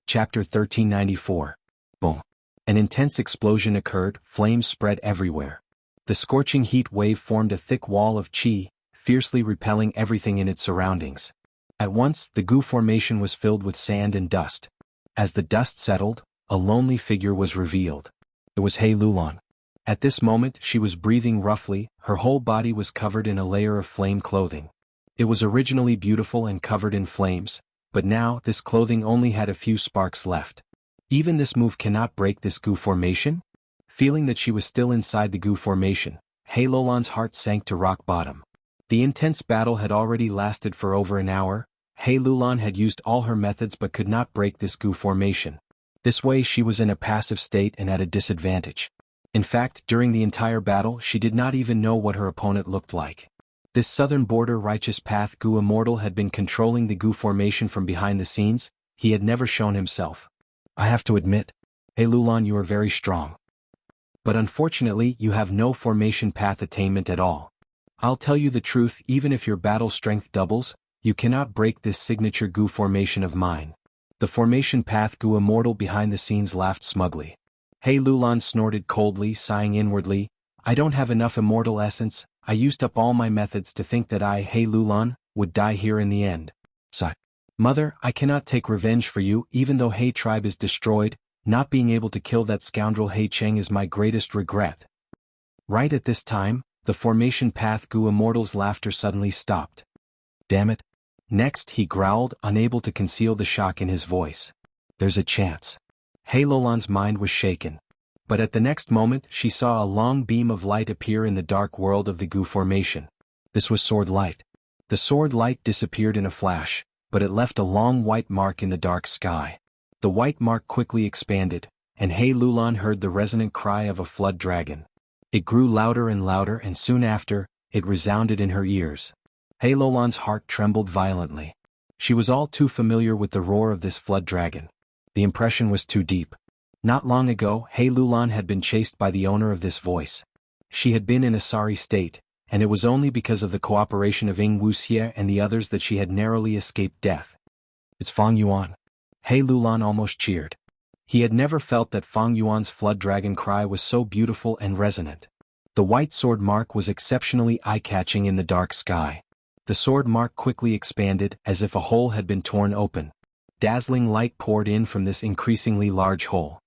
Chapter 1394. Boom. An intense explosion occurred, flames spread everywhere. The scorching heat wave formed a thick wall of qi, fiercely repelling everything in its surroundings. At once, the Gu formation was filled with sand and dust. As the dust settled, a lonely figure was revealed. It was He Lulan. At this moment she was breathing roughly, her whole body was covered in a layer of flame clothing. It was originally beautiful and covered in flames, but now this clothing only had a few sparks left. Even this move cannot break this Gu formation? Feeling that she was still inside the Gu formation, He Lulan's heart sank to rock bottom. The intense battle had already lasted for over an hour. He Lulan had used all her methods but could not break this Gu formation. This way she was in a passive state and at a disadvantage. In fact, during the entire battle she did not even know what her opponent looked like. This southern border righteous path Gu Immortal had been controlling the Gu formation from behind the scenes. He had never shown himself. I have to admit, He Lulan, you are very strong. But unfortunately you have no formation path attainment at all. I'll tell you the truth, even if your battle strength doubles, you cannot break this signature Gu formation of mine. The formation path Gu Immortal behind the scenes laughed smugly. He Lulan snorted coldly, sighing inwardly, I don't have enough immortal essence. I used up all my methods to think that I, He Lulan, would die here in the end. Sigh. Mother, I cannot take revenge for you, even though He tribe is destroyed. Not being able to kill that scoundrel He Cheng is my greatest regret. Right at this time, the formation path Gu Immortal's laughter suddenly stopped. Damn it. Next he growled, unable to conceal the shock in his voice. There's a chance. He Lulan's mind was shaken. But at the next moment she saw a long beam of light appear in the dark world of the Gu formation. This was sword light. The sword light disappeared in a flash, but it left a long white mark in the dark sky. The white mark quickly expanded, and He Lulan heard the resonant cry of a flood dragon. It grew louder and louder, and soon after, it resounded in her ears. He Lulan's heart trembled violently. She was all too familiar with the roar of this flood dragon. The impression was too deep. Not long ago, He Lulan had been chased by the owner of this voice. She had been in a sorry state, and it was only because of the cooperation of Wuxia and the others that she had narrowly escaped death. It's Fang Yuan. He Lulan almost cheered. He had never felt that Fang Yuan's flood dragon cry was so beautiful and resonant. The white sword mark was exceptionally eye-catching in the dark sky. The sword mark quickly expanded, as if a hole had been torn open. Dazzling light poured in from this increasingly large hole.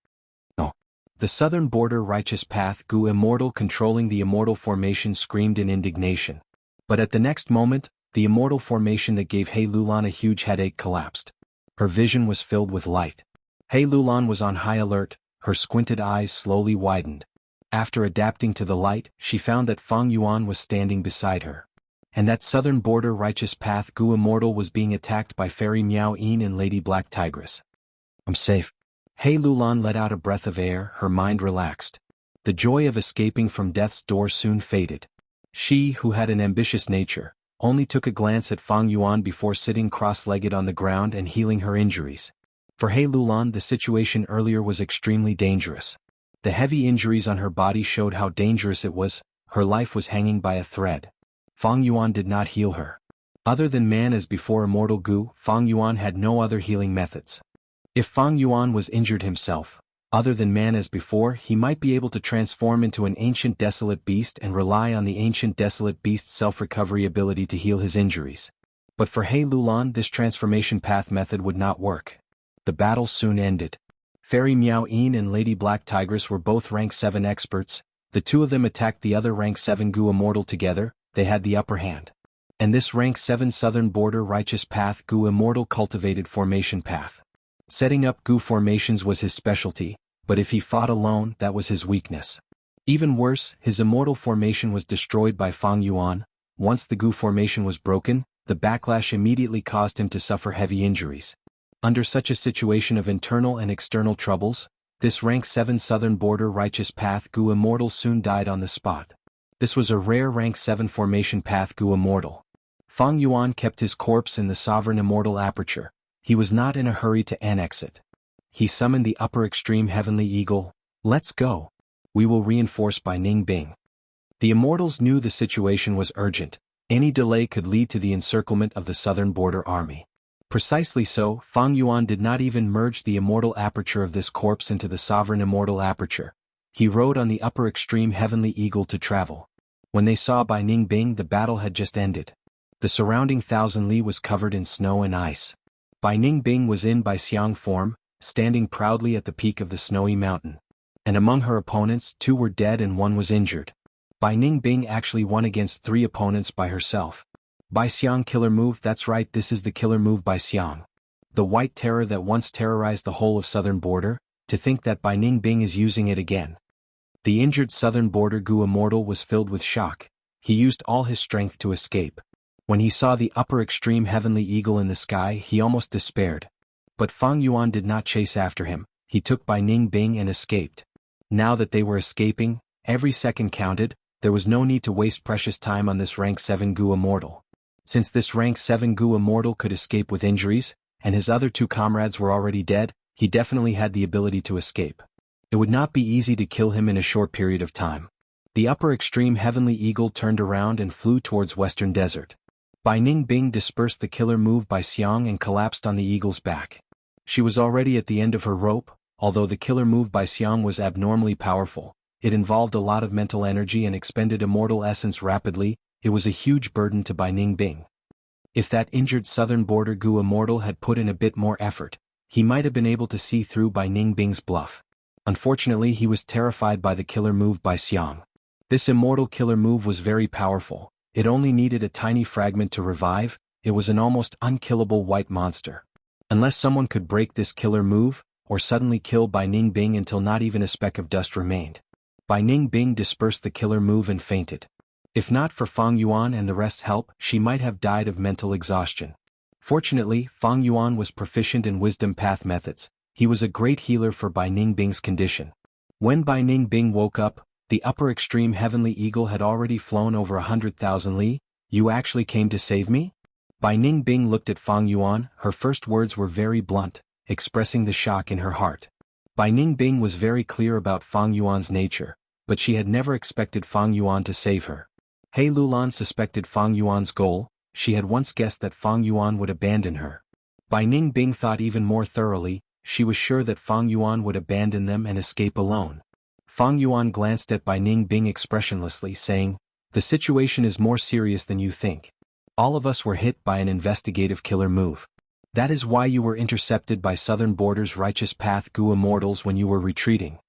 No. The southern border righteous path Gu Immortal controlling the immortal formation screamed in indignation. But at the next moment, the immortal formation that gave He Lulan a huge headache collapsed. Her vision was filled with light. He Lulan was on high alert, her squinted eyes slowly widened. After adapting to the light, she found that Fang Yuan was standing beside her. And that southern border righteous path Gu Immortal was being attacked by Fairy Miao Yin and Lady Black Tigress. I'm safe. He Lulan let out a breath of air, her mind relaxed. The joy of escaping from death's door soon faded. She, who had an ambitious nature, only took a glance at Fang Yuan before sitting cross-legged on the ground and healing her injuries. For He Lulan, the situation earlier was extremely dangerous. The heavy injuries on her body showed how dangerous it was. Her life was hanging by a thread. Fang Yuan did not heal her. Other than man as before immortal Gu, Fang Yuan had no other healing methods. If Fang Yuan was injured himself, other than man as before, he might be able to transform into an ancient desolate beast and rely on the ancient desolate beast's self-recovery ability to heal his injuries. But for He Lulan, this transformation path method would not work. The battle soon ended. Fairy Miao Yin and Lady Black Tigress were both rank 7 experts. The two of them attacked the other rank 7 Gu Immortal together. They had the upper hand. And this rank 7 southern border righteous path Gu Immortal cultivated formation path. Setting up Gu formations was his specialty, but if he fought alone, that was his weakness. Even worse, his immortal formation was destroyed by Fang Yuan. Once the Gu formation was broken, the backlash immediately caused him to suffer heavy injuries. Under such a situation of internal and external troubles, this rank 7 southern border righteous path Gu Immortal soon died on the spot. This was a rare rank 7 formation path Gu Immortal. Fang Yuan kept his corpse in the sovereign immortal aperture. He was not in a hurry to annex it. He summoned the upper extreme heavenly eagle. Let's go. We will reinforce by Ning Bing. The immortals knew the situation was urgent. Any delay could lead to the encirclement of the southern border army. Precisely so, Fang Yuan did not even merge the immortal aperture of this corpse into the sovereign immortal aperture. He rode on the upper extreme heavenly eagle to travel. When they saw Bai Ningbing, the battle had just ended. The surrounding 1,000 li was covered in snow and ice. Bai Ningbing was in Bai Xiang form, standing proudly at the peak of the snowy mountain. And among her opponents, 2 were dead and 1 was injured. Bai Ningbing actually won against 3 opponents by herself. Bai Xiang killer move, that's right, this is the killer move Bai Xiang. The white terror that once terrorized the whole of southern border, to think that Bai Ningbing is using it again. The injured southern border Gu Immortal was filled with shock. He used all his strength to escape. When he saw the upper extreme heavenly eagle in the sky, he almost despaired. But Fang Yuan did not chase after him, he took Bai Ningbing and escaped. Now that they were escaping, every second counted, there was no need to waste precious time on this rank 7 Gu Immortal. Since this rank 7 Gu Immortal could escape with injuries, and his other 2 comrades were already dead, he definitely had the ability to escape. It would not be easy to kill him in a short period of time. The upper extreme heavenly eagle turned around and flew towards western desert. Bai Ningbing dispersed the killer move Bai Xiang and collapsed on the eagle's back. She was already at the end of her rope. Although the killer move Bai Xiang was abnormally powerful, it involved a lot of mental energy and expended immortal essence rapidly. It was a huge burden to Bai Ningbing. If that injured southern border Gu Immortal had put in a bit more effort, he might have been able to see through Bai Ningbing's bluff. Unfortunately, he was terrified by the killer move Bai Xiang. This immortal killer move was very powerful. It only needed a tiny fragment to revive. It was an almost unkillable white monster. Unless someone could break this killer move, or suddenly kill Bai Ningbing until not even a speck of dust remained. Bai Ningbing dispersed the killer move and fainted. If not for Fang Yuan and the rest's help, she might have died of mental exhaustion. Fortunately, Fang Yuan was proficient in wisdom path methods. He was a great healer for Bai Ningbing's condition. When Bai Ningbing woke up, the upper extreme heavenly eagle had already flown over 100,000 li. You actually came to save me? Bai Ningbing looked at Fang Yuan. Her first words were very blunt, expressing the shock in her heart. Bai Ningbing was very clear about Fang Yuan's nature, but she had never expected Fang Yuan to save her. He Lulan suspected Fang Yuan's goal. She had once guessed that Fang Yuan would abandon her. Bai Ningbing thought even more thoroughly. She was sure that Fang Yuan would abandon them and escape alone. Fang Yuan glanced at Bai Ningbing expressionlessly, saying, "The situation is more serious than you think. All of us were hit by an investigative killer move. That is why you were intercepted by Southern Border's Righteous Path Gu Immortals when you were retreating."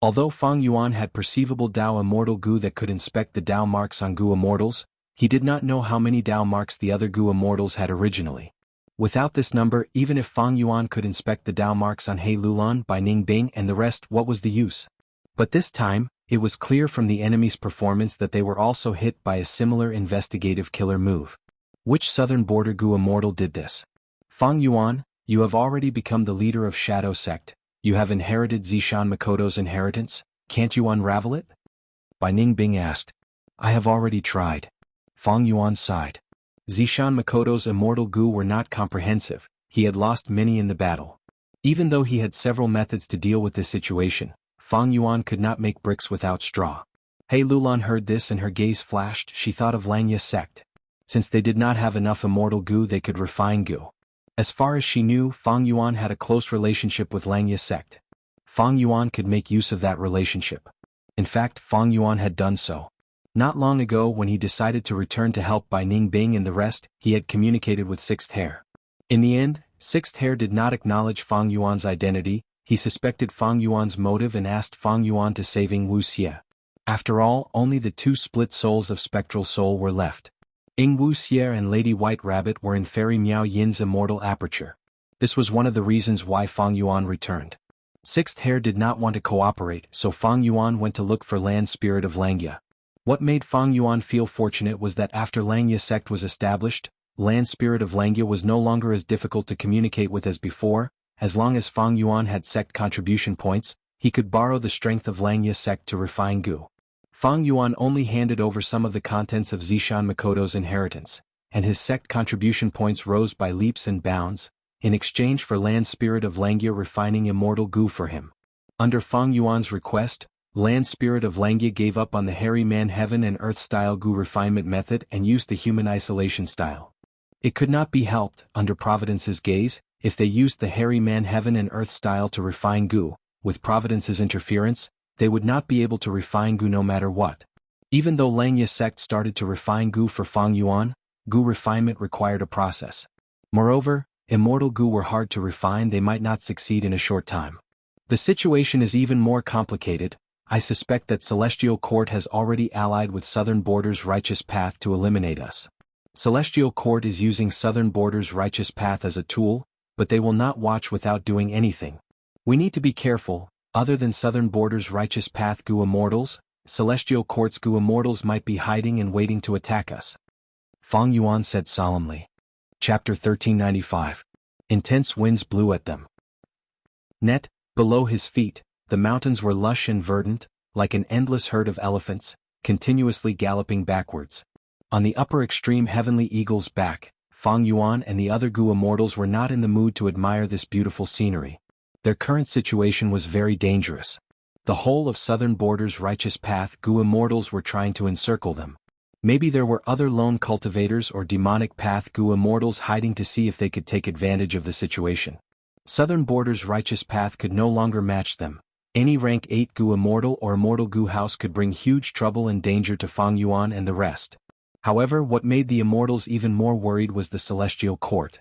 Although Fang Yuan had perceivable Dao Immortal Gu that could inspect the Dao marks on Gu Immortals, he did not know how many Dao marks the other Gu Immortals had originally. Without this number, even if Fang Yuan could inspect the Dao marks on He Lulan, Bai Ningbing and the rest, what was the use? But this time, it was clear from the enemy's performance that they were also hit by a similar investigative killer move. Which Southern Border Gu Immortal did this? Fang Yuan, you have already become the leader of Shadow Sect. You have inherited Zishan Makoto's inheritance. Can't you unravel it? Bai Ningbing asked. I have already tried. Fang Yuan sighed. Zishan Makoto's immortal Gu were not comprehensive. He had lost many in the battle. Even though he had several methods to deal with this situation, Fang Yuan could not make bricks without straw. He Lulan heard this and her gaze flashed. She thought of Langya sect. Since they did not have enough immortal Gu, they could refine Gu. As far as she knew, Fang Yuan had a close relationship with Langya sect. Fang Yuan could make use of that relationship. In fact, Fang Yuan had done so. Not long ago, when he decided to return to help Bai Ningbing and the rest, he had communicated with Sixth Hair. In the end, Sixth Hair did not acknowledge Fang Yuan's identity. He suspected Fang Yuan's motive and asked Fang Yuan to saving Wuxia. After all, only the 2 split souls of Spectral Soul were left. Wuxia and Lady White Rabbit were in Fairy Miao Yin's immortal aperture. This was one of the reasons why Fang Yuan returned. Sixth Hair did not want to cooperate, so Fang Yuan went to look for Land Spirit of Langya. What made Fang Yuan feel fortunate was that after Langya sect was established, Land Spirit of Langya was no longer as difficult to communicate with as before. As long as Fang Yuan had sect contribution points, he could borrow the strength of Langya sect to refine Gu. Fang Yuan only handed over some of the contents of Zishan Makoto's inheritance, and his sect contribution points rose by leaps and bounds, in exchange for Land Spirit of Langya refining immortal Gu for him. Under Fang Yuan's request, Land Spirit of Langya gave up on the Hairy Man Heaven and Earth style Gu refinement method and used the Human Isolation style. It could not be helped, under Providence's gaze, if they used the hairy man heaven and earth style to refine Gu. With Providence's interference, they would not be able to refine Gu no matter what. Even though Langya sect started to refine Gu for Fang Yuan, Gu refinement required a process. Moreover, immortal Gu were hard to refine, they might not succeed in a short time. The situation is even more complicated. I suspect that Celestial Court has already allied with Southern Border's righteous path to eliminate us. Celestial Court is using Southern Border's righteous path as a tool, but they will not watch without doing anything. We need to be careful. Other than Southern Border's righteous path Gu Immortals, Celestial Court's Gu Immortals might be hiding and waiting to attack us. Fang Yuan said solemnly. Chapter 1395. Intense winds blew at them. Below his feet, the mountains were lush and verdant, like an endless herd of elephants, continuously galloping backwards. On the upper extreme heavenly eagle's back, Fang Yuan and the other Gu Immortals were not in the mood to admire this beautiful scenery. Their current situation was very dangerous. The whole of Southern Border's righteous path Gu Immortals were trying to encircle them. Maybe there were other lone cultivators or demonic path Gu Immortals hiding to see if they could take advantage of the situation. Southern Border's righteous path could no longer match them. Any rank 8 Gu Immortal or Immortal Gu house could bring huge trouble and danger to Fang Yuan and the rest. However, what made the Immortals even more worried was the Celestial Court.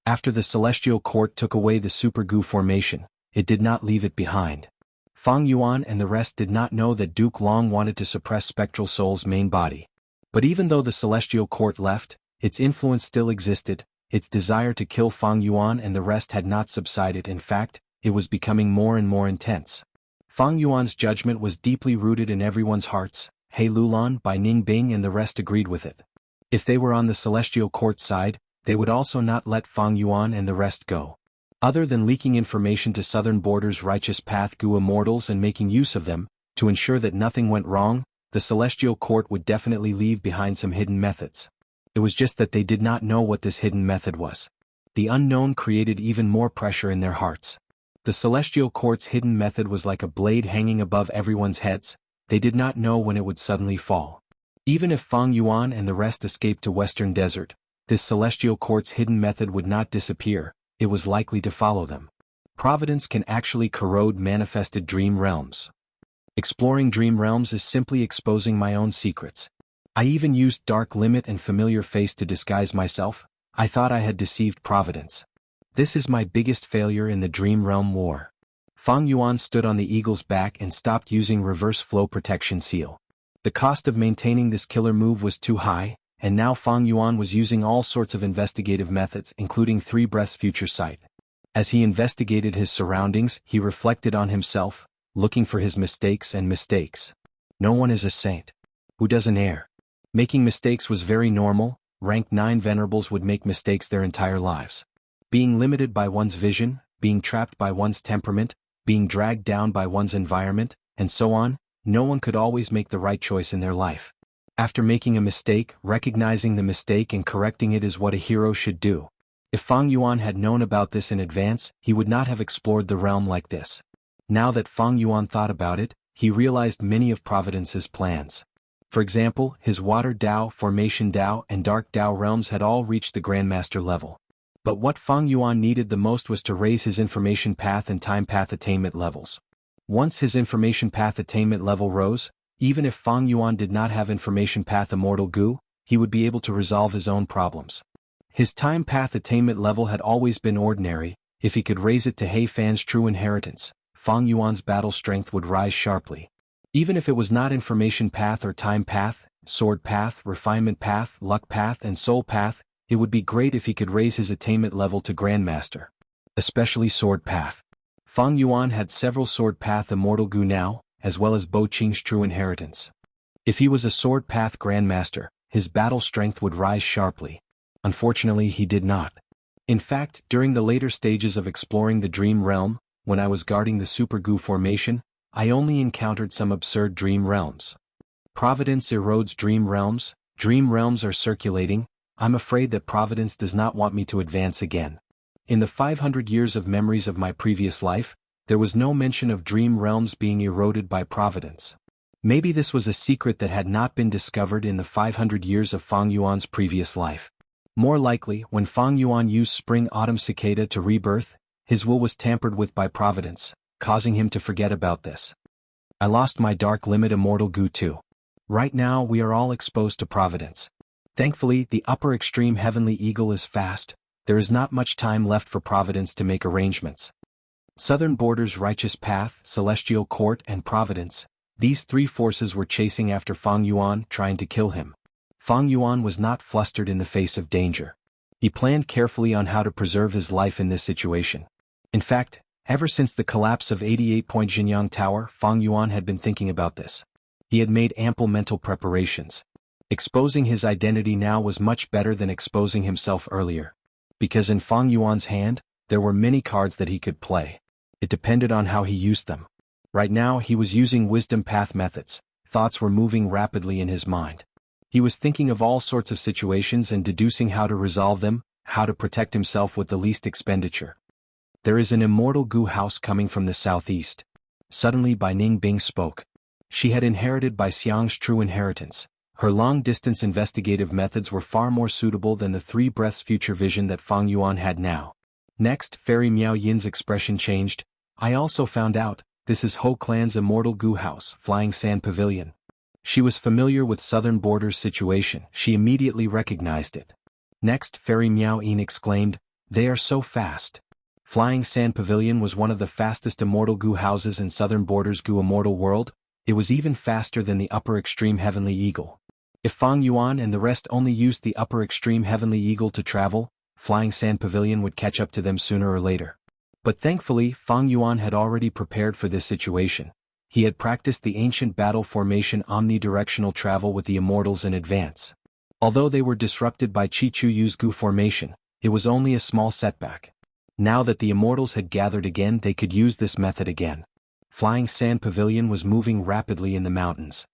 After the Celestial Court took away the Super Gu formation, it did not leave it behind. Fang Yuan and the rest did not know that Duke Long wanted to suppress Spectral Soul's main body. But even though the Celestial Court left, its influence still existed. Its desire to kill Fang Yuan and the rest had not subsided. In fact, it was becoming more and more intense. Fang Yuan's judgment was deeply rooted in everyone's hearts. He Lulan, Bai Ningbing and the rest agreed with it. If they were on the Celestial Court side, they would also not let Fang Yuan and the rest go. Other than leaking information to Southern Border's righteous path Gu Immortals and making use of them, to ensure that nothing went wrong, the Celestial Court would definitely leave behind some hidden methods. It was just that they did not know what this hidden method was. The unknown created even more pressure in their hearts. The Celestial Court's hidden method was like a blade hanging above everyone's heads. They did not know when it would suddenly fall. Even if Fang Yuan and the rest escaped to Western Desert, this Celestial Court's hidden method would not disappear. It was likely to follow them. Providence can actually corrode manifested dream realms. Exploring dream realms is simply exposing my own secrets. I even used Dark Limit and Familiar Face to disguise myself. I thought I had deceived Providence. This is my biggest failure in the Dream Realm War. Fang Yuan stood on the eagle's back and stopped using Reverse Flow Protection Seal. The cost of maintaining this killer move was too high, and now Fang Yuan was using all sorts of investigative methods including 3 breaths future sight. As he investigated his surroundings, he reflected on himself, looking for his mistakes and mistakes. No one is a saint. Who doesn't err? Making mistakes was very normal. Rank 9 venerables would make mistakes their entire lives. Being limited by one's vision, being trapped by one's temperament, being dragged down by one's environment, and so on, no one could always make the right choice in their life. After making a mistake, recognizing the mistake and correcting it is what a hero should do. If Fang Yuan had known about this in advance, he would not have explored the realm like this. Now that Fang Yuan thought about it, he realized many of Providence's plans. For example, his Water Dao, Formation Dao, and Dark Dao realms had all reached the Grandmaster level. But what Fang Yuan needed the most was to raise his Information Path and Time Path attainment levels. Once his Information Path attainment level rose, even if Fang Yuan did not have Information Path Immortal Gu, he would be able to resolve his own problems. His Time Path attainment level had always been ordinary. If he could raise it to He Fan's true inheritance, Fang Yuan's battle strength would rise sharply. Even if it was not Information Path or Time Path, Sword Path, Refinement Path, Luck Path and Soul Path, it would be great if he could raise his attainment level to Grandmaster. Especially Sword Path. Fang Yuan had several Sword Path Immortal Gu now, as well as Bo Qing's true inheritance. If he was a Sword Path Grandmaster, his battle strength would rise sharply. Unfortunately, he did not. In fact, during the later stages of exploring the Dream Realm, when I was guarding the Super Gu formation, I only encountered some absurd dream realms. Providence erodes dream realms are circulating. I'm afraid that Providence does not want me to advance again. In the 500 years of memories of my previous life, there was no mention of dream realms being eroded by Providence. Maybe this was a secret that had not been discovered in the 500 years of Fang Yuan's previous life. More likely, when Fang Yuan used spring-autumn cicada to rebirth, his will was tampered with by Providence, causing him to forget about this. I lost my dark limit immortal goo too. Right now we are all exposed to Providence. Thankfully, the upper extreme heavenly eagle is fast. There is not much time left for Providence to make arrangements. Southern Border's righteous path, Celestial Court and Providence, these three forces were chasing after Fang Yuan, trying to kill him. Fang Yuan was not flustered in the face of danger. He planned carefully on how to preserve his life in this situation. In fact, ever since the collapse of 88-point Jinyang Tower, Fang Yuan had been thinking about this. He had made ample mental preparations. Exposing his identity now was much better than exposing himself earlier. Because in Fang Yuan's hand, there were many cards that he could play. It depended on how he used them. Right now he was using wisdom path methods. Thoughts were moving rapidly in his mind. He was thinking of all sorts of situations and deducing how to resolve them, how to protect himself with the least expenditure. There is an immortal goo house coming from the southeast. Suddenly Bai Ningbing spoke. She had inherited Bai Xiang's true inheritance. Her long-distance investigative methods were far more suitable than the 3 breaths future vision that Fang Yuan had now. Next, Fairy Miao Yin's expression changed. I also found out, this is Ho Clan's immortal goo house, Flying Sand Pavilion. She was familiar with Southern Border's situation. She immediately recognized it. Next, Fairy Miao Yin exclaimed, they are so fast. Flying Sand Pavilion was one of the fastest immortal goo houses in Southern Border's goo immortal world. It was even faster than the upper extreme heavenly eagle. If Fang Yuan and the rest only used the upper extreme heavenly eagle to travel, Flying Sand Pavilion would catch up to them sooner or later. But thankfully, Fang Yuan had already prepared for this situation. He had practiced the ancient battle formation omnidirectional travel with the immortals in advance. Although they were disrupted by Chi Chu Yu's goo formation, it was only a small setback. Now that the immortals had gathered again, they could use this method again. Flying Sand Pavilion was moving rapidly in the mountains.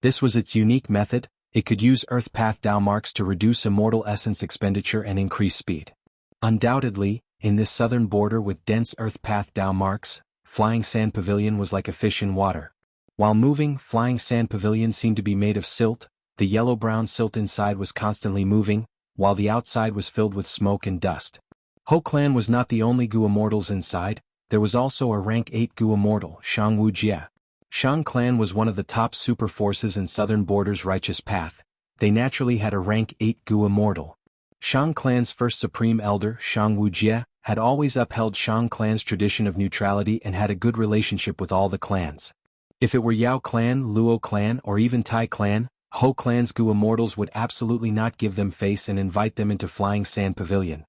This was its unique method. It could use Earth Path Dao marks to reduce immortal essence expenditure and increase speed. Undoubtedly, in this southern border with dense Earth Path Dao marks, Flying Sand Pavilion was like a fish in water. While moving, Flying Sand Pavilion seemed to be made of silt. The yellow-brown silt inside was constantly moving, while the outside was filled with smoke and dust. Ho Clan was not the only goo immortals inside. There was also a rank 8 goo immortal, Xianghu Jie. Shang Clan was one of the top super forces in Southern Border's righteous path. They naturally had a rank 8 goo immortal. Shang Clan's first supreme elder, Xianghu Jie, had always upheld Shang Clan's tradition of neutrality and had a good relationship with all the clans. If it were Yao Clan, Luo Clan, or even Tai Clan, Ho Clan's goo immortals would absolutely not give them face and invite them into Flying Sand Pavilion.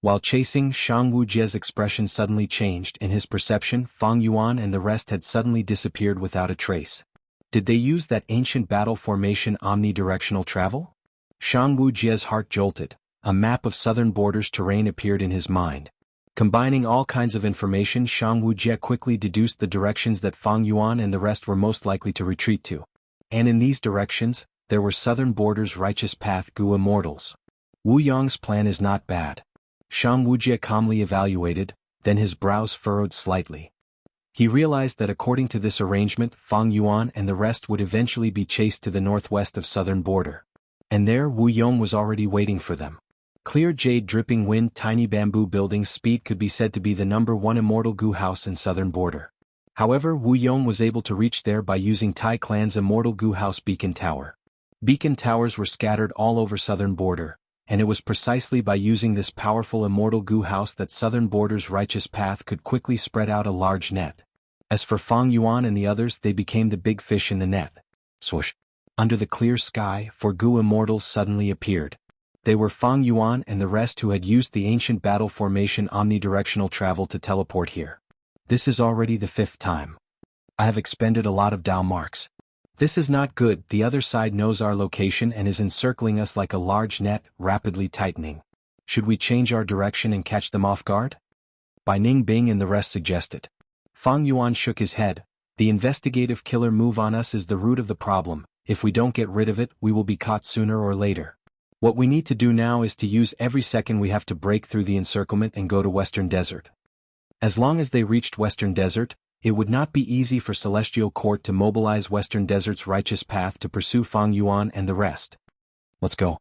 While chasing, Xianghu Jie's expression suddenly changed. In his perception, Fang Yuan and the rest had suddenly disappeared without a trace. Did they use that ancient battle formation omnidirectional travel? Xianghu Jie's heart jolted. A map of Southern Border's terrain appeared in his mind. Combining all kinds of information, Xianghu Jie quickly deduced the directions that Fang Yuan and the rest were most likely to retreat to. And in these directions, there were Southern Border's righteous path goo immortals. Wu Yong's plan is not bad. Xianghu Jie calmly evaluated, then his brows furrowed slightly. He realized that according to this arrangement, Fang Yuan and the rest would eventually be chased to the northwest of Southern Border. And there Wu Yong was already waiting for them. Clear jade dripping wind tiny bamboo buildings speed could be said to be the #1 immortal goo house in Southern Border. However, Wu Yong was able to reach there by using Tai Clan's immortal goo house beacon tower. Beacon towers were scattered all over Southern Border. And it was precisely by using this powerful immortal goo house that Southern Border's righteous path could quickly spread out a large net. As for Fang Yuan and the others, they became the big fish in the net. Swoosh! Under the clear sky, 4 goo immortals suddenly appeared. They were Fang Yuan and the rest who had used the ancient battle formation omnidirectional travel to teleport here. This is already the 5th time. I have expended a lot of Dao marks. This is not good. The other side knows our location and is encircling us like a large net, rapidly tightening. Should we change our direction and catch them off guard? Bai Ningbing and the rest suggested. Fang Yuan shook his head. The investigative killer move on us is the root of the problem. If we don't get rid of it, we will be caught sooner or later. What we need to do now is to use every second we have to break through the encirclement and go to Western Desert. As long as they reached Western Desert, it would not be easy for Celestial Court to mobilize Western Desert's righteous path to pursue Fang Yuan and the rest. Let's go.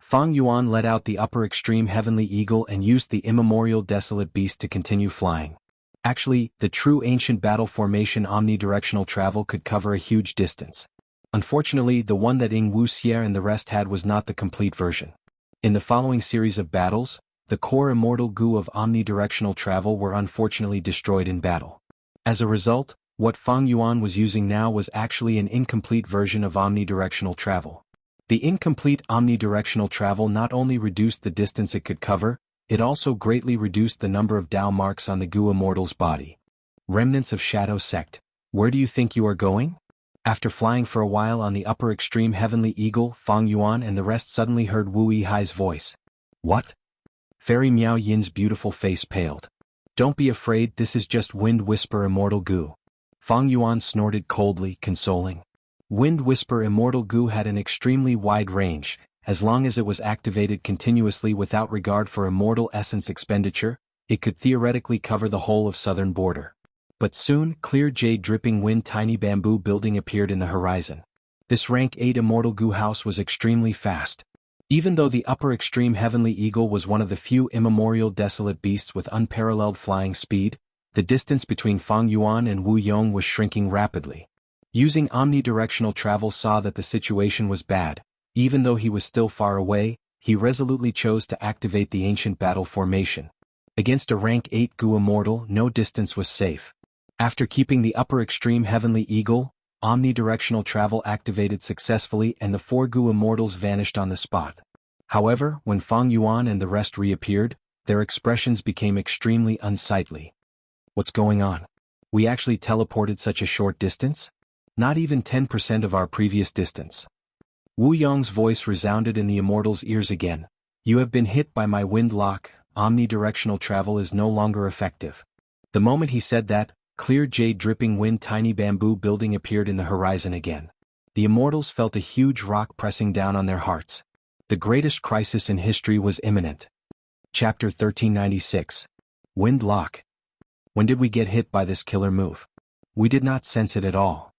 Fang Yuan let out the upper extreme heavenly eagle and used the immemorial desolate beast to continue flying. Actually, the true ancient battle formation omnidirectional travel could cover a huge distance. Unfortunately, the one that Wuxia and the rest had was not the complete version. In the following series of battles, the core immortal goo of omnidirectional travel were unfortunately destroyed in battle. As a result, what Fang Yuan was using now was actually an incomplete version of omnidirectional travel. The incomplete omnidirectional travel not only reduced the distance it could cover, it also greatly reduced the number of Dao marks on the Goo Immortal's body. Remnants of Shadow Sect, where do you think you are going? After flying for a while on the upper extreme heavenly eagle, Fang Yuan and the rest suddenly heard Wu Yihai's voice. What? Fairy Miao Yin's beautiful face paled. Don't be afraid, this is just Wind Whisper Immortal Goo. Fang Yuan snorted coldly, consoling. Wind Whisper Immortal Goo had an extremely wide range. As long as it was activated continuously without regard for immortal essence expenditure, it could theoretically cover the whole of southern border. But soon, clear jade dripping wind tiny bamboo building appeared in the horizon. This rank 8 immortal goo house was extremely fast. Even though the upper extreme heavenly eagle was one of the few immemorial desolate beasts with unparalleled flying speed, the distance between Fang Yuan and Wu Yong was shrinking rapidly. Using omnidirectional travel saw that the situation was bad. Even though he was still far away, he resolutely chose to activate the ancient battle formation. Against a rank 8 Goo Immortal, no distance was safe. After keeping the upper extreme heavenly eagle, omnidirectional travel activated successfully and the 4 Goo Immortals vanished on the spot. However, when Fang Yuan and the rest reappeared, their expressions became extremely unsightly. What's going on? We actually teleported such a short distance? Not even 10% of our previous distance. Wu Yong's voice resounded in the immortal's ears again. You have been hit by my wind lock, omnidirectional travel is no longer effective. The moment he said that, clear jade dripping wind tiny bamboo building appeared in the horizon again. The immortals felt a huge rock pressing down on their hearts. The greatest crisis in history was imminent. Chapter 1396. Wind lock. When did we get hit by this killer move? We did not sense it at all.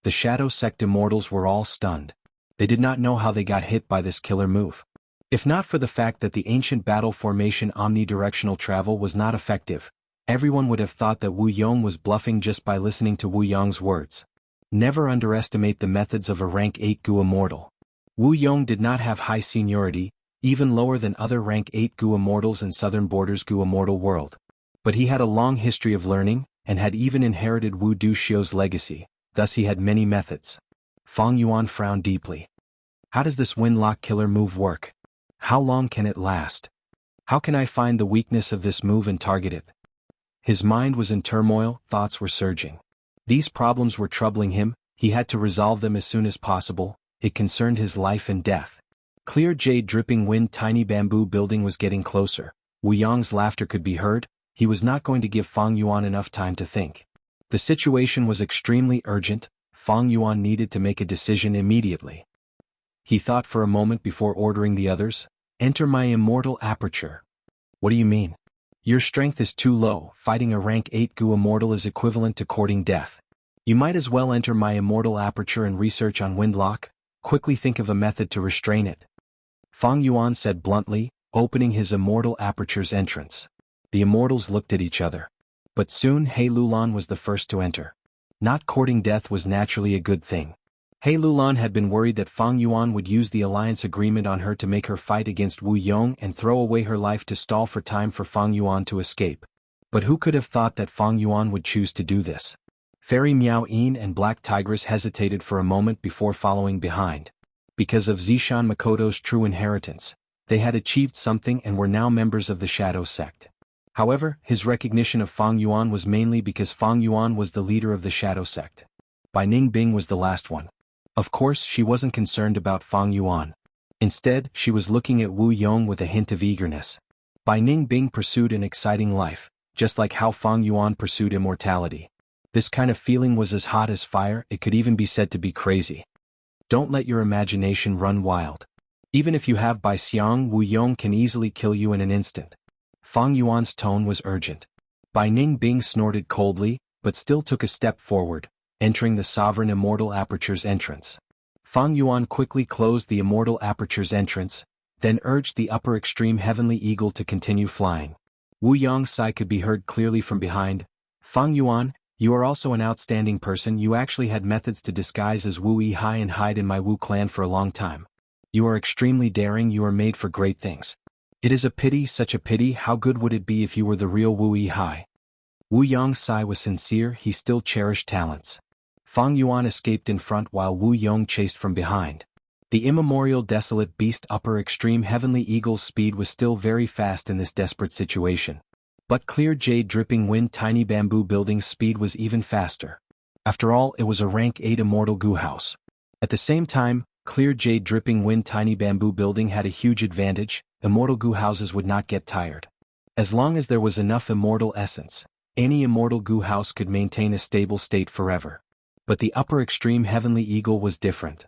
The Shadow Sect immortals were all stunned. They did not know how they got hit by this killer move. If not for the fact that the ancient battle formation omnidirectional travel was not effective, everyone would have thought that Wu Yong was bluffing just by listening to Wu Yong's words. Never underestimate the methods of a rank 8 Goo Immortal. Wu Yong did not have high seniority, even lower than other rank 8 Goo Immortals in Southern Borders Goo Immortal world. But he had a long history of learning, and had even inherited Wu Duxiu's legacy, thus he had many methods. Fang Yuan frowned deeply. How does this windlock killer move work? How long can it last? How can I find the weakness of this move and target it? His mind was in turmoil, thoughts were surging. These problems were troubling him, he had to resolve them as soon as possible, it concerned his life and death. Clear jade dripping wind tiny bamboo building was getting closer. Wu Yong's laughter could be heard, he was not going to give Fang Yuan enough time to think. The situation was extremely urgent, Fang Yuan needed to make a decision immediately. He thought for a moment before ordering the others, enter my immortal aperture. What do you mean? Your strength is too low, fighting a rank 8 Goo Immortal is equivalent to courting death. You might as well enter my immortal aperture and research on windlock, quickly think of a method to restrain it. Fang Yuan said bluntly, opening his immortal aperture's entrance. The immortals looked at each other. But soon He Lulan was the first to enter. Not courting death was naturally a good thing. He Lulan had been worried that Fang Yuan would use the alliance agreement on her to make her fight against Wu Yong and throw away her life to stall for time for Fang Yuan to escape. But who could have thought that Fang Yuan would choose to do this? Fairy Miao Yin and Black Tigress hesitated for a moment before following behind. Because of Zishan Makoto's true inheritance, they had achieved something and were now members of the Shadow Sect. However, his recognition of Fang Yuan was mainly because Fang Yuan was the leader of the Shadow Sect. Bai Ningbing was the last one. Of course, she wasn't concerned about Fang Yuan. Instead, she was looking at Wu Yong with a hint of eagerness. Bai Ningbing pursued an exciting life, just like how Fang Yuan pursued immortality. This kind of feeling was as hot as fire, it could even be said to be crazy. Don't let your imagination run wild. Even if you have Bai Xiang, Wu Yong can easily kill you in an instant. Fang Yuan's tone was urgent. Bai Ningbing snorted coldly, but still took a step forward, entering the Sovereign Immortal Aperture's entrance. Fang Yuan quickly closed the Immortal Aperture's entrance, then urged the upper extreme heavenly eagle to continue flying. Wu Yong's sigh could be heard clearly from behind. Fang Yuan, you are also an outstanding person. You actually had methods to disguise as Wu Yihai and hide in my Wu clan for a long time. You are extremely daring. You are made for great things. It is a pity, such a pity. How good would it be if you were the real Wu Yihai? Wu Yong's sigh was sincere. He still cherished talents. Fang Yuan escaped in front while Wu Yong chased from behind. The immemorial desolate beast upper extreme heavenly eagle's speed was still very fast in this desperate situation. But clear jade dripping wind tiny bamboo building's speed was even faster. After all, it was a rank 8 immortal goo house. At the same time, clear jade dripping wind tiny bamboo building had a huge advantage. Immortal goo houses would not get tired. As long as there was enough immortal essence, any immortal goo house could maintain a stable state forever. But the upper extreme heavenly eagle was different.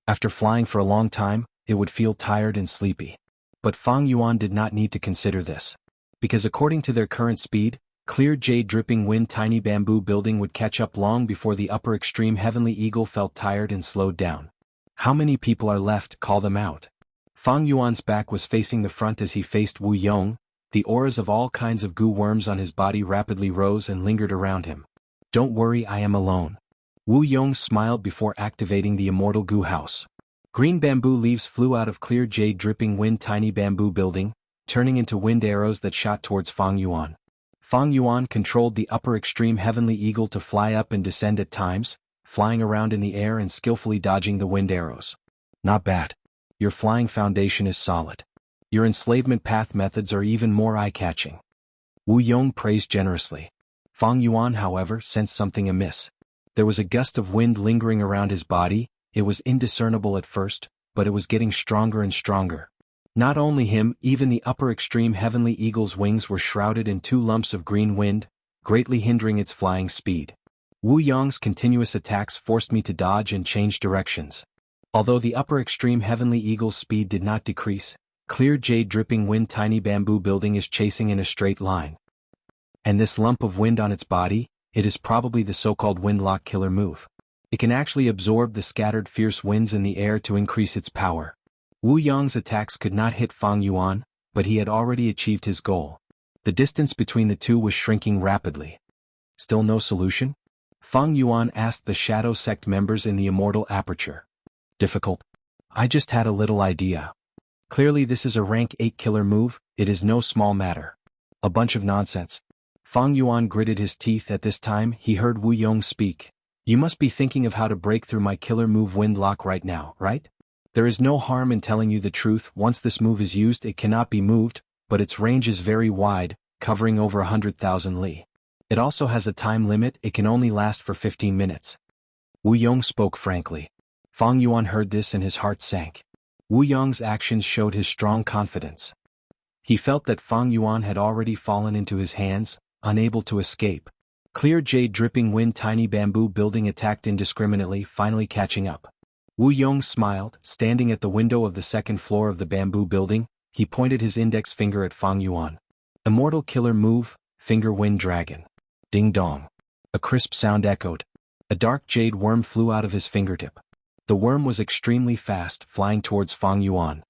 After flying for a long time, it would feel tired and sleepy. But Fang Yuan did not need to consider this. Because according to their current speed, clear jade dripping wind tiny bamboo building would catch up long before the upper extreme heavenly eagle felt tired and slowed down. How many people are left? Call them out. Fang Yuan's back was facing the front as he faced Wu Yong. The auras of all kinds of goo worms on his body rapidly rose and lingered around him. Don't worry, I am alone. Wu Yong smiled before activating the immortal goo house. Green bamboo leaves flew out of clear jade dripping wind tiny bamboo building, turning into wind arrows that shot towards Fang Yuan. Fang Yuan controlled the upper extreme heavenly eagle to fly up and descend at times, flying around in the air and skillfully dodging the wind arrows. Not bad. Your flying foundation is solid. Your enslavement path methods are even more eye-catching. Wu Yong praised generously. Fang Yuan, however, sensed something amiss. There was a gust of wind lingering around his body. It was indiscernible at first, but it was getting stronger and stronger. Not only him, even the upper extreme heavenly eagle's wings were shrouded in 2 lumps of green wind, greatly hindering its flying speed. Wu Yong's continuous attacks forced me to dodge and change directions. Although the upper extreme heavenly eagle's speed did not decrease, clear jade dripping wind tiny bamboo building is chasing in a straight line. And this lump of wind on its body, it is probably the so-called windlock killer move. It can actually absorb the scattered fierce winds in the air to increase its power. Wu Yong's attacks could not hit Fang Yuan, but he had already achieved his goal. The distance between the two was shrinking rapidly. Still no solution? Fang Yuan asked the Shadow Sect members in the Immortal Aperture. Difficult? I just had a little idea. Clearly this is a rank 8 killer move. It is no small matter. A bunch of nonsense. Fang Yuan gritted his teeth. At this time he heard Wu Yong speak. You must be thinking of how to break through my killer move Windlock right now, right? There is no harm in telling you the truth. Once this move is used it cannot be moved, but its range is very wide, covering over 100,000 li. It also has a time limit. It can only last for 15 minutes. Wu Yong spoke frankly. Fang Yuan heard this and his heart sank. Wu Yong's actions showed his strong confidence. He felt that Fang Yuan had already fallen into his hands, unable to escape. Clear jade dripping wind tiny bamboo building attacked indiscriminately, finally catching up. Wu Yong smiled. Standing at the window of the 2nd floor of the bamboo building, he pointed his index finger at Fang Yuan. Immortal killer move, finger wind dragon. Ding dong. A crisp sound echoed. A dark jade worm flew out of his fingertip. The worm was extremely fast, flying towards Fang Yuan.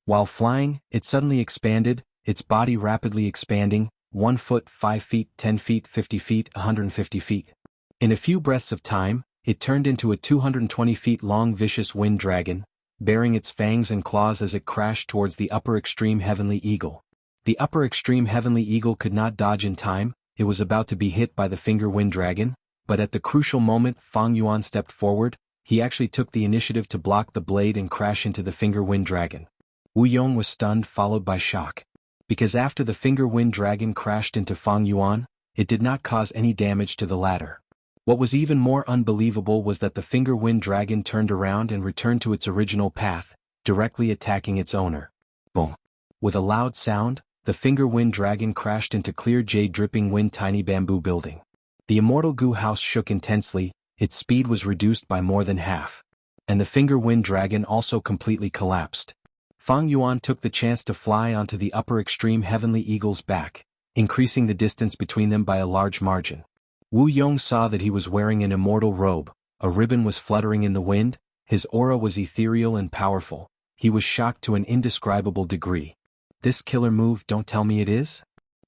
While flying, it suddenly expanded, its body rapidly expanding, 1 foot, 5 feet, 10 feet, 50 feet, 150 feet. In a few breaths of time, it turned into a 220 feet long vicious wind dragon, bearing its fangs and claws as it crashed towards the upper extreme heavenly eagle. The upper extreme heavenly eagle could not dodge in time. It was about to be hit by the finger wind dragon, but at the crucial moment Fang Yuan stepped forward. He actually took the initiative to block the blade and crash into the finger wind dragon. Wu Yong was stunned, followed by shock. Because after the finger wind dragon crashed into Fang Yuan, it did not cause any damage to the latter. What was even more unbelievable was that the finger wind dragon turned around and returned to its original path, directly attacking its owner. Boom. With a loud sound, the finger wind dragon crashed into clear jade dripping wind tiny bamboo building. The immortal goo house shook intensely. Its speed was reduced by more than half. And the finger wind dragon also completely collapsed. Fang Yuan took the chance to fly onto the upper extreme heavenly eagle's back, increasing the distance between them by a large margin. Wu Yong saw that he was wearing an immortal robe. A ribbon was fluttering in the wind. His aura was ethereal and powerful. he was shocked to an indescribable degree. This killer move, don't tell me it is?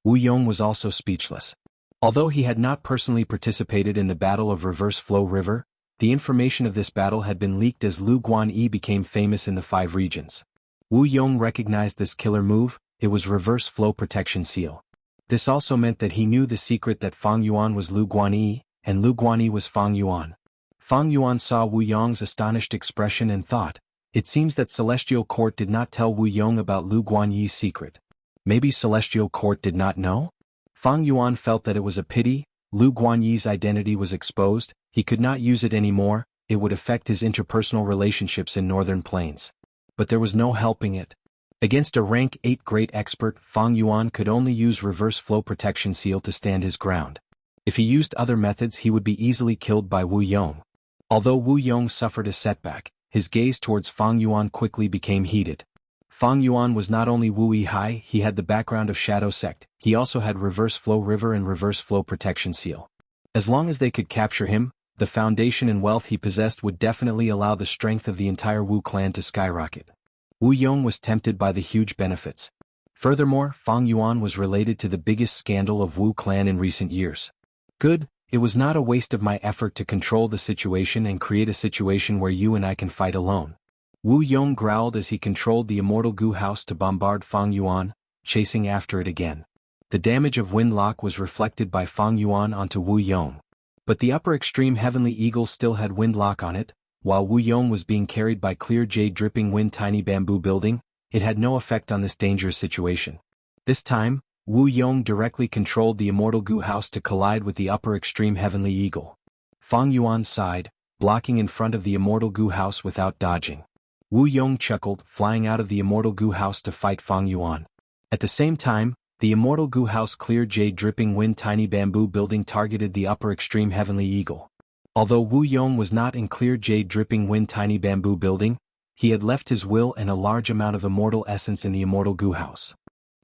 Wu Yong was also speechless. Although he had not personally participated in the Battle of Reverse Flow River, the information of this battle had been leaked as Lu Guanyi became famous in the 5 regions. Wu Yong recognized this killer move. It was Reverse Flow Protection Seal. This also meant that he knew the secret that Fang Yuan was Lu Guanyi, and Lu Guanyi was Fang Yuan. Fang Yuan saw Wu Yong's astonished expression and thought, it seems that Celestial Court did not tell Wu Yong about Lu Guanyi's secret. Maybe Celestial Court did not know? Fang Yuan felt that it was a pity. Lu Guanyi's identity was exposed, he could not use it anymore, it would affect his interpersonal relationships in Northern Plains. But there was no helping it. Against a rank 8 great expert, Fang Yuan could only use Reverse Flow Protection Seal to stand his ground. If he used other methods, he would be easily killed by Wu Yong. Although Wu Yong suffered a setback, his gaze towards Fang Yuan quickly became heated. Fang Yuan was not only Wu Yi, he had the background of Shadow Sect, he also had Reverse Flow River and Reverse Flow Protection Seal. As long as they could capture him, the foundation and wealth he possessed would definitely allow the strength of the entire Wu clan to skyrocket. Wu Yong was tempted by the huge benefits. Furthermore, Fang Yuan was related to the biggest scandal of Wu clan in recent years. Good, it was not a waste of my effort to control the situation and create a situation where you and I can fight alone. Wu Yong growled as he controlled the Immortal Gu House to bombard Fang Yuan, chasing after it again. The damage of Wind Lock was reflected by Fang Yuan onto Wu Yong. But the upper extreme Heavenly Eagle still had Wind Lock on it, while Wu Yong was being carried by Clear Jade Dripping Wind Tiny Bamboo Building, it had no effect on this dangerous situation. This time, Wu Yong directly controlled the Immortal Gu House to collide with the upper extreme Heavenly Eagle. Fang Yuan sighed, blocking in front of the Immortal Gu House without dodging. Wu Yong chuckled, flying out of the Immortal Gu House to fight Fang Yuan. At the same time, the Immortal Gu House Clear Jade Dripping Wind Tiny Bamboo Building targeted the upper extreme Heavenly Eagle. Although Wu Yong was not in Clear Jade Dripping Wind Tiny Bamboo Building, he had left his will and a large amount of immortal essence in the Immortal Gu House.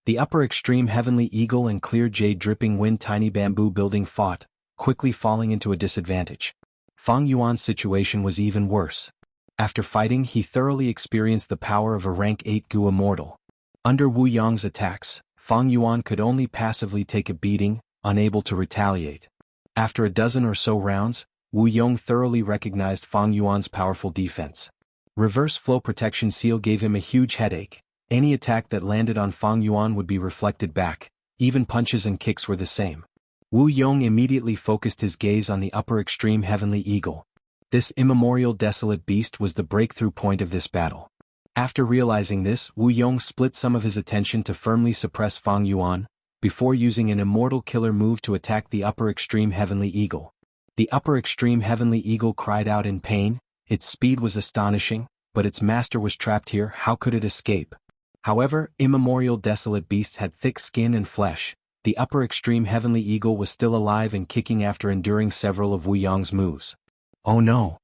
The upper extreme Heavenly Eagle and Clear Jade Dripping Wind Tiny Bamboo Building fought, quickly falling into a disadvantage. Fang Yuan's situation was even worse. After fighting, he thoroughly experienced the power of a rank 8 Gu Immortal. Under Wu Yong's attacks, Fang Yuan could only passively take a beating, unable to retaliate. After a dozen or so rounds, Wu Yong thoroughly recognized Fang Yuan's powerful defense. Reverse Flow Protection Seal gave him a huge headache. Any attack that landed on Fang Yuan would be reflected back, even punches and kicks were the same. Wu Yong immediately focused his gaze on the upper extreme Heavenly Eagle. This immemorial desolate beast was the breakthrough point of this battle. After realizing this, Wu Yong split some of his attention to firmly suppress Fang Yuan, before using an immortal killer move to attack the upper extreme Heavenly Eagle. The upper extreme Heavenly Eagle cried out in pain, its speed was astonishing, but its master was trapped here, how could it escape? However, immemorial desolate beasts had thick skin and flesh. The upper extreme Heavenly Eagle was still alive and kicking after enduring several of Wu Yong's moves. Oh no!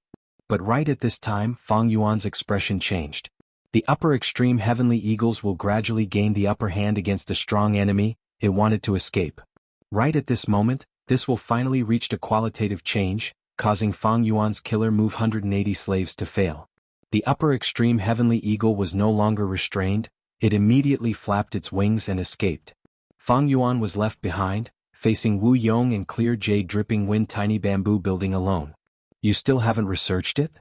But right at this time, Fang Yuan's expression changed. The upper extreme Heavenly Eagles will gradually gain the upper hand against a strong enemy, it wanted to escape. Right at this moment, this will finally reach a qualitative change, causing Fang Yuan's killer move 180 slaves to fail. The upper extreme Heavenly Eagle was no longer restrained, it immediately flapped its wings and escaped. Fang Yuan was left behind, facing Wu Yong and Clear Jade Dripping Wind Tiny Bamboo Building alone. You still haven't researched it?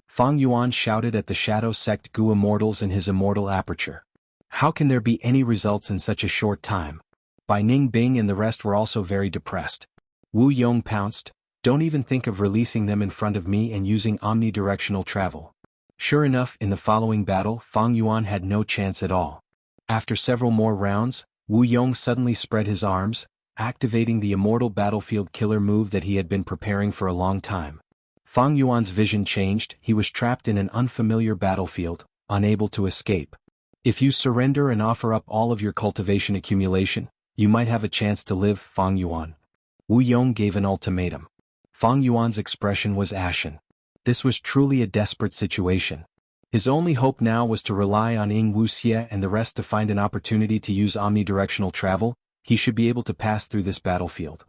Fang Yuan shouted at the Shadow Sect Gu Immortals in his immortal aperture. How can there be any results in such a short time? Bai Ning Bing and the rest were also very depressed. Wu Yong pounced, don't even think of releasing them in front of me and using omnidirectional travel. Sure enough, in the following battle, Fang Yuan had no chance at all. After several more rounds, Wu Yong suddenly spread his arms, activating the immortal battlefield killer move that he had been preparing for a long time. Fang Yuan's vision changed, he was trapped in an unfamiliar battlefield, unable to escape. If you surrender and offer up all of your cultivation accumulation, you might have a chance to live, Fang Yuan. Wu Yong gave an ultimatum. Fang Yuan's expression was ashen. This was truly a desperate situation. His only hope now was to rely on Wuxia and the rest to find an opportunity to use omnidirectional travel, he should be able to pass through this battlefield.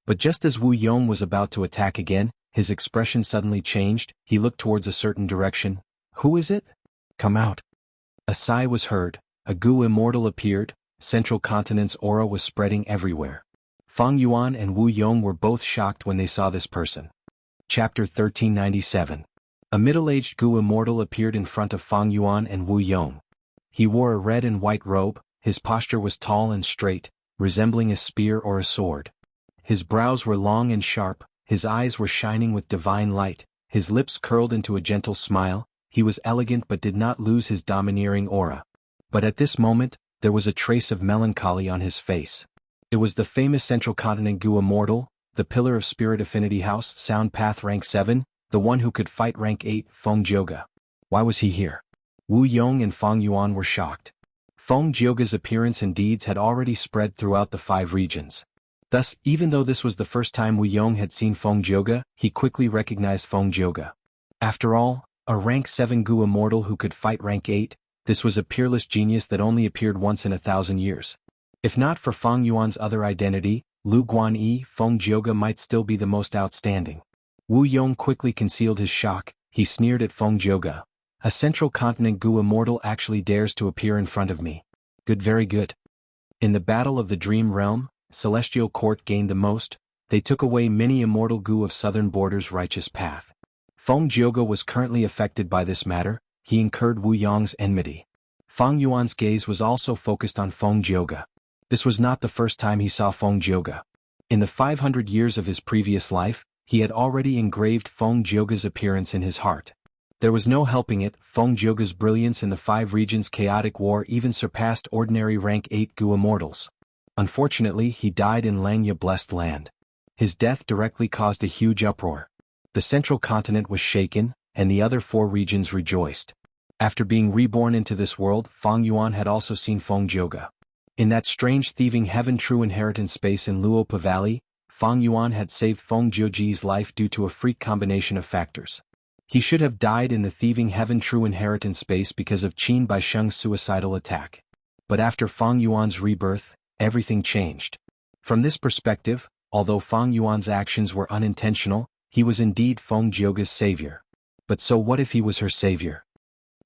But just as Wu Yong was about to attack again, his expression suddenly changed, he looked towards a certain direction. Who is it? Come out. A sigh was heard, a Gu immortal appeared, Central Continent's aura was spreading everywhere. Fang Yuan and Wu Yong were both shocked when they saw this person. Chapter 1397. A middle-aged Gu immortal appeared in front of Fang Yuan and Wu Yong. He wore a red and white robe, his posture was tall and straight, resembling a spear or a sword. His brows were long and sharp, his eyes were shining with divine light, his lips curled into a gentle smile. He was elegant but did not lose his domineering aura. But at this moment, there was a trace of melancholy on his face. It was the famous Central Continent Gu Immortal, the pillar of Spirit Affinity House, Sound Path Rank 7, the one who could fight Rank 8, Feng Jioge. Why was he here? Wu Yong and Fang Yuan were shocked. Feng Jioge's appearance and deeds had already spread throughout the 5 regions. Thus, even though this was the first time Wu Yong had seen Feng Jioge, he quickly recognized Feng Jioge. After all, a Rank 7 Gu Immortal who could fight Rank 8, this was a peerless genius that only appeared once in 1,000 years. If not for Fang Yuan's other identity, Lu Guanyi, Feng Jioge might still be the most outstanding. Wu Yong quickly concealed his shock, he sneered at Feng Jioge. A Central Continent Gu Immortal actually dares to appear in front of me. Good, very good. In the Battle of the Dream Realm, Celestial Court gained the most, they took away many immortal Gu of Southern Border's righteous path. Feng Jioge was currently affected by this matter, he incurred Wu Yong's enmity. Fang Yuan's gaze was also focused on Feng Jioge. This was not the first time he saw Feng Jioge. In the 500 years of his previous life, he had already engraved Feng Jioge's appearance in his heart. There was no helping it, Feng Jioge's brilliance in the 5 regions' chaotic war even surpassed ordinary Rank 8 Gu Immortals. Unfortunately, he died in Langya Blessed Land. His death directly caused a huge uproar. The Central Continent was shaken, and the other 4 regions rejoiced. After being reborn into this world, Fang Yuan had also seen Feng Jioge. In that strange thieving heaven true inheritance space in Luopa Valley, Fang Yuan had saved Feng Jioge's life due to a freak combination of factors. He should have died in the thieving heaven true inheritance space because of Qin Baisheng's suicidal attack. But after Fang Yuan's rebirth, everything changed. From this perspective, although Fang Yuan's actions were unintentional, he was indeed Feng Jioge's savior. But so what if he was her savior?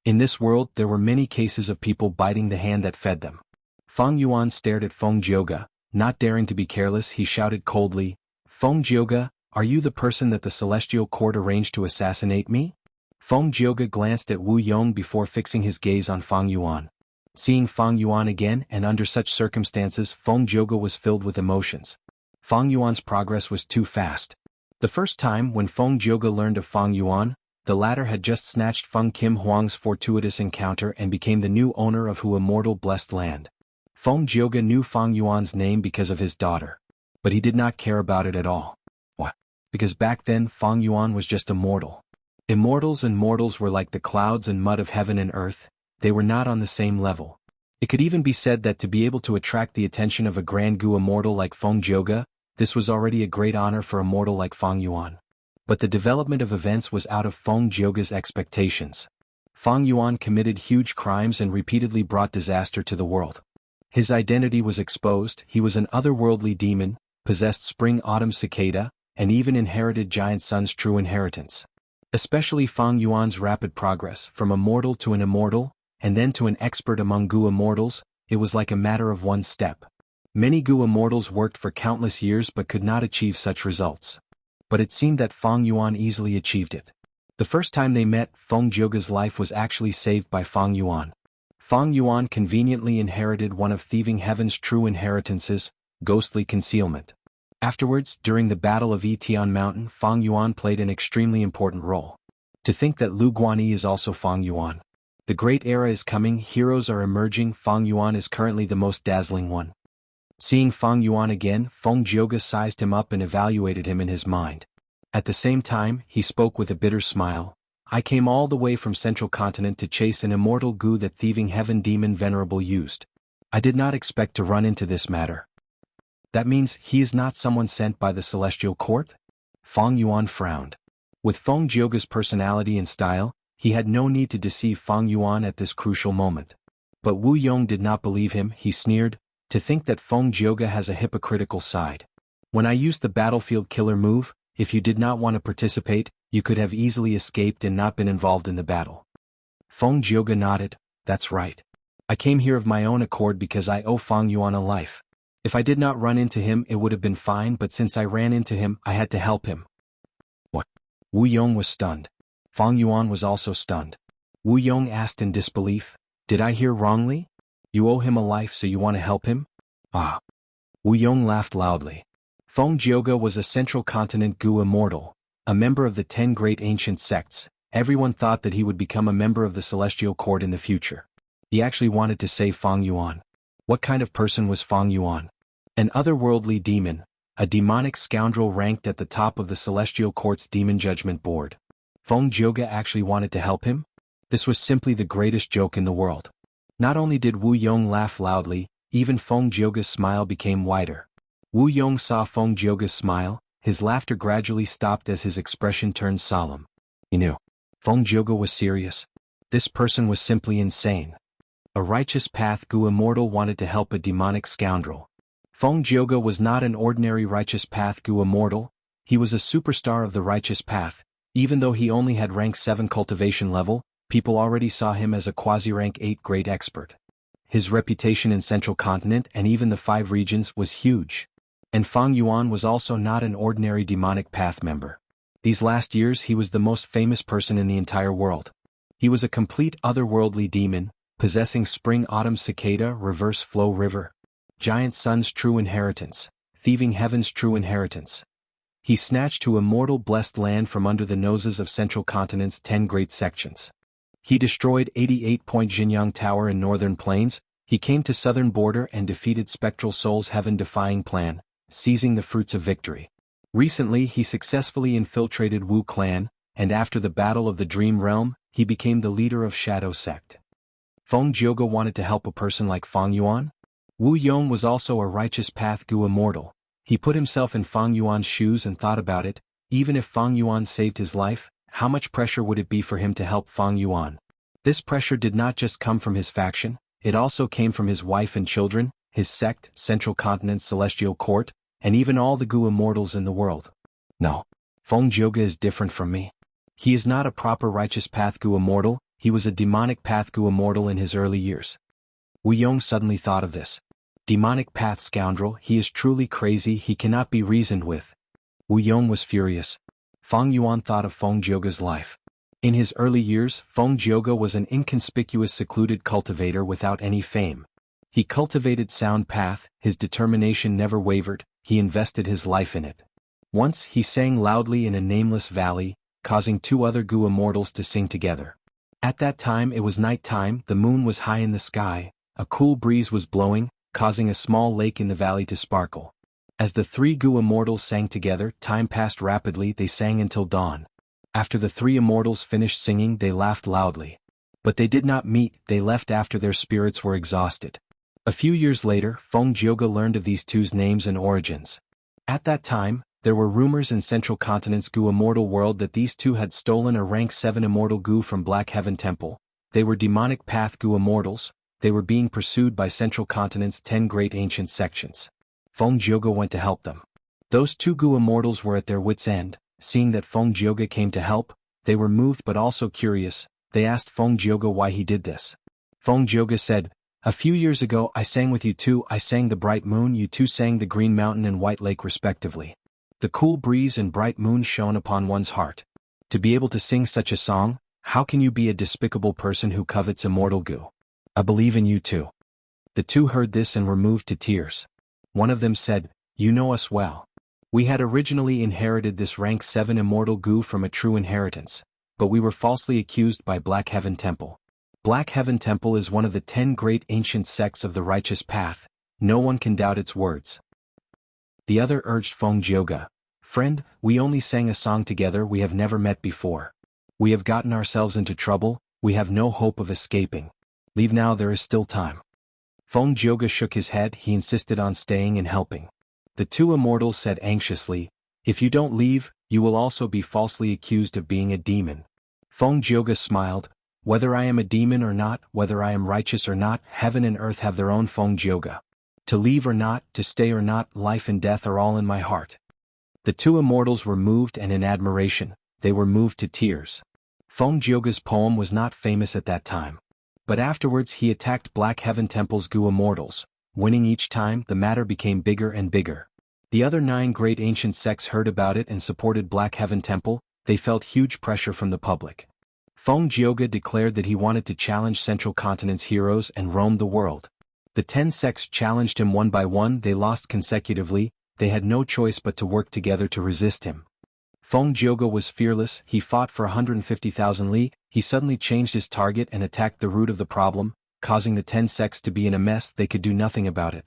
In this world there were many cases of people biting the hand that fed them. Fang Yuan stared at Feng Jioge, not daring to be careless he shouted coldly, "Feng Jioge, are you the person that the Celestial Court arranged to assassinate me?" Feng Jioge glanced at Wu Yong before fixing his gaze on Fang Yuan. Seeing Fang Yuan again and under such circumstances, Feng Jioge was filled with emotions. Fang Yuan's progress was too fast. The first time when Feng Jioge learned of Fang Yuan, the latter had just snatched Feng Kim Huang's fortuitous encounter and became the new owner of Hu Immortal Blessed Land. Feng Jioge knew Fang Yuan's name because of his daughter. But he did not care about it at all. Why? Because back then Fang Yuan was just a mortal. Immortals and mortals were like the clouds and mud of heaven and earth, they were not on the same level. It could even be said that to be able to attract the attention of a grand Gu immortal like Feng Jioge, this was already a great honor for a mortal like Fang Yuan. But the development of events was out of Feng Jioge's expectations. Fang Yuan committed huge crimes and repeatedly brought disaster to the world. His identity was exposed, he was an otherworldly demon, possessed spring-autumn cicada, and even inherited Giant Sun's true inheritance. Especially Fang Yuan's rapid progress, from a mortal to an immortal, and then to an expert among Gu immortals, it was like a matter of one step. Many Gu immortals worked for countless years but could not achieve such results. But it seemed that Fang Yuan easily achieved it. The first time they met, Feng Jioge's life was actually saved by Fang Yuan. Fang Yuan conveniently inherited one of Thieving Heaven's true inheritances, ghostly concealment. Afterwards, during the Battle of Yitian Mountain, Fang Yuan played an extremely important role. To think that Lu Guanyi is also Fang Yuan. The great era is coming, heroes are emerging, Fang Yuan is currently the most dazzling one. Seeing Fang Yuan again, Feng Jioge sized him up and evaluated him in his mind. At the same time, he spoke with a bitter smile. I came all the way from Central Continent to chase an immortal Gu that Thieving Heaven Demon Venerable used. I did not expect to run into this matter. That means he is not someone sent by the Celestial Court? Fang Yuan frowned. With Feng Jioge's personality and style, he had no need to deceive Fang Yuan at this crucial moment. But Wu Yong did not believe him, he sneered, to think that Feng Jioge has a hypocritical side. When I used the battlefield killer move, if you did not want to participate, you could have easily escaped and not been involved in the battle. Feng Jioge nodded, that's right. I came here of my own accord because I owe Fang Yuan a life. If I did not run into him it would have been fine, but since I ran into him I had to help him. What? Wu Yong was stunned. Fang Yuan was also stunned. Wu Yong asked in disbelief, did I hear wrongly? You owe him a life so you want to help him? Ah. Wu Yong laughed loudly. Feng Jioge was a central continent Gu immortal, a member of the 10 great ancient sects. Everyone thought that he would become a member of the celestial court in the future. He actually wanted to save Fang Yuan. What kind of person was Fang Yuan? An otherworldly demon, a demonic scoundrel ranked at the top of the celestial court's demon judgment board. Feng Jioge actually wanted to help him? This was simply the greatest joke in the world. Not only did Wu Yong laugh loudly, even Feng Jioge's smile became wider. Wu Yong saw Feng Jioge's smile, his laughter gradually stopped as his expression turned solemn. He knew. Feng Jioge was serious. This person was simply insane. A righteous path Gu immortal wanted to help a demonic scoundrel. Feng Jioge was not an ordinary righteous path Gu immortal, he was a superstar of the righteous path. Even though he only had rank 7 cultivation level, people already saw him as a quasi-rank 8 great expert. His reputation in Central Continent and even the 5 regions was huge. And Fang Yuan was also not an ordinary demonic path member. These last years he was the most famous person in the entire world. He was a complete otherworldly demon, possessing spring-autumn cicada reverse flow river. Giant sun's true inheritance, thieving heaven's true inheritance. He snatched to immortal blessed land from under the noses of Central Continent's 10 great sections. He destroyed 88-point Jianghu Tower in northern plains, he came to southern border and defeated Spectral Soul's heaven-defying plan, seizing the fruits of victory. Recently he successfully infiltrated Wu clan, and after the Battle of the Dream Realm, he became the leader of Shadow Sect. Feng Jioge wanted to help a person like Fang Yuan? Wu Yong was also a righteous path Gu immortal. He put himself in Fang Yuan's shoes and thought about it. Even if Fang Yuan saved his life, how much pressure would it be for him to help Fang Yuan? This pressure did not just come from his faction, it also came from his wife and children, his sect, Central Continent's celestial court, and even all the Gu immortals in the world. No. Feng Jioge is different from me. He is not a proper righteous path Gu immortal, he was a demonic path Gu immortal in his early years. Wu Yong suddenly thought of this. Demonic path scoundrel, he is truly crazy, he cannot be reasoned with. Wu Yong was furious. Fang Yuan thought of Feng Jioge's life. In his early years, Feng Jioge was an inconspicuous secluded cultivator without any fame. He cultivated sound path, his determination never wavered, he invested his life in it. Once he sang loudly in a nameless valley, causing 2 other Gu immortals to sing together. At that time it was night time, the moon was high in the sky, a cool breeze was blowing, causing a small lake in the valley to sparkle. As the 3 Gu immortals sang together, time passed rapidly, they sang until dawn. After the 3 immortals finished singing they laughed loudly. But they did not meet, they left after their spirits were exhausted. A few years later, Feng Jioge learned of these 2's names and origins. At that time, there were rumors in Central Continent's Gu immortal world that these 2 had stolen a rank 7 immortal Gu from Black Heaven Temple. They were demonic path Gu immortals, they were being pursued by Central Continent's 10 great ancient sections. Feng Jioge went to help them. Those 2 Gu immortals were at their wits' end. Seeing that Feng Jioge came to help, they were moved but also curious. They asked Feng Jioge why he did this. Feng Jioge said, "A few years ago I sang with you 2, I sang the bright moon, you 2 sang the green mountain and white lake respectively. The cool breeze and bright moon shone upon one's heart. To be able to sing such a song, how can you be a despicable person who covets immortal Gu? I believe in you too." The 2 heard this and were moved to tears. One of them said, "You know us well. We had originally inherited this rank 7 immortal Gu from a true inheritance, but we were falsely accused by Black Heaven Temple. Black Heaven Temple is one of the 10 great ancient sects of the righteous path, no one can doubt its words." The other urged Feng Jioge, "Friend, we only sang a song together, we have never met before. We have gotten ourselves into trouble, we have no hope of escaping. Leave now, there is still time." Feng Jioge shook his head, he insisted on staying and helping. The 2 immortals said anxiously, "If you don't leave, you will also be falsely accused of being a demon." Feng Jioge smiled, "Whether I am a demon or not, whether I am righteous or not, heaven and earth have their own Feng Jioge. To leave or not, to stay or not, life and death are all in my heart." The 2 immortals were moved and in admiration, they were moved to tears. Feng Jioge's poem was not famous at that time. But afterwards he attacked Black Heaven Temple's Gu Immortals. Winning each time, the matter became bigger and bigger. The other 9 great ancient sects heard about it and supported Black Heaven Temple. They felt huge pressure from the public. Feng Jioge declared that he wanted to challenge Central Continent's heroes and roam the world. The 10 sects challenged him one by one. They lost consecutively. They had no choice but to work together to resist him. Feng Jioge was fearless. He fought for 150,000 li. He suddenly changed his target and attacked the root of the problem, causing the 10 sects to be in a mess. They could do nothing about it.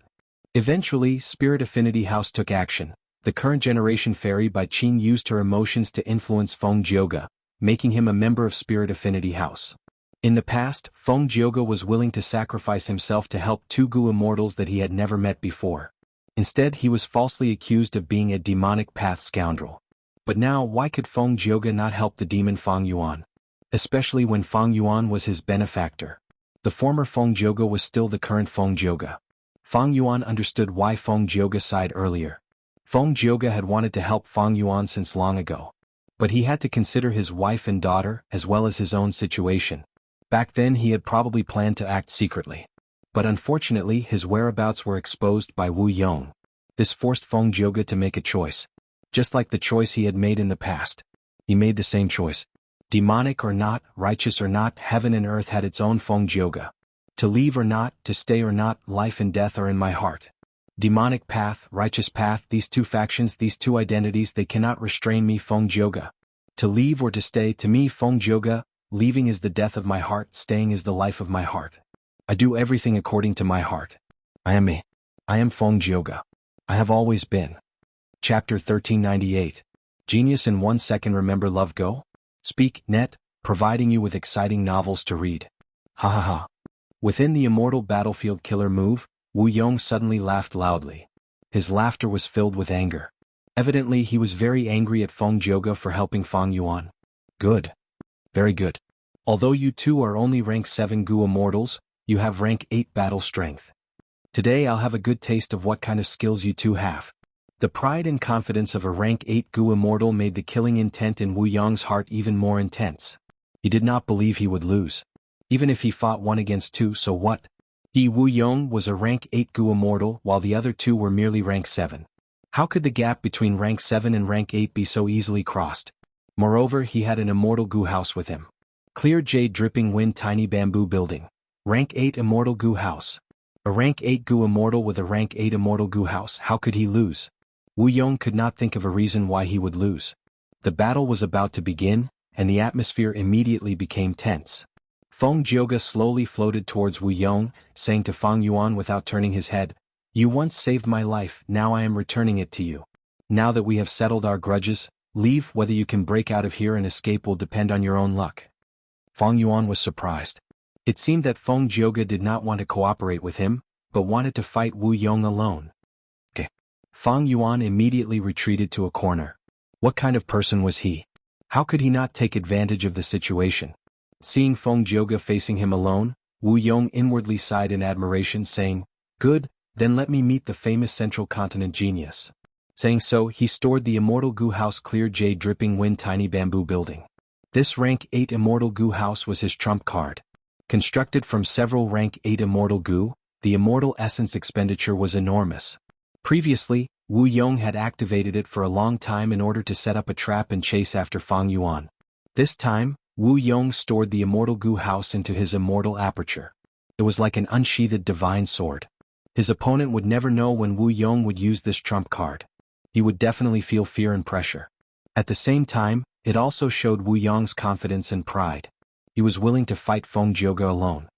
Eventually, Spirit Affinity House took action. The current generation fairy Bai Qing used her emotions to influence Feng Jioge, making him a member of Spirit Affinity House. In the past, Feng Jioge was willing to sacrifice himself to help 2 Gu Immortals that he had never met before. Instead, he was falsely accused of being a demonic path scoundrel. But now, why could Feng Jioge not help the demon Feng Yuan? Especially when Feng Yuan was his benefactor. The former Feng Jioge was still the current Feng Jioge. Feng Yuan understood why Feng Jioge sighed earlier. Feng Jioge had wanted to help Feng Yuan since long ago. But he had to consider his wife and daughter as well as his own situation. Back then he had probably planned to act secretly. But unfortunately his whereabouts were exposed by Wu Yong. This forced Feng Jioge to make a choice. Just like the choice he had made in the past. He made the same choice. Demonic or not, righteous or not, heaven and earth had its own Feng Jioge. To leave or not, to stay or not, life and death are in my heart. Demonic path, righteous path, these 2 factions, these 2 identities, they cannot restrain me, Feng Jioge. To leave or to stay, to me, Feng Jioge, leaving is the death of my heart, staying is the life of my heart. I do everything according to my heart. I am me. I am Feng Jioge. I have always been. Chapter 1398. Genius in 1 second. Remember Love Go? Speak, net, providing you with exciting novels to read. Ha ha ha. Within the Immortal Battlefield Killer move, Wu Yong suddenly laughed loudly. His laughter was filled with anger. Evidently he was very angry at Feng Jioge for helping Feng Yuan. Good. Very good. Although you 2 are only rank 7 Gu Immortals, you have rank 8 battle strength. Today I'll have a good taste of what kind of skills you 2 have. The pride and confidence of a rank 8 Gu Immortal made the killing intent in Wu Yong's heart even more intense. He did not believe he would lose. Even if he fought 1 against 2, so what? He, Wu Yong, was a rank 8 Gu Immortal while the other 2 were merely rank 7. How could the gap between rank 7 and rank 8 be so easily crossed? Moreover, he had an Immortal Gu house with him. Clear jade dripping wind tiny bamboo building. Rank 8 Immortal Gu house. A rank 8 Gu Immortal with a rank 8 Immortal Gu house, how could he lose? Wu Yong could not think of a reason why he would lose. The battle was about to begin, and the atmosphere immediately became tense. Feng Jioge slowly floated towards Wu Yong, saying to Feng Yuan without turning his head, "You once saved my life, now I am returning it to you. Now that we have settled our grudges, leave. Whether you can break out of here and escape will depend on your own luck." Feng Yuan was surprised. It seemed that Feng Jioge did not want to cooperate with him, but wanted to fight Wu Yong alone. Okay. Feng Yuan immediately retreated to a corner. What kind of person was he? How could he not take advantage of the situation? Seeing Feng Jioge facing him alone, Wu Yong inwardly sighed in admiration, saying, "Good, then let me meet the famous Central Continent genius." Saying so, he stored the Immortal Gu house clear jade dripping wind tiny bamboo building. This rank 8 Immortal Gu house was his trump card. Constructed from several rank 8 Immortal Gu, the Immortal Essence expenditure was enormous. Previously, Wu Yong had activated it for a long time in order to set up a trap and chase after Feng Yuan. This time, Wu Yong stored the Immortal Gu house into his Immortal Aperture. It was like an unsheathed divine sword. His opponent would never know when Wu Yong would use this trump card. He would definitely feel fear and pressure. At the same time, it also showed Wu Yong's confidence and pride. He was willing to fight Feng Jioge alone.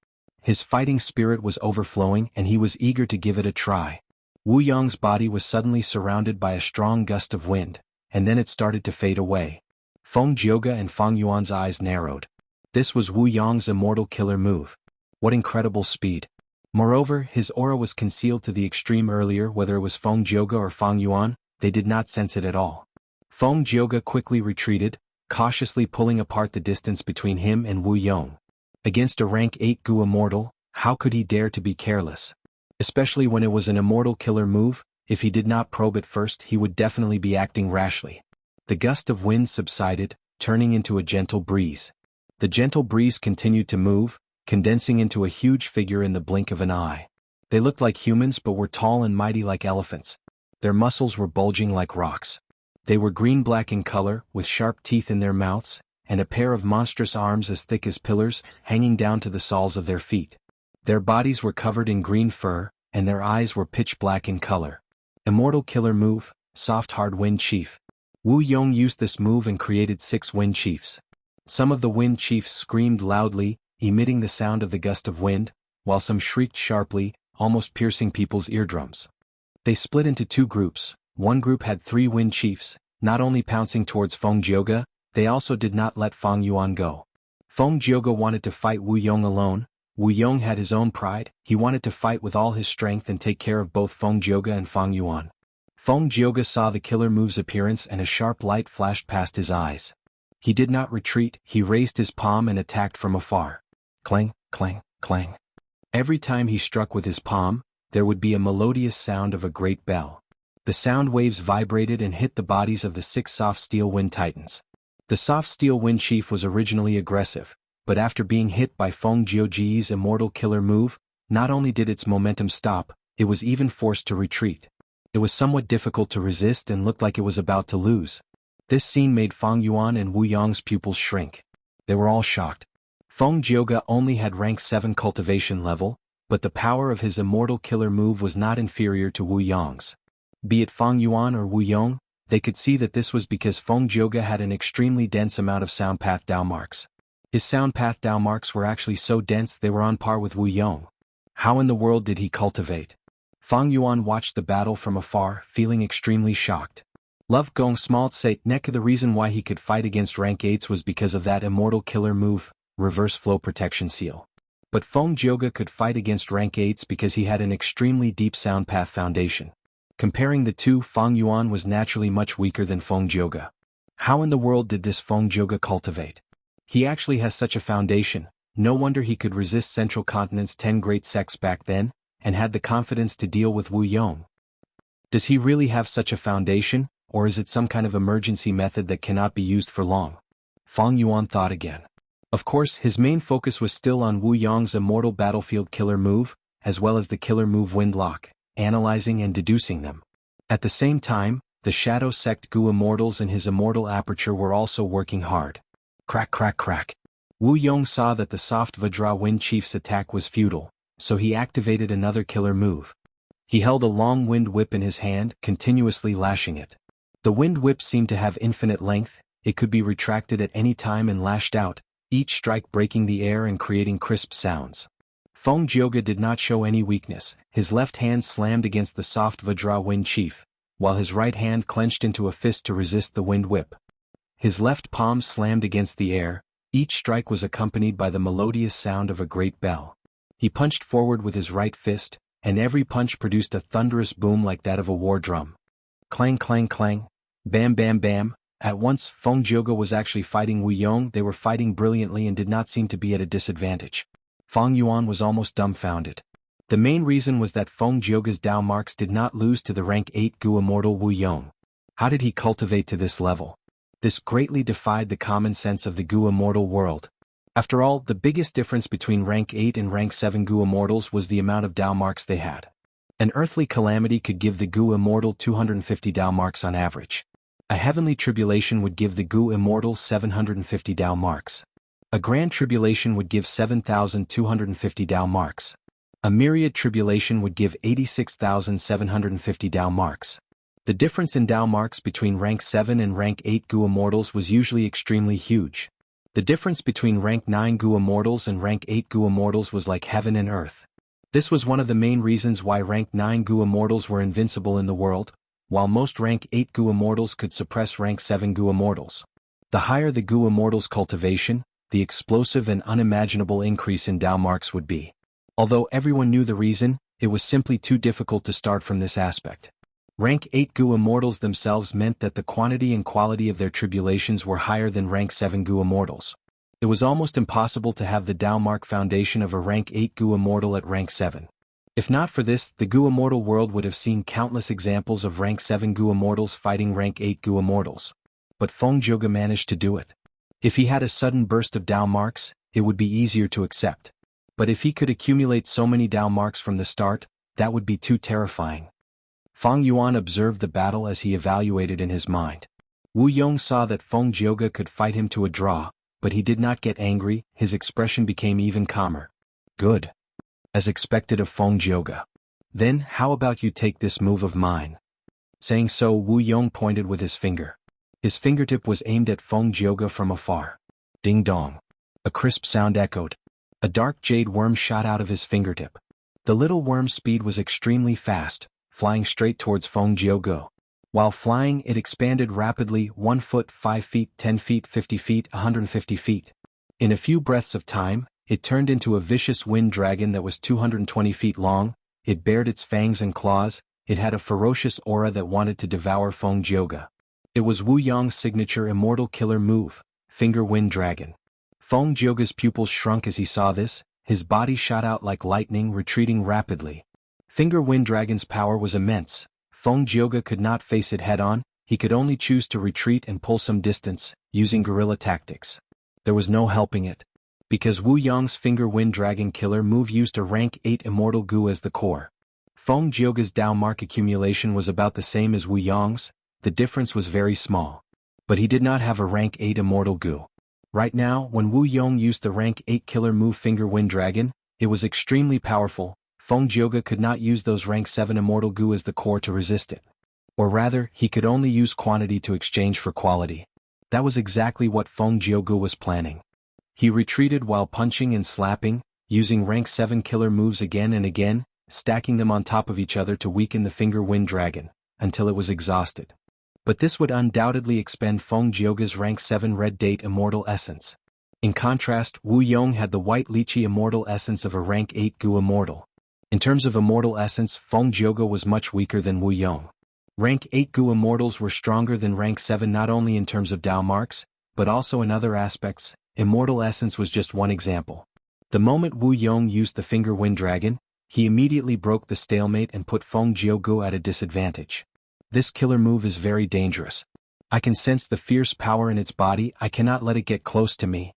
His fighting spirit was overflowing and he was eager to give it a try. Wu Yong's body was suddenly surrounded by a strong gust of wind, and then it started to fade away. Feng Jioge and Feng Yuan's eyes narrowed. This was Wu Yong's Immortal Killer move. What incredible speed. Moreover, his aura was concealed to the extreme earlier. Whether it was Feng Jioge or Feng Yuan, they did not sense it at all. Feng Jioge quickly retreated, cautiously pulling apart the distance between him and Wu Yong. Against a rank 8 Gu Immortal, how could he dare to be careless? Especially when it was an Immortal Killer move, if he did not probe it first he would definitely be acting rashly. The gust of wind subsided, turning into a gentle breeze. The gentle breeze continued to move, condensing into a huge figure in the blink of an eye. They looked like humans but were tall and mighty like elephants. Their muscles were bulging like rocks. They were green-black in color, with sharp teeth in their mouths, and a pair of monstrous arms as thick as pillars, hanging down to the soles of their feet. Their bodies were covered in green fur, and their eyes were pitch black in color. Immortal Killer Move, Soft Hard Wind Chief. Wu Yong used this move and created 6 Wind Chiefs. Some of the Wind Chiefs screamed loudly, emitting the sound of the gust of wind, while some shrieked sharply, almost piercing people's eardrums. They split into 2 groups. One group had 3 Wind Chiefs, not only pouncing towards Feng Jioge, they also did not let Feng Yuan go. Feng Jioge wanted to fight Wu Yong alone. Wu Yong had his own pride, he wanted to fight with all his strength and take care of both Feng Jioge and Feng Yuan. Feng Jioge saw the killer move's appearance and a sharp light flashed past his eyes. He did not retreat, he raised his palm and attacked from afar. Clang, clang, clang. Every time he struck with his palm, there would be a melodious sound of a great bell. The sound waves vibrated and hit the bodies of the 6 soft steel wind titans. The soft steel wind chief was originally aggressive, but after being hit by Feng Jioge's immortal killer move, not only did its momentum stop, it was even forced to retreat. It was somewhat difficult to resist and looked like it was about to lose. This scene made Feng Yuan and Wu Yong's pupils shrink. They were all shocked. Feng Jioge only had rank 7 cultivation level, but the power of his immortal killer move was not inferior to Wu Yong's. Be it Feng Yuan or Wu Yong, they could see that this was because Feng Jioge had an extremely dense amount of sound path Dao marks. His sound path Dao marks were actually so dense they were on par with Wu Yong. How in the world did he cultivate? Feng Yuan watched the battle from afar, feeling extremely shocked. Love Gong smalt say neck the reason why he could fight against rank 8s was because of that immortal killer move, Reverse Flow Protection Seal. But Feng Jioge could fight against rank 8s because he had an extremely deep sound path foundation. Comparing the two, Feng Yuan was naturally much weaker than Feng Jioge. How in the world did this Feng Jioge cultivate? He actually has such a foundation, no wonder he could resist Central Continent's 10 great sects back then, and had the confidence to deal with Wu Yong. Does he really have such a foundation, or is it some kind of emergency method that cannot be used for long? Feng Yuan thought again. Of course, his main focus was still on Wu Yong's immortal battlefield killer move, as well as the killer move Wind Lock, analyzing and deducing them. At the same time, the Shadow Sect Gu Immortals and his immortal aperture were also working hard. Crack crack crack. Wu Yong saw that the soft Vajra Wind Chief's attack was futile, so he activated another killer move. He held a long wind whip in his hand, continuously lashing it. The wind whip seemed to have infinite length, it could be retracted at any time and lashed out, each strike breaking the air and creating crisp sounds. Feng Jioge did not show any weakness, his left hand slammed against the soft Vajra Wind Chief, while his right hand clenched into a fist to resist the wind whip. His left palm slammed against the air, each strike was accompanied by the melodious sound of a great bell. He punched forward with his right fist, and every punch produced a thunderous boom like that of a war drum. Clang clang clang, bam bam bam. At once, Feng Jioge was actually fighting Wu Yong. They were fighting brilliantly and did not seem to be at a disadvantage. Feng Yuan was almost dumbfounded. The main reason was that Feng Jioge's Dao marks did not lose to the rank 8 Gu Immortal Wu Yong. How did he cultivate to this level? This greatly defied the common sense of the Gu Immortal world. After all, the biggest difference between rank 8 and rank 7 Gu Immortals was the amount of Dao marks they had. An earthly calamity could give the Gu Immortal 250 Dao marks on average. A heavenly tribulation would give the Gu Immortal 750 Dao marks. A grand tribulation would give 7,250 Dao marks. A myriad tribulation would give 86,750 Dao marks. The difference in Dao marks between rank 7 and rank 8 Gu Immortals was usually extremely huge. The difference between rank 9 Gu Immortals and rank 8 Gu Immortals was like heaven and earth. This was one of the main reasons why rank 9 Gu Immortals were invincible in the world, while most rank 8 Gu Immortals could suppress rank 7 Gu Immortals. The higher the Gu Immortals' cultivation, the explosive and unimaginable increase in Dao marks would be. Although everyone knew the reason, it was simply too difficult to start from this aspect. Rank 8 Gu Immortals themselves meant that the quantity and quality of their tribulations were higher than rank 7 Gu Immortals. It was almost impossible to have the Dao mark foundation of a rank 8 Gu Immortal at rank 7. If not for this, the Gu Immortal world would have seen countless examples of rank 7 Gu Immortals fighting rank 8 Gu Immortals. But Feng Jioge managed to do it. If he had a sudden burst of Dao marks, it would be easier to accept. But if he could accumulate so many Dao marks from the start, that would be too terrifying. Feng Yuan observed the battle as he evaluated in his mind. Wu Yong saw that Feng Jioge could fight him to a draw, but he did not get angry, his expression became even calmer. Good. As expected of Feng Jioge. Then, how about you take this move of mine? Saying so, Wu Yong pointed with his finger. His fingertip was aimed at Feng Jioge from afar. Ding dong. A crisp sound echoed. A dark jade worm shot out of his fingertip. The little worm's speed was extremely fast, flying straight towards Feng Jioge. While flying, it expanded rapidly, 1 foot, 5 feet, 10 feet, 50 feet, 150 feet. In a few breaths of time, it turned into a vicious wind dragon that was 220 feet long. It bared its fangs and claws. It had a ferocious aura that wanted to devour Feng Jioge. It was Wu Yong's signature immortal killer move, Finger Wind Dragon. Feng Jioge's pupils shrunk as he saw this, his body shot out like lightning, retreating rapidly. Finger Wind Dragon's power was immense. Feng Jioge could not face it head-on, he could only choose to retreat and pull some distance, using guerrilla tactics. There was no helping it. Because Wu Yong's Finger Wind Dragon killer move used a rank 8 immortal gu as the core. Feng Jioge's Dao mark accumulation was about the same as Wu Yong's, the difference was very small. But he did not have a rank 8 immortal gu. Right now, when Wu Yong used the rank 8 killer move Finger Wind Dragon, it was extremely powerful. Feng Jioge could not use those rank 7 immortal gu as the core to resist it. Or rather, he could only use quantity to exchange for quality. That was exactly what Feng Jioge was planning. He retreated while punching and slapping, using rank 7 killer moves again and again, stacking them on top of each other to weaken the Finger Wind Dragon, until it was exhausted. But this would undoubtedly expend Feng Jioge's rank 7 Red Date Immortal Essence. In contrast, Wu Yong had the White Lychee Immortal Essence of a rank 8 gu Immortal. In terms of Immortal Essence, Feng Jioge was much weaker than Wu Yong. Rank 8 gu Immortals were stronger than rank 7 not only in terms of Dao marks, but also in other aspects. Immortal Essence was just one example. The moment Wu Yong used the Finger Wind Dragon, he immediately broke the stalemate and put Feng Jioge at a disadvantage. This killer move is very dangerous. I can sense the fierce power in its body, I cannot let it get close to me.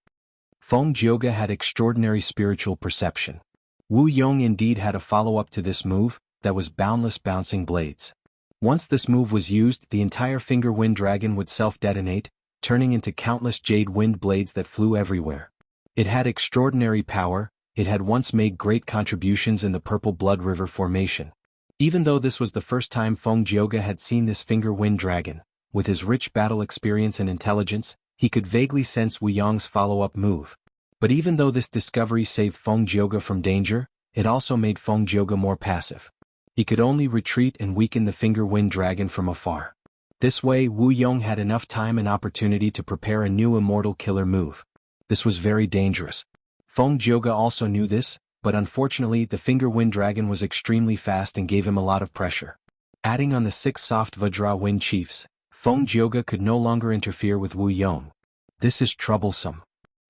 Feng Jioge had extraordinary spiritual perception. Wu Yong indeed had a follow-up to this move, that was boundless bouncing blades. Once this move was used, the entire Finger Wind Dragon would self-detonate, turning into countless jade wind blades that flew everywhere. It had extraordinary power, it had once made great contributions in the Purple Blood River formation. Even though this was the first time Feng Jioge had seen this Finger Wind Dragon, with his rich battle experience and intelligence, he could vaguely sense Wu Yong's follow-up move. But even though this discovery saved Feng Jioge from danger, it also made Feng Jioge more passive. He could only retreat and weaken the Finger Wind Dragon from afar. This way, Wu Yong had enough time and opportunity to prepare a new immortal killer move. This was very dangerous. Feng Jioge also knew this, but unfortunately the Finger Wind Dragon was extremely fast and gave him a lot of pressure. Adding on the 6 soft Vajra Wind Chiefs, Feng Jioge could no longer interfere with Wu Yong. This is troublesome.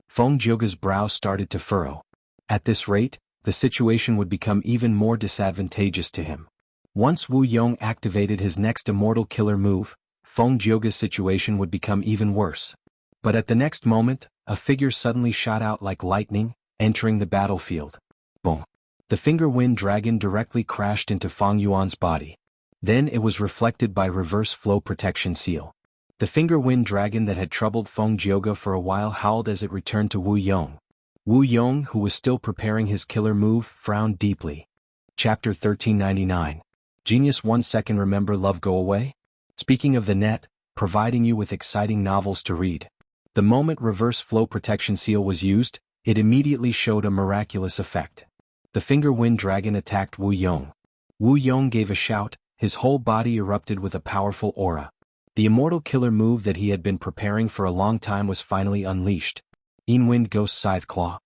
Feng Jioge's brow started to furrow. At this rate, the situation would become even more disadvantageous to him. Once Wu Yong activated his next immortal killer move, Feng Jioge's situation would become even worse. But at the next moment, a figure suddenly shot out like lightning, entering the battlefield. Boom! The Finger Wind Dragon directly crashed into Feng Yuan's body. Then it was reflected by Reverse Flow Protection Seal. The Finger Wind Dragon that had troubled Feng Jioge for a while howled as it returned to Wu Yong. Wu Yong, who was still preparing his killer move, frowned deeply. Chapter 1399. Genius 1 second. Remember love go away? Speaking of the net, providing you with exciting novels to read. The moment Reverse Flow Protection Seal was used, it immediately showed a miraculous effect. The Finger Wind Dragon attacked Wu Yong. Wu Yong gave a shout, his whole body erupted with a powerful aura. The immortal killer move that he had been preparing for a long time was finally unleashed. Wind Ghost Scythe Claw.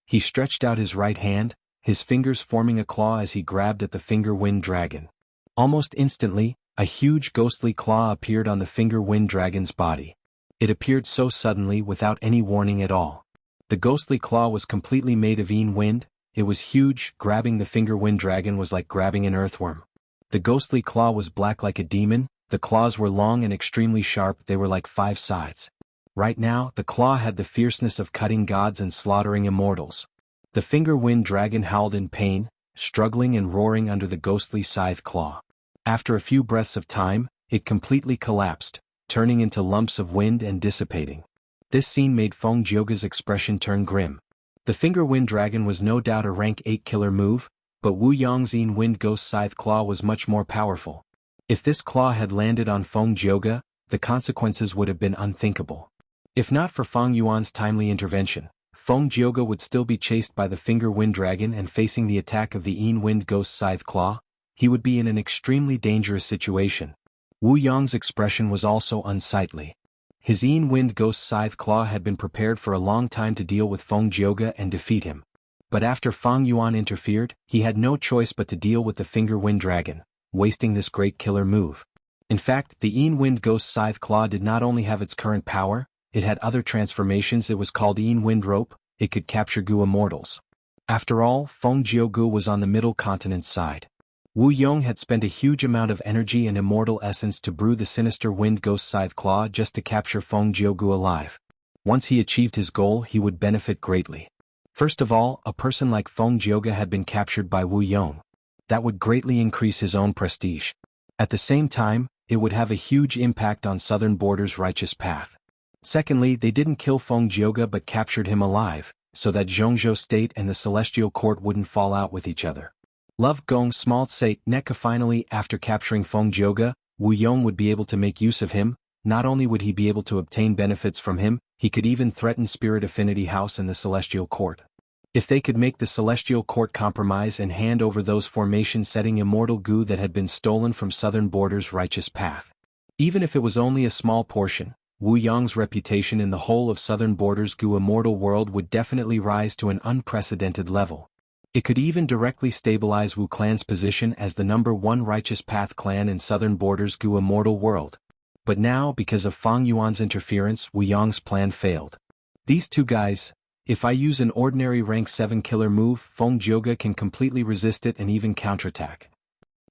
He stretched out his right hand, his fingers forming a claw as he grabbed at the Finger Wind Dragon. Almost instantly, a huge ghostly claw appeared on the Finger Wind Dragon's body. It appeared so suddenly without any warning at all. The ghostly claw was completely made of wind, it was huge, grabbing the Finger Wind Dragon was like grabbing an earthworm. The ghostly claw was black like a demon, the claws were long and extremely sharp, they were like 5 sides. Right now, the claw had the fierceness of cutting gods and slaughtering immortals. The finger wind dragon howled in pain, struggling and roaring under the ghostly scythe claw. After a few breaths of time, it completely collapsed, turning into lumps of wind and dissipating. This scene made Feng Jioge's expression turn grim. The finger wind dragon was no doubt a rank 8 killer move, but Wu Yong's wind ghost scythe claw was much more powerful. If this claw had landed on Feng Jioge, the consequences would have been unthinkable. If not for Fang Yuan's timely intervention, Feng Jioge would still be chased by the finger wind dragon and facing the attack of the wind ghost scythe claw. He would be in an extremely dangerous situation. Wu Yong's expression was also unsightly. His wind ghost scythe claw had been prepared for a long time to deal with Feng Jioge and defeat him. But after Fang Yuan interfered, he had no choice but to deal with the finger wind dragon, wasting this great killer move. In fact, the wind ghost scythe claw did not only have its current power, it had other transformations. It was called wind rope. It could capture Gu immortals. After all, Feng Jianghu was on the middle continent's side. Wu Yong had spent a huge amount of energy and immortal essence to brew the sinister wind ghost scythe claw just to capture Feng Jianghu alive. Once he achieved his goal, he would benefit greatly. First of all, a person like Feng Jioge had been captured by Wu Yong. That would greatly increase his own prestige. At the same time, it would have a huge impact on Southern Border's righteous path. Secondly, they didn't kill Feng Jioge but captured him alive, so that Jianghu State and the Celestial Court wouldn't fall out with each other. Love Gong small say Neka. Finally, after capturing Feng Jioge, Wu Yong would be able to make use of him. Not only would he be able to obtain benefits from him, he could even threaten Spirit Affinity House and the Celestial Court. If they could make the Celestial Court compromise and hand over those formation-setting immortal goo that had been stolen from Southern Border's righteous path. Even if it was only a small portion, Wu Yong's reputation in the whole of Southern Border's Gu immortal world would definitely rise to an unprecedented level. It could even directly stabilize Wu clan's position as the #1 righteous path clan in Southern Border's Gu immortal world. But now, because of Fang Yuan's interference, Wu Yong's plan failed. These two guys, if I use an ordinary rank 7 killer move, Feng Jioge can completely resist it and even counterattack.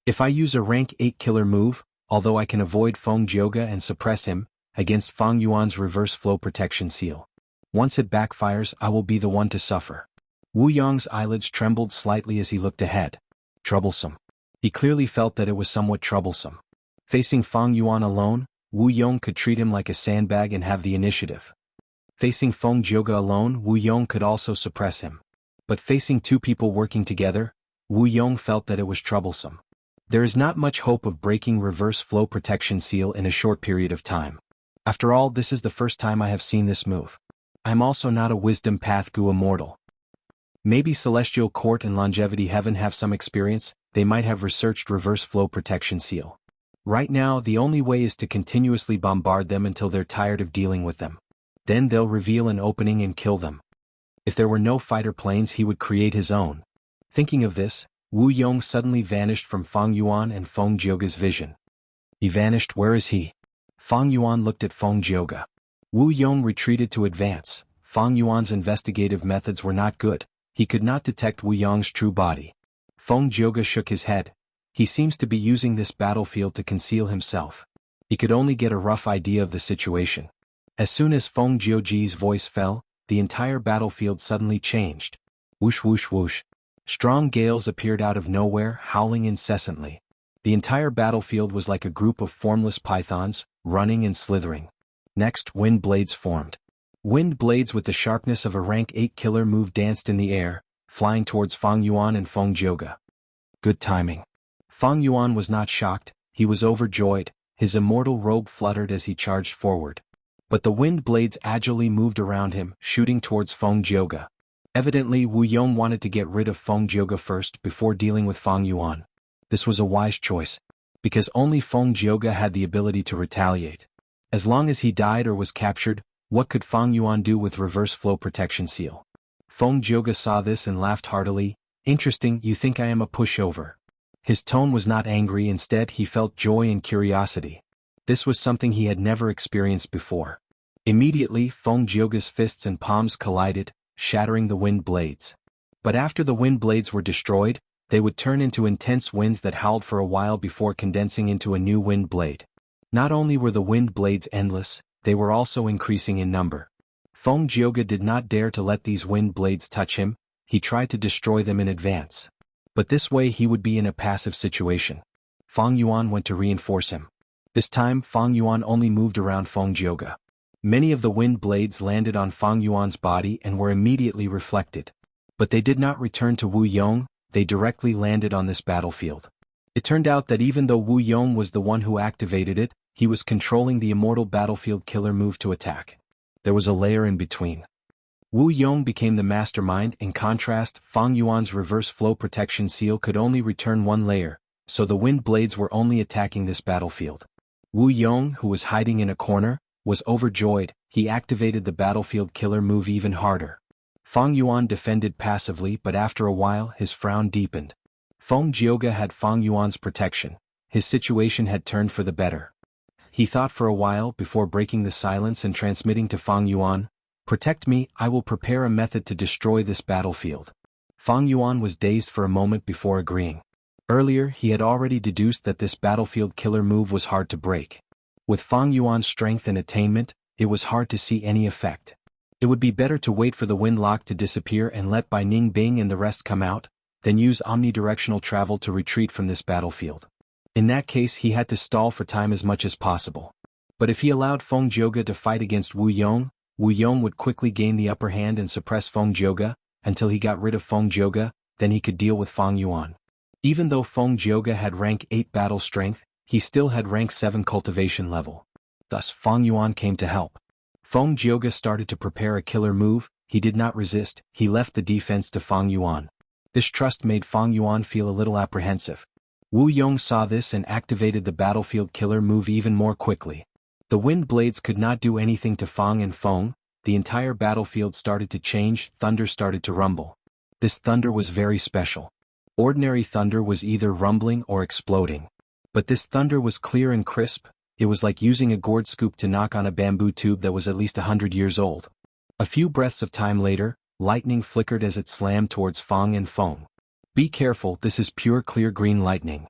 If I use a rank 8 killer move, although I can avoid Feng Jioge and suppress him, against Fang Yuan's reverse flow protection seal. Once it backfires, I will be the one to suffer. Wu Yong's eyelids trembled slightly as he looked ahead. Troublesome. He clearly felt that it was somewhat troublesome. Facing Fang Yuan alone, Wu Yong could treat him like a sandbag and have the initiative. Facing Feng Jioge alone, Wu Yong could also suppress him. But facing two people working together, Wu Yong felt that it was troublesome. There is not much hope of breaking reverse flow protection seal in a short period of time. After all, this is the first time I have seen this move. I'm also not a wisdom path Gu immortal. Maybe Celestial Court and Longevity Heaven have some experience. They might have researched reverse flow protection seal. Right now, the only way is to continuously bombard them until they're tired of dealing with them. Then they'll reveal an opening and kill them. If there were no fighter planes, he would create his own. Thinking of this, Wu Yong suddenly vanished from Fang Yuan and Feng Jioge's vision. He vanished. Where is he? Fang Yuan looked at Feng Jioge. Wu Yong retreated to advance. Fang Yuan's investigative methods were not good. He could not detect Wu Yong's true body. Feng Jioge shook his head. He seems to be using this battlefield to conceal himself. He could only get a rough idea of the situation. As soon as Feng Jioge's voice fell, the entire battlefield suddenly changed. Whoosh whoosh whoosh. Strong gales appeared out of nowhere, howling incessantly. The entire battlefield was like a group of formless pythons, running and slithering. Next, wind blades formed. Wind blades with the sharpness of a rank 8 killer move danced in the air, flying towards Fang Yuan and Feng Jioge. Good timing. Fang Yuan was not shocked, he was overjoyed. His immortal robe fluttered as he charged forward. But the wind blades agilely moved around him, shooting towards Feng Jioge. Evidently, Wu Yong wanted to get rid of Feng Jioge first before dealing with Fang Yuan. This was a wise choice, because only Feng Jioge had the ability to retaliate. As long as he died or was captured, what could Fang Yuan do with reverse flow protection seal? Feng Jioge saw this and laughed heartily. Interesting, you think I am a pushover? His tone was not angry, instead he felt joy and curiosity. This was something he had never experienced before. Immediately, Feng Jioge's fists and palms collided, shattering the wind blades. But after the wind blades were destroyed, they would turn into intense winds that howled for a while before condensing into a new wind blade. Not only were the wind blades endless, they were also increasing in number. Feng Jioge did not dare to let these wind blades touch him. he tried to destroy them in advance. But this way he would be in a passive situation. Feng Yuan went to reinforce him. This time Feng Yuan only moved around Feng Jioge. Many of the wind blades landed on Feng Yuan's body and were immediately reflected. But they did not return to Wu Yong, they directly landed on this battlefield. It turned out that even though Wu Yong was the one who activated it, he was controlling the immortal battlefield killer move to attack. There was a layer in between. Wu Yong became the mastermind. In contrast, Feng Yuan's reverse flow protection seal could only return one layer, so the wind blades were only attacking this battlefield. Wu Yong, who was hiding in a corner, was overjoyed. He activated the battlefield killer move even harder. Feng Yuan defended passively, but after a while his frown deepened. Feng Jioge had Feng Yuan's protection. His situation had turned for the better. He thought for a while before breaking the silence and transmitting to Feng Yuan, "Protect me, I will prepare a method to destroy this battlefield." Feng Yuan was dazed for a moment before agreeing. Earlier he had already deduced that this battlefield killer move was hard to break. With Feng Yuan's strength and attainment, it was hard to see any effect. It would be better to wait for the wind lock to disappear and let Bai Ning Bing and the rest come out, than use omnidirectional travel to retreat from this battlefield. In that case he had to stall for time as much as possible. But if he allowed Feng Jioge to fight against Wu Yong would quickly gain the upper hand and suppress Feng Jioge, until he got rid of Feng Jioge, then he could deal with Feng Yuan. Even though Feng Jioge had rank 8 battle strength, he still had rank 7 cultivation level. Thus Feng Yuan came to help. Feng Jioge started to prepare a killer move. He did not resist, he left the defense to Feng Yuan. This trust made Feng Yuan feel a little apprehensive. Wu Yong saw this and activated the battlefield killer move even more quickly. The wind blades could not do anything to Feng and Feng. The entire battlefield started to change, thunder started to rumble. This thunder was very special. Ordinary thunder was either rumbling or exploding. But this thunder was clear and crisp. It was like using a gourd scoop to knock on a bamboo tube that was at least 100 years old. A few breaths of time later, lightning flickered as it slammed towards Feng and Feng. "Be careful, this is pure clear green lightning,"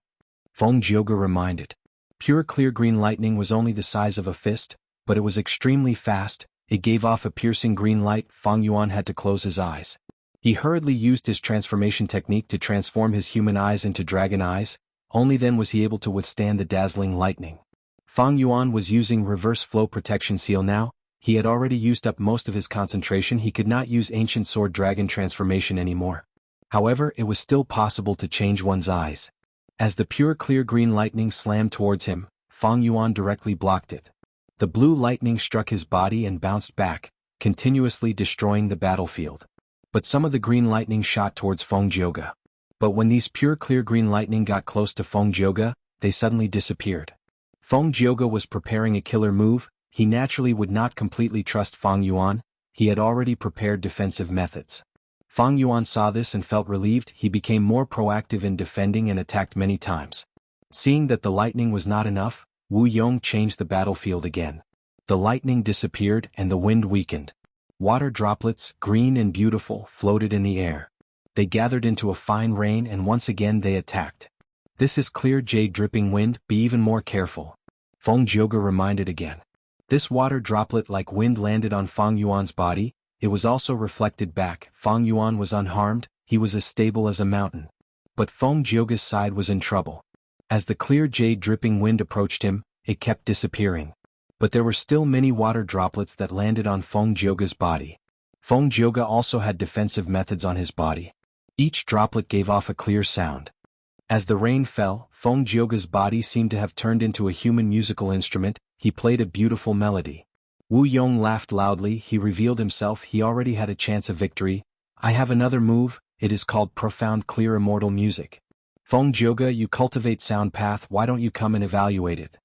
Feng Jioge reminded. Pure clear green lightning was only the size of a fist, but it was extremely fast. It gave off a piercing green light. Feng Yuan had to close his eyes. He hurriedly used his transformation technique to transform his human eyes into dragon eyes. Only then was he able to withstand the dazzling lightning. Feng Yuan was using reverse flow protection seal now. He had already used up most of his concentration. He could not use ancient sword dragon transformation anymore. However, it was still possible to change one's eyes. As the pure clear green lightning slammed towards him, Feng Yuan directly blocked it. The blue lightning struck his body and bounced back, continuously destroying the battlefield. But some of the green lightning shot towards Feng Jioge. But when these pure clear green lightning got close to Feng Jioge, they suddenly disappeared. Feng Jioge was preparing a killer move. He naturally would not completely trust Feng Yuan. He had already prepared defensive methods. Feng Yuan saw this and felt relieved. He became more proactive in defending and attacked many times. Seeing that the lightning was not enough, Wu Yong changed the battlefield again. The lightning disappeared and the wind weakened. Water droplets, green and beautiful, floated in the air. They gathered into a fine rain and once again they attacked. "This is clear jade dripping wind, be even more careful," Feng Jioge reminded again. This water droplet-like wind landed on Feng Yuan's body. It was also reflected back. Feng Yuan was unharmed, he was as stable as a mountain. But Feng Jioge's side was in trouble. As the clear jade dripping wind approached him, it kept disappearing. But there were still many water droplets that landed on Feng Jioge's body. Feng Jioge also had defensive methods on his body. Each droplet gave off a clear sound. As the rain fell, Feng Jioge's body seemed to have turned into a human musical instrument. He played a beautiful melody. Wu Yong laughed loudly. He revealed himself. He already had a chance of victory. "I have another move, it is called profound clear immortal music. Feng Jioge, you cultivate sound path, why don't you come and evaluate it?"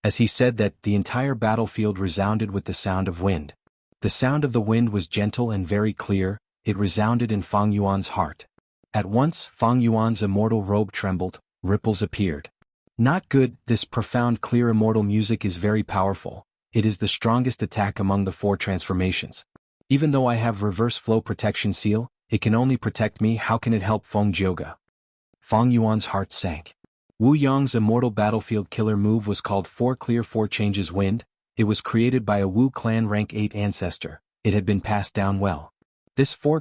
As he said that, the entire battlefield resounded with the sound of wind. The sound of the wind was gentle and very clear. It resounded in Feng Yuan's heart. At once, Feng Yuan's immortal robe trembled, ripples appeared. "Not good, this profound clear immortal music is very powerful. It is the strongest attack among the 4 transformations. Even though I have reverse flow protection seal, it can only protect me. How can it help Feng Jioge?" Feng Yuan's heart sank. Wu Yong's immortal battlefield killer move was called 4 Clear 4 Changes Wind. It was created by a Wu clan rank 8 ancestor. It had been passed down well. This four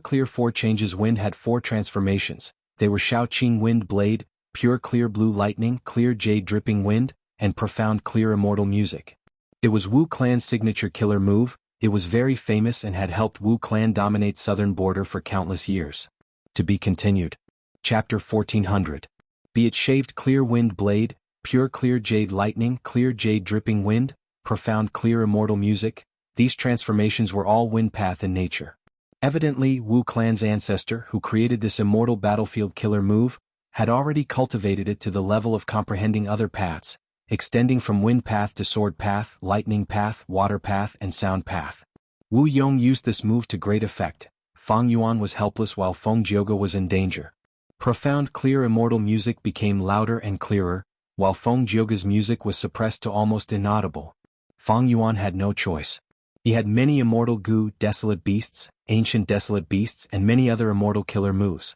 changes wind had 4 transformations. They were Shaoqing wind blade, pure clear blue lightning, clear jade dripping wind, and profound clear immortal music. It was Wu Clan's signature killer move. It was very famous and had helped Wu Clan dominate southern border for countless years. To be continued. Chapter 1400. Be it shaved clear wind blade, pure clear jade lightning, clear jade dripping wind, profound clear immortal music, these transformations were all wind path in nature. Evidently, Wu Clan's ancestor, who created this immortal battlefield killer move, had already cultivated it to the level of comprehending other paths, extending from wind path to sword path, lightning path, water path, and sound path. Wu Yong used this move to great effect. Feng Yuan was helpless while Feng Jioge was in danger. Profound clear immortal music became louder and clearer, while Feng Jioge's music was suppressed to almost inaudible. Feng Yuan had no choice. He had many immortal Gu desolate beasts, ancient desolate beasts, and many other immortal killer moves.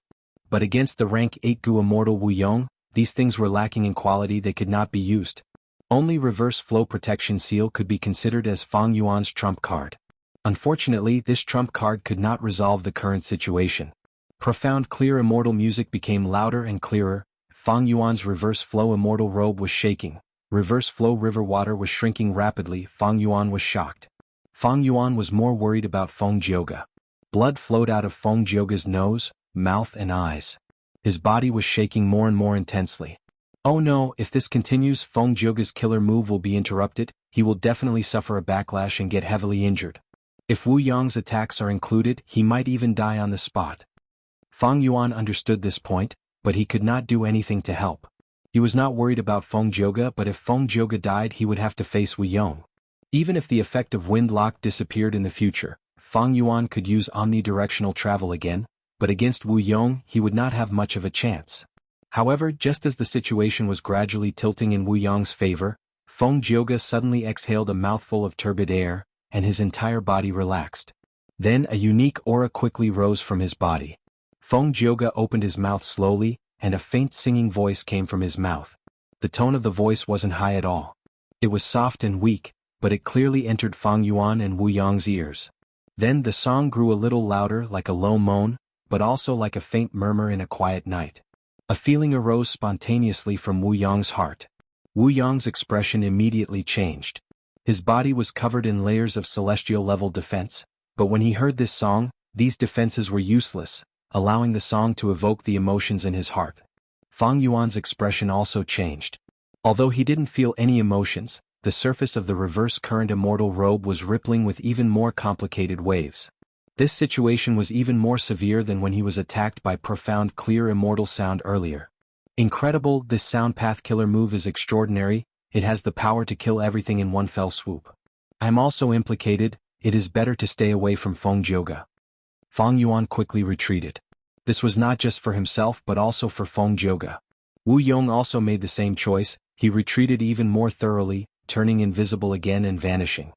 But against the rank 8 Gu immortal Wu Yong, these things were lacking in quality. They could not be used. Only reverse flow protection seal could be considered as Feng Yuan's trump card. Unfortunately, this trump card could not resolve the current situation. Profound clear immortal music became louder and clearer. Feng Yuan's reverse flow immortal robe was shaking. Reverse flow river water was shrinking rapidly. Feng Yuan was shocked. Feng Yuan was more worried about Feng Jioge. Blood flowed out of Feng Jioge's nose, mouth and eyes. His body was shaking more and more intensely. Oh no, if this continues, Feng Jioge's killer move will be interrupted. He will definitely suffer a backlash and get heavily injured. If Wu Yong's attacks are included, he might even die on the spot. Feng Yuan understood this point, but he could not do anything to help. He was not worried about Feng Jioge, but if Feng Jioge died, he would have to face Wu Yong. Even if the effect of wind lock disappeared in the future, Feng Yuan could use omnidirectional travel again, but against Wu Yong he would not have much of a chance. However, just as the situation was gradually tilting in Wu Yong's favor, Feng Jioge suddenly exhaled a mouthful of turbid air, and his entire body relaxed. Then a unique aura quickly rose from his body. Feng Jioge opened his mouth slowly, and a faint singing voice came from his mouth. The tone of the voice wasn't high at all. It was soft and weak, but it clearly entered Feng Yuan and Wu Yong's ears. Then the song grew a little louder, like a low moan, but also like a faint murmur in a quiet night. A feeling arose spontaneously from Wu Yong's heart. Wu Yong's expression immediately changed. His body was covered in layers of celestial-level defense, but when he heard this song, these defenses were useless, allowing the song to evoke the emotions in his heart. Feng Yuan's expression also changed. Although he didn't feel any emotions, the surface of the reverse current immortal robe was rippling with even more complicated waves. This situation was even more severe than when he was attacked by profound clear immortal sound earlier. Incredible, this sound path killer move is extraordinary. It has the power to kill everything in one fell swoop. I am also implicated. It is better to stay away from Feng Jioge. Feng Yuan quickly retreated. This was not just for himself but also for Feng Jioge. Wu Yong also made the same choice. He retreated even more thoroughly, turning invisible again and vanishing.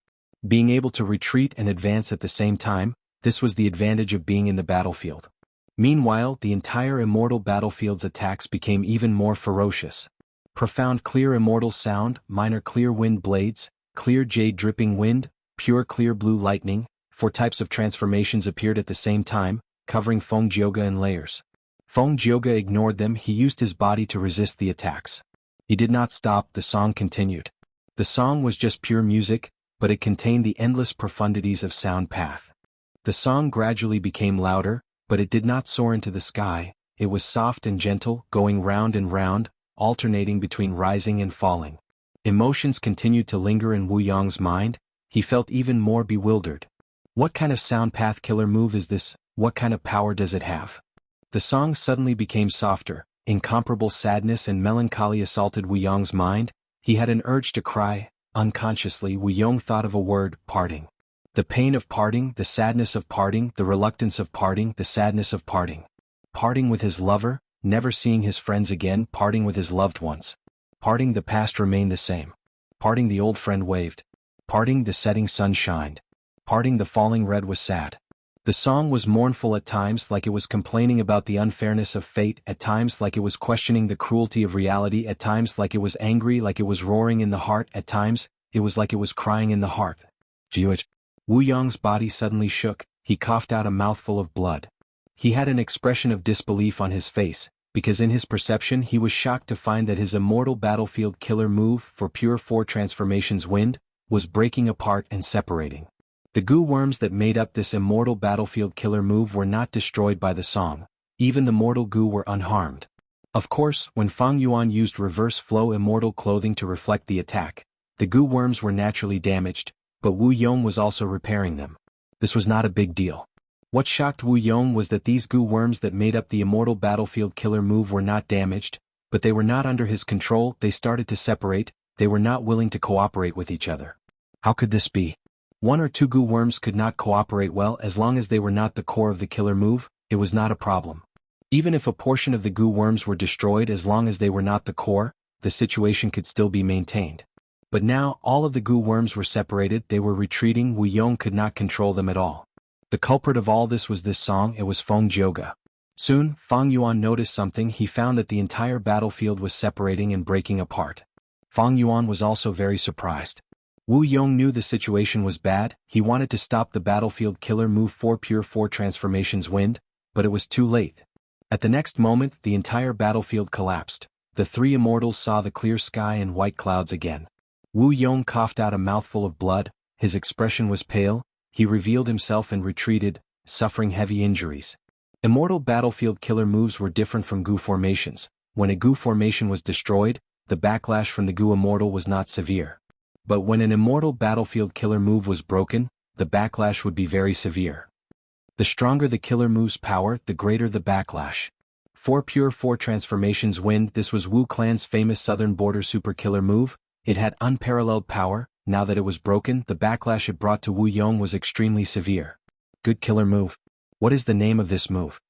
Being able to retreat and advance at the same time, this was the advantage of being in the battlefield. Meanwhile, the entire immortal battlefield's attacks became even more ferocious. Profound clear immortal sound, minor clear wind blades, clear jade dripping wind, pure clear blue lightning, 4 types of transformations appeared at the same time, covering Feng Jioge in layers. Feng Jioge ignored them. He used his body to resist the attacks. He did not stop. The song continued. The song was just pure music, but it contained the endless profundities of sound path. The song gradually became louder, but it did not soar into the sky. It was soft and gentle, going round and round, alternating between rising and falling. Emotions continued to linger in Wu Yong's mind. He felt even more bewildered. What kind of sound path killer move is this? What kind of power does it have? The song suddenly became softer. Incomparable sadness and melancholy assaulted Wu Yong's mind. He had an urge to cry. Unconsciously, Wu Yong thought of a word: parting. The pain of parting, the sadness of parting, the reluctance of parting, the sadness of parting. Parting with his lover, never seeing his friends again, parting with his loved ones. Parting, the past remained the same. Parting, the old friend waved. Parting, the setting sun shined. Parting, the falling red was sad. The song was mournful at times, like it was complaining about the unfairness of fate, at times like it was questioning the cruelty of reality, at times like it was angry, like it was roaring in the heart, at times, it was like it was crying in the heart. Wu Yong's body suddenly shook. he coughed out a mouthful of blood. He had an expression of disbelief on his face, because in his perception he was shocked to find that his immortal battlefield killer move for pure 4 transformations wind was breaking apart and separating. The goo worms that made up this immortal battlefield killer move were not destroyed by the song. Even the mortal goo were unharmed. Of course, when Fang Yuan used reverse flow immortal clothing to reflect the attack, the goo worms were naturally damaged, but Wu Yong was also repairing them. This was not a big deal. What shocked Wu Yong was that these goo worms that made up the immortal battlefield killer move were not damaged, but they were not under his control. They started to separate. They were not willing to cooperate with each other. How could this be? 1 or 2 goo worms could not cooperate well as long as they were not the core of the killer move. It was not a problem. Even if a portion of the goo worms were destroyed, as long as they were not the core, the situation could still be maintained. But now, all of the goo worms were separated, they were retreating. Wu Yong could not control them at all. The culprit of all this was this song. It was Feng Jioge. Soon, Fang Yuan noticed something. He found that the entire battlefield was separating and breaking apart. Fang Yuan was also very surprised. Wu Yong knew the situation was bad. He wanted to stop the battlefield killer move 4 pure 4 transformations wind, but it was too late. At the next moment, the entire battlefield collapsed. The 3 immortals saw the clear sky and white clouds again. Wu Yong coughed out a mouthful of blood. His expression was pale. He revealed himself and retreated, suffering heavy injuries. Immortal battlefield killer moves were different from goo formations. When a goo formation was destroyed, the backlash from the goo immortal was not severe. But when an immortal battlefield killer move was broken, the backlash would be very severe. The stronger the killer move's power, the greater the backlash. 4 pure 4 transformations wind. This was Wu Clan's famous southern border super killer move. It had unparalleled power. Now that it was broken, the backlash it brought to Wu Yong was extremely severe. Good killer move. What is the name of this move?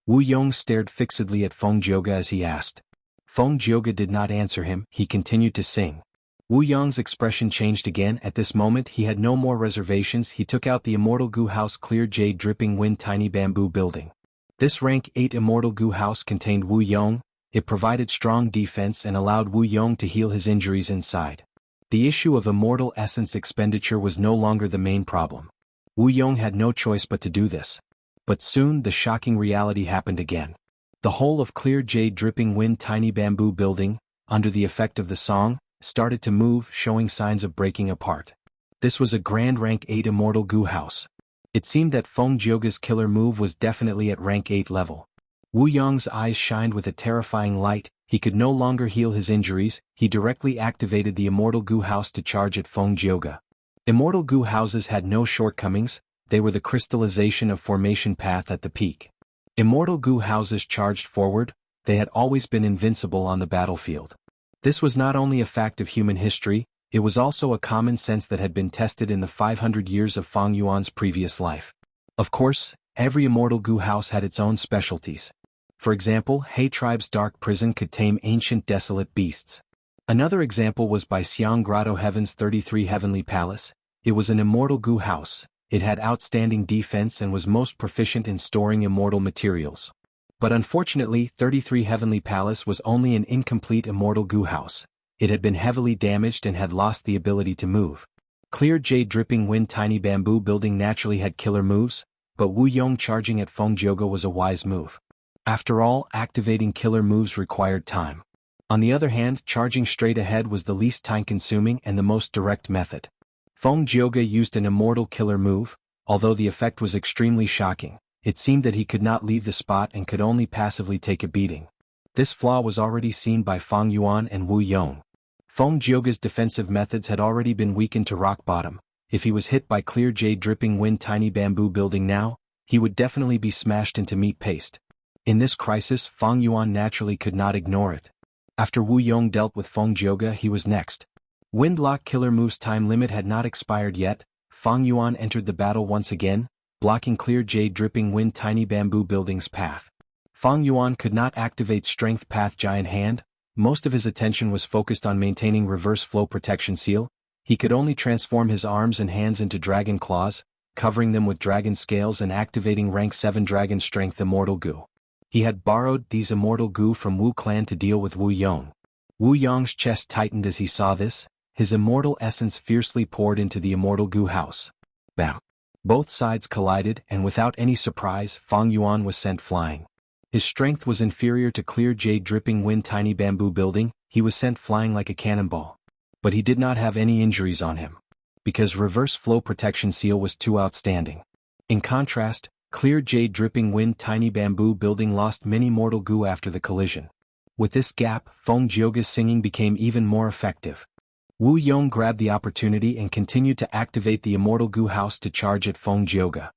Wu Yong stared fixedly at Feng Jioge as he asked. Feng Jioge did not answer him. He continued to sing. Wu Yong's expression changed again. At this moment he had no more reservations. He took out the immortal goo house clear jade dripping wind tiny bamboo building. This rank 8 immortal goo house contained Wu Yong. It provided strong defense and allowed Wu Yong to heal his injuries inside. The issue of immortal essence expenditure was no longer the main problem. Wu Yong had no choice but to do this. But soon the shocking reality happened again. The whole of clear jade dripping wind tiny bamboo building, under the effect of the song, started to move, showing signs of breaking apart. This was a grand rank 8 immortal goo house. It seemed that Feng Jioge's killer move was definitely at rank 8 level. Wu Yong's eyes shined with a terrifying light. He could no longer heal his injuries. He directly activated the immortal goo house to charge at Feng Jioge. Immortal goo houses had no shortcomings. They were the crystallization of formation path at the peak. Immortal goo houses charged forward. They had always been invincible on the battlefield. This was not only a fact of human history, it was also a common sense that had been tested in the 500 years of Fang Yuan's previous life. Of course, every immortal goo house had its own specialties. For example, He tribe's dark prison could tame ancient desolate beasts. Another example was by Xiang Grotto Heaven's 33 Heavenly Palace. It was an immortal goo house. It had outstanding defense and was most proficient in storing immortal materials. But unfortunately, 33 Heavenly Palace was only an incomplete immortal goo house. It had been heavily damaged and had lost the ability to move. Clear jade dripping wind tiny bamboo building naturally had killer moves, but Wu Yong charging at Feng Jioge was a wise move. After all, activating killer moves required time. On the other hand, charging straight ahead was the least time-consuming and the most direct method. Feng Jioge used an immortal killer move. Although the effect was extremely shocking, it seemed that he could not leave the spot and could only passively take a beating. This flaw was already seen by Fang Yuan and Wu Yong. Feng Jioge's defensive methods had already been weakened to rock bottom. If he was hit by clear jade dripping wind tiny bamboo building now, he would definitely be smashed into meat paste. In this crisis, Fang Yuan naturally could not ignore it. After Wu Yong dealt with Feng Jioge, he was next. Windlock killer move's time limit had not expired yet. Fang Yuan entered the battle once again, blocking clear jade dripping wind tiny bamboo building's path. Fang Yuan could not activate strength path giant hand. Most of his attention was focused on maintaining reverse flow protection seal. He could only transform his arms and hands into dragon claws, covering them with dragon scales and activating rank 7 dragon strength immortal goo. He had borrowed these immortal goo from Wu Clan to deal with Wu Yong. Wu Yong's chest tightened as he saw this. His immortal essence fiercely poured into the immortal goo house. Bam! Both sides collided and without any surprise Fang Yuan was sent flying. His strength was inferior to clear jade dripping wind tiny bamboo building, he was sent flying like a cannonball. But he did not have any injuries on him. Because reverse flow protection seal was too outstanding. In contrast, clear jade dripping wind tiny bamboo building lost many mortal goo after the collision. With this gap, Feng Jioge's singing became even more effective. Wu Yong grabbed the opportunity and continued to activate the Immortal Goo House to charge at Feng Jioge.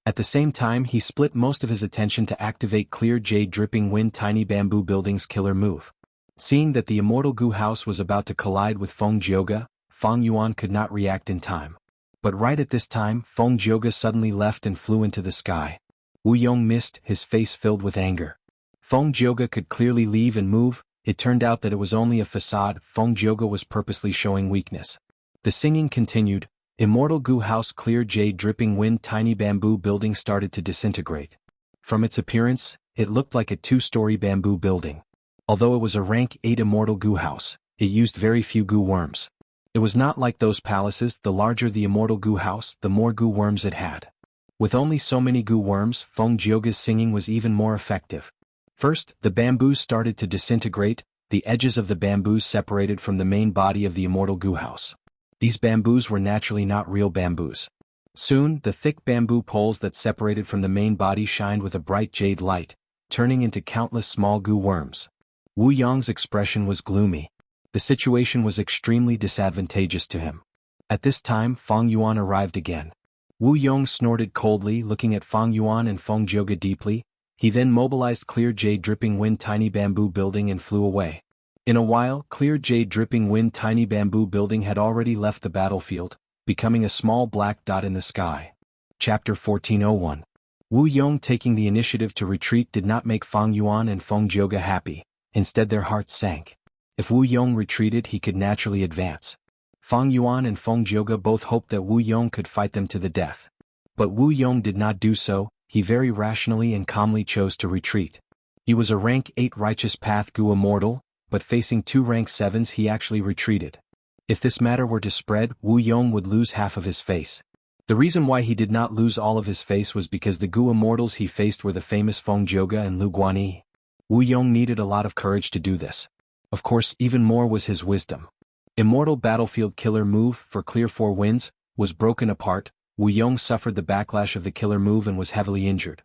At the same time he split most of his attention to activate Clear Jade Dripping Wind Tiny Bamboo Building's killer move. Seeing that the Immortal Goo House was about to collide with Feng Jioge, Fang Yuan could not react in time. But right at this time Feng Jioge suddenly left and flew into the sky. Wu Yong missed, his face filled with anger. Feng Jioge could clearly leave and move. It turned out that it was only a facade. Feng Jioge was purposely showing weakness. The singing continued. Immortal Goo House Clear Jade Dripping Wind Tiny Bamboo Building started to disintegrate. From its appearance, it looked like a two-story bamboo building. Although it was a rank 8 Immortal Goo House, it used very few goo worms. It was not like those palaces. The larger the Immortal Goo House, the more goo worms it had. With only so many goo worms, Feng Jioge's singing was even more effective. First, the bamboos started to disintegrate. The edges of the bamboos separated from the main body of the Immortal Goo House. These bamboos were naturally not real bamboos. Soon, the thick bamboo poles that separated from the main body shined with a bright jade light, turning into countless small goo worms. Wu Yong's expression was gloomy. The situation was extremely disadvantageous to him. At this time Fang Yuan arrived again. Wu Yong snorted coldly, looking at Fang Yuan and Feng Jioge deeply. He then mobilized Clear Jade Dripping Wind Tiny Bamboo Building and flew away. In a while, Clear Jade Dripping Wind Tiny Bamboo Building had already left the battlefield, becoming a small black dot in the sky. Chapter 1401. Wu Yong taking the initiative to retreat did not make Fang Yuan and Feng Jioge happy. Instead their hearts sank. If Wu Yong retreated he could naturally advance. Fang Yuan and Feng Jioge both hoped that Wu Yong could fight them to the death. But Wu Yong did not do so. He very rationally and calmly chose to retreat. He was a rank 8 Righteous Path Goo Immortal, but facing 2 rank 7s he actually retreated. If this matter were to spread, Wu Yong would lose half of his face. The reason why he did not lose all of his face was because the Goo Immortals he faced were the famous Feng Jioge and Lu Guanyi. Wu Yong needed a lot of courage to do this. Of course, even more was his wisdom. Immortal Battlefield Killer Move for Clear 4 Winds was broken apart. Wu Yong suffered the backlash of the killer move and was heavily injured.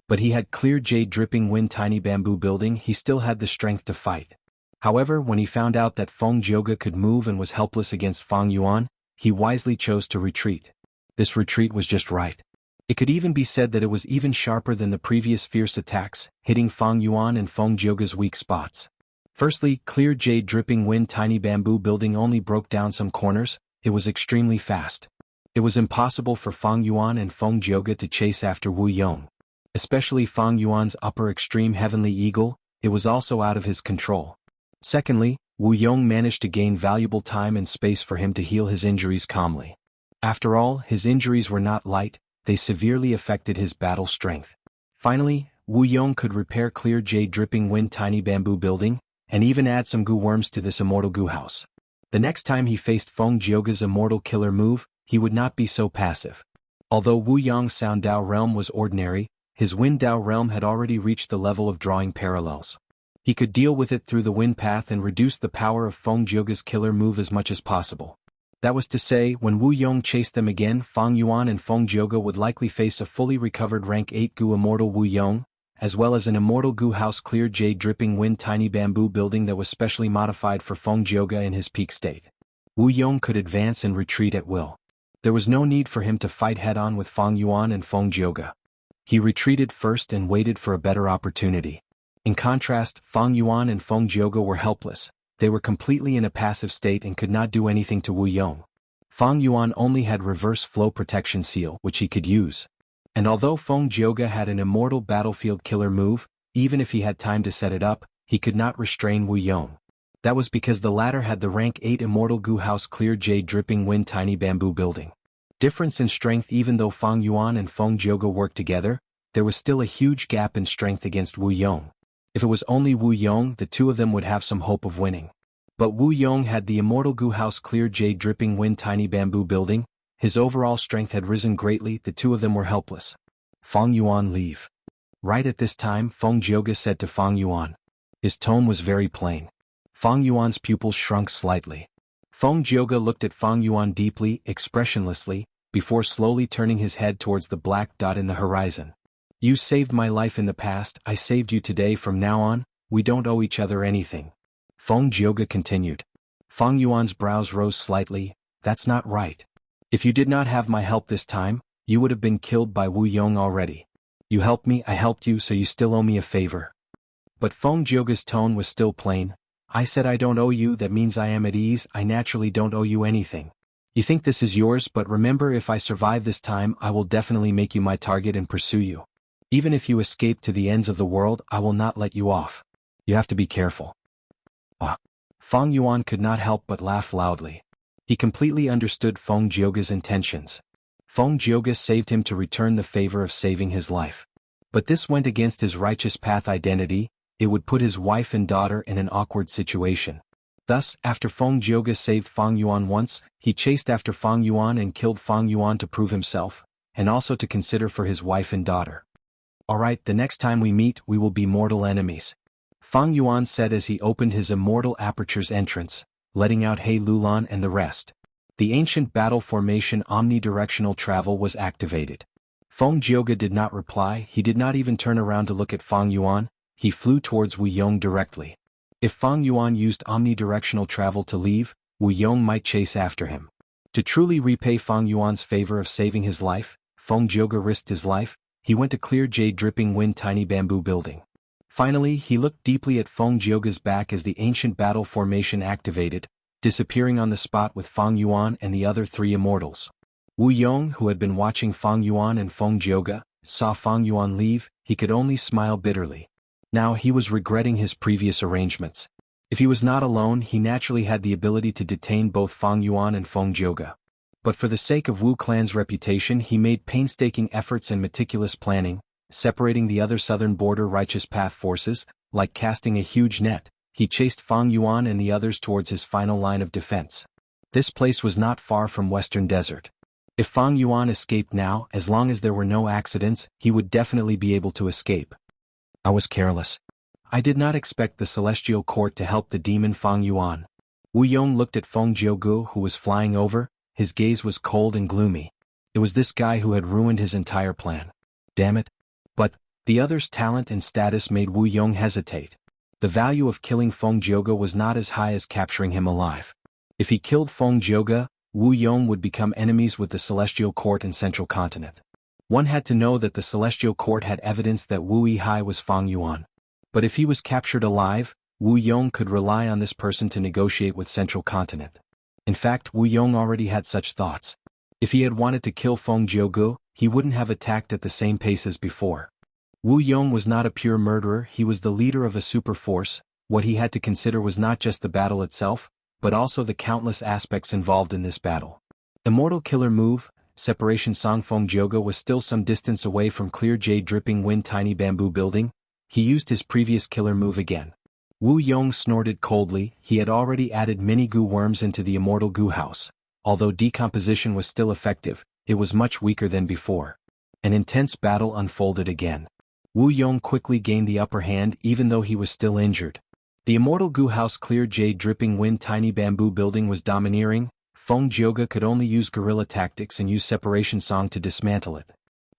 But he had Clear Jade Dripping Wind Tiny Bamboo Building. He still had the strength to fight. However, when he found out that Feng Jioge could move and was helpless against Fang Yuan, he wisely chose to retreat. This retreat was just right. It could even be said that it was even sharper than the previous fierce attacks, hitting Fang Yuan and Feng Jioge's weak spots. Firstly, Clear Jade Dripping Wind Tiny Bamboo Building only broke down some corners. It was extremely fast. It was impossible for Fang Yuan and Feng Jioge to chase after Wu Yong. Especially Fang Yuan's upper extreme Heavenly Eagle, it was also out of his control. Secondly, Wu Yong managed to gain valuable time and space for him to heal his injuries calmly. After all, his injuries were not light, they severely affected his battle strength. Finally, Wu Yong could repair Clear Jade Dripping Wind Tiny Bamboo Building, and even add some goo worms to this Immortal Goo House. The next time he faced Feng Jioge's Immortal Killer Move, he would not be so passive. Although Wu Yong's Sound Dao realm was ordinary, his Wind Dao realm had already reached the level of drawing parallels. He could deal with it through the wind path and reduce the power of Feng Jioge's killer move as much as possible. That was to say, when Wu Yong chased them again, Fang Yuan and Feng Jioge would likely face a fully recovered rank 8 Goo Immortal Wu Yong, as well as an Immortal Goo House Clear Jade Dripping Wind Tiny Bamboo Building that was specially modified for Feng Jioge in his peak state. Wu Yong could advance and retreat at will. There was no need for him to fight head-on with Fang Yuan and Feng Jioge. He retreated first and waited for a better opportunity. In contrast, Fang Yuan and Feng Jioge were helpless. They were completely in a passive state and could not do anything to Wu Yong. Fang Yuan only had reverse flow protection seal which he could use. And although Feng Jioge had an immortal battlefield killer move, even if he had time to set it up, he could not restrain Wu Yong. That was because the latter had the rank 8 Immortal Goo House Clear Jade Dripping Wind Tiny Bamboo Building. Difference in strength. Even though Fang Yuan and Feng Jioge worked together, there was still a huge gap in strength against Wu Yong. If it was only Wu Yong, the two of them would have some hope of winning. But Wu Yong had the Immortal Goo House Clear Jade Dripping Wind Tiny Bamboo Building, His overall strength had risen greatly, the two of them were helpless. Feng Yuan, leave. Right at this time, Feng Jioge said to Feng Yuan. His tone was very plain. Feng Yuan's pupils shrunk slightly. Feng Jioge looked at Feng Yuan deeply, expressionlessly, before slowly turning his head towards the black dot in the horizon. You saved my life in the past, I saved you today. From now on, we don't owe each other anything. Feng Jioge continued. Feng Yuan's brows rose slightly. That's not right. If you did not have my help this time, you would have been killed by Wu Yong already. You helped me, I helped you, so you still owe me a favor. But Feng Jioge's tone was still plain. I said I don't owe you, that means I am at ease, I naturally don't owe you anything. You think this is yours, but remember, if I survive this time, I will definitely make you my target and pursue you. Even if you escape to the ends of the world, I will not let you off. You have to be careful. Feng Yuan could not help but laugh loudly. He completely understood Feng Jioge's intentions. Feng Jioge saved him to return the favor of saving his life. But this went against his righteous path identity. It would put his wife and daughter in an awkward situation. Thus, after Feng Jioge saved Feng Yuan once, he chased after Feng Yuan and killed Feng Yuan to prove himself, and also to consider for his wife and daughter. Alright, the next time we meet, we will be mortal enemies. Feng Yuan said as he opened his Immortal Aperture's entrance, letting out He Lulan and the rest. The ancient battle formation omnidirectional travel was activated. Feng Jioge did not reply, he did not even turn around to look at Feng Yuan, he flew towards Wu Yong directly. If Feng Yuan used omnidirectional travel to leave, Wu Yong might chase after him. To truly repay Feng Yuan's favor of saving his life, Feng Jioge risked his life. He went to clear Jade Dripping Wind Tiny Bamboo Building. Finally, he looked deeply at Feng Jioge's back as the ancient battle formation activated, disappearing on the spot with Feng Yuan and the other three immortals. Wu Yong, who had been watching Feng Yuan and Feng Jioge, saw Feng Yuan leave. He could only smile bitterly. Now he was regretting his previous arrangements. If he was not alone, he naturally had the ability to detain both Feng Yuan and Feng Jioge. But for the sake of Wu clan's reputation, he made painstaking efforts and meticulous planning, separating the other southern border righteous path forces. Like casting a huge net, he chased Feng Yuan and the others towards his final line of defense. This place was not far from Western Desert. If Feng Yuan escaped now, as long as there were no accidents, he would definitely be able to escape. I was careless. I did not expect the Celestial Court to help the demon Feng Yuan. Wu Yong looked at Feng Jioge, who was flying over. His gaze was cold and gloomy. It was this guy who had ruined his entire plan. Damn it. But the other's talent and status made Wu Yong hesitate. The value of killing Feng Jioge was not as high as capturing him alive. If he killed Feng Jioge, Wu Yong would become enemies with the Celestial Court and Central Continent. One had to know that the Celestial Court had evidence that Wu Yihai was Feng Yuan. But if he was captured alive, Wu Yong could rely on this person to negotiate with Central Continent. In fact, Wu Yong already had such thoughts. If he had wanted to kill Feng Jioge, he wouldn't have attacked at the same pace as before. Wu Yong was not a pure murderer, he was the leader of a super force. What he had to consider was not just the battle itself, but also the countless aspects involved in this battle. Immortal Killer Move, Separation Song. Feng Jioge was still some distance away from Clear Jade Dripping Wind Tiny Bamboo Building. He used his previous killer move again. Wu Yong snorted coldly. He had already added mini goo worms into the Immortal Goo House. Although decomposition was still effective, it was much weaker than before. An intense battle unfolded again. Wu Yong quickly gained the upper hand even though he was still injured. The Immortal Goo House Clear Jade Dripping Wind Tiny Bamboo Building was domineering. Feng Jioge could only use guerrilla tactics and use Separation Song to dismantle it.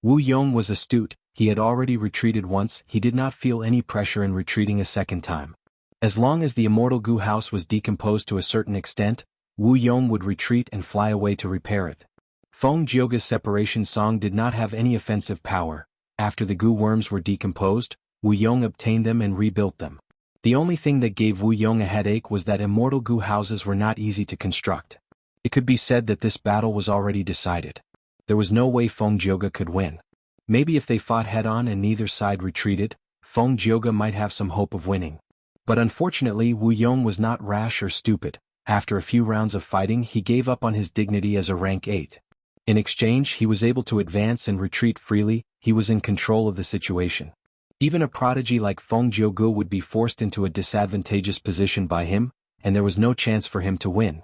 Wu Yong was astute. He had already retreated once. He did not feel any pressure in retreating a second time. As long as the Immortal Goo House was decomposed to a certain extent, Wu Yong would retreat and fly away to repair it. Feng Jioge's Separation Song did not have any offensive power. After the goo worms were decomposed, Wu Yong obtained them and rebuilt them. The only thing that gave Wu Yong a headache was that Immortal Goo houses were not easy to construct. It could be said that this battle was already decided. There was no way Feng Jioge could win. Maybe if they fought head-on and neither side retreated, Feng Jioge might have some hope of winning. But unfortunately, Wu Yong was not rash or stupid. After a few rounds of fighting, he gave up on his dignity as a rank 8. In exchange, he was able to advance and retreat freely. He was in control of the situation. Even a prodigy like Feng Jioge would be forced into a disadvantageous position by him, and there was no chance for him to win.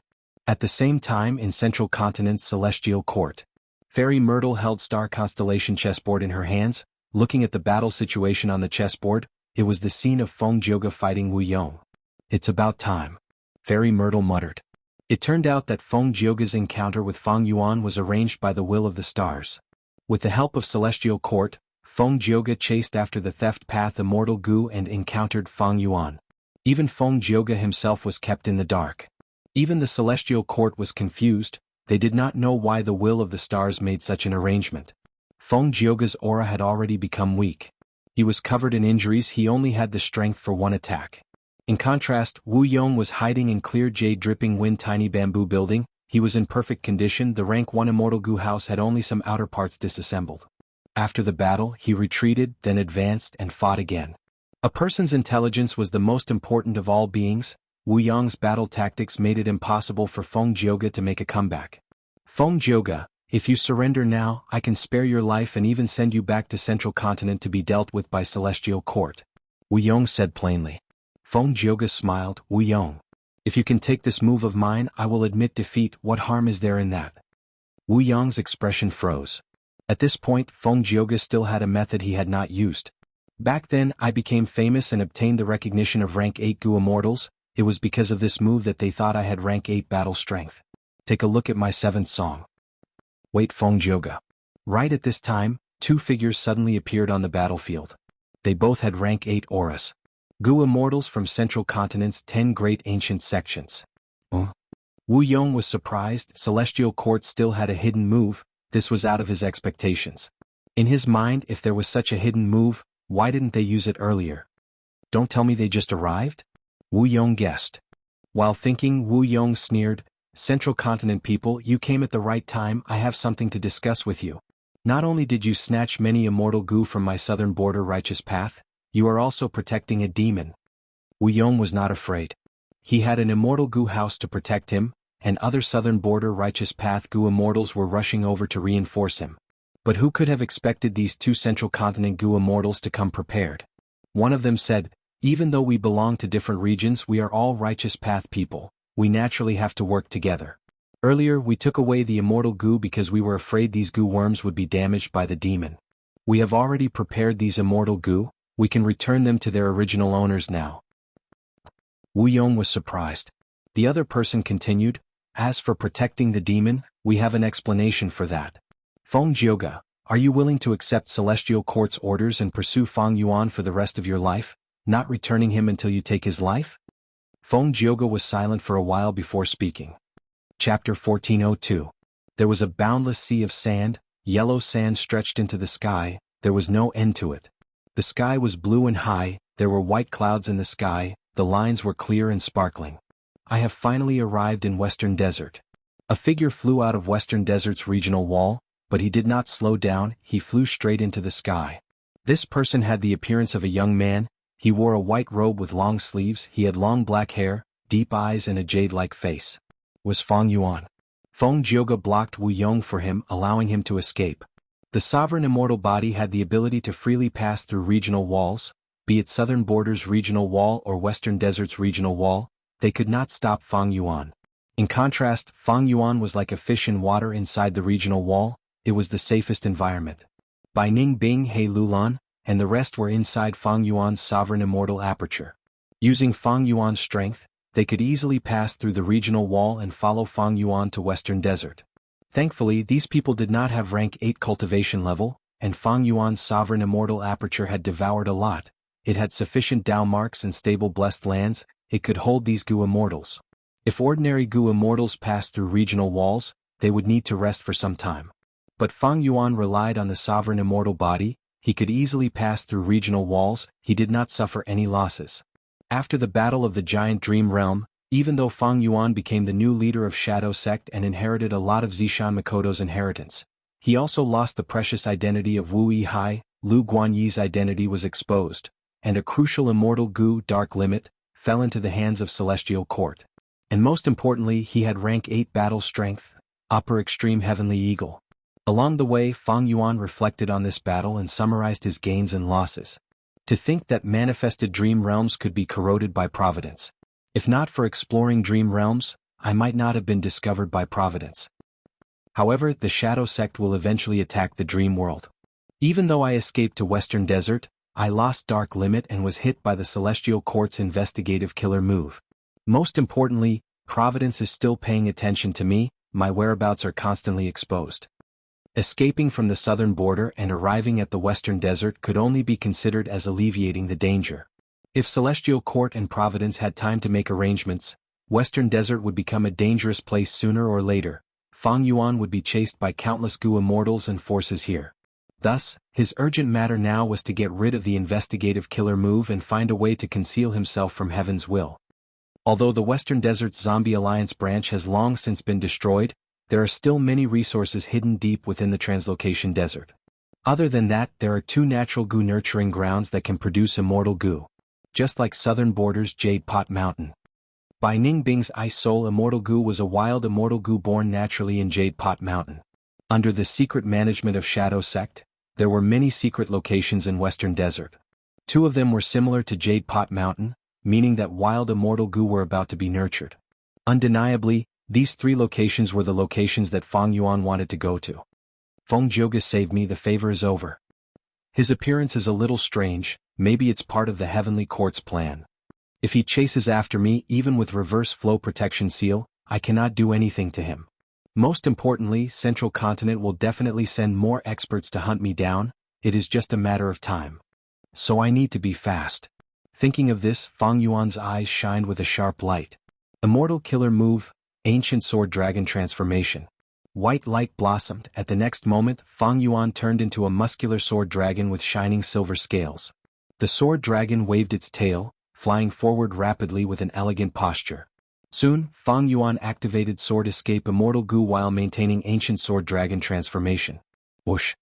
At the same time in Central Continent's celestial court, Fairy Myrtle held star constellation chessboard in her hands, looking at the battle situation on the chessboard. It was the scene of Feng Jioge fighting Wu Yong. "It's about time," Fairy Myrtle muttered. It turned out that Feng Jioge's encounter with Fang Yuan was arranged by the will of the stars. With the help of Celestial Court, Feng Jioge chased after the theft path Immortal Gu and encountered Fang Yuan. Even Feng Jioge himself was kept in the dark. Even the Celestial Court was confused. They did not know why the will of the stars made such an arrangement. Feng Jioge's aura had already become weak. He was covered in injuries. He only had the strength for one attack. In contrast, Wu Yong was hiding in clear jade-dripping wind tiny bamboo building. He was in perfect condition. The rank 1 Immortal Gu house had only some outer parts disassembled. After the battle, he retreated, then advanced and fought again. A person's intelligence was the most important of all beings. Wu Yong's battle tactics made it impossible for Feng Jioge to make a comeback. "Feng Jioge, if you surrender now, I can spare your life and even send you back to Central Continent to be dealt with by Celestial Court," Wu Yong said plainly. Feng Jioge smiled. "Wu Yong, if you can take this move of mine, I will admit defeat. What harm is there in that?" Wu Yong's expression froze. At this point, Feng Jioge still had a method he had not used. "Back then, I became famous and obtained the recognition of rank 8 Gu Immortals. It was because of this move that they thought I had rank 8 battle strength. Take a look at my 7th song." "Wait, Feng Jioge." Right at this time, two figures suddenly appeared on the battlefield. They both had rank 8 auras. Gu Immortals from Central Continent's 10 great ancient sections. Wu Yong was surprised. Celestial Court still had a hidden move. This was out of his expectations. In his mind, if there was such a hidden move, why didn't they use it earlier? "Don't tell me they just arrived?" Wu Yong guessed. While thinking, Wu Yong sneered, "Central Continent people, you came at the right time. I have something to discuss with you. Not only did you snatch many Immortal Gu from my southern border righteous path, you are also protecting a demon." Wu Yong was not afraid. He had an Immortal Gu house to protect him, and other southern border righteous path Gu Immortals were rushing over to reinforce him. But who could have expected these two Central Continent Gu Immortals to come prepared? One of them said, "Even though we belong to different regions, we are all righteous path people. We naturally have to work together. Earlier we took away the Immortal Gu because we were afraid these Gu worms would be damaged by the demon. We have already prepared these Immortal Gu. We can return them to their original owners now." Wu Yong was surprised. The other person continued, "As for protecting the demon, we have an explanation for that. Feng Jioge, are you willing to accept Celestial Court's orders and pursue Fang Yuan for the rest of your life, not returning him until you take his life?" Feng Jioge was silent for a while before speaking. Chapter 1402. There was a boundless sea of sand. Yellow sand stretched into the sky. There was no end to it. The sky was blue and high. There were white clouds in the sky. The lines were clear and sparkling. "I have finally arrived in Western Desert." A figure flew out of Western Desert's regional wall, but he did not slow down. He flew straight into the sky. This person had the appearance of a young man. He wore a white robe with long sleeves. He had long black hair, deep eyes and a jade-like face. Was Fang Yuan. Feng Jioge blocked Wu Yong for him, allowing him to escape. The sovereign immortal body had the ability to freely pass through regional walls, be it Southern Border's regional wall or Western Desert's regional wall. They could not stop Fang Yuan. In contrast, Fang Yuan was like a fish in water inside the regional wall. It was the safest environment. Bai Ning Bing He Lulan, and the rest were inside Fang Yuan's sovereign immortal aperture. Using Fang Yuan's strength, they could easily pass through the regional wall and follow Fang Yuan to Western Desert. Thankfully, these people did not have rank 8 cultivation level, and Fang Yuan's sovereign immortal aperture had devoured a lot. It had sufficient Dao marks and stable blessed lands. It could hold these Gu Immortals. If ordinary Gu Immortals passed through regional walls, they would need to rest for some time. But Fang Yuan relied on the sovereign immortal body. He could easily pass through regional walls. He did not suffer any losses. After the battle of the giant dream realm, even though Fang Yuan became the new leader of Shadow Sect and inherited a lot of Zishan Makoto's inheritance, he also lost the precious identity of Wu Yihai. Lu Guanyi's identity was exposed, and a crucial immortal Gu dark limit fell into the hands of Celestial Court. And most importantly, he had rank 8 battle strength, upper extreme heavenly eagle. Along the way, Fang Yuan reflected on this battle and summarized his gains and losses. To think that manifested dream realms could be corroded by providence. If not for exploring dream realms, I might not have been discovered by Providence. However, the Shadow Sect will eventually attack the dream world. Even though I escaped to Western Desert, I lost Dark Limit and was hit by the Celestial Court's investigative killer move. Most importantly, Providence is still paying attention to me, my whereabouts are constantly exposed. Escaping from the southern border and arriving at the Western Desert could only be considered as alleviating the danger. If Celestial Court and Providence had time to make arrangements, Western Desert would become a dangerous place sooner or later. Fang Yuan would be chased by countless Gu Immortals and forces here. Thus, his urgent matter now was to get rid of the investigative killer move and find a way to conceal himself from Heaven's will. Although the Western Desert's Zombie Alliance branch has long since been destroyed, there are still many resources hidden deep within the Translocation Desert. Other than that, there are 2 natural Gu nurturing grounds that can produce immortal Gu. Just like southern borders Jade Pot Mountain. By Ningbing's Ice Soul, immortal Gu was a wild immortal Gu born naturally in Jade Pot Mountain. Under the secret management of Shadow Sect, there were many secret locations in Western Desert. 2 of them were similar to Jade Pot Mountain, meaning that wild immortal Gu were about to be nurtured. Undeniably, these 3 locations were the locations that Fang Yuan wanted to go to. Feng Jioge saved me, the favor is over. His appearance is a little strange, maybe it's part of the Heavenly Court's plan. If he chases after me even with reverse flow protection seal, I cannot do anything to him. Most importantly, Central Continent will definitely send more experts to hunt me down, it is just a matter of time. So I need to be fast. Thinking of this, Fang Yuan's eyes shined with a sharp light. Immortal Killer Move, Ancient Sword Dragon Transformation. White light blossomed. At the next moment, Fang Yuan turned into a muscular sword dragon with shining silver scales. The sword dragon waved its tail, flying forward rapidly with an elegant posture. Soon, Fang Yuan activated Sword Escape Immortal Gu while maintaining Ancient Sword Dragon Transformation. Whoosh!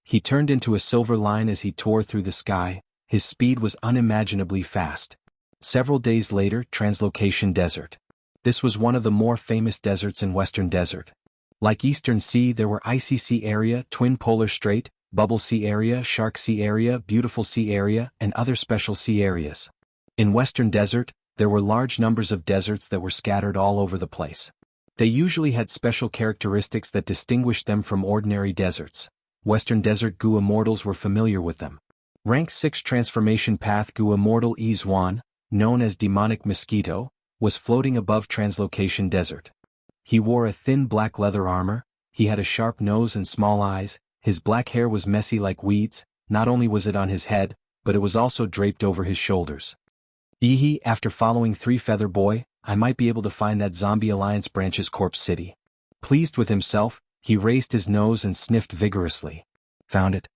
He turned into a silver line as he tore through the sky, his speed was unimaginably fast. Several days later, Translocation Desert. This was one of the more famous deserts in Western Desert. Like Eastern Sea, there were Icy Sea Area, Twin Polar Strait, Bubble Sea Area, Shark Sea Area, Beautiful Sea Area, and other special sea areas. In Western Desert, there were large numbers of deserts that were scattered all over the place. They usually had special characteristics that distinguished them from ordinary deserts. Western Desert Gu Immortals were familiar with them. Rank 6 Transformation Path Gu Immortal Izwan, known as Demonic Mosquito, was floating above Translocation Desert. He wore a thin black leather armor, he had a sharp nose and small eyes, his black hair was messy like weeds, not only was it on his head, but it was also draped over his shoulders. After following 3 Feather Boy, I might be able to find that Zombie Alliance branch's corpse city. Pleased with himself, he raised his nose and sniffed vigorously. Found it.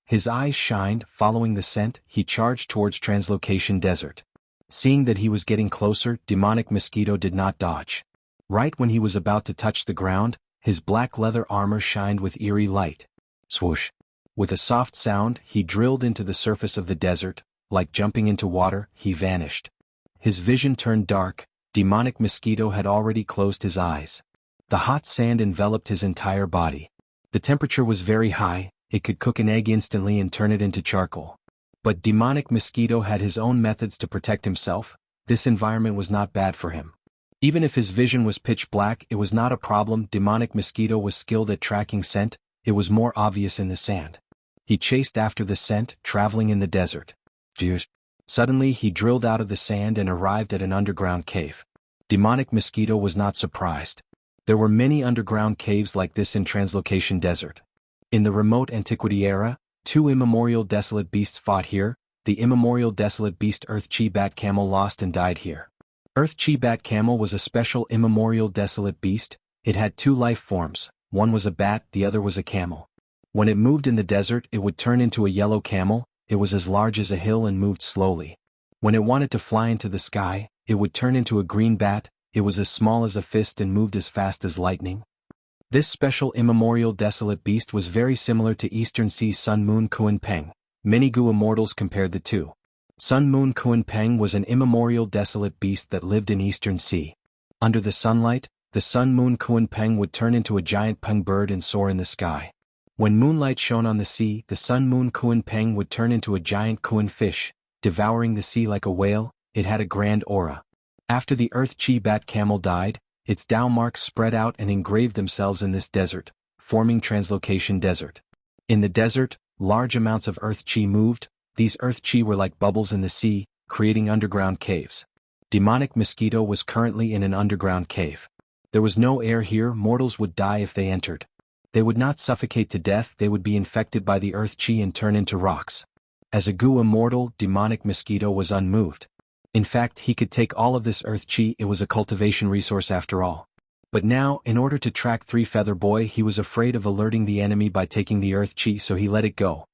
His eyes shined, following the scent, he charged towards Translocation Desert. Seeing that he was getting closer, Demonic Mosquito did not dodge. Right when he was about to touch the ground, his black leather armor shined with eerie light. Swoosh! With a soft sound, he drilled into the surface of the desert. Like jumping into water, he vanished. His vision turned dark, Demonic Mosquito had already closed his eyes. The hot sand enveloped his entire body. The temperature was very high, it could cook an egg instantly and turn it into charcoal. But Demonic Mosquito had his own methods to protect himself, this environment was not bad for him. Even if his vision was pitch black, it was not a problem. Demonic Mosquito was skilled at tracking scent, it was more obvious in the sand. He chased after the scent, traveling in the desert. Suddenly he drilled out of the sand and arrived at an underground cave. Demonic Mosquito was not surprised. There were many underground caves like this in Translocation Desert. In the remote antiquity era, 2 immemorial desolate beasts fought here. The immemorial desolate beast Earth Chi Bat Camel lost and died here. Earth Chi Bat Camel was a special immemorial desolate beast, it had 2 life forms, one was a bat, the other was a camel. When it moved in the desert, it would turn into a yellow camel. It was as large as a hill and moved slowly. When it wanted to fly into the sky, it would turn into a green bat, it was as small as a fist and moved as fast as lightning. This special immemorial desolate beast was very similar to Eastern Sea's Sun Moon Kuan Peng. Many Gu Immortals compared the two. Sun Moon Kuan Peng was an immemorial desolate beast that lived in Eastern Sea. Under the sunlight, the Sun Moon Kuan Peng would turn into a giant peng bird and soar in the sky. When moonlight shone on the sea, the Sun Moon Kuan Peng would turn into a giant Kuan fish, devouring the sea like a whale, it had a grand aura. After the Earth Chi Bat Camel died, Its Tao marks spread out and engraved themselves in this desert, forming Translocation Desert. In the desert, large amounts of earth chi moved. These earth chi were like bubbles in the sea, creating underground caves. Demonic Mosquito was currently in an underground cave. There was no air here. Mortals would die if they entered. They would not suffocate to death, they would be infected by the earth chi and turn into rocks. As a Gu Immortal, Demonic Mosquito was unmoved. In fact, he could take all of this earth chi. It was a cultivation resource after all. But now, in order to track Three Feather Boy, he was afraid of alerting the enemy by taking the earth chi, so he let it go.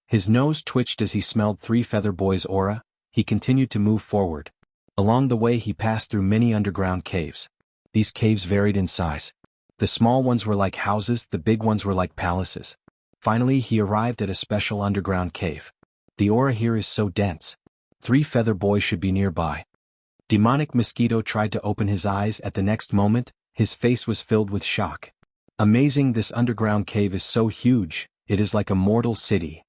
His nose twitched as he smelled Three Feather Boy's aura. He continued to move forward. Along the way he passed through many underground caves. These caves varied in size. The small ones were like houses, the big ones were like palaces. Finally he arrived at a special underground cave. The aura here is so dense. Three Feather Boy should be nearby. Demonic Mosquito tried to open his eyes. At the next moment, his face was filled with shock. Amazing, this underground cave is so huge, it is like a mortal city.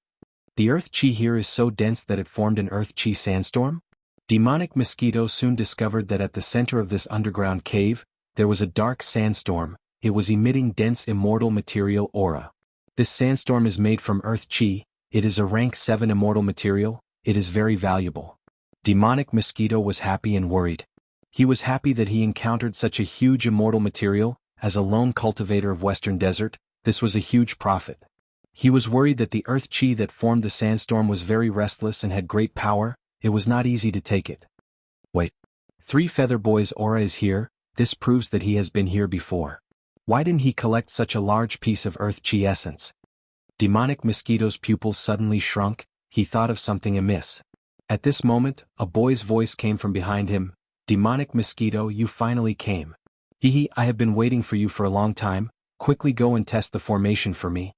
The earth chi here is so dense that it formed an earth chi sandstorm? Demonic Mosquito soon discovered that at the center of this underground cave, there was a dark sandstorm. It was emitting dense immortal material aura. This sandstorm is made from earth chi. It is a rank 7 immortal material. It is very valuable. Demonic Mosquito was happy and worried. He was happy that he encountered such a huge immortal material. As a lone cultivator of Western Desert, this was a huge profit. He was worried that the earth chi that formed the sandstorm was very restless and had great power. It was not easy to take it. Wait. Three Feather Boy's aura is here. This proves that he has been here before. Why didn't he collect such a large piece of earth chi essence? Demonic Mosquito's pupils suddenly shrunk. He thought of something amiss. At this moment, a boy's voice came from behind him. Demonic Mosquito, you finally came. Hehe, I have been waiting for you for a long time. Quickly go and test the formation for me.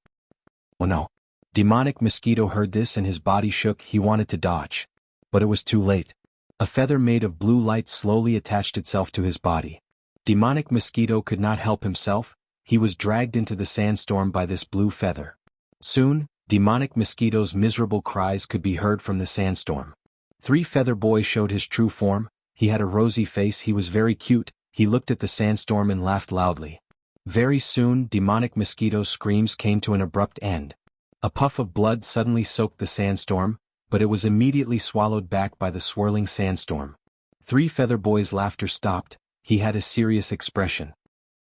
Oh no. Demonic Mosquito heard this and his body shook. He wanted to dodge. But it was too late. A feather made of blue light slowly attached itself to his body. Demonic Mosquito could not help himself. He was dragged into the sandstorm by this blue feather. Soon, Demonic Mosquito's miserable cries could be heard from the sandstorm. Three Feather Boy showed his true form. He had a rosy face. He was very cute. He looked at the sandstorm and laughed loudly. Very soon, Demonic Mosquito's screams came to an abrupt end. A puff of blood suddenly soaked the sandstorm, but it was immediately swallowed back by the swirling sandstorm. Three Feather Boy's laughter stopped. He had a serious expression.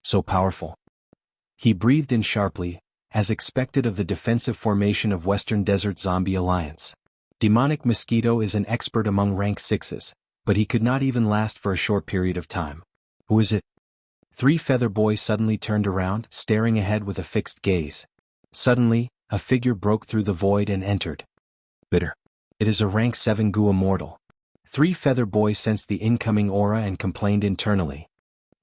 So powerful. He breathed in sharply, as expected of the defensive formation of Western Desert Zombie Alliance. Demonic Mosquito is an expert among rank 6s, but he could not even last for a short period of time. Who is it? Three Feather Boy suddenly turned around, staring ahead with a fixed gaze. Suddenly, a figure broke through the void and entered. Bitter. It is a rank 7 Gu Immortal. Three Feather Boy sensed the incoming aura and complained internally.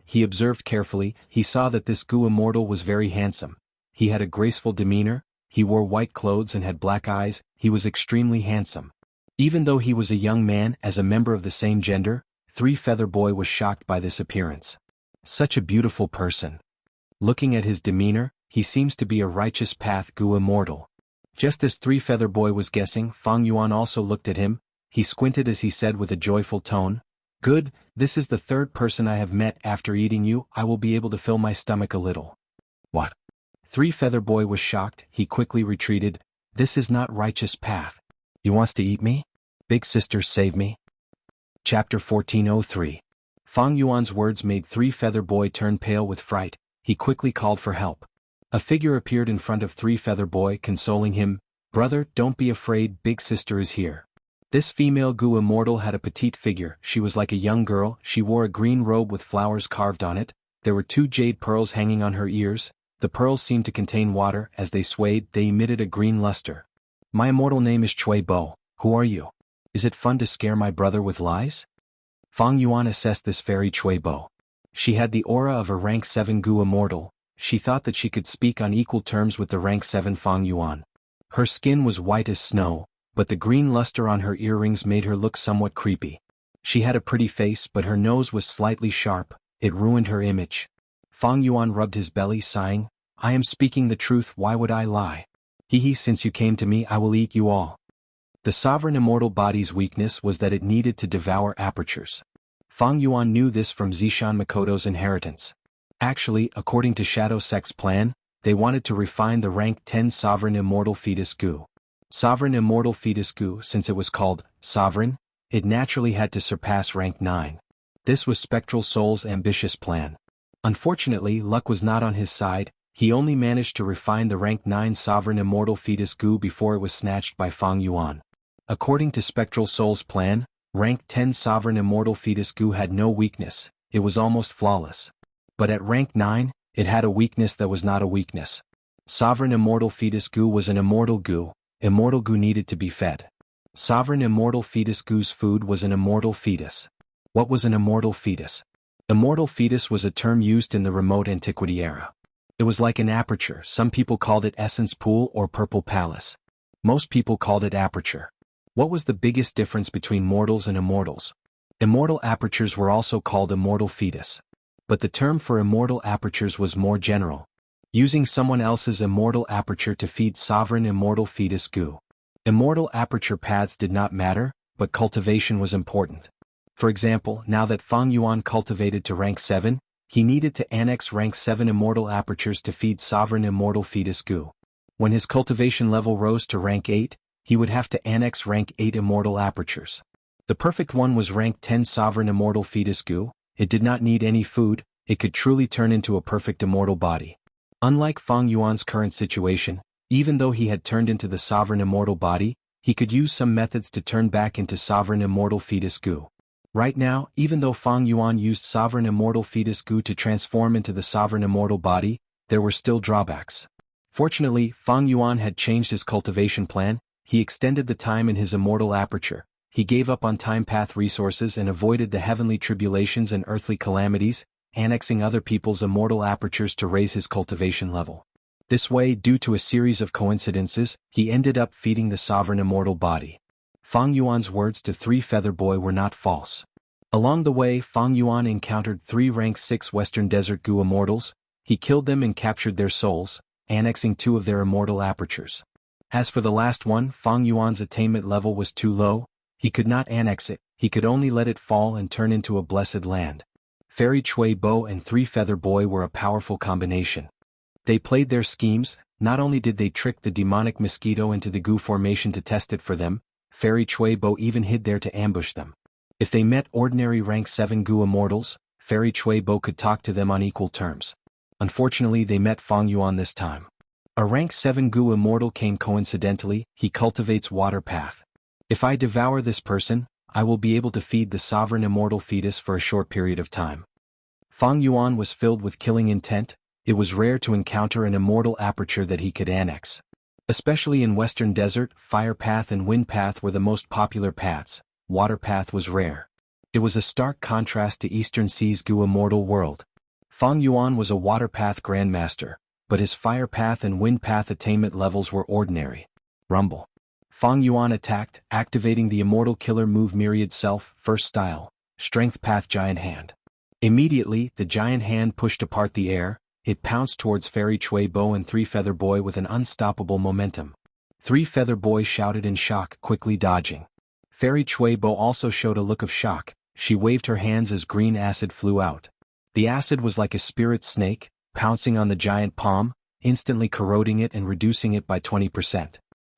He observed carefully. He saw that this Gu Immortal was very handsome. He had a graceful demeanor. He wore white clothes and had black eyes. He was extremely handsome. Even though he was a young man, as a member of the same gender, Three Feather Boy was shocked by this appearance. Such a beautiful person. Looking at his demeanor, he seems to be a righteous path Gu Immortal. Just as Three Feather Boy was guessing, Fang Yuan also looked at him. He squinted as he said with a joyful tone, "Good, this is the third person I have met. After eating you, I will be able to fill my stomach a little." What? Three Feather Boy was shocked. He quickly retreated. This is not righteous path. He wants to eat me? Big sister, save me. Chapter 1403. Fang Yuan's words made Three Feather Boy turn pale with fright. He quickly called for help. A figure appeared in front of Three Feather Boy, consoling him. "Brother, don't be afraid, big sister is here." This female Gu Immortal had a petite figure. She was like a young girl. She wore a green robe with flowers carved on it. There were 2 jade pearls hanging on her ears. The pearls seemed to contain water. As they swayed, they emitted a green luster. "My immortal name is Chui Bo. Who are you? Is it fun to scare my brother with lies?" Fang Yuan assessed this fairy Chui Bo. She had the aura of a rank 7 Gu Immortal. She thought that she could speak on equal terms with the rank 7 Fang Yuan. Her skin was white as snow, but the green luster on her earrings made her look somewhat creepy. She had a pretty face, but her nose was slightly sharp. It ruined her image. Fang Yuan rubbed his belly, sighing, "I am speaking the truth, why would I lie? Hehe, since you came to me, I will eat you all." The sovereign immortal body's weakness was that it needed to devour apertures. Fang Yuan knew this from Zishan Makoto's inheritance. Actually, according to Shadow Sect's plan, they wanted to refine the rank 10 Sovereign Immortal Fetus Gu. Sovereign Immortal Fetus Gu, since it was called Sovereign, it naturally had to surpass rank 9. This was Spectral Soul's ambitious plan. Unfortunately, luck was not on his side. He only managed to refine the rank 9 Sovereign Immortal Fetus Gu before it was snatched by Fang Yuan. According to Spectral Soul's plan, rank 10 Sovereign Immortal Fetus Gu had no weakness, it was almost flawless. But at rank 9, it had a weakness that was not a weakness. Sovereign Immortal Fetus Gu was an immortal Gu. Immortal Gu needed to be fed. Sovereign Immortal Fetus Gu's food was an immortal fetus. What was an immortal fetus? Immortal fetus was a term used in the remote antiquity era. It was like an aperture. Some people called it Essence Pool or Purple Palace. Most people called it aperture. What was the biggest difference between mortals and immortals? Immortal apertures were also called immortal fetus. But the term for immortal apertures was more general. Using someone else's immortal aperture to feed sovereign immortal fetus Gu. Immortal aperture paths did not matter, but cultivation was important. For example, now that Fang Yuan cultivated to rank 7, he needed to annex rank 7 immortal apertures to feed sovereign immortal fetus Gu. When his cultivation level rose to rank 8, he would have to annex rank 8 immortal apertures. The perfect one was rank 10 sovereign immortal fetus Gu. It did not need any food, it could truly turn into a perfect immortal body. Unlike Fang Yuan's current situation, even though he had turned into the sovereign immortal body, he could use some methods to turn back into sovereign immortal fetus Gu. Right now, even though Fang Yuan used sovereign immortal fetus Gu to transform into the sovereign immortal body, there were still drawbacks. Fortunately, Fang Yuan had changed his cultivation plan. He extended the time in his immortal aperture. He gave up on time path resources and avoided the heavenly tribulations and earthly calamities, annexing other people's immortal apertures to raise his cultivation level. This way, due to a series of coincidences, he ended up feeding the sovereign immortal body. Fang Yuan's words to 3 Feather Boy were not false. Along the way, Fang Yuan encountered 3 rank 6 Western Desert Gu immortals. He killed them and captured their souls, annexing 2 of their immortal apertures. As for the last one, Fang Yuan's attainment level was too low. He could not annex it, he could only let it fall and turn into a blessed land. Fairy Chui Bo and 3 Feather Boy were a powerful combination. They played their schemes. Not only did they trick the demonic mosquito into the Gu formation to test it for them, Fairy Chui Bo even hid there to ambush them. If they met ordinary rank 7 Gu immortals, Fairy Chui Bo could talk to them on equal terms. Unfortunately, they met Fang Yuan this time. A rank 7 Gu immortal came coincidentally. He cultivates water path. If I devour this person, I will be able to feed the sovereign immortal fetus for a short period of time. Fang Yuan was filled with killing intent. It was rare to encounter an immortal aperture that he could annex. Especially in Western Desert, Fire Path and Wind Path were the most popular paths. Water Path was rare. It was a stark contrast to Eastern Sea's Gu immortal world. Fang Yuan was a Water Path Grandmaster, but his Fire Path and Wind Path attainment levels were ordinary. Rumble. Fang Yuan attacked, activating the immortal killer move Myriad Self, First Style, Strength Path Giant Hand. Immediately, the giant hand pushed apart the air. It pounced towards Fairy Chui Bo and 3 Feather Boy with an unstoppable momentum. 3 Feather Boy shouted in shock, quickly dodging. Fairy Chui Bo also showed a look of shock. She waved her hands as green acid flew out. The acid was like a spirit snake, pouncing on the giant palm, instantly corroding it and reducing it by 20%.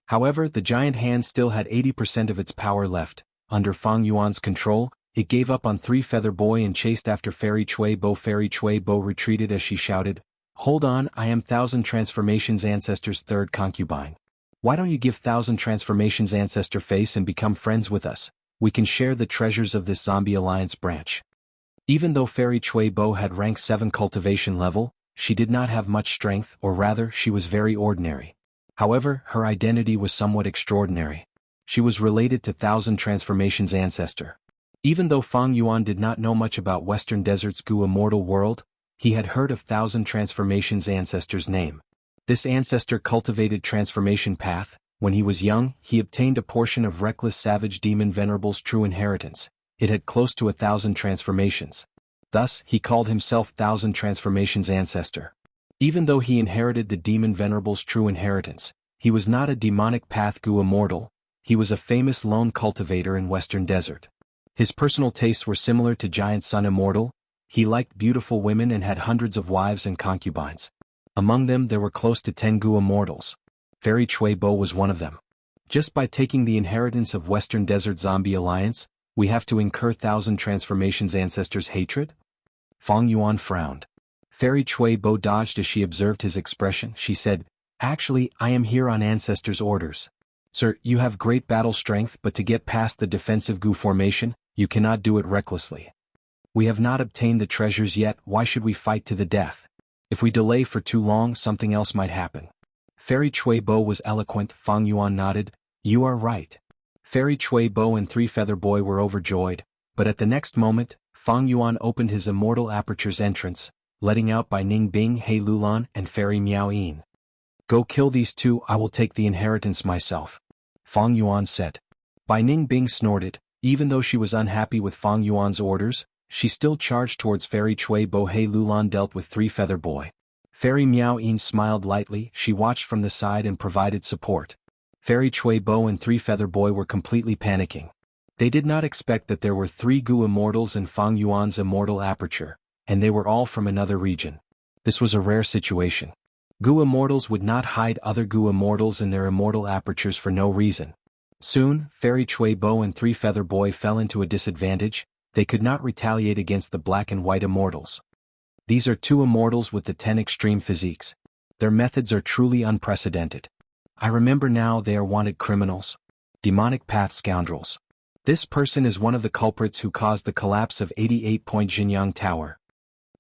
However, the giant hand still had 80% of its power left. Under Fang Yuan's control, it gave up on 3 Feather Boy and chased after Fairy Chui Bo. Fairy Chui Bo retreated as she shouted, "Hold on, I am Thousand Transformations Ancestor's third concubine. Why don't you give Thousand Transformations Ancestor face and become friends with us? We can share the treasures of this zombie alliance branch." Even though Fairy Chui Bo had rank 7 cultivation level, she did not have much strength, or rather, she was very ordinary. However, her identity was somewhat extraordinary. She was related to Thousand Transformations Ancestor. Even though Fang Yuan did not know much about Western Desert's Gu immortal world, he had heard of Thousand Transformations Ancestor's name. This ancestor cultivated transformation path. When he was young, he obtained a portion of Reckless Savage Demon Venerable's true inheritance. It had close to 1,000 transformations. Thus, he called himself Thousand Transformations Ancestor. Even though he inherited the Demon Venerable's true inheritance, he was not a demonic path Gu immortal. He was a famous lone cultivator in Western Desert. His personal tastes were similar to Giant Sun Immortal. He liked beautiful women and had hundreds of wives and concubines. Among them there were close to 10 Gu Immortals. Fairy Chui Bo was one of them. Just by taking the inheritance of Western Desert Zombie Alliance, we have to incur 1,000 transformations ancestors' hatred? Fang Yuan frowned. Fairy Chui Bo dodged as she observed his expression. She said, "Actually, I am here on ancestors' orders. Sir, you have great battle strength, but to get past the defensive Gu formation, you cannot do it recklessly. We have not obtained the treasures yet, why should we fight to the death? If we delay for too long, something else might happen." Fairy Chui Bo was eloquent. Fang Yuan nodded. "You are right." Fairy Chui Bo and Three Feather Boy were overjoyed, but at the next moment, Fang Yuan opened his Immortal Aperture's entrance, letting out Bai Ning Bing, He Lulan, and Fairy Miao Yin. "Go kill these two, I will take the inheritance myself," Fang Yuan said. Bai Ning Bing snorted. Even though she was unhappy with Fang Yuan's orders, she still charged towards Fairy Chui Bo. He Lulan dealt with Three Feather Boy. Fairy Miao Yin smiled lightly. She watched from the side and provided support. Fairy Chui Bo and Three Feather Boy were completely panicking. They did not expect that there were 3 Gu Immortals in Fang Yuan's Immortal Aperture, and they were all from another region. This was a rare situation. Gu Immortals would not hide other Gu Immortals in their Immortal Apertures for no reason. Soon, Fairy Chui Bo and Three Feather Boy fell into a disadvantage. They could not retaliate against the Black and White Immortals. These are 2 Immortals with the 10 extreme physiques. Their methods are truly unprecedented. I remember now, they are wanted criminals. Demonic path scoundrels. This person is one of the culprits who caused the collapse of 88-point Jinyang Tower.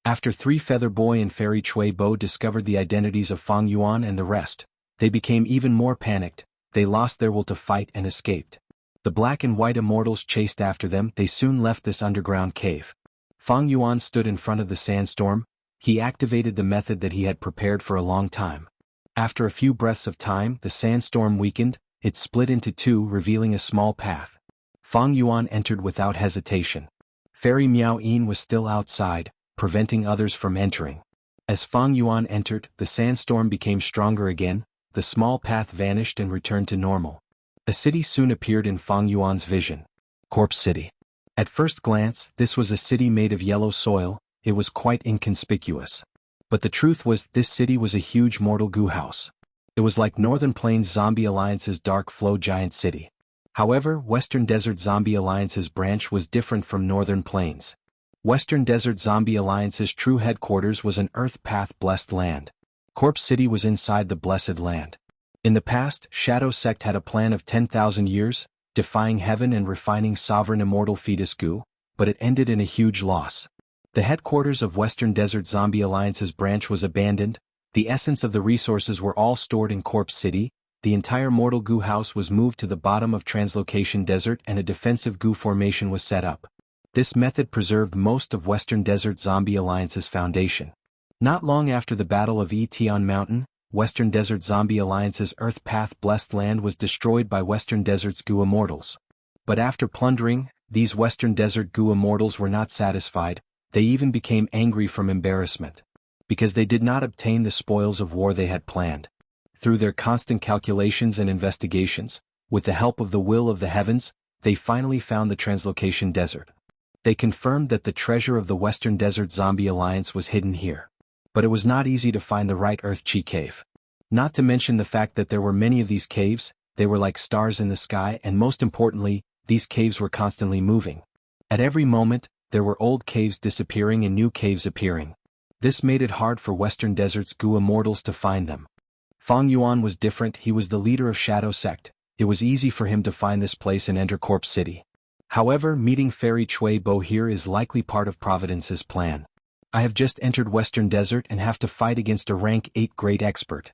After Three Feather Boy and Fairy Chui Bo discovered the identities of Fang Yuan and the rest, they became even more panicked. They lost their will to fight and escaped. The Black and White Immortals chased after them. They soon left this underground cave. Fang Yuan stood in front of the sandstorm. He activated the method that he had prepared for a long time. After a few breaths of time, the sandstorm weakened. It split into 2, revealing a small path. Fang Yuan entered without hesitation. Fairy Miao Yin was still outside, preventing others from entering. As Fang Yuan entered, the sandstorm became stronger again. The small path vanished and returned to normal. A city soon appeared in Fang Yuan's vision. Corpse City. At first glance, this was a city made of yellow soil. It was quite inconspicuous. But the truth was, this city was a huge mortal Gu house. It was like Northern Plains Zombie Alliance's Dark Flow Giant City. However, Western Desert Zombie Alliance's branch was different from Northern Plains. Western Desert Zombie Alliance's true headquarters was an Earth Path Blessed Land. Corpse City was inside the Blessed Land. In the past, Shadow Sect had a plan of 10,000 years, defying heaven and refining sovereign immortal fetus Gu, but it ended in a huge loss. The headquarters of Western Desert Zombie Alliance's branch was abandoned. The essence of the resources were all stored in Corpse City. The entire mortal Gu house was moved to the bottom of Translocation Desert and a defensive Gu formation was set up. This method preserved most of Western Desert Zombie Alliance's foundation. Not long after the Battle of Etion Mountain, Western Desert Zombie Alliance's Earth Path Blessed Land was destroyed by Western Desert's Gu Immortals. But after plundering, these Western Desert Gu Immortals were not satisfied. They even became angry from embarrassment. Because they did not obtain the spoils of war they had planned. Through their constant calculations and investigations, with the help of the will of the heavens, they finally found the Translocation Desert. They confirmed that the treasure of the Western Desert Zombie Alliance was hidden here. But it was not easy to find the right Earth Chi cave. Not to mention the fact that there were many of these caves. They were like stars in the sky, and most importantly, these caves were constantly moving. At every moment, there were old caves disappearing and new caves appearing. This made it hard for Western Desert's Gu Immortals to find them. Fang Yuan was different. He was the leader of Shadow Sect. It was easy for him to find this place and enter Corpse City. However, meeting Fairy Chui Bo here is likely part of Providence's plan. I have just entered Western Desert and have to fight against a rank 8 great expert.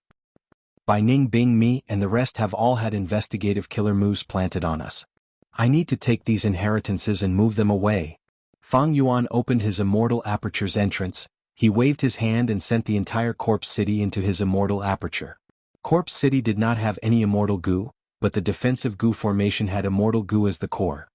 Bai Ning Bing, me and the rest have all had investigative killer moves planted on us. I need to take these inheritances and move them away. Fang Yuan opened his Immortal Aperture's entrance. He waved his hand and sent the entire Corpse City into his Immortal Aperture. Corpse City did not have any Immortal Gu, but the defensive Gu formation had Immortal Gu as the core.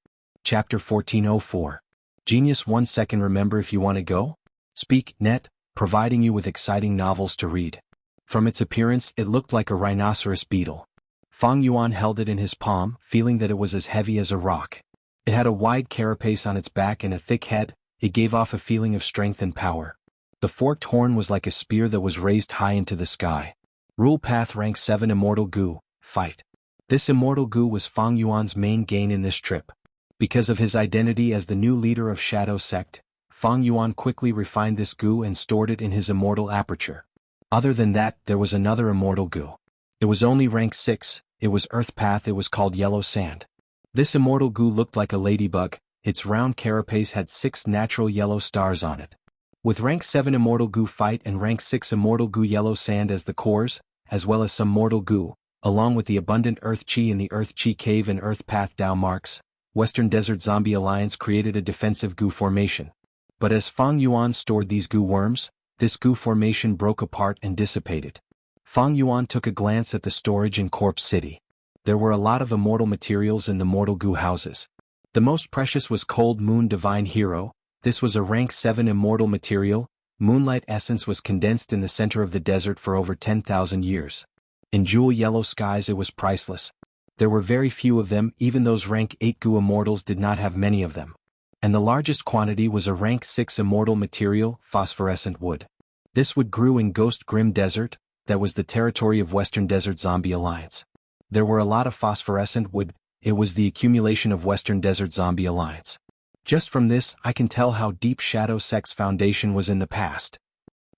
Chapter 1404. Genius 1 second. Remember, if you want to go? Speak, net, providing you with exciting novels to read. From its appearance, it looked like a rhinoceros beetle. Fang Yuan held it in his palm, feeling that it was as heavy as a rock. It had a wide carapace on its back and a thick head. It gave off a feeling of strength and power. The forked horn was like a spear that was raised high into the sky. Rule Path Rank 7 Immortal Gu, Fight. This Immortal Gu was Fang Yuan's main gain in this trip. Because of his identity as the new leader of Shadow Sect, Fang Yuan quickly refined this Gu and stored it in his Immortal Aperture. Other than that, there was another Immortal Gu. It was only rank 6, it was Earth Path. It was called Yellow Sand. This Immortal Gu looked like a ladybug. Its round carapace had 6 natural yellow stars on it. With rank 7 Immortal Gu Fight and rank 6 Immortal Gu Yellow Sand as the cores, as well as some Mortal Gu, along with the abundant Earth Chi in the Earth Chi Cave and Earth Path Dao marks, Western Desert Zombie Alliance created a defensive Gu formation. But as Fang Yuan stored these Gu worms, this Gu formation broke apart and dissipated. Fang Yuan took a glance at the storage in Corpse City. There were a lot of immortal materials in the Mortal Gu houses. The most precious was Cold Moon Divine Hero. This was a rank 7 immortal material. Moonlight essence was condensed in the center of the desert for over 10,000 years. In jewel yellow skies it was priceless. There were very few of them. Even those rank 8 Gu immortals did not have many of them. And the largest quantity was a rank 6 immortal material, phosphorescent wood. This wood grew in Ghost Grim Desert, that was the territory of Western Desert Zombie Alliance. There were a lot of phosphorescent wood. It was the accumulation of Western Desert Zombie Alliance. Just from this, I can tell how deep Shadow Sect's foundation was in the past.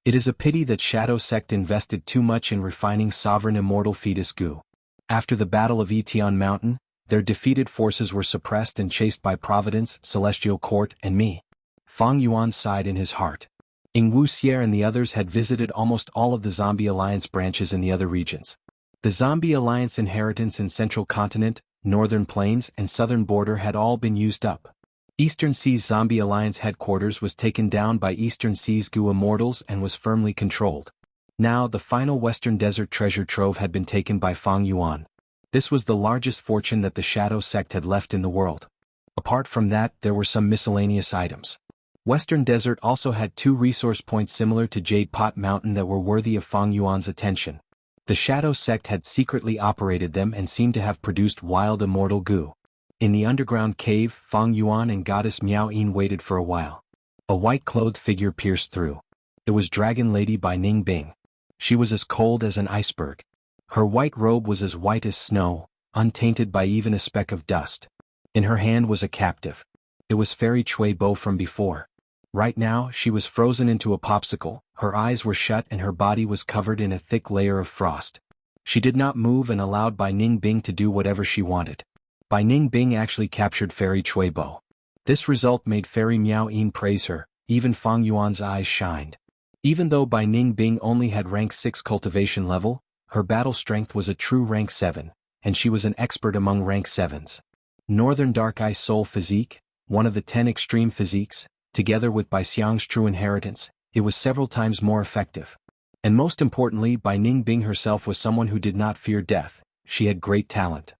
It is a pity that Shadow Sect invested too much in refining Sovereign Immortal Fetus Gu. After the Battle of Etion Mountain, their defeated forces were suppressed and chased by Providence, Celestial Court, and me. Fang Yuan sighed in his heart. Wuxia and the others had visited almost all of the Zombie Alliance branches in the other regions. The Zombie Alliance inheritance in Central Continent, Northern Plains, and Southern Border had all been used up. Eastern Seas Zombie Alliance headquarters was taken down by Eastern Seas Gu Immortals and was firmly controlled. Now the final Western Desert treasure trove had been taken by Fang Yuan. This was the largest fortune that the Shadow Sect had left in the world. Apart from that, there were some miscellaneous items. Western Desert also had 2 resource points similar to Jade Pot Mountain that were worthy of Fang Yuan's attention. The Shadow Sect had secretly operated them and seemed to have produced wild immortal Gu. In the underground cave, Fang Yuan and Goddess Miao Yin waited for a while. A white-clothed figure pierced through. It was Dragon Lady by Ning Bing. She was as cold as an iceberg. Her white robe was as white as snow, untainted by even a speck of dust. In her hand was a captive. It was Fairy Chui Bo from before. Right now, she was frozen into a popsicle, her eyes were shut and her body was covered in a thick layer of frost. She did not move and allowed Bai Ning Bing to do whatever she wanted. Bai Ning Bing actually captured Fairy Chui Bo. This result made Fairy Miao Yin praise her. Even Fang Yuan's eyes shined. Even though Bai Ning Bing only had rank 6 cultivation level, her battle strength was a true rank 7, and she was an expert among rank 7s. Northern Dark Eye Soul Physique, one of the 10 extreme physiques, together with Bai Xiang's true inheritance, it was several times more effective. And most importantly, Bai Ning Bing herself was someone who did not fear death. She had great talent.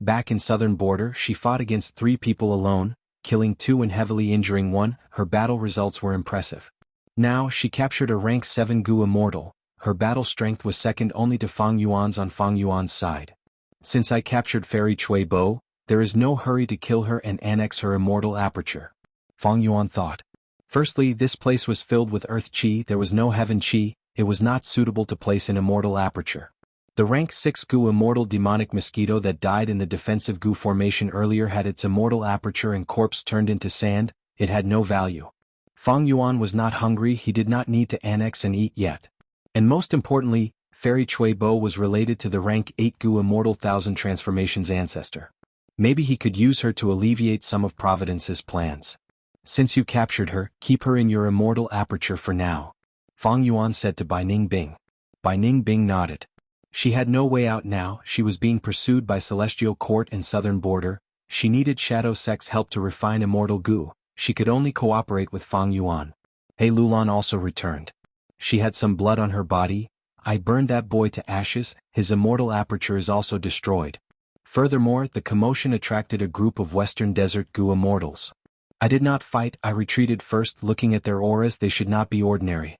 Back in Southern Border, she fought against 3 people alone, killing 2 and heavily injuring 1. Her battle results were impressive. Now, she captured a rank 7 Gu Immortal. Her battle strength was second only to Fang Yuan's on Fang Yuan's side. Since I captured Fairy Chui Bo, there is no hurry to kill her and annex her immortal aperture. Fang Yuan thought. Firstly, this place was filled with earth chi, there was no heaven chi, it was not suitable to place an immortal aperture. The rank 6 Gu immortal demonic mosquito that died in the defensive Gu formation earlier had its immortal aperture and corpse turned into sand. It had no value. Fang Yuan was not hungry, he did not need to annex and eat yet. And most importantly, Fairy Chui Bo was related to the rank 8 Gu immortal 1000 transformations ancestor. Maybe he could use her to alleviate some of Providence's plans. Since you captured her, keep her in your immortal aperture for now. Fang Yuan said to Bai Ning Bing. Bai Ning Bing nodded. She had no way out now, she was being pursued by Celestial Court and Southern Border, she needed Shadow Sect's help to refine immortal Gu, she could only cooperate with Fang Yuan. He Lulan also returned. She had some blood on her body, I burned that boy to ashes, his immortal aperture is also destroyed. Furthermore, the commotion attracted a group of Western Desert Gu immortals. I did not fight, I retreated first, looking at their auras they should not be ordinary.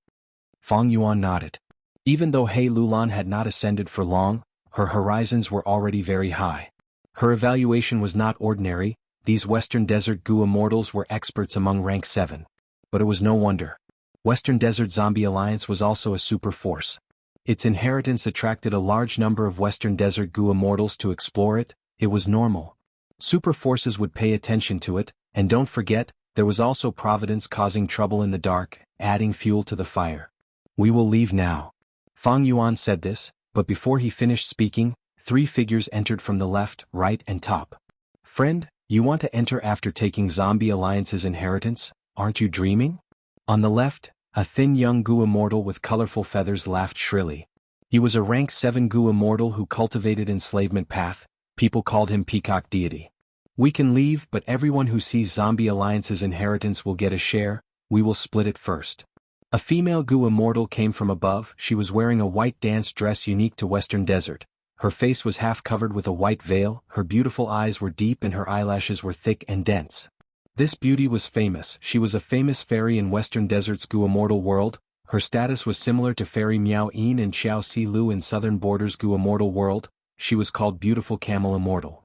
Fang Yuan nodded. Even though He Lulan had not ascended for long, her horizons were already very high. Her evaluation was not ordinary, these Western Desert Gu Immortals were experts among rank 7. But it was no wonder. Western Desert Zombie Alliance was also a super force. Its inheritance attracted a large number of Western Desert Gu Immortals to explore it. It was normal. Super forces would pay attention to it, and don't forget, there was also Providence causing trouble in the dark, adding fuel to the fire. We will leave now. Fang Yuan said this, but before he finished speaking, 3 figures entered from the left, right and top. Friend, you want to enter after taking Zombie Alliance's inheritance, aren't you dreaming? On the left, a thin young Gu Immortal with colorful feathers laughed shrilly. He was a rank 7 Gu Immortal who cultivated enslavement path. People called him Peacock Deity. We can leave, but everyone who sees Zombie Alliance's inheritance will get a share. We will split it first. A female Gu Immortal came from above. She was wearing a white dance dress unique to Western Desert. Her face was half covered with a white veil, her beautiful eyes were deep and her eyelashes were thick and dense. This beauty was famous. She was a famous fairy in Western Desert's Gu Immortal world. Her status was similar to Fairy Miao Yin and Xiao Si Lu in Southern Border's Gu Immortal world. She was called Beautiful Camel Immortal.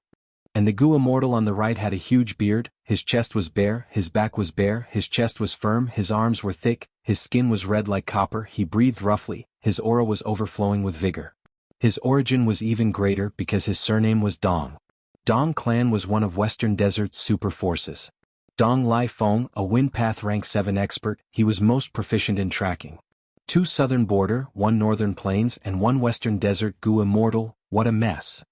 And the Gu Immortal on the right had a huge beard, his chest was bare, his back was bare, his chest was firm, his arms were thick, his skin was red like copper, he breathed roughly, his aura was overflowing with vigor. His origin was even greater because his surname was Dong. Dong clan was one of Western Desert's super forces. Dong Lai Feng, a Wind Path rank 7 expert, he was most proficient in tracking. 2 Southern Border, 1 Northern Plains and 1 Western Desert Gu Immortal, what a mess.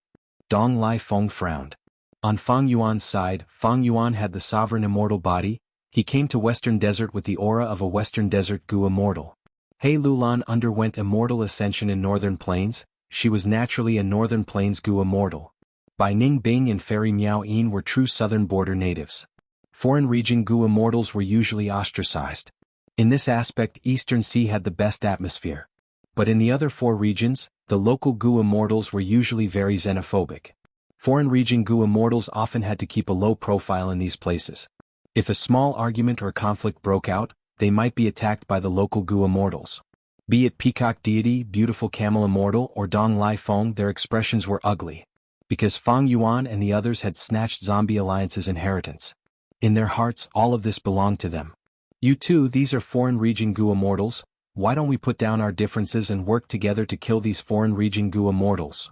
Dong Lai Feng frowned. On Fang Yuan's side, Fang Yuan had the sovereign immortal body. He came to Western Desert with the aura of a Western Desert Gu Immortal. He Lulan underwent immortal ascension in Northern Plains. She was naturally a Northern Plains Gu Immortal. Bai Ning Bing and Fairy Miao Yin were true Southern Border natives. Foreign region Gu Immortals were usually ostracized. In this aspect, Eastern Sea had the best atmosphere. But in the other 4 regions, the local Gu Immortals were usually very xenophobic. Foreign region Gu Immortals often had to keep a low profile in these places. If a small argument or conflict broke out, they might be attacked by the local Gu Immortals. Be it Peacock Deity, Beautiful Camel Immortal or Dong Lai Feng, their expressions were ugly. Because Fang Yuan and the others had snatched Zombie Alliance's inheritance. In their hearts, all of this belonged to them. You too, these are foreign region Gu Immortals. Why don't we put down our differences and work together to kill these foreign region Gu Immortals?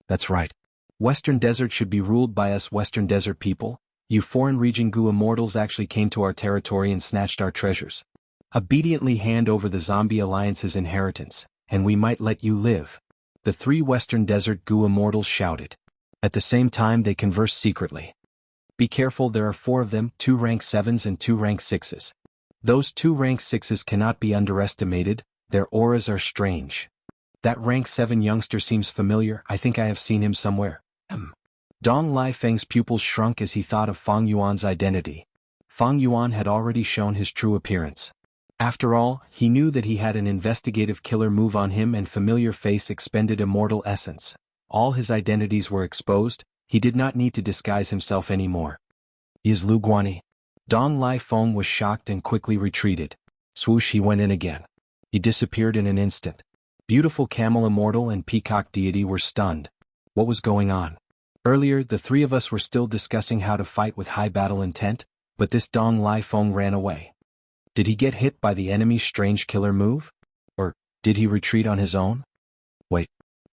That's right. Western Desert should be ruled by us Western Desert people. You foreign region Gu Immortals actually came to our territory and snatched our treasures. Obediently hand over the Zombie Alliance's inheritance, and we might let you live. The 3 Western Desert Gu Immortals shouted. At the same time they conversed secretly. Be careful, there are 4 of them, 2 rank 7s and 2 rank 6s. Those 2 rank 6s cannot be underestimated, their auras are strange. That rank 7 youngster seems familiar, I think I have seen him somewhere. Dong Lai Feng's pupils shrunk as he thought of Fang Yuan's identity. Fang Yuan had already shown his true appearance. After all, he knew that he had an investigative killer move on him and familiar face expended immortal essence. All his identities were exposed, he did not need to disguise himself anymore. Is Lu Guanyi? Dong Lai Feng was shocked and quickly retreated. Swoosh, he went in again. He disappeared in an instant. Beautiful Camel Immortal and Peacock Deity were stunned. What was going on? Earlier, the 3 of us were still discussing how to fight with high battle intent, but this Dong Lai Feng ran away. Did he get hit by the enemy's strange killer move? Or did he retreat on his own? Wait.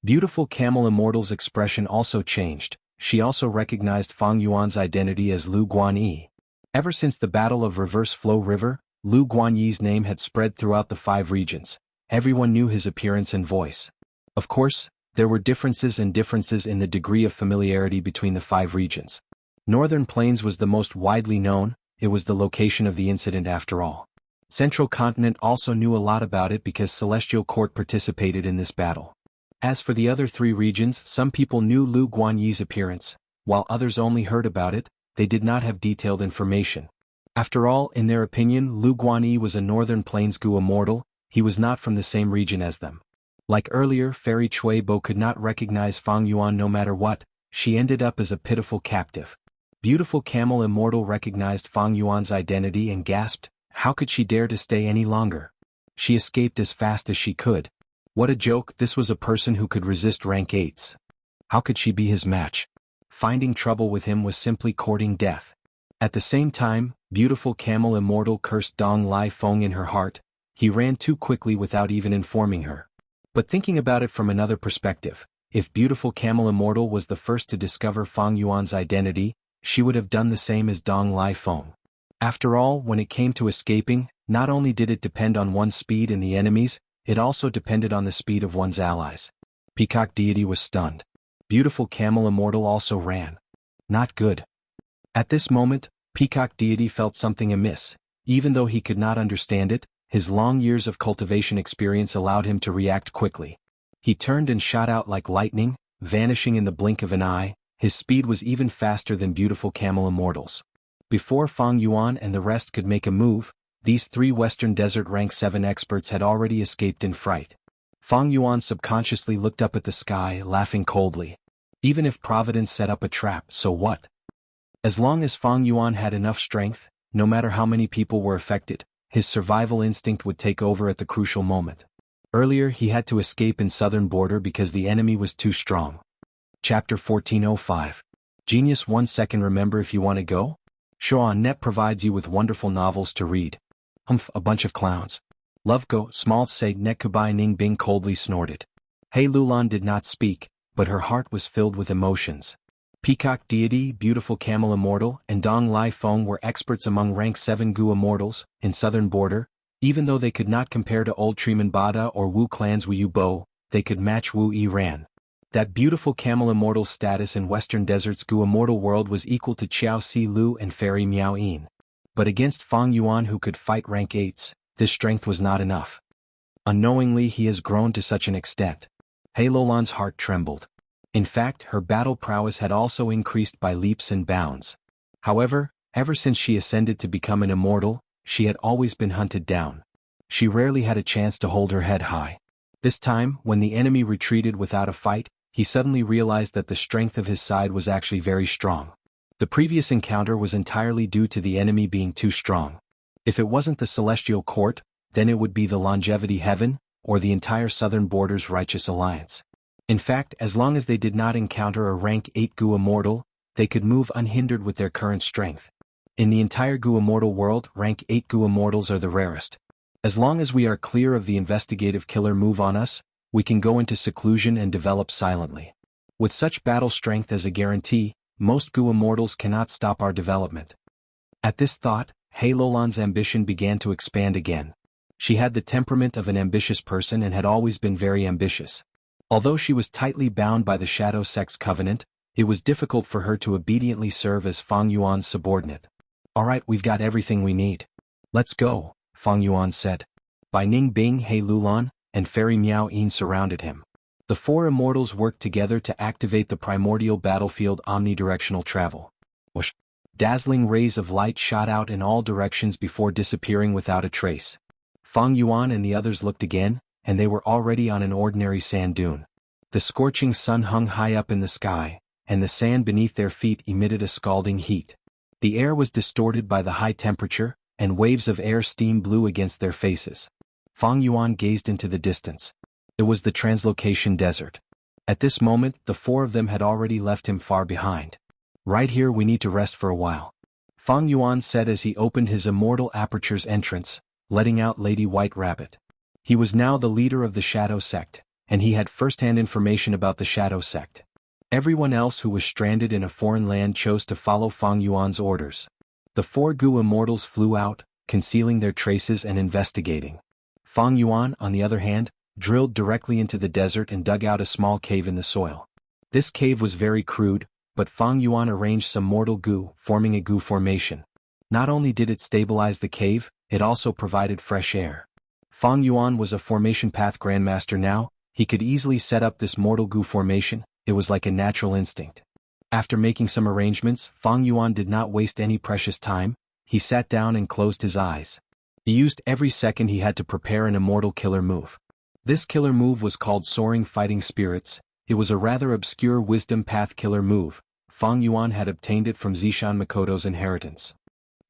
Beautiful Camel Immortal's expression also changed. She also recognized Fang Yuan's identity as Lu Guanyi. Ever since the Battle of Reverse Flow River, Lu Guanyi's name had spread throughout the 5 regions. Everyone knew his appearance and voice. Of course, there were differences in the degree of familiarity between the 5 regions. Northern Plains was the most widely known, it was the location of the incident after all. Central Continent also knew a lot about it because Celestial Court participated in this battle. As for the other 3 regions, some people knew Lu Guanyi's appearance, while others only heard about it, they did not have detailed information. After all, in their opinion, Lu Guanyi was a Northern Plains Gu Immortal, he was not from the same region as them. Like earlier, Fairy Chui Bo could not recognize Fang Yuan no matter what, she ended up as a pitiful captive. Beautiful Camel Immortal recognized Fang Yuan's identity and gasped, how could she dare to stay any longer? She escaped as fast as she could. What a joke, this was a person who could resist rank 8s. How could she be his match? Finding trouble with him was simply courting death. At the same time, beautiful camel Immortal cursed Dong Lai Feng in her heart. He ran too quickly without even informing her. But thinking about it from another perspective, if beautiful camel Immortal was the first to discover Fang Yuan's identity, she would have done the same as Dong Lai Feng. After all, when it came to escaping, not only did it depend on one's speed and the enemy's, it also depended on the speed of one's allies. Peacock Deity was stunned. Beautiful camel Immortal also ran. Not good. At this moment, Peacock Deity felt something amiss. Even though he could not understand it, his long years of cultivation experience allowed him to react quickly. He turned and shot out like lightning, vanishing in the blink of an eye. His speed was even faster than beautiful camel Immortal's. Before Fang Yuan and the rest could make a move, these 3 Western Desert Rank 7 experts had already escaped in fright. Fang Yuan subconsciously looked up at the sky, laughing coldly. Even if Providence set up a trap, so what? As long as Fang Yuan had enough strength, no matter how many people were affected, his survival instinct would take over at the crucial moment. Earlier he had to escape in southern border because the enemy was too strong. Chapter 1405. Genius 1 second. Remember, if you want to go? Show.net provides you with wonderful novels to read. A bunch of clowns. Love go, small say net Kubai Ning Bing coldly snorted. Hei Lulan did not speak, but her heart was filled with emotions. Peacock Deity, beautiful camel Immortal, and Dong Lai Feng were experts among rank 7 Gu Immortals, in southern border. Even though they could not compare to Old Treeman Bada or Wu Clan's Wu Yu Bo, they could match Wu Yi Ran. That beautiful camel Immortal's status in Western Desert's Gu Immortal world was equal to Qiao Si Lu and Fairy Miao Yin. But against Fang Yuan, who could fight rank 8s, this strength was not enough. Unknowingly he has grown to such an extent. Hei Lulan's heart trembled. In fact, her battle prowess had also increased by leaps and bounds. However, ever since she ascended to become an immortal, she had always been hunted down. She rarely had a chance to hold her head high. This time, when the enemy retreated without a fight, he suddenly realized that the strength of his side was actually very strong. The previous encounter was entirely due to the enemy being too strong. If it wasn't the Celestial Court, then it would be the Longevity Heaven, or the entire Southern Border's Righteous Alliance. In fact, as long as they did not encounter a rank 8 Gu Immortal, they could move unhindered with their current strength. In the entire Gu Immortal world, rank 8 Gu Immortals are the rarest. As long as we are clear of the investigative killer move on us, we can go into seclusion and develop silently. With such battle strength as a guarantee, most Gu Immortals cannot stop our development. At this thought, Hei Lulan's ambition began to expand again. She had the temperament of an ambitious person and had always been very ambitious. Although she was tightly bound by the Shadow Sect's covenant, it was difficult for her to obediently serve as Fang Yuan's subordinate. Alright, we've got everything we need. Let's go, Fang Yuan said. Bai Ning Bing, Hei Lulan, and Fairy Miao Yin surrounded him. The 4 immortals worked together to activate the primordial battlefield omnidirectional travel. Whoosh! Dazzling rays of light shot out in all directions before disappearing without a trace. Fang Yuan and the others looked again, and they were already on an ordinary sand dune. The scorching sun hung high up in the sky, and the sand beneath their feet emitted a scalding heat. The air was distorted by the high temperature, and waves of air steam blew against their faces. Fang Yuan gazed into the distance. It was the Translocation Desert. At this moment, the 4 of them had already left him far behind. Right here, we need to rest for a while, Fang Yuan said as he opened his Immortal Aperture's entrance, letting out Lady White Rabbit. He was now the leader of the Shadow Sect, and he had first-hand information about the Shadow Sect. Everyone else who was stranded in a foreign land chose to follow Fang Yuan's orders. The 4 Gu Immortals flew out, concealing their traces and investigating. Fang Yuan, on the other hand, drilled directly into the desert and dug out a small cave in the soil. This cave was very crude, but Fang Yuan arranged some mortal Gu, forming a Gu formation. Not only did it stabilize the cave, it also provided fresh air. Fang Yuan was a formation path grandmaster now. He could easily set up this mortal Gu formation. It was like a natural instinct. After making some arrangements, Fang Yuan did not waste any precious time. He sat down and closed his eyes. He used every second he had to prepare an immortal killer move. This killer move was called Soaring Fighting Spirits. It was a rather obscure wisdom path killer move. Fang Yuan had obtained it from Zishan Makoto's inheritance.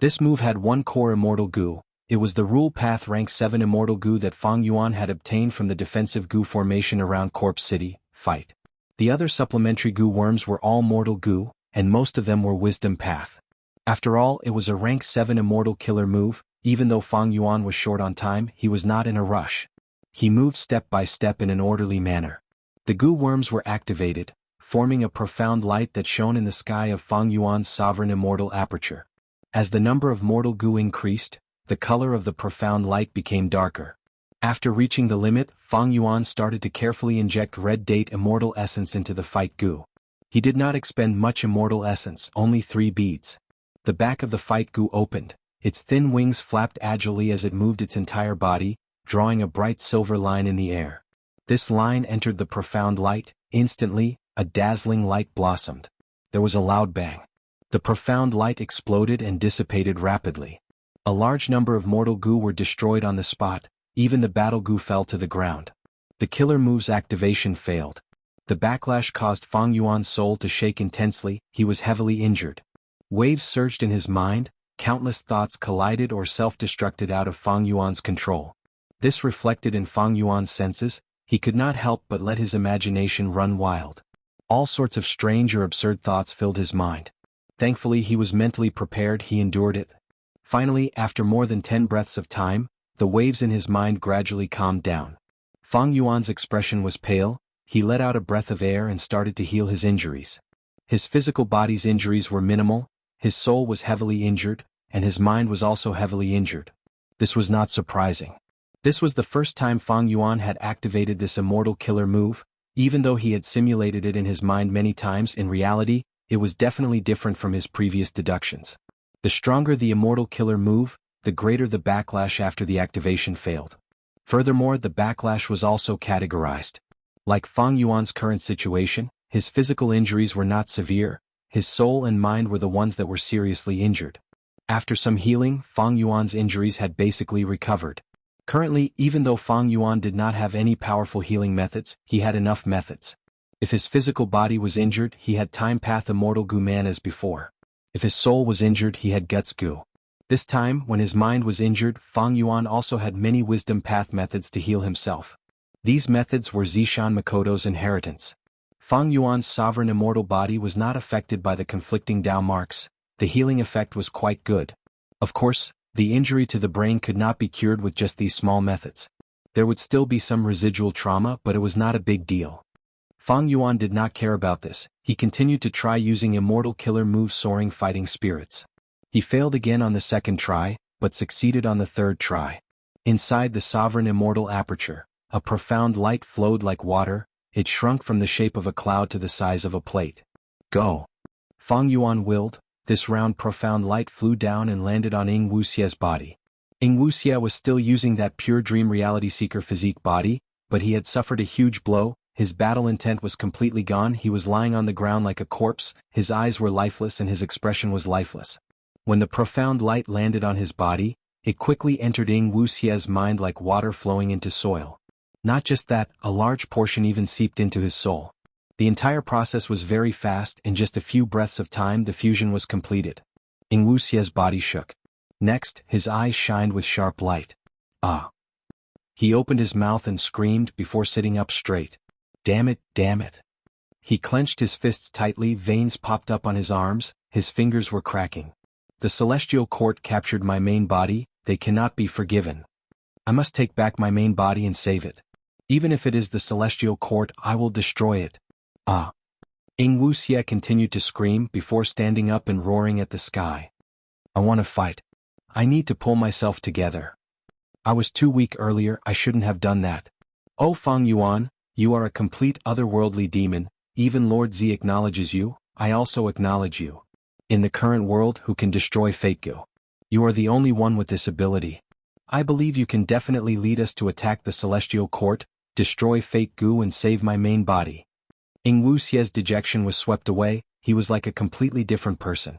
This move had 1 core immortal Gu. It was the rule path rank 7 immortal Gu that Fang Yuan had obtained from the defensive Gu formation around Corpse City, fight. The other supplementary Gu worms were all mortal Gu, and most of them were wisdom path. After all, it was a rank 7 immortal killer move. Even though Fang Yuan was short on time, he was not in a rush. He moved step by step in an orderly manner. The goo worms were activated, forming a profound light that shone in the sky of Fang Yuan's sovereign immortal aperture. As the number of mortal goo increased, the color of the profound light became darker. After reaching the limit, Fang Yuan started to carefully inject red date immortal essence into the fight goo. He did not expend much immortal essence, only 3 beads. The back of the fight goo opened. Its thin wings flapped agilely as it moved its entire body, drawing a bright silver line in the air. This line entered the profound light. Instantly, a dazzling light blossomed. There was a loud bang. The profound light exploded and dissipated rapidly. A large number of mortal goo were destroyed on the spot. Even the battle goo fell to the ground. The killer move's activation failed. The backlash caused Fang Yuan's soul to shake intensely. He was heavily injured. Waves surged in his mind. Countless thoughts collided or self-destructed out of Fang Yuan's control. This reflected in Fang Yuan's senses. He could not help but let his imagination run wild. All sorts of strange or absurd thoughts filled his mind. Thankfully, he was mentally prepared. He endured it. Finally, after more than 10 breaths of time, the waves in his mind gradually calmed down. Fang Yuan's expression was pale. He let out a breath of air and started to heal his injuries. His physical body's injuries were minimal. His soul was heavily injured, and his mind was also heavily injured. This was not surprising. This was the first time Fang Yuan had activated this immortal killer move. Even though he had simulated it in his mind many times, in reality, it was definitely different from his previous deductions. The stronger the immortal killer move, the greater the backlash after the activation failed. Furthermore, the backlash was also categorized. Like Fang Yuan's current situation, his physical injuries were not severe. His soul and mind were the ones that were seriously injured. After some healing, Fang Yuan's injuries had basically recovered. Currently, even though Fang Yuan did not have any powerful healing methods, he had enough methods. If his physical body was injured, he had Time Path Immortal Goo Man as before. If his soul was injured, he had Guts Goo. This time, when his mind was injured, Fang Yuan also had many Wisdom Path methods to heal himself. These methods were Zishan Makoto's inheritance. Fang Yuan's sovereign immortal body was not affected by the conflicting Dao marks. The healing effect was quite good. Of course, the injury to the brain could not be cured with just these small methods. There would still be some residual trauma, but it was not a big deal. Fang Yuan did not care about this. He continued to try using immortal killer move Soaring Fighting Spirits. He failed again on the second try, but succeeded on the third try. Inside the sovereign immortal aperture, a profound light flowed like water. It shrunk from the shape of a cloud to the size of a plate. Go! Fang Yuan willed. This round profound light flew down and landed on Wuxia's body. Wuxia was still using that pure dream reality seeker physique body, but he had suffered a huge blow. His battle intent was completely gone. He was lying on the ground like a corpse. His eyes were lifeless and his expression was lifeless. When the profound light landed on his body, it quickly entered Wuxia's mind like water flowing into soil. Not just that, a large portion even seeped into his soul. The entire process was very fast. In just a few breaths of time, the fusion was completed. Wuxia's body shook. Next, his eyes shined with sharp light. Ah! He opened his mouth and screamed before sitting up straight. Damn it, damn it. He clenched his fists tightly. Veins popped up on his arms. His fingers were cracking. The celestial court captured my main body. They cannot be forgiven. I must take back my main body and save it. Even if it is the celestial court, I will destroy it. Ah! Wuxia continued to scream before standing up and roaring at the sky. I want to fight. I need to pull myself together. I was too weak earlier. I shouldn't have done that. Oh Fang Yuan, you are a complete otherworldly demon. Even Lord Z acknowledges you. I also acknowledge you. In the current world, who can destroy Fate Goo? You are the only one with this ability. I believe you can definitely lead us to attack the celestial court, destroy Fate Goo and save my main body. Wuxia's dejection was swept away. He was like a completely different person.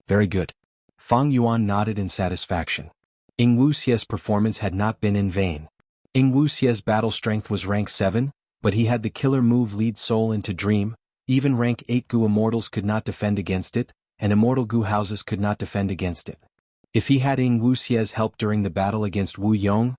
Very good. Fang Yuan nodded in satisfaction. Wuxia's performance had not been in vain. Wuxia's battle strength was rank 7, but he had the killer move Lead Soul into Dream. Even rank 8 Goo immortals could not defend against it, and immortal Goo houses could not defend against it. If he had Wuxia's help during the battle against Wu Yong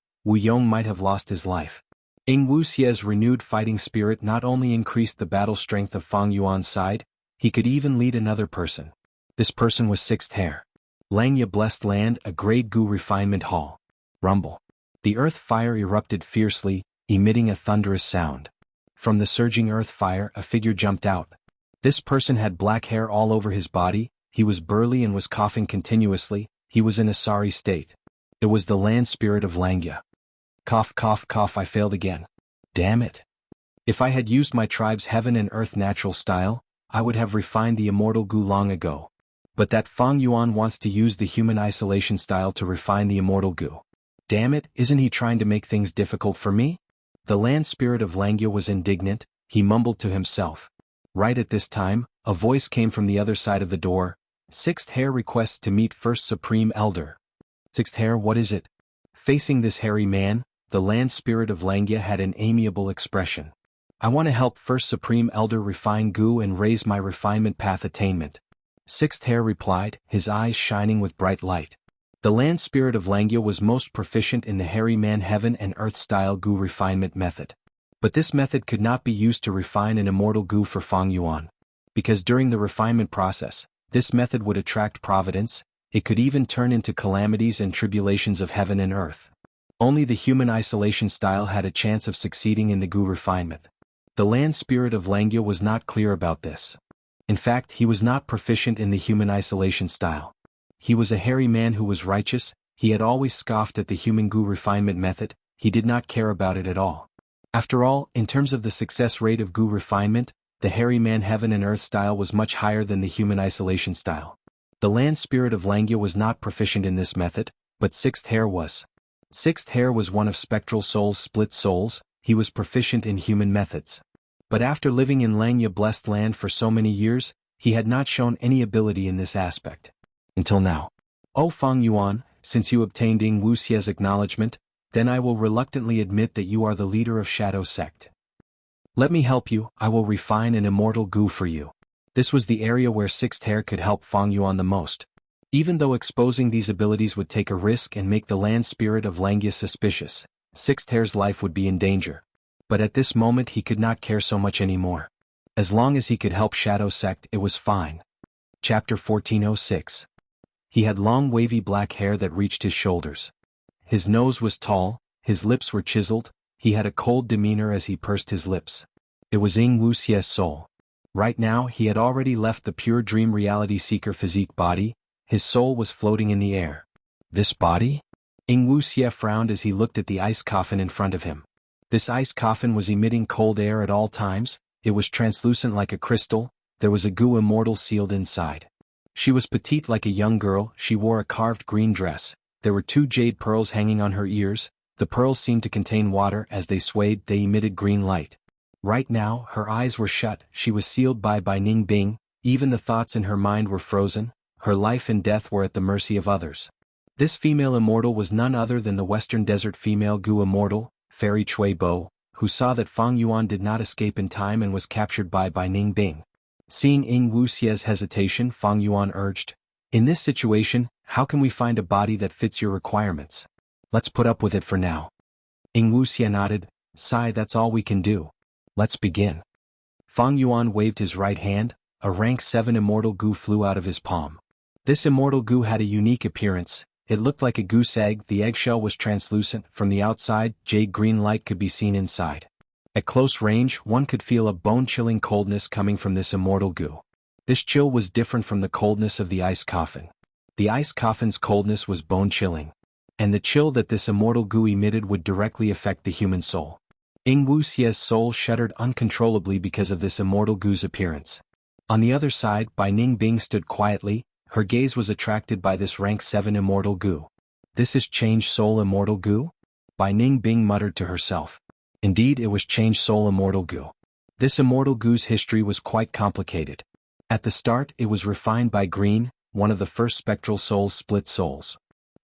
might have lost his life. Wuxia's renewed fighting spirit not only increased the battle strength of Fang Yuan's side, he could even lead another person. This person was Sixth Hair. Langya Blessed Land, a grade Gu refinement hall. Rumble. The earth fire erupted fiercely, emitting a thunderous sound. From the surging earth fire, a figure jumped out. This person had black hair all over his body, he was burly and was coughing continuously, he was in a sorry state. It was the land spirit of Langya. Cough, cough, cough, I failed again. Damn it. If I had used my tribe's heaven and earth natural style, I would have refined the immortal Gu long ago. But that Fang Yuan wants to use the human isolation style to refine the immortal Gu. Damn it, isn't he trying to make things difficult for me? The land spirit of Langya was indignant, he mumbled to himself. Right at this time, a voice came from the other side of the door. Sixth Hair requests to meet First Supreme Elder. Sixth Hair, what is it? Facing this hairy man, the land spirit of Langya had an amiable expression. I want to help First Supreme Elder refine Gu and raise my refinement path attainment. Sixth Hair replied, his eyes shining with bright light. The land spirit of Langya was most proficient in the hairy man heaven and earth style Gu refinement method. But this method could not be used to refine an immortal Gu for Fang Yuan. Because during the refinement process, this method would attract providence, it could even turn into calamities and tribulations of heaven and earth. Only the human isolation style had a chance of succeeding in the Gu refinement. The land spirit of Langya was not clear about this. In fact, he was not proficient in the human isolation style. He was a hairy man who was righteous, he had always scoffed at the human Gu refinement method, he did not care about it at all. After all, in terms of the success rate of Gu refinement, the hairy man heaven and earth style was much higher than the human isolation style. The land spirit of Langya was not proficient in this method, but Sixth Hair was. Sixth Hair was one of spectral souls, split souls, he was proficient in human methods. But after living in Langya Blessed Land for so many years, he had not shown any ability in this aspect. Until now. O Fang Yuan, since you obtained Ing Wuxia's acknowledgement, then I will reluctantly admit that you are the leader of Shadow Sect. Let me help you, I will refine an immortal Gu for you. This was the area where Sixth Hair could help Fang Yuan the most. Even though exposing these abilities would take a risk and make the land spirit of Langya suspicious, Sixth Hair's life would be in danger. But at this moment he could not care so much anymore. As long as he could help Shadow Sect, it was fine. Chapter 1406. He had long wavy black hair that reached his shoulders. His nose was tall, his lips were chiseled, he had a cold demeanor as he pursed his lips. It was Ing Wuxia's soul. Right now he had already left the pure dream reality seeker physique body, his soul was floating in the air. This body? Ing Wuxia frowned as he looked at the ice coffin in front of him. This ice coffin was emitting cold air at all times, it was translucent like a crystal, there was a Gu immortal sealed inside. She was petite like a young girl, she wore a carved green dress, there were 2 jade pearls hanging on her ears, the pearls seemed to contain water as they swayed, they emitted green light. Right now, her eyes were shut, she was sealed by Ning Bing, even the thoughts in her mind were frozen, her life and death were at the mercy of others. This female immortal was none other than the Western Desert female Gu immortal, Fairy Chui Bo, who saw that Fang Yuan did not escape in time and was captured by Ning Bing. Seeing Ing Wuxia's hesitation, Fang Yuan urged, in this situation, how can we find a body that fits your requirements? Let's put up with it for now. Ing Wuxia nodded, sigh, that's all we can do. Let's begin. Fang Yuan waved his right hand, a rank 7 immortal Gu flew out of his palm. This immortal Gu had a unique appearance, it looked like a goose egg, the eggshell was translucent, from the outside, jade green light could be seen inside. At close range, one could feel a bone-chilling coldness coming from this immortal Gu. This chill was different from the coldness of the ice coffin. The ice coffin's coldness was bone-chilling. And the chill that this immortal Gu emitted would directly affect the human soul. Ing Wuxia's soul shuddered uncontrollably because of this immortal Gu's appearance. On the other side, Ning Bing stood quietly, her gaze was attracted by this rank 7 immortal Gu. This is Change Soul Immortal Gu? Ning Bing muttered to herself. Indeed, it was Change Soul Immortal Gu. This immortal Gu's history was quite complicated. At the start, it was refined by Green, one of the first spectral souls, split souls.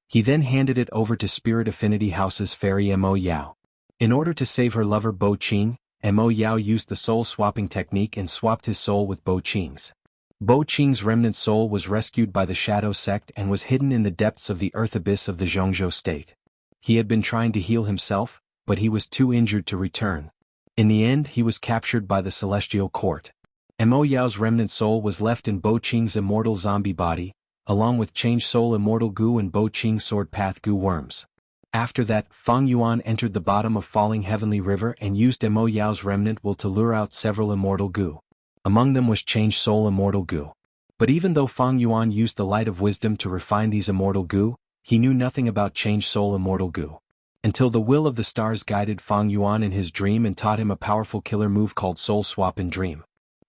He then handed it over to Spirit Affinity House's fairy Mo Yao. In order to save her lover Bo Qing, Mo Yao used the soul-swapping technique and swapped his soul with Bo Qing's. Bo Qing's remnant soul was rescued by the Shadow Sect and was hidden in the depths of the earth abyss of the Jianghu state. He had been trying to heal himself, but he was too injured to return. In the end, he was captured by the Celestial Court. Mo Yao's remnant soul was left in Bo Qing's immortal zombie body, along with Change Soul Immortal Goo and Bo Qing's Sword Path Goo worms. After that, Fang Yuan entered the bottom of Falling Heavenly River and used Mo Yao's remnant will to lure out several immortal goo. Among them was Change Soul Immortal Goo. But even though Fang Yuan used the light of wisdom to refine these immortal goo, he knew nothing about Change Soul Immortal Goo. Until the will of the stars guided Fang Yuan in his dream and taught him a powerful killer move called Soul Swap in Dream.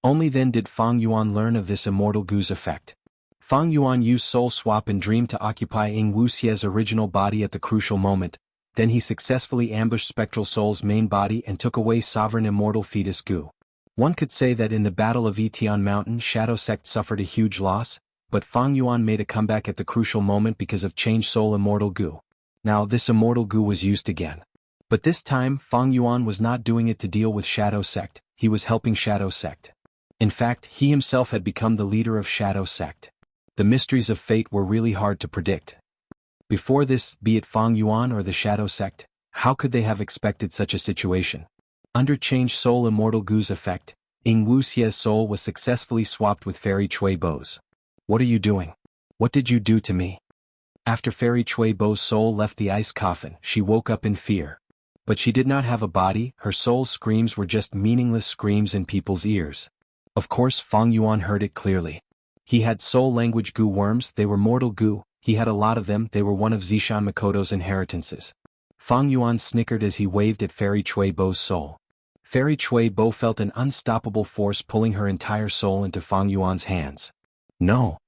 Only then did Fang Yuan learn of this immortal goo's effect. Fang Yuan used Soul Swap in Dream to occupy Wuxia's original body at the crucial moment, then he successfully ambushed Spectral Soul's main body and took away Sovereign Immortal Fetus Goo. One could say that in the Battle of Etian Mountain Shadow Sect suffered a huge loss, but Fang Yuan made a comeback at the crucial moment because of Change Soul Immortal Goo. Now this Immortal Goo was used again. But this time Fang Yuan was not doing it to deal with Shadow Sect, he was helping Shadow Sect. In fact, he himself had become the leader of Shadow Sect. The mysteries of fate were really hard to predict. Before this, be it Fang Yuan or the Shadow Sect, how could they have expected such a situation? Under Change Soul Immortal Goo's effect, Wuxia's soul was successfully swapped with Fairy Chui Bo's. What are you doing? What did you do to me? After Fairy Chui Bo's soul left the ice coffin, she woke up in fear. But she did not have a body, her soul's screams were just meaningless screams in people's ears. Of course Fang Yuan heard it clearly. He had soul language goo worms, they were mortal goo, he had a lot of them, they were one of Zishan Makoto's inheritances. Fang Yuan snickered as he waved at Fairy Chui Bo's soul. Fairy Chui Bo felt an unstoppable force pulling her entire soul into Fang Yuan's hands. No!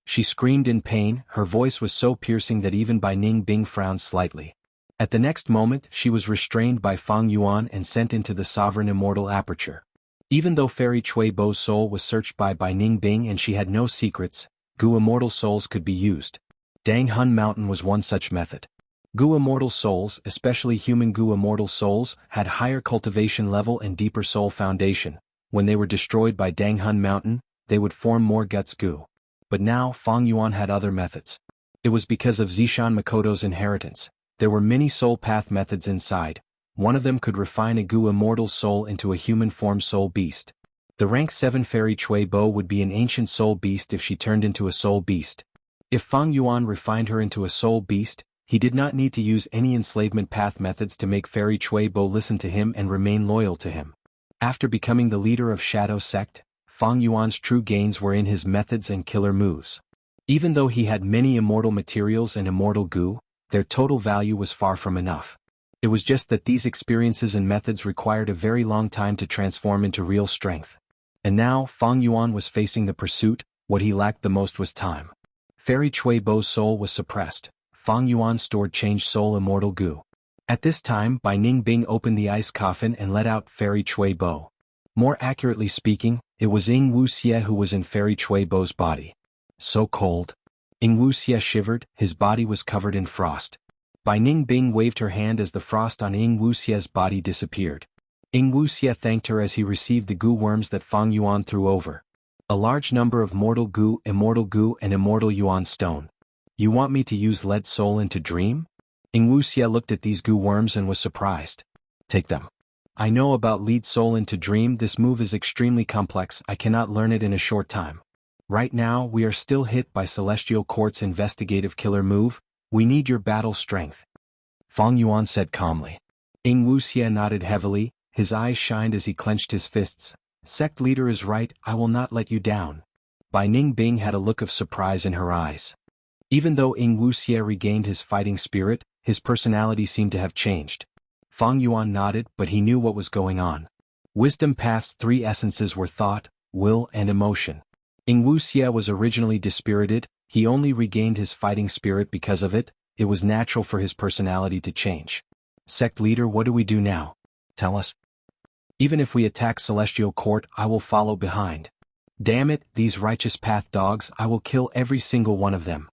She screamed in pain, her voice was so piercing that even Bai Ning Bing frowned slightly. At the next moment, she was restrained by Fang Yuan and sent into the Sovereign Immortal Aperture. Even though Fairy Chui Bo's soul was searched by Bai Ning Bing and she had no secrets, Goo Immortal Souls could be used. Dang Hun Mountain was one such method. Goo Immortal Souls, especially human Goo Immortal Souls, had higher cultivation level and deeper soul foundation. When they were destroyed by Dang Hun Mountain, they would form more Guts Goo. But now Fang Yuan had other methods. It was because of Zishan Makoto's inheritance. There were many soul path methods inside. One of them could refine a Goo Immortal Soul into a human form soul beast. The rank 7 Fairy Chui Bo would be an ancient soul beast if she turned into a soul beast. If Fang Yuan refined her into a soul beast, he did not need to use any enslavement path methods to make Fairy Chui Bo listen to him and remain loyal to him. After becoming the leader of Shadow Sect, Fang Yuan's true gains were in his methods and killer moves. Even though he had many immortal materials and immortal goo, their total value was far from enough. It was just that these experiences and methods required a very long time to transform into real strength. And now, Fang Yuan was facing the pursuit, what he lacked the most was time. Fairy Chui Bo's soul was suppressed. Fang Yuan stored Change Soul Immortal Goo. At this time, Bai Ning Bing opened the ice coffin and let out Fairy Chui Bo. More accurately speaking, it was Wuxia who was in Fairy Chui Bo's body. So cold. Wuxia shivered, his body was covered in frost. Bai Ning Bing waved her hand as the frost on Wuxia's body disappeared. Wuxia thanked her as he received the goo worms that Fang Yuan threw over. A large number of mortal goo, and immortal yuan stone. You want me to use lead soul into dream? Wuxia looked at these goo worms and was surprised. Take them. I know about lead soul into dream, this move is extremely complex, I cannot learn it in a short time. Right now, we are still hit by Celestial Court's investigative killer move, we need your battle strength. Fang Yuan said calmly. Wuxia nodded heavily, his eyes shined as he clenched his fists. Sect leader is right, I will not let you down. Bai Ning Bing had a look of surprise in her eyes. Even though Wuxia regained his fighting spirit, his personality seemed to have changed. Fang Yuan nodded, but he knew what was going on. Wisdom Path's 3 essences were thought, will and emotion. Wuxia was originally dispirited, he only regained his fighting spirit because of it, it was natural for his personality to change. Sect leader, what do we do now? Tell us. Even if we attack Celestial Court, I will follow behind. Damn it, these righteous path dogs, I will kill every single one of them.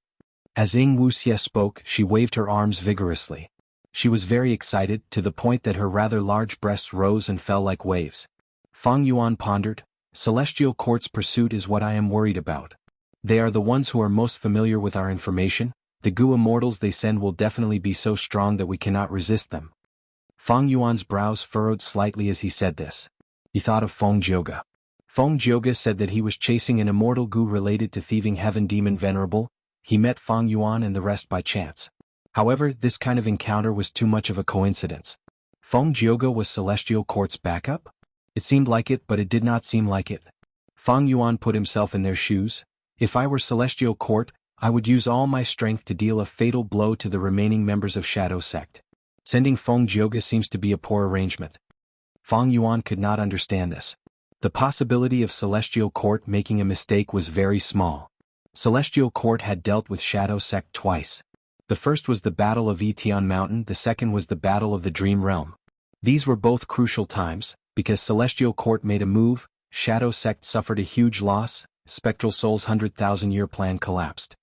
As Wuxia spoke, she waved her arms vigorously. She was very excited, to the point that her rather large breasts rose and fell like waves. Fang Yuan pondered, Celestial Court's pursuit is what I am worried about. They are the ones who are most familiar with our information, the Goo Immortals they send will definitely be so strong that we cannot resist them. Fang Yuan's brows furrowed slightly as he said this. He thought of Feng Jioga. Feng Jioge said that he was chasing an immortal goo related to thieving heaven demon venerable. He met Feng Yuan and the rest by chance. However, this kind of encounter was too much of a coincidence. Feng Jioge was Celestial Court's backup? It seemed like it, but it did not seem like it. Feng Yuan put himself in their shoes. If I were Celestial Court, I would use all my strength to deal a fatal blow to the remaining members of Shadow Sect. Sending Feng Jioge seems to be a poor arrangement. Feng Yuan could not understand this. The possibility of Celestial Court making a mistake was very small. Celestial Court had dealt with Shadow Sect twice. The first was the Battle of Etion Mountain, the second was the Battle of the Dream Realm. These were both crucial times, because Celestial Court made a move, Shadow Sect suffered a huge loss, Spectral Soul's 100,000-year plan collapsed.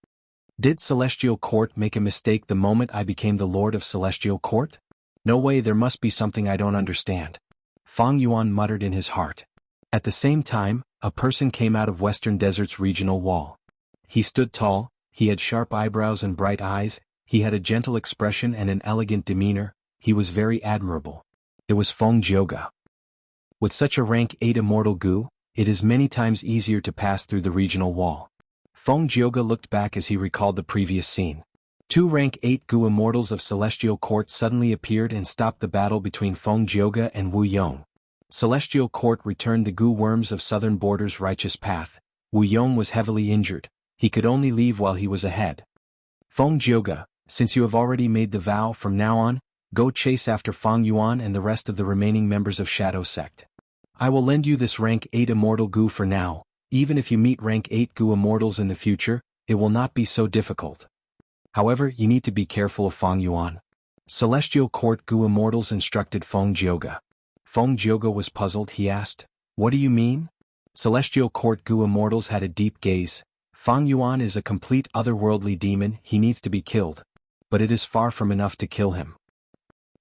Did Celestial Court make a mistake the moment I became the Lord of Celestial Court? No way, there must be something I don't understand. Feng Yuan muttered in his heart. At the same time, a person came out of Western Desert's regional wall. He stood tall, he had sharp eyebrows and bright eyes, he had a gentle expression and an elegant demeanor, he was very admirable. It was Feng Jioge. With such a rank 8 immortal goo, it is many times easier to pass through the regional wall. Feng Jioge looked back as he recalled the previous scene. 2 rank 8 goo immortals of Celestial Court suddenly appeared and stopped the battle between Feng Jioge and Wu Yong. Celestial Court returned the goo worms of Southern Border's righteous path. Wu Yong was heavily injured. He could only leave while he was ahead. Feng Jioge, since you have already made the vow, from now on, go chase after Feng Yuan and the rest of the remaining members of Shadow Sect. I will lend you this rank 8 immortal goo for now. Even if you meet rank 8 goo immortals in the future, it will not be so difficult. However, you need to be careful of Feng Yuan. Celestial Court goo immortals instructed Feng Jioge. Feng Jioge was puzzled. He asked, "What do you mean?" Celestial Court goo immortals had a deep gaze. Feng Yuan is a complete otherworldly demon, he needs to be killed. But it is far from enough to kill him.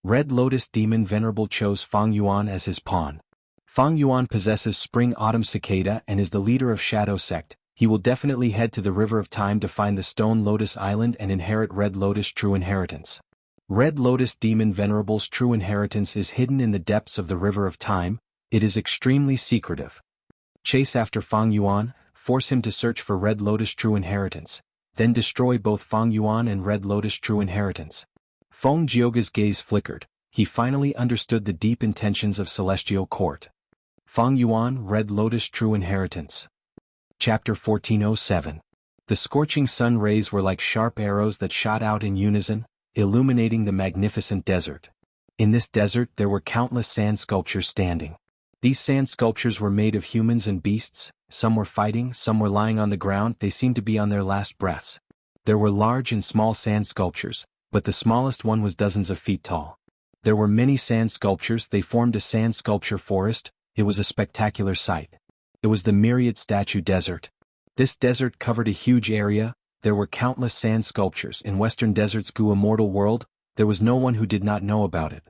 Red Lotus Demon Venerable chose Feng Yuan as his pawn. Feng Yuan possesses Spring-Autumn Cicada and is the leader of Shadow Sect. He will definitely head to the River of Time to find the Stone Lotus Island and inherit Red Lotus' true inheritance. Red Lotus Demon Venerable's true inheritance is hidden in the depths of the River of Time. It is extremely secretive. Chase after Feng Yuan, force him to search for Red Lotus' true inheritance, then destroy both Feng Yuan and Red Lotus' true inheritance. Feng Jioge's gaze flickered. He finally understood the deep intentions of Celestial Court. Feng Yuan, Red Lotus' true inheritance. Chapter 1407. The scorching sun rays were like sharp arrows that shot out in unison, illuminating the magnificent desert. In this desert there were countless sand sculptures standing. These sand sculptures were made of humans and beasts, some were fighting, some were lying on the ground, they seemed to be on their last breaths. There were large and small sand sculptures, but the smallest one was dozens of feet tall. There were many sand sculptures, they formed a sand sculpture forest. It was a spectacular sight. It was the Myriad Statue Desert. This desert covered a huge area. There were countless sand sculptures. In Western Desert's goo immortal world, there was no one who did not know about it.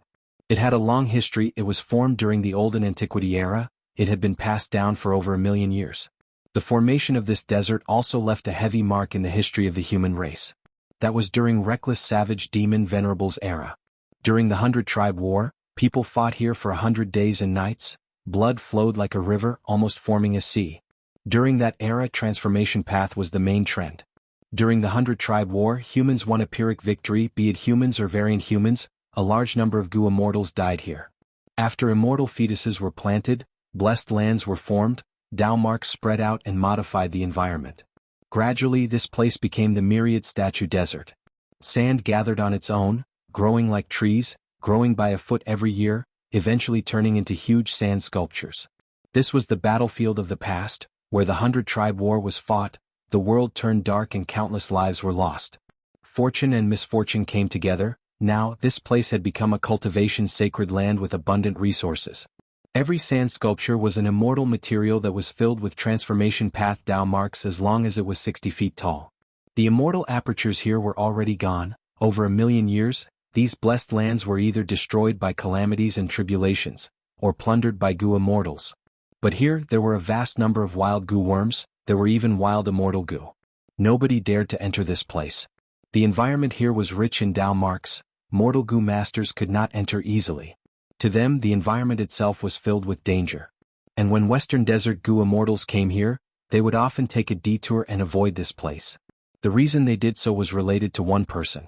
It had a long history. It was formed during the Olden Antiquity era. It had been passed down for over 1,000,000 years. The formation of this desert also left a heavy mark in the history of the human race. That was during reckless savage demon venerables era. During the 100-Tribe War, people fought here for 100 days and nights. Blood flowed like a river, almost forming a sea. During that era, transformation path was the main trend. During the 100-Tribe War, humans won a Pyrrhic victory, be it humans or variant humans. A large number of goo immortals died here. After immortal fetuses were planted, blessed lands were formed, Dao marks spread out and modified the environment. Gradually this place became the Myriad Statue Desert. Sand gathered on its own, growing like trees, growing by a foot every year, eventually turning into huge sand sculptures. This was the battlefield of the past, where the 100-Tribe War was fought. The world turned dark and countless lives were lost. Fortune and misfortune came together. Now, this place had become a cultivation sacred land with abundant resources. Every sand sculpture was an immortal material that was filled with transformation path Dao marks as long as it was 60 feet tall. The immortal apertures here were already gone. Over 1,000,000 years, these blessed lands were either destroyed by calamities and tribulations, or plundered by goo immortals. But here, there were a vast number of wild goo worms, there were even wild immortal goo. Nobody dared to enter this place. The environment here was rich in Dao marks. Mortal goo masters could not enter easily. To them, the environment itself was filled with danger. And when Western Desert Gu immortals came here, they would often take a detour and avoid this place. The reason they did so was related to one person.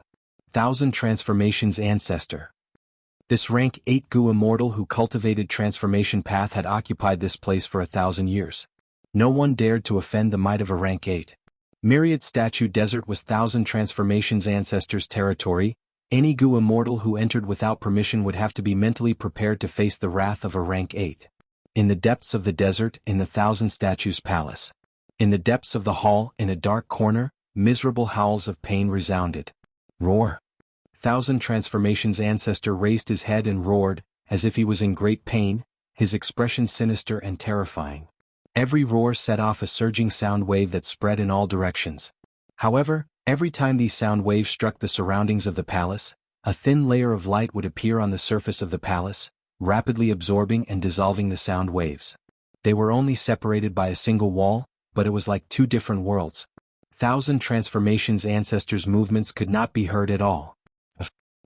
Thousand Transformations ancestor. This rank 8 Gu immortal who cultivated transformation path had occupied this place for 1,000 years. No one dared to offend the might of a rank 8. Myriad Statue Desert was Thousand Transformations ancestors' territory. Any Gu immortal who entered without permission would have to be mentally prepared to face the wrath of a rank 8. In the depths of the desert, in the Thousand Statues Palace. In the depths of the hall, in a dark corner, miserable howls of pain resounded. Roar. Thousand Transformations ancestor raised his head and roared, as if he was in great pain, his expression sinister and terrifying. Every roar set off a surging sound wave that spread in all directions. However, every time these sound waves struck the surroundings of the palace, a thin layer of light would appear on the surface of the palace, rapidly absorbing and dissolving the sound waves. They were only separated by a single wall, but it was like two different worlds. Thousand Transformations ancestors' movements could not be heard at all.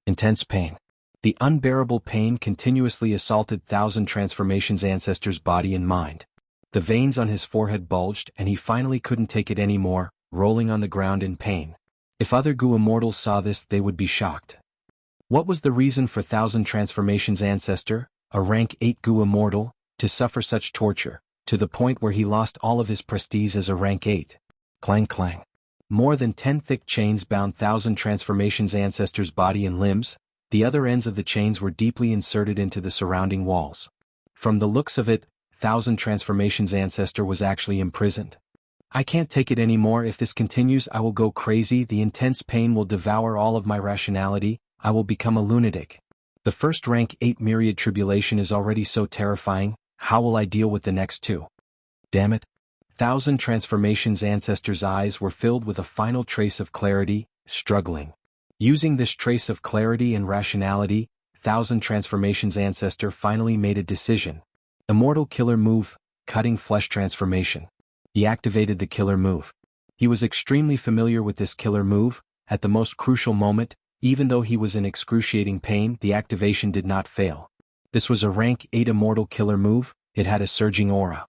Intense pain. The unbearable pain continuously assaulted Thousand Transformations ancestors' body and mind. The veins on his forehead bulged and he finally couldn't take it anymore, rolling on the ground in pain. If other Gu immortals saw this, they would be shocked. What was the reason for Thousand Transformations ancestor, a rank 8 Gu immortal, to suffer such torture, to the point where he lost all of his prestige as a rank 8? Clang clang. More than 10 thick chains bound Thousand Transformations ancestor's body and limbs. The other ends of the chains were deeply inserted into the surrounding walls. From the looks of it, Thousand Transformations ancestor was actually imprisoned. I can't take it anymore. If this continues, I will go crazy. The intense pain will devour all of my rationality. I will become a lunatic. The first rank 8 myriad tribulation is already so terrifying. How will I deal with the next two? Damn it. Thousand Transformations ancestor's eyes were filled with a final trace of clarity, struggling. Using this trace of clarity and rationality, Thousand Transformations ancestor finally made a decision. Immortal killer move, cutting flesh transformation. He activated the killer move. He was extremely familiar with this killer move. At the most crucial moment, even though he was in excruciating pain, the activation did not fail. This was a rank 8 immortal killer move. It had a surging aura.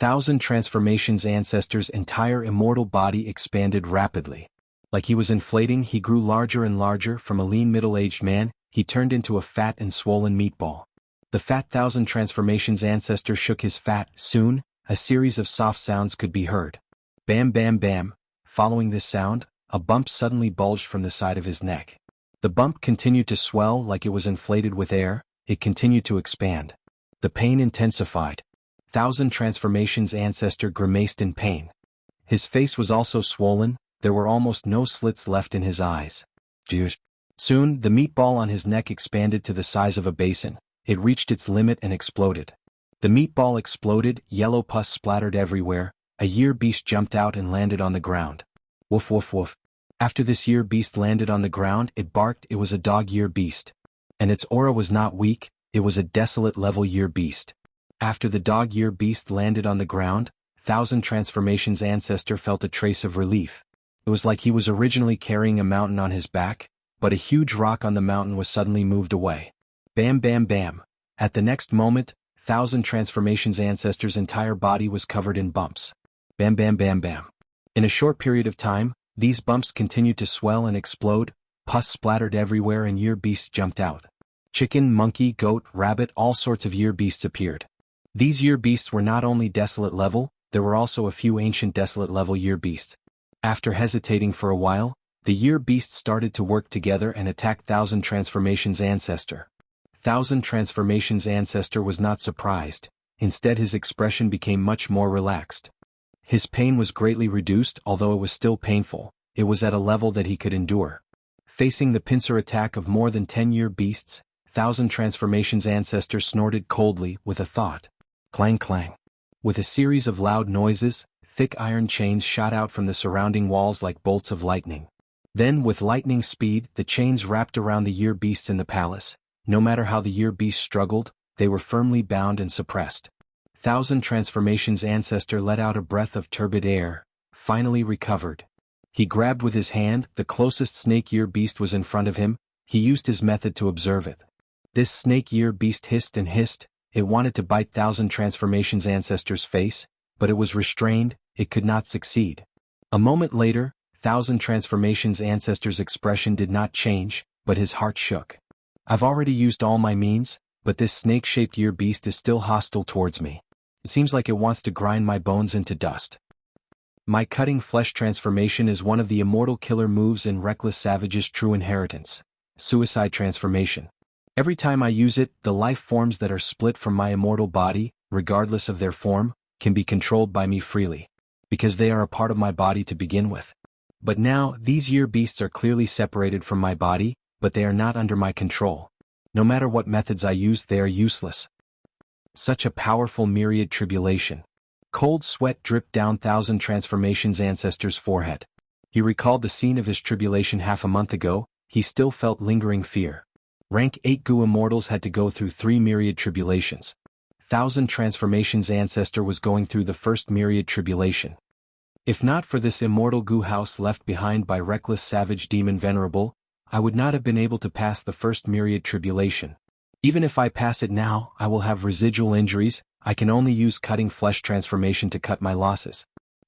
Thousand Transformations ancestor's entire immortal body expanded rapidly. Like he was inflating, he grew larger and larger. From a lean middle-aged man, he turned into a fat and swollen meatball. The fat Thousand Transformations ancestor shook his fat. Soon, a series of soft sounds could be heard. Bam bam bam. Following this sound, a bump suddenly bulged from the side of his neck. The bump continued to swell like it was inflated with air. It continued to expand. The pain intensified. Thousand Transformations ancestor grimaced in pain. His face was also swollen. There were almost no slits left in his eyes. Soon, the meatball on his neck expanded to the size of a basin. It reached its limit and exploded. The meatball exploded, yellow pus splattered everywhere. A year beast jumped out and landed on the ground. Woof woof woof. After this year beast landed on the ground, it barked. It was a dog year beast. And its aura was not weak, it was a desolate level year beast. After the dog year beast landed on the ground, Thousand Transformations ancestor felt a trace of relief. It was like he was originally carrying a mountain on his back, but a huge rock on the mountain was suddenly moved away. Bam bam bam. At the next moment, Thousand Transformations ancestor's entire body was covered in bumps. Bam bam bam bam. In a short period of time, these bumps continued to swell and explode. Pus splattered everywhere and year beasts jumped out. Chicken, monkey, goat, rabbit, all sorts of year beasts appeared. These year beasts were not only desolate level, there were also a few ancient desolate level year beasts. After hesitating for a while, the year beasts started to work together and attack Thousand Transformations ancestor. Thousand Transformations ancestor was not surprised. Instead, his expression became much more relaxed. His pain was greatly reduced. Although it was still painful, it was at a level that he could endure. Facing the pincer attack of more than 10 year beasts, Thousand Transformations ancestor snorted coldly with a thought. Clang clang. With a series of loud noises, thick iron chains shot out from the surrounding walls like bolts of lightning. Then, with lightning speed, the chains wrapped around the year beasts in the palace. No matter how the year beasts struggled, they were firmly bound and suppressed. Thousand Transformations ancestor let out a breath of turbid air, finally recovered. He grabbed with his hand. The closest snake year beast was in front of him. He used his method to observe it. This snake year beast hissed and hissed. it wanted to bite Thousand Transformations ancestor's face, but it was restrained, it could not succeed. A moment later, Thousand Transformations ancestor's expression did not change, but his heart shook. I've already used all my means, but this snake-shaped year beast is still hostile towards me. It seems like it wants to grind my bones into dust. My cutting flesh transformation is one of the immortal killer moves in Reckless Savage's true inheritance, suicide transformation. Every time I use it, the life forms that are split from my immortal body, regardless of their form, can be controlled by me freely, because they are a part of my body to begin with. But now, these year beasts are clearly separated from my body, but they are not under my control. No matter what methods I use, they are useless. Such a powerful myriad tribulation. Cold sweat dripped down Thousand Transformations ancestor's forehead. He recalled the scene of his tribulation half a month ago. He still felt lingering fear. Rank 8 Gu immortals had to go through 3 myriad tribulations. Thousand Transformations ancestor was going through the first myriad tribulation. If not for this immortal Gu house left behind by Reckless Savage Demon Venerable, I would not have been able to pass the first myriad tribulation. Even if I pass it now, I will have residual injuries. I can only use cutting flesh transformation to cut my losses.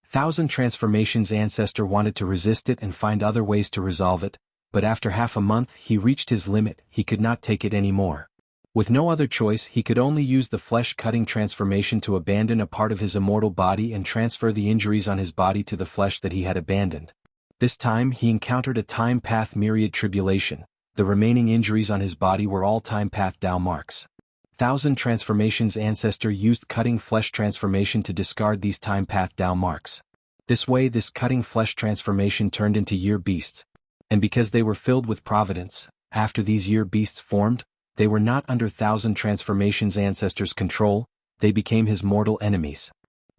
Thousand Transformations ancestor wanted to resist it and find other ways to resolve it, but after half a month he reached his limit. He could not take it anymore. With no other choice, he could only use the flesh-cutting transformation to abandon a part of his immortal body and transfer the injuries on his body to the flesh that he had abandoned. This time he encountered a time path myriad tribulation. The remaining injuries on his body were all time path Dao marks. Thousand Transformations ancestor used cutting flesh transformation to discard these time path Dao marks. This way this cutting flesh transformation turned into year beasts. And because they were filled with providence, after these year beasts formed, they were not under Thousand Transformations ancestor's control, they became his mortal enemies.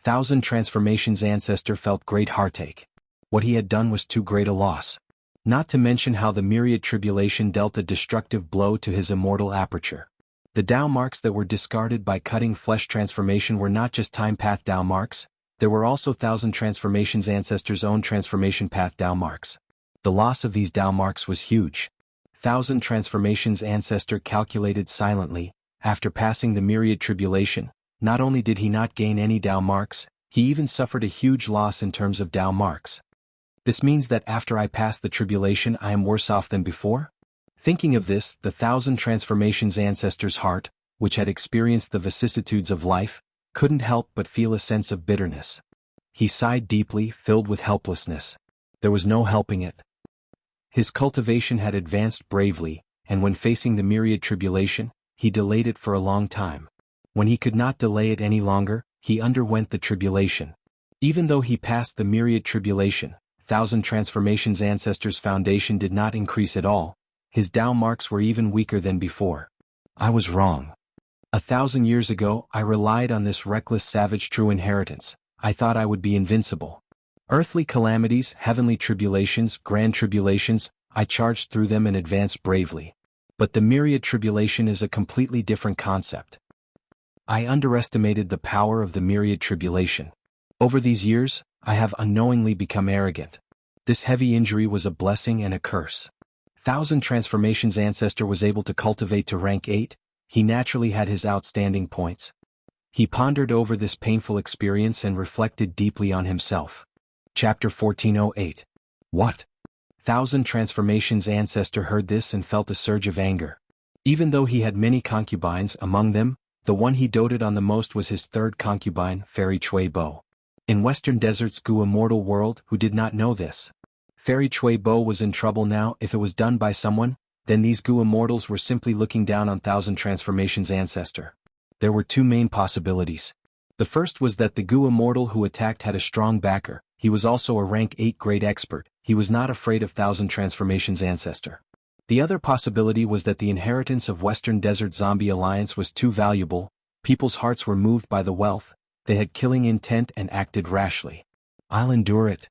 Thousand Transformations ancestor felt great heartache. What he had done was too great a loss. Not to mention how the myriad tribulation dealt a destructive blow to his immortal aperture. The Dao marks that were discarded by cutting flesh transformation were not just time path Dao marks, there were also Thousand Transformations ancestor's own transformation path Dao marks. The loss of these Dao marks was huge. Thousand Transformations ancestor calculated silently. After passing the myriad tribulation, not only did he not gain any Dao marks, he even suffered a huge loss in terms of Dao marks. This means that after I pass the tribulation I am worse off than before? Thinking of this, the Thousand Transformations ancestor's heart, which had experienced the vicissitudes of life, couldn't help but feel a sense of bitterness. He sighed deeply, filled with helplessness. There was no helping it. His cultivation had advanced bravely, and when facing the myriad tribulation, he delayed it for a long time. When he could not delay it any longer, he underwent the tribulation. Even though he passed the myriad tribulation, Thousand Transformations ancestor's foundation did not increase at all. His Dao marks were even weaker than before. I was wrong. 1,000 years ago, I relied on this Reckless Savage true inheritance. I thought I would be invincible. Earthly calamities, heavenly tribulations, grand tribulations, I charged through them and advanced bravely. But the myriad tribulation is a completely different concept. I underestimated the power of the myriad tribulation. Over these years, I have unknowingly become arrogant. This heavy injury was a blessing and a curse. Thousand Transformations ancestor was able to cultivate to rank 8, he naturally had his outstanding points. He pondered over this painful experience and reflected deeply on himself. Chapter 1408. What? Thousand Transformations ancestor heard this and felt a surge of anger. Even though he had many concubines, among them, the one he doted on the most was his third concubine, Fairy Chui Bo. In Western Desert's Gu immortal world, who did not know this? Fairy Chui Bo was in trouble now. If it was done by someone, then these Gu immortals were simply looking down on Thousand Transformations ancestor. There were two main possibilities. The first was that the Gu immortal who attacked had a strong backer. He was also a rank 8 great expert. He was not afraid of Thousand Transformations ancestor. The other possibility was that the inheritance of Western Desert Zombie Alliance was too valuable. People's hearts were moved by the wealth. They had killing intent and acted rashly. I'll endure it.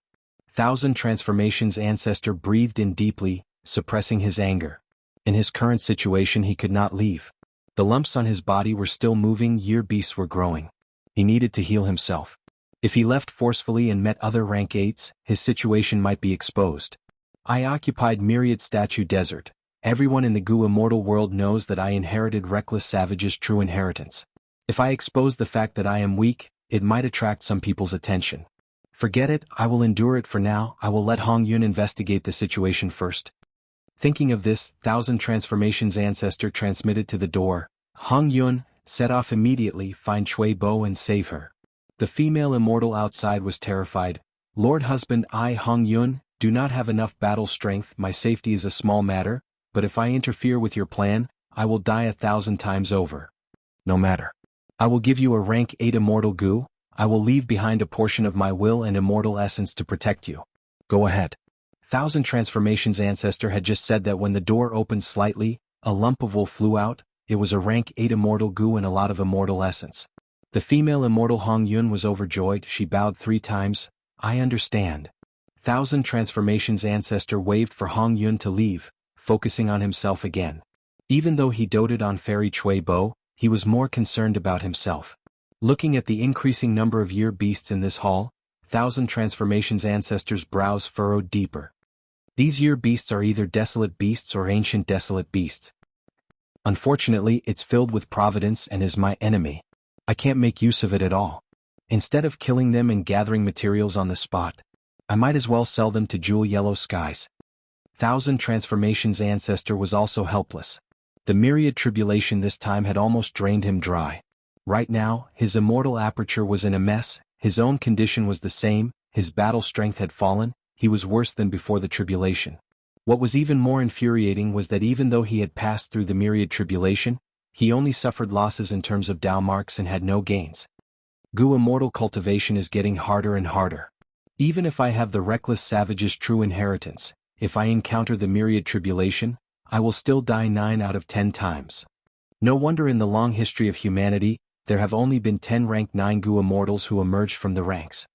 Thousand Transformations ancestor breathed in deeply, suppressing his anger. In his current situation he could not leave. The lumps on his body were still moving, year beasts were growing. He needed to heal himself. If he left forcefully and met other rank 8s, his situation might be exposed. I occupied Myriad Statue Desert. Everyone in the Gu immortal world knows that I inherited Reckless Savage's true inheritance. If I expose the fact that I am weak, it might attract some people's attention. Forget it, I will endure it for now. I will let Hong Yun investigate the situation first. Thinking of this, Thousand Transformations ancestor transmitted to the door. Hong Yun, set off immediately, find Chui Bo and save her. The female immortal outside was terrified. Lord husband, I Hong Yun, do not have enough battle strength. My safety is a small matter, but if I interfere with your plan, I will die 1,000 times over. No matter. I will give you a rank 8 immortal goo. I will leave behind a portion of my will and immortal essence to protect you. Go ahead. Thousand Transformations ancestor had just said that when the door opened slightly, a lump of wool flew out. It was a rank 8 immortal goo and a lot of immortal essence. The female immortal Hong Yun was overjoyed. She bowed 3 times. I understand. Thousand Transformations ancestor waved for Hong Yun to leave, focusing on himself again. Even though he doted on Fairy Chui Bo, he was more concerned about himself. Looking at the increasing number of year beasts in this hall, Thousand Transformations ancestors' brows furrowed deeper. These year beasts are either desolate beasts or ancient desolate beasts. Unfortunately, it's filled with providence and is my enemy. I can't make use of it at all. Instead of killing them and gathering materials on the spot, I might as well sell them to Jewel Yellow Skies. Thousand Transformations ancestor was also helpless. The myriad tribulation this time had almost drained him dry. Right now, his immortal aperture was in a mess, his own condition was the same, his battle strength had fallen, he was worse than before the tribulation. What was even more infuriating was that even though he had passed through the myriad tribulation, he only suffered losses in terms of Dao marks and had no gains. Gu immortal cultivation is getting harder and harder. Even if I have the reckless savage's true inheritance, if I encounter the myriad tribulation, I will still die 9 out of 10 times. No wonder in the long history of humanity, there have only been 10 rank 9 Gu immortals who emerged from the ranks.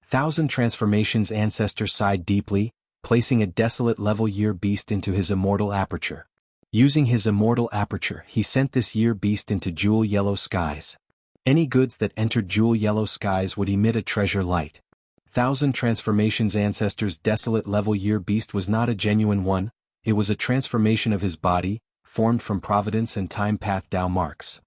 Thousand Transformations ancestor sighed deeply, placing a desolate level year beast into his immortal aperture. Using his immortal aperture, he sent this year beast into Jewel Yellow Skies. Any goods that entered Jewel Yellow Skies would emit a treasure light. Thousand Transformations ancestor's desolate level year beast was not a genuine one, it was a transformation of his body, formed from providence and time path Dao marks.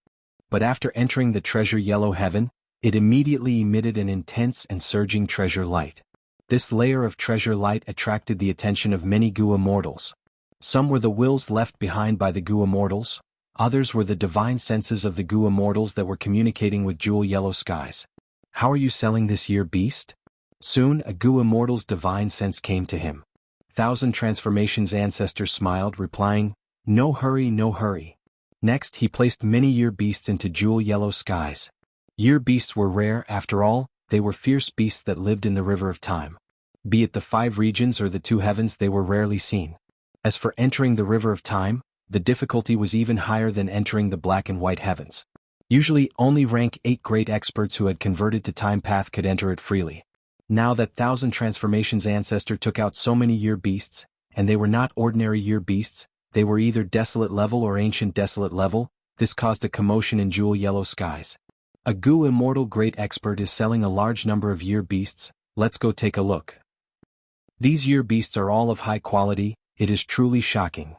But after entering the treasure yellow heaven, it immediately emitted an intense and surging treasure light. This layer of treasure light attracted the attention of many Gu immortals. Some were the wills left behind by the Gu immortals, others were the divine senses of the Gu immortals that were communicating with Jewel Yellow Skies. How are you selling this year beast? Soon a Gu immortal's divine sense came to him. Thousand Transformations ancestor smiled, replying, No hurry, no hurry. Next he placed many year beasts into Jewel Yellow Skies. Year beasts were rare, after all, they were fierce beasts that lived in the river of time. Be it the 5 regions or the 2 heavens, they were rarely seen. As for entering the river of time, the difficulty was even higher than entering the black and white heavens. Usually only rank 8 great experts who had converted to time path could enter it freely. Now that Thousand Transformations ancestor took out so many year beasts, and they were not ordinary year beasts, they were either desolate level or ancient desolate level, this caused a commotion in Jewel Yellow Skies. A Gu immortal great expert is selling a large number of year beasts, let's go take a look. These year beasts are all of high quality, it is truly shocking.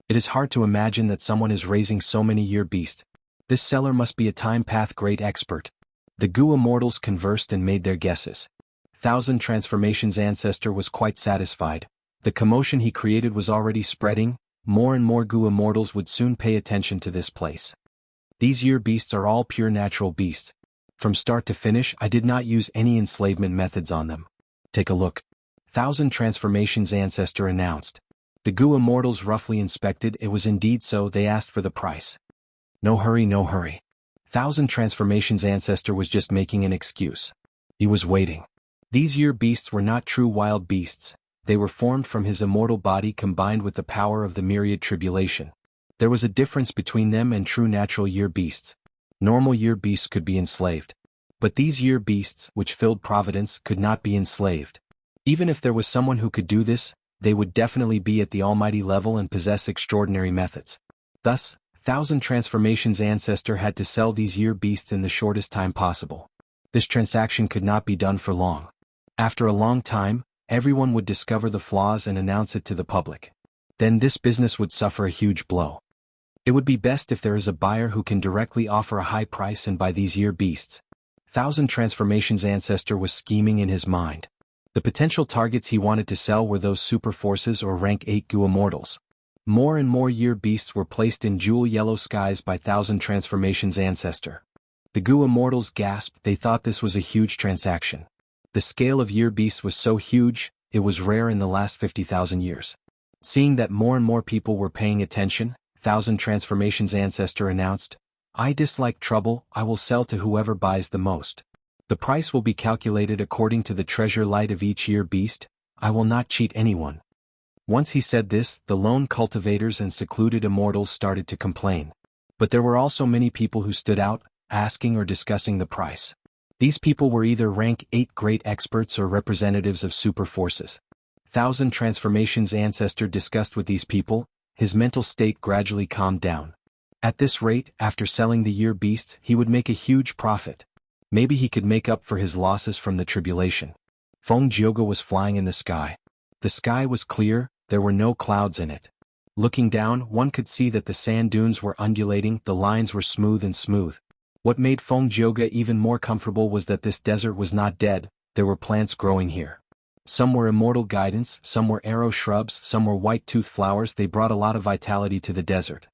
It is hard to imagine that someone is raising so many year beasts. This seller must be a time path great expert. The Gu immortals conversed and made their guesses. Thousand Transformations ancestor was quite satisfied. The commotion he created was already spreading, more and more Gu immortals would soon pay attention to this place. These year beasts are all pure natural beasts. From start to finish I did not use any enslavement methods on them. Take a look. Thousand Transformations ancestor announced. The Gu immortals roughly inspected, it was indeed so, they asked for the price. No hurry, no hurry. Thousand Transformations ancestor was just making an excuse. He was waiting. These year beasts were not true wild beasts, they were formed from his immortal body combined with the power of the myriad tribulation. There was a difference between them and true natural year beasts. Normal year beasts could be enslaved. But these year beasts, which filled providence, could not be enslaved. Even if there was someone who could do this, they would definitely be at the almighty level and possess extraordinary methods. Thus, Thousand Transformations ancestor had to sell these year beasts in the shortest time possible. This transaction could not be done for long. After a long time, everyone would discover the flaws and announce it to the public. Then this business would suffer a huge blow. It would be best if there is a buyer who can directly offer a high price and buy these year beasts. Thousand Transformations ancestor was scheming in his mind. The potential targets he wanted to sell were those super forces or rank 8 Gu Immortals. More and more year beasts were placed in jewel yellow skies by Thousand Transformations ancestor. The Gu Immortals gasped. They thought this was a huge transaction. The scale of year beasts was so huge, it was rare in the last 50,000 years. Seeing that more and more people were paying attention, Thousand Transformations ancestor announced, "I dislike trouble. I will sell to whoever buys the most. The price will be calculated according to the treasure light of each year beast. I will not cheat anyone." Once he said this, the lone cultivators and secluded immortals started to complain. But there were also many people who stood out, asking or discussing the price. These people were either rank 8 great experts or representatives of super forces. Thousand Transformations ancestor discussed with these people. His mental state gradually calmed down. At this rate, after selling the year beasts, he would make a huge profit. Maybe he could make up for his losses from the tribulation. Feng Jiuge was flying in the sky. The sky was clear, there were no clouds in it. Looking down, one could see that the sand dunes were undulating, the lines were smooth and smooth. What made Feng Jiuge even more comfortable was that this desert was not dead, there were plants growing here. Some were immortal guidance, some were arrow shrubs, some were white-tooth flowers. They brought a lot of vitality to the desert.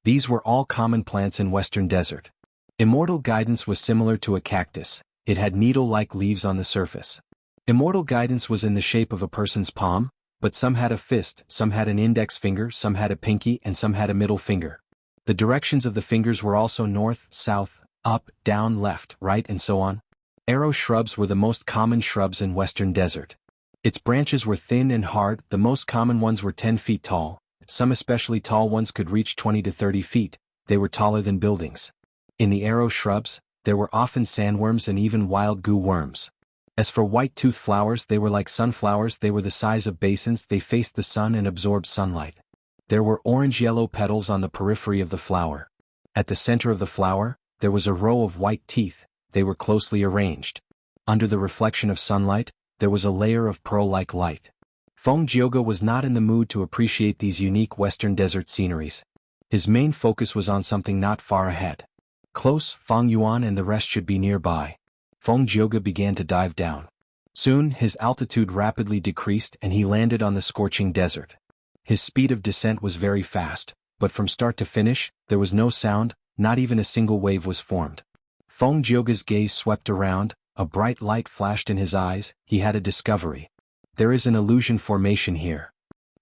These were all common plants in Western Desert. Immortal guidance was similar to a cactus. It had needle-like leaves on the surface. Immortal guidance was in the shape of a person's palm, but some had a fist, some had an index finger, some had a pinky, and some had a middle finger. The directions of the fingers were also north, south, up, down, left, right, and so on. Arrow shrubs were the most common shrubs in Western Desert. Its branches were thin and hard. The most common ones were 10 feet tall. Some especially tall ones could reach 20 to 30 feet. They were taller than buildings. In the arrow shrubs, there were often sandworms and even wild goo worms. As for white-tooth flowers, they were like sunflowers. They were the size of basins. They faced the sun and absorbed sunlight. There were orange-yellow petals on the periphery of the flower. At the center of the flower, there was a row of white teeth. They were closely arranged. Under the reflection of sunlight, there was a layer of pearl-like light. Feng Jiuge was not in the mood to appreciate these unique Western Desert sceneries. His main focus was on something not far ahead. Close, Feng Yuan and the rest should be nearby. Feng Jiuge began to dive down. Soon, his altitude rapidly decreased and he landed on the scorching desert. His speed of descent was very fast, but from start to finish, there was no sound, not even a single wave was formed. Feng Jiuge's gaze swept around, a bright light flashed in his eyes. He had a discovery. There is an illusion formation here.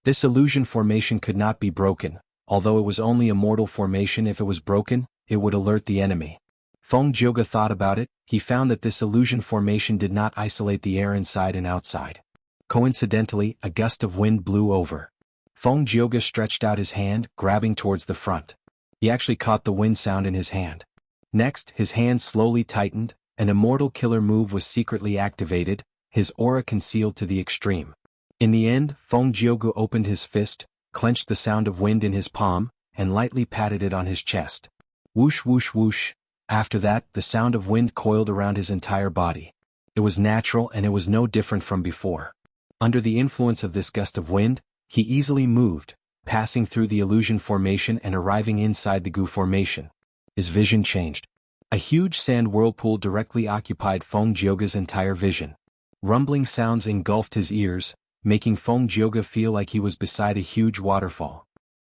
This illusion formation could not be broken, although it was only a mortal formation. If it was broken, it would alert the enemy. Feng Jiuge thought about it. He found that this illusion formation did not isolate the air inside and outside. Coincidentally, a gust of wind blew over. Feng Jiuge stretched out his hand, grabbing towards the front. He actually caught the wind sound in his hand. Next, his hand slowly tightened. An immortal killer move was secretly activated, his aura concealed to the extreme. In the end, Feng Jiuge opened his fist, clenched the sound of wind in his palm, and lightly patted it on his chest. Whoosh whoosh whoosh. After that, the sound of wind coiled around his entire body. It was natural and it was no different from before. Under the influence of this gust of wind, he easily moved, passing through the illusion formation and arriving inside the goo formation. His vision changed. A huge sand whirlpool directly occupied Feng Jiuge's entire vision. Rumbling sounds engulfed his ears, making Feng Jiuge feel like he was beside a huge waterfall.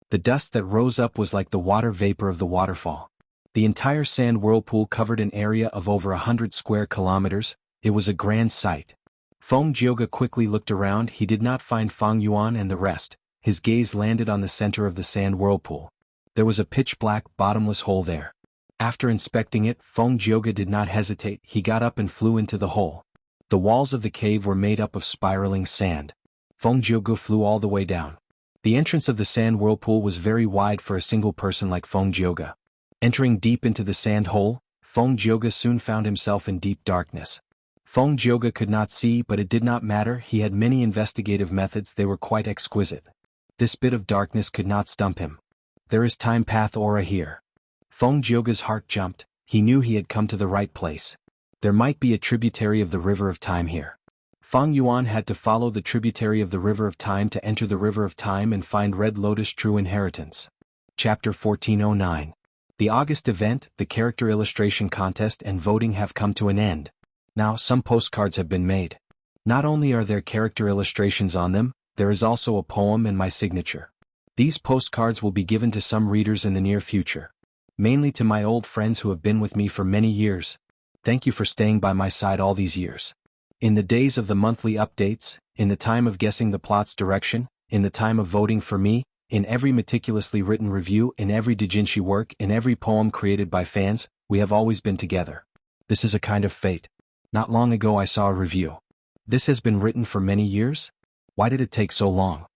The dust that rose up was like the water vapor of the waterfall. The entire sand whirlpool covered an area of over 100 square kilometers. It was a grand sight. Feng Jiuge quickly looked around. He did not find Feng Yuan and the rest. His gaze landed on the center of the sand whirlpool. There was a pitch-black, bottomless hole there. After inspecting it, Feng Jiuge did not hesitate. He got up and flew into the hole. The walls of the cave were made up of spiraling sand. Feng Jiuge flew all the way down. The entrance of the sand whirlpool was very wide for a single person like Feng Jiuge. Entering deep into the sand hole, Feng Jiuge soon found himself in deep darkness. Feng Jiuge could not see, but it did not matter. He had many investigative methods. They were quite exquisite. This bit of darkness could not stump him. There is time path aura here. Feng Jiuge's heart jumped. He knew he had come to the right place. There might be a tributary of the river of time here. Feng Yuan had to follow the tributary of the river of time to enter the river of time and find Red Lotus true inheritance. Chapter 1409. The August event, the character illustration contest and voting have come to an end. Now some postcards have been made. Not only are there character illustrations on them, there is also a poem and my signature. These postcards will be given to some readers in the near future. Mainly to my old friends who have been with me for many years. Thank you for staying by my side all these years. In the days of the monthly updates, in the time of guessing the plot's direction, in the time of voting for me, in every meticulously written review, in every doujinshi work, in every poem created by fans, we have always been together. This is a kind of fate. Not long ago I saw a review. This has been written for many years? Why did it take so long?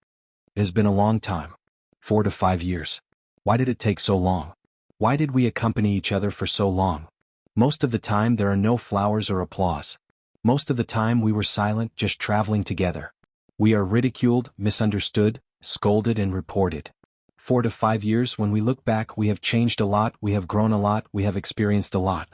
It has been a long time. 4 to 5 years. Why did it take so long? Why did we accompany each other for so long? Most of the time there are no flowers or applause. Most of the time we were silent, just traveling together. We are ridiculed, misunderstood, scolded and reported. 4 to 5 years, when we look back, we have changed a lot, we have grown a lot, we have experienced a lot.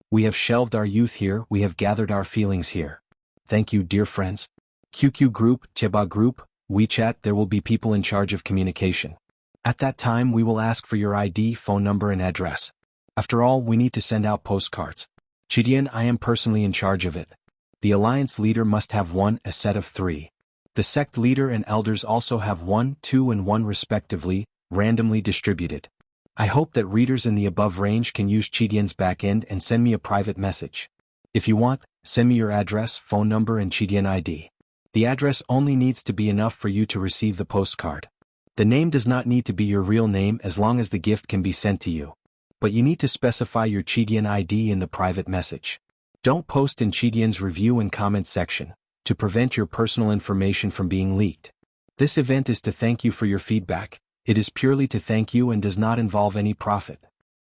We have shelved our youth here, we have gathered our feelings here. Thank you, dear friends. QQ Group, Chiba Group, WeChat, there will be people in charge of communication. At that time we will ask for your ID, phone number and address. After all, we need to send out postcards. Chidian, I am personally in charge of it. The alliance leader must have a set of 3. The sect leader and elders also have 1, 2 and 1 respectively, randomly distributed. I hope that readers in the above range can use Chidian's backend and send me a private message. If you want, send me your address, phone number and Chidian ID. The address only needs to be enough for you to receive the postcard. The name does not need to be your real name as long as the gift can be sent to you. But you need to specify your Chidian ID in the private message. Don't post in Chidian's review and comment section, to prevent your personal information from being leaked. This event is to thank you for your feedback. It is purely to thank you and does not involve any profit.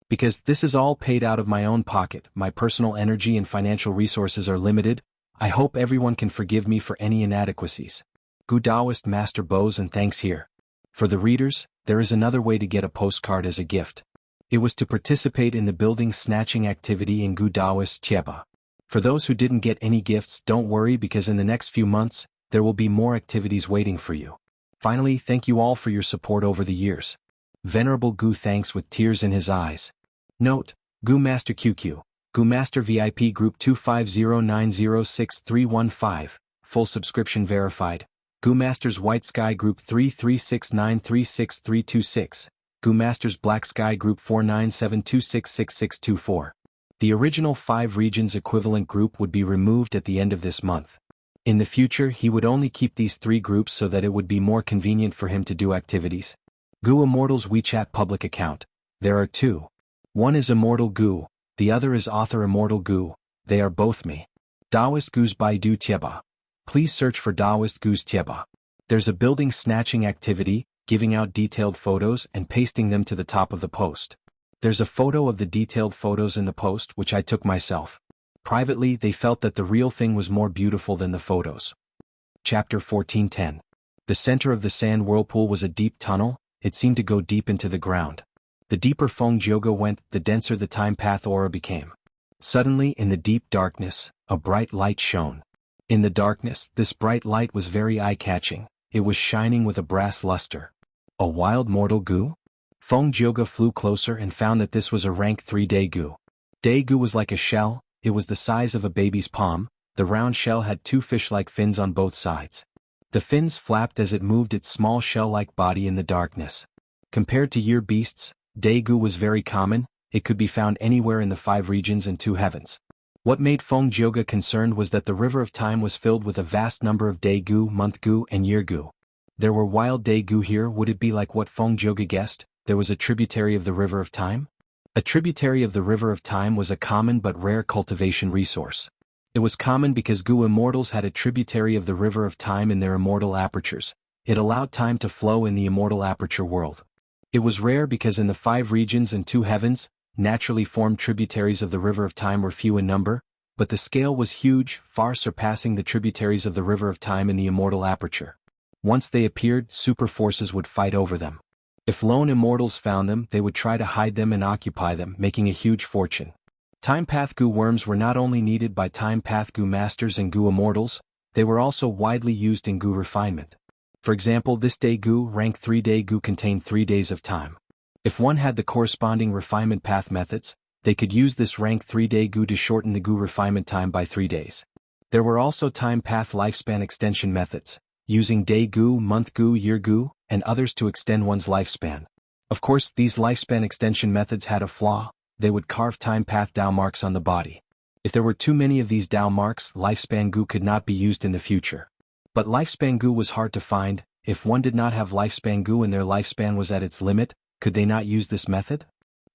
Because this is all paid out of my own pocket, my personal energy and financial resources are limited, I hope everyone can forgive me for any inadequacies. Gu Daoist Master Bows and thanks here. For the readers, there is another way to get a postcard as a gift. It was to participate in the building snatching activity in Gu Daoist Chieba. For those who didn't get any gifts, don't worry because in the next few months, there will be more activities waiting for you. Finally, thank you all for your support over the years. Venerable Gu thanks with tears in his eyes. Note, Gu Master QQ, Gu Master VIP Group 250906315, full subscription verified. Gu Masters White Sky Group 336936326, Gu Masters Black Sky Group 4972666624. The original 5 regions equivalent group would be removed at the end of this month. In the future he would only keep these 3 groups so that it would be more convenient for him to do activities. Gu Immortal's WeChat public account. There are 2. One is Immortal Gu, the other is Author Immortal Gu, they are both me. Daoist Gu's Baidu Tieba. Please search for Daoist Gu's Tieba. There's a building snatching activity, giving out detailed photos and pasting them to the top of the post. There's a photo of the detailed photos in the post which I took myself. Privately, they felt that the real thing was more beautiful than the photos. Chapter 1410. The center of the sand whirlpool was a deep tunnel, it seemed to go deep into the ground. The deeper Feng Jioge went, the denser the time path aura became. Suddenly, in the deep darkness, a bright light shone. In the darkness, this bright light was very eye-catching, it was shining with a brass luster. A wild mortal Gu? Feng Jioge flew closer and found that this was a rank 3 Daegu. Daegu was like a shell, it was the size of a baby's palm, the round shell had 2 fish-like fins on both sides. The fins flapped as it moved its small shell-like body in the darkness. Compared to year beasts, Daegu was very common, it could be found anywhere in the 5 regions and 2 heavens. What made Feng Jioge concerned was that the river of time was filled with a vast number of Daegu, month Gu and year Gu. There were wild Daegu here. Would it be like what Feng Jioge guessed? There was a tributary of the river of time? A tributary of the river of time was a common but rare cultivation resource. It was common because Gu Immortals had a tributary of the river of time in their immortal apertures. It allowed time to flow in the immortal aperture world. It was rare because in the 5 regions and 2 heavens, naturally formed tributaries of the river of time were few in number, but the scale was huge, far surpassing the tributaries of the river of time in the immortal aperture. Once they appeared, super forces would fight over them. If lone immortals found them, they would try to hide them and occupy them, making a huge fortune. Time Path Gu worms were not only needed by Time Path Gu masters and Gu immortals, they were also widely used in Gu refinement. For example, this Daegu, rank 3 Daegu contained 3 days of time. If one had the corresponding refinement path methods, they could use this rank 3-day Gu to shorten the Gu refinement time by 3 days. There were also time path lifespan extension methods, using day Gu, month Gu, year Gu, and others to extend one's lifespan. Of course, these lifespan extension methods had a flaw: they would carve time path Dao marks on the body. If there were too many of these Dao marks, lifespan Gu could not be used in the future. But lifespan Gu was hard to find. If one did not have lifespan Gu and their lifespan was at its limit, could they not use this method?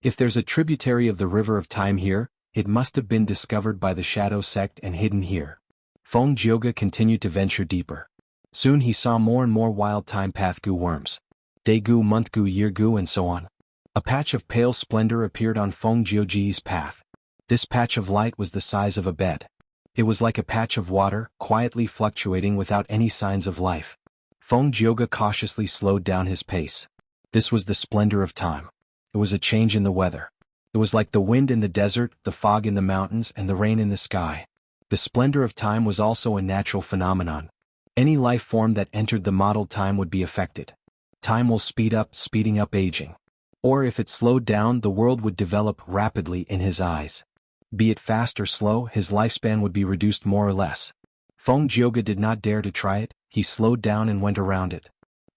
If there's a tributary of the river of time here, it must have been discovered by the Shadow sect and hidden here. Feng Jioge continued to venture deeper. Soon he saw more and more wild time path Gu worms. Day Gu, month Gu, year Gu, and so on. A patch of pale splendor appeared on Feng Jioge's path. This patch of light was the size of a bed. It was like a patch of water, quietly fluctuating without any signs of life. Feng Jioge cautiously slowed down his pace. This was the splendor of time. It was a change in the weather. It was like the wind in the desert, the fog in the mountains, and the rain in the sky. The splendor of time was also a natural phenomenon. Any life form that entered the modeled time would be affected. Time will speed up, speeding up aging. Or if it slowed down, the world would develop rapidly in his eyes. Be it fast or slow, his lifespan would be reduced more or less. Feng Jioge did not dare to try it. He slowed down and went around it.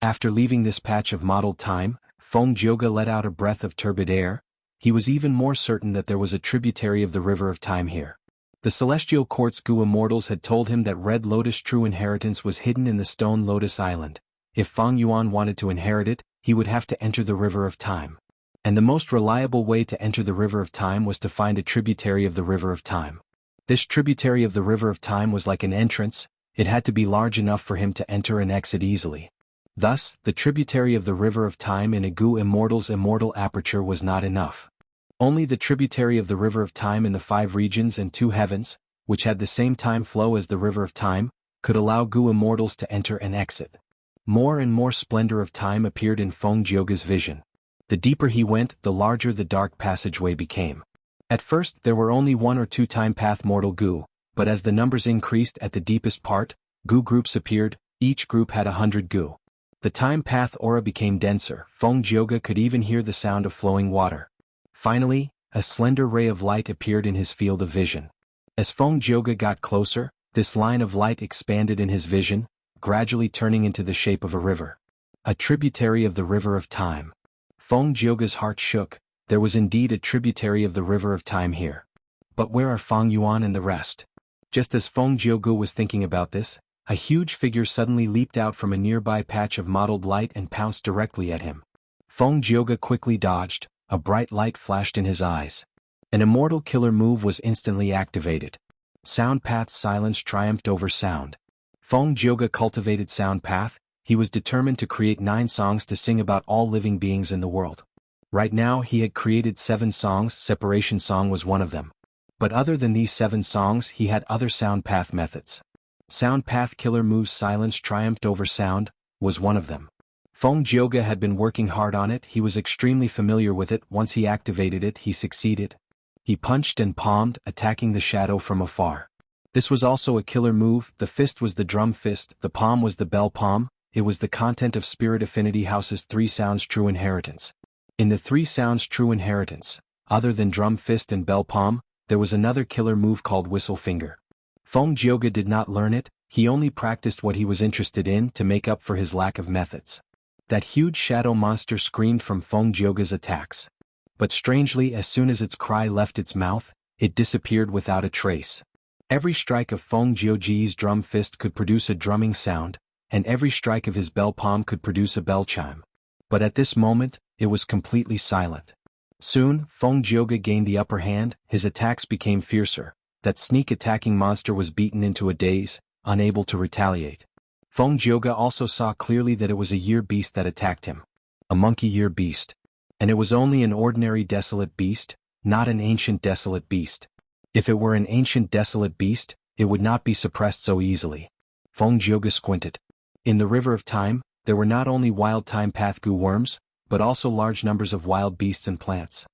After leaving this patch of modeled time, Feng Jioge let out a breath of turbid air. He was even more certain that there was a tributary of the river of time here. The celestial quartz Gu immortals had told him that Red Lotus true inheritance was hidden in the stone Lotus Island. If Feng Yuan wanted to inherit it, he would have to enter the river of time. And the most reliable way to enter the river of time was to find a tributary of the river of time. This tributary of the river of time was like an entrance. It had to be large enough for him to enter and exit easily. Thus, the tributary of the river of time in a Gu immortal's immortal aperture was not enough. Only the tributary of the river of time in the 5 regions and 2 heavens, which had the same time flow as the river of time, could allow Gu immortals to enter and exit. More and more splendor of time appeared in Feng Jioge's vision. The deeper he went, the larger the dark passageway became. At first there were only 1 or 2 time path mortal Gu, but as the numbers increased at the deepest part, Gu groups appeared. Each group had 100 Gu. The time path aura became denser. Feng Jioge could even hear the sound of flowing water. Finally, a slender ray of light appeared in his field of vision. As Feng Jioge got closer, this line of light expanded in his vision, gradually turning into the shape of a river. A tributary of the river of time. Feng Jioge's heart shook. There was indeed a tributary of the river of time here. But where are Feng Yuan and the rest? Just as Feng Jioge was thinking about this, a huge figure suddenly leaped out from a nearby patch of mottled light and pounced directly at him. Feng Jioge quickly dodged. A bright light flashed in his eyes. An immortal killer move was instantly activated. Sound Path's silence triumphed over sound. Feng Jioge cultivated Sound Path. He was determined to create 9 songs to sing about all living beings in the world. Right now he had created 7 songs. Separation Song was one of them. But other than these 7 songs, he had other Sound Path methods. Sound Path killer moves Silence triumphed over sound was one of them. Feng Jioge had been working hard on it. He was extremely familiar with it. Once he activated it, he succeeded. He punched and palmed, attacking the shadow from afar. This was also a killer move. The fist was the drum fist, the palm was the bell palm. It was the content of Spirit Affinity House's 3 sounds true inheritance. In the 3 sounds true inheritance, other than drum fist and bell palm, there was another killer move called whistle finger. Feng Jioge did not learn it. He only practiced what he was interested in to make up for his lack of methods. That huge shadow monster screamed from Feng Jioge's attacks. But strangely, as soon as its cry left its mouth, it disappeared without a trace. Every strike of Feng Jioge's drum fist could produce a drumming sound, and every strike of his bell palm could produce a bell chime. But at this moment, it was completely silent. Soon, Feng Jioge gained the upper hand. His attacks became fiercer. That sneak-attacking monster was beaten into a daze, unable to retaliate. Feng Jioge also saw clearly that it was a year beast that attacked him. A monkey year beast. And it was only an ordinary desolate beast, not an ancient desolate beast. If it were an ancient desolate beast, it would not be suppressed so easily. Feng Jioge squinted. In the river of time, there were not only wild time path Gu worms, but also large numbers of wild beasts and plants.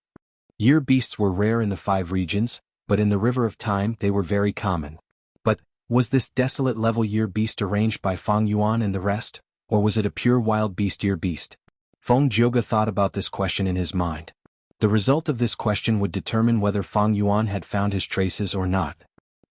Year beasts were rare in the 5 regions, but in the river of time they were very common. But, was this desolate level year beast arranged by Feng Yuan and the rest, or was it a pure wild beast year beast? Feng Jioge thought about this question in his mind. The result of this question would determine whether Feng Yuan had found his traces or not.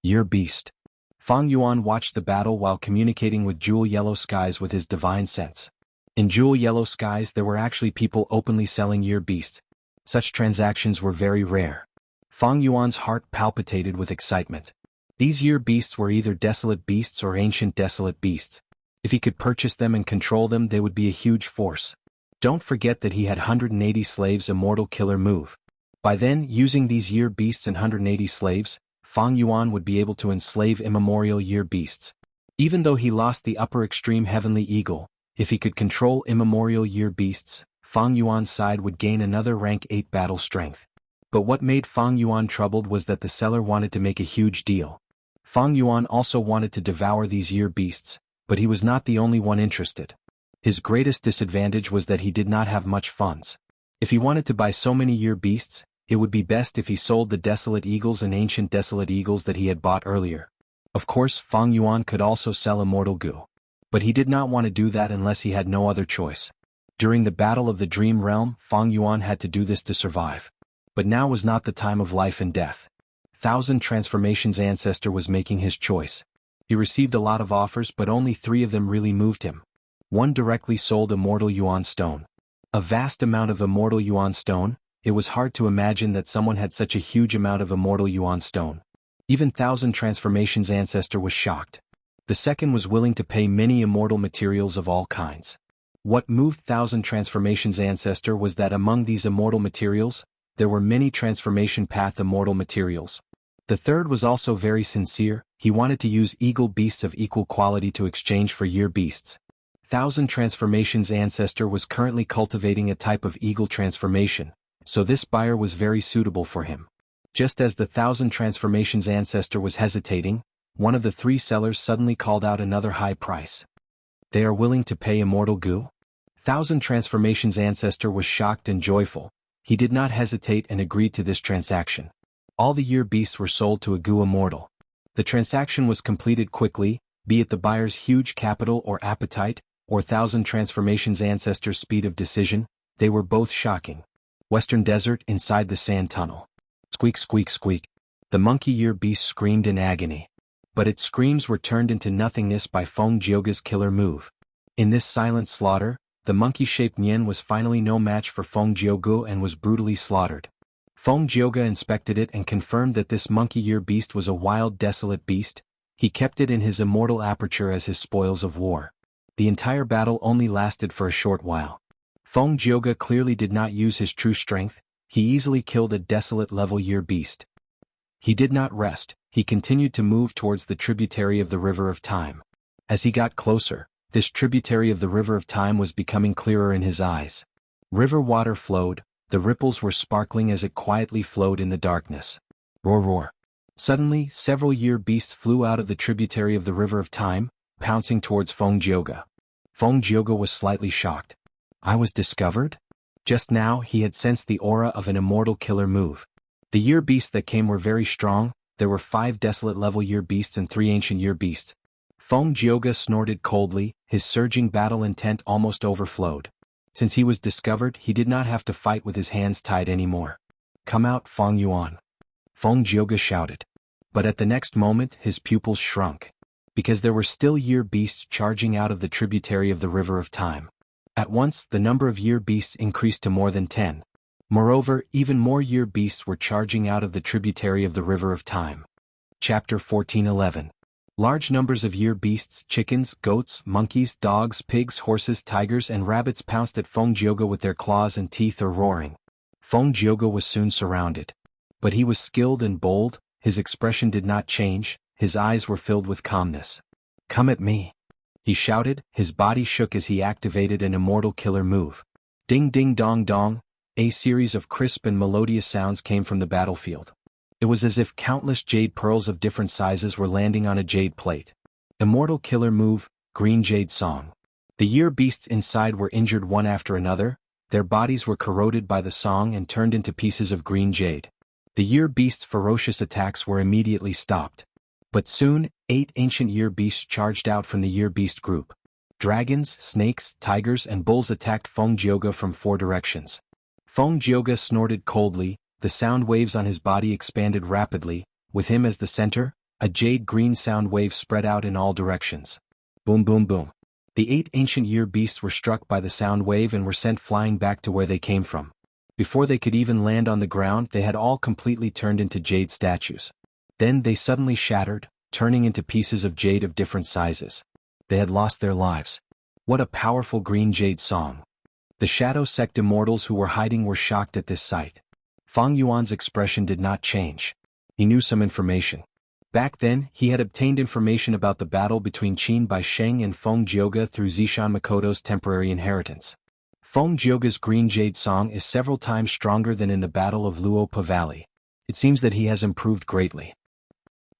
Year Beast. Feng Yuan watched the battle while communicating with Jewel Yellow Skies with his divine sense. In Jewel Yellow Skies there were actually people openly selling Year Beast. Such transactions were very rare. Feng Yuan's heart palpitated with excitement. These Year Beasts were either desolate beasts or ancient desolate beasts. If he could purchase them and control them, they would be a huge force. Don't forget that he had 180 slaves Immortal Killer move. By then, using these Year Beasts and 180 slaves, Feng Yuan would be able to enslave immemorial Year Beasts. Even though he lost the upper extreme Heavenly Eagle, if he could control immemorial Year Beasts, Feng Yuan's side would gain another rank 8 battle strength. But what made Feng Yuan troubled was that the seller wanted to make a huge deal. Feng Yuan also wanted to devour these Year Beasts, but he was not the only one interested. His greatest disadvantage was that he did not have much funds. If he wanted to buy so many Year Beasts, it would be best if he sold the Desolate Eagles and Ancient Desolate Eagles that he had bought earlier. Of course, Feng Yuan could also sell Immortal Gu. But he did not want to do that unless he had no other choice. During the Battle of the Dream Realm, Feng Yuan had to do this to survive. But now was not the time of life and death. Thousand Transformations Ancestor was making his choice. He received a lot of offers, but only 3 of them really moved him. One directly sold Immortal Yuan Stone. A vast amount of Immortal Yuan Stone. It was hard to imagine that someone had such a huge amount of Immortal Yuan Stone. Even Thousand Transformations Ancestor was shocked. The second was willing to pay many immortal materials of all kinds. What moved Thousand Transformations Ancestor was that among these immortal materials, there were many Transformation Path immortal materials. The third was also very sincere. He wanted to use Eagle Beasts of equal quality to exchange for Year Beasts. Thousand Transformations Ancestor was currently cultivating a type of eagle transformation, so this buyer was very suitable for him. Just as the Thousand Transformations Ancestor was hesitating, one of the 3 sellers suddenly called out another high price. They are willing to pay Immortal Gu? Thousand Transformations Ancestor was shocked and joyful. He did not hesitate and agreed to this transaction. All the Year Beasts were sold to a Gu Immortal. The transaction was completed quickly, be it the buyer's huge capital or appetite, or Thousand Transformations Ancestor's speed of decision, they were both shocking. Western Desert inside the sand tunnel. Squeak squeak squeak. The monkey Year Beast screamed in agony. But its screams were turned into nothingness by Feng Jioge's killer move. In this silent slaughter, the monkey-shaped Nian was finally no match for Feng Jioge and was brutally slaughtered. Feng Jioge inspected it and confirmed that this monkey Year Beast was a wild desolate beast. He kept it in his immortal aperture as his spoils of war. The entire battle only lasted for a short while. Feng Jioge clearly did not use his true strength. He easily killed a desolate level Year Beast. He did not rest. He continued to move towards the tributary of the River of Time. As he got closer, this tributary of the River of Time was becoming clearer in his eyes. River water flowed, the ripples were sparkling as it quietly flowed in the darkness. Roar roar. Suddenly, several Year Beasts flew out of the tributary of the River of Time, pouncing towards Feng Jioge. Feng Jioge was slightly shocked. I was discovered? Just now he had sensed the aura of an immortal killer move. The Year Beasts that came were very strong. There were 5 desolate level Year Beasts and 3 ancient Year Beasts. Feng Jioge snorted coldly, his surging battle intent almost overflowed. Since he was discovered, he did not have to fight with his hands tied anymore. Come out, Feng Yuan. Feng Jioge shouted. But at the next moment his pupils shrunk. Because there were still Year Beasts charging out of the tributary of the River of Time. At once, the number of Year Beasts increased to more than 10. Moreover, even more Year Beasts were charging out of the tributary of the River of Time. Chapter 14:11. Large numbers of Year Beasts, chickens, goats, monkeys, dogs, pigs, horses, tigers and rabbits pounced at Feng Jioge with their claws and teeth or roaring. Feng Jioge was soon surrounded. But he was skilled and bold, his expression did not change, his eyes were filled with calmness. Come at me. He shouted, his body shook as he activated an immortal killer move. Ding ding dong dong, a series of crisp and melodious sounds came from the battlefield. It was as if countless jade pearls of different sizes were landing on a jade plate. Immortal killer move, Green Jade Song. The Year Beasts inside were injured one after another, their bodies were corroded by the song and turned into pieces of green jade. The Year Beasts' ferocious attacks were immediately stopped. But soon, 8 ancient Year Beasts charged out from the Year Beast group. Dragons, snakes, tigers and bulls attacked Feng Jioge from 4 directions. Feng Jioge snorted coldly, the sound waves on his body expanded rapidly, with him as the center, a jade-green sound wave spread out in all directions. Boom boom boom. The 8 ancient year beasts were struck by the sound wave and were sent flying back to where they came from. Before they could even land on the ground, they had all completely turned into jade statues. Then they suddenly shattered, turning into pieces of jade of different sizes. They had lost their lives. What a powerful green jade song. The Shadow Sect immortals who were hiding were shocked at this sight. Feng Yuan's expression did not change. He knew some information. Back then, he had obtained information about the battle between Qin Baisheng and Feng Jioge through Zishan Makoto's temporary inheritance. Feng Jioge's green jade song is several times stronger than in the Battle of Luopa Valley. It seems that he has improved greatly.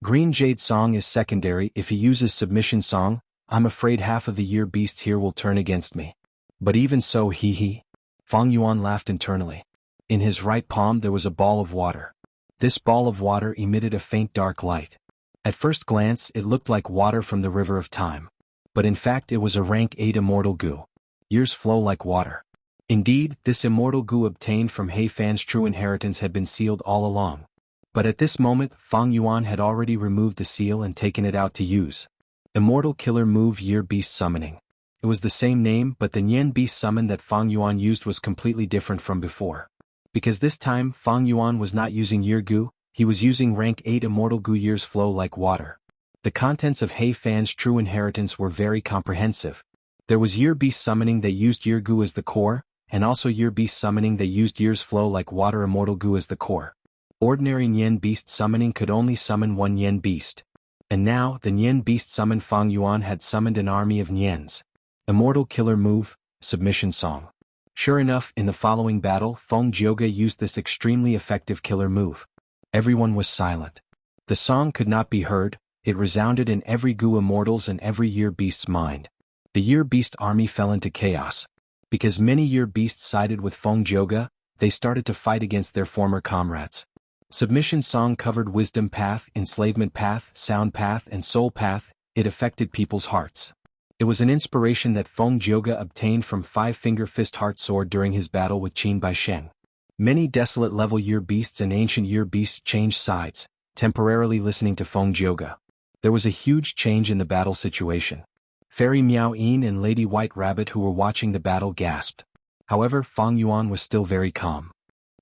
Green jade song is secondary. If he uses submission song, I'm afraid half of the year beasts here will turn against me. But even so, Feng Yuan laughed internally. In his right palm there was a ball of water. This ball of water emitted a faint dark light. At first glance it looked like water from the river of time. But in fact it was a rank 8 immortal goo. Years flow like water. Indeed, this immortal goo obtained from He Fan's true inheritance had been sealed all along. But at this moment, Feng Yuan had already removed the seal and taken it out to use. Immortal Killer Move Year Beast Summoning. It was the same name, but the Nian Beast summon that Feng Yuan used was completely different from before. Because this time, Feng Yuan was not using Year Goo, he was using rank 8 immortal goo. Years flow like water. The contents of He Fan's true inheritance were very comprehensive. There was Year Beast summoning that used Year Goo as the core, and also Year Beast summoning that used Years flow like water immortal goo as the core. Ordinary Nian Beast summoning could only summon one Nian Beast. And now, the Nian Beast summoned Feng Yuan had summoned an army of Nians. Immortal Killer Move, Submission Song. Sure enough, in the following battle, Feng Jioge used this extremely effective killer move. Everyone was silent. The song could not be heard, it resounded in every Goo immortal's and every Year Beast's mind. The Year Beast army fell into chaos. Because many Year Beasts sided with Feng Jioge, they started to fight against their former comrades. Submission Song covered Wisdom Path, Enslavement Path, Sound Path and Soul Path. It affected people's hearts. It was an inspiration that Feng Jioge obtained from Five-Finger Fist Heart Sword during his battle with Qin Baisheng. Many desolate level Year Beasts and ancient Year Beasts changed sides, temporarily listening to Feng Jioge. There was a huge change in the battle situation. Fairy Miao Yin and Lady White Rabbit who were watching the battle gasped. However, Feng Yuan was still very calm.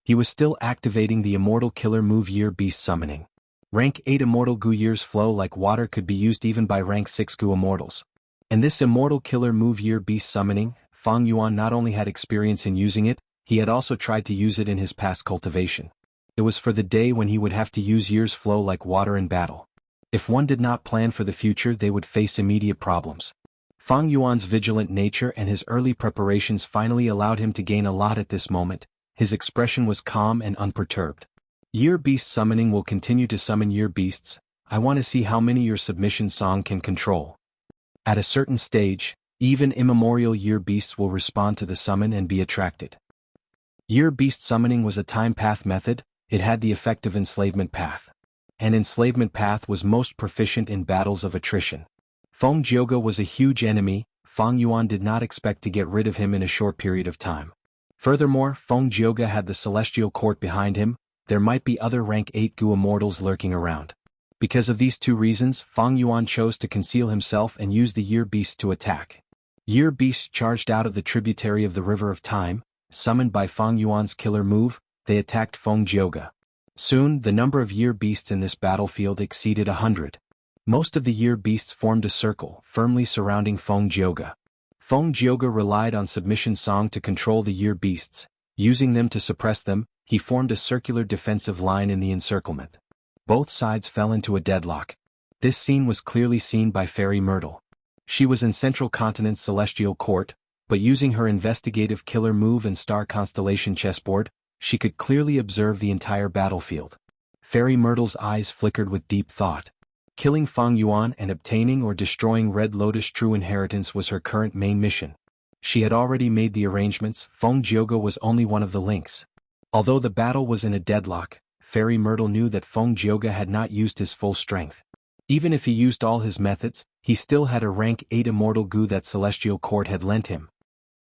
He was still activating the Immortal Killer Move Year Beast Summoning. Rank 8 Immortal Goo Years flow like water could be used even by rank 6 Goo Immortals. And this Immortal Killer Move Year Beast Summoning, Feng Yuan not only had experience in using it, he had also tried to use it in his past cultivation. It was for the day when he would have to use Years flow like water in battle. If one did not plan for the future, they would face immediate problems. Feng Yuan's vigilant nature and his early preparations finally allowed him to gain a lot at this moment. His expression was calm and unperturbed. Year Beast Summoning will continue to summon Year Beasts. I want to see how many your submission song can control. At a certain stage, even immemorial Year Beasts will respond to the summon and be attracted. Year Beast Summoning was a time path method. It had the effect of Enslavement Path. And Enslavement Path was most proficient in battles of attrition. Feng Jioge was a huge enemy. Feng Yuan did not expect to get rid of him in a short period of time. Furthermore, Feng Jioge had the Celestial Court behind him. There might be other rank 8 Goo Immortals lurking around. Because of these two reasons, Feng Yuan chose to conceal himself and use the Year Beast to attack. Year Beasts charged out of the tributary of the River of Time, summoned by Feng Yuan's killer move. They attacked Feng Jioge. Soon, the number of Year Beasts in this battlefield exceeded 100. Most of the Year Beasts formed a circle, firmly surrounding Feng Jioge. Feng Jioge relied on Submission Song to control the Year Beasts. Using them to suppress them, he formed a circular defensive line in the encirclement. Both sides fell into a deadlock. This scene was clearly seen by Fairy Myrtle. She was in Central Continent's Celestial Court, but using her investigative killer move and star constellation chessboard, she could clearly observe the entire battlefield. Fairy Myrtle's eyes flickered with deep thought. Killing Feng Yuan and obtaining or destroying Red Lotus True Inheritance was her current main mission. She had already made the arrangements. Feng Jioge was only one of the links. Although the battle was in a deadlock, Fairy Myrtle knew that Feng Jioge had not used his full strength. Even if he used all his methods, he still had a rank 8 immortal goo that Celestial Court had lent him.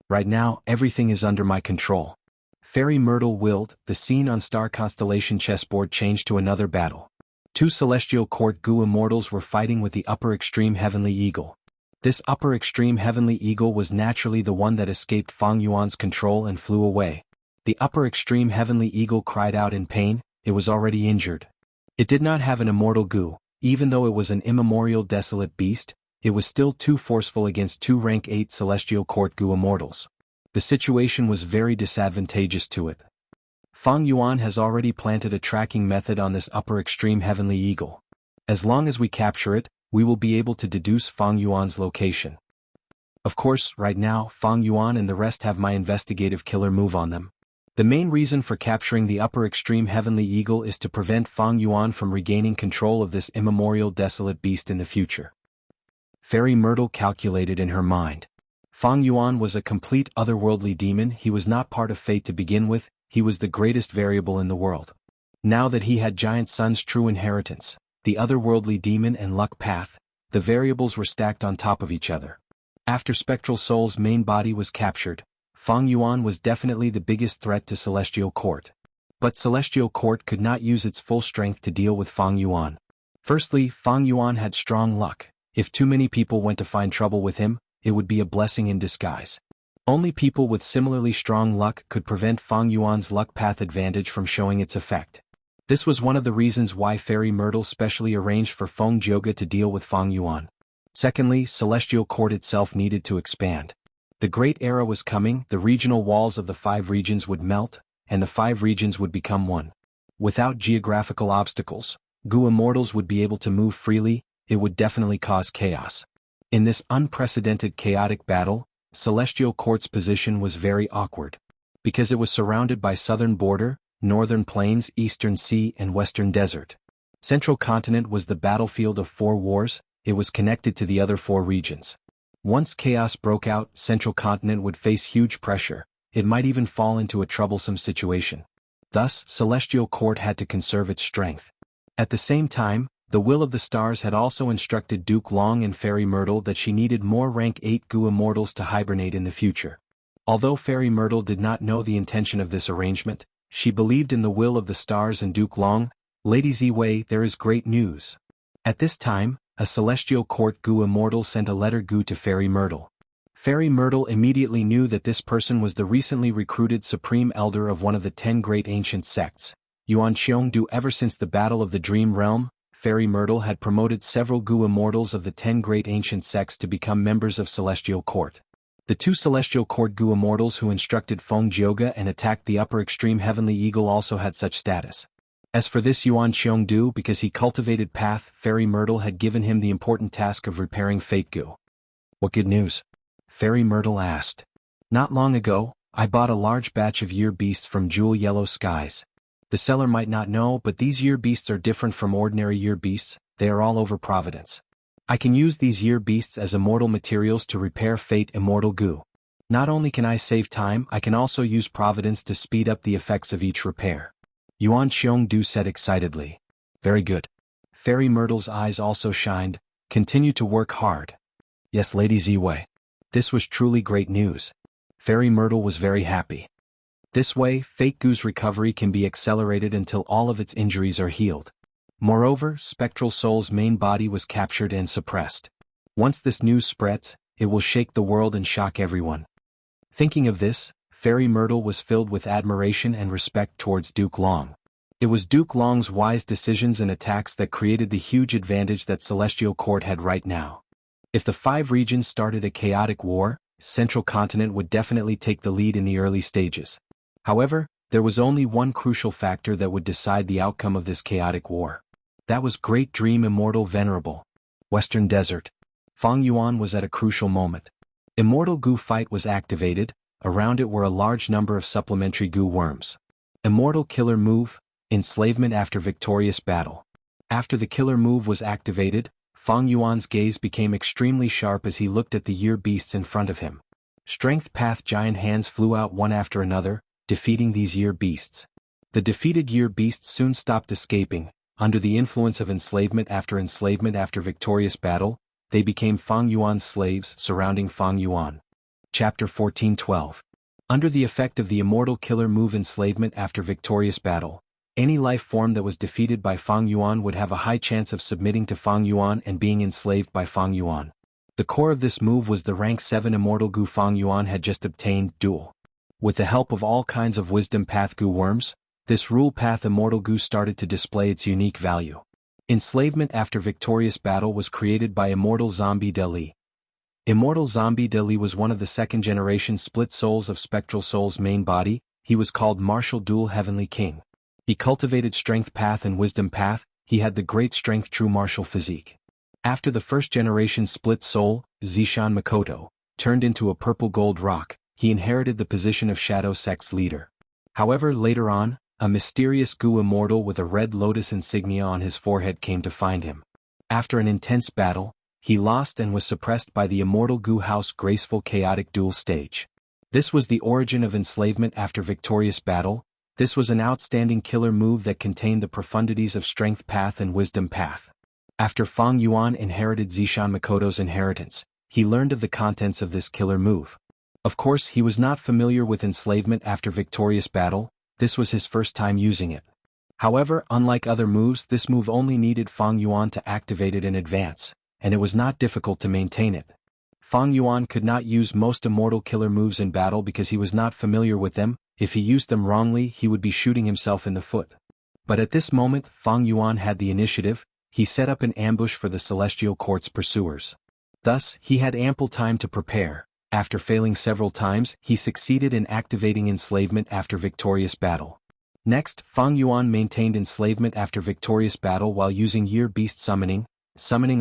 Right now, everything is under my control. Fairy Myrtle willed. The scene on Star Constellation chessboard changed to another battle. Two Celestial Court goo immortals were fighting with the upper extreme Heavenly Eagle. This upper extreme Heavenly Eagle was naturally the one that escaped Fang Yuan's control and flew away. The upper extreme Heavenly Eagle cried out in pain. It was already injured. It did not have an immortal goo. Even though it was an immemorial desolate beast, it was still too forceful against two rank 8 Celestial Court goo immortals. The situation was very disadvantageous to it. Fang Yuan has already planted a tracking method on this upper extreme Heavenly Eagle. As long as we capture it, we will be able to deduce Fang Yuan's location. Of course, right now, Fang Yuan and the rest have my investigative killer move on them. The main reason for capturing the upper extreme Heavenly Eagle is to prevent Fang Yuan from regaining control of this immemorial desolate beast in the future. Fairy Myrtle calculated in her mind. Fang Yuan was a complete otherworldly demon. He was not part of fate to begin with, he was the greatest variable in the world. Now that he had Giant Sun's true inheritance, the otherworldly demon and luck path, the variables were stacked on top of each other. After Spectral Soul's main body was captured, Fang Yuan was definitely the biggest threat to Celestial Court. But Celestial Court could not use its full strength to deal with Fang Yuan. Firstly, Fang Yuan had strong luck. If too many people went to find trouble with him, it would be a blessing in disguise. Only people with similarly strong luck could prevent Fang Yuan's luck path advantage from showing its effect. This was one of the reasons why Fairy Myrtle specially arranged for Feng Jioge to deal with Fang Yuan. Secondly, Celestial Court itself needed to expand. The Great Era was coming, the regional walls of the 5 regions would melt, and the 5 regions would become one. Without geographical obstacles, goo immortals would be able to move freely. It would definitely cause chaos. In this unprecedented chaotic battle, Celestial Court's position was very awkward. Because it was surrounded by southern border, northern plains, eastern sea and western desert. Central continent was the battlefield of 4 wars, it was connected to the other 4 regions. Once chaos broke out, Central Continent would face huge pressure, it might even fall into a troublesome situation. Thus, Celestial Court had to conserve its strength. At the same time, the Will of the Stars had also instructed Duke Long and Fairy Myrtle that she needed more rank 8 goo immortals to hibernate in the future. Although Fairy Myrtle did not know the intention of this arrangement, she believed in the Will of the Stars and Duke Long. Lady Ziwei, there is great news. At this time, a Celestial Court goo immortal sent a letter goo to Fairy Myrtle. Fairy Myrtle immediately knew that this person was the recently recruited Supreme Elder of one of the 10 great ancient sects, Yuan Xiongdu. Ever since the Battle of the Dream Realm, Fairy Myrtle had promoted several goo immortals of the 10 great ancient sects to become members of Celestial Court. The 2 Celestial Court goo immortals who instructed Feng Jioge and attacked the upper extreme Heavenly Eagle also had such status. As for this Yuan Xiongdu, because he cultivated path, Fairy Myrtle had given him the important task of repairing Fate Goo. What good news? Fairy Myrtle asked. Not long ago, I bought a large batch of year beasts from Jewel Yellow Skies. The seller might not know, but these year beasts are different from ordinary year beasts, they are all over Providence. I can use these year beasts as immortal materials to repair Fate Immortal Goo. Not only can I save time, I can also use Providence to speed up the effects of each repair. Yuan Xiongdu said excitedly. Very good. Fairy Myrtle's eyes also shined. Continue to work hard. Yes, Lady Ziwei. This was truly great news. Fairy Myrtle was very happy. This way, Fate Goo's recovery can be accelerated until all of its injuries are healed. Moreover, Spectral Soul's main body was captured and suppressed. Once this news spreads, it will shake the world and shock everyone. Thinking of this, Fairy Myrtle was filled with admiration and respect towards Duke Long. It was Duke Long's wise decisions and attacks that created the huge advantage that Celestial Court had right now. If the 5 regions started a chaotic war, Central Continent would definitely take the lead in the early stages. However, there was only one crucial factor that would decide the outcome of this chaotic war. That was Great Dream Immortal Venerable. Western Desert. Fang Yuan was at a crucial moment. Immortal Goo Fight was activated, around it were a large number of supplementary goo worms. Immortal Killer Move, Enslavement after victorious battle. After the killer move was activated, Fang Yuan's gaze became extremely sharp as he looked at the year beasts in front of him. Strength Path giant hands flew out one after another, defeating these year beasts. The defeated year beasts soon stopped escaping. Under the influence of enslavement after victorious battle, they became Fang Yuan's slaves surrounding Fang Yuan. Chapter 14:12. Under the effect of the immortal killer move enslavement after victorious battle, any life form that was defeated by Fang Yuan would have a high chance of submitting to Fang Yuan and being enslaved by Fang Yuan. The core of this move was the rank 7 immortal Gu Fang Yuan had just obtained, duel. With the help of all kinds of wisdom path Gu worms, this rule path immortal Gu started to display its unique value. Enslavement after victorious battle was created by Immortal Zombie Deli. Immortal Zombie Deli was one of the second-generation split souls of Spectral Soul's main body. He was called Martial Dual Heavenly King. He cultivated Strength Path and Wisdom Path. He had the great strength true martial physique. After the first-generation split soul, Zishan Makoto, turned into a purple gold rock, he inherited the position of Shadow Sect's leader. However, later on, a mysterious Gu immortal with a red lotus insignia on his forehead came to find him. After an intense battle, he lost and was suppressed by the immortal Gu House graceful chaotic duel stage. This was the origin of enslavement after victorious battle. This was an outstanding killer move that contained the profundities of Strength Path and Wisdom Path. After Fang Yuan inherited Zishan Makoto's inheritance, he learned of the contents of this killer move. Of course, he was not familiar with enslavement after victorious battle. This was his first time using it. However, unlike other moves, this move only needed Fang Yuan to activate it in advance, and it was not difficult to maintain it. Fang Yuan could not use most immortal killer moves in battle because he was not familiar with them. If he used them wrongly, he would be shooting himself in the foot. But at this moment, Fang Yuan had the initiative. He set up an ambush for the Celestial Court's pursuers. Thus, he had ample time to prepare. After failing several times, he succeeded in activating enslavement after victorious battle. Next, Fang Yuan maintained enslavement after victorious battle while using Year Beast summoning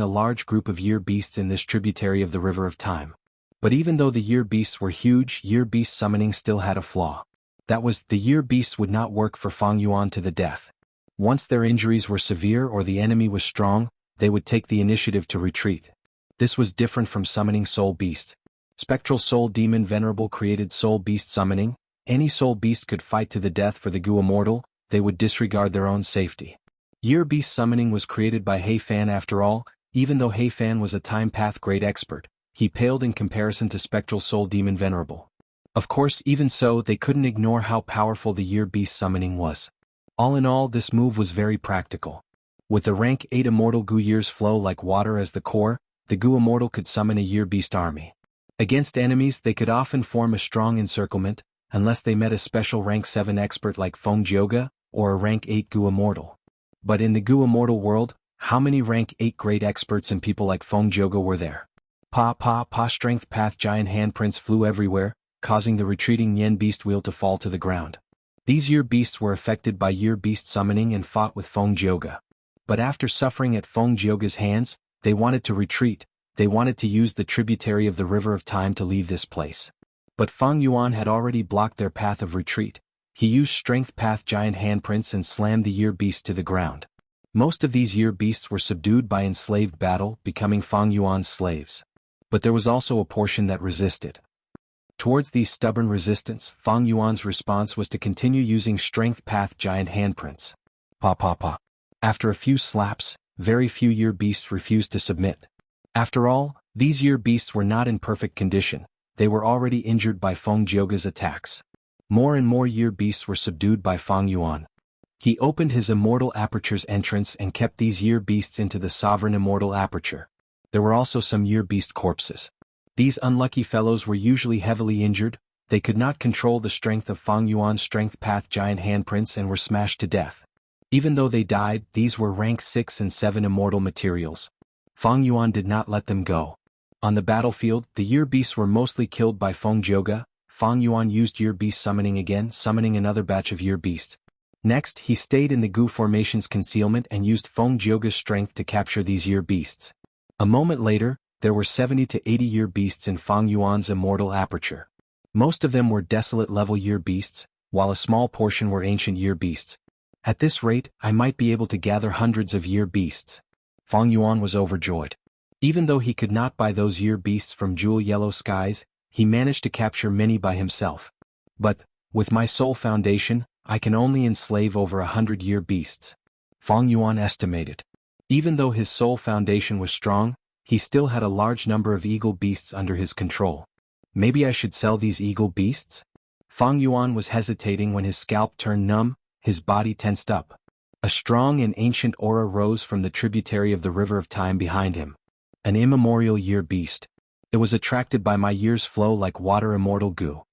a large group of Year Beasts in this tributary of the River of Time. But even though the Year Beasts were huge, Year Beast summoning still had a flaw. That was, the Year Beasts would not work for Fang Yuan to the death. Once their injuries were severe or the enemy was strong, they would take the initiative to retreat. This was different from summoning Soul Beast. Spectral Soul Demon Venerable created Soul Beast summoning. Any Soul Beast could fight to the death for the Gu Immortal. They would disregard their own safety. Year Beast summoning was created by Hei Fan after all. Even though Hei Fan was a time path great expert, he paled in comparison to Spectral Soul Demon Venerable. Of course, even so, they couldn't ignore how powerful the Year Beast summoning was. All in all, this move was very practical. With the rank 8 Immortal Gu Years flow like water as the core, the Gu Immortal could summon a Year Beast army. Against enemies, they could often form a strong encirclement, unless they met a special rank 7 expert like Feng Jioge, or a rank 8 Gu Immortal. But in the Gu Immortal world, how many rank 8 great experts and people like Feng Jioge were there? Strength Path giant handprints flew everywhere, causing the retreating Yen Beast wheel to fall to the ground. These Year Beasts were affected by Year Beast summoning and fought with Feng Jioge. But after suffering at Feng Jioge's hands, they wanted to retreat. They wanted to use the tributary of the River of Time to leave this place. But Fang Yuan had already blocked their path of retreat. He used Strength Path giant handprints and slammed the Year Beast to the ground. Most of these Year Beasts were subdued by enslaved battle, becoming Fang Yuan's slaves. But there was also a portion that resisted. Towards these stubborn resistance, Fang Yuan's response was to continue using Strength Path giant handprints. After a few slaps, very few Year Beasts refused to submit. After all, these Year Beasts were not in perfect condition. They were already injured by Feng Jioge's attacks. More and more Year Beasts were subdued by Fang Yuan. He opened his Immortal Aperture's entrance and kept these Year Beasts into the Sovereign Immortal Aperture. There were also some Year Beast corpses. These unlucky fellows were usually heavily injured. They could not control the strength of Fang Yuan's Strength Path giant handprints and were smashed to death. Even though they died, these were rank 6 and 7 immortal materials. Fang Yuan did not let them go. On the battlefield, the Year Beasts were mostly killed by Feng Jioge. Fang Yuan used Year Beast summoning again, summoning another batch of Year Beasts. Next, he stayed in the Gu Formation's concealment and used Feng Jioge's strength to capture these Year Beasts. A moment later, there were 70 to 80 Year Beasts in Fang Yuan's Immortal Aperture. Most of them were desolate level Year Beasts, while a small portion were ancient Year Beasts. At this rate, I might be able to gather hundreds of Year Beasts. Fang Yuan was overjoyed. Even though he could not buy those Year Beasts from Jewel Yellow Skies, he managed to capture many by himself. But, with my Soul Foundation, I can only enslave over 100 Year Beasts. Fang Yuan estimated. Even though his Soul Foundation was strong, he still had a large number of eagle beasts under his control. Maybe I should sell these eagle beasts? Feng Yuan was hesitating when his scalp turned numb, his body tensed up. A strong and ancient aura rose from the tributary of the river of time behind him. An immemorial year beast. It was attracted by my year's flow like water immortal goo.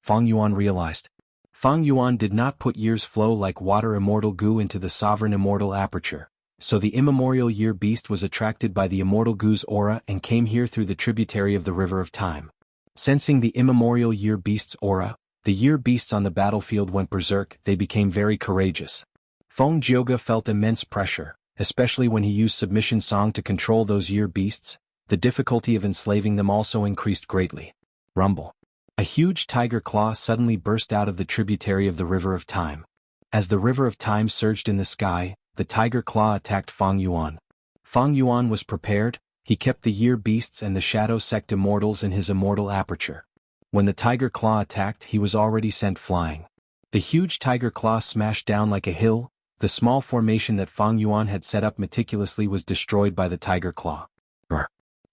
Feng Yuan realized. Feng Yuan did not put year's flow like water immortal goo into the sovereign immortal aperture, so the immemorial year beast was attracted by the immortal goo's aura and came here through the tributary of the river of time. Sensing the immemorial year beast's aura, the year beasts on the battlefield went berserk. They became very courageous. Feng Jioge felt immense pressure, especially when he used submission song to control those year beasts. The difficulty of enslaving them also increased greatly. Rumble. A huge tiger claw suddenly burst out of the tributary of the river of time. As the river of time surged in the sky, the tiger claw attacked Feng Yuan. Feng Yuan was prepared. He kept the year beasts and the shadow sect immortals in his immortal aperture. When the tiger claw attacked, he was already sent flying. The huge tiger claw smashed down like a hill. The small formation that Feng Yuan had set up meticulously was destroyed by the tiger claw.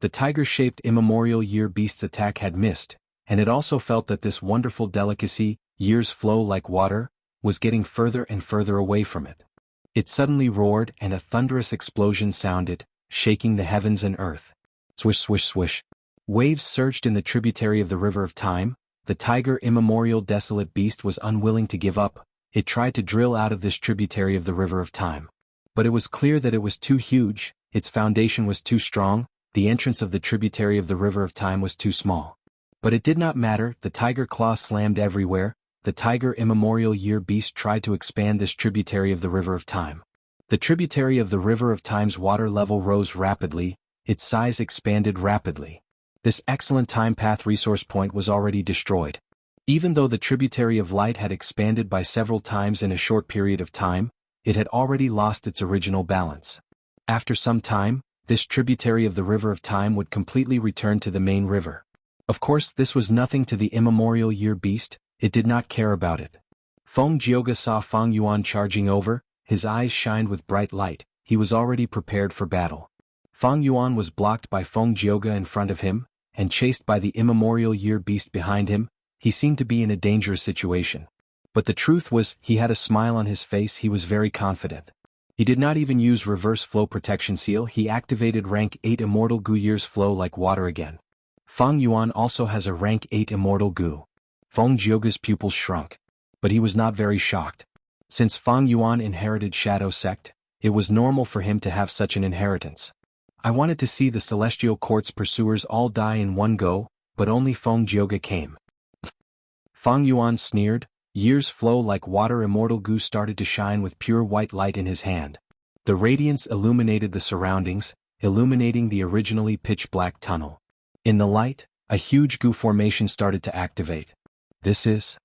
The tiger-shaped immemorial year beast's attack had missed, and it also felt that this wonderful delicacy, year's flow like water, was getting further and further away from it. It suddenly roared and a thunderous explosion sounded, shaking the heavens and earth. Swish swish swish. Waves surged in the tributary of the river of time. The tiger immemorial desolate beast was unwilling to give up. It tried to drill out of this tributary of the river of time. But it was clear that it was too huge, its foundation was too strong, the entrance of the tributary of the river of time was too small. But it did not matter, the tiger claw slammed everywhere. The tiger immemorial year beast tried to expand this tributary of the river of time. The tributary of the river of time's water level rose rapidly, its size expanded rapidly. This excellent time path resource point was already destroyed. Even though the tributary of light had expanded by several times in a short period of time, it had already lost its original balance. After some time, this tributary of the river of time would completely return to the main river. Of course, this was nothing to the immemorial year beast. It did not care about it. Feng Jioge saw Feng Yuan charging over, his eyes shined with bright light. He was already prepared for battle. Feng Yuan was blocked by Feng Jioge in front of him, and chased by the immemorial year beast behind him. He seemed to be in a dangerous situation. But the truth was, he had a smile on his face. He was very confident. He did not even use reverse flow protection seal. He activated rank 8 immortal goo year's flow like water again. Feng Yuan also has a rank 8 immortal goo. Feng Jioge's pupils shrunk. But he was not very shocked. Since Feng Yuan inherited Shadow Sect, it was normal for him to have such an inheritance. I wanted to see the Celestial Court's pursuers all die in one go, but only Feng Jioge came. Feng Yuan sneered. Years flow like water immortal goo started to shine with pure white light in his hand. The radiance illuminated the surroundings, illuminating the originally pitch-black tunnel. In the light, a huge goo formation started to activate. This is...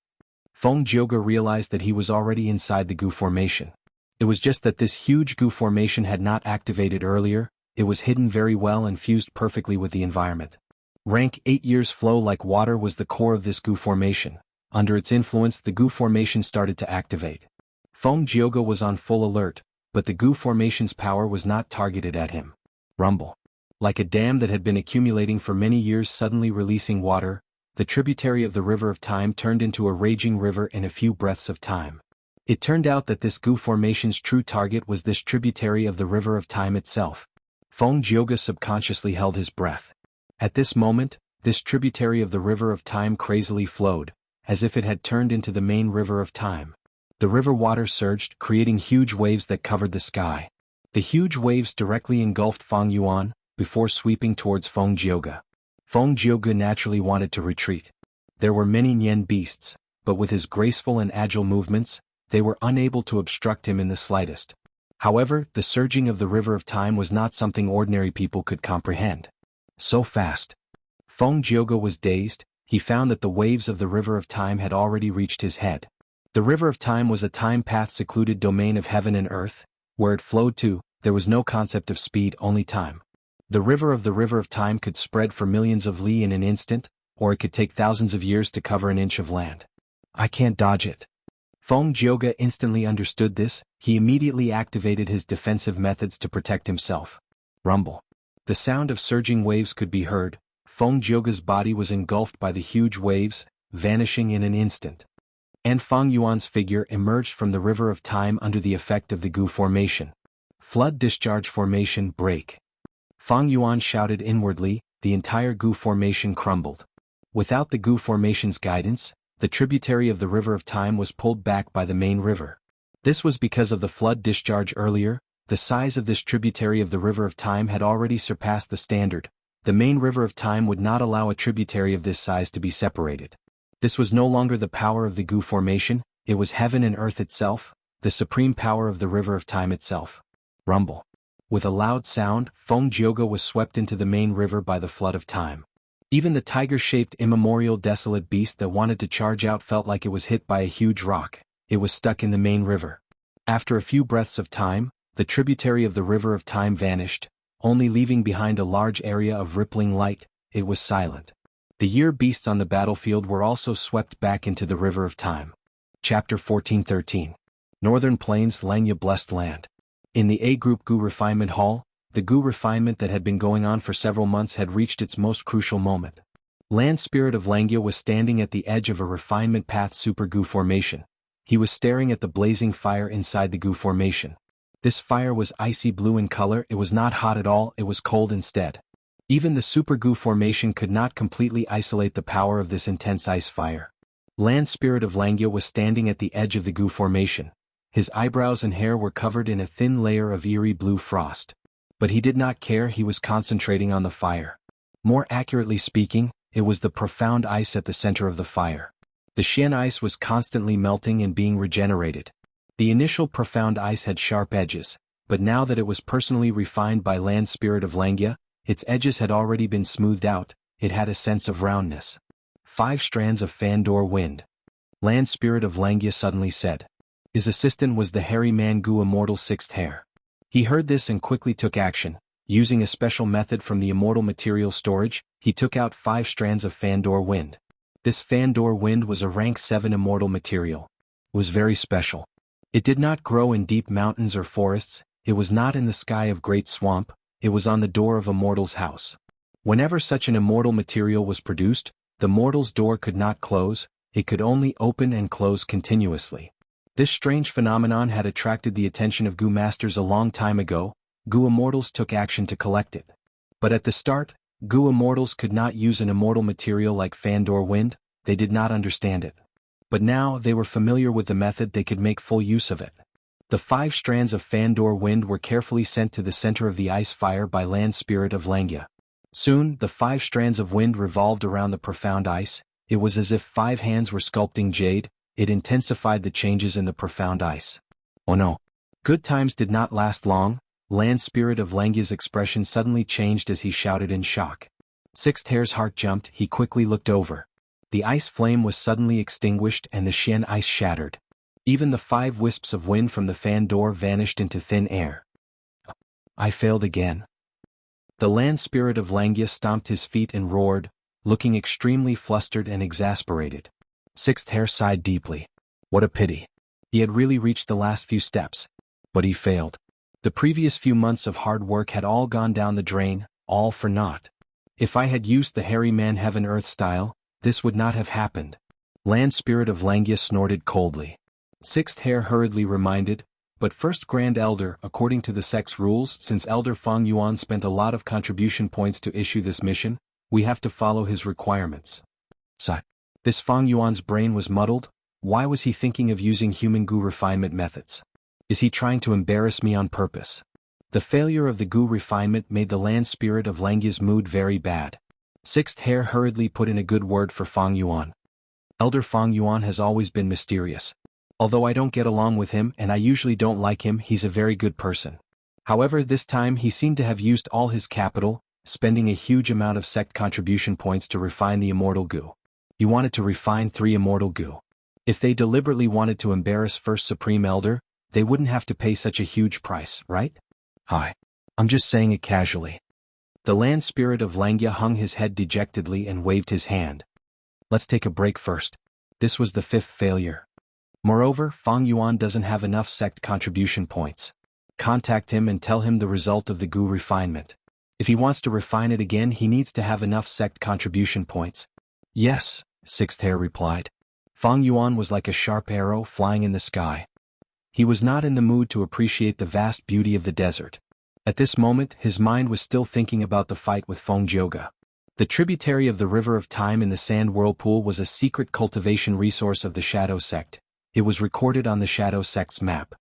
Feng Jioge realized that he was already inside the goo formation. It was just that this huge goo formation had not activated earlier. It was hidden very well and fused perfectly with the environment. Rank 8 years flow like water was the core of this goo formation. Under its influence, the goo formation started to activate. Feng Jioge was on full alert, but the goo formation's power was not targeted at him. Rumble. Like a dam that had been accumulating for many years suddenly releasing water, the tributary of the river of time turned into a raging river in a few breaths of time. It turned out that this goo formation's true target was this tributary of the river of time itself. Feng Jioge subconsciously held his breath. At this moment, this tributary of the river of time crazily flowed, as if it had turned into the main river of time. The river water surged, creating huge waves that covered the sky. The huge waves directly engulfed Feng Yuan, before sweeping towards Feng Jioge. Feng Jioge naturally wanted to retreat. There were many Nian beasts, but with his graceful and agile movements, they were unable to obstruct him in the slightest. However, the surging of the river of time was not something ordinary people could comprehend. So fast. Feng Jioge was dazed. He found that the waves of the river of time had already reached his head. The river of time was a time path secluded domain of heaven and earth. Where it flowed to, there was no concept of speed, only time. The river of time could spread for millions of li in an instant, or it could take thousands of years to cover an inch of land. I can't dodge it. Feng Jioge instantly understood this. He immediately activated his defensive methods to protect himself. Rumble. The sound of surging waves could be heard. Feng Jioge's body was engulfed by the huge waves, vanishing in an instant. And Fang Yuan's figure emerged from the river of time under the effect of the Gu formation. Flood discharge formation break. Fang Yuan shouted inwardly, the entire Gu formation crumbled. Without the Gu formation's guidance, the tributary of the river of time was pulled back by the main river. This was because of the flood discharge earlier. The size of this tributary of the river of time had already surpassed the standard. The main river of time would not allow a tributary of this size to be separated. This was no longer the power of the Gu formation, it was heaven and earth itself, the supreme power of the river of time itself. Rumble. With a loud sound, Feng Jioge was swept into the main river by the flood of time. Even the tiger-shaped immemorial desolate beast that wanted to charge out felt like it was hit by a huge rock. It was stuck in the main river. After a few breaths of time, the tributary of the river of time vanished, only leaving behind a large area of rippling light. It was silent. The year beasts on the battlefield were also swept back into the river of time. Chapter 14:13. Northern Plains, Langya Blessed Land. In the A-Group Gu Refinement Hall, the Gu refinement that had been going on for several months had reached its most crucial moment. Land Spirit of Langya was standing at the edge of a refinement path Super Gu formation. He was staring at the blazing fire inside the Gu formation. This fire was icy blue in color. It was not hot at all, it was cold instead. Even the Super Gu formation could not completely isolate the power of this intense ice fire. Land Spirit of Langya was standing at the edge of the Gu formation. His eyebrows and hair were covered in a thin layer of eerie blue frost. But he did not care, he was concentrating on the fire. More accurately speaking, it was the profound ice at the center of the fire. The Xian ice was constantly melting and being regenerated. The initial profound ice had sharp edges, but now that it was personally refined by Land Spirit of Langya, its edges had already been smoothed out. It had a sense of roundness. 5 strands of Fandor wind. Land Spirit of Langya suddenly said. His assistant was the hairy man Gu Immortal 6th Hair. He heard this and quickly took action. Using a special method from the Immortal material storage, he took out 5 strands of Fandor wind. This Fandor wind was a rank 7 Immortal material. It was very special. It did not grow in deep mountains or forests, it was not in the sky of great swamp, it was on the door of a mortal's house. Whenever such an Immortal material was produced, the mortal's door could not close, it could only open and close continuously. This strange phenomenon had attracted the attention of Gu masters a long time ago. Gu Immortals took action to collect it. But at the start, Gu Immortals could not use an Immortal material like Fandor wind, they did not understand it. But now they were familiar with the method, they could make full use of it. The 5 strands of Fandor wind were carefully sent to the center of the ice fire by Land Spirit of Langya. Soon, the 5 strands of wind revolved around the profound ice. It was as if 5 hands were sculpting jade. It intensified the changes in the profound ice. Oh no. Good times did not last long. Land Spirit of Langya's expression suddenly changed as he shouted in shock. 6th Hair's heart jumped, he quickly looked over. The ice flame was suddenly extinguished and the Xian ice shattered. Even the 5 wisps of wind from the fan door vanished into thin air. I failed again. The Land Spirit of Langya stomped his feet and roared, looking extremely flustered and exasperated. 6th Hair sighed deeply. What a pity. He had really reached the last few steps. But he failed. The previous few months of hard work had all gone down the drain, all for naught. If I had used the hairy man heaven earth style, this would not have happened. Land Spirit of Langya snorted coldly. 6th Hair hurriedly reminded, but first Grand Elder, according to the sect's rules, since Elder Fang Yuan spent a lot of contribution points to issue this mission, we have to follow his requirements. Sigh. This Fang Yuan's brain was muddled. Why was he thinking of using human Gu refinement methods? Is he trying to embarrass me on purpose? The failure of the Gu refinement made the Land Spirit of Langya's mood very bad. 6th Hair hurriedly put in a good word for Fang Yuan. Elder Fang Yuan has always been mysterious. Although I don't get along with him and I usually don't like him, he's a very good person. However, this time he seemed to have used all his capital, spending a huge amount of sect contribution points to refine the Immortal Gu. He wanted to refine 3 Immortal Gu. If they deliberately wanted to embarrass First Supreme Elder, they wouldn't have to pay such a huge price, right? Hi. I'm just saying it casually. The Land Spirit of Langya hung his head dejectedly and waved his hand. Let's take a break first. This was the 5th failure. Moreover, Fang Yuan doesn't have enough sect contribution points. Contact him and tell him the result of the Gu refinement. If he wants to refine it again, he needs to have enough sect contribution points. Yes, Sixth Hair replied. Fang Yuan was like a sharp arrow flying in the sky. He was not in the mood to appreciate the vast beauty of the desert. At this moment, his mind was still thinking about the fight with Feng Jioge. The tributary of the River of Time in the Sand Whirlpool was a secret cultivation resource of the Shadow Sect. It was recorded on the Shadow Sect's map.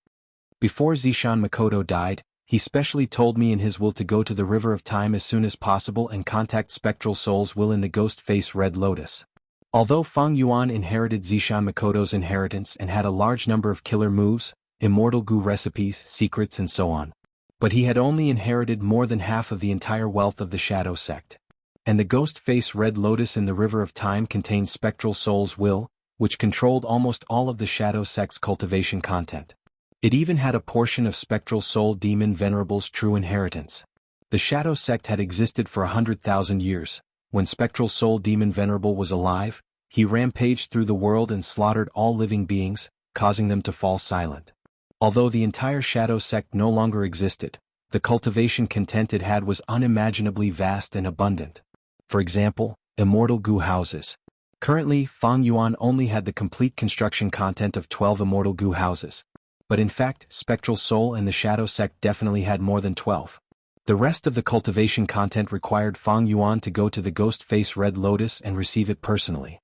Before Zishan Makoto died, he specially told me in his will to go to the River of Time as soon as possible and contact Spectral Soul's will in the Ghost Face Red Lotus. Although Fang Yuan inherited Zishan Makoto's inheritance and had a large number of killer moves, immortal goo recipes, secrets and so on, but he had only inherited more than half of the entire wealth of the Shadow Sect. And the Ghost Face Red Lotus in the River of Time contained Spectral Soul's will, which controlled almost all of the Shadow Sect's cultivation content. It even had a portion of Spectral Soul Demon Venerable's true inheritance. The Shadow Sect had existed for 100,000 years. When Spectral Soul Demon Venerable was alive, he rampaged through the world and slaughtered all living beings, causing them to fall silent. Although the entire Shadow Sect no longer existed, the cultivation content it had was unimaginably vast and abundant. For example, immortal goo houses. Currently, Fang Yuan only had the complete construction content of 12 immortal goo houses. But in fact, Spectral Soul and the Shadow Sect definitely had more than 12. The rest of the cultivation content required Fang Yuan to go to the Ghost Face Red Lotus and receive it personally.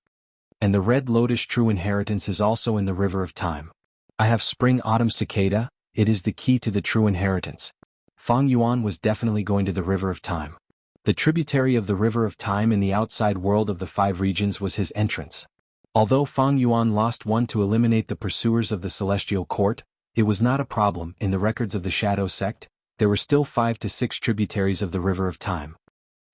And the Red Lotus true inheritance is also in the River of Time. I have Spring Autumn Cicada, it is the key to the true inheritance. Fang Yuan was definitely going to the River of Time. The tributary of the River of Time in the outside world of the 5 regions was his entrance. Although Fang Yuan lost one to eliminate the pursuers of the Celestial Court, it was not a problem. In the records of the Shadow Sect, there were still 5 to 6 tributaries of the River of Time.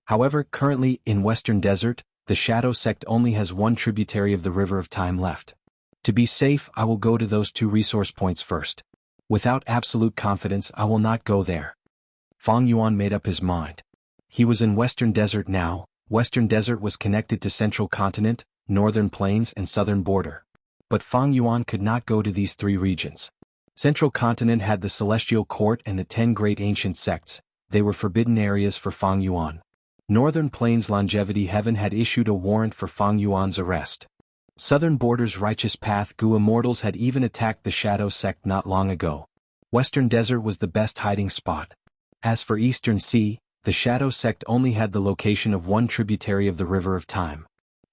However, currently, in Western Desert, the Shadow Sect only has 1 tributary of the River of Time left. To be safe, I will go to those 2 resource points first. Without absolute confidence, I will not go there. Fang Yuan made up his mind. He was in Western Desert now. Western Desert was connected to Central Continent, Northern Plains and Southern Border. But Fang Yuan could not go to these 3 regions. Central Continent had the Celestial Court and the 10 great ancient sects. They were forbidden areas for Fang Yuan. Northern Plains Longevity Heaven had issued a warrant for Fang Yuan's arrest. Southern Border's Righteous Path Gu Immortals had even attacked the Shadow Sect not long ago. Western Desert was the best hiding spot. As for Eastern Sea, the Shadow Sect only had the location of 1 tributary of the River of Time.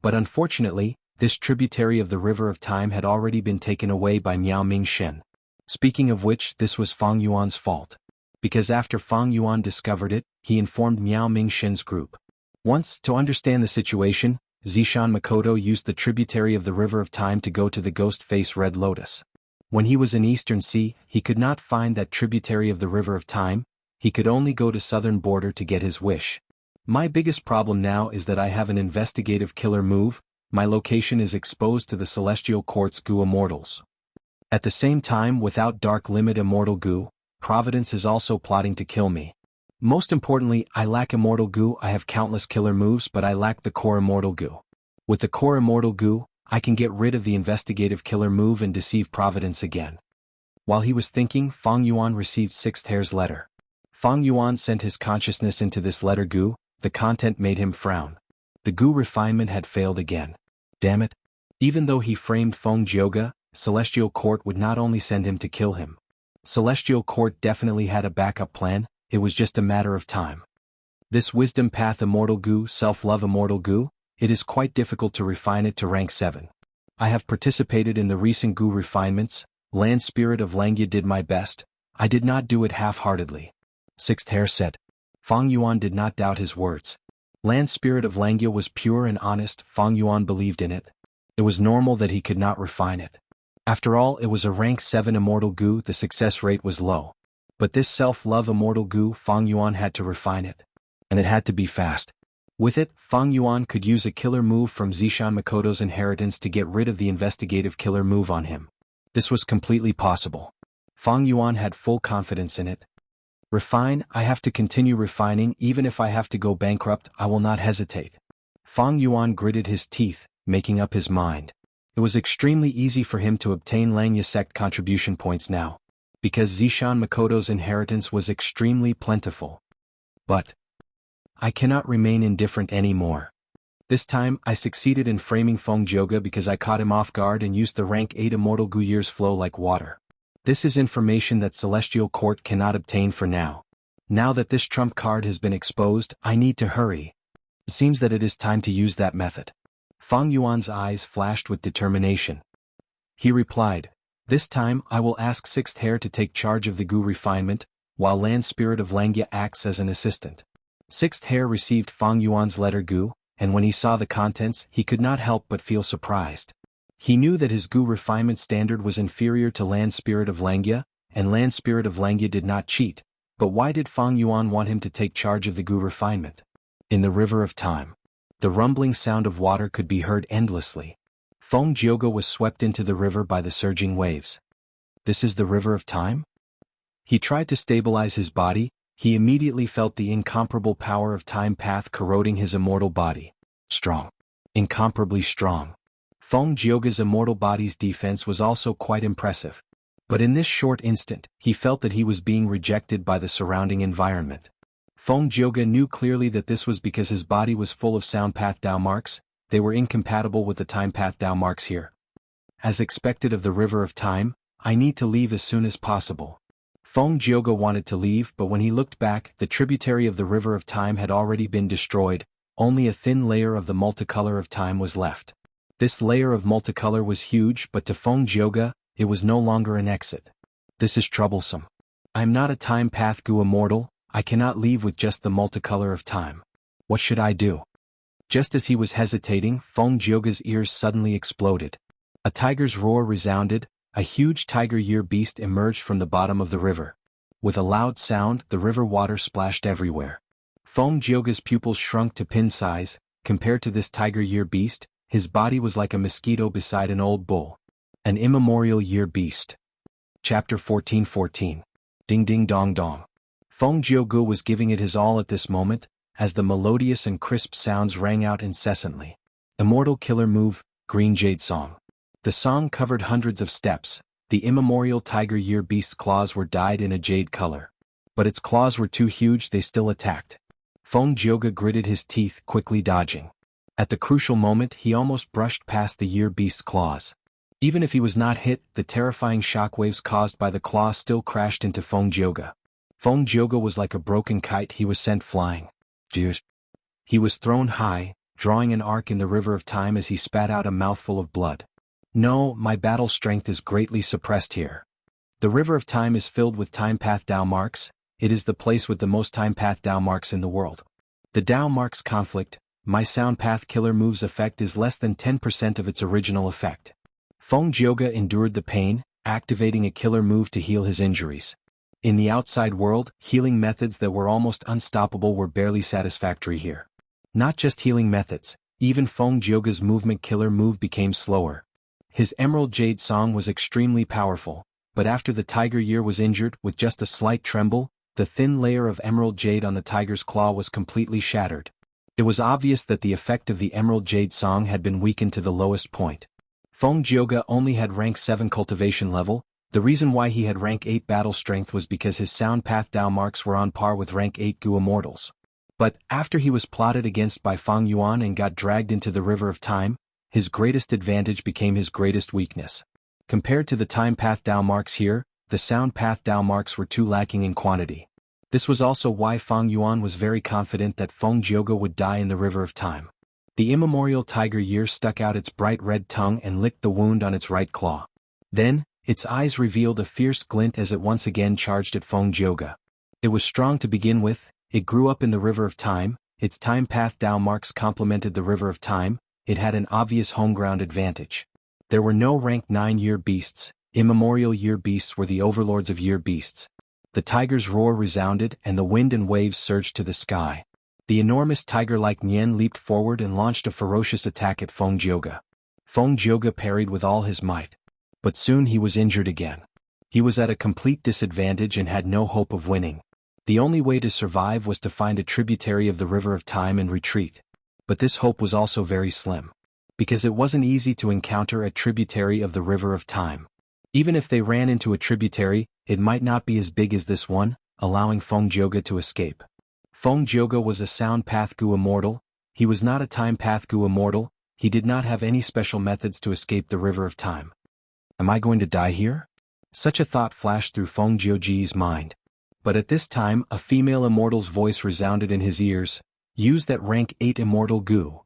But unfortunately, this tributary of the River of Time had already been taken away by Miao Ming-shen. Speaking of which, this was Fang Yuan's fault. Because after Fang Yuan discovered it, he informed Miao Ming-shen's group. Once, to understand the situation, Zishan Makoto used the tributary of the River of Time to go to the Ghost Face Red Lotus. When he was in Eastern Sea, he could not find that tributary of the River of Time. He could only go to Southern Border to get his wish. My biggest problem now is that I have an investigative killer move. My location is exposed to the Celestial Court's Gu Immortals. At the same time, without Dark Limit Immortal Gu, Providence is also plotting to kill me. Most importantly, I lack Immortal Gu. I have countless killer moves, but I lack the core Immortal Gu. With the core Immortal Gu, I can get rid of the investigative killer move and deceive Providence again. While he was thinking, Fang Yuan received Sixth Hair's letter. Fang Yuan sent his consciousness into this letter Gu. The content made him frown. The Gu refinement had failed again. Damn it. Even though he framed Feng Jioge, Celestial Court would not only send him to kill him. Celestial Court definitely had a backup plan. It was just a matter of time. This Wisdom Path Immortal Gu, Self-Love Immortal Gu, it is quite difficult to refine it to rank 7. I have participated in the recent Gu refinements. Land Spirit of Langya did my best. I did not do it half-heartedly. Sixth Hair said. Fang Yuan did not doubt his words. Land Spirit of Langya was pure and honest. Fang Yuan believed in it. It was normal that he could not refine it. After all, it was a rank 7 Immortal Gu. The success rate was low. But this Self-Love Immortal Gu, Fang Yuan had to refine it. And it had to be fast. With it, Fang Yuan could use a killer move from Zishan Makoto's inheritance to get rid of the investigative killer move on him. This was completely possible. Fang Yuan had full confidence in it. Refine, I have to continue refining. Even if I have to go bankrupt, I will not hesitate. Fang Yuan gritted his teeth, making up his mind. It was extremely easy for him to obtain Langya sect contribution points now, because Zishan Makoto's inheritance was extremely plentiful. But I cannot remain indifferent anymore. This time I succeeded in framing Feng Jioge because I caught him off guard and used the rank 8 immortal Gu years flow like water. This is information that Celestial Court cannot obtain for now. Now that this trump card has been exposed, I need to hurry. It seems that it is time to use that method. Feng Yuan's eyes flashed with determination. He replied, "This time I will ask Sixth Hair to take charge of the Gu refinement, while Land Spirit of Langya acts as an assistant." Sixth Hair received Feng Yuan's letter Gu, and when he saw the contents he could not help but feel surprised. He knew that his Gu refinement standard was inferior to Land Spirit of Langya, and Land Spirit of Langya did not cheat, but why did Feng Yuan want him to take charge of the Gu refinement? In the river of time. The rumbling sound of water could be heard endlessly. Feng Jioge was swept into the river by the surging waves. This is the river of time? He tried to stabilize his body. He immediately felt the incomparable power of time path corroding his immortal body. Strong. Incomparably strong. Feng Jioge's immortal body's defense was also quite impressive. But in this short instant, he felt that he was being rejected by the surrounding environment. Feng Jioge knew clearly that this was because his body was full of sound path Dao marks. They were incompatible with the time path Dao marks here. As expected of the river of time, I need to leave as soon as possible. Feng Jioge wanted to leave, but when he looked back, the tributary of the river of time had already been destroyed. Only a thin layer of the multicolor of time was left. This layer of multicolor was huge, but to Feng Jioge, it was no longer an exit. This is troublesome. I am not a time path Gu immortal. I cannot leave with just the multicolor of time. What should I do? Just as he was hesitating, Feng Jioge's ears suddenly exploded. A tiger's roar resounded. A huge tiger year beast emerged from the bottom of the river. With a loud sound, the river water splashed everywhere. Feng Jioge's pupils shrunk to pin size. Compared to this tiger year beast, his body was like a mosquito beside an old bull. An immemorial year beast. Chapter 14:14. Ding ding dong dong. Feng Jioge was giving it his all at this moment, as the melodious and crisp sounds rang out incessantly. Immortal killer move, Green Jade Song. The song covered hundreds of steps. The immemorial tiger year beast's claws were dyed in a jade color. But its claws were too huge, they still attacked. Feng Jioge gritted his teeth, quickly dodging. At the crucial moment he almost brushed past the year beast's claws. Even if he was not hit, the terrifying shockwaves caused by the claw still crashed into Feng Jioge. Feng Jioge was like a broken kite. He was sent flying. He was thrown high, drawing an arc in the river of time as he spat out a mouthful of blood. No, my battle strength is greatly suppressed here. The river of time is filled with time path Dao marks. It is the place with the most time path Dao marks in the world. The Dao marks conflict. My sound path killer move's effect is less than 10% of its original effect. Feng Jioge endured the pain, activating a killer move to heal his injuries. In the outside world, healing methods that were almost unstoppable were barely satisfactory here. Not just healing methods, even Feng Jioge's movement killer move became slower. His Emerald Jade Song was extremely powerful, but after the tiger year was injured, with just a slight tremble, the thin layer of Emerald Jade on the tiger's claw was completely shattered. It was obvious that the effect of the Emerald Jade Song had been weakened to the lowest point. Feng Jioge only had rank 7 cultivation level. The reason why he had rank 8 battle strength was because his sound path Dao marks were on par with rank 8 Gu immortals. But, after he was plotted against by Feng Yuan and got dragged into the river of time, his greatest advantage became his greatest weakness. Compared to the time path Dao marks here, the sound path Dao marks were too lacking in quantity. This was also why Feng Yuan was very confident that Feng Jioge would die in the river of time. The immemorial tiger year stuck out its bright red tongue and licked the wound on its right claw. Then, its eyes revealed a fierce glint as it once again charged at Feng Jioge. It was strong to begin with. It grew up in the river of time. Its time path Dao marks complemented the river of time. It had an obvious home ground advantage. There were no rank 9 year beasts. Immemorial year beasts were the overlords of year beasts. The tiger's roar resounded and the wind and waves surged to the sky. The enormous tiger-like Nian leaped forward and launched a ferocious attack at Feng Jioge. Feng Jioge parried with all his might. But soon he was injured again. He was at a complete disadvantage and had no hope of winning. The only way to survive was to find a tributary of the river of time and retreat. But this hope was also very slim. Because it wasn't easy to encounter a tributary of the river of time. Even if they ran into a tributary, it might not be as big as this one, allowing Feng Jioge to escape. Feng Jioge was a sound path Gu immortal. He was not a time path Gu immortal. He did not have any special methods to escape the river of time. Am I going to die here? Such a thought flashed through Feng Jioge's mind. But at this time a female immortal's voice resounded in his ears. Use that rank 8 immortal Gu.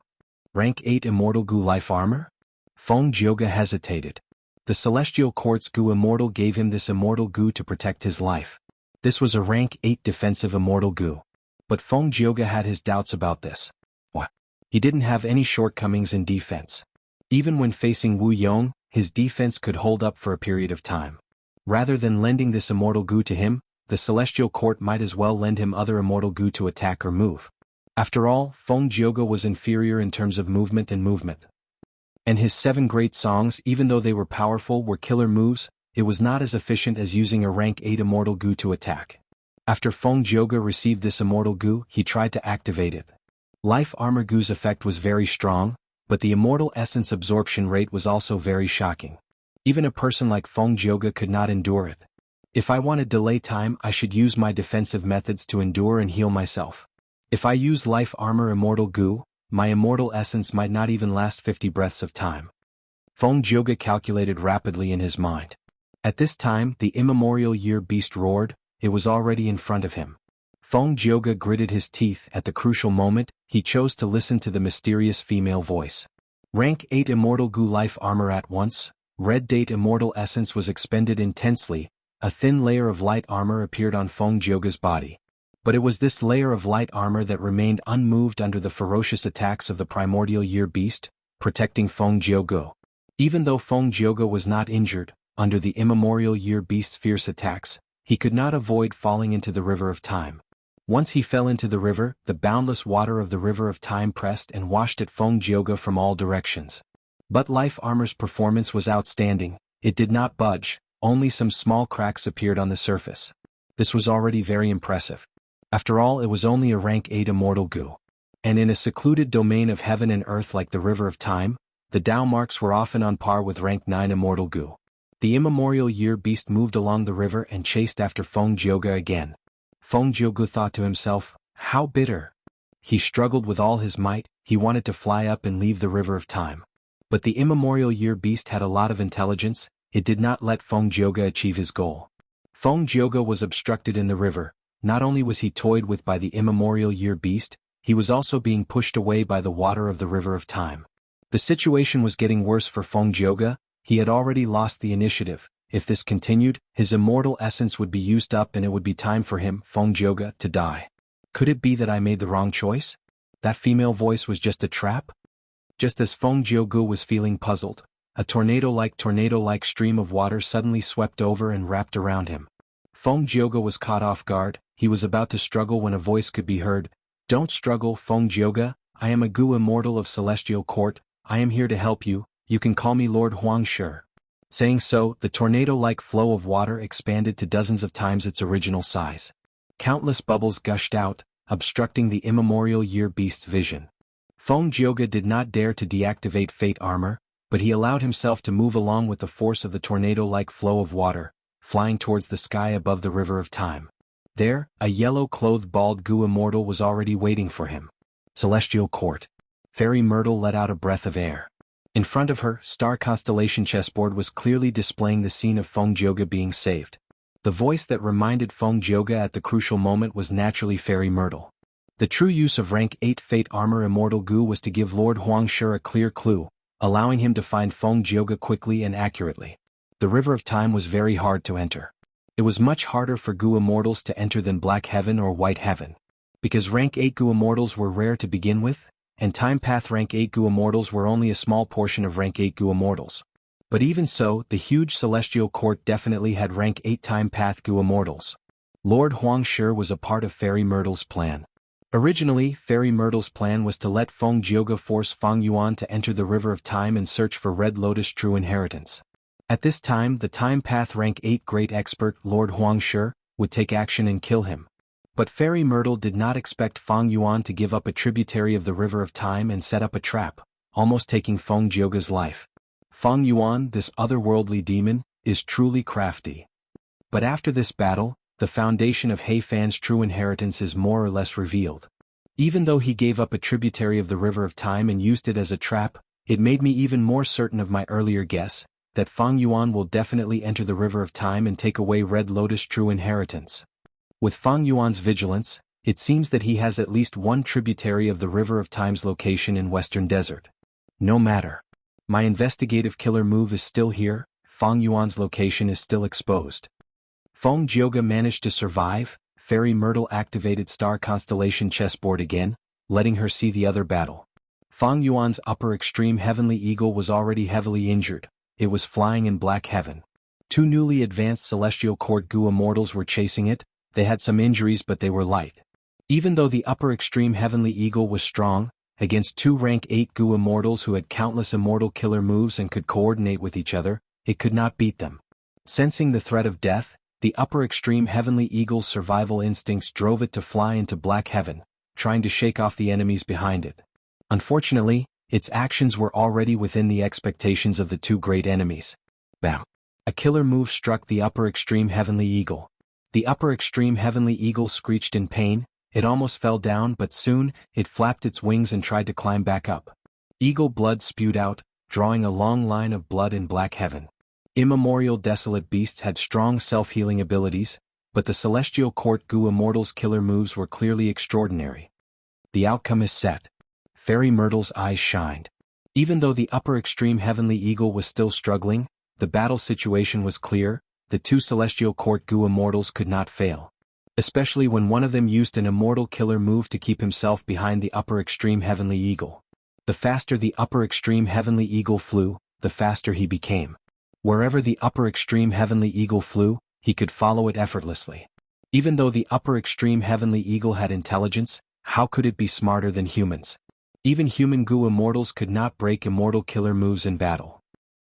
Rank 8 immortal Gu life armor? Feng Jioge hesitated. The celestial court's Gu immortal gave him this immortal Gu to protect his life. This was a rank 8 defensive immortal Gu. But Feng Jioge had his doubts about this. What? He didn't have any shortcomings in defense. Even when facing Wu Yong, his defense could hold up for a period of time. Rather than lending this immortal Gu to him, the celestial court might as well lend him other immortal Gu to attack or move. After all, Feng Jioge was inferior in terms of movement. And his 7 great songs, even though they were powerful, were killer moves. It was not as efficient as using a rank 8 immortal Gu to attack. After Feng Jioge received this immortal Gu, he tried to activate it. Life armor Gu's effect was very strong, but the immortal essence absorption rate was also very shocking. Even a person like Feng Jioge could not endure it. If I want to delay time, I should use my defensive methods to endure and heal myself. If I use life armor immortal Gu, my immortal essence might not even last 50 breaths of time. Feng Jioge calculated rapidly in his mind. At this time, the immemorial year beast roared. It was already in front of him. Feng Jioge gritted his teeth. At the crucial moment, he chose to listen to the mysterious female voice. Rank 8 immortal Gu life armor at once. Red date immortal essence was expended intensely. A thin layer of light armor appeared on Feng Jioge's body. But it was this layer of light armor that remained unmoved under the ferocious attacks of the primordial year beast, protecting Feng Jioge. Even though Feng Jioge was not injured, under the immemorial year beast's fierce attacks, he could not avoid falling into the river of time. Once he fell into the river, the boundless water of the river of time pressed and washed at Feng Jioge from all directions. But life armor's performance was outstanding. It did not budge. Only some small cracks appeared on the surface. This was already very impressive. After all, it was only a rank 8 immortal Gu. And in a secluded domain of heaven and earth like the river of time, the Dao marks were often on par with rank 9 immortal Gu. The immemorial year beast moved along the river and chased after Feng Jioge again. Feng Jioge thought to himself, how bitter. He struggled with all his might. He wanted to fly up and leave the river of time. But the immemorial year beast had a lot of intelligence. It did not let Feng Jioge achieve his goal. Feng Jioge was obstructed in the river. Not only was he toyed with by the immemorial year beast, he was also being pushed away by the water of the river of time. The situation was getting worse for Feng Jioge. He had already lost the initiative. If this continued, his immortal essence would be used up and it would be time for him, Feng Jioge, to die. Could it be that I made the wrong choice? That female voice was just a trap? Just as Feng Jioge was feeling puzzled, a tornado-like stream of water suddenly swept over and wrapped around him. Feng Jioge was caught off guard. He was about to struggle when a voice could be heard. Don't struggle, Feng Jioge. I am a Gu immortal of Celestial Court. I am here to help you. You can call me Lord Huangshi. Saying so, the tornado-like flow of water expanded to dozens of times its original size. Countless bubbles gushed out, obstructing the immemorial year beast's vision. Feng Jioge did not dare to deactivate fate armor, but he allowed himself to move along with the force of the tornado-like flow of water, flying towards the sky above the river of time. There, a yellow-clothed bald Gu immortal was already waiting for him. Celestial Court. Fairy Myrtle let out a breath of air. In front of her, star constellation chessboard was clearly displaying the scene of Feng Jioge being saved. The voice that reminded Feng Jioge at the crucial moment was naturally Fairy Myrtle. The true use of rank 8 fate armor immortal Gu was to give Lord Huangshi a clear clue, allowing him to find Feng Jioge quickly and accurately. The river of time was very hard to enter. It was much harder for Gu immortals to enter than Black Heaven or White Heaven. Because rank 8 Gu immortals were rare to begin with, and time path rank 8 Gu immortals were only a small portion of rank 8 Gu immortals. But even so, the huge celestial court definitely had rank 8 time path Gu immortals. Lord Huangshi was a part of Fairy Myrtle's plan. Originally, Fairy Myrtle's plan was to let Feng Jioge force Feng Yuan to enter the river of time and search for Red Lotus true inheritance. At this time, the time path rank 8 great expert, Lord Huangshi, would take action and kill him. But Fairy Myrtle did not expect Feng Yuan to give up a tributary of the river of time and set up a trap, almost taking Feng Jioge's life. Feng Yuan, this otherworldly demon, is truly crafty. But after this battle, the foundation of He Fan's true inheritance is more or less revealed. Even though he gave up a tributary of the River of Time and used it as a trap, it made me even more certain of my earlier guess, that Feng Yuan will definitely enter the River of Time and take away Red Lotus' true inheritance. With Feng Yuan's vigilance, it seems that he has at least one tributary of the River of Time's location in Western Desert. No matter. My investigative killer move is still here, Feng Yuan's location is still exposed. Feng Jioge managed to survive. Fairy Myrtle activated Star Constellation chessboard again, letting her see the other battle. Feng Yuan's upper extreme Heavenly Eagle was already heavily injured. It was flying in Black Heaven. Two newly advanced Celestial Court Gu Immortals were chasing it. They had some injuries but they were light. Even though the upper extreme Heavenly Eagle was strong, against two rank 8 Gu Immortals who had countless immortal killer moves and could coordinate with each other, it could not beat them. Sensing the threat of death, the upper extreme Heavenly Eagle's survival instincts drove it to fly into Black Heaven, trying to shake off the enemies behind it. Unfortunately, its actions were already within the expectations of the two great enemies. Bam! A killer move struck the upper extreme Heavenly Eagle. The upper extreme Heavenly Eagle screeched in pain. It almost fell down but soon, it flapped its wings and tried to climb back up. Eagle blood spewed out, drawing a long line of blood in Black Heaven. Immemorial Desolate Beasts had strong self-healing abilities, but the Celestial Court Gu Immortals' killer moves were clearly extraordinary. The outcome is set. Fairy Myrtle's eyes shined. Even though the upper extreme Heavenly Eagle was still struggling, the battle situation was clear. The two Celestial Court Gu Immortals could not fail. Especially when one of them used an immortal killer move to keep himself behind the upper extreme Heavenly Eagle. The faster the upper extreme Heavenly Eagle flew, the faster he became. Wherever the upper extreme Heavenly Eagle flew, he could follow it effortlessly. Even though the upper extreme Heavenly Eagle had intelligence, how could it be smarter than humans? Even human Gu Immortals could not break immortal killer moves in battle.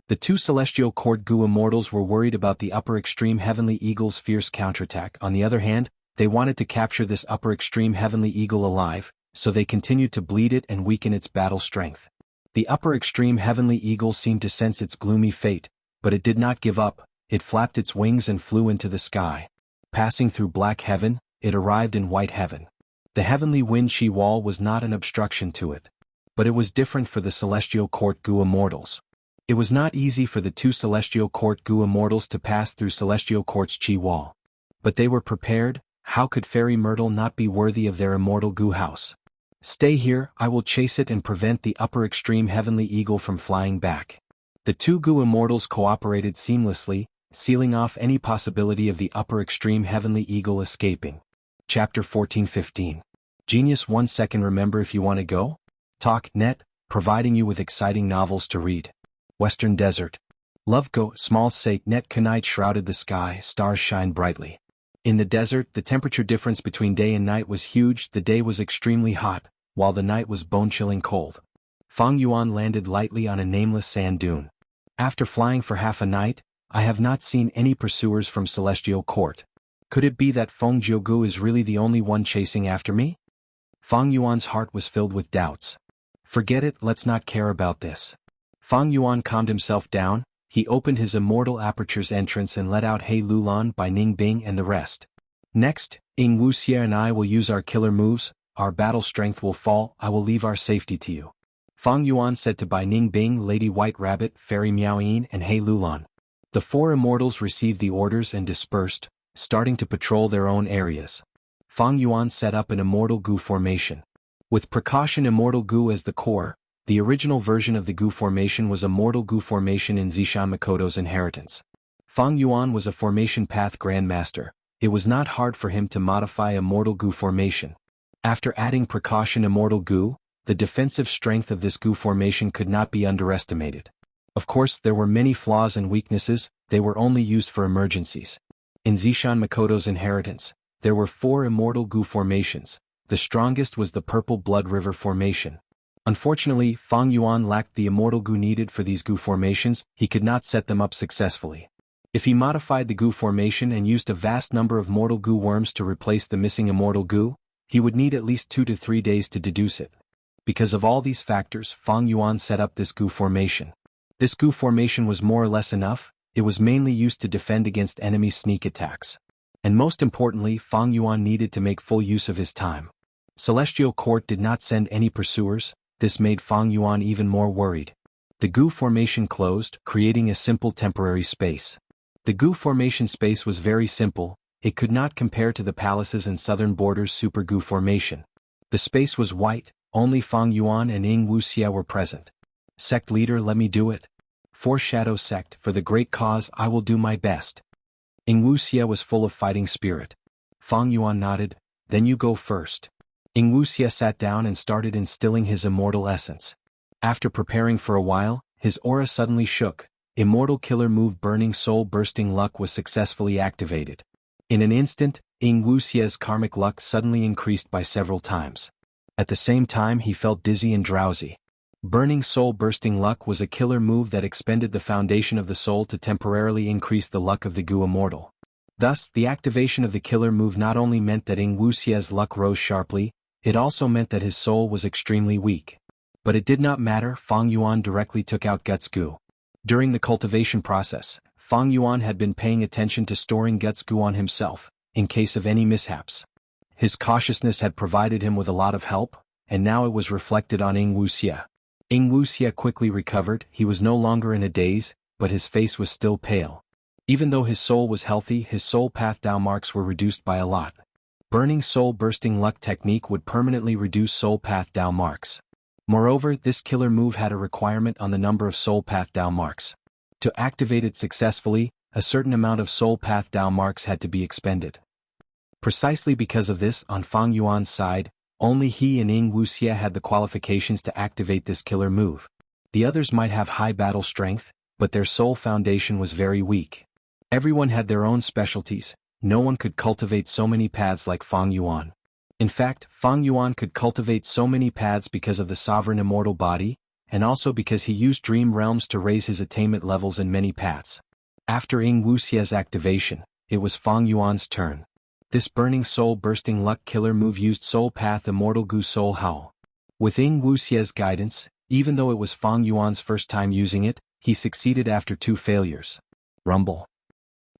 The two Celestial Court Gu Immortals were worried about the upper extreme Heavenly Eagle's fierce counterattack. On the other hand, they wanted to capture this upper extreme Heavenly Eagle alive, so they continued to bleed it and weaken its battle strength. The upper extreme Heavenly Eagle seemed to sense its gloomy fate, but it did not give up. It flapped its wings and flew into the sky. Passing through Black Heaven, it arrived in White Heaven. The Heavenly Wind Chi Wall was not an obstruction to it. But it was different for the Celestial Court Gu Immortals. It was not easy for the two Celestial Court Gu Immortals to pass through Celestial Court's Chi Wall. But they were prepared. How could Fairy Myrtle not be worthy of their immortal Gu house? Stay here, I will chase it and prevent the upper extreme Heavenly Eagle from flying back. The two Gu Immortals cooperated seamlessly, sealing off any possibility of the upper extreme Heavenly Eagle escaping. Chapter 14-15. Genius 1 second. Remember, if you want to go? Talk net, providing you with exciting novels to read. Western Desert. Love go, small sake net knight shrouded the sky, stars shine brightly. In the desert, the temperature difference between day and night was huge. The day was extremely hot, while the night was bone-chilling cold. Feng Yuan landed lightly on a nameless sand dune. After flying for half a night, I have not seen any pursuers from Celestial Court. Could it be that Feng Jioge is really the only one chasing after me? Feng Yuan's heart was filled with doubts. Forget it, let's not care about this. Feng Yuan calmed himself down. He opened his Immortal Aperture's entrance and let out He Lulan, Bai Ningbing and the rest. Next, Wuxia and I will use our killer moves. Our battle strength will fall. I will leave our safety to you. Feng Yuan said to Bai Ningbing, Lady White Rabbit, Fairy Miaoyin and He Lulan. The four immortals received the orders and dispersed, starting to patrol their own areas. Feng Yuan set up an Immortal Gu formation. With precaution Immortal Gu as the core, the original version of the Gu formation was Immortal Gu formation in Zishan Makoto's inheritance. Feng Yuan was a formation path grandmaster. It was not hard for him to modify Immortal Gu formation. After adding precaution Immortal Gu, the defensive strength of this Gu formation could not be underestimated. Of course, there were many flaws and weaknesses. They were only used for emergencies. In Zishan Makoto's inheritance, there were 4 Immortal Gu formations. The strongest was the Purple Blood River formation. Unfortunately, Feng Yuan lacked the Immortal Gu needed for these Gu formations. He could not set them up successfully. If he modified the Gu formation and used a vast number of Mortal Gu worms to replace the missing Immortal Gu, he would need at least 2 to 3 days to deduce it. Because of all these factors, Feng Yuan set up this Gu formation. This Gu formation was more or less enough. It was mainly used to defend against enemy sneak attacks. And most importantly, Fang Yuan needed to make full use of his time. Celestial Court did not send any pursuers. This made Fang Yuan even more worried. The Gu formation closed, creating a simple temporary space. The Gu formation space was very simple. It could not compare to the palaces and southern borders Super Gu formation. The space was white, only Fang Yuan and Wuxia were present. Sect leader, let me do it. Foreshadow sect, for the great cause I will do my best. Wuxia was full of fighting spirit. Fang Yuan nodded, then you go first. Wuxia sat down and started instilling his immortal essence. After preparing for a while, his aura suddenly shook. Immortal killer move Burning Soul Bursting Luck was successfully activated. In an instant, Wuxia's karmic luck suddenly increased by several times. At the same time he felt dizzy and drowsy. Burning Soul Bursting Luck was a killer move that expended the foundation of the soul to temporarily increase the luck of the Gu Immortal. Thus, the activation of the killer move not only meant that Wuxia's luck rose sharply, it also meant that his soul was extremely weak. But it did not matter. Fang Yuan directly took out Guts Gu. During the cultivation process, Fang Yuan had been paying attention to storing Guts Gu on himself, in case of any mishaps. His cautiousness had provided him with a lot of help, and now it was reflected on Wuxia. Wuxia quickly recovered. He was no longer in a daze, but his face was still pale. Even though his soul was healthy, his soul path Dao marks were reduced by a lot. Burning Soul Bursting Luck technique would permanently reduce soul path Dao marks. Moreover, this killer move had a requirement on the number of soul path Dao marks. To activate it successfully, a certain amount of soul path Dao marks had to be expended. Precisely because of this, on Fang Yuan's side, only he and Wuxia had the qualifications to activate this killer move. The others might have high battle strength, but their soul foundation was very weak. Everyone had their own specialties. No one could cultivate so many paths like Fang Yuan. In fact, Fang Yuan could cultivate so many paths because of the sovereign immortal body, and also because he used dream realms to raise his attainment levels in many paths. After Wuxia's activation, it was Fang Yuan's turn. This Burning Soul Bursting Luck killer move used Soul Path Immortal Gu Soul Howl. With Wuxia's guidance, even though it was Fang Yuan's first time using it, he succeeded after 2 failures. Rumble.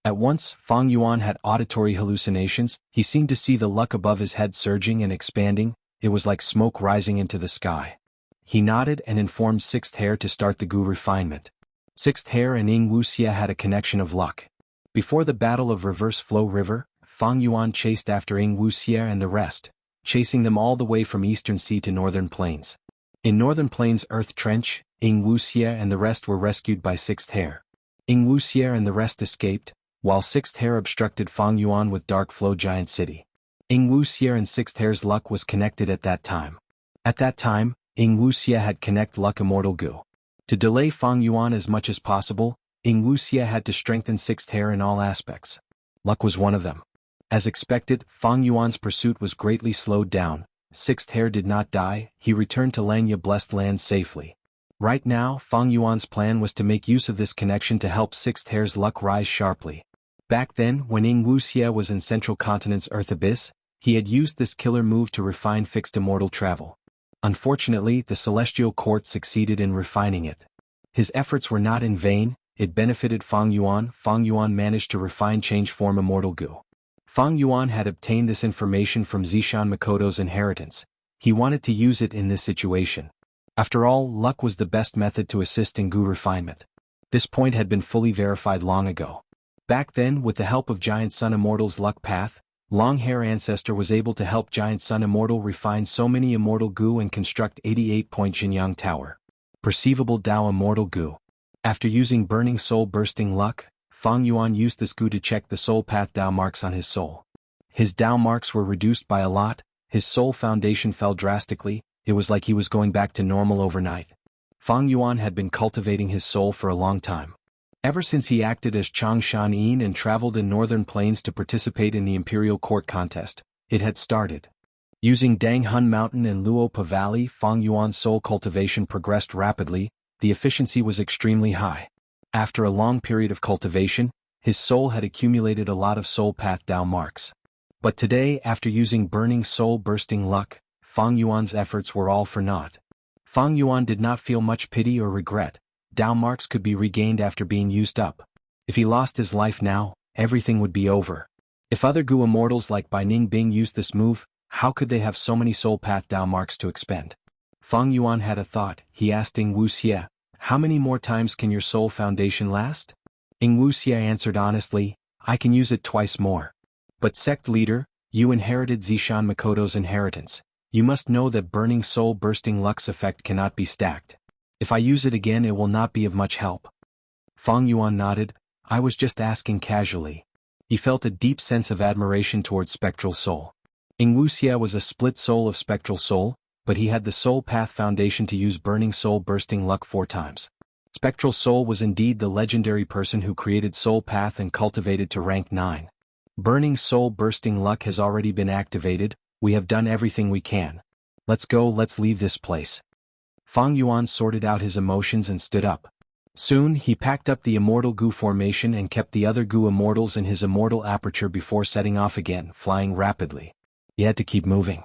At once, Fang Yuan had auditory hallucinations. He seemed to see the luck above his head surging and expanding. It was like smoke rising into the sky. He nodded and informed Sixth Hair to start the Gu refinement. Sixth Hair and Wuxia had a connection of luck. Before the Battle of Reverse Flow River, Fang Yuan chased after Wuxia and the rest, chasing them all the way from Eastern Sea to Northern Plains. In Northern Plains Earth Trench, Wuxia and the rest were rescued by Sixth Hair. Wuxia and the rest escaped, while Sixth Hair obstructed Fang Yuan with Dark Flow Giant City. Wuxia and Sixth Hair's luck was connected at that time. At that time, Wuxia had connect luck Immortal Gu. To delay Fang Yuan as much as possible, Wuxia had to strengthen Sixth Hair in all aspects. Luck was one of them. As expected, Fang Yuan's pursuit was greatly slowed down. Sixth Hair did not die. He returned to Langya Blessed Land safely. Right now, Fang Yuan's plan was to make use of this connection to help Sixth Hair's luck rise sharply. Back then, when Wuxia was in Central Continent's Earth Abyss, he had used this killer move to refine fixed immortal travel. Unfortunately, the Celestial Court succeeded in refining it. His efforts were not in vain. It benefited Fang Yuan. Fang Yuan managed to refine change form Immortal Gu. Fang Yuan had obtained this information from Zishan Makoto's inheritance. He wanted to use it in this situation. After all, luck was the best method to assist in Gu refinement. This point had been fully verified long ago. Back then, with the help of Giant Sun Immortal's luck path, Long Hair Ancestor was able to help Giant Sun Immortal refine so many Immortal Gu and construct 88-point Xianxia Tower. Perceivable Dao Immortal Gu. After using Burning Soul Bursting Luck, Fang Yuan used this Gu to check the soul path Dao marks on his soul. His Dao marks were reduced by a lot. His soul foundation fell drastically. It was like he was going back to normal overnight. Fang Yuan had been cultivating his soul for a long time. Ever since he acted as Changshan Yin and traveled in Northern Plains to participate in the Imperial Court contest, it had started. Using Dang Hun Mountain and Luopa Valley, Fang Yuan's soul cultivation progressed rapidly. The efficiency was extremely high. After a long period of cultivation, his soul had accumulated a lot of soul path Dao marks. But today, after using Burning Soul Bursting Luck, Fang Yuan's efforts were all for naught. Fang Yuan did not feel much pity or regret. Dao marks could be regained after being used up. If he lost his life now, everything would be over. If other Gu immortals like Bai Ningbing used this move, how could they have so many soul path Dao marks to expend? Feng Yuan had a thought. He asked Ing Wuxia, how many more times can your soul foundation last? Ing Wuxia answered honestly, I can use it twice more. But sect leader, you inherited Zishan Makoto's inheritance. You must know that burning soul bursting lux effect cannot be stacked. If I use it again it will not be of much help. Feng Yuan nodded, I was just asking casually. He felt a deep sense of admiration towards spectral soul. Ing Wuxia was a split soul of spectral soul, but he had the soul path foundation to use burning soul bursting luck 4 times. Spectral soul was indeed the legendary person who created soul path and cultivated to rank 9. Burning soul bursting luck has already been activated, we have done everything we can. Let's go, let's leave this place. Feng Yuan sorted out his emotions and stood up. Soon he packed up the immortal Gu formation and kept the other Gu immortals in his immortal aperture before setting off again, flying rapidly. He had to keep moving.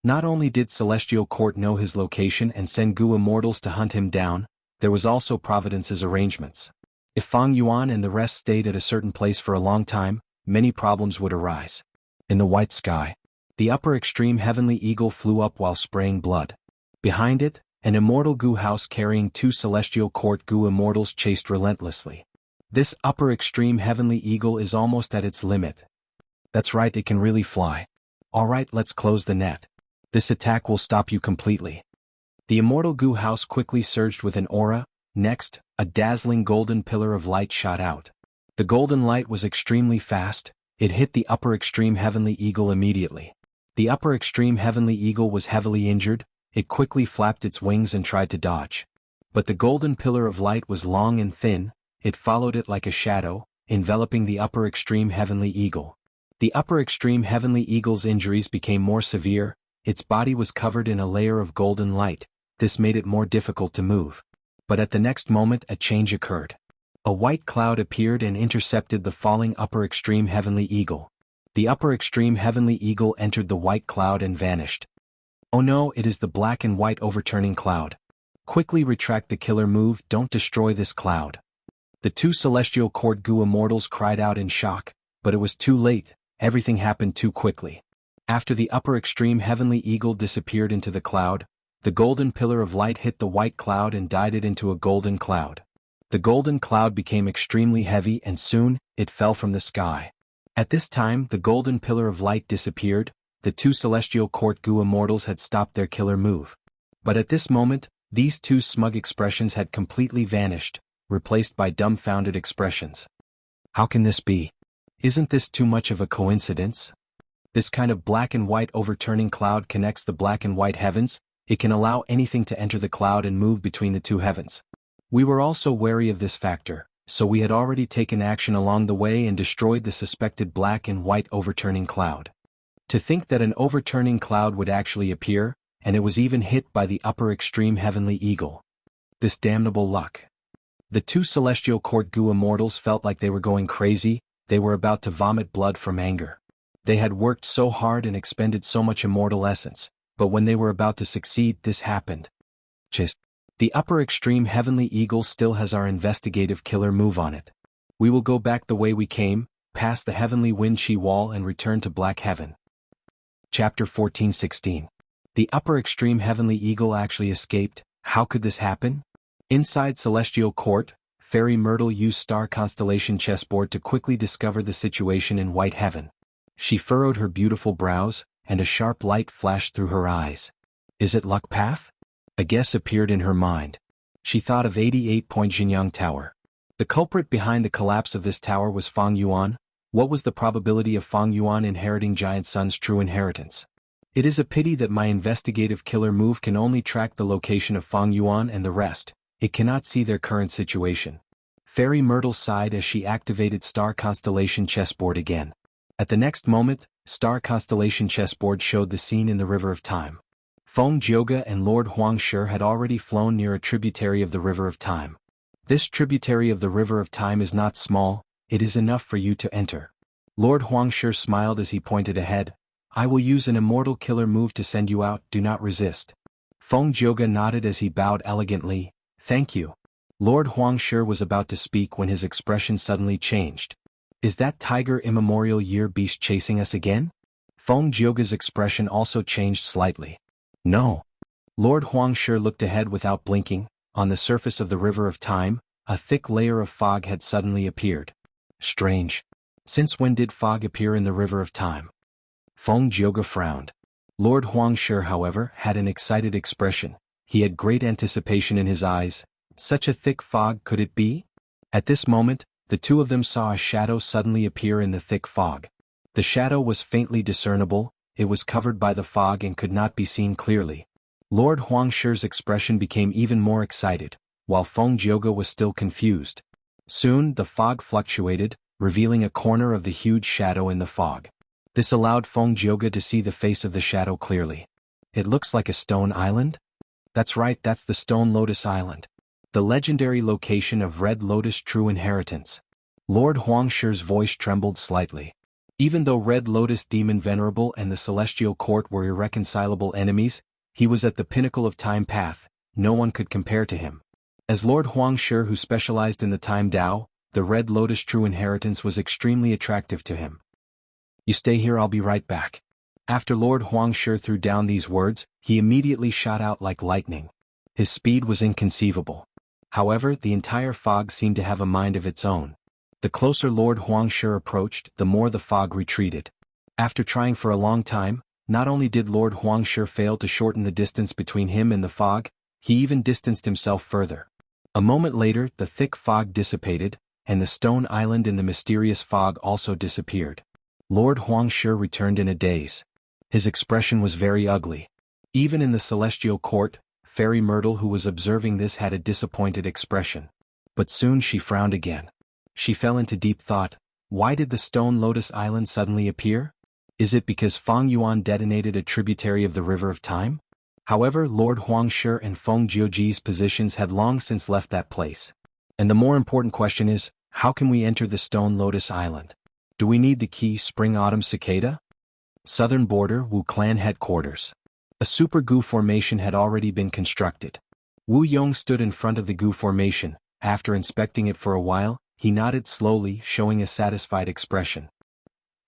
Not only did Celestial Court know his location and send Gu immortals to hunt him down, there was also Providence's arrangements. If Feng Yuan and the rest stayed at a certain place for a long time, many problems would arise. In the white sky, the upper extreme heavenly eagle flew up while spraying blood. Behind it, an immortal Gu house carrying 2 Celestial Court Gu immortals chased relentlessly. This upper extreme heavenly eagle is almost at its limit. That's right, it can really fly. Alright, let's close the net. This attack will stop you completely. The immortal Gu house quickly surged with an aura. Next, a dazzling golden pillar of light shot out. The golden light was extremely fast, it hit the upper extreme heavenly eagle immediately. The upper extreme heavenly eagle was heavily injured. It quickly flapped its wings and tried to dodge. But the golden pillar of light was long and thin, it followed it like a shadow, enveloping the upper extreme heavenly eagle. The upper extreme heavenly eagle's injuries became more severe, its body was covered in a layer of golden light, this made it more difficult to move. But at the next moment a change occurred. A white cloud appeared and intercepted the falling upper extreme heavenly eagle. The upper extreme heavenly eagle entered the white cloud and vanished. Oh no, it is the black and white overturning cloud. Quickly retract the killer move, don't destroy this cloud. The 2 Celestial Court Gu immortals cried out in shock, but it was too late, everything happened too quickly. After the upper extreme heavenly eagle disappeared into the cloud, the golden pillar of light hit the white cloud and dyed it into a golden cloud. The golden cloud became extremely heavy and soon, it fell from the sky. At this time the golden pillar of light disappeared. The 2 Celestial Court Gu immortals had stopped their killer move. But at this moment, these 2 smug expressions had completely vanished, replaced by dumbfounded expressions. How can this be? Isn't this too much of a coincidence? This kind of black and white overturning cloud connects the black and white heavens, it can allow anything to enter the cloud and move between the 2 heavens. We were also wary of this factor, so we had already taken action along the way and destroyed the suspected black and white overturning cloud. To think that an overturning cloud would actually appear, and it was even hit by the upper extreme heavenly eagle. This damnable luck. The 2 Celestial Court Gu immortals felt like they were going crazy, they were about to vomit blood from anger. They had worked so hard and expended so much immortal essence, but when they were about to succeed this happened. The upper extreme heavenly eagle still has our investigative killer move on it. We will go back the way we came, past the heavenly wind chi wall and return to Black Heaven. Chapter 14:16. The upper extreme heavenly eagle actually escaped. How could this happen? Inside Celestial Court, Fairy Myrtle used star constellation chessboard to quickly discover the situation in White Heaven. She furrowed her beautiful brows, and a sharp light flashed through her eyes. Is it luck path? A guess appeared in her mind. She thought of 88-point Jianghu Tower. The culprit behind the collapse of this tower was Feng Yuan. What was the probability of Feng Yuan inheriting Giant Sun's true inheritance? It is a pity that my investigative killer move can only track the location of Feng Yuan and the rest. It cannot see their current situation. Fairy Myrtle sighed as she activated Star Constellation Chessboard again. At the next moment, Star Constellation Chessboard showed the scene in the River of Time. Feng Jioge and Lord Huangshi had already flown near a tributary of the River of Time. This tributary of the River of Time is not small, it is enough for you to enter. Lord Huangshi smiled as he pointed ahead. I will use an immortal killer move to send you out, do not resist. Feng Jioge nodded as he bowed elegantly. Thank you. Lord Huangshi was about to speak when his expression suddenly changed. Is that tiger immemorial year beast chasing us again? Feng Jioge's expression also changed slightly. No. Lord Huangshi looked ahead without blinking. On the surface of the river of time, a thick layer of fog had suddenly appeared. Strange. Since when did fog appear in the river of time? Feng Jioge frowned. Lord Huangshi, however, had an excited expression. He had great anticipation in his eyes. Such a thick fog could it be? At this moment, the two of them saw a shadow suddenly appear in the thick fog. The shadow was faintly discernible, it was covered by the fog and could not be seen clearly. Lord Huangshi's expression became even more excited, while Feng Jioge was still confused. Soon the fog fluctuated, revealing a corner of the huge shadow in the fog. This allowed Feng Jioge to see the face of the shadow clearly. It looks like a stone island? That's right, that's the Stone Lotus Island. The legendary location of Red Lotus True Inheritance. Lord Huangshi's voice trembled slightly. Even though Red Lotus Demon Venerable and the Celestial Court were irreconcilable enemies, he was at the pinnacle of time path, no one could compare to him. As Lord Huangshi who specialized in the time Tao, the Red Lotus True Inheritance was extremely attractive to him. You stay here, I'll be right back. After Lord Huangshi threw down these words, he immediately shot out like lightning. His speed was inconceivable. However, the entire fog seemed to have a mind of its own. The closer Lord Huangshi approached, the more the fog retreated. After trying for a long time, not only did Lord Huangshi fail to shorten the distance between him and the fog, he even distanced himself further. A moment later, the thick fog dissipated, and the stone island in the mysterious fog also disappeared. Lord Huangshi returned in a daze. His expression was very ugly. Even in the celestial court, Fairy Myrtle who was observing this had a disappointed expression. But soon she frowned again. She fell into deep thought. Why did the Stone Lotus Island suddenly appear? Is it because Feng Yuan detonated a tributary of the River of Time? However, Lord Huangshi and Feng Jioge's positions had long since left that place. And the more important question is, how can we enter the Stone Lotus Island? Do we need the key Spring-Autumn Cicada? Southern border Wu clan headquarters. A super Gu formation had already been constructed. Wu Yong stood in front of the Gu formation. After inspecting it for a while, he nodded slowly, showing a satisfied expression.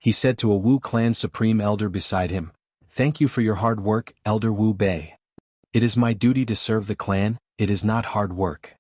He said to a Wu clan supreme elder beside him, "Thank you for your hard work, Elder Wu Bei. It is my duty to serve the clan, it is not hard work."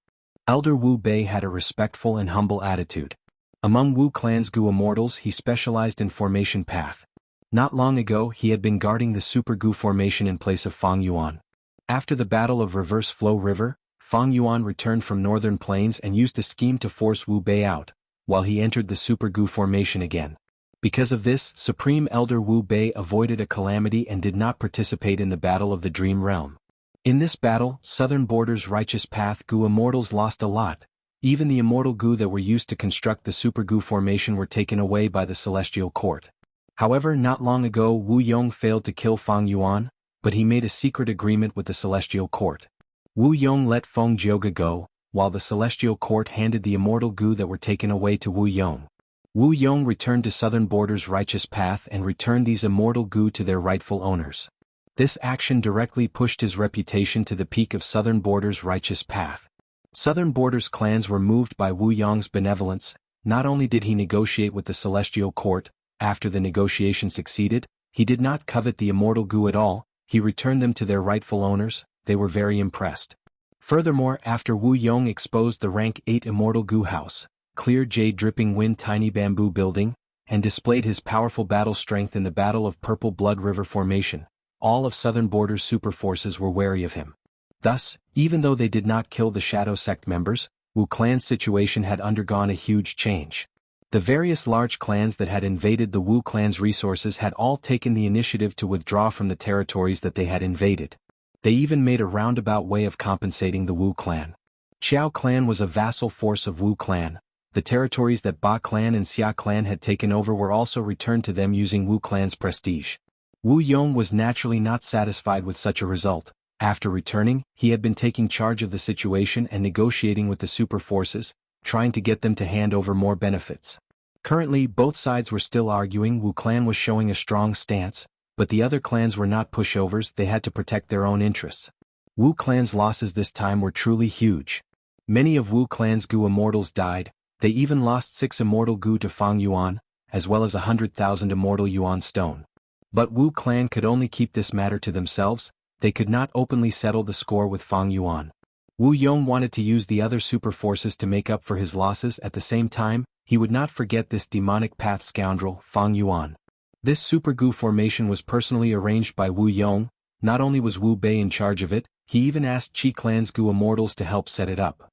Elder Wu Bei had a respectful and humble attitude. Among Wu clan's Gu Immortals he specialized in formation path. Not long ago he had been guarding the Super Gu formation in place of Feng Yuan. After the Battle of Reverse Flow River, Feng Yuan returned from northern plains and used a scheme to force Wu Bei out, while he entered the Super Gu formation again. Because of this, Supreme Elder Wu Bei avoided a calamity and did not participate in the Battle of the Dream Realm. In this battle, Southern Border's Righteous Path Gu Immortals lost a lot. Even the immortal Gu that were used to construct the Super Gu formation were taken away by the Celestial Court. However, not long ago Wu Yong failed to kill Feng Yuan, but he made a secret agreement with the Celestial Court. Wu Yong let Feng Jioge go, while the Celestial Court handed the immortal Gu that were taken away to Wu Yong. Wu Yong returned to Southern Border's Righteous Path and returned these immortal Gu to their rightful owners. This action directly pushed his reputation to the peak of Southern Border's Righteous Path. Southern Border's clans were moved by Wu Yong's benevolence. Not only did he negotiate with the Celestial Court, after the negotiation succeeded, he did not covet the immortal Gu at all, he returned them to their rightful owners. They were very impressed. Furthermore, after Wu Yong exposed the rank 8 immortal Gu house, Clear Jade Dripping Wind Tiny Bamboo Building, and displayed his powerful battle strength in the Battle of Purple Blood River Formation, all of Southern Border's super forces were wary of him. Thus, even though they did not kill the Shadow Sect members, Wu clan's situation had undergone a huge change. The various large clans that had invaded the Wu clan's resources had all taken the initiative to withdraw from the territories that they had invaded. They even made a roundabout way of compensating the Wu clan. Qiao clan was a vassal force of Wu clan. The territories that Ba clan and Xia clan had taken over were also returned to them using Wu clan's prestige. Wu Yong was naturally not satisfied with such a result. After returning, he had been taking charge of the situation and negotiating with the super forces, trying to get them to hand over more benefits. Currently, both sides were still arguing. Wu clan was showing a strong stance, but the other clans were not pushovers, they had to protect their own interests. Wu clan's losses this time were truly huge. Many of Wu clan's Gu Immortals died, They even lost 6 immortal goo to Fang Yuan, as well as 100,000 immortal yuan stone. But Wu clan could only keep this matter to themselves. They could not openly settle the score with Fang Yuan. Wu Yong wanted to use the other super forces to make up for his losses. At the same time, he would not forget this demonic path scoundrel, Fang Yuan. This super goo formation was personally arranged by Wu Yong. Not only was Wu Bei in charge of it, he even asked Qi Clan's goo immortals to help set it up.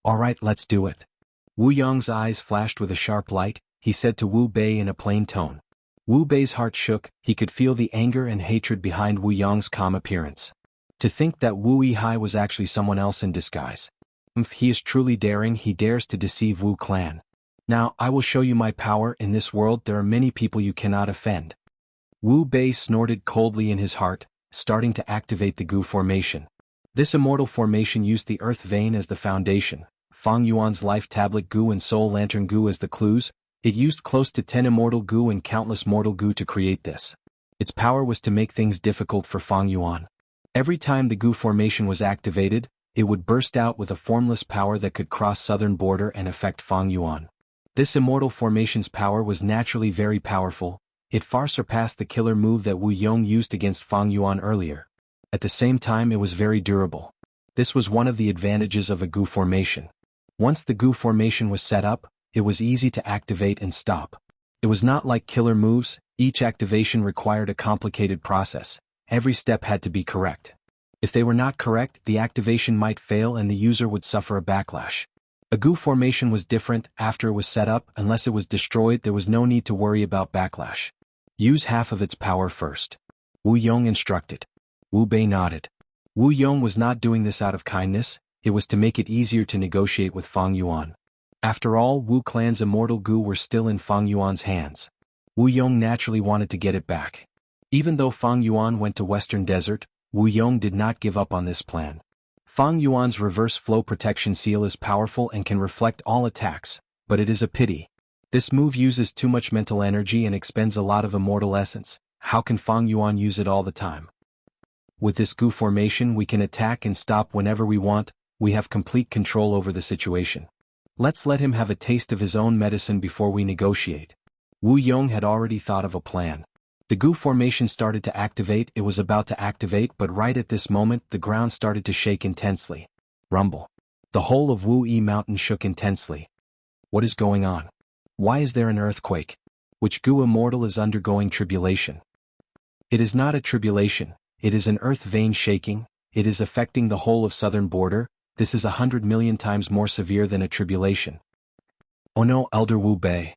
Alright, let's do it. Wu Yong's eyes flashed with a sharp light. He said to Wu Bei in a plain tone. Wu Bei's heart shook. He could feel the anger and hatred behind Wu Yong's calm appearance. To think that Wu Yihai was actually someone else in disguise. If he is truly daring, he dares to deceive Wu clan. Now, I will show you my power. In this world there are many people you cannot offend. Wu Bei snorted coldly in his heart, starting to activate the goo formation. This immortal formation used the earth vein as the foundation, Fang Yuan's life tablet goo and soul lantern goo as the clues. It used close to 10 immortal goo and countless mortal goo to create this. Its power was to make things difficult for Fang Yuan. Every time the goo formation was activated, it would burst out with a formless power that could cross southern border and affect Fang Yuan. This immortal formation's power was naturally very powerful. It far surpassed the killer move that Wu Yong used against Fang Yuan earlier. At the same time, it was very durable. This was one of the advantages of a goo formation. Once the goo formation was set up, it was easy to activate and stop. It was not like killer moves. Each activation required a complicated process. Every step had to be correct. If they were not correct, the activation might fail and the user would suffer a backlash. A goo formation was different. After it was set up, unless it was destroyed, there was no need to worry about backlash. Use half of its power first. Wu Yong instructed. Wu Bei nodded. Wu Yong was not doing this out of kindness. It was to make it easier to negotiate with Fang Yuan. After all, Wu clan's immortal goo were still in Fang Yuan's hands. Wu Yong naturally wanted to get it back. Even though Fang Yuan went to Western Desert, Wu Yong did not give up on this plan. Fang Yuan's reverse flow protection seal is powerful and can reflect all attacks, but it is a pity. This move uses too much mental energy and expends a lot of immortal essence. How can Fang Yuan use it all the time? With this goo formation we can attack and stop whenever we want. We have complete control over the situation. Let's let him have a taste of his own medicine before we negotiate. Wu Yong had already thought of a plan. The goo formation started to activate. It was about to activate, but right at this moment the ground started to shake intensely. Rumble. The whole of Wu Yi Mountain shook intensely. What is going on? Why is there an earthquake? Which goo immortal is undergoing tribulation? It is not a tribulation, it is an earth vein shaking. It is affecting the whole of southern border. This is 100 million times more severe than a tribulation. Oh no, Elder Wu Bei.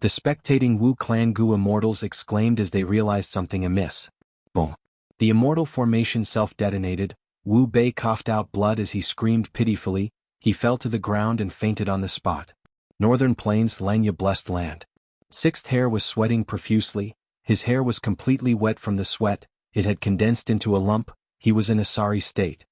The spectating Wu clan goo immortals exclaimed as they realized something amiss. Boom. The immortal formation self-detonated. Wu Bei coughed out blood as he screamed pitifully. He fell to the ground and fainted on the spot. Northern Plains, Lanya blessed land. Sixth Hair was sweating profusely. His hair was completely wet from the sweat. It had condensed into a lump. He was in a sorry state.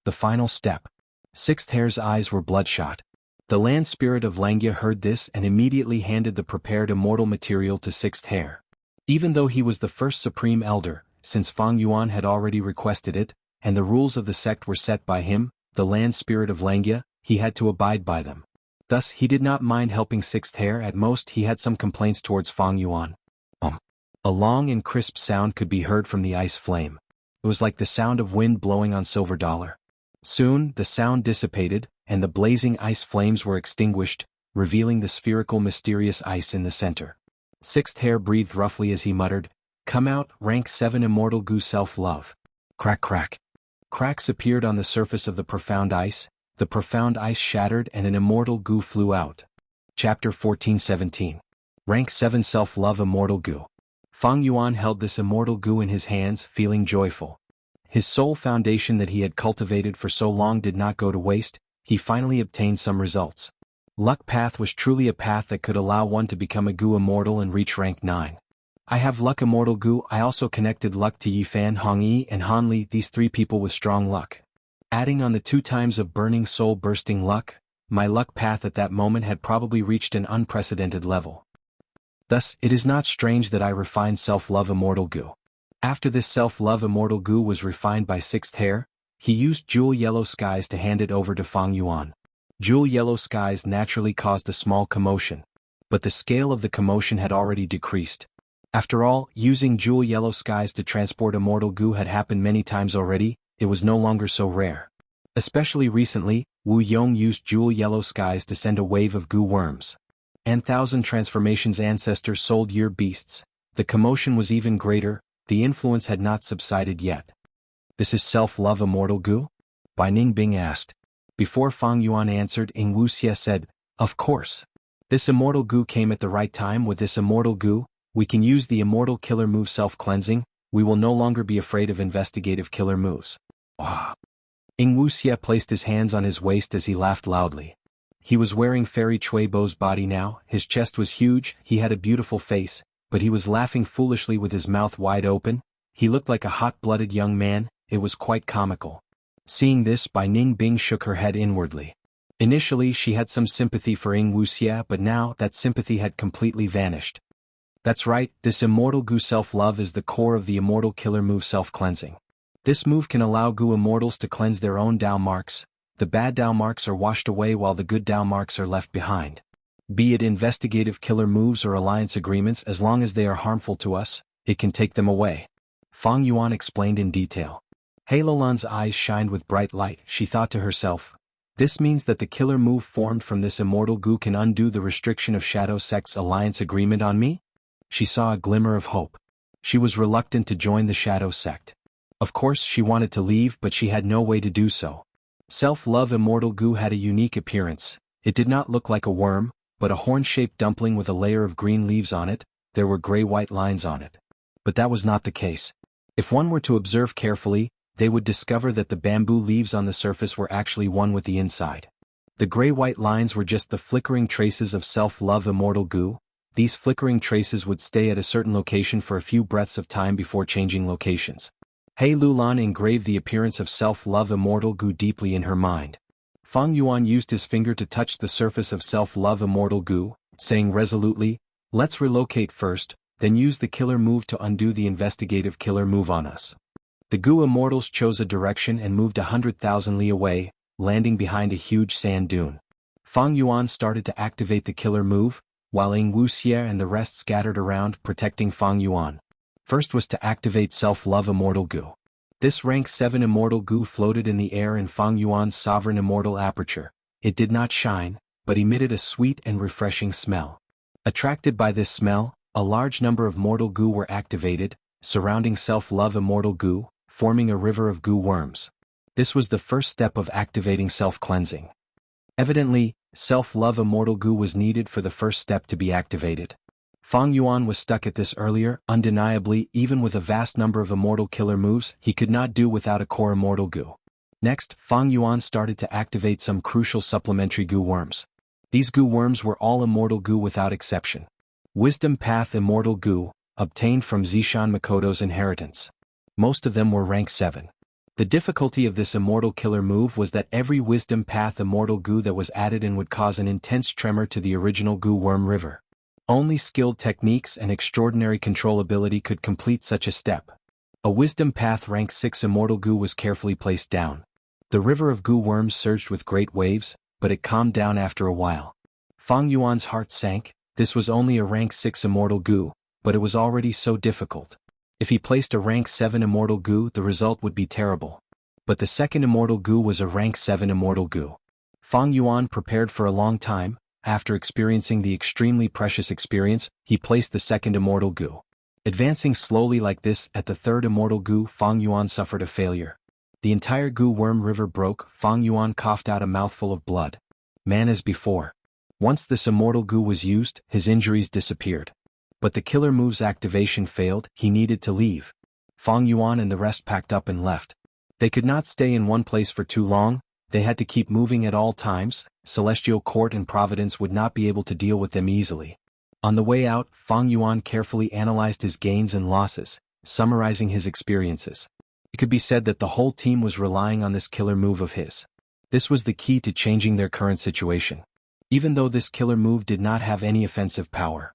The final step. Sixth Hair's eyes were bloodshot. The land spirit of Langya heard this and immediately handed the prepared immortal material to Sixth Hair. Even though he was the first supreme elder, since Fang Yuan had already requested it, and the rules of the sect were set by him, the land spirit of Langya, he had to abide by them. Thus he did not mind helping Sixth Hair. At most he had some complaints towards Fang Yuan. A long and crisp sound could be heard from the ice flame. It was like the sound of wind blowing on silver dollar. Soon, the sound dissipated, and the blazing ice flames were extinguished, revealing the spherical mysterious ice in the center. Sixth Hair breathed roughly as he muttered, "Come out, rank 7 immortal goo self-love." Crack crack. Cracks appeared on the surface of the profound ice. The profound ice shattered and an immortal goo flew out. Chapter 14:17. Rank 7 self-love immortal goo. Fang Yuan held this immortal goo in his hands, feeling joyful. His soul foundation that he had cultivated for so long did not go to waste. He finally obtained some results. Luck Path was truly a path that could allow one to become a goo immortal and reach rank 9. I have Luck immortal goo. I also connected luck to Yifan, Hongyi, and Hanli, these 3 people with strong luck. Adding on the 2 times of burning soul bursting luck, my luck path at that moment had probably reached an unprecedented level. Thus, it is not strange that I refined self-love immortal goo. After this self-love immortal goo was refined by Sixth Hair, he used Jewel Yellow Skies to hand it over to Fang Yuan. Jewel yellow skies naturally caused a small commotion. But the scale of the commotion had already decreased. After all, using jewel yellow skies to transport immortal goo had happened many times already, it was no longer so rare. Especially recently, Wu Yong used jewel yellow skies to send a wave of goo worms. And thousand transformations ancestors sold year beasts. The commotion was even greater, the influence had not subsided yet. This is self-love immortal goo? Bai Ningbing asked. Before Fang Yuan answered, Wuxia said, of course. This immortal goo came at the right time. With this immortal goo, we can use the immortal killer move self-cleansing. We will no longer be afraid of investigative killer moves. Ah. Wuxia placed his hands on his waist as he laughed loudly. He was wearing Fairy Chuibo's body now, his chest was huge, he had a beautiful face, but he was laughing foolishly with his mouth wide open. He looked like a hot-blooded young man, it was quite comical. Seeing this, Bai Ningbing shook her head inwardly. Initially she had some sympathy for Wuxia, but now that sympathy had completely vanished. That's right, this immortal goo self-love is the core of the immortal killer move self-cleansing. This move can allow goo immortals to cleanse their own Dao marks. The bad Dao marks are washed away while the good Dao marks are left behind. Be it investigative killer moves or alliance agreements, as long as they are harmful to us, it can take them away. Fang Yuan explained in detail. Halolan's eyes shined with bright light. She thought to herself, this means that the killer move formed from this immortal goo can undo the restriction of Shadow Sect's alliance agreement on me? She saw a glimmer of hope. She was reluctant to join the Shadow Sect. Of course she wanted to leave, but she had no way to do so. Self-love immortal goo had a unique appearance. It did not look like a worm, but a horn-shaped dumpling with a layer of green leaves on it. There were gray-white lines on it. But that was not the case. If one were to observe carefully, they would discover that the bamboo leaves on the surface were actually one with the inside. The gray-white lines were just the flickering traces of self-love immortal goo. These flickering traces would stay at a certain location for a few breaths of time before changing locations. He Lulan engraved the appearance of self-love immortal goo deeply in her mind. Fang Yuan used his finger to touch the surface of self-love immortal goo, saying resolutely, let's relocate first, then use the killer move to undo the investigative killer move on us. The goo immortals chose a direction and moved 100,000 li away, landing behind a huge sand dune. Fang Yuan started to activate the killer move, while Wuxia and the rest scattered around protecting Fang Yuan. First was to activate self-love immortal goo. This rank 7 immortal goo floated in the air in Fang Yuan's sovereign immortal aperture. It did not shine, but emitted a sweet and refreshing smell. Attracted by this smell, a large number of mortal goo were activated, surrounding self-love immortal goo, forming a river of goo worms. This was the first step of activating self-cleansing. Evidently, self-love immortal goo was needed for the first step to be activated. Fang Yuan was stuck at this earlier. Undeniably, even with a vast number of immortal killer moves, he could not do without a core immortal goo. Next, Fang Yuan started to activate some crucial supplementary goo worms. These goo worms were all immortal goo without exception. Wisdom Path immortal goo, obtained from Zishan Makoto's inheritance. Most of them were rank 7. The difficulty of this immortal killer move was that every Wisdom Path immortal goo that was added in would cause an intense tremor to the original goo worm river. Only skilled techniques and extraordinary controllability could complete such a step. A Wisdom Path rank 6 immortal goo was carefully placed down. The river of goo worms surged with great waves, but it calmed down after a while. Fang Yuan's heart sank. This was only a rank 6 immortal goo, but it was already so difficult. If he placed a rank 7 immortal goo, the result would be terrible. But the second immortal goo was a rank 7 immortal goo. Fang Yuan prepared for a long time. After experiencing the extremely precious experience, he placed the second immortal goo. Advancing slowly like this, at the third immortal goo, Fang Yuan suffered a failure. The entire goo worm river broke. Fang Yuan coughed out a mouthful of blood. Man as before. Once this immortal goo was used, his injuries disappeared. But the killer move's activation failed. He needed to leave. Fang Yuan and the rest packed up and left. They could not stay in one place for too long. They had to keep moving at all times. Celestial Court and Providence would not be able to deal with them easily. On the way out, Fang Yuan carefully analyzed his gains and losses, summarizing his experiences. It could be said that the whole team was relying on this killer move of his. This was the key to changing their current situation. Even though this killer move did not have any offensive power.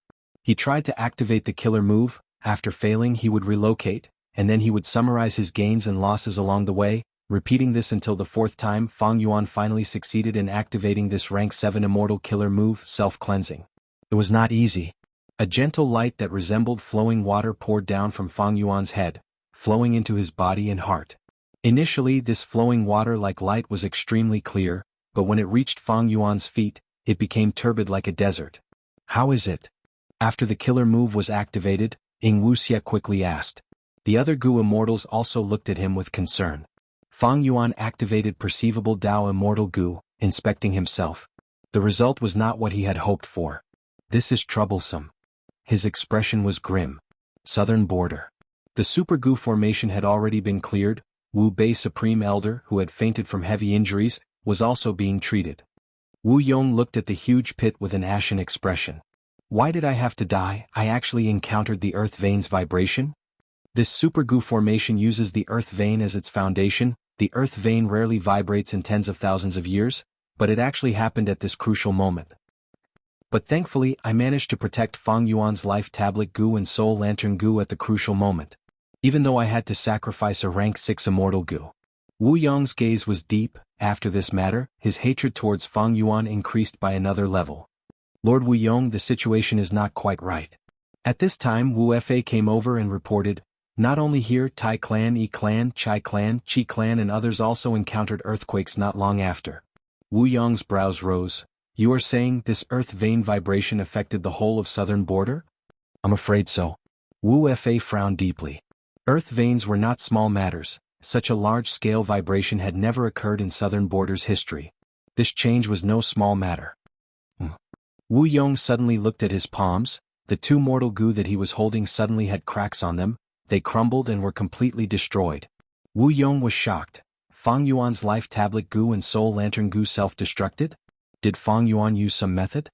He tried to activate the killer move. After failing, he would relocate, and then he would summarize his gains and losses along the way. Repeating this until the fourth time, Fang Yuan finally succeeded in activating this rank 7 immortal killer move, self-cleansing. It was not easy. A gentle light that resembled flowing water poured down from Fang Yuan's head, flowing into his body and heart. Initially, this flowing water-like light was extremely clear, but when it reached Fang Yuan's feet, it became turbid like a desert. How is it? After the killer move was activated, Wuxia quickly asked. The other Gu immortals also looked at him with concern. Fang Yuan activated perceivable Dao immortal Gu, inspecting himself. The result was not what he had hoped for. This is troublesome. His expression was grim. Southern border. The Super Gu formation had already been cleared. Wu Bei Supreme Elder, who had fainted from heavy injuries, was also being treated. Wu Yong looked at the huge pit with an ashen expression. Why did I have to die? I actually encountered the earth vein's vibration? This Super Gu formation uses the earth vein as its foundation. The earth vein rarely vibrates in tens of thousands of years, but it actually happened at this crucial moment. But thankfully, I managed to protect Fang Yuan's life tablet Gu and soul lantern Gu at the crucial moment, even though I had to sacrifice a rank 6 immortal Gu. Wu Yong's gaze was deep. After this matter, his hatred towards Fang Yuan increased by another level. Lord Wu Yong, the situation is not quite right. At this time, Wu Fa came over and reported, not only here, Tai clan, Yi clan, Chai clan, Qi clan and others also encountered earthquakes not long after. Wu Yong's brows rose. You are saying this earth vein vibration affected the whole of southern border? I'm afraid so. Wu Fa frowned deeply. Earth veins were not small matters. Such a large-scale vibration had never occurred in southern border's history. This change was no small matter. Wu Yong suddenly looked at his palms. The two mortal Gu that he was holding suddenly had cracks on them. They crumbled and were completely destroyed. Wu Yong was shocked. Fang Yuan's life tablet Gu and soul lantern Gu self-destructed? Did Fang Yuan use some method?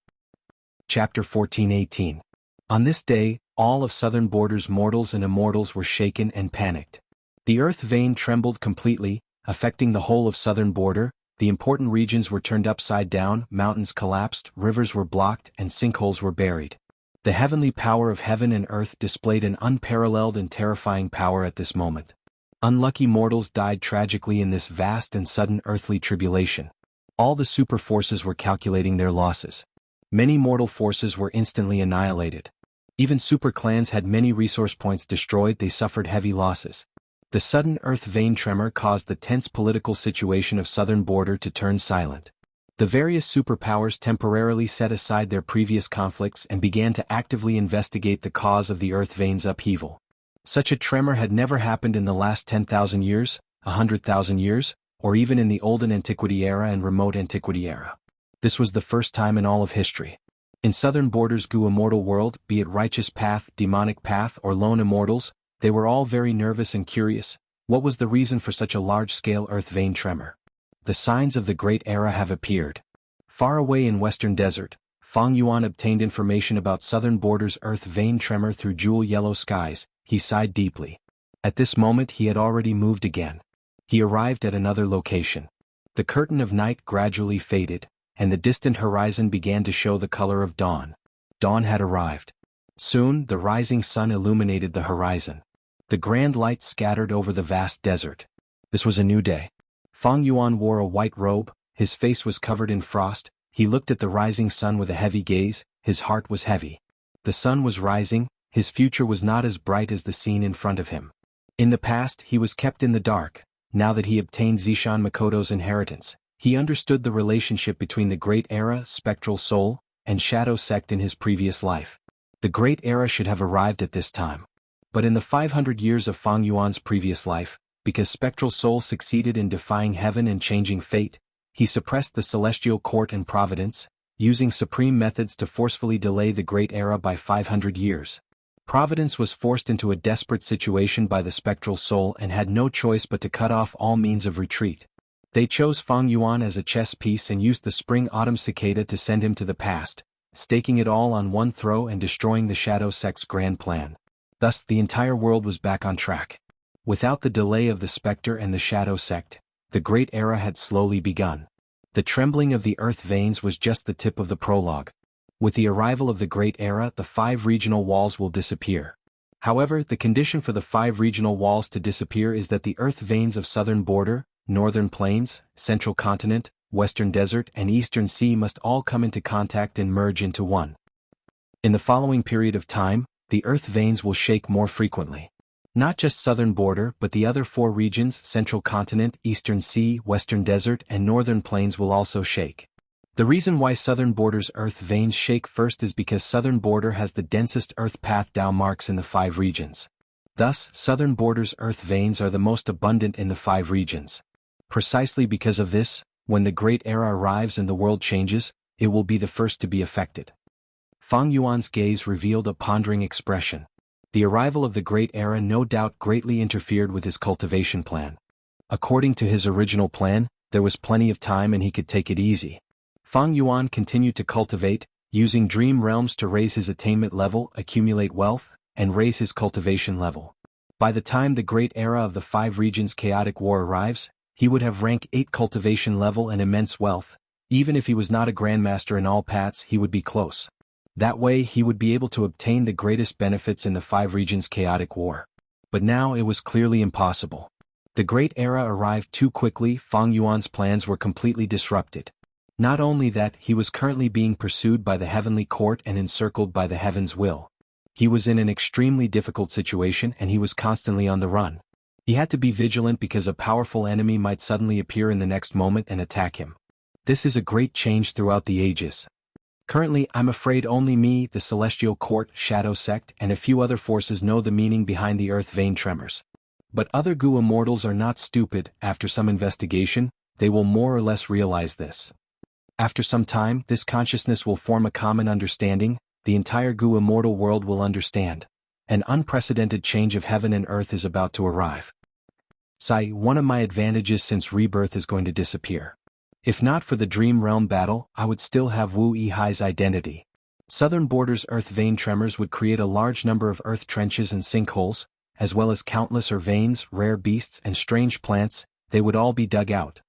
Chapter 14:18. On this day, all of southern border's mortals and immortals were shaken and panicked. The earth vein trembled completely, affecting the whole of southern border. The important regions were turned upside down, mountains collapsed, rivers were blocked, and sinkholes were buried. The heavenly power of heaven and earth displayed an unparalleled and terrifying power at this moment. Unlucky mortals died tragically in this vast and sudden earthly tribulation. All the super forces were calculating their losses. Many mortal forces were instantly annihilated. Even super clans had many resource points destroyed. They suffered heavy losses. The sudden earth vein tremor caused the tense political situation of southern border to turn silent. The various superpowers temporarily set aside their previous conflicts and began to actively investigate the cause of the earth vein's upheaval. Such a tremor had never happened in the last 10,000 years, 100,000 years, or even in the olden antiquity era and remote antiquity era. This was the first time in all of history. In southern border's Gu immortal world, be it righteous path, demonic path, or lone immortals, they were all very nervous and curious. What was the reason for such a large-scale earth vein tremor? The signs of the Great Era have appeared. Far away in western desert, Fang Yuan obtained information about southern border's earth vein tremor through jewel-yellow skies. He sighed deeply. At this moment he had already moved again. He arrived at another location. The curtain of night gradually faded, and the distant horizon began to show the color of dawn. Dawn had arrived. Soon the rising sun illuminated the horizon. The grand light scattered over the vast desert. This was a new day. Fang Yuan wore a white robe, his face was covered in frost. He looked at the rising sun with a heavy gaze. His heart was heavy. The sun was rising. His future was not as bright as the scene in front of him. In the past he was kept in the dark. Now that he obtained Zishan Makoto's inheritance, he understood the relationship between the Great Era, spectral soul, and shadow sect in his previous life. The Great Era should have arrived at this time. But in the 500 years of Fang Yuan's previous life, because spectral soul succeeded in defying heaven and changing fate, he suppressed the celestial court and providence, using supreme methods to forcefully delay the Great Era by 500 years. Providence was forced into a desperate situation by the spectral soul and had no choice but to cut off all means of retreat. They chose Fang Yuan as a chess piece and used the spring-autumn cicada to send him to the past, staking it all on one throw and destroying the Shadow Sect's grand plan. Thus the entire world was back on track. Without the delay of the Spectre and the Shadow Sect, the Great Era had slowly begun. The trembling of the earth veins was just the tip of the prologue. With the arrival of the Great Era, the 5 regional walls will disappear. However, the condition for the 5 regional walls to disappear is that the earth veins of southern border, northern plains, central continent, western desert and eastern sea must all come into contact and merge into one. In the following period of time, the earth veins will shake more frequently. Not just southern border but the other four regions, central continent, eastern sea, western desert and northern plains will also shake. The reason why southern border's earth veins shake first is because southern border has the densest earth path down marks in the 5 regions. Thus, southern border's earth veins are the most abundant in the 5 regions. Precisely because of this, when the Great Era arrives and the world changes, it will be the first to be affected. Fang Yuan's gaze revealed a pondering expression. The arrival of the Great Era no doubt greatly interfered with his cultivation plan. According to his original plan, there was plenty of time and he could take it easy. Fang Yuan continued to cultivate, using dream realms to raise his attainment level, accumulate wealth, and raise his cultivation level. By the time the Great Era of the 5 regions chaotic war arrives, he would have rank 8 cultivation level and immense wealth. Even if he was not a grandmaster in all paths, he would be close. That way he would be able to obtain the greatest benefits in the 5 regions chaotic war. But now it was clearly impossible. The Great Era arrived too quickly. Fang Yuan's plans were completely disrupted. Not only that, he was currently being pursued by the heavenly court and encircled by the heaven's will. He was in an extremely difficult situation and he was constantly on the run. He had to be vigilant because a powerful enemy might suddenly appear in the next moment and attack him. This is a great change throughout the ages. Currently, I'm afraid only me, the Celestial Court, Shadow Sect, and a few other forces know the meaning behind the earth vein tremors. But other Gu Immortals are not stupid. After some investigation, they will more or less realize this. After some time, this consciousness will form a common understanding. The entire Gu Immortal world will understand. An unprecedented change of heaven and earth is about to arrive. One of my advantages since rebirth is going to disappear. If not for the Dream Realm battle, I would still have Wu Yihai's identity. Southern border's earth vein tremors would create a large number of earth trenches and sinkholes, as well as countless veins, rare beasts and strange plants. They would all be dug out.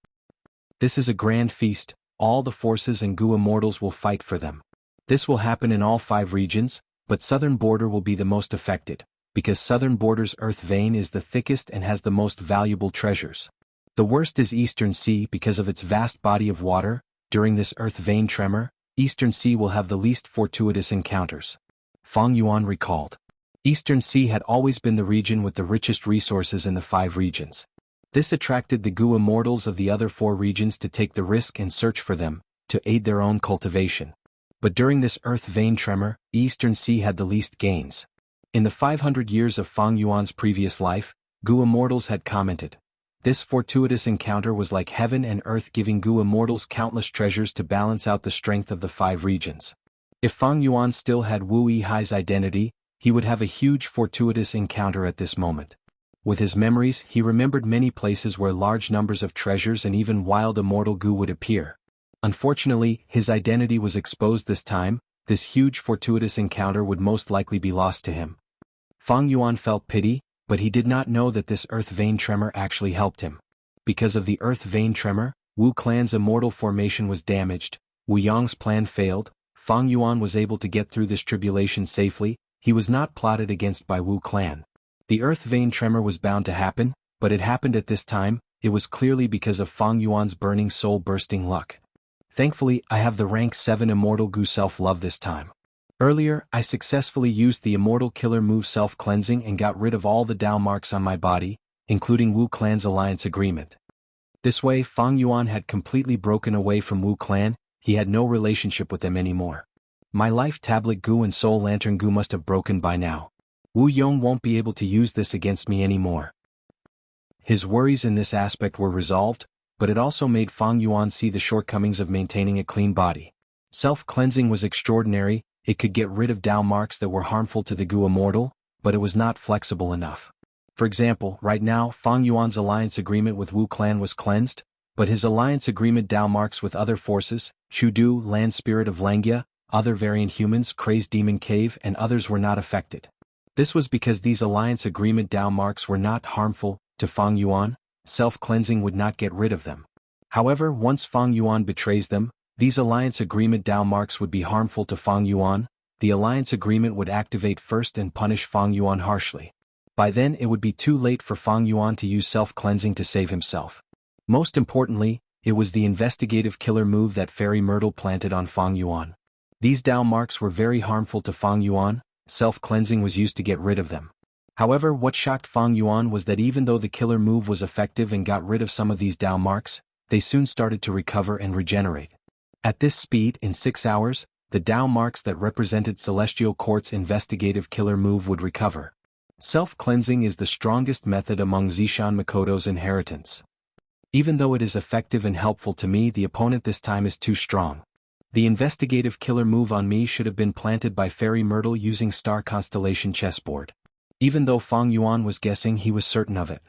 This is a grand feast. All the forces and Gu Immortals will fight for them. This will happen in all 5 regions, but southern border will be the most affected, because southern border's earth vein is the thickest and has the most valuable treasures. The worst is eastern sea because of its vast body of water. During this earth vein tremor, eastern sea will have the least fortuitous encounters. Fang Yuan recalled. Eastern sea had always been the region with the richest resources in the 5 regions. This attracted the Gu Immortals of the other 4 regions to take the risk and search for them, to aid their own cultivation. But during this earth vein tremor, Eastern Sea had the least gains. In the 500 years of Fang Yuan's previous life, Gu Immortals had commented. This fortuitous encounter was like heaven and earth giving Gu Immortals countless treasures to balance out the strength of the 5 regions. If Fang Yuan still had Wu Yihai's identity, he would have a huge fortuitous encounter at this moment. With his memories, he remembered many places where large numbers of treasures and even wild immortal Gu would appear. Unfortunately, his identity was exposed this time. This huge fortuitous encounter would most likely be lost to him. Fang Yuan felt pity, but he did not know that this earth vein tremor actually helped him. Because of the earth vein tremor, Wu clan's immortal formation was damaged. Wu Yang's plan failed. Fang Yuan was able to get through this tribulation safely. He was not plotted against by Wu clan. The earth vein tremor was bound to happen, but it happened at this time. It was clearly because of Fang Yuan's burning soul bursting luck. Thankfully, I have the rank 7 immortal Gu self-love this time. Earlier, I successfully used the immortal killer move self-cleansing and got rid of all the Dao marks on my body, including Wu clan's alliance agreement. This way, Fang Yuan had completely broken away from Wu clan. He had no relationship with them anymore. My life tablet Gu and soul lantern Gu must have broken by now. Wu Yong won't be able to use this against me anymore. His worries in this aspect were resolved, but it also made Fang Yuan see the shortcomings of maintaining a clean body. Self-cleansing was extraordinary. It could get rid of Dao marks that were harmful to the Gu Immortal, but it was not flexible enough. For example, right now, Fang Yuan's alliance agreement with Wu clan was cleansed, but his alliance agreement Dao marks with other forces, Chudu, Land Spirit of Langia, other variant humans, Crazed Demon Cave and others were not affected. This was because these alliance agreement Dao marks were not harmful to Fang Yuan. Self-cleansing would not get rid of them. However, once Fang Yuan betrays them, these alliance agreement Dao marks would be harmful to Fang Yuan. The alliance agreement would activate first and punish Fang Yuan harshly. By then it would be too late for Fang Yuan to use self-cleansing to save himself. Most importantly, it was the investigative killer move that Fairy Myrtle planted on Fang Yuan. These Dao marks were very harmful to Fang Yuan. Self-cleansing was used to get rid of them. However, what shocked Fang Yuan was that even though the killer move was effective and got rid of some of these Dao marks, they soon started to recover and regenerate. At this speed, in 6 hours, the Dao marks that represented Celestial Court's investigative killer move would recover. Self-cleansing is the strongest method among Zishan Makoto's inheritance. Even though it is effective and helpful to me, the opponent this time is too strong. The investigative killer move on me should have been planted by Fairy Myrtle using Star Constellation chessboard. Even though Fang Yuan was guessing, he was certain of it.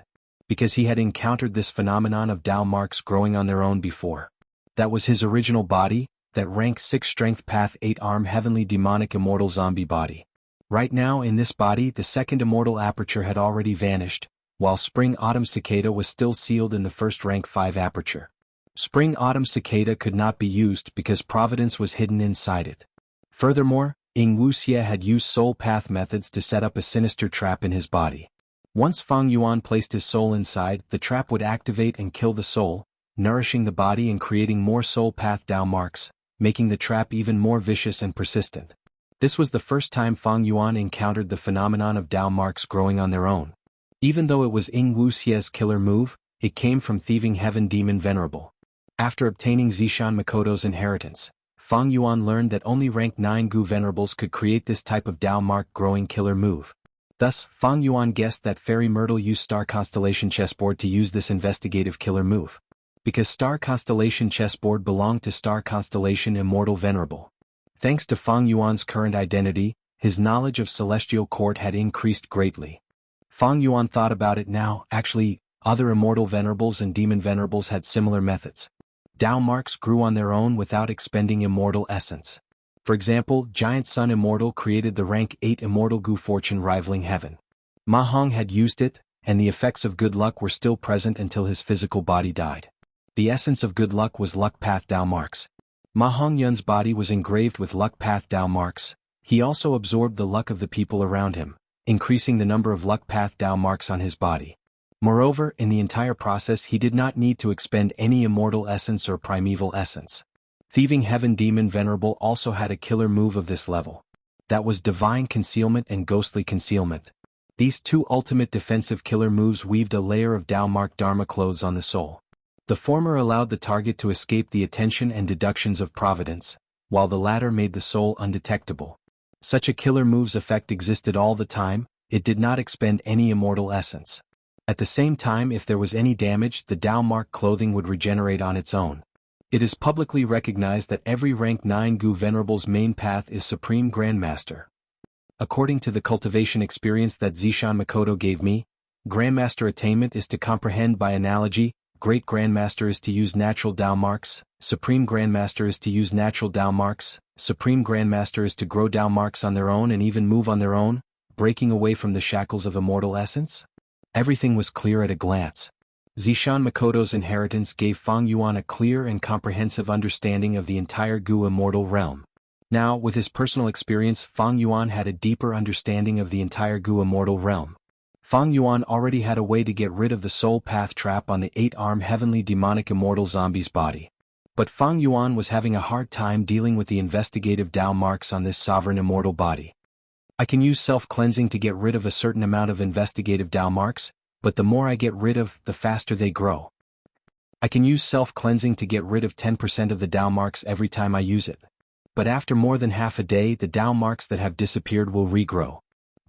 Because he had encountered this phenomenon of Dao marks growing on their own before. That was his original body, that rank 6 strength path 8-arm heavenly demonic immortal zombie body. Right now in this body the second immortal aperture had already vanished, while Spring-Autumn Cicada was still sealed in the first rank 5 aperture. Spring-Autumn Cicada could not be used because Providence was hidden inside it. Furthermore, Wuxia had used soul path methods to set up a sinister trap in his body. Once Fang Yuan placed his soul inside, the trap would activate and kill the soul, nourishing the body and creating more soul path Dao marks, making the trap even more vicious and persistent. This was the first time Fang Yuan encountered the phenomenon of Dao marks growing on their own. Even though it was Wuxia's killer move, it came from Thieving Heaven Demon Venerable. After obtaining Zishan Makoto's inheritance, Fang Yuan learned that only rank 9 Gu Venerables could create this type of Dao mark growing killer move. Thus, Fang Yuan guessed that Fairy Myrtle used Star Constellation chessboard to use this investigative killer move. Because Star Constellation chessboard belonged to Star Constellation Immortal Venerable. Thanks to Fang Yuan's current identity, his knowledge of Celestial Court had increased greatly. Fang Yuan thought about it now. Actually, other Immortal Venerables and Demon Venerables had similar methods. Dao marks grew on their own without expending immortal essence. For example, Giant Sun Immortal created the rank 8 Immortal Gu Fortune rivaling Heaven. Ma Hong had used it, and the effects of good luck were still present until his physical body died. The essence of good luck was luck path Dao marks. Ma Hongyun's body was engraved with luck path Dao marks. He also absorbed the luck of the people around him, increasing the number of luck path Dao marks on his body. Moreover, in the entire process he did not need to expend any immortal essence or primeval essence. Thieving Heaven Demon Venerable also had a killer move of this level. That was Divine Concealment and Ghostly Concealment. These two ultimate defensive killer moves weaved a layer of Dao mark Dharma clothes on the soul. The former allowed the target to escape the attention and deductions of Providence, while the latter made the soul undetectable. Such a killer move's effect existed all the time, it did not expend any immortal essence. At the same time, if there was any damage, the Dao mark clothing would regenerate on its own. It is publicly recognized that every rank 9 Gu Venerable's main path is Supreme Grandmaster. According to the cultivation experience that Zishan Makoto gave me, Grandmaster attainment is to comprehend by analogy, Great Grandmaster is to use natural Dao marks, Supreme Grandmaster is to use natural Dao marks, Supreme Grandmaster is to grow Dao marks on their own and even move on their own, breaking away from the shackles of immortal essence? Everything was clear at a glance. Zishan Makoto's inheritance gave Fang Yuan a clear and comprehensive understanding of the entire Gu immortal realm. Now, with his personal experience, Fang Yuan had a deeper understanding of the entire Gu immortal realm. Fang Yuan already had a way to get rid of the soul path trap on the 8-arm heavenly demonic immortal zombie's body. But Fang Yuan was having a hard time dealing with the investigative Dao marks on this sovereign immortal body. I can use self-cleansing to get rid of a certain amount of investigative Dao marks, but the more I get rid of, the faster they grow. I can use self-cleansing to get rid of 10% of the Dao marks every time I use it. But after more than half a day, the Dao marks that have disappeared will regrow.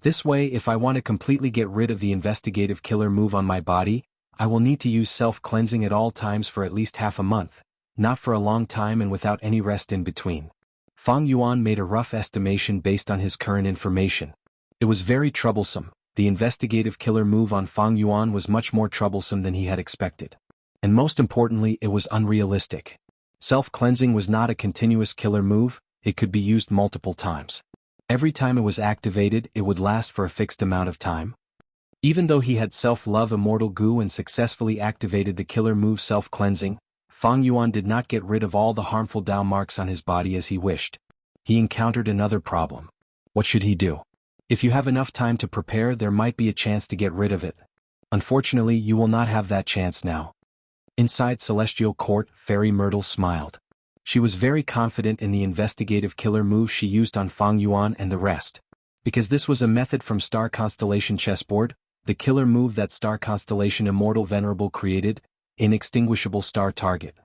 This way, if I want to completely get rid of the investigative killer move on my body, I will need to use self-cleansing at all times for at least half a month, not for a long time and without any rest in between. Fang Yuan made a rough estimation based on his current information. It was very troublesome. The investigative killer move on Fang Yuan was much more troublesome than he had expected. And most importantly, it was unrealistic. Self-cleansing was not a continuous killer move, it could be used multiple times. Every time it was activated, it would last for a fixed amount of time. Even though he had self-love immortal Gu and successfully activated the killer move self-cleansing, Fang Yuan did not get rid of all the harmful Dao marks on his body as he wished. He encountered another problem. What should he do? If you have enough time to prepare, there might be a chance to get rid of it. Unfortunately, you will not have that chance now. Inside Celestial Court, Fairy Myrtle smiled. She was very confident in the investigative killer move she used on Feng Yuan and the rest. Because this was a method from Star Constellation Chessboard, the killer move that Star Constellation Immortal Venerable created, Inextinguishable Star Target.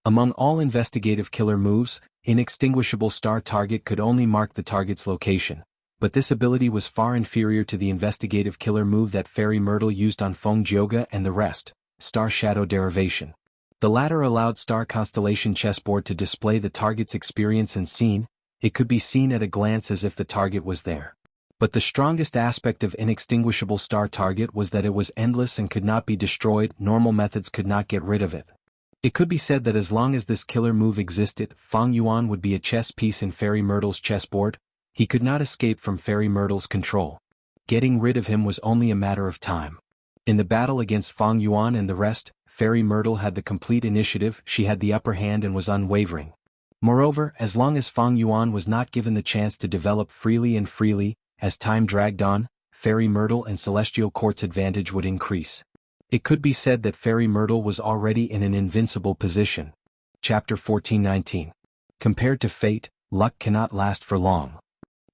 Among all investigative killer moves, Inextinguishable Star Target could only mark the target's location, but this ability was far inferior to the investigative killer move that Fairy Myrtle used on Feng Jioge and the rest, Star Shadow Derivation. The latter allowed Star Constellation Chessboard to display the target's experience and scene. It could be seen at a glance as if the target was there. But the strongest aspect of Inextinguishable Star Target was that it was endless and could not be destroyed. Normal methods could not get rid of it. It could be said that as long as this killer move existed, Feng Yuan would be a chess piece in Fairy Myrtle's chessboard. He could not escape from Fairy Myrtle's control. Getting rid of him was only a matter of time. In the battle against Feng Yuan and the rest, Fairy Myrtle had the complete initiative. She had the upper hand and was unwavering. Moreover, as long as Feng Yuan was not given the chance to develop freely, as time dragged on, Fairy Myrtle and Celestial Court's advantage would increase. It could be said that Fairy Myrtle was already in an invincible position. Chapter 1419. Compared to fate, luck cannot last for long.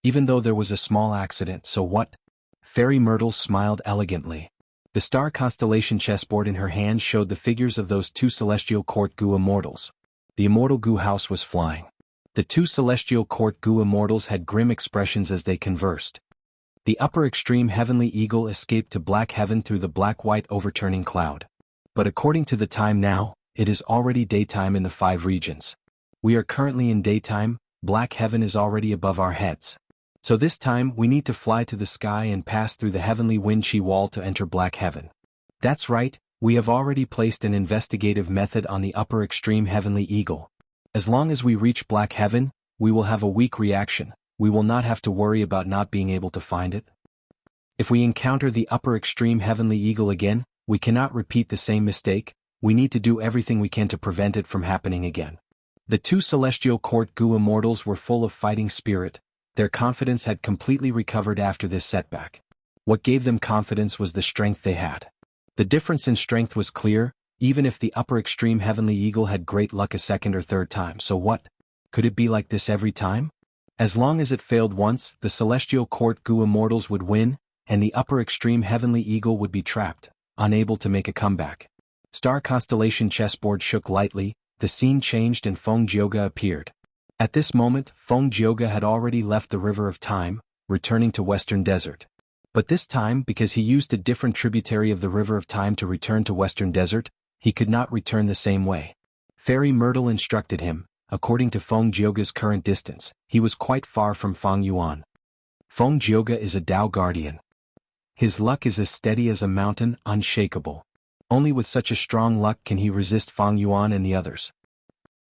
Even though there was a small accident, so what? Fairy Myrtle smiled elegantly. The star constellation chessboard in her hand showed the figures of those two Celestial Court Gu Immortals. The Immortal Gu house was flying. The two Celestial Court Gu Immortals had grim expressions as they conversed. The upper extreme heavenly eagle escaped to black heaven through the black-white overturning cloud. But according to the time now, it is already daytime in the 5 regions. We are currently in daytime. Black heaven is already above our heads. So this time we need to fly to the sky and pass through the heavenly wind chi wall to enter black heaven. That's right, we have already placed an investigative method on the upper extreme heavenly eagle. As long as we reach black heaven, we will have a weak reaction. We will not have to worry about not being able to find it. If we encounter the upper extreme heavenly eagle again, we cannot repeat the same mistake. We need to do everything we can to prevent it from happening again. The two Celestial Court Gu Immortals were full of fighting spirit. Their confidence had completely recovered after this setback. What gave them confidence was the strength they had. The difference in strength was clear. Even if the upper extreme heavenly eagle had great luck a second or third time, so what? Could it be like this every time? As long as it failed once, the Celestial Court Gu Immortals would win, and the upper extreme heavenly eagle would be trapped, unable to make a comeback. Star Constellation Chessboard shook lightly. The scene changed and Feng Jioge appeared. At this moment, Feng Jioge had already left the River of Time, returning to Western Desert. But this time, because he used a different tributary of the River of Time to return to Western Desert, he could not return the same way. Fairy Myrtle instructed him. According to Feng Jioge's current distance, he was quite far from Feng Yuan. Feng Jioge is a Dao guardian. His luck is as steady as a mountain, unshakable. Only with such a strong luck can he resist Feng Yuan and the others.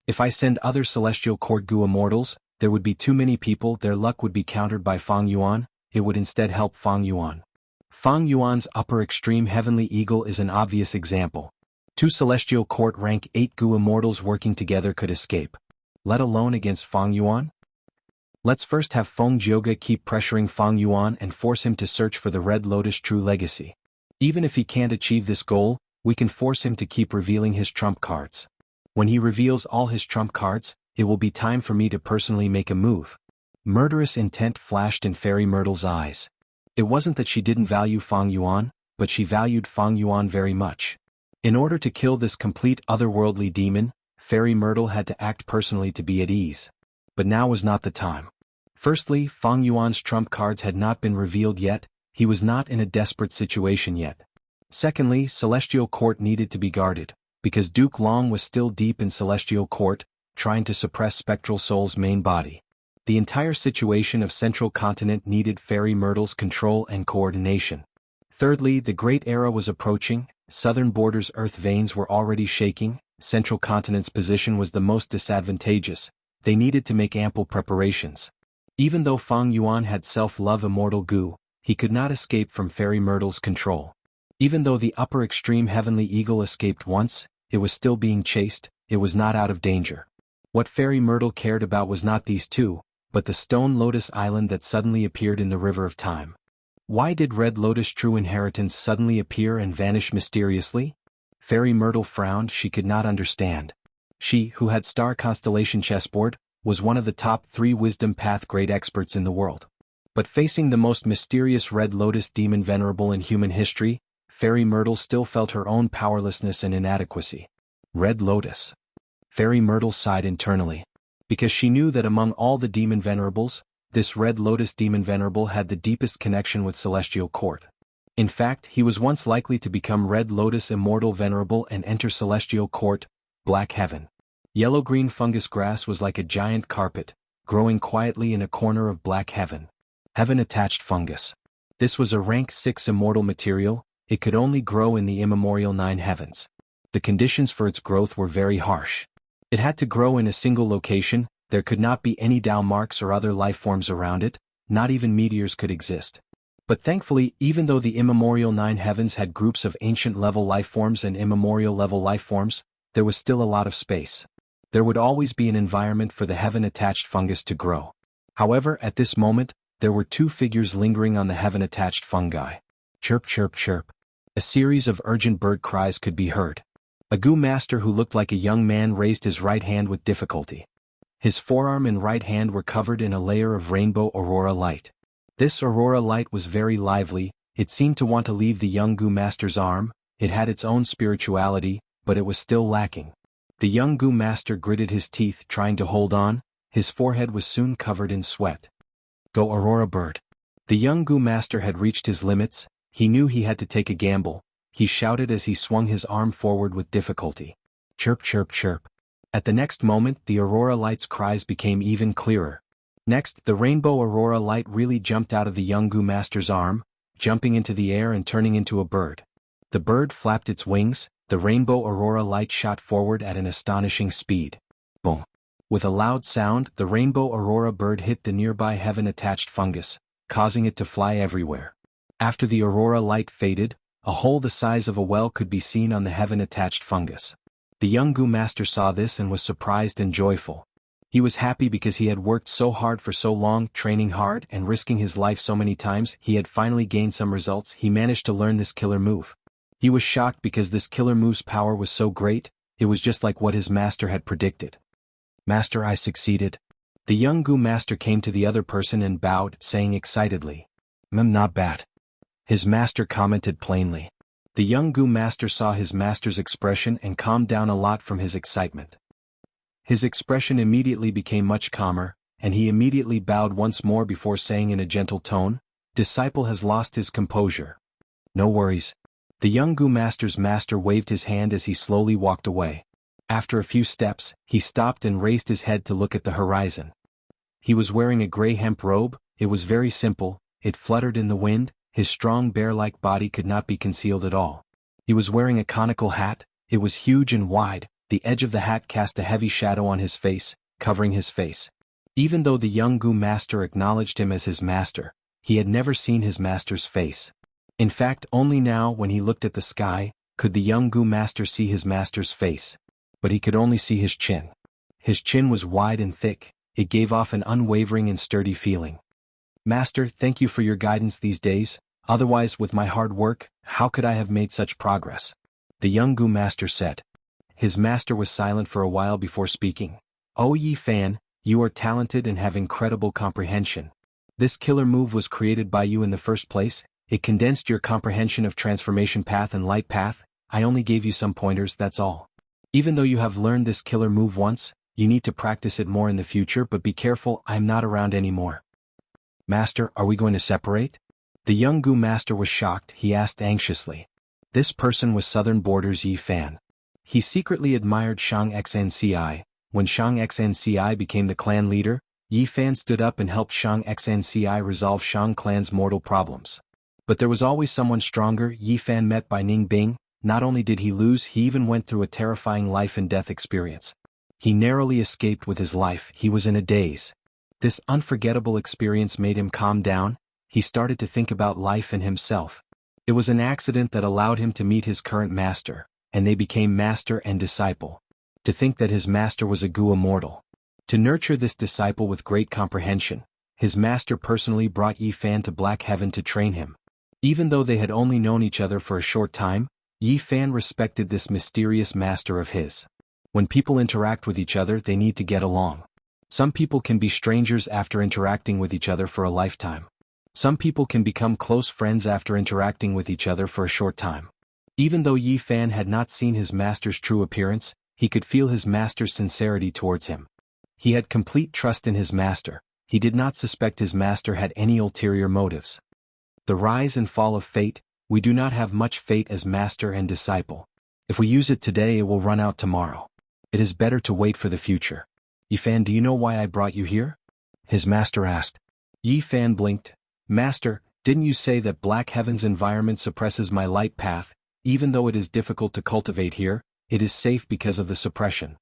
If I send other Celestial Court Gu Immortals, there would be too many people. Their luck would be countered by Feng Yuan. It would instead help Feng Yuan. Feng Yuan's upper extreme heavenly eagle is an obvious example. Two Celestial Court rank 8 Gu Immortals working together could escape. Let alone against Feng Yuan? Let's first have Feng Jioge keep pressuring Feng Yuan and force him to search for the Red Lotus True Legacy. Even if he can't achieve this goal, we can force him to keep revealing his trump cards. When he reveals all his trump cards, it will be time for me to personally make a move. Murderous intent flashed in Fairy Myrtle's eyes. It wasn't that she didn't value Feng Yuan, but she valued Feng Yuan very much. In order to kill this complete otherworldly demon, Fairy Myrtle had to act personally to be at ease. But now was not the time. Firstly, Feng Yuan's trump cards had not been revealed yet. He was not in a desperate situation yet. Secondly, Celestial Court needed to be guarded, because Duke Long was still deep in Celestial Court, trying to suppress Spectral Soul's main body. The entire situation of Central Continent needed Fairy Myrtle's control and coordination. Thirdly, the Great Era was approaching. Southern border's earth veins were already shaking. Central Continent's position was the most disadvantageous. They needed to make ample preparations. Even though Feng Yuan had self-love Immortal Gu, he could not escape from Fairy Myrtle's control. Even though the upper extreme heavenly eagle escaped once, it was still being chased. It was not out of danger. What Fairy Myrtle cared about was not these two, but the stone lotus island that suddenly appeared in the River of Time. Why did Red Lotus True Inheritance suddenly appear and vanish mysteriously? Fairy Myrtle frowned. She could not understand. She, who had star constellation chessboard, was one of the top 3 wisdom path grade experts in the world. But facing the most mysterious Red Lotus demon venerable in human history, Fairy Myrtle still felt her own powerlessness and inadequacy. Red Lotus. Fairy Myrtle sighed internally. Because she knew that among all the demon venerables, this Red Lotus demon venerable had the deepest connection with Celestial Court. In fact, he was once likely to become Red Lotus Immortal Venerable and enter Celestial Court, Black Heaven. Yellow-green fungus grass was like a giant carpet, growing quietly in a corner of Black Heaven. Heaven-attached fungus. This was a rank 6 immortal material. It could only grow in the immemorial 9 heavens. The conditions for its growth were very harsh. It had to grow in a single location. There could not be any Tao marks or other life forms around it, not even meteors could exist. But thankfully, even though the immemorial 9 heavens had groups of ancient-level life forms and immemorial-level life forms, there was still a lot of space. There would always be an environment for the heaven-attached fungus to grow. However, at this moment, there were 2 figures lingering on the heaven-attached fungi. Chirp, chirp, chirp. A series of urgent bird cries could be heard. A Gu master who looked like a young man raised his right hand with difficulty. His forearm and right hand were covered in a layer of rainbow aurora light. This aurora light was very lively. It seemed to want to leave the young Gu master's arm. It had its own spirituality, but it was still lacking. The young Gu master gritted his teeth trying to hold on. His forehead was soon covered in sweat. Go Aurora Bird. The young Gu master had reached his limits. He knew he had to take a gamble. He shouted as he swung his arm forward with difficulty. Chirp, chirp, chirp. At the next moment, the aurora light's cries became even clearer. Next, the rainbow aurora light really jumped out of the young Gu master's arm, jumping into the air and turning into a bird. The bird flapped its wings. The rainbow aurora light shot forward at an astonishing speed. Boom. With a loud sound, the rainbow aurora bird hit the nearby heaven-attached fungus, causing it to fly everywhere. After the aurora light faded, a hole the size of a well could be seen on the heaven-attached fungus. The young Gu master saw this and was surprised and joyful. He was happy because he had worked so hard for so long, training hard and risking his life so many times. He had finally gained some results. He managed to learn this killer move. He was shocked because this killer move's power was so great. It was just like what his master had predicted. Master, I succeeded. The young Gu master came to the other person and bowed, saying excitedly, Not bad. His master commented plainly. The young Gu master saw his master's expression and calmed down a lot from his excitement. His expression immediately became much calmer, and he immediately bowed once more before saying in a gentle tone, Disciple has lost his composure. No worries. The young Gu master's master waved his hand as he slowly walked away. After a few steps, he stopped and raised his head to look at the horizon. He was wearing a gray hemp robe. It was very simple. It fluttered in the wind. His strong bear-like body could not be concealed at all. He was wearing a conical hat. It was huge and wide. The edge of the hat cast a heavy shadow on his face, covering his face. Even though the young Gu master acknowledged him as his master, he had never seen his master's face. In fact, only now when he looked at the sky, could the young Gu master see his master's face. But he could only see his chin. His chin was wide and thick. It gave off an unwavering and sturdy feeling. Master, thank you for your guidance these days. Otherwise, with my hard work, how could I have made such progress? The young Gu master said. His master was silent for a while before speaking. Oh Yi Fan, you are talented and have incredible comprehension. This killer move was created by you in the first place. It condensed your comprehension of transformation path and light path. I only gave you some pointers, that's all. Even though you have learned this killer move once, you need to practice it more in the future, but be careful, I'm not around anymore. Master, are we going to separate? The young Gu master was shocked. He asked anxiously. This person was Southern Border's Yi Fan. He secretly admired Xianxia. When Xianxia became the clan leader, Yi Fan stood up and helped Xianxia resolve Xiang clan's mortal problems. But there was always someone stronger. Yi Fan met by Ning Bing. Not only did he lose, he even went through a terrifying life and death experience. He narrowly escaped with his life. He was in a daze. This unforgettable experience made him calm down. He started to think about life and himself. It was an accident that allowed him to meet his current master, and they became master and disciple. To think that his master was a Gu immortal. To nurture this disciple with great comprehension, his master personally brought Yi Fan to Black Heaven to train him. Even though they had only known each other for a short time, Yi Fan respected this mysterious master of his. When people interact with each other, they need to get along. Some people can be strangers after interacting with each other for a lifetime. Some people can become close friends after interacting with each other for a short time. Even though Yi Fan had not seen his master's true appearance, he could feel his master's sincerity towards him. He had complete trust in his master. He did not suspect his master had any ulterior motives. The rise and fall of fate. We do not have much fate as master and disciple. If we use it today, it will run out tomorrow. It is better to wait for the future. Yi Fan, do you know why I brought you here? His master asked. Yi Fan blinked. Master, didn't you say that Black Heaven's environment suppresses my light path? Even though it is difficult to cultivate here, it is safe because of the suppression.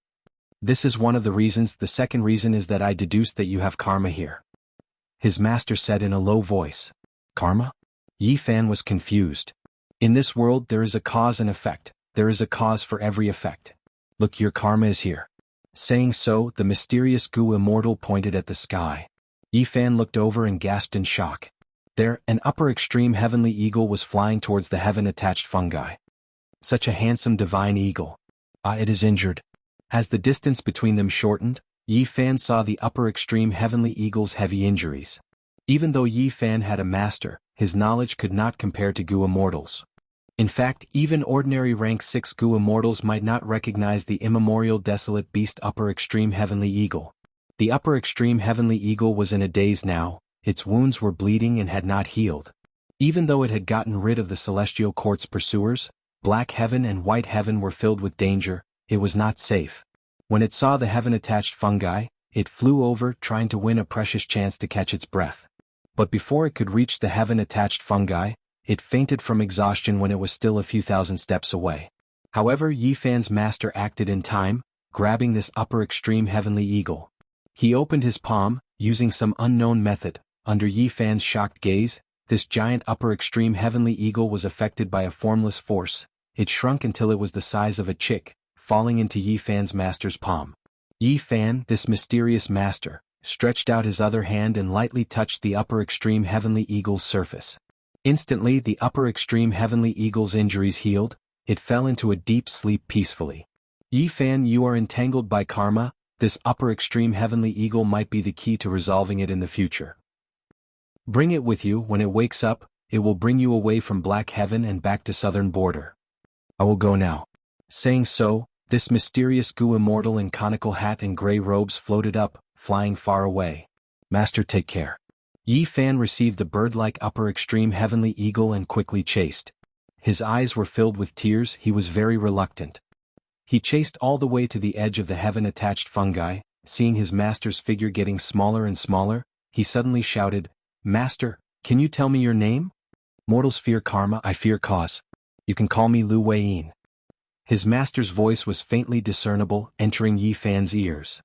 This is one of the reasons. The second reason is that I deduced that you have karma here. His master said in a low voice. Karma? Yi Fan was confused. In this world there is a cause and effect. There is a cause for every effect. Look, your karma is here. Saying so, the mysterious Gu Immortal pointed at the sky. Yi Fan looked over and gasped in shock. There, an upper extreme heavenly eagle was flying towards the heaven-attached fungi. Such a handsome divine eagle. It is injured. As the distance between them shortened, Yi Fan saw the upper extreme heavenly eagle's heavy injuries. Even though Yi Fan had a master, his knowledge could not compare to Gu Immortals. In fact, even ordinary rank 6 Gu Immortals might not recognize the immemorial desolate beast upper extreme heavenly eagle. The upper extreme heavenly eagle was in a daze now. Its wounds were bleeding and had not healed. Even though it had gotten rid of the celestial court's pursuers, Black Heaven and White Heaven were filled with danger. It was not safe. When it saw the heaven-attached fungi, it flew over, trying to win a precious chance to catch its breath. But before it could reach the heaven-attached fungi, it fainted from exhaustion when it was still a few thousand steps away. However, Yi Fan's master acted in time, grabbing this upper extreme heavenly eagle. He opened his palm, using some unknown method. Under Yi Fan's shocked gaze, this giant upper extreme heavenly eagle was affected by a formless force. It shrunk until it was the size of a chick, falling into Yi Fan's master's palm. Yi Fan, this mysterious master, stretched out his other hand and lightly touched the upper extreme heavenly eagle's surface. Instantly, the upper extreme heavenly eagle's injuries healed. It fell into a deep sleep peacefully. Yi Fan, you are entangled by karma. This upper extreme heavenly eagle might be the key to resolving it in the future. Bring it with you. When it wakes up, it will bring you away from Black Heaven and back to southern border. I will go now. Saying so, this mysterious Gu Immortal in conical hat and gray robes floated up, flying far away. Master, take care. Yi Fan received the bird-like upper extreme heavenly eagle and quickly chased. His eyes were filled with tears. He was very reluctant. He chased all the way to the edge of the heaven-attached fungi. Seeing his master's figure getting smaller and smaller, he suddenly shouted, Master, can you tell me your name? Mortals fear karma, I fear cause. You can call me Lu Weiyin. His master's voice was faintly discernible, entering Yi Fan's ears.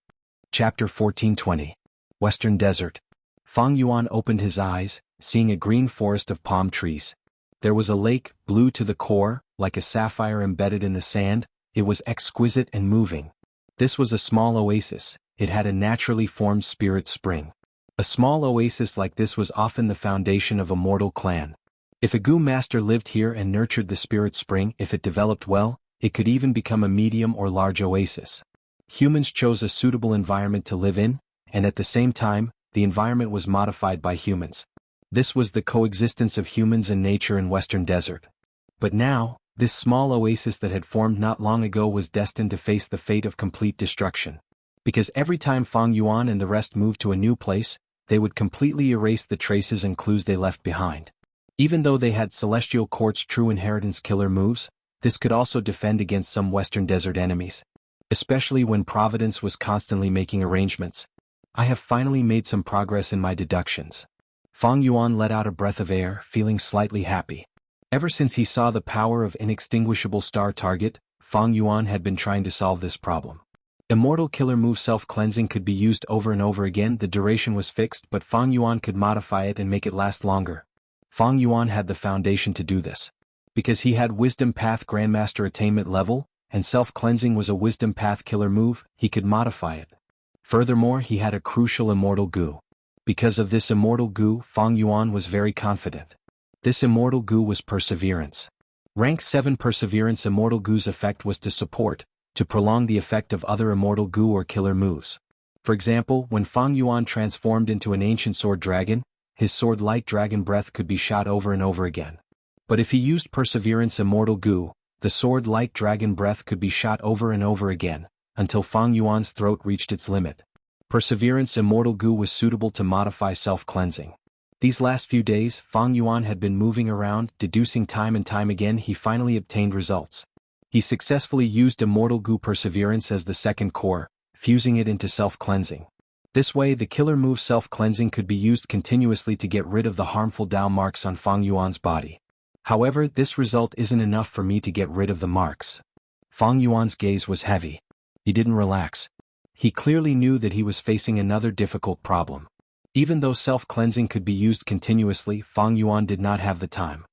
Chapter 1420. Western Desert. Fang Yuan opened his eyes, seeing a green forest of palm trees. There was a lake, blue to the core, like a sapphire embedded in the sand. It was exquisite and moving. This was a small oasis. It had a naturally formed spirit spring. A small oasis like this was often the foundation of a mortal clan. If a Gu master lived here and nurtured the spirit spring, if it developed well, it could even become a medium or large oasis. Humans chose a suitable environment to live in, and at the same time, the environment was modified by humans. This was the coexistence of humans and nature in Western Desert. But now, this small oasis that had formed not long ago was destined to face the fate of complete destruction. Because every time Fang Yuan and the rest moved to a new place, they would completely erase the traces and clues they left behind. Even though they had Celestial Court's true inheritance killer moves, this could also defend against some Western Desert enemies. Especially when Providence was constantly making arrangements. I have finally made some progress in my deductions. Fang Yuan let out a breath of air, feeling slightly happy. Ever since he saw the power of inextinguishable star target, Fang Yuan had been trying to solve this problem. Immortal killer move self-cleansing could be used over and over again. The duration was fixed, but Fang Yuan could modify it and make it last longer. Fang Yuan had the foundation to do this. Because he had Wisdom Path Grandmaster attainment level, and self-cleansing was a Wisdom Path killer move, he could modify it. Furthermore, he had a crucial immortal Gu. Because of this immortal Gu, Fang Yuan was very confident. This immortal Gu was perseverance. Rank 7 Perseverance Immortal Gu's effect was to prolong the effect of other Immortal Gu or killer moves. For example, when Fang Yuan transformed into an ancient sword dragon, his sword Light Dragon Breath could be shot over and over again. But if he used Perseverance Immortal Gu, the sword Light Dragon Breath could be shot over and over again, until Fang Yuan's throat reached its limit. Perseverance Immortal Gu was suitable to modify self-cleansing. These last few days, Fang Yuan had been moving around, deducing time and time again. He finally obtained results. He successfully used Immortal Gu Perseverance as the second core, fusing it into self-cleansing. This way the killer move self-cleansing could be used continuously to get rid of the harmful Dao marks on Fang Yuan's body. However, this result isn't enough for me to get rid of the marks. Fang Yuan's gaze was heavy. He didn't relax. He clearly knew that he was facing another difficult problem. Even though self-cleansing could be used continuously, Fang Yuan did not have the time.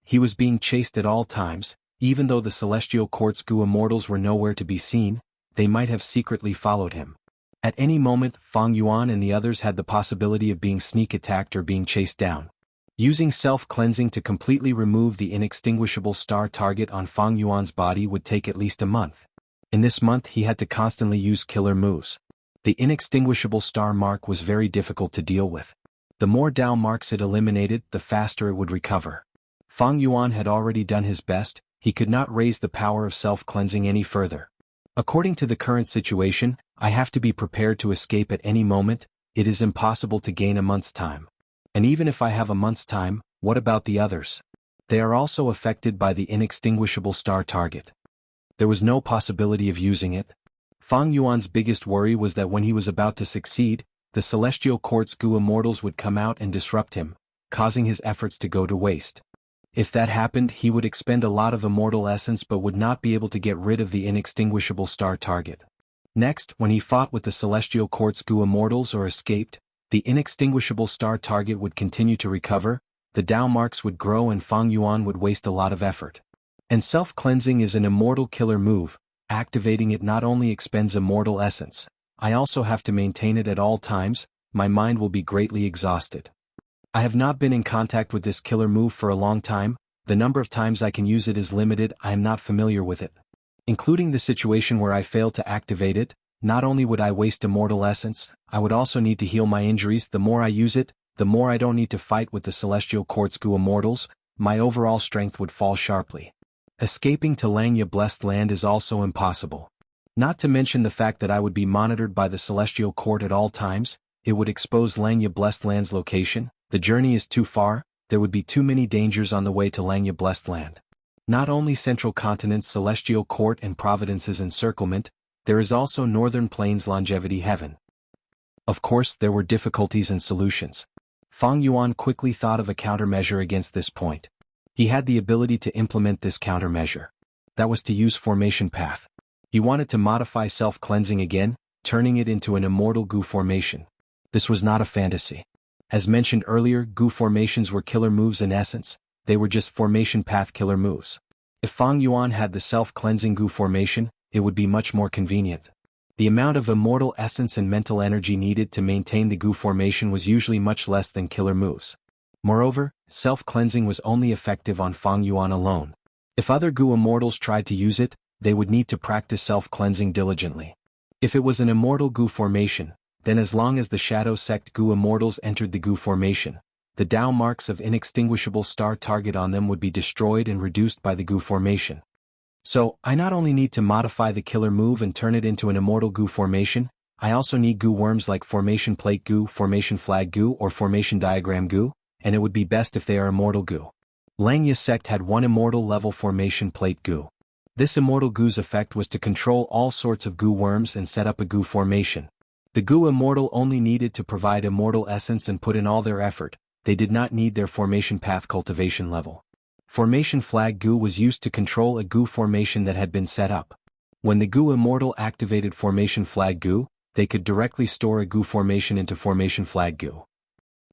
He was being chased at all times. Even though the Celestial Quartz Gu Immortals were nowhere to be seen, they might have secretly followed him. At any moment, Fang Yuan and the others had the possibility of being sneak attacked or being chased down. Using self-cleansing to completely remove the inextinguishable star target on Fang Yuan's body would take at least a month. In this month he had to constantly use killer moves. The inextinguishable star mark was very difficult to deal with. The more Dao marks it eliminated, the faster it would recover. Fang Yuan had already done his best. He could not raise the power of self-cleansing any further. According to the current situation, I have to be prepared to escape at any moment. It is impossible to gain a month's time. And even if I have a month's time, what about the others? They are also affected by the inextinguishable star target. There was no possibility of using it. Fang Yuan's biggest worry was that when he was about to succeed, the Celestial Quartz Gu Immortals would come out and disrupt him, causing his efforts to go to waste. If that happened, he would expend a lot of immortal essence but would not be able to get rid of the inextinguishable star target. Next, when he fought with the Celestial Quartz Gu Immortals or escaped, the inextinguishable star target would continue to recover, the Dao marks would grow and Fang Yuan would waste a lot of effort. And self-cleansing is an immortal killer move. Activating it not only expends immortal essence, I also have to maintain it at all times. My mind will be greatly exhausted. I have not been in contact with this killer move for a long time. The number of times I can use it is limited. I am not familiar with it. Including the situation where I fail to activate it, not only would I waste immortal essence, I would also need to heal my injuries. The more I use it, the more I don't need to fight with the Celestial Quartz Gu Immortals. My overall strength would fall sharply. Escaping to Xianxia Blessed Land is also impossible. Not to mention the fact that I would be monitored by the Celestial Court at all times. It would expose Xianxia Blessed Land's location. The journey is too far. There would be too many dangers on the way to Xianxia Blessed Land. Not only Central Continent's Celestial Court and Providence's encirclement, there is also Northern Plains Longevity Heaven. Of course, there were difficulties and solutions. Fang Yuan quickly thought of a countermeasure against this point. He had the ability to implement this countermeasure. That was to use Formation Path. He wanted to modify self-cleansing again, turning it into an Immortal Gu formation. This was not a fantasy. As mentioned earlier, Gu formations were killer moves in essence. They were just Formation Path killer moves. If Fang Yuan had the self-cleansing Gu formation, it would be much more convenient. The amount of immortal essence and mental energy needed to maintain the Gu formation was usually much less than killer moves. Moreover, self-cleansing was only effective on Fang Yuan alone. If other Gu Immortals tried to use it, they would need to practice self-cleansing diligently. If it was an Immortal Gu formation, then as long as the Shadow Sect Gu Immortals entered the Gu formation, the Dao marks of inextinguishable star target on them would be destroyed and reduced by the Gu formation. So, I not only need to modify the killer move and turn it into an Immortal Gu formation, I also need Gu worms like Formation Plate Gu, Formation Flag Gu or Formation Diagram Gu, and it would be best if they are Immortal Gu. Xianxia Sect had one Immortal level Formation Plate Gu. This Immortal Gu's effect was to control all sorts of Gu worms and set up a Gu formation. The Gu Immortal only needed to provide immortal essence and put in all their effort. They did not need their Formation Path cultivation level. Formation Flag Gu was used to control a Gu formation that had been set up. When the Gu Immortal activated Formation Flag Gu, they could directly store a Gu formation into Formation Flag Gu.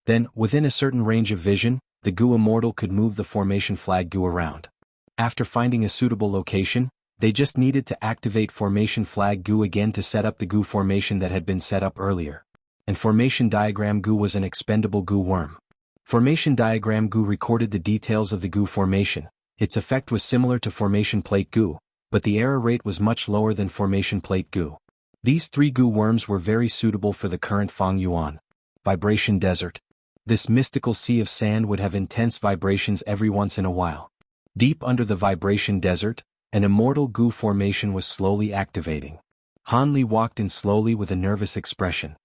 Then, within a certain range of vision, the Gu Immortal could move the Formation Flag Gu around. After finding a suitable location, they just needed to activate Formation Flag Gu again to set up the Gu formation that had been set up earlier. And Formation Diagram Gu was an expendable Gu worm. Formation Diagram Gu recorded the details of the Gu formation. Its effect was similar to formation plate goo, but the error rate was much lower than formation plate goo. These 3 goo worms were very suitable for the current Feng Yuan vibration desert. This mystical sea of sand would have intense vibrations every once in a while. Deep under the vibration desert, an immortal goo formation was slowly activating. Han Li walked in slowly with a nervous expression.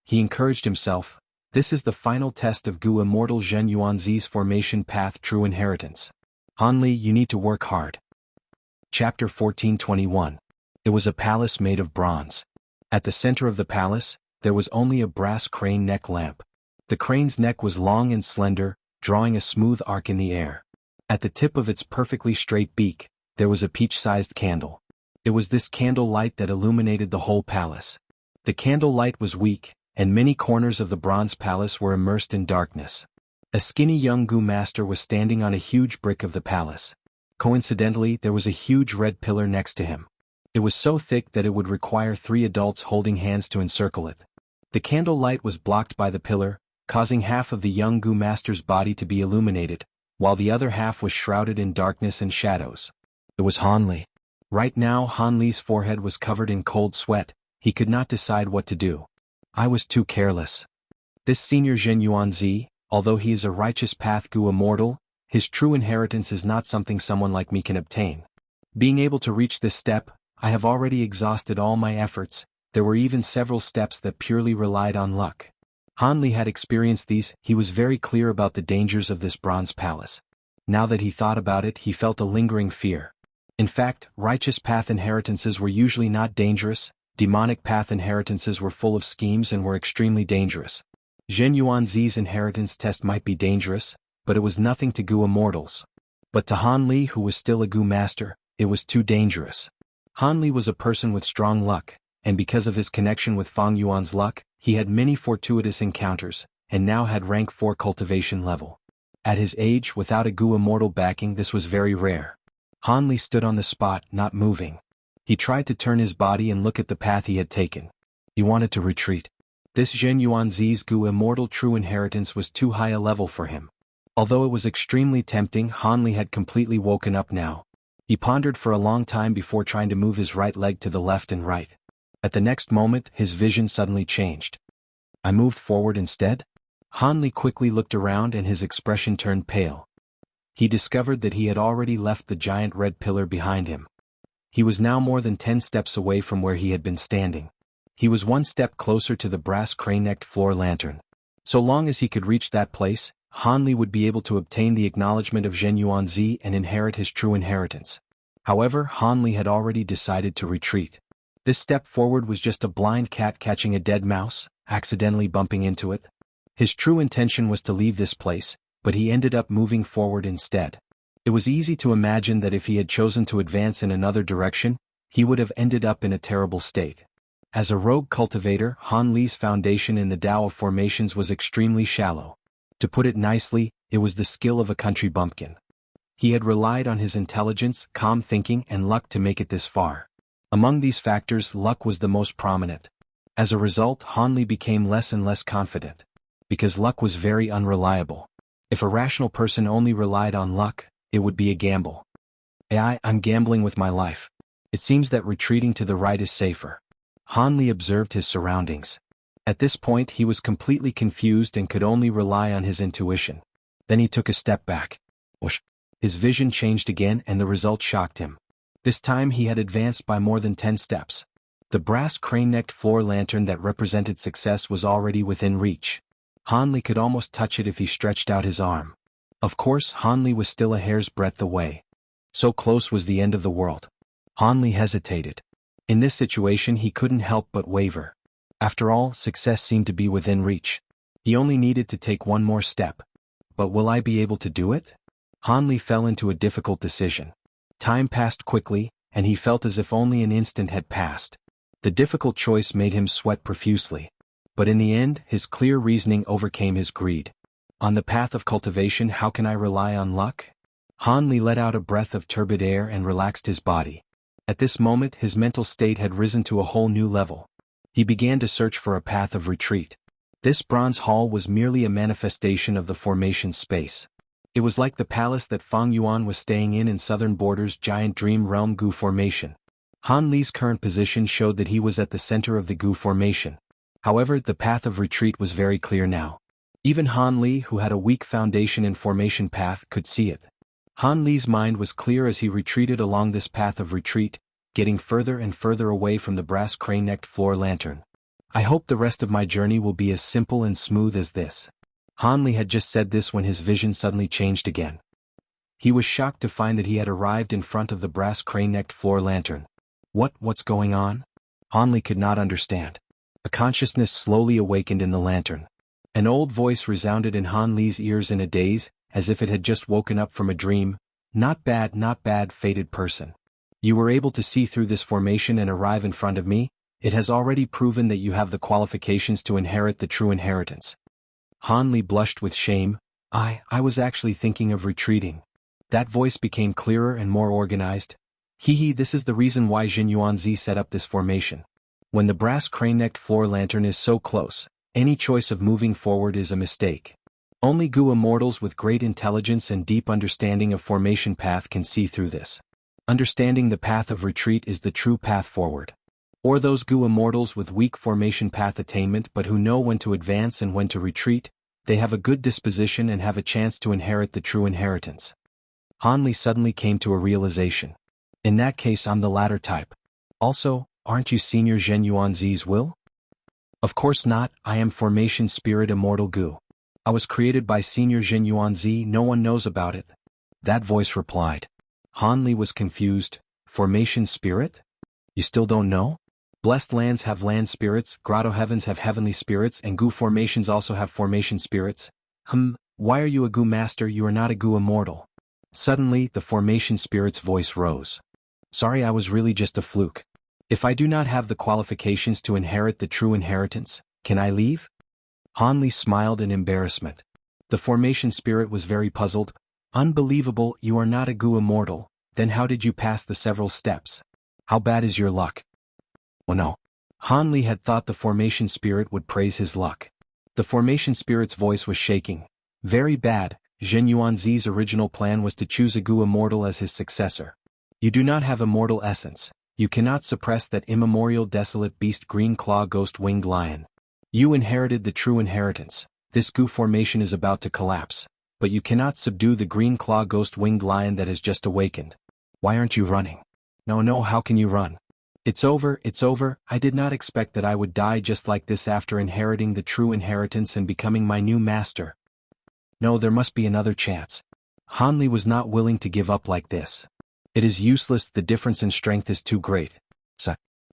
He encouraged himself, this is the final test of Gu Immortal Zhen Yuanzi's formation path true inheritance. Han Li, you need to work hard. Chapter 1421. It was a palace made of bronze. At the center of the palace, there was only a brass crane neck lamp. The crane's neck was long and slender, drawing a smooth arc in the air. At the tip of its perfectly straight beak, there was a peach-sized candle. It was this candle light that illuminated the whole palace. The candle light was weak, and many corners of the bronze palace were immersed in darkness. A skinny young Gu master was standing on a huge brick of the palace. Coincidentally, there was a huge red pillar next to him. It was so thick that it would require 3 adults holding hands to encircle it. The candle light was blocked by the pillar, causing half of the young Gu master's body to be illuminated, while the other half was shrouded in darkness and shadows. It was Han Li. Right now Han Li's forehead was covered in cold sweat. He could not decide what to do. I was too careless. This senior Zhen Yuanzi, although he is a righteous path Gu Immortal, his true inheritance is not something someone like me can obtain. Being able to reach this step, I have already exhausted all my efforts. There were even several steps that purely relied on luck. Han Li had experienced these. He was very clear about the dangers of this bronze palace. Now that he thought about it, he felt a lingering fear. In fact, righteous path inheritances were usually not dangerous. Demonic path inheritances were full of schemes and were extremely dangerous. Zhen Yuanzi's inheritance test might be dangerous, but it was nothing to Gu Immortals. But to Han Li, who was still a Gu master, it was too dangerous. Han Li was a person with strong luck, and because of his connection with Feng Yuan's luck, he had many fortuitous encounters, and now had rank 4 cultivation level. At his age, without a Gu Immortal backing, this was very rare. Han Li stood on the spot, not moving. He tried to turn his body and look at the path he had taken. He wanted to retreat. This Zhen Yuanzi's Gu Immortal true inheritance was too high a level for him. Although it was extremely tempting, Han Li had completely woken up now. He pondered for a long time before trying to move his right leg to the left and right. At the next moment, his vision suddenly changed. I moved forward instead? Han Li quickly looked around and his expression turned pale. He discovered that he had already left the giant red pillar behind him. He was now more than 10 steps away from where he had been standing. He was 1 step closer to the brass crane-necked floor lantern. So long as he could reach that place, Han Li would be able to obtain the acknowledgement of Zhen Yuanzi and inherit his true inheritance. However, Han Li had already decided to retreat. This step forward was just a blind cat catching a dead mouse, accidentally bumping into it. His true intention was to leave this place, but he ended up moving forward instead. It was easy to imagine that if he had chosen to advance in another direction, he would have ended up in a terrible state. As a rogue cultivator, Han Li's foundation in the Tao of formations was extremely shallow. To put it nicely, it was the skill of a country bumpkin. He had relied on his intelligence, calm thinking, and luck to make it this far. Among these factors, luck was the most prominent. As a result, Han Li became less and less confident. Because luck was very unreliable. If a rational person only relied on luck, it would be a gamble. I'm gambling with my life. It seems that retreating to the right is safer. Han Li observed his surroundings. At this point he was completely confused and could only rely on his intuition. Then he took a step back. Whoosh! His vision changed again and the result shocked him. This time he had advanced by more than 10 steps. The brass crane-necked floor lantern that represented success was already within reach. Han Li could almost touch it if he stretched out his arm. Of course, Han Li was still a hair's breadth away. So close was the end of the world. Han Li hesitated. In this situation he couldn't help but waver. After all, success seemed to be within reach. He only needed to take one more step. But will I be able to do it? Han Li fell into a difficult decision. Time passed quickly, and he felt as if only an instant had passed. The difficult choice made him sweat profusely. But in the end, his clear reasoning overcame his greed. On the path of cultivation, how can I rely on luck? Han Li let out a breath of turbid air and relaxed his body. At this moment his mental state had risen to a whole new level. He began to search for a path of retreat. This bronze hall was merely a manifestation of the formation space. It was like the palace that Feng Yuan was staying in southern border's giant dream realm Gu formation. Han Li's current position showed that he was at the center of the Gu formation. However, the path of retreat was very clear now. Even Han Li, who had a weak foundation in formation path, could see it. Han Li's mind was clear as he retreated along this path of retreat, getting further and further away from the brass crane-necked floor lantern. I hope the rest of my journey will be as simple and smooth as this. Han Li had just said this when his vision suddenly changed again. He was shocked to find that he had arrived in front of the brass crane-necked floor lantern. What's going on? Han Li could not understand. A consciousness slowly awakened in the lantern. An old voice resounded in Han Li's ears in a daze, as if it had just woken up from a dream. Not bad, fated person. You were able to see through this formation and arrive in front of me. It has already proven that you have the qualifications to inherit the true inheritance. Han Li blushed with shame. I was actually thinking of retreating. That voice became clearer and more organized. This is the reason why Jin Yuanzi set up this formation. When the brass crane-necked floor lantern is so close, any choice of moving forward is a mistake. Only Gu immortals with great intelligence and deep understanding of formation path can see through this. Understanding the path of retreat is the true path forward. Or those Gu immortals with weak formation path attainment but who know when to advance and when to retreat, they have a good disposition and have a chance to inherit the true inheritance. Han Li suddenly came to a realization. In that case I'm the latter type. Also, aren't you Senior Zhen Yuanzi's will? Of course not, I am Formation Spirit Immortal Gu. I was created by Senior Zhen Yuanzi, no one knows about it. That voice replied. Han Li was confused. Formation Spirit? You still don't know? Blessed lands have land spirits, grotto heavens have heavenly spirits, and Gu formations also have formation spirits. Why are you a Gu master? You are not a Gu immortal. Suddenly, the formation spirit's voice rose. Sorry, I was really just a fluke. If I do not have the qualifications to inherit the true inheritance, can I leave? Han Li smiled in embarrassment. The formation spirit was very puzzled. Unbelievable, you are not a Gu immortal, then how did you pass the several steps? How bad is your luck? Oh no. Han Li had thought the formation spirit would praise his luck. The formation spirit's voice was shaking. Very bad. Zhen Yuanzi's original plan was to choose a Gu immortal as his successor. You do not have immortal essence. You cannot suppress that immemorial desolate beast green claw ghost winged lion. You inherited the true inheritance. This Gu formation is about to collapse, but you cannot subdue the green claw ghost winged lion that has just awakened. Why aren't you running? No, how can you run? It's over. I did not expect that I would die just like this after inheriting the true inheritance and becoming my new master. No, there must be another chance. Han Li was not willing to give up like this. It is useless, the difference in strength is too great.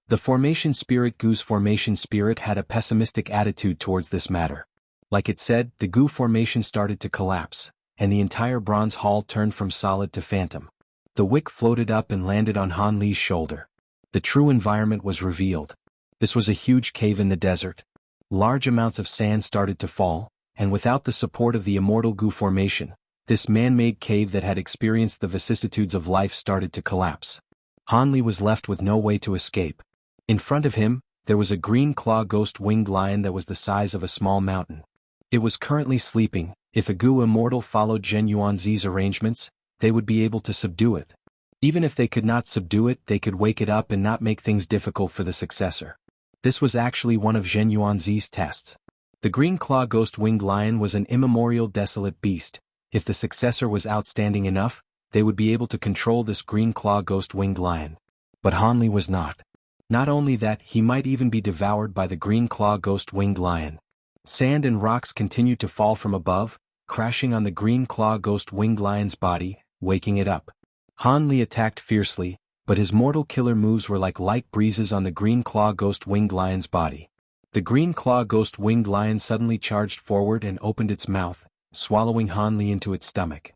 The formation spirit Gu's formation spirit had a pessimistic attitude towards this matter. Like it said, the Gu formation started to collapse, and the entire bronze hall turned from solid to phantom. The wick floated up and landed on Han Li's shoulder. The true environment was revealed. This was a huge cave in the desert. Large amounts of sand started to fall, and without the support of the immortal Gu formation, this man-made cave that had experienced the vicissitudes of life started to collapse. Han Li was left with no way to escape. In front of him, there was a green claw ghost winged lion that was the size of a small mountain. It was currently sleeping. If a Gu immortal followed Zhen Yuanzi's arrangements, they would be able to subdue it. Even if they could not subdue it, they could wake it up and not make things difficult for the successor. This was actually one of Zhen Yuanzi's tests. The green claw ghost winged lion was an immemorial desolate beast. If the successor was outstanding enough, they would be able to control this green claw ghost winged lion. But Han Li was not. Not only that, he might even be devoured by the green claw ghost winged lion. Sand and rocks continued to fall from above, crashing on the green claw ghost winged lion's body, waking it up. Han Li attacked fiercely, but his mortal killer moves were like light breezes on the green claw ghost winged lion's body. The green claw ghost winged lion suddenly charged forward and opened its mouth, swallowing Han Li into its stomach.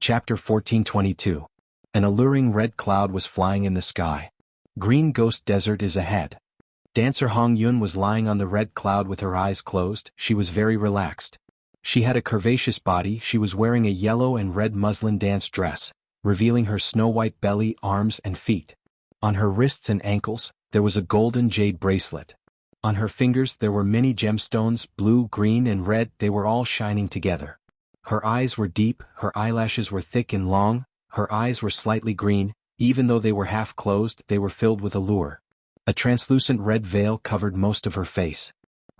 Chapter 1422. An alluring red cloud was flying in the sky. Green Ghost Desert is ahead. Dancer Hong Yun was lying on the red cloud with her eyes closed. She was very relaxed. She had a curvaceous body. She was wearing a yellow and red muslin dance dress, revealing her snow-white belly, arms and feet. On her wrists and ankles, there was a golden jade bracelet. On her fingers there were many gemstones, blue, green and red, they were all shining together. Her eyes were deep, her eyelashes were thick and long, her eyes were slightly green, even though they were half closed, they were filled with allure. A translucent red veil covered most of her face.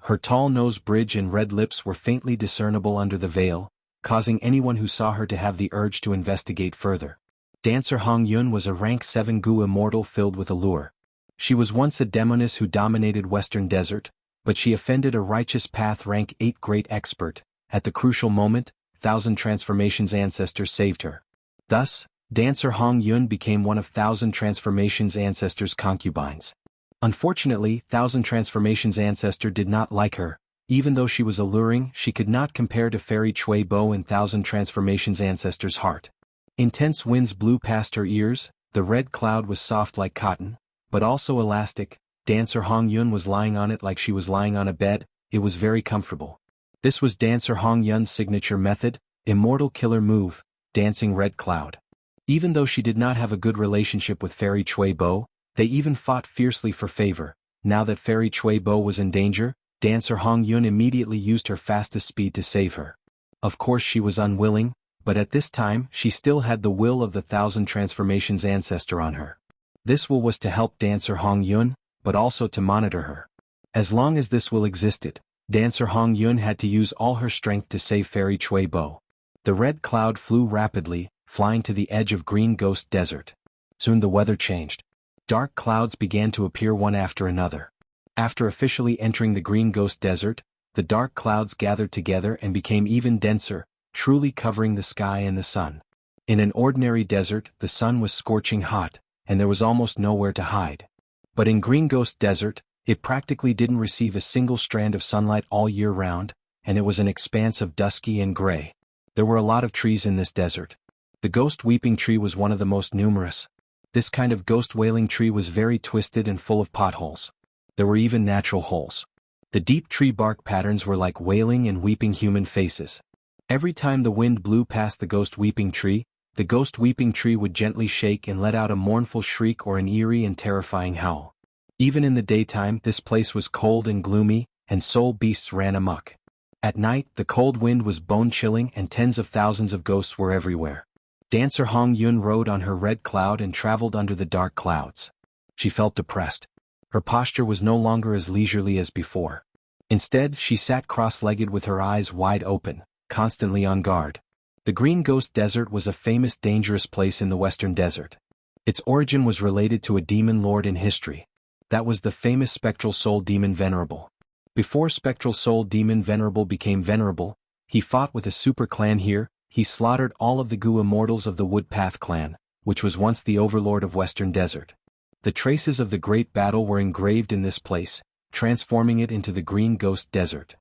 Her tall nose bridge and red lips were faintly discernible under the veil, causing anyone who saw her to have the urge to investigate further. Dancer Hong Yun was a rank 7 Gu immortal filled with allure. She was once a demoness who dominated Western Desert, but she offended a righteous path rank 8 great expert. At the crucial moment, Thousand Transformations ancestors saved her. Thus, Dancer Hong Yun became one of Thousand Transformations ancestors' concubines. Unfortunately, Thousand Transformations ancestor did not like her. Even though she was alluring, she could not compare to Fairy Chui Bo in Thousand Transformations ancestor's heart. Intense winds blew past her ears, the red cloud was soft like cotton, but also elastic. Dancer Hong Yun was lying on it like she was lying on a bed, it was very comfortable. This was Dancer Hong Yun's signature method, immortal killer move, dancing red cloud. Even though she did not have a good relationship with Fairy Chui Bo, they even fought fiercely for favor. Now that Fairy Chui Bo was in danger, Dancer Hong Yun immediately used her fastest speed to save her. Of course she was unwilling, but at this time she still had the will of the Thousand Transformations ancestor on her. This will was to help Dancer Hong Yun, but also to monitor her. As long as this will existed, Dancer Hong Yun had to use all her strength to save Fairy Chui Bo. The red cloud flew rapidly, flying to the edge of Green Ghost Desert. Soon the weather changed. Dark clouds began to appear one after another. After officially entering the Green Ghost Desert, the dark clouds gathered together and became even denser, truly covering the sky and the sun. In an ordinary desert, the sun was scorching hot, and there was almost nowhere to hide. But in Green Ghost Desert, it practically didn't receive a single strand of sunlight all year round, and it was an expanse of dusky and gray. There were a lot of trees in this desert. The ghost weeping tree was one of the most numerous. This kind of ghost wailing tree was very twisted and full of potholes. There were even natural holes. The deep tree bark patterns were like wailing and weeping human faces. Every time the wind blew past the ghost weeping tree would gently shake and let out a mournful shriek or an eerie and terrifying howl. Even in the daytime, this place was cold and gloomy, and soul beasts ran amok. At night, the cold wind was bone-chilling and tens of thousands of ghosts were everywhere. Dancer Hong Yun rode on her red cloud and traveled under the dark clouds. She felt depressed. Her posture was no longer as leisurely as before. Instead, she sat cross-legged with her eyes wide open, constantly on guard. The Green Ghost Desert was a famous dangerous place in the Western Desert. Its origin was related to a demon lord in history. That was the famous Spectral Soul Demon Venerable. Before Spectral Soul Demon Venerable became venerable, he fought with a super clan here. He slaughtered all of the Gu immortals of the Woodpath clan, which was once the overlord of Western Desert. The traces of the great battle were engraved in this place, transforming it into the Green Ghost Desert.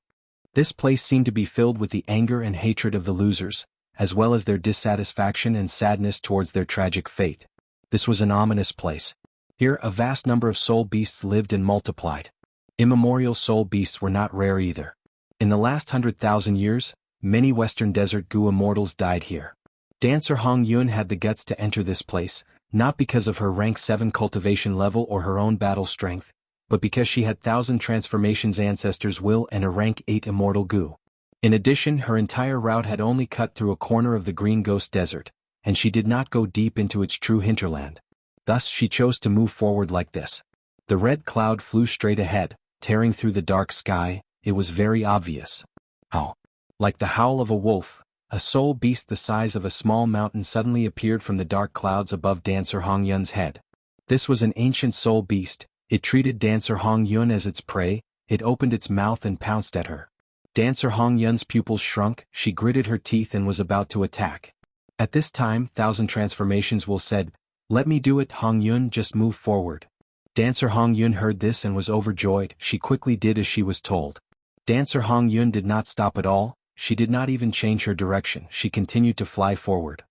This place seemed to be filled with the anger and hatred of the losers, as well as their dissatisfaction and sadness towards their tragic fate. This was an ominous place. Here a vast number of soul beasts lived and multiplied. Immemorial soul beasts were not rare either. In the last 100,000 years, many Western Desert Gu immortals died here. Dancer Hong Yun had the guts to enter this place, not because of her rank 7 cultivation level or her own battle strength, but because she had Thousand Transformations ancestors' will and a rank 8 immortal Gu. In addition, her entire route had only cut through a corner of the Green Ghost Desert, and she did not go deep into its true hinterland. Thus she chose to move forward like this. The red cloud flew straight ahead, tearing through the dark sky. It was very obvious. How? Like the howl of a wolf, a soul beast the size of a small mountain suddenly appeared from the dark clouds above Dancer Hong Yun's head. This was an ancient soul beast. It treated Dancer Hong Yun as its prey. It opened its mouth and pounced at her. Dancer Hong Yun's pupils shrunk, she gritted her teeth and was about to attack. At this time, Thousand Transformations will said, "Let me do it, Hong Yun, just move forward." Dancer Hong Yun heard this and was overjoyed. She quickly did as she was told. Dancer Hong Yun did not stop at all. She did not even change her direction. She continued to fly forward.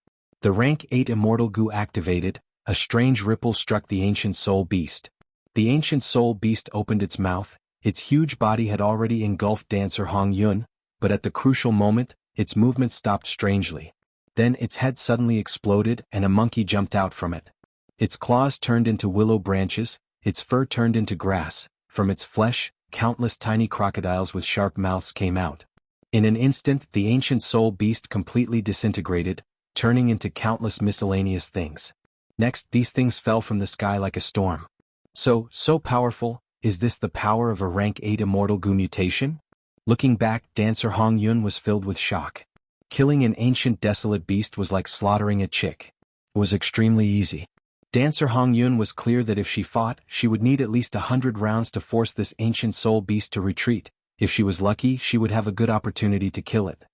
The rank 8 immortal Gu activated. A strange ripple struck the ancient soul beast. The ancient soul beast opened its mouth. Its huge body had already engulfed Dancer Hong Yun, but at the crucial moment, its movement stopped strangely. Then its head suddenly exploded and a monkey jumped out from it. Its claws turned into willow branches, its fur turned into grass. From its flesh, countless tiny crocodiles with sharp mouths came out. In an instant the ancient soul beast completely disintegrated, turning into countless miscellaneous things. Next these things fell from the sky like a storm. So powerful, is this the power of a rank 8 immortal goo mutation? Looking back, Dancer Hong Yun was filled with shock. Killing an ancient desolate beast was like slaughtering a chick. It was extremely easy. Dancer Hong Yun was clear that if she fought, she would need at least 100 rounds to force this ancient soul beast to retreat. If she was lucky, she would have a good opportunity to kill it.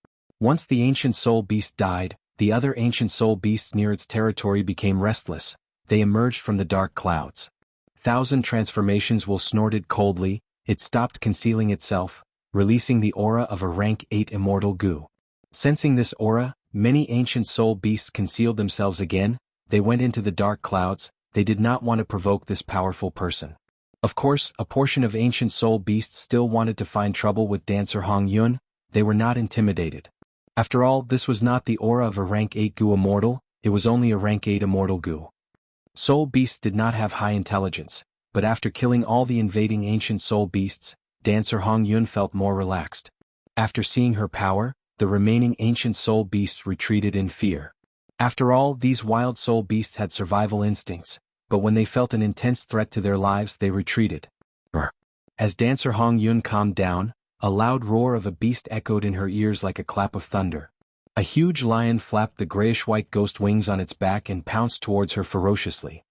Once the ancient soul beast died, the other ancient soul beasts near its territory became restless. They emerged from the dark clouds. 1,000 transformations will snorted coldly, it stopped concealing itself, releasing the aura of a rank 8 immortal goo. Sensing this aura, many ancient soul beasts concealed themselves again. They went into the dark clouds. They did not want to provoke this powerful person. Of course, a portion of ancient soul beasts still wanted to find trouble with Dancer Hong Yun. They were not intimidated. After all, this was not the aura of a rank 8 goo immortal, it was only a rank 8 immortal goo. Soul beasts did not have high intelligence, but after killing all the invading ancient soul beasts, Dancer Hong Yun felt more relaxed. After seeing her power, the remaining ancient soul beasts retreated in fear. After all, these wild soul beasts had survival instincts, but when they felt an intense threat to their lives they retreated. As Dancer Hong Yun calmed down, a loud roar of a beast echoed in her ears like a clap of thunder. A huge lion flapped the grayish-white ghost wings on its back and pounced towards her ferociously.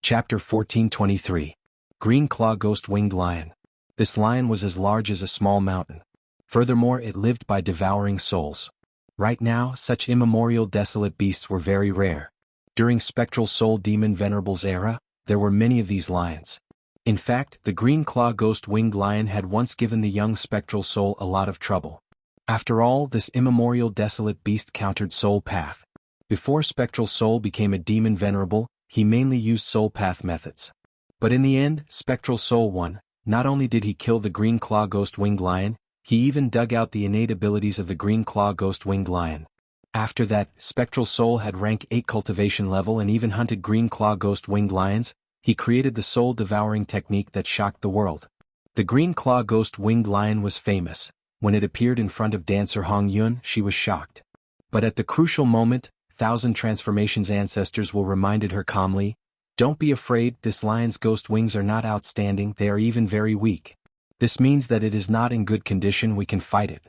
Chapter 1423. Green Claw Ghost-Winged Lion. This lion was as large as a small mountain. Furthermore, it lived by devouring souls. Right now, such immemorial desolate beasts were very rare. During Spectral Soul Demon Venerable's era, there were many of these lions. In fact, the Green Claw Ghost-Winged Lion had once given the young Spectral Soul a lot of trouble. After all, this immemorial desolate beast countered Soul Path. Before Spectral Soul became a demon venerable, he mainly used Soul Path methods. But in the end, Spectral Soul won. Not only did he kill the Green Claw Ghost-Winged Lion, he even dug out the innate abilities of the Green Claw Ghost-Winged Lion. After that, Spectral Soul had rank 8 cultivation level and even hunted Green Claw Ghost-Winged Lions. He created the soul-devouring technique that shocked the world. The Green Claw Ghost-Winged Lion was famous. When it appeared in front of Dancer Hong Yun, she was shocked. But at the crucial moment, 1,000 transformations ancestors will reminded her calmly, "Don't be afraid, this lion's ghost wings are not outstanding, they are even very weak. This means that it is not in good condition, we can fight it."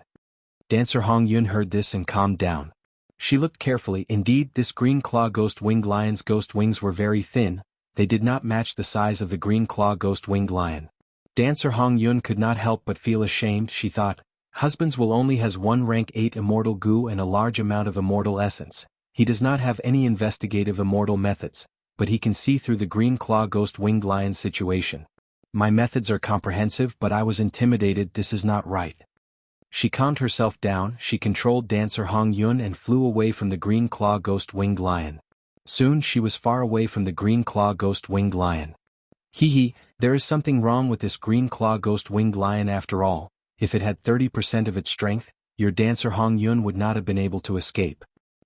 Dancer Hong Yun heard this and calmed down. She looked carefully. Indeed, this Green Claw Ghost-Winged Lion's ghost wings were very thin. They did not match the size of the Green Claw Ghost-Winged Lion. Dancer Hong Yun could not help but feel ashamed. She thought, "Husband's will only has one rank 8 immortal goo and a large amount of immortal essence. He does not have any investigative immortal methods, but he can see through the Green Claw Ghost-Winged Lion's situation. My methods are comprehensive, but I was intimidated. This is not right." She calmed herself down. She controlled Dancer Hong Yun and flew away from the Green Claw Ghost-Winged Lion. Soon she was far away from the Green Claw Ghost-Winged Lion. There is something wrong with this Green Claw Ghost-Winged Lion after all. If it had 30% of its strength, your Dancer Hong Yun would not have been able to escape.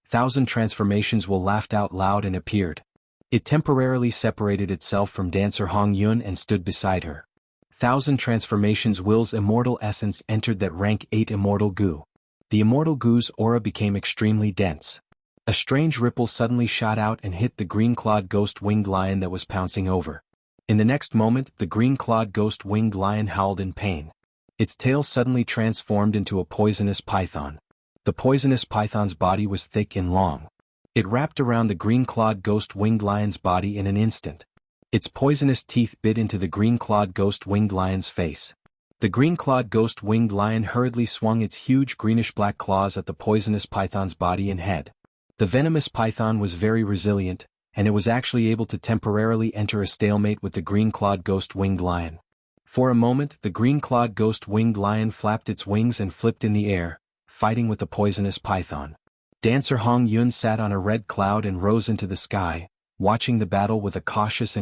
1,000 transformations will laughed out loud and appeared. It temporarily separated itself from Dancer Hong Yun and stood beside her. 1,000 transformations Will's immortal essence entered that rank 8 immortal goo. The immortal goo's aura became extremely dense. A strange ripple suddenly shot out and hit the green-clawed ghost-winged lion that was pouncing over. In the next moment, the green-clawed ghost-winged lion howled in pain. Its tail suddenly transformed into a poisonous python. The poisonous python's body was thick and long. It wrapped around the green-clawed ghost-winged lion's body in an instant. Its poisonous teeth bit into the green-clawed ghost-winged lion's face. The green-clawed ghost-winged lion hurriedly swung its huge greenish-black claws at the poisonous python's body and head. The venomous python was very resilient, and it was actually able to temporarily enter a stalemate with the green-clawed ghost-winged lion. For a moment, the green-clawed ghost-winged lion flapped its wings and flipped in the air, fighting with the poisonous python. Dancer Hong Yun sat on a red cloud and rose into the sky, watching the battle with a cautious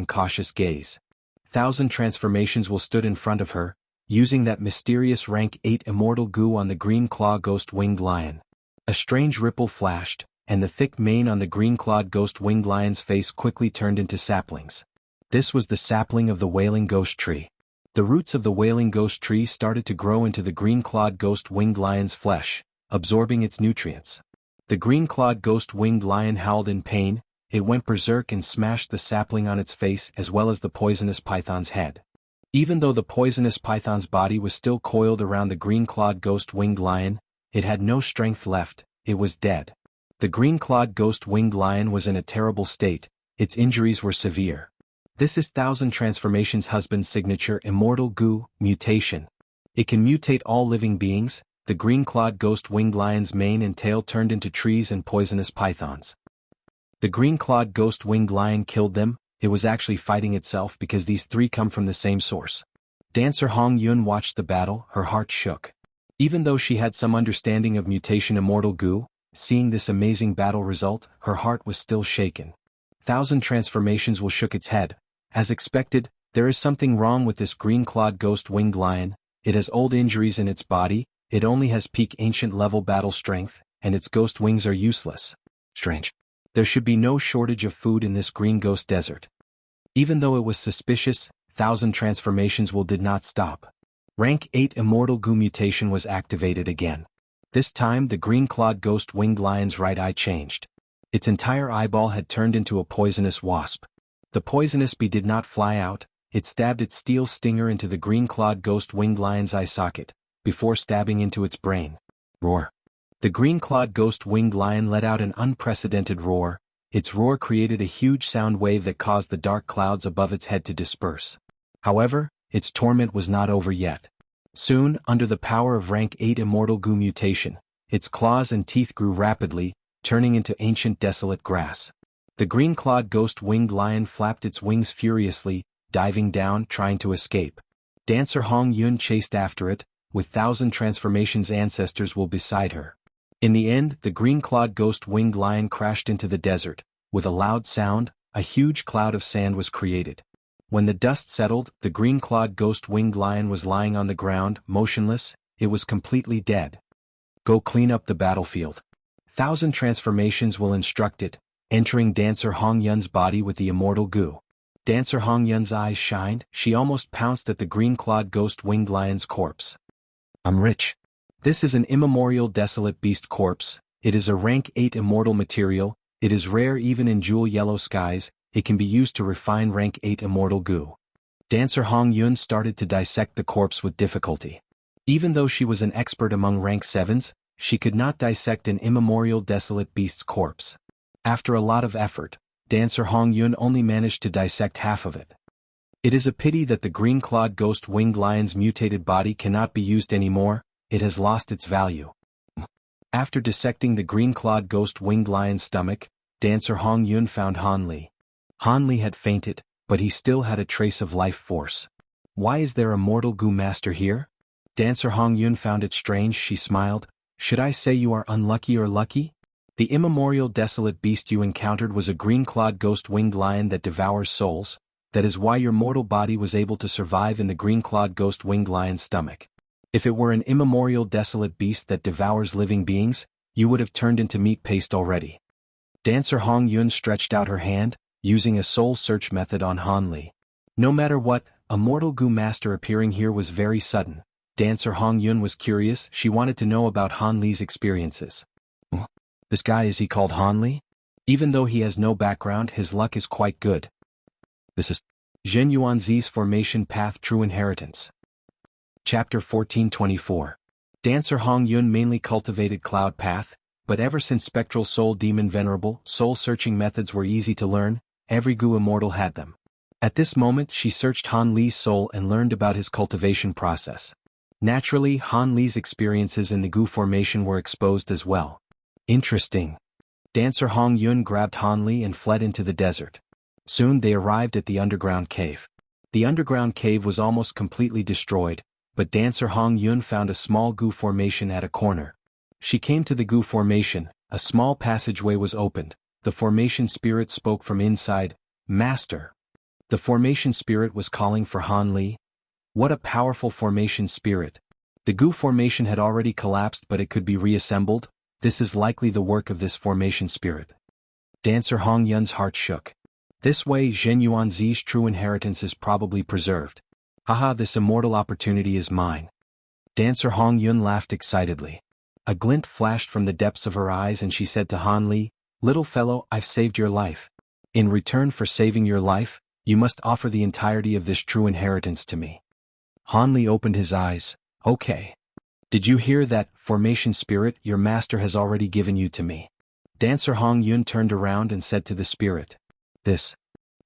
gaze. 1,000 transformations will stood in front of her, using that mysterious rank 8 immortal goo on the green-claw ghost-winged lion. A strange ripple flashed, and the thick mane on the green-clawed ghost-winged lion's face quickly turned into saplings. This was the sapling of the Wailing Ghost Tree. The roots of the wailing ghost tree started to grow into the green-clawed ghost-winged lion's flesh, absorbing its nutrients. The green-clawed ghost-winged lion howled in pain. It went berserk and smashed the sapling on its face as well as the poisonous python's head. Even though the poisonous python's body was still coiled around the green-clawed ghost-winged lion, it had no strength left. It was dead. The green-clawed ghost-winged lion was in a terrible state. Its injuries were severe. This is Thousand Transformations' husband's signature Immortal Goo mutation. It can mutate all living beings. The green-clawed ghost-winged lion's mane and tail turned into trees and poisonous pythons. The green-clawed ghost-winged lion killed them. It was actually fighting itself because these three come from the same source. Dancer Hong Yun watched the battle. Her heart shook. Even though she had some understanding of mutation Immortal Goo, seeing this amazing battle result, her heart was still shaken. Thousand Transformations will shook its head. As expected, there is something wrong with this green-clawed ghost-winged lion. It has old injuries in its body, it only has peak ancient level battle strength, and its ghost wings are useless. Strange. There should be no shortage of food in this green ghost desert. Even though it was suspicious, Thousand Transformations will did not stop. Rank 8 Immortal Goo mutation was activated again. This time the green-clawed ghost-winged lion's right eye changed. Its entire eyeball had turned into a poisonous wasp. The poisonous bee did not fly out. It stabbed its steel stinger into the green-clawed ghost-winged lion's eye socket, before stabbing into its brain. Roar. The green-clawed ghost-winged lion let out an unprecedented roar. Its roar created a huge sound wave that caused the dark clouds above its head to disperse. However, its torment was not over yet. Soon, under the power of rank 8 Immortal Goo mutation, its claws and teeth grew rapidly, turning into ancient desolate grass. The green-clawed ghost-winged lion flapped its wings furiously, diving down, trying to escape. Dancer Hong Yun chased after it, with Thousand Transformations ancestors will beside her. In the end, the green-clawed ghost-winged lion crashed into the desert. With a loud sound, a huge cloud of sand was created. When the dust settled, the green-clawed ghost-winged lion was lying on the ground, motionless. It was completely dead. Go clean up the battlefield. Thousand Transformations will instruct it, entering Dancer Hong Yun's body with the Immortal Goo. Dancer Hong Yun's eyes shined. She almost pounced at the green-clawed ghost-winged lion's corpse. I'm rich. This is an immemorial desolate beast corpse. It is a rank 8 immortal material. It is rare even in jewel yellow skies. It can be used to refine rank 8 Immortal Goo. Dancer Hong Yun started to dissect the corpse with difficulty. Even though she was an expert among rank 7s, she could not dissect an immemorial desolate beast's corpse. After a lot of effort, Dancer Hong Yun only managed to dissect half of it. It is a pity that the green-clawed ghost-winged lion's mutated body cannot be used anymore. It has lost its value. After dissecting the green-clawed ghost-winged lion's stomach, Dancer Hong Yun found Han Li. Han Li had fainted, but he still had a trace of life force. Why is there a Immortal Goo master here? Dancer Hong Yun found it strange. She smiled. Should I say you are unlucky or lucky? The immemorial desolate beast you encountered was a green-clawed ghost-winged lion that devours souls. That is why your mortal body was able to survive in the green-clawed ghost-winged lion's stomach. If it were an immemorial desolate beast that devours living beings, you would have turned into meat paste already. Dancer Hong Yun stretched out her hand, using a soul search method on Han Li. No matter what, a Immortal Goo master appearing here was very sudden. Dancer Hong Yun was curious. She wanted to know about Han Li's experiences. This guy, is he called Han Li? Even though he has no background, his luck is quite good. This is Zhen Yuanzi's Formation Path True Inheritance. Chapter 1424. Dancer Hong Yun mainly cultivated Cloud Path, but ever since Spectral Soul Demon Venerable, soul-searching methods were easy to learn, every Goo Immortal had them. At this moment she searched Han Li's soul and learned about his cultivation process. Naturally, Han Li's experiences in the Goo formation were exposed as well. Interesting. Dancer Hong Yun grabbed Han Li and fled into the desert. Soon they arrived at the underground cave. The underground cave was almost completely destroyed, but Dancer Hong Yun found a small Goo formation at a corner. She came to the Goo formation. A small passageway was opened. The formation spirit spoke from inside. Master. The formation spirit was calling for Han Li. What a powerful formation spirit. The Goo formation had already collapsed, but it could be reassembled. This is likely the work of this formation spirit. Dancer Hong Yun's heart shook. This way Zhen Yuanzi's true inheritance is probably preserved. Haha, this immortal opportunity is mine. Dancer Hong Yun laughed excitedly. A glint flashed from the depths of her eyes and she said to Han Li, "Little fellow, I've saved your life. In return for saving your life, you must offer the entirety of this true inheritance to me." Han Li opened his eyes. "Okay. Did you hear that, formation spirit, your master has already given you to me?" Dancer Hong Yun turned around and said to the spirit. "This."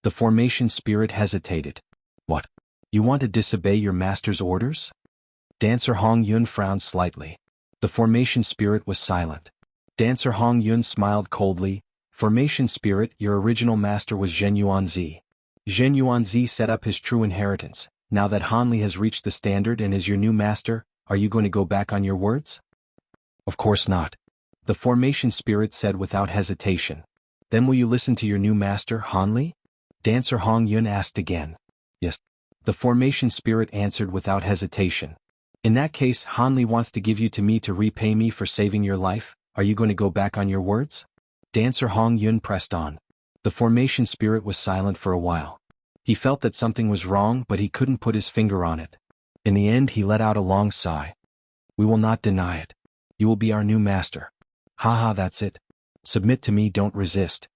The formation spirit hesitated. "What? You want to disobey your master's orders?" Dancer Hong Yun frowned slightly. The formation spirit was silent. Dancer Hong Yun smiled coldly. "Formation spirit, your original master was Zhen Yuanzi. Zhen Yuanzi set up his true inheritance. Now that Han Li has reached the standard and is your new master, are you going to go back on your words?" "Of course not," the formation spirit said without hesitation. "Then will you listen to your new master, Han Li?" Dancer Hong Yun asked again. "Yes," the formation spirit answered without hesitation. "In that case, Han Li wants to give you to me to repay me for saving your life. Are you going to go back on your words?" Dancer Hong Yun pressed on. The formation spirit was silent for a while. He felt that something was wrong but he couldn't put his finger on it. In the end he let out a long sigh. "We will not deny it. You will be our new master. Haha, that's it. Submit to me, don't resist."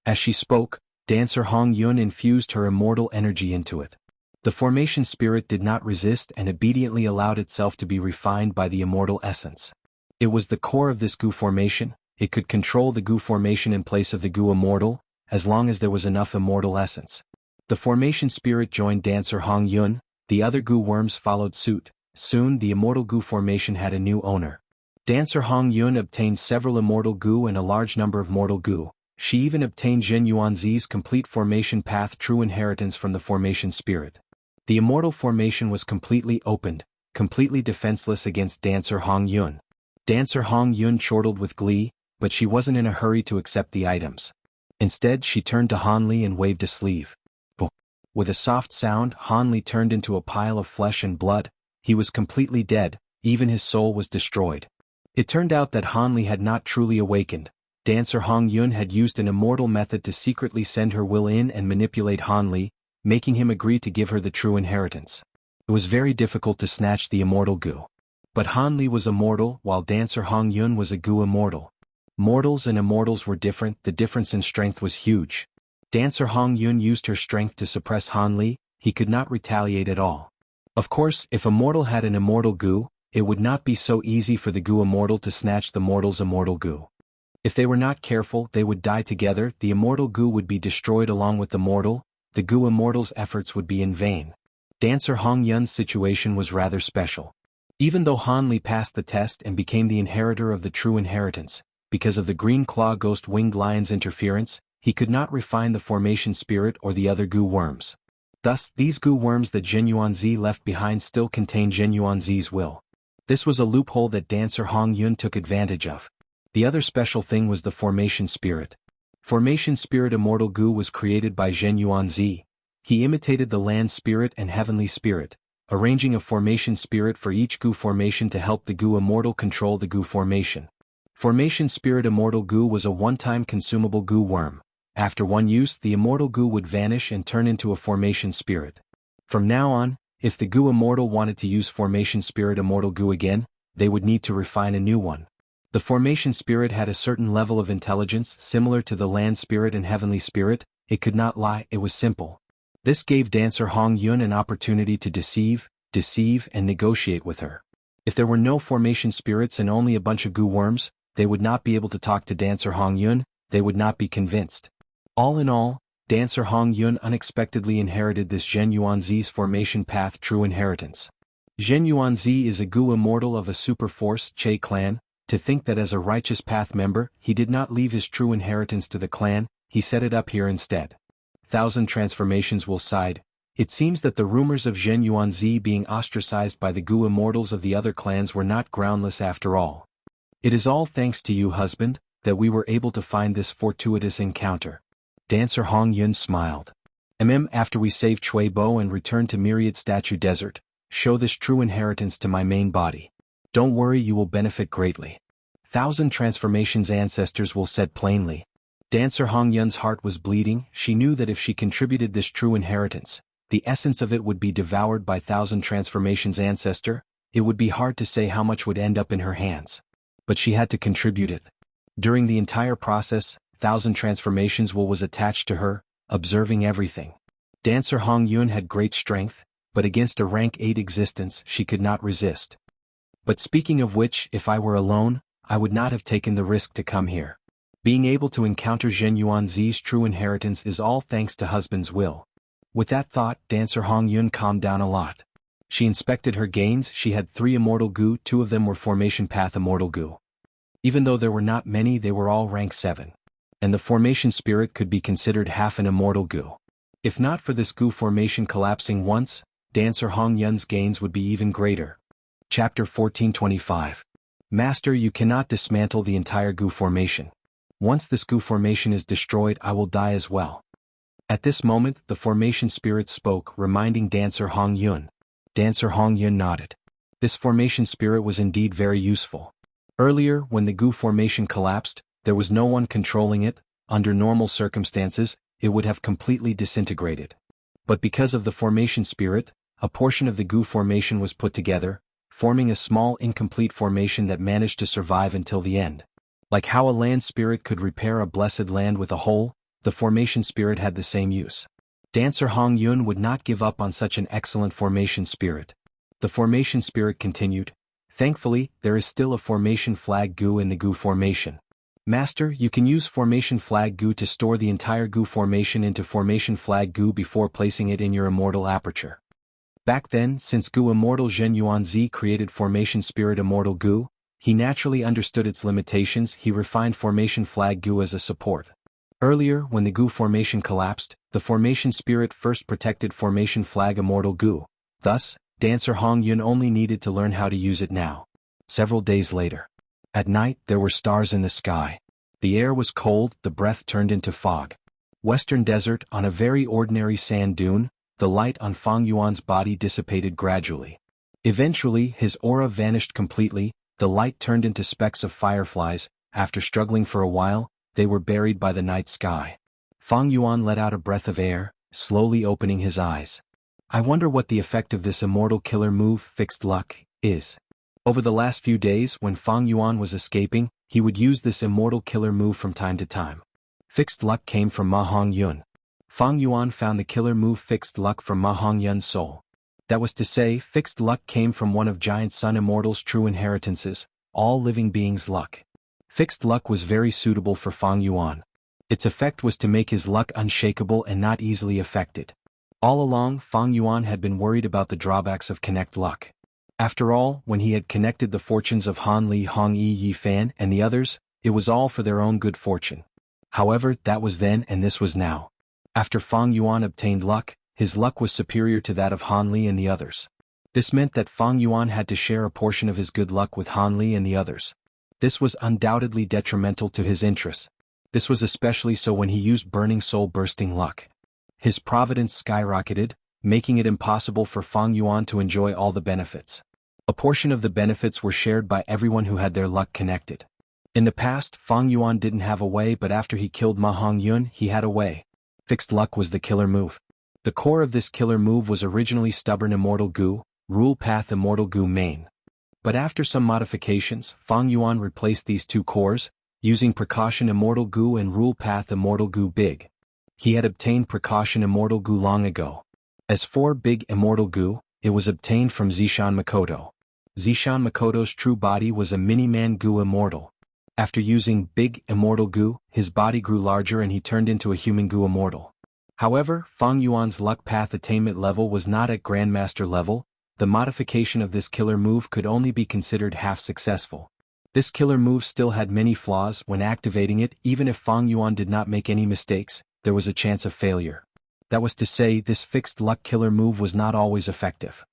As she spoke, Dancer Hong Yun infused her immortal energy into it. The formation spirit did not resist and obediently allowed itself to be refined by the immortal essence. It was the core of this Gu formation. It could control the Gu formation in place of the Gu immortal, as long as there was enough immortal essence. The formation spirit joined Dancer Hong Yun, the other Gu worms followed suit. Soon the immortal Gu formation had a new owner. Dancer Hong Yun obtained several immortal Gu and a large number of mortal Gu. She even obtained Zhen Yuanzi's complete formation path true inheritance from the formation spirit. The immortal formation was completely opened, completely defenseless against Dancer Hong Yun. Dancer Hong Yun chortled with glee, but she wasn't in a hurry to accept the items. Instead she turned to Han Li and waved a sleeve. With a soft sound, Han Li turned into a pile of flesh and blood. He was completely dead, even his soul was destroyed. It turned out that Han Li had not truly awakened. Dancer Hong Yun had used an immortal method to secretly send her will in and manipulate Han Li, making him agree to give her the true inheritance. It was very difficult to snatch the immortal Gu. But Han Li was immortal while Dancer Hong Yun was a Gu immortal. Mortals and immortals were different, the difference in strength was huge. Dancer Hong Yun used her strength to suppress Han Li, he could not retaliate at all. Of course, if a mortal had an immortal Gu, it would not be so easy for the Gu immortal to snatch the mortal's immortal Gu. If they were not careful, they would die together, the immortal Gu would be destroyed along with the mortal, the Gu immortal's efforts would be in vain. Dancer Hong Yun's situation was rather special. Even though Han Li passed the test and became the inheritor of the true inheritance, because of the green claw ghost winged lion's interference, he could not refine the formation spirit or the other Gu worms. Thus, these Gu worms that Zhen Yuanzi left behind still contained Zhen Yuanzi's will. This was a loophole that Dancer Hong Yun took advantage of. The other special thing was the formation spirit. Formation spirit immortal Gu was created by Zhen Yuanzi. He imitated the land spirit and heavenly spirit, arranging a formation spirit for each Gu formation to help the Gu immortal control the Gu formation. Formation spirit immortal Gu was a one-time consumable Gu worm. After one use, the immortal Gu would vanish and turn into a formation spirit. From now on, if the Gu immortal wanted to use formation spirit immortal Gu again, they would need to refine a new one. The formation spirit had a certain level of intelligence similar to the land spirit and heavenly spirit. It could not lie, it was simple. This gave Dancer Hong Yun an opportunity to deceive, and negotiate with her. If there were no formation spirits and only a bunch of Gu worms, they would not be able to talk to Dancer Hong Yun, they would not be convinced. All in all, Dancer Hong Yun unexpectedly inherited this Zhen Yuanzi's formation path true inheritance. Zhen Yuanzi is a Gu immortal of a super force Che clan. To think that as a righteous path member, he did not leave his true inheritance to the clan, he set it up here instead. 1,000 transformations will sighed. It seems that the rumors of Zhen Yuanzi being ostracized by the Gu immortals of the other clans were not groundless after all. It is all thanks to you, husband, that we were able to find this fortuitous encounter. Dancer Hong Yun smiled. After we save Chui Bo and return to Myriad Statue Desert, show this true inheritance to my main body. Don't worry, you will benefit greatly. 1,000 transformations ancestors will said plainly. Dancer Hong Yun's heart was bleeding. She knew that if she contributed this true inheritance, The essence of it would be devoured by 1,000 transformations ancestor. It would be hard to say how much would end up in her hands. But she had to contribute it. During the entire process, 1,000 transformations was attached to her, observing everything. Dancer Hong Yun had great strength, but against a rank 8 existence she could not resist. But speaking of which, if I were alone, I would not have taken the risk to come here. Being able to encounter Zhen Yuanzi's true inheritance is all thanks to husband's will. With that thought, Dancer Hong Yun calmed down a lot. She inspected her gains. She had 3 immortal gu, 2 of them were formation path immortal gu. Even though there were not many, they were all rank 7. And the formation spirit could be considered half an immortal gu. If not for this gu formation collapsing once, Dancer Hong Yun's gains would be even greater. Chapter 1425. Master, you cannot dismantle the entire gu formation. Once this gu formation is destroyed, I will die as well. At this moment, the formation spirit spoke, reminding Dancer Hong Yun. Dancer Hong Yun nodded. This formation spirit was indeed very useful. Earlier, when the gu formation collapsed, there was no one controlling it. Under normal circumstances, it would have completely disintegrated. But because of the formation spirit, a portion of the gu formation was put together, forming a small incomplete formation that managed to survive until the end. Like how a land spirit could repair a blessed land with a hole, the formation spirit had the same use. Dancer Hong Yun would not give up on such an excellent formation spirit. The formation spirit continued. Thankfully, there is still a formation flag gu in the gu formation. Master, you can use formation flag gu to store the entire gu formation into formation flag gu before placing it in your immortal aperture. Back then, since gu immortal Zhen Yuanzi created formation spirit immortal gu, he naturally understood its limitations. He refined formation flag gu as a support. Earlier, when the gu formation collapsed, the formation spirit first protected formation flag immortal gu. Thus, Dancer Hong Yun only needed to learn how to use it now. Several days later. At night, there were stars in the sky. The air was cold, the breath turned into fog. Western desert, on a very ordinary sand dune, the light on Fang Yuan's body dissipated gradually. Eventually, his aura vanished completely, the light turned into specks of fireflies. After struggling for a while, they were buried by the night sky. Fang Yuan let out a breath of air, slowly opening his eyes. I wonder what the effect of this immortal killer move, fixed luck, is. Over the last few days, when Fang Yuan was escaping, he would use this immortal killer move from time to time. Fixed luck came from Ma Hong Yun. Fang Yuan found the killer move fixed luck from Ma Hong Yun's soul. That was to say, fixed luck came from one of Giant Sun Immortal's true inheritances, all living beings' luck. Fixed luck was very suitable for Fang Yuan. Its effect was to make his luck unshakable and not easily affected. All along, Fang Yuan had been worried about the drawbacks of connect luck. After all, when he had connected the fortunes of Han Li, Hong Yi, Yi Fan, and the others, it was all for their own good fortune. However, that was then and this was now. After Fang Yuan obtained luck, his luck was superior to that of Han Li and the others. This meant that Fang Yuan had to share a portion of his good luck with Han Li and the others. This was undoubtedly detrimental to his interests. This was especially so when he used burning soul-bursting luck. His providence skyrocketed, making it impossible for Fang Yuan to enjoy all the benefits. A portion of the benefits were shared by everyone who had their luck connected. In the past, Fang Yuan didn't have a way, but after he killed Ma Hong Yun, he had a way. Fixed luck was the killer move. The core of this killer move was originally stubborn immortal gu, rule path immortal gu main. But after some modifications, Fang Yuan replaced these two cores, using precaution immortal gu and rule path immortal gu big. He had obtained precaution immortal gu long ago. As for big immortal gu, it was obtained from Zishan Makoto. Zishan Makoto's true body was a mini-man gu immortal. After using big immortal gu, his body grew larger and he turned into a human gu immortal. However, Fang Yuan's luck path attainment level was not at Grandmaster level. The modification of this killer move could only be considered half successful. This killer move still had many flaws. When activating it, even if Fang Yuan did not make any mistakes, there was a chance of failure. That was to say, this fixed luck killer move was not always effective.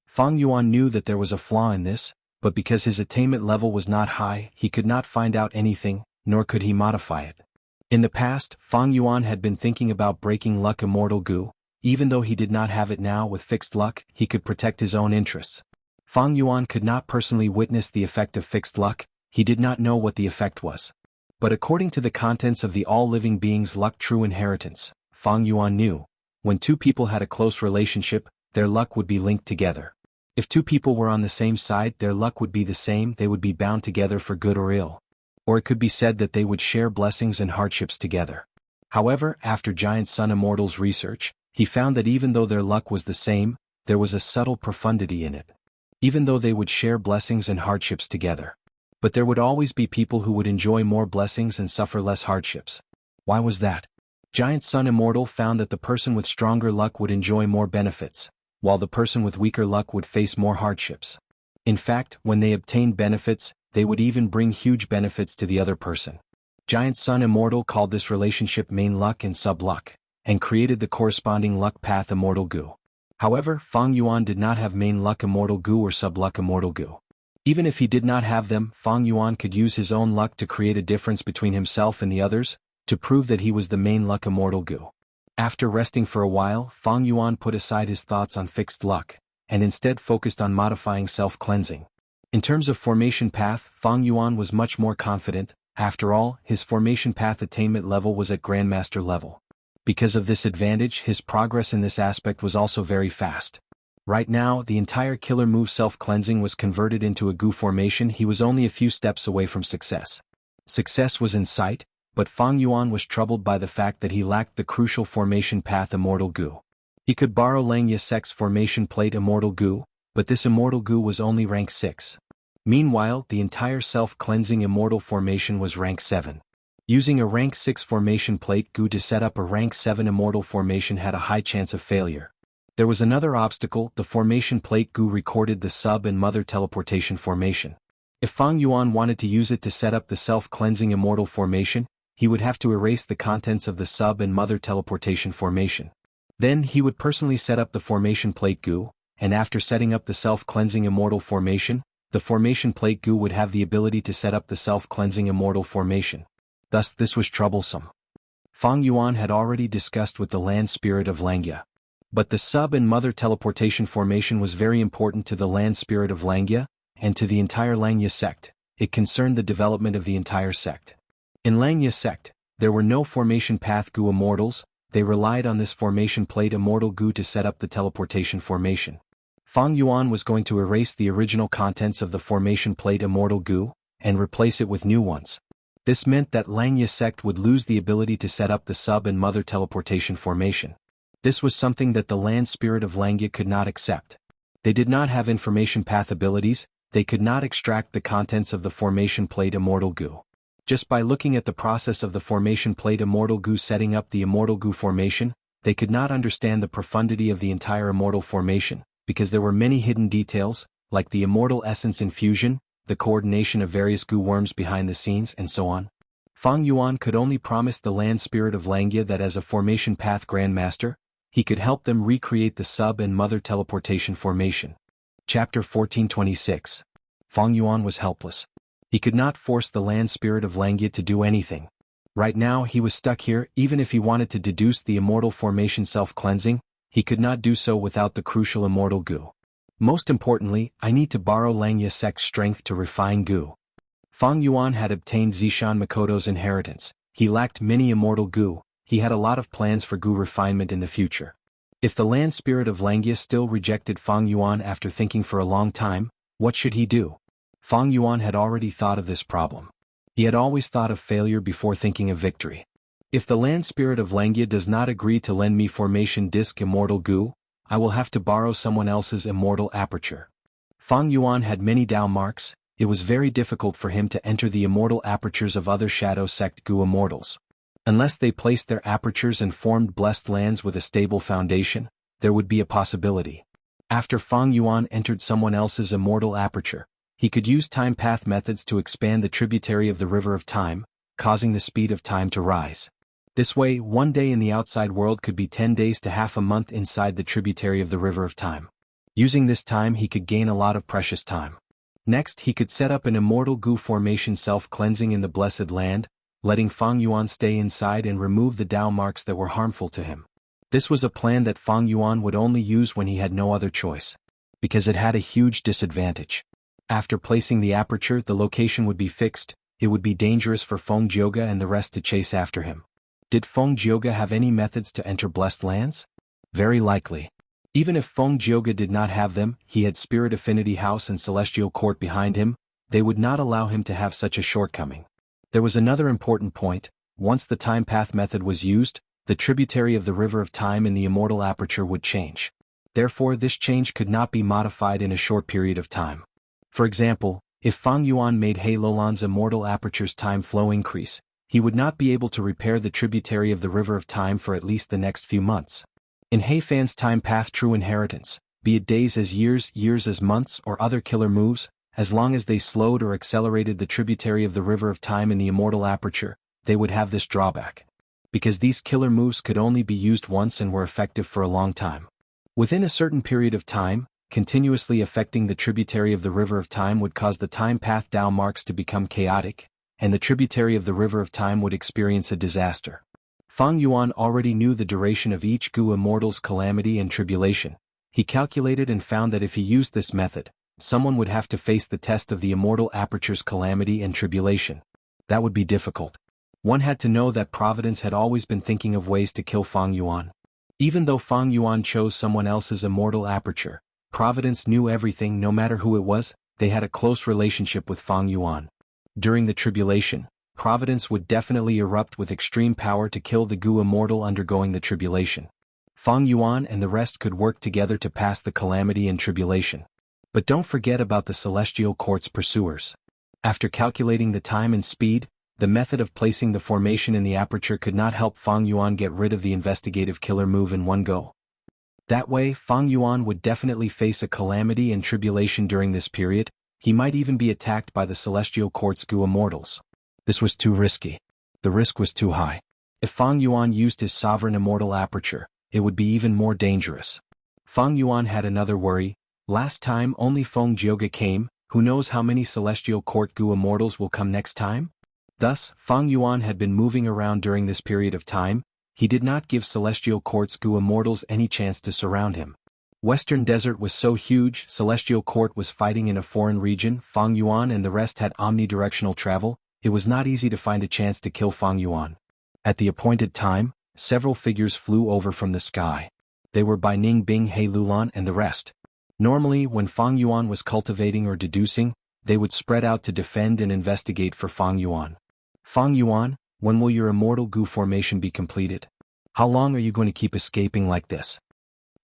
Fang Yuan knew that there was a flaw in this, but because his attainment level was not high, he could not find out anything, nor could he modify it. In the past, Fang Yuan had been thinking about breaking luck immortal gu. Even though he did not have it now with fixed luck, he could protect his own interests. Fang Yuan could not personally witness the effect of fixed luck. He did not know what the effect was. But according to the contents of the all living beings' luck true inheritance, Fang Yuan knew. When two people had a close relationship, their luck would be linked together. If two people were on the same side, their luck would be the same, they would be bound together for good or ill. Or it could be said that they would share blessings and hardships together. However, after Giant Sun Immortal's research, he found that even though their luck was the same, there was a subtle profundity in it. Even though they would share blessings and hardships together. But there would always be people who would enjoy more blessings and suffer less hardships. Why was that? Giant Sun Immortal found that the person with stronger luck would enjoy more benefits, while the person with weaker luck would face more hardships. In fact, when they obtained benefits, they would even bring huge benefits to the other person. Giant Sun Immortal called this relationship main luck and sub-luck, and created the corresponding luck path Immortal Gu. However, Fang Yuan did not have main luck Immortal Gu or sub-luck Immortal Gu. Even if he did not have them, Fang Yuan could use his own luck to create a difference between himself and the others, to prove that he was the main luck Immortal Gu. After resting for a while, Fang Yuan put aside his thoughts on fixed luck, and instead focused on modifying self-cleansing. In terms of formation path, Fang Yuan was much more confident. After all, his formation path attainment level was at Grandmaster level. Because of this advantage, his progress in this aspect was also very fast. Right now, the entire killer move self-cleansing was converted into a Gu formation. He was only a few steps away from success. Success was in sight, but Fang Yuan was troubled by the fact that he lacked the crucial formation path Immortal Gu. He could borrow Xianxia Sect's formation plate Immortal Gu, but this Immortal Gu was only rank 6. Meanwhile, the entire self-cleansing Immortal formation was rank 7. Using a rank 6 formation plate Gu to set up a rank 7 Immortal formation had a high chance of failure. There was another obstacle. The formation plate Gu recorded the sub and mother teleportation formation. If Fang Yuan wanted to use it to set up the self-cleansing Immortal formation, he would have to erase the contents of the sub and mother teleportation formation. Then he would personally set up the formation plate Gu, and after setting up the self-cleansing Immortal formation, the formation plate Gu would have the ability to set up the self-cleansing Immortal formation. Thus this was troublesome. Fang Yuan had already discussed with the land spirit of Xianxia. But the sub and mother teleportation formation was very important to the land spirit of Xianxia, and to the entire Xianxia sect. It concerned the development of the entire sect. In Xianxia sect, there were no formation path Gu immortals. They relied on this formation plate Immortal Gu to set up the teleportation formation. Fang Yuan was going to erase the original contents of the formation plate Immortal Gu, and replace it with new ones. This meant that Xianxia sect would lose the ability to set up the sub and mother teleportation formation. This was something that the land spirit of Xianxia could not accept. They did not have information path abilities. They could not extract the contents of the formation plate Immortal Gu. Just by looking at the process of the formation plate Immortal Gu setting up the Immortal Gu formation, they could not understand the profundity of the entire Immortal formation, because there were many hidden details, like the Immortal Essence infusion, the coordination of various Gu worms behind the scenes, and so on. Fang Yuan could only promise the land spirit of Xianxia that as a formation path grandmaster, he could help them recreate the sub and mother teleportation formation. Chapter 1426. Fang Yuan was helpless. He could not force the land spirit of Xianxia to do anything. Right now he was stuck here. Even if he wanted to deduce the immortal formation self-cleansing, he could not do so without the crucial Immortal Gu. Most importantly, I need to borrow Xianxia Sect's strength to refine Gu. Fang Yuan had obtained Zishan Makoto's inheritance. He lacked many Immortal Gu. He had a lot of plans for Gu refinement in the future. If the land spirit of Xianxia still rejected Fang Yuan after thinking for a long time, what should he do? Fang Yuan had already thought of this problem. He had always thought of failure before thinking of victory. If the land spirit of Xianxia does not agree to lend me formation disc Immortal Gu, I will have to borrow someone else's Immortal Aperture. Fang Yuan had many Dao marks. It was very difficult for him to enter the immortal apertures of other Shadow Sect Gu immortals. Unless they placed their apertures and formed blessed lands with a stable foundation, there would be a possibility. After Fang Yuan entered someone else's immortal aperture, he could use time path methods to expand the tributary of the river of time, causing the speed of time to rise. This way, 1 day in the outside world could be 10 days to half a month inside the tributary of the river of time. Using this time he could gain a lot of precious time. Next he could set up an Immortal Gu formation self-cleansing in the Blessed Land, letting Fang Yuan stay inside and remove the Dao marks that were harmful to him. This was a plan that Fang Yuan would only use when he had no other choice, because it had a huge disadvantage. After placing the aperture, the location would be fixed. It would be dangerous for Feng Jioga and the rest to chase after him. Did Feng Jioga have any methods to enter Blessed Lands? Very likely. Even if Feng Jioge did not have them, he had Spirit Affinity House and Celestial Court behind him, they would not allow him to have such a shortcoming. There was another important point: once the time path method was used, the tributary of the River of Time in the Immortal Aperture would change. Therefore this change could not be modified in a short period of time. For example, if Fang Yuan made He Lolan's Immortal Aperture's time flow increase, he would not be able to repair the tributary of the River of Time for at least the next few months. In He Fan's time path true inheritance, be it days as years, years as months, or other killer moves, as long as they slowed or accelerated the tributary of the River of Time in the Immortal Aperture, they would have this drawback. Because these killer moves could only be used once and were effective for a long time. Within a certain period of time, continuously affecting the tributary of the River of Time would cause the time path Dao marks to become chaotic, and the tributary of the River of Time would experience a disaster. Fang Yuan already knew the duration of each Gu Immortal's calamity and tribulation. He calculated and found that if he used this method, someone would have to face the test of the Immortal Aperture's calamity and tribulation. That would be difficult. One had to know that Providence had always been thinking of ways to kill Fang Yuan. Even though Fang Yuan chose someone else's Immortal Aperture, Providence knew everything. No matter who it was, they had a close relationship with Fang Yuan. During the tribulation, Providence would definitely erupt with extreme power to kill the Gu Immortal undergoing the tribulation. Fang Yuan and the rest could work together to pass the calamity and tribulation. But don't forget about the Celestial Court's pursuers. After calculating the time and speed, the method of placing the formation in the aperture could not help Fang Yuan get rid of the investigative killer move in one go. That way, Fang Yuan would definitely face a calamity and tribulation during this period. He might even be attacked by the Celestial Court's Gu Immortals. This was too risky. The risk was too high. If Fang Yuan used his sovereign Immortal Aperture, it would be even more dangerous. Fang Yuan had another worry. Last time only Feng Jioge came, who knows how many Celestial Court Gu Immortals will come next time? Thus, Fang Yuan had been moving around during this period of time. He did not give Celestial Court's Gu Immortals any chance to surround him. Western Desert was so huge, Celestial Court was fighting in a foreign region, Fang Yuan and the rest had omnidirectional travel, it was not easy to find a chance to kill Fang Yuan. At the appointed time, several figures flew over from the sky. They were Bai Ning Bing He Lulan and the rest. Normally, when Fang Yuan was cultivating or deducing, they would spread out to defend and investigate for Fang Yuan. Fang Yuan, when will your Immortal Gu formation be completed? How long are you going to keep escaping like this?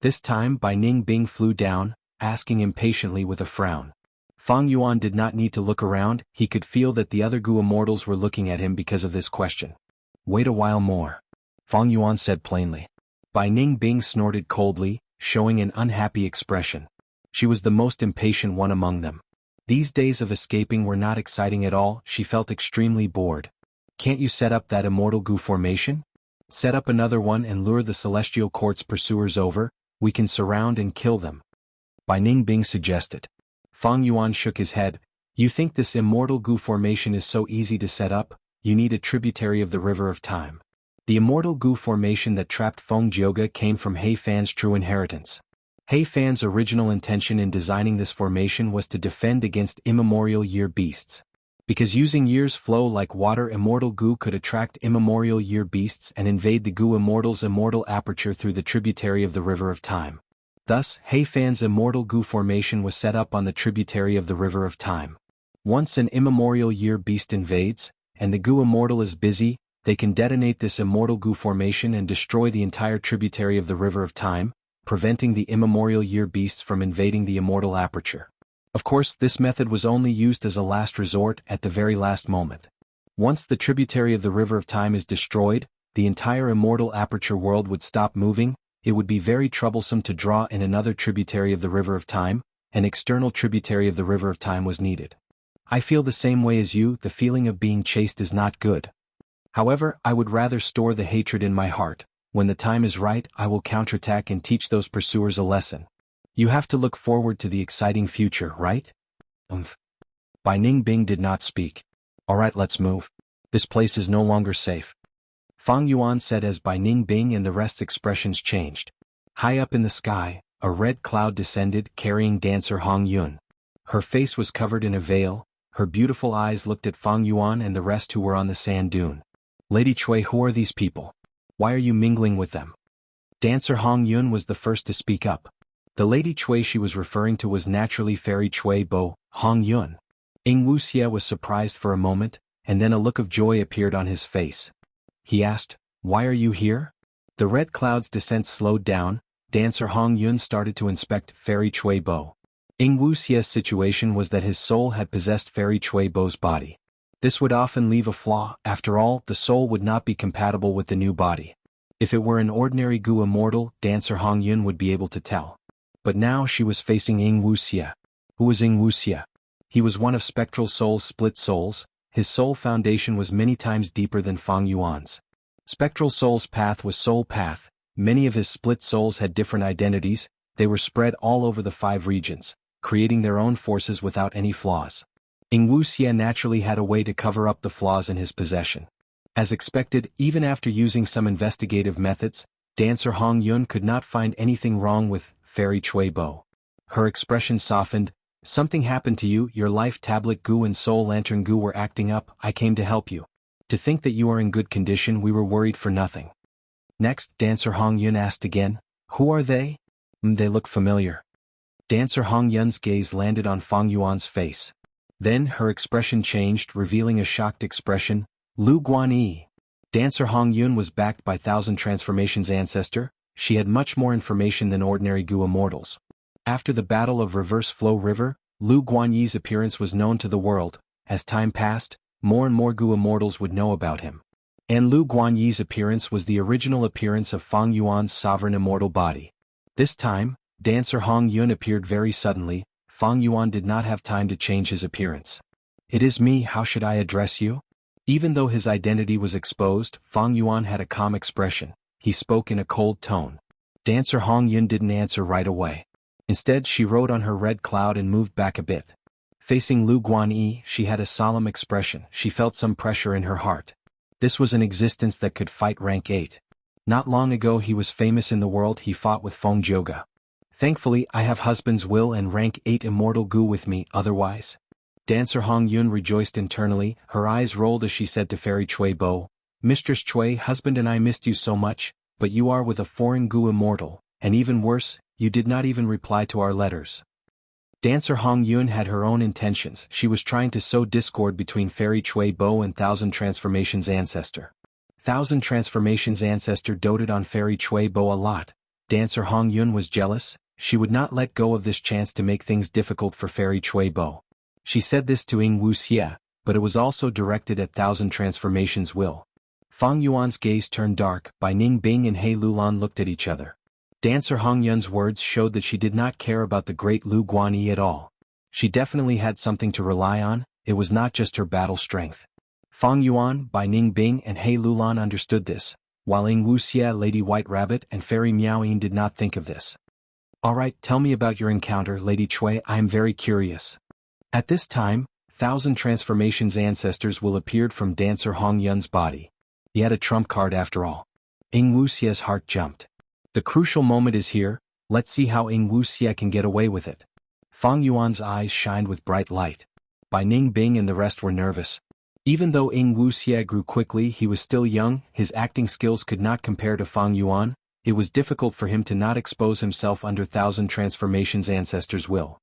This time Bai Ning Bing flew down, asking impatiently with a frown. Fang Yuan did not need to look around, he could feel that the other Gu Immortals were looking at him because of this question. Wait a while more. Fang Yuan said plainly. Bai Ning Bing snorted coldly, showing an unhappy expression. She was the most impatient one among them. These days of escaping were not exciting at all, she felt extremely bored. Can't you set up that Immortal Gu formation? Set up another one and lure the Celestial Court's pursuers over, we can surround and kill them. Bai Ning Bing suggested. Fang Yuan shook his head. You think this Immortal Gu formation is so easy to set up? You need a tributary of the River of Time. The Immortal Gu formation that trapped Feng Jioge came from He Fan's true inheritance. He Fan's original intention in designing this formation was to defend against immemorial year beasts. Because using year's flow like water, Immortal Gu could attract immemorial year beasts and invade the Gu Immortal's Immortal Aperture through the tributary of the River of Time. Thus, He Fan's Immortal Gu formation was set up on the tributary of the River of Time. Once an immemorial year beast invades, and the Gu Immortal is busy, they can detonate this Immortal Gu formation and destroy the entire tributary of the River of Time, preventing the immemorial year beasts from invading the Immortal Aperture. Of course, this method was only used as a last resort at the very last moment. Once the tributary of the River of Time is destroyed, the entire Immortal Aperture world would stop moving. It would be very troublesome to draw in another tributary of the River of Time. An external tributary of the River of Time was needed. I feel the same way as you, the feeling of being chased is not good. However, I would rather store the hatred in my heart. When the time is right, I will counterattack and teach those pursuers a lesson. You have to look forward to the exciting future, right? Bai Ning Bing did not speak. Alright, let's move. This place is no longer safe. Fang Yuan said as Bai Ning Bing and the rest's expressions changed. High up in the sky, a red cloud descended, carrying dancer Hong Yun. Her face was covered in a veil, her beautiful eyes looked at Fang Yuan and the rest who were on the sand dune. Lady Cui, who are these people? Why are you mingling with them? Dancer Hong Yun was the first to speak up. The Lady Cui she was referring to was naturally Fairy Cui Bo, Hong Yun. Wuxia was surprised for a moment, and then a look of joy appeared on his face. He asked, "Why are you here?" The red cloud's descent slowed down. Dancer Hong Yun started to inspect Fairy Cui Bo. Wuxia's situation was that his soul had possessed Fairy Cui Bo's body. This would often leave a flaw. After all, the soul would not be compatible with the new body. If it were an ordinary Gu immortal, Dancer Hong Yun would be able to tell. But now she was facing Wuxia. Who was Wuxia? He was one of Spectral Soul's split souls. His soul foundation was many times deeper than Fang Yuan's. Spectral Soul's path was soul path. Many of his split souls had different identities. They were spread all over the 5 regions, creating their own forces without any flaws. Wuxia naturally had a way to cover up the flaws in his possession. As expected, even after using some investigative methods, Dancer Hong Yun could not find anything wrong with Fairy Cui Bo. Her expression softened. "Something happened to you, your life tablet Gu and soul lantern Gu were acting up. I came to help you. To think that you are in good condition, we were worried for nothing." Next, Dancer Hong Yun asked again, "Who are they?" They look familiar." Dancer Hong Yun's gaze landed on Fang Yuan's face. Then her expression changed, revealing a shocked expression. "Lu Guanyi." Dancer Hong Yun was backed by Thousand Transformations ancestor. She had much more information than ordinary Gu immortals. After the Battle of Reverse Flow River, Lu Guanyi's appearance was known to the world. As time passed, more and more Gu immortals would know about him. And Lu Guanyi's appearance was the original appearance of Fang Yuan's sovereign immortal body. This time, Dancer Hong Yun appeared very suddenly. Fang Yuan did not have time to change his appearance. "It is me, how should I address you?" Even though his identity was exposed, Fang Yuan had a calm expression. He spoke in a cold tone. Dancer Hong Yun didn't answer right away. Instead, she rode on her red cloud and moved back a bit. Facing Lu Guanyi, she had a solemn expression. She felt some pressure in her heart. This was an existence that could fight rank 8. Not long ago he was famous in the world. He fought with Feng Joga. "Thankfully, I have husband's will and rank 8 immortal Gu with me, otherwise." Dancer Hong Yun rejoiced internally. Her eyes rolled as she said to Fairy Cui Bo, "Mistress Cui, husband and I missed you so much, but you are with a foreign Gu immortal, and even worse, you did not even reply to our letters." Dancer Hong Yun had her own intentions. She was trying to sow discord between Fairy Cui Bo and Thousand Transformations ancestor. Thousand Transformations ancestor doted on Fairy Cui Bo a lot. Dancer Hong Yun was jealous. She would not let go of this chance to make things difficult for Fairy Cui Bo. She said this to Wuxia, but it was also directed at Thousand Transformations' will. Fang Yuan's gaze turned dark. Bai Ningbing and He Lulan looked at each other. Dancer Hong Yun's words showed that she did not care about the great Lu Guanyi at all. She definitely had something to rely on. It was not just her battle strength. Fang Yuan, Bai Ningbing and He Lulan understood this, while Wuxia, Lady White Rabbit and Fairy Miaoyin did not think of this. "Alright, tell me about your encounter, Lady Cui, I am very curious." At this time, Thousand Transformations ancestors will appeared from Dancer Hong Yun's body. He had a trump card after all. Wuxia's heart jumped. The crucial moment is here. Let's see how Wuxia can get away with it. Fang Yuan's eyes shined with bright light. Bai Ningbing and the rest were nervous. Even though Wuxia grew quickly, he was still young. His acting skills could not compare to Fang Yuan. It was difficult for him to not expose himself under Thousand Transformations ancestors' will.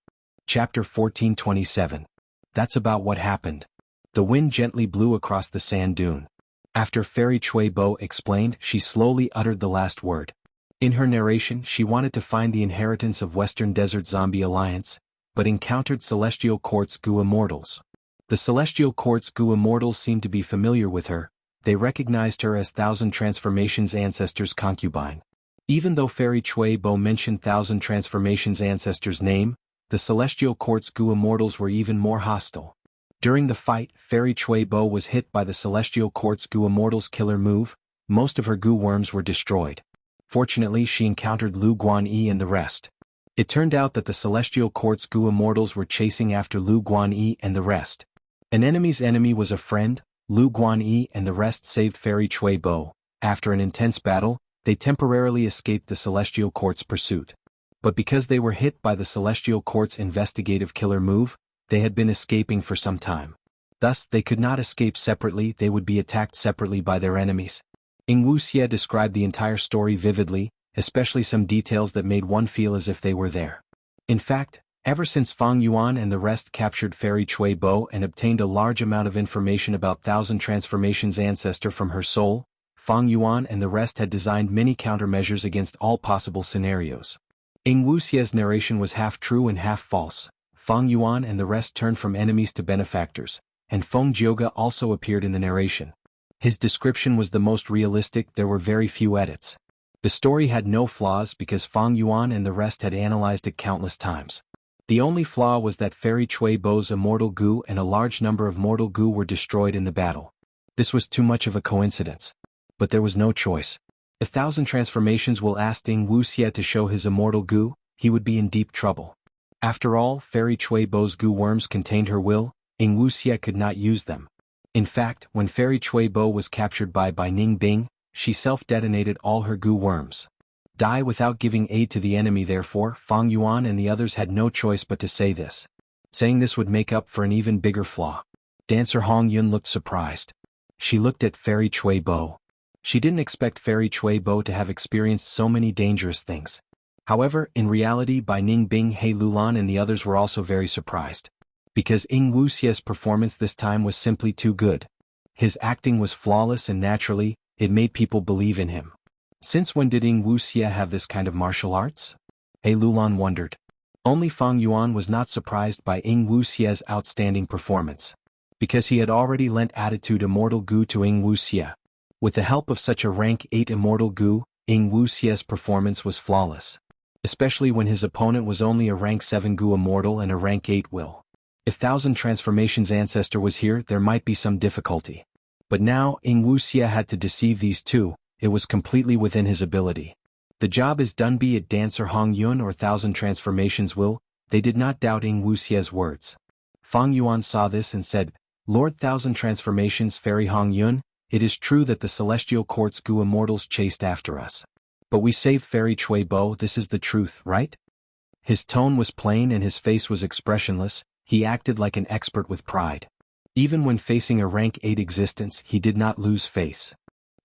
Chapter 1427. That's about what happened. The wind gently blew across the sand dune. After Fairy Cui Bo explained, she slowly uttered the last word. In her narration, she wanted to find the inheritance of Western Desert Zombie Alliance, but encountered Celestial Court's Gu Immortals. The Celestial Court's Gu Immortals seemed to be familiar with her. They recognized her as Thousand Transformations ancestors' concubine. Even though Fairy Cui Bo mentioned Thousand Transformations ancestors' name, the Celestial Court's Gu Immortals were even more hostile. During the fight, Fairy Cui Bo was hit by the Celestial Court's Gu Immortals' killer move. Most of her Gu worms were destroyed. Fortunately, she encountered Lu Guanyi and the rest. It turned out that the Celestial Court's Gu Immortals were chasing after Lu Guanyi and the rest. An enemy's enemy was a friend. Lu Guanyi and the rest saved Fairy Cui Bo. After an intense battle, they temporarily escaped the Celestial Court's pursuit. But because they were hit by the Celestial Court's investigative killer move, they had been escaping for some time. Thus, they could not escape separately. They would be attacked separately by their enemies. Wuxia described the entire story vividly, especially some details that made one feel as if they were there. In fact, ever since Fang Yuan and the rest captured Fairy Cui Bo and obtained a large amount of information about Thousand Transformations' ancestor from her soul, Fang Yuan and the rest had designed many countermeasures against all possible scenarios. Wuxia's narration was half true and half false. Fang Yuan and the rest turned from enemies to benefactors, and Feng Jioge also appeared in the narration. His description was the most realistic. There were very few edits. The story had no flaws because Fang Yuan and the rest had analyzed it countless times. The only flaw was that Fairy Cui Bo's immortal goo and a large number of mortal goo were destroyed in the battle. This was too much of a coincidence. But there was no choice. If Thousand Transformations will ask Wuxia to show his immortal goo, he would be in deep trouble. After all, Fairy Cui Bo's goo worms contained her will, Wuxia could not use them. In fact, when Fairy Cui Bo was captured by Ning Bing, she self-detonated all her goo worms. Die without giving aid to the enemy. Therefore, Fang Yuan and the others had no choice but to say this. Saying this would make up for an even bigger flaw. Dancer Hong Yun looked surprised. She looked at Fairy Cui Bo. She didn't expect Fairy Cui Bo to have experienced so many dangerous things. However, in reality, Bai Ning Bing, He Lulan and the others were also very surprised. Because Wuxia's performance this time was simply too good. His acting was flawless and naturally, it made people believe in him. Since when did Wuxia have this kind of martial arts? He Lulan wondered. Only Fang Yuan was not surprised by Wuxia's outstanding performance. Because he had already lent attitude immortal goo to Wuxia. With the help of such a rank 8 immortal goo, Wuxia's performance was flawless. Especially when his opponent was only a rank 7 goo immortal and a rank 8 will. If Thousand Transformations' ancestor was here, there might be some difficulty. But now, Wuxia had to deceive these two. It was completely within his ability. The job is done, be it Dancer Hong Yun or Thousand Transformations will. They did not doubt Wuxia's words. Fang Yuan saw this and said, Lord Thousand Transformations Fairy Hong Yun, it is true that the Celestial Court's goo immortals chased after us. But we saved Fairy Cui Bo. This is the truth, right? His tone was plain and his face was expressionless. He acted like an expert with pride. Even when facing a rank 8 existence, he did not lose face.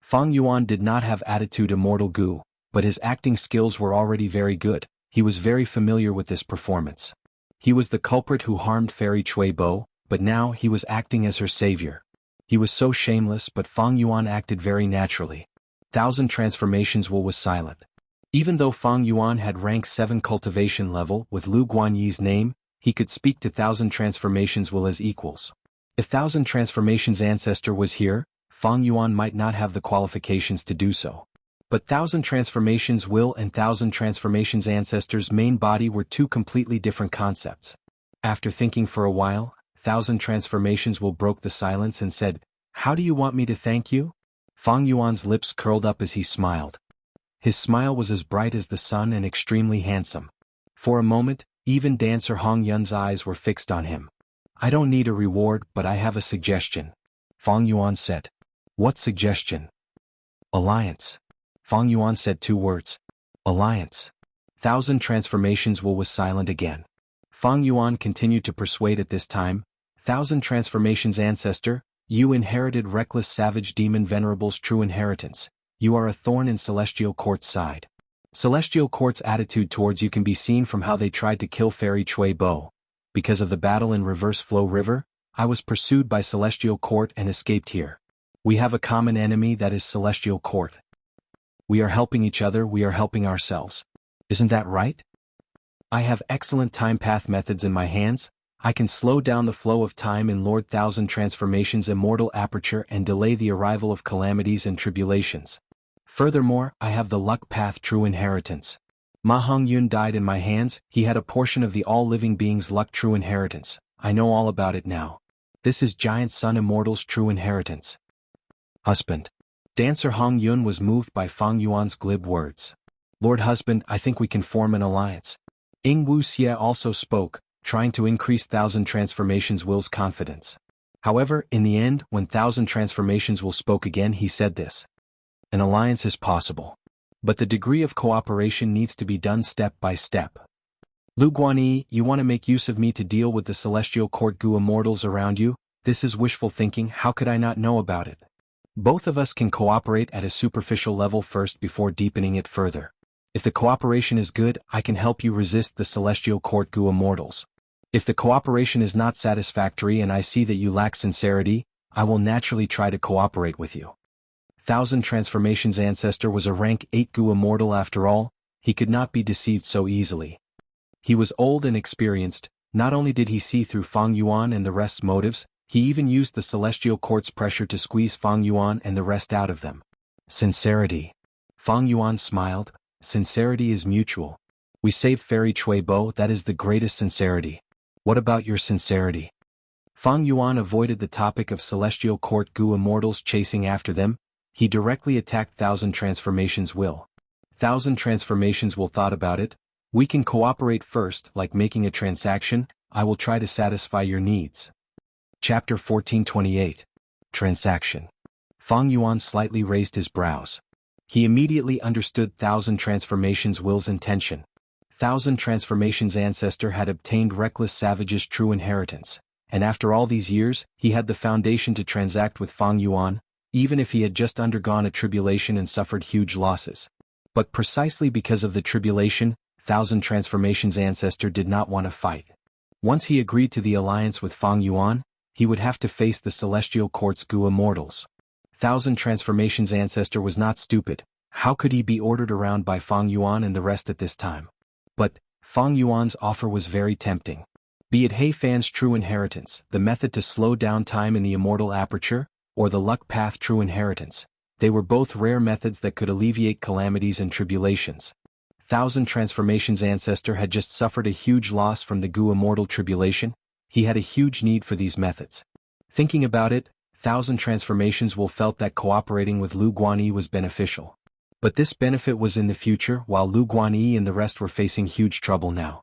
Fang Yuan did not have attitude immortal goo, but his acting skills were already very good. He was very familiar with this performance. He was the culprit who harmed Fairy Cui Bo, but now he was acting as her savior. He was so shameless, but Fang Yuan acted very naturally. Thousand Transformations will was silent. Even though Fang Yuan had rank 7 cultivation level with Lu Guanyi's name, he could speak to Thousand Transformations will as equals. If Thousand Transformations' ancestor was here, Fang Yuan might not have the qualifications to do so. But Thousand Transformations will and Thousand Transformations' ancestor's main body were two completely different concepts. After thinking for a while, Thousand Transformations will broke the silence and said, How do you want me to thank you? Fang Yuan's lips curled up as he smiled. His smile was as bright as the sun and extremely handsome. For a moment, even Dancer Hong Yun's eyes were fixed on him. I don't need a reward, but I have a suggestion. Fang Yuan said. What suggestion? Alliance. Fang Yuan said 2 words. Alliance. Thousand Transformations will was silent again. Fang Yuan continued to persuade at this time. Thousand Transformations ancestor, you inherited reckless savage demon venerable's true inheritance. You are a thorn in Celestial Court's side. Celestial Court's attitude towards you can be seen from how they tried to kill Fairy Cui Bo. Because of the battle in Reverse Flow River, I was pursued by Celestial Court and escaped here. We have a common enemy, that is Celestial Court. We are helping each other, we are helping ourselves. Isn't that right? I have excellent time path methods in my hands. I can slow down the flow of time in Lord Thousand Transformations' immortal aperture and delay the arrival of calamities and tribulations. Furthermore, I have the luck path true inheritance. Ma Hongyun died in my hands, he had a portion of the all-living beings' luck true inheritance. I know all about it now. This is Giant Sun Immortal's true inheritance. Husband. Dancer Hong Yun was moved by Fang Yuan's glib words. Lord Husband, I think we can form an alliance. Wuxia also spoke, trying to increase Thousand Transformations will's confidence. However, in the end, when Thousand Transformations will spoke again, he said this. An alliance is possible. But the degree of cooperation needs to be done step by step. Lu Guanyi, you want to make use of me to deal with the Celestial Court goo immortals around you? This is wishful thinking, how could I not know about it? Both of us can cooperate at a superficial level first before deepening it further. If the cooperation is good, I can help you resist the Celestial Court Gu Immortals. If the cooperation is not satisfactory and I see that you lack sincerity, I will naturally try to cooperate with you. Thousand Transformations ancestor was a rank 8 Gu Immortal after all, he could not be deceived so easily. He was old and experienced. Not only did he see through Fang Yuan and the rest's motives, he even used the Celestial Court's pressure to squeeze Fang Yuan and the rest out of them. Sincerity. Fang Yuan smiled. Sincerity is mutual. We saved Fairy Chuibo, that is the greatest sincerity. What about your sincerity? Fang Yuan avoided the topic of Celestial Court Gu Immortals chasing after them. He directly attacked Thousand Transformations will. Thousand Transformations will thought about it. We can cooperate first, like making a transaction. I will try to satisfy your needs. Chapter 1428. Transaction. Fang Yuan slightly raised his brows. He immediately understood Thousand Transformations will's intention. Thousand Transformations ancestor had obtained Reckless Savage's true inheritance, and after all these years, he had the foundation to transact with Fang Yuan, even if he had just undergone a tribulation and suffered huge losses. But precisely because of the tribulation, Thousand Transformations ancestor did not want to fight. Once he agreed to the alliance with Fang Yuan, he would have to face the Celestial Court's Gu Immortals. Thousand Transformations ancestor was not stupid. How could he be ordered around by Fang Yuan and the rest at this time? But Fang Yuan's offer was very tempting. Be it He Fan's true inheritance, the method to slow down time in the immortal aperture, or the luck path true inheritance, they were both rare methods that could alleviate calamities and tribulations. Thousand Transformations ancestor had just suffered a huge loss from the Gu Immortal tribulation. He had a huge need for these methods. Thinking about it, Thousand Transformations will felt that cooperating with Lu Guanyi was beneficial. But this benefit was in the future, while Lu Guanyi and the rest were facing huge trouble now.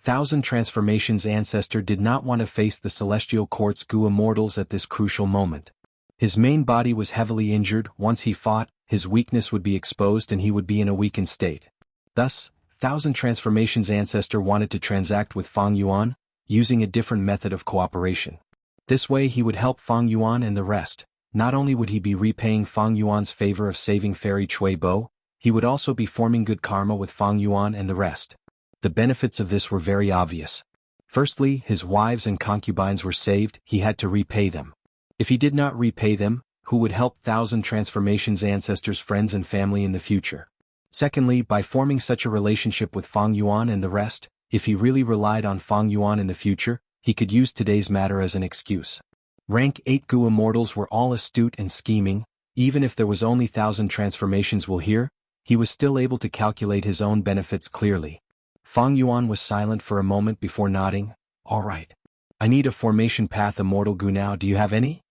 Thousand Transformations ancestor did not want to face the Celestial Court's Gu Immortals at this crucial moment. His main body was heavily injured. Once he fought, his weakness would be exposed and he would be in a weakened state. Thus, Thousand Transformations ancestor wanted to transact with Fang Yuan, using a different method of cooperation. This way he would help Fang Yuan and the rest. Not only would he be repaying Fang Yuan's favor of saving Fairy Chuibo, he would also be forming good karma with Fang Yuan and the rest. The benefits of this were very obvious. Firstly, his wives and concubines were saved. He had to repay them. If he did not repay them, who would help Thousand Transformations ancestors' friends and family in the future? Secondly, by forming such a relationship with Fang Yuan and the rest, if he really relied on Fang Yuan in the future, he could use today's matter as an excuse. Rank 8 Gu Immortals were all astute and scheming. Even if there was only Thousand Transformations will here, he was still able to calculate his own benefits clearly. Fang Yuan was silent for a moment before nodding. All right. I need a formation path Immortal Gu now. Do you have any?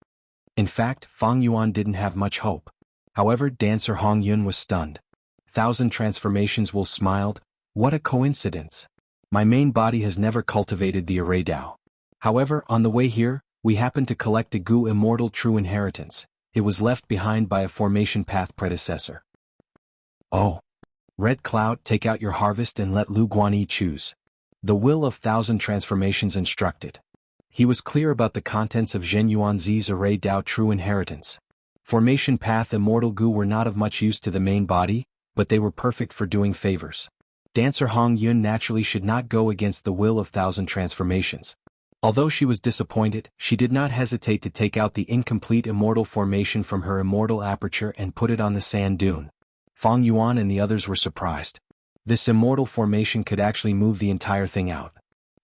In fact, Fang Yuan didn't have much hope. However, Dancer Hong Yun was stunned. Thousand Transformations will smiled. What a coincidence. My main body has never cultivated the Array Dao. However, on the way here, we happened to collect a Gu Immortal true inheritance. It was left behind by a formation path predecessor. Oh. Red Cloud, take out your harvest and let Lu Guanyi choose. The will of Thousand Transformations instructed. He was clear about the contents of Zhen Yuanzi's Array Dao true inheritance. Formation path Immortal Gu were not of much use to the main body, but they were perfect for doing favors. Dancer Hong Yun naturally should not go against the will of Thousand Transformations. Although she was disappointed, she did not hesitate to take out the incomplete immortal formation from her immortal aperture and put it on the sand dune. Fang Yuan and the others were surprised. This immortal formation could actually move the entire thing out.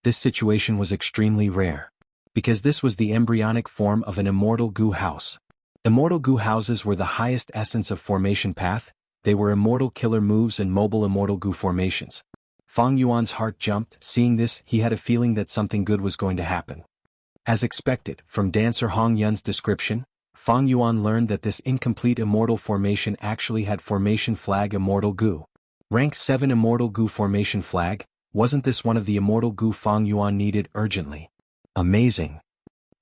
This situation was extremely rare. Because this was the embryonic form of an immortal Gu house. Immortal Gu houses were the highest essence of formation path. They were immortal killer moves and mobile immortal Gu formations. Fang Yuan's heart jumped. Seeing this, he had a feeling that something good was going to happen. As expected, from Dancer Hong Yun's description, Fang Yuan learned that this incomplete immortal formation actually had formation flag Immortal Gu. Rank 7 Immortal Gu formation flag. Wasn't this one of the Immortal Gu Fang Yuan needed urgently? Amazing.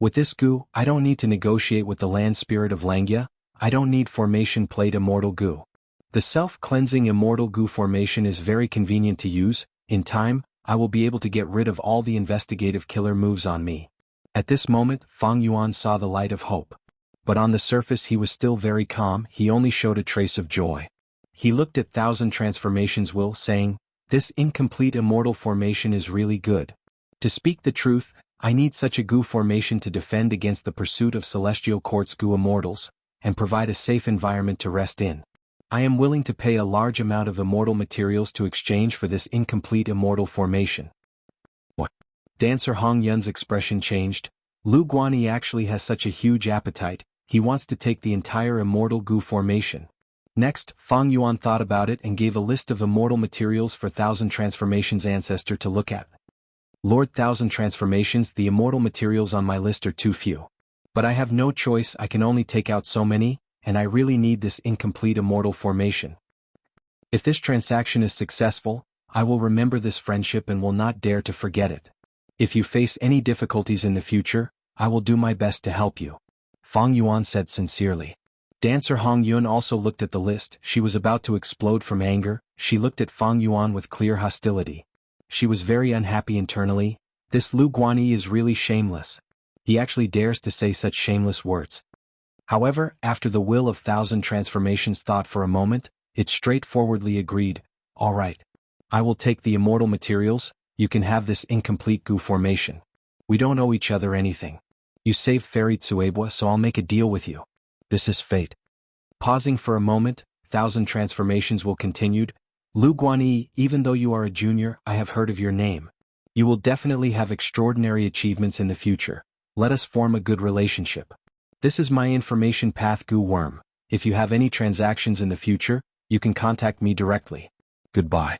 With this Gu, I don't need to negotiate with the land spirit of Langia. I don't need formation plate Immortal Gu. The self-cleansing Immortal Gu formation is very convenient to use. In time, I will be able to get rid of all the investigative killer moves on me. At this moment, Fang Yuan saw the light of hope. But on the surface he was still very calm. He only showed a trace of joy. He looked at Thousand Transformations will, saying, "This incomplete immortal formation is really good. To speak the truth, I need such a Gu formation to defend against the pursuit of celestial quartz Gu immortals, and provide a safe environment to rest in. I am willing to pay a large amount of immortal materials to exchange for this incomplete immortal formation." What? Dancer Hong Yun's expression changed. Lu Guanyi actually has such a huge appetite, he wants to take the entire immortal Gu formation. Next, Fang Yuan thought about it and gave a list of immortal materials for Thousand Transformations ancestor to look at. "Lord Thousand Transformations, the immortal materials on my list are too few. But I have no choice, I can only take out so many, and I really need this incomplete immortal formation. If this transaction is successful, I will remember this friendship and will not dare to forget it. If you face any difficulties in the future, I will do my best to help you," Fang Yuan said sincerely. Dancer Hong Yun also looked at the list. She was about to explode from anger. She looked at Fang Yuan with clear hostility. She was very unhappy internally. This Lu Guanyi is really shameless. He actually dares to say such shameless words. However, after the will of Thousand Transformations thought for a moment, it straightforwardly agreed, "All right. I will take the immortal materials, you can have this incomplete Gu formation. We don't owe each other anything. You saved Fairy Tsuebwa, so I'll make a deal with you. This is fate." Pausing for a moment, Thousand Transformations will continued, "Lu Guanyi, even though you are a junior, I have heard of your name. You will definitely have extraordinary achievements in the future. Let us form a good relationship. This is my information path Gu Worm. If you have any transactions in the future, you can contact me directly. Goodbye."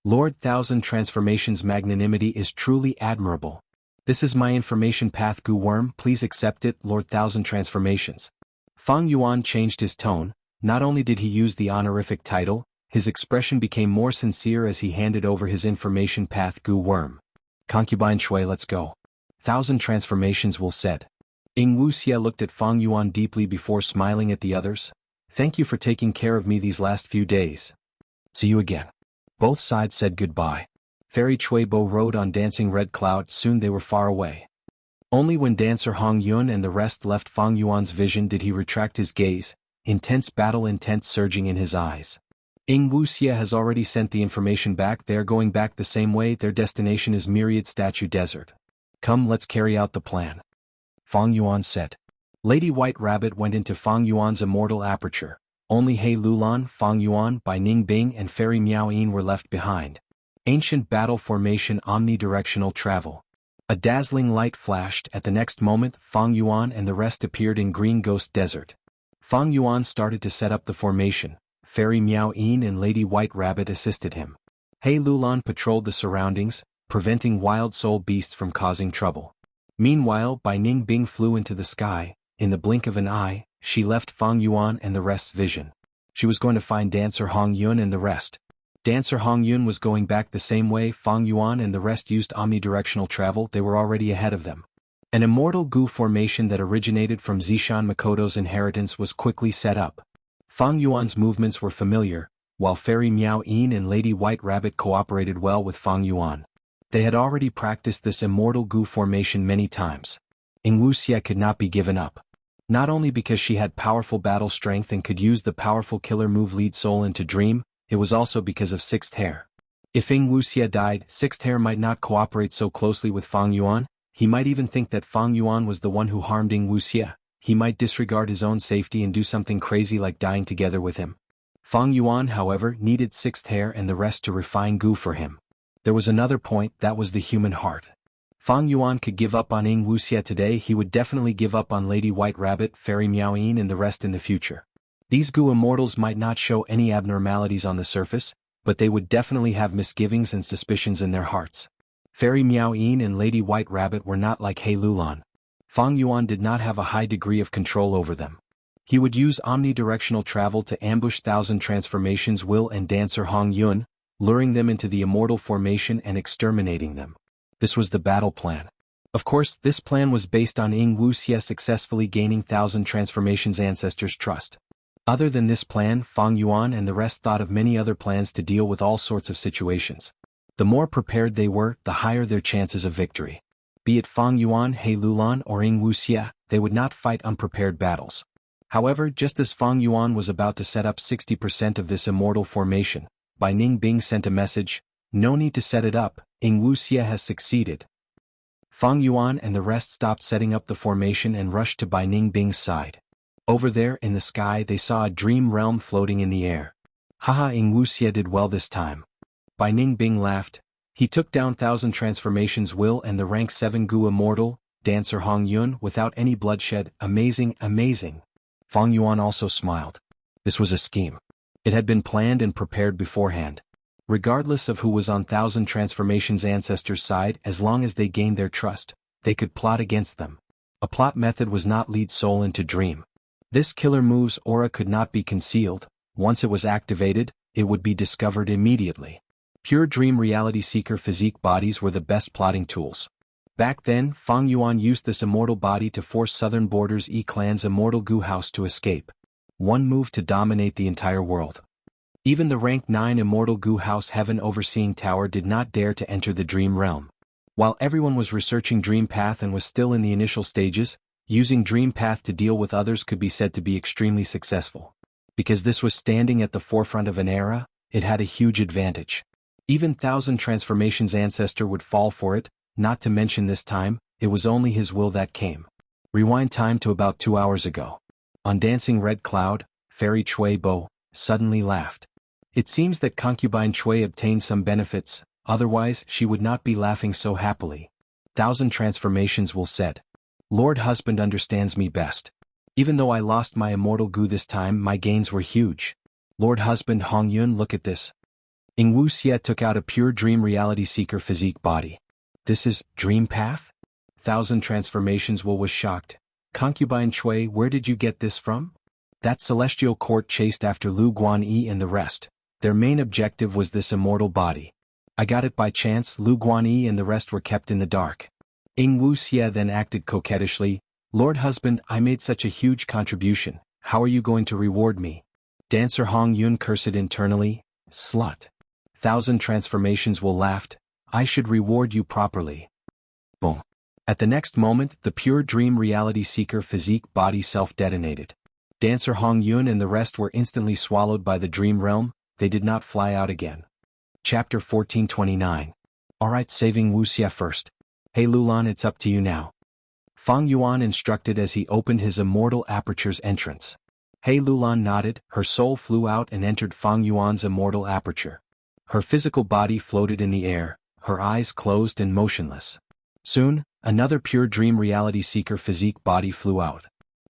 Lord Thousand Transformations' magnanimity is truly admirable. "This is my information path Gu Worm, please accept it, Lord Thousand Transformations." Fang Yuan changed his tone. Not only did he use the honorific title, his expression became more sincere as he handed over his information path Gu Worm. "Concubine Shui, let's go," Thousand Transformations will said. Wuxia looked at Fang Yuan deeply before smiling at the others. "Thank you for taking care of me these last few days. See you again." Both sides said goodbye. Fairy Chuibo rode on dancing red cloud, soon they were far away. Only when Dancer Hong Yun and the rest left Fang Yuan's vision did he retract his gaze, intense battle intent surging in his eyes. Wuxia has already sent the information back, they are going back the same way, their destination is Myriad Statue Desert. "Come, let's carry out the plan," Fang Yuan said. Lady White Rabbit went into Fang Yuan's immortal aperture. Only He Lulan, Fang Yuan, Bai Ningbing and Fairy Miao Yin were left behind. Ancient battle formation omnidirectional travel. A dazzling light flashed, at the next moment Fang Yuan and the rest appeared in Green Ghost Desert. Fang Yuan started to set up the formation. Fairy Miao Yin and Lady White Rabbit assisted him. He Lulan patrolled the surroundings, preventing wild soul beasts from causing trouble. Meanwhile, Bai Ningbing flew into the sky. In the blink of an eye, she left Fang Yuan and the rest's vision. She was going to find Dancer Hong Yun and the rest. Dancer Hong Yun was going back the same way Fang Yuan and the rest used omnidirectional travel, they were already ahead of them. An immortal Gu formation that originated from Zishan Makoto's inheritance was quickly set up. Fang Yuan's movements were familiar, while Fairy Miao Yin and Lady White Rabbit cooperated well with Fang Yuan. They had already practiced this immortal Gu formation many times. Wuxia could not be given up. Not only because she had powerful battle strength and could use the powerful killer move Lead Soul into Dream, it was also because of Sixth Hair. If Wuxia died, Sixth Hair might not cooperate so closely with Fang Yuan, he might even think that Fang Yuan was the one who harmed Wuxia. He might disregard his own safety and do something crazy like dying together with him. Fang Yuan, however, needed Sixth Hair and the rest to refine Gu for him. There was another point, that was the human heart. Fang Yuan could give up on Wuxia today, he would definitely give up on Lady White Rabbit, Fairy Miao Yin and the rest in the future. These Gu immortals might not show any abnormalities on the surface, but they would definitely have misgivings and suspicions in their hearts. Fairy Miao Yin and Lady White Rabbit were not like He Lulan. Fang Yuan did not have a high degree of control over them. He would use omnidirectional travel to ambush Thousand Transformations Will and Dancer Hong Yun, luring them into the immortal formation and exterminating them. This was the battle plan. Of course, this plan was based on Wuxia successfully gaining Thousand Transformations ancestors' trust. Other than this plan, Fang Yuan and the rest thought of many other plans to deal with all sorts of situations. The more prepared they were, the higher their chances of victory. Be it Fang Yuan, He Lulan or Wuxia, they would not fight unprepared battles. However, just as Fang Yuan was about to set up 60% of this immortal formation, Bai Ningbing sent a message, "No need to set it up, Wuxia has succeeded." Fang Yuan and the rest stopped setting up the formation and rushed to Bai Ningbing's side. Over there in the sky they saw a dream realm floating in the air. Haha, Wuxia did well this time. Bai Ningbing laughed. He took down 1,000 transformations will and the rank 7 Gu Immortal, Dancer Hong Yun without any bloodshed. Amazing, amazing. Fang Yuan also smiled. This was a scheme. It had been planned and prepared beforehand. Regardless of who was on 1,000 transformations ancestors' side, as long as they gained their trust, they could plot against them. A plot method was not lead soul into dream. This killer move's aura could not be concealed. Once it was activated, it would be discovered immediately. Pure dream reality seeker physique bodies were the best plotting tools. Back then, Fang Yuan used this immortal body to force Southern Borders E-Clan's immortal Gu house to escape. One move to dominate the entire world. Even the rank 9 immortal Gu house heaven overseeing tower did not dare to enter the dream realm. While everyone was researching Dream Path and was still in the initial stages, using Dream Path to deal with others could be said to be extremely successful. Because this was standing at the forefront of an era, it had a huge advantage. Even 1,000 transformations ancestor would fall for it, not to mention this time, it was only his will that came. Rewind time to about 2 hours ago. On Dancing Red Cloud, Fairy Chui Bo suddenly laughed. It seems that concubine Chui obtained some benefits, otherwise she would not be laughing so happily. 1,000 transformations will said. Lord Husband understands me best. Even though I lost my immortal Gu this time, my gains were huge. Lord Husband Hong Yun, look at this. Wuxia took out a pure dream reality seeker physique body. This is Dream Path? 1,000 transformations will was shocked. Concubine Chui, where did you get this from? That celestial court chased after Lu Guanyi and the rest. Their main objective was this immortal body. I got it by chance. Lu Guanyi and the rest were kept in the dark. Wuxia then acted coquettishly. Lord Husband, I made such a huge contribution. How are you going to reward me? Dancer Hong Yun cursed internally. Slut. 1,000 transformations will laughed. I should reward you properly. Boom. At the next moment, the pure dream reality seeker physique body self-detonated. Dancer Hong Yun and the rest were instantly swallowed by the dream realm. They did not fly out again. Chapter 1429. Alright, saving Wuxia first. Hey Lulan, it's up to you now. Fang Yuan instructed as he opened his immortal aperture's entrance. Hey Lulan nodded, her soul flew out and entered Fang Yuan's immortal aperture. Her physical body floated in the air, her eyes closed and motionless. Soon, another pure dream reality seeker physique body flew out.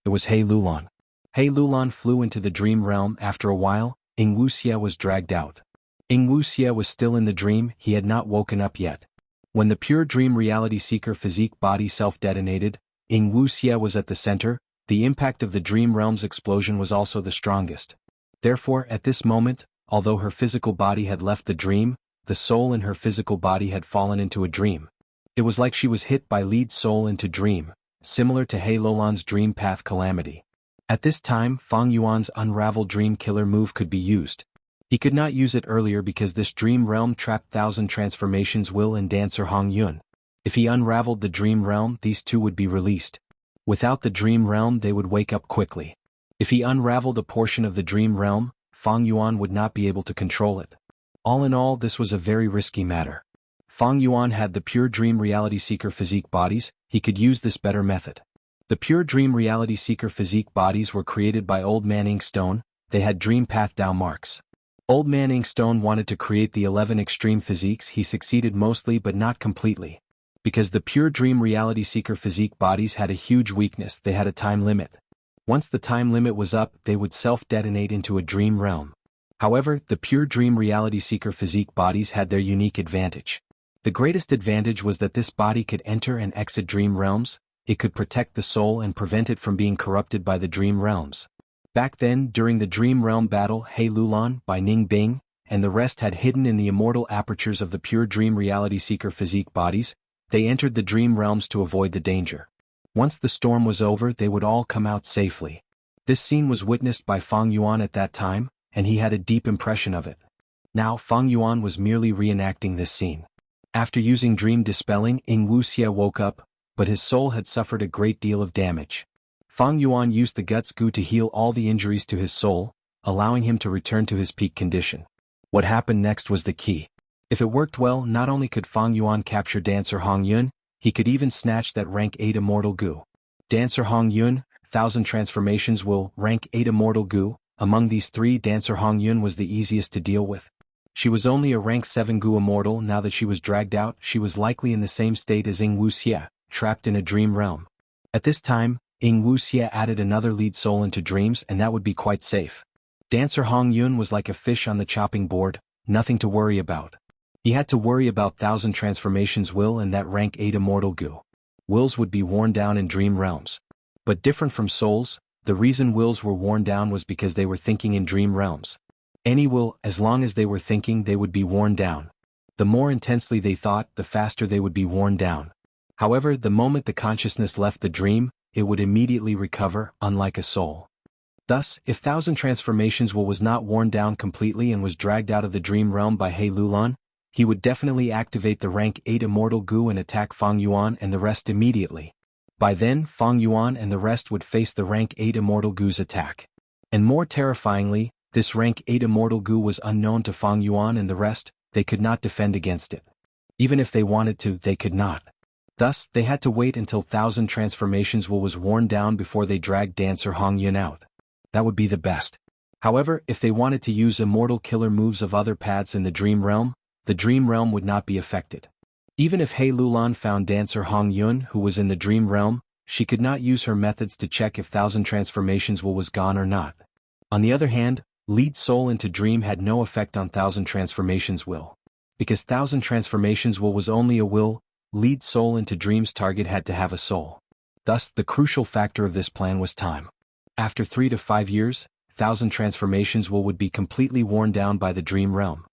It was Hey Lulan. Hey Lulan flew into the dream realm. After a while, Wuxia was dragged out. Wuxia was still in the dream, he had not woken up yet. When the pure dream reality seeker physique body self-detonated, Wuxia was at the center. The impact of the dream realm's explosion was also the strongest. Therefore, at this moment, although her physical body had left the dream, the soul in her physical body had fallen into a dream. It was like she was hit by lead soul into dream, similar to He Lulan's dream path calamity. At this time, Fang Yuan's unravel dream killer move could be used. He could not use it earlier because this dream realm trapped 1,000 transformations will and Dancer Hong Yun. If he unraveled the dream realm, these two would be released. Without the dream realm, they would wake up quickly. If he unraveled a portion of the dream realm, Fang Yuan would not be able to control it. All in all, this was a very risky matter. Fang Yuan had the pure dream reality seeker physique bodies, he could use this better method. The pure dream reality seeker physique bodies were created by Old Man Inkstone, they had dream path Dao marks. Old Man Inkstone wanted to create the 11 extreme physiques, he succeeded mostly but not completely. Because the pure dream reality seeker physique bodies had a huge weakness, they had a time limit. Once the time limit was up, they would self-detonate into a dream realm. However, the pure dream reality seeker physique bodies had their unique advantage. The greatest advantage was that this body could enter and exit dream realms, it could protect the soul and prevent it from being corrupted by the dream realms. Back then, during the dream realm battle, He Lulan, Bai Ningbing, and the rest had hidden in the immortal apertures of the pure dream reality seeker physique bodies, they entered the dream realms to avoid the danger. Once the storm was over, they would all come out safely. This scene was witnessed by Fang Yuan at that time, and he had a deep impression of it. Now Fang Yuan was merely reenacting this scene. After using dream dispelling, Wuxia woke up, but his soul had suffered a great deal of damage. Feng Yuan used the Guts Goo to heal all the injuries to his soul, allowing him to return to his peak condition. What happened next was the key. If it worked well, not only could Feng Yuan capture Dancer Hong Yun, he could even snatch that rank 8 Immortal Goo. Dancer Hong Yun, 1000 transformations will, rank 8 Immortal Goo. Among these three, Dancer Hong Yun was the easiest to deal with. She was only a rank 7 Goo Immortal. Now that she was dragged out, she was likely in the same state as Wuxia, trapped in a dream realm. At this time, Wuxia added another lead soul into dreams, and that would be quite safe. Dancer Hong Yun was like a fish on the chopping board, nothing to worry about. He had to worry about 1000 transformations will and that rank 8 Immortal Goo. Wills would be worn down in dream realms. But different from souls, the reason wills were worn down was because they were thinking in dream realms. Any will, as long as they were thinking, they would be worn down. The more intensely they thought, the faster they would be worn down. However, the moment the consciousness left the dream, it would immediately recover, unlike a soul. Thus, if 1000 transformations will was not worn down completely and was dragged out of the dream realm by He Lulan, he would definitely activate the rank 8 Immortal Goo and attack Feng Yuan and the rest immediately. By then, Feng Yuan and the rest would face the rank 8 Immortal Goo's attack. And more terrifyingly, this rank 8 Immortal Goo was unknown to Feng Yuan and the rest. They could not defend against it. Even if they wanted to, they could not. Thus, they had to wait until 1000 transformations will was worn down before they dragged Dancer Hong Yun out. That would be the best. However, if they wanted to use immortal killer moves of other paths in the dream realm, the dream realm would not be affected. Even if He Lulan found Dancer Hong Yun who was in the dream realm, she could not use her methods to check if 1000 transformations will was gone or not. On the other hand, lead soul into dream had no effect on 1000 transformations will. Because 1000 transformations will was only a will, lead soul into dream's target had to have a soul. Thus, the crucial factor of this plan was time. After 3 to 5 years, 1000 transformations will would be completely worn down by the dream realm.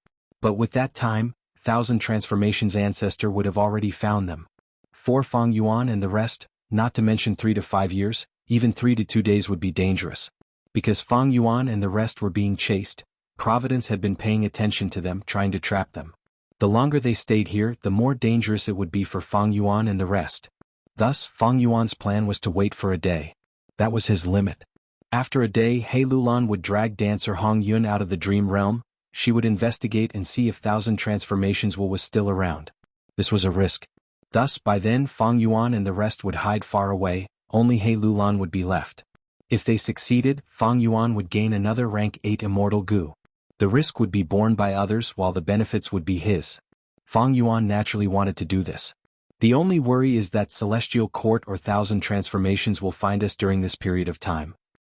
But with that time, 1000 transformations ancestor would have already found them. For Feng Yuan and the rest, not to mention 3 to 5 years, even 3 to 2 days would be dangerous. Because Feng Yuan and the rest were being chased, Providence had been paying attention to them, trying to trap them. The longer they stayed here, the more dangerous it would be for Feng Yuan and the rest. Thus, Feng Yuan's plan was to wait for a day. That was his limit. After a day, He Lulan would drag Dancer Hong Yun out of the dream realm. She would investigate and see if 1000 transformations will was still around. This was a risk. Thus, by then, Feng Yuan and the rest would hide far away, only He Lulan would be left. If they succeeded, Feng Yuan would gain another rank 8 Immortal Goo. The risk would be borne by others while the benefits would be his. Feng Yuan naturally wanted to do this. The only worry is that Celestial Court or 1000 transformations will find us during this period of time.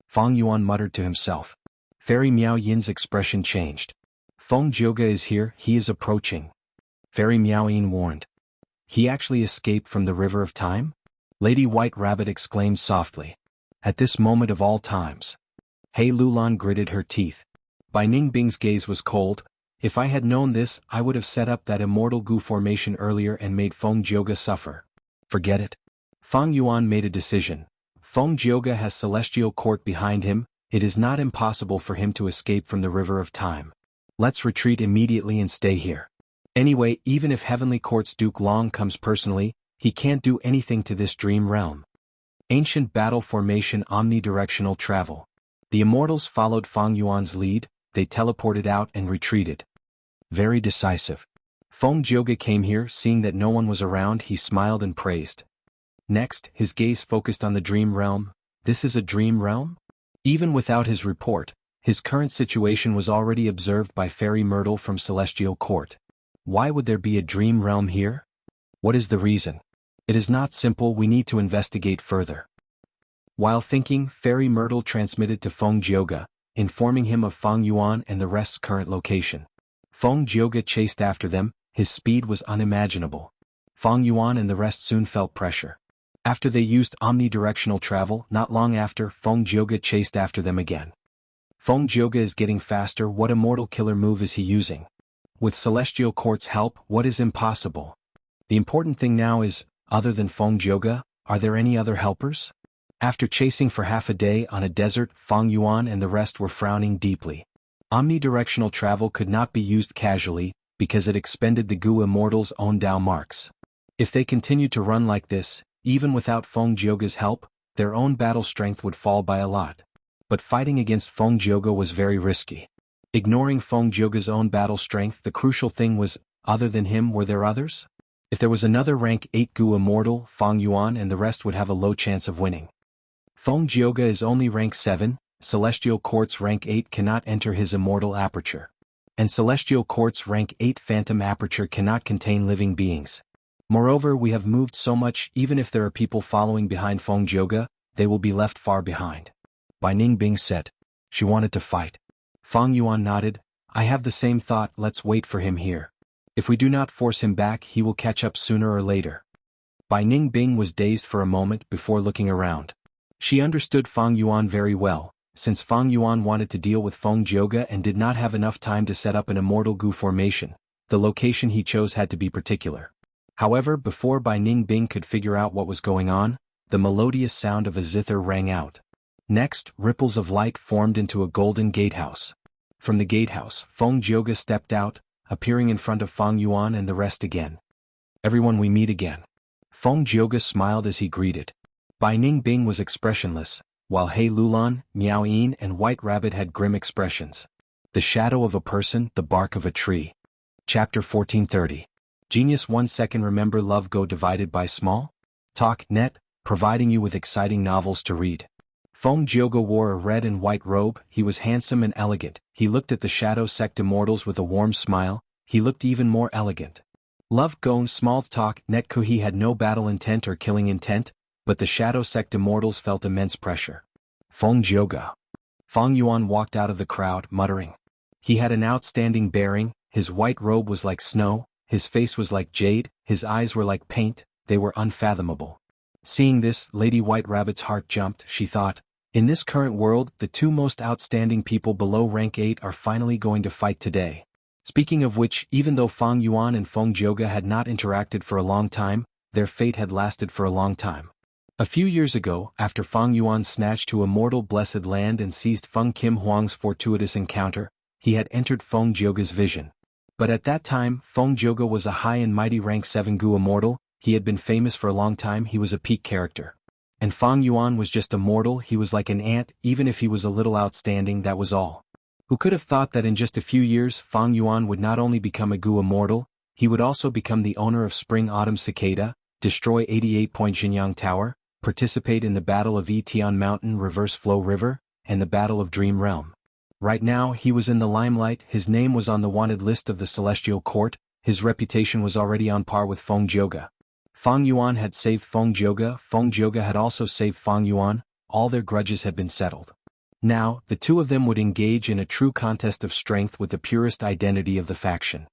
Feng Yuan muttered to himself. Fairy Miao Yin's expression changed. Feng Jioge is here, he is approaching. Fairy Miao Yin warned. He actually escaped from the river of time? Lady White Rabbit exclaimed softly. At this moment of all times. He Lulan gritted her teeth. Bai Ningbing's gaze was cold. If I had known this, I would have set up that Immortal Goo formation earlier and made Feng Jioge suffer. Forget it. Feng Yuan made a decision. Feng Jioge has Celestial Court behind him, it is not impossible for him to escape from the river of time. Let's retreat immediately and stay here. Anyway, even if Heavenly Court's Duke Long comes personally, he can't do anything to this dream realm. Ancient Battle Formation Omnidirectional Travel. The Immortals followed Feng Yuan's lead, they teleported out and retreated. Very decisive. Feng Jioge came here, seeing that no one was around, he smiled and praised. Next, his gaze focused on the dream realm. This is a dream realm? Even without his report, his current situation was already observed by Fairy Myrtle from Celestial Court. Why would there be a dream realm here? What is the reason? It is not simple, we need to investigate further. While thinking, Fairy Myrtle transmitted to Feng Jioge, informing him of Feng Yuan and the rest's current location. Feng Jioge chased after them, his speed was unimaginable. Feng Yuan and the rest soon felt pressure. After they used omnidirectional travel, not long after, Feng Jioge chased after them again. Feng Jioge is getting faster, what immortal killer move is he using? With Celestial Court's help, what is impossible? The important thing now is, other than Feng Jioge, are there any other helpers? After chasing for half a day on a desert, Feng Yuan and the rest were frowning deeply. Omnidirectional travel could not be used casually, because it expended the Gu Immortals' own Dao marks. If they continued to run like this, even without Feng Jioge's help, their own battle strength would fall by a lot. But fighting against Feng Jioge was very risky. Ignoring Feng Jioge's own battle strength, the crucial thing was, other than him were there others? If there was another rank 8 Gu Immortal, Feng Yuan and the rest would have a low chance of winning. Feng Jioge is only rank 7, Celestial Quartz rank 8 cannot enter his Immortal Aperture. And Celestial Quartz rank 8 Phantom Aperture cannot contain living beings. Moreover, we have moved so much, even if there are people following behind Feng Jioge, they will be left far behind. Bai Ningbing said. She wanted to fight. Feng Yuan nodded. I have the same thought, let's wait for him here. If we do not force him back, he will catch up sooner or later. Bai Ningbing was dazed for a moment before looking around. She understood Feng Yuan very well, since Feng Yuan wanted to deal with Feng Jioge and did not have enough time to set up an Immortal Gu formation. The location he chose had to be particular. However, before Bai Ningbing could figure out what was going on, the melodious sound of a zither rang out. Next, ripples of light formed into a golden gatehouse. From the gatehouse, Feng Jioge stepped out, appearing in front of Feng Yuan and the rest again. Everyone, we meet again. Feng Jioge smiled as he greeted. Bai Ningbing was expressionless, while He Lulan, Miao Yin and White Rabbit had grim expressions. The shadow of a person, the bark of a tree. Chapter 1430. Genius 1 second. Remember Love Go divided by small? Talk net, providing you with exciting novels to read. Feng Jioge wore a red and white robe, he was handsome and elegant, he looked at the Shadow Sect Immortals with a warm smile, he looked even more elegant. Love Go small talk net. He had no battle intent or killing intent, but the Shadow Sect Immortals felt immense pressure. Feng Jioge. Feng Yuan walked out of the crowd, muttering. He had an outstanding bearing, his white robe was like snow, his face was like jade, his eyes were like paint, they were unfathomable. Seeing this, Lady White Rabbit's heart jumped, she thought, in this current world, the two most outstanding people below rank 8 are finally going to fight today. Speaking of which, even though Feng Yuan and Feng Jioge had not interacted for a long time, their fate had lasted for a long time. A few years ago, after Feng Yuan snatched to Immortal Blessed Land and seized Feng Kim Huang's fortuitous encounter, he had entered Feng Jioge's vision. But at that time, Feng Jioge was a high and mighty rank 7 Gu Immortal, he had been famous for a long time, he was a peak character. And Feng Yuan was just a mortal, he was like an ant, even if he was a little outstanding, that was all. Who could have thought that in just a few years Feng Yuan would not only become a Gu Immortal, he would also become the owner of Spring Autumn Cicada, destroy 88-point Xinyang Tower, participate in the Battle of Etian Mountain Reverse Flow River, and the Battle of Dream Realm. Right now he was in the limelight, his name was on the wanted list of the Celestial Court, his reputation was already on par with Feng Jioge. Feng Yuan had saved Feng Jioge had also saved Feng Yuan, all their grudges had been settled. Now, the two of them would engage in a true contest of strength with the purest identity of the faction.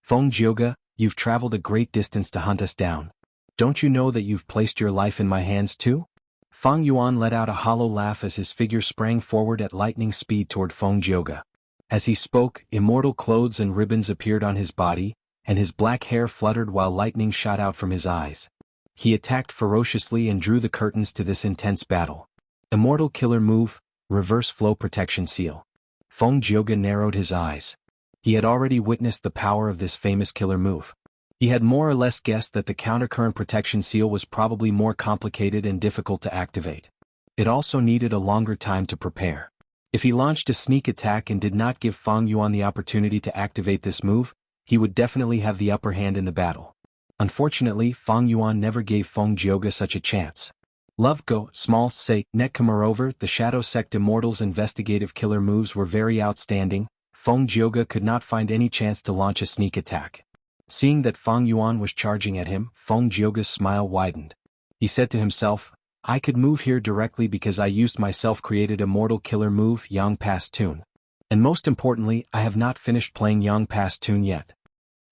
Feng Jioge, you've traveled a great distance to hunt us down. Don't you know that you've placed your life in my hands too? Feng Yuan let out a hollow laugh as his figure sprang forward at lightning speed toward Feng Jioge. As he spoke, immortal clothes and ribbons appeared on his body, and his black hair fluttered while lightning shot out from his eyes. He attacked ferociously and drew the curtains to this intense battle. Immortal Killer Move, Reverse Flow Protection Seal. Feng Jioge narrowed his eyes. He had already witnessed the power of this famous killer move. He had more or less guessed that the countercurrent protection seal was probably more complicated and difficult to activate. It also needed a longer time to prepare. If he launched a sneak attack and did not give Feng Yuan the opportunity to activate this move, he would definitely have the upper hand in the battle. Unfortunately, Feng Yuan never gave Feng Jioge such a chance. Love Go, small say, net. Moreover, the Shadow Sect Immortals' investigative killer moves were very outstanding, Feng Jioge could not find any chance to launch a sneak attack. Seeing that Feng Yuan was charging at him, Feng Jioge's smile widened. He said to himself, I could move here directly because I used my self-created immortal killer move Yang Pass Tune. And most importantly, I have not finished playing Yang Pass Tune yet.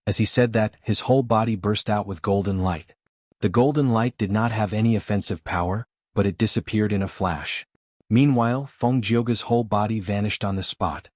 As he said that, his whole body burst out with golden light. The golden light did not have any offensive power, but it disappeared in a flash. Meanwhile, Feng Jioge's whole body vanished on the spot.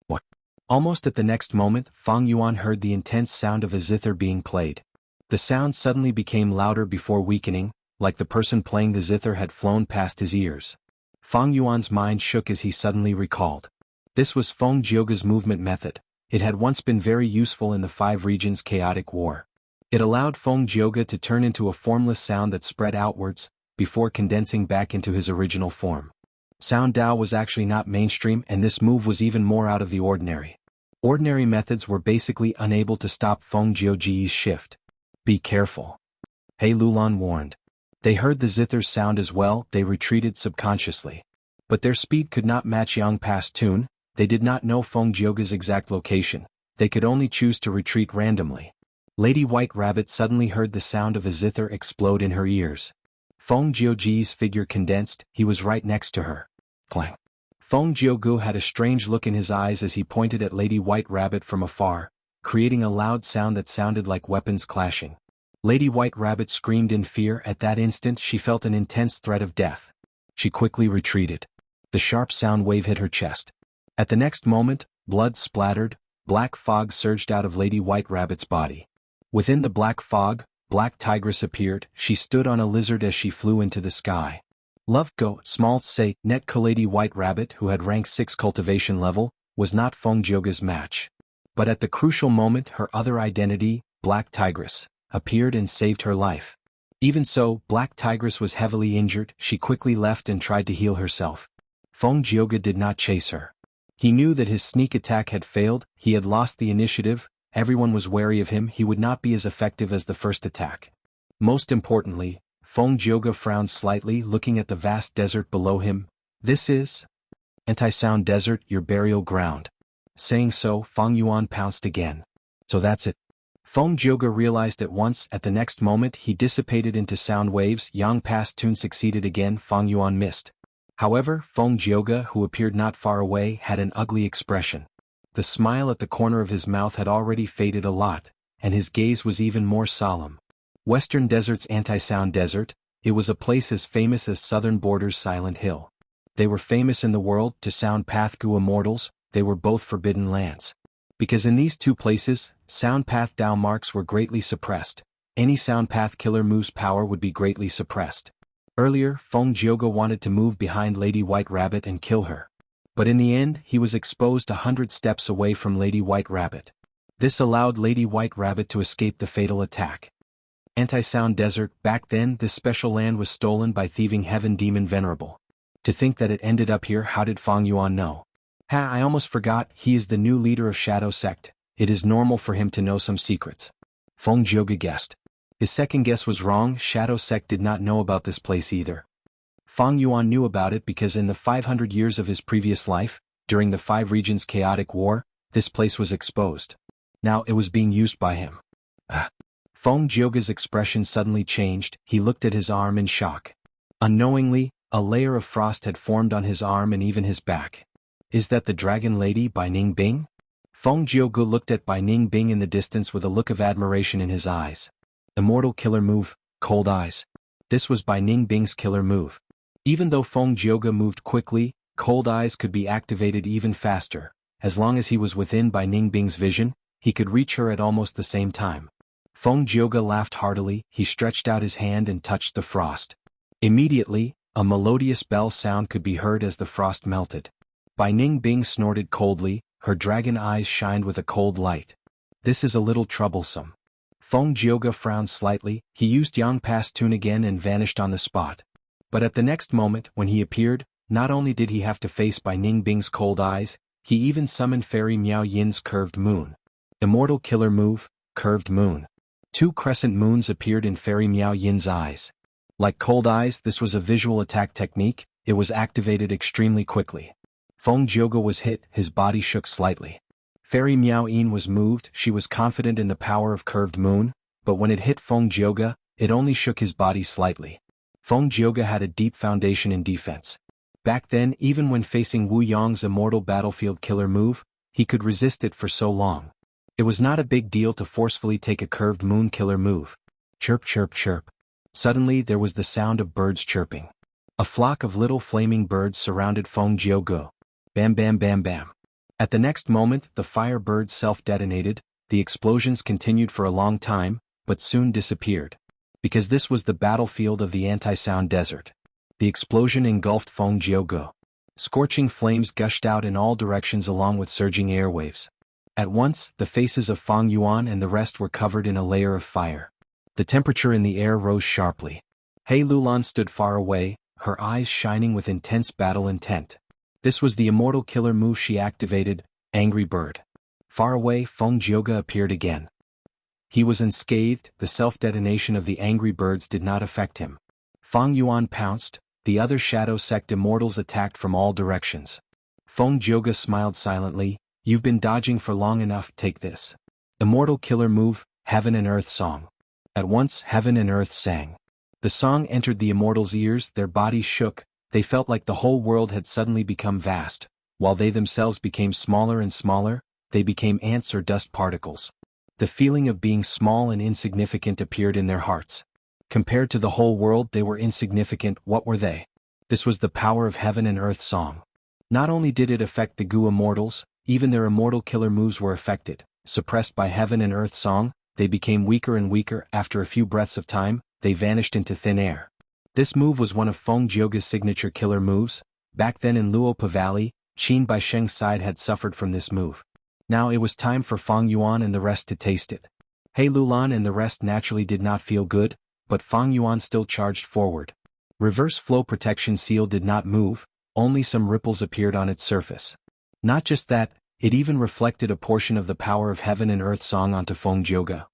What? Almost at the next moment, Feng Yuan heard the intense sound of a zither being played. The sound suddenly became louder before weakening, like the person playing the zither had flown past his ears. Feng Yuan's mind shook as he suddenly recalled. This was Feng Jioge's movement method. It had once been very useful in the 5 regions chaotic war. It allowed Feng Jioge to turn into a formless sound that spread outwards, before condensing back into his original form. Sound Dao was actually not mainstream, and this move was even more out of the ordinary. Ordinary methods were basically unable to stop Feng Jiuji's shift. Be careful. He Lulan warned. They heard the zither's sound as well. They retreated subconsciously. But their speed could not match Yang Pass Tune. They did not know Feng Jiuge's exact location. They could only choose to retreat randomly. Lady White Rabbit suddenly heard the sound of a zither explode in her ears. Feng Jiuji's figure condensed. He was right next to her. Clang. Feng Jiugu had a strange look in his eyes as he pointed at Lady White Rabbit from afar, creating a loud sound that sounded like weapons clashing. Lady White Rabbit screamed in fear. At that instant she felt an intense threat of death. She quickly retreated. The sharp sound wave hit her chest. At the next moment, blood splattered, black fog surged out of Lady White Rabbit's body. Within the black fog, Black Tigress appeared. She stood on a lizard as she flew into the sky. Love Go, small say, net Lady White Rabbit, who had rank 6 cultivation level, was not Feng Jiuge's match. But at the crucial moment her other identity, Black Tigress, appeared and saved her life. Even so, Black Tigress was heavily injured. She quickly left and tried to heal herself. Feng Jiuge did not chase her. He knew that his sneak attack had failed. He had lost the initiative. Everyone was wary of him. He would not be as effective as the first attack. Most importantly, Feng Jiuge frowned slightly, looking at the vast desert below him. This is Anti-Sound Desert, your burial ground. Saying so, Feng Yuan pounced again. So that's it. Feng Jiuge realized at once. At the next moment he dissipated into sound waves. Yang Pass Tune succeeded again. Feng Yuan missed. However, Feng Jiuge, who appeared not far away, had an ugly expression. The smile at the corner of his mouth had already faded a lot, and his gaze was even more solemn. Western Desert's Anti-Sound Desert, it was a place as famous as Southern Border's Silent Hill. They were famous in the world to sound path Gu immortals. They were both forbidden lands. Because in these two places, sound path Dao marks were greatly suppressed. Any sound path killer move's power would be greatly suppressed. Earlier, Feng Jiuge wanted to move behind Lady White Rabbit and kill her. But in the end, he was exposed 100 steps away from Lady White Rabbit. This allowed Lady White Rabbit to escape the fatal attack. Anti-Sound Desert, back then this special land was stolen by thieving Heaven Demon Venerable. To think that it ended up here, how did Feng Yuan know? I almost forgot, he is the new leader of Shadow Sect. It is normal for him to know some secrets. Feng Jiuge guessed. His second guess was wrong. Shadow Sect did not know about this place either. Feng Yuan knew about it because in the 500 years of his previous life, during the 5 regions chaotic war, this place was exposed. Now it was being used by him. Feng Jiuge's expression suddenly changed. He looked at his arm in shock. Unknowingly, a layer of frost had formed on his arm and even his back. Is that the Dragon Lady Bai Ning Bing? Feng Jiuge looked at Bai Ning Bing in the distance with a look of admiration in his eyes. Immortal killer move, Cold Eyes. This was Bai Ning Bing's killer move. Even though Feng Jiuge moved quickly, Cold Eyes could be activated even faster. As long as he was within Bai Ning Bing's vision, he could reach her at almost the same time. Feng Jiuge laughed heartily. He stretched out his hand and touched the frost. Immediately, a melodious bell sound could be heard as the frost melted. Bai Ning Bing snorted coldly. Her dragon eyes shined with a cold light. This is a little troublesome. Feng Jiuge frowned slightly. He used Yang Pass Tune again and vanished on the spot. But at the next moment, when he appeared, not only did he have to face Bai Ning Bing's cold eyes, he even summoned Fairy Miao Yin's Curved Moon. Immortal killer move, Curved Moon. 2 crescent moons appeared in Fairy Miao Yin's eyes. Like Cold Eyes, this was a visual attack technique. It was activated extremely quickly. Feng Jiuge was hit. His body shook slightly. Fairy Miao Yin was moved. She was confident in the power of Curved Moon, but when it hit Feng Jiuge, it only shook his body slightly. Feng Jiuge had a deep foundation in defense. Back then, even when facing Wu Yong's immortal battlefield killer move, he could resist it for so long. It was not a big deal to forcefully take a Curved Moon killer move. Chirp chirp chirp. Suddenly there was the sound of birds chirping. A flock of little flaming birds surrounded Feng Jiuge. Bam bam bam bam. At the next moment, the firebirds self-detonated. The explosions continued for a long time, but soon disappeared. Because this was the battlefield of the Anti-Sound Desert. The explosion engulfed Feng Jiuge. Scorching flames gushed out in all directions along with surging airwaves. At once, the faces of Feng Yuan and the rest were covered in a layer of fire. The temperature in the air rose sharply. He Lulan stood far away, her eyes shining with intense battle intent. This was the immortal killer move she activated, Angry Bird. Far away, Feng Jioge appeared again. He was unscathed, the self-detonation of the angry birds did not affect him. Feng Yuan pounced, the other Shadow Sect immortals attacked from all directions. Feng Jioge smiled silently, "You've been dodging for long enough, take this." Immortal killer move, Heaven and Earth Song. At once heaven and earth sang. The song entered the immortals' ears, their bodies shook, they felt like the whole world had suddenly become vast, while they themselves became smaller and smaller, they became ants or dust particles. The feeling of being small and insignificant appeared in their hearts. Compared to the whole world they were insignificant. What were they? This was the power of Heaven and Earth Song. Not only did it affect the Gu immortals, even their immortal killer moves were affected. Suppressed by Heaven and Earth Song, they became weaker and weaker. After a few breaths of time, they vanished into thin air. This move was one of Feng Jioge's signature killer moves. Back then in Luopa Valley, Qin Bai Sheng's side had suffered from this move. Now it was time for Feng Yuan and the rest to taste it. He Lulan and the rest naturally did not feel good, but Feng Yuan still charged forward. Reverse flow protection seal did not move, only some ripples appeared on its surface. Not just that, it even reflected a portion of the power of Heaven and Earth Song onto Feng Jioge.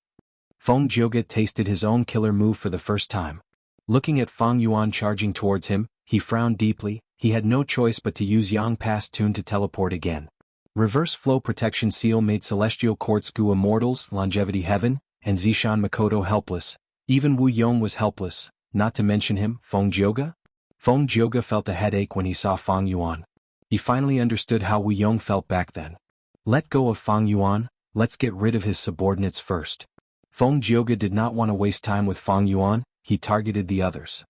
Feng Jioge tasted his own killer move for the first time. Looking at Feng Yuan charging towards him, he frowned deeply. He had no choice but to use Yang Pass Tune to teleport again. Reverse flow protection seal made Celestial Quartz Gu Immortals, Longevity Heaven, and Zishan Makoto helpless. Even Wu Yong was helpless, not to mention him, Feng Jioge? Feng Jioge felt a headache when he saw Feng Yuan. He finally understood how Wu Yong felt back then. Let go of Feng Yuan, let's get rid of his subordinates first. Feng Jioge did not want to waste time with Feng Yuan, he targeted the others.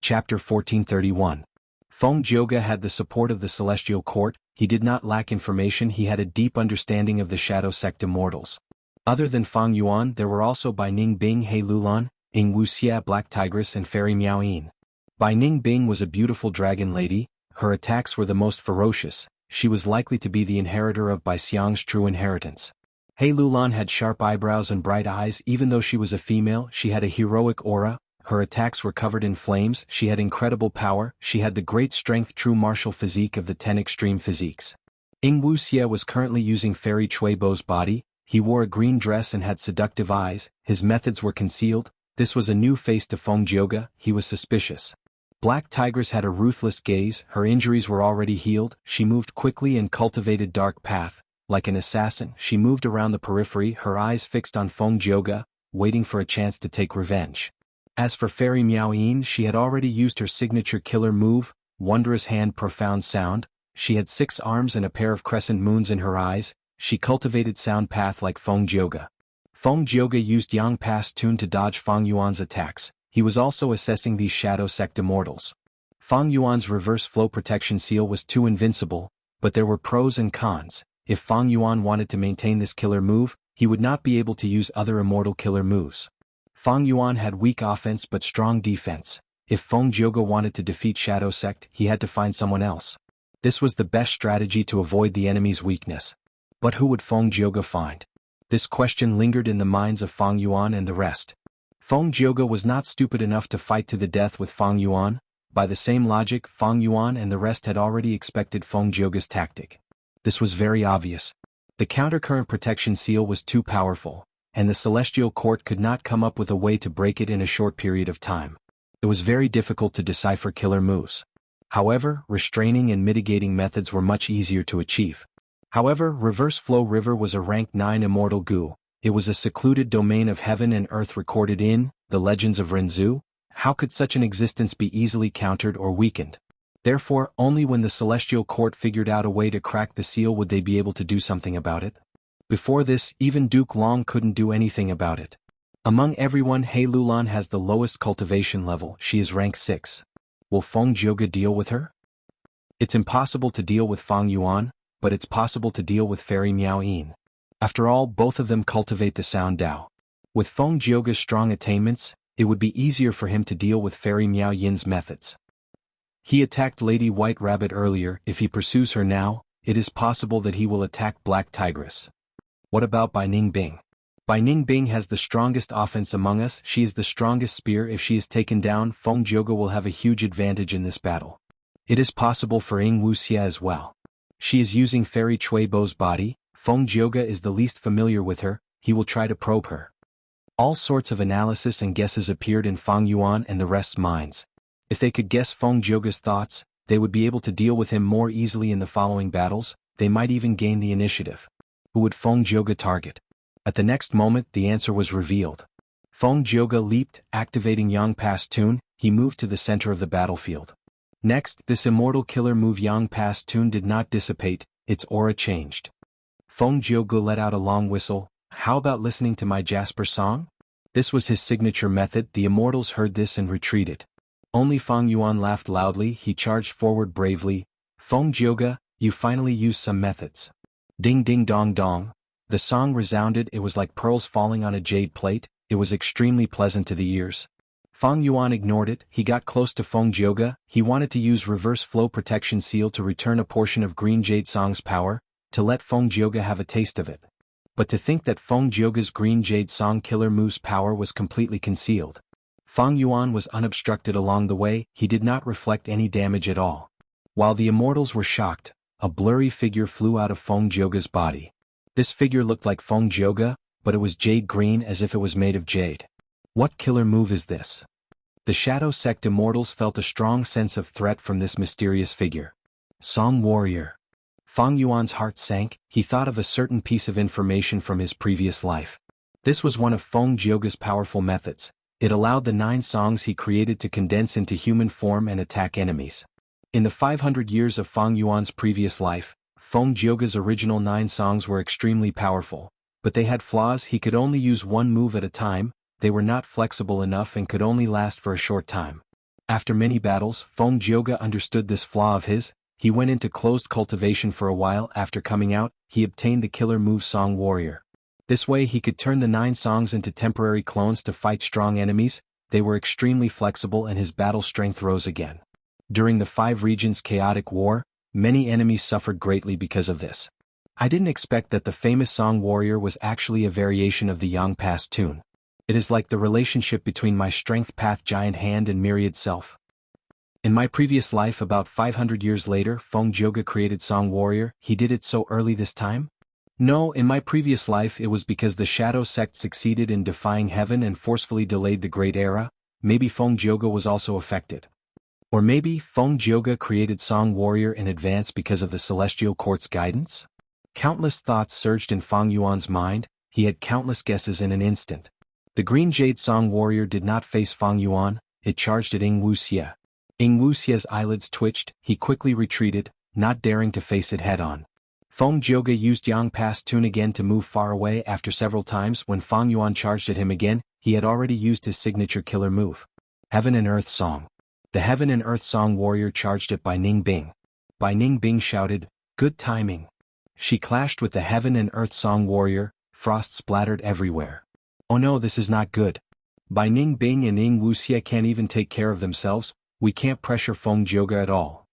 Chapter 1431. Feng Jioge had the support of the Celestial Court, he did not lack information, he had a deep understanding of the Shadow Sect immortals. Other than Feng Yuan there were also Bai Ning Bing, He Lulan, Ing Wuxia, Black Tigress and Fairy Miao Yin. Bai Ning Bing was a beautiful dragon lady, her attacks were the most ferocious, she was likely to be the inheritor of Bai Xiang's true inheritance. He Lulan had sharp eyebrows and bright eyes. Even though she was a female, she had a heroic aura, her attacks were covered in flames, she had incredible power, she had the great strength true martial physique of the 10 extreme physiques. Ing Wuxia was currently using Fairy Chuibo's body, he wore a green dress and had seductive eyes, his methods were concealed, this was a new face to Feng Jioge, he was suspicious. Black Tigress had a ruthless gaze, her injuries were already healed, she moved quickly and cultivated dark path, like an assassin, she moved around the periphery, her eyes fixed on Feng Jioge, waiting for a chance to take revenge. As for Fairy Miao Yin, she had already used her signature killer move, Wondrous Hand Profound Sound, she had 6 arms and a pair of crescent moons in her eyes, she cultivated sound path like Feng Jioge. Feng Jioge used Yang Pass Tune to dodge Feng Yuan's attacks, he was also assessing these Shadow Sect immortals. Feng Yuan's reverse flow protection seal was too invincible, but there were pros and cons. If Feng Yuan wanted to maintain this killer move, he would not be able to use other immortal killer moves. Feng Yuan had weak offense but strong defense. If Feng Jioge wanted to defeat Shadow Sect, he had to find someone else. This was the best strategy to avoid the enemy's weakness. But who would Feng Jioge find? This question lingered in the minds of Feng Yuan and the rest. Feng Jioge was not stupid enough to fight to the death with Feng Yuan. By the same logic, Feng Yuan and the rest had already expected Feng Jioge's tactic. This was very obvious. The countercurrent protection seal was too powerful, and the Celestial Court could not come up with a way to break it in a short period of time. It was very difficult to decipher killer moves. However, restraining and mitigating methods were much easier to achieve. However, Reverse Flow River was a rank 9 immortal Gu. It was a secluded domain of heaven and earth recorded in the Legends of Renzu. How could such an existence be easily countered or weakened? Therefore, only when the Celestial Court figured out a way to crack the seal would they be able to do something about it. Before this, even Duke Long couldn't do anything about it. Among everyone, He Lulan has the lowest cultivation level, she is rank 6. Will Feng Jioge deal with her? It's impossible to deal with Feng Yuan, but it's possible to deal with Fairy Miao Yin. After all, both of them cultivate the Sound Dao. With Feng Jioge's strong attainments, it would be easier for him to deal with Fairy Miao Yin's methods. He attacked Lady White Rabbit earlier, if he pursues her now, it is possible that he will attack Black Tigress. What about Bai Ning Bing? Bai Ningbing has the strongest offense among us. She is the strongest spear. If she is taken down, Feng Jioge will have a huge advantage in this battle. It is possible for Wuxia as well. She is using Fairy Chuibo's body. Feng Jioge is the least familiar with her. He will try to probe her. All sorts of analysis and guesses appeared in Feng Yuan and the rest's minds. If they could guess Feng Jioge's thoughts, they would be able to deal with him more easily in the following battles. They might even gain the initiative. Who would Feng Jioge target? At the next moment, the answer was revealed. Feng Jioge leaped, activating Yang Pass Tune. He moved to the center of the battlefield. Next, this immortal killer move Yang Pass Tune did not dissipate, its aura changed. Feng Jioge let out a long whistle. How about listening to my Jasper song? This was his signature method. The immortals heard this and retreated. Only Feng Yuan laughed loudly. He charged forward bravely. Feng Jioge, you finally used some methods. Ding ding dong dong. The song resounded. It was like pearls falling on a jade plate. It was extremely pleasant to the ears. Feng Yuan ignored it. He got close to Feng Jioge. He wanted to use reverse flow protection seal to return a portion of Green Jade Song's power, to let Feng Jioge have a taste of it. But to think that Feng Jioge's Green Jade Song killer move's power was completely concealed. Feng Yuan was unobstructed along the way. He did not reflect any damage at all. While the immortals were shocked, a blurry figure flew out of Feng Jioge's body. This figure looked like Feng Jioge, but it was jade green, as if it was made of jade. What killer move is this? The Shadow Sect immortals felt a strong sense of threat from this mysterious figure. Song Warrior. Feng Yuan's heart sank. He thought of a certain piece of information from his previous life. This was one of Feng Jioge's powerful methods. It allowed the 9 songs he created to condense into human form and attack enemies. In the 500 years of Feng Yuan's previous life, Feng Jioge's original 9 songs were extremely powerful, but they had flaws. He could only use one move at a time. They were not flexible enough and could only last for a short time. After many battles, Feng Jioge understood this flaw of his. He went into closed cultivation for a while. After coming out, he obtained the killer move Song Warrior. This way he could turn the 9 songs into temporary clones to fight strong enemies. They were extremely flexible and his battle strength rose again. During the 5 regions' chaotic war, many enemies suffered greatly because of this. I didn't expect that the famous Song Warrior was actually a variation of the Yang Pass Tune. It is like the relationship between my Strength Path Giant Hand and Myriad Self. In my previous life, about 500 years later, Feng Jioge created Song Warrior. He did it so early this time? No, in my previous life it was because the Shadow Sect succeeded in defying heaven and forcefully delayed the Great Era. Maybe Feng Jioge was also affected. Or maybe Feng Jioge created Song Warrior in advance because of the Celestial Court's guidance? Countless thoughts surged in Feng Yuan's mind. He had countless guesses in an instant. The Green Jade Song Warrior did not face Feng Yuan. It charged at Wuxia. Wuxia's eyelids twitched. He quickly retreated, not daring to face it head-on. Feng Jioge used Yang Pass Tune again to move far away. After several times when Feng Yuan charged at him again, he had already used his signature killer move. Heaven and Earth Song. The Heaven and Earth Song Warrior charged at Bai Ningbing. Bai Ningbing shouted, "Good timing." She clashed with the Heaven and Earth Song Warrior. Frost splattered everywhere. Oh no, this is not good. Bai Ningbing and Wuxia can't even take care of themselves. We can't pressure Feng Jioge at all.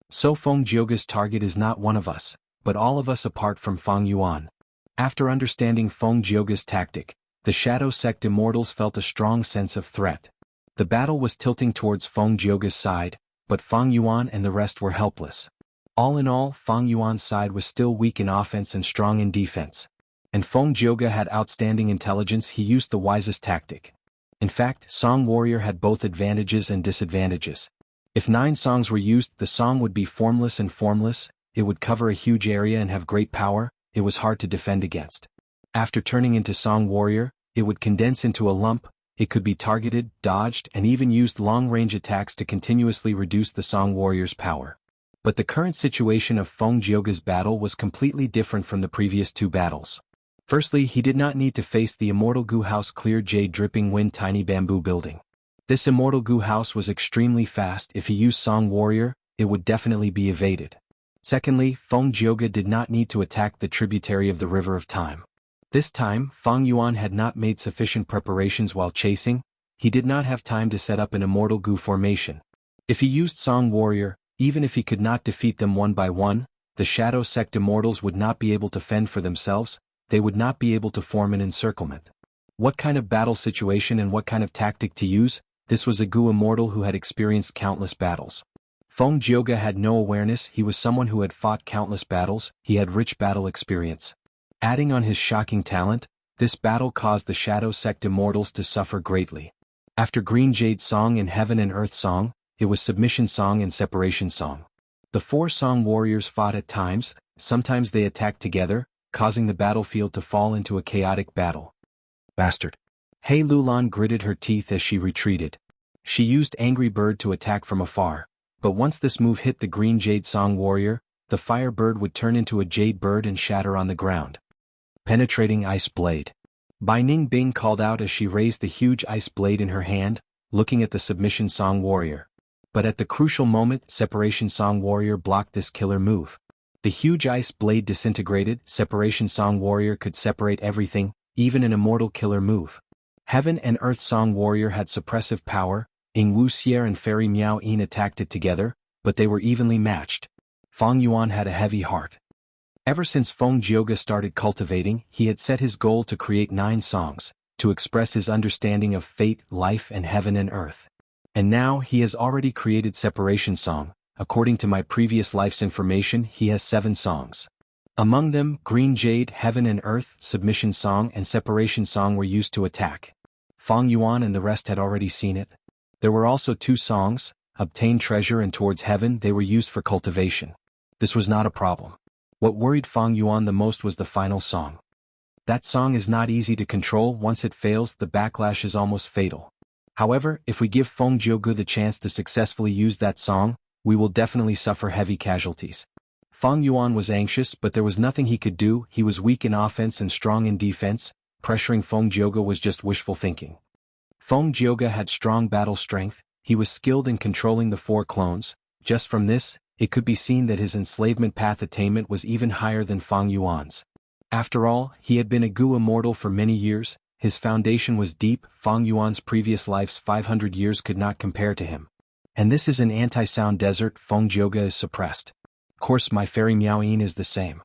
So Feng Jioge's target is not one of us, but all of us apart from Feng Yuan. After understanding Feng Jioge's tactic, the Shadow Sect immortals felt a strong sense of threat. The battle was tilting towards Feng Jioge's side, but Feng Yuan and the rest were helpless. All in all, Feng Yuan's side was still weak in offense and strong in defense. And Feng Jioge had outstanding intelligence. He used the wisest tactic. In fact, Song Warrior had both advantages and disadvantages. If 9 songs were used, the song would be formless and formless. It would cover a huge area and have great power. It was hard to defend against. After turning into Song Warrior, it would condense into a lump. It could be targeted, dodged, and even used long-range attacks to continuously reduce the Song Warrior's power. But the current situation of Feng Jioge's battle was completely different from the previous 2 battles. Firstly, he did not need to face the Immortal Gu House clear jade dripping wind tiny bamboo building. This Immortal Gu House was extremely fast. If he used Song Warrior, it would definitely be evaded. Secondly, Feng Jioge did not need to attack the tributary of the River of Time. This time, Feng Yuan had not made sufficient preparations while chasing. He did not have time to set up an Immortal Gu formation. If he used Song Warrior, even if he could not defeat them one by one, the Shadow Sect immortals would not be able to fend for themselves. they would not be able to form an encirclement. What kind of battle situation and what kind of tactic to use? This was a Gu Immortal who had experienced countless battles. Feng Jioge had no awareness, he was someone who had fought countless battles, he had rich battle experience. Adding on his shocking talent, this battle caused the Shadow Sect Immortals to suffer greatly. After Green Jade Song and Heaven and Earth Song, it was Submission Song and Separation Song. The four Song warriors fought at times, sometimes they attacked together, causing the battlefield to fall into a chaotic battle. Bastard. Hei Lulan gritted her teeth as she retreated. She used Angry Bird to attack from afar, but once this move hit the Green Jade Song warrior, the Fire Bird would turn into a Jade Bird and shatter on the ground. Penetrating Ice Blade. Bai Ningbing called out as she raised the huge ice blade in her hand, looking at the Submission Song warrior. But at the crucial moment, Separation Song warrior blocked this killer move. The huge ice blade disintegrated, Separation Song warrior could separate everything, even an immortal killer move. Heaven and Earth Song warrior had suppressive power, Wuxia and Fairy Miao Yin attacked it together, but they were evenly matched. Feng Yuan had a heavy heart. Ever since Feng Jioge started cultivating, he had set his goal to create 9 songs, to express his understanding of fate, life and heaven and earth. And now he has already created Separation Song. According to my previous life's information, he has 7 songs. Among them, Green Jade, Heaven and Earth, Submission Song and Separation Song were used to attack. Feng Yuan and the rest had already seen it. There were also 2 songs, Obtain Treasure and Towards Heaven, they were used for cultivation. This was not a problem. What worried Feng Yuan the most was the final song. That song is not easy to control, once it fails, the backlash is almost fatal. However, if we give Feng Jioge the chance to successfully use that song, we will definitely suffer heavy casualties. Feng Yuan was anxious, but there was nothing he could do, he was weak in offense and strong in defense, pressuring Feng Jioge was just wishful thinking. Feng Jioge had strong battle strength, he was skilled in controlling the 4 clones. Just from this, it could be seen that his enslavement path attainment was even higher than Feng Yuan's. After all, he had been a Gu Immortal for many years, his foundation was deep, Feng Yuan's previous life's 500 years could not compare to him. And this is an anti-sound desert, Feng Jioge is suppressed. Of course my Fairy Miao Yin is the same.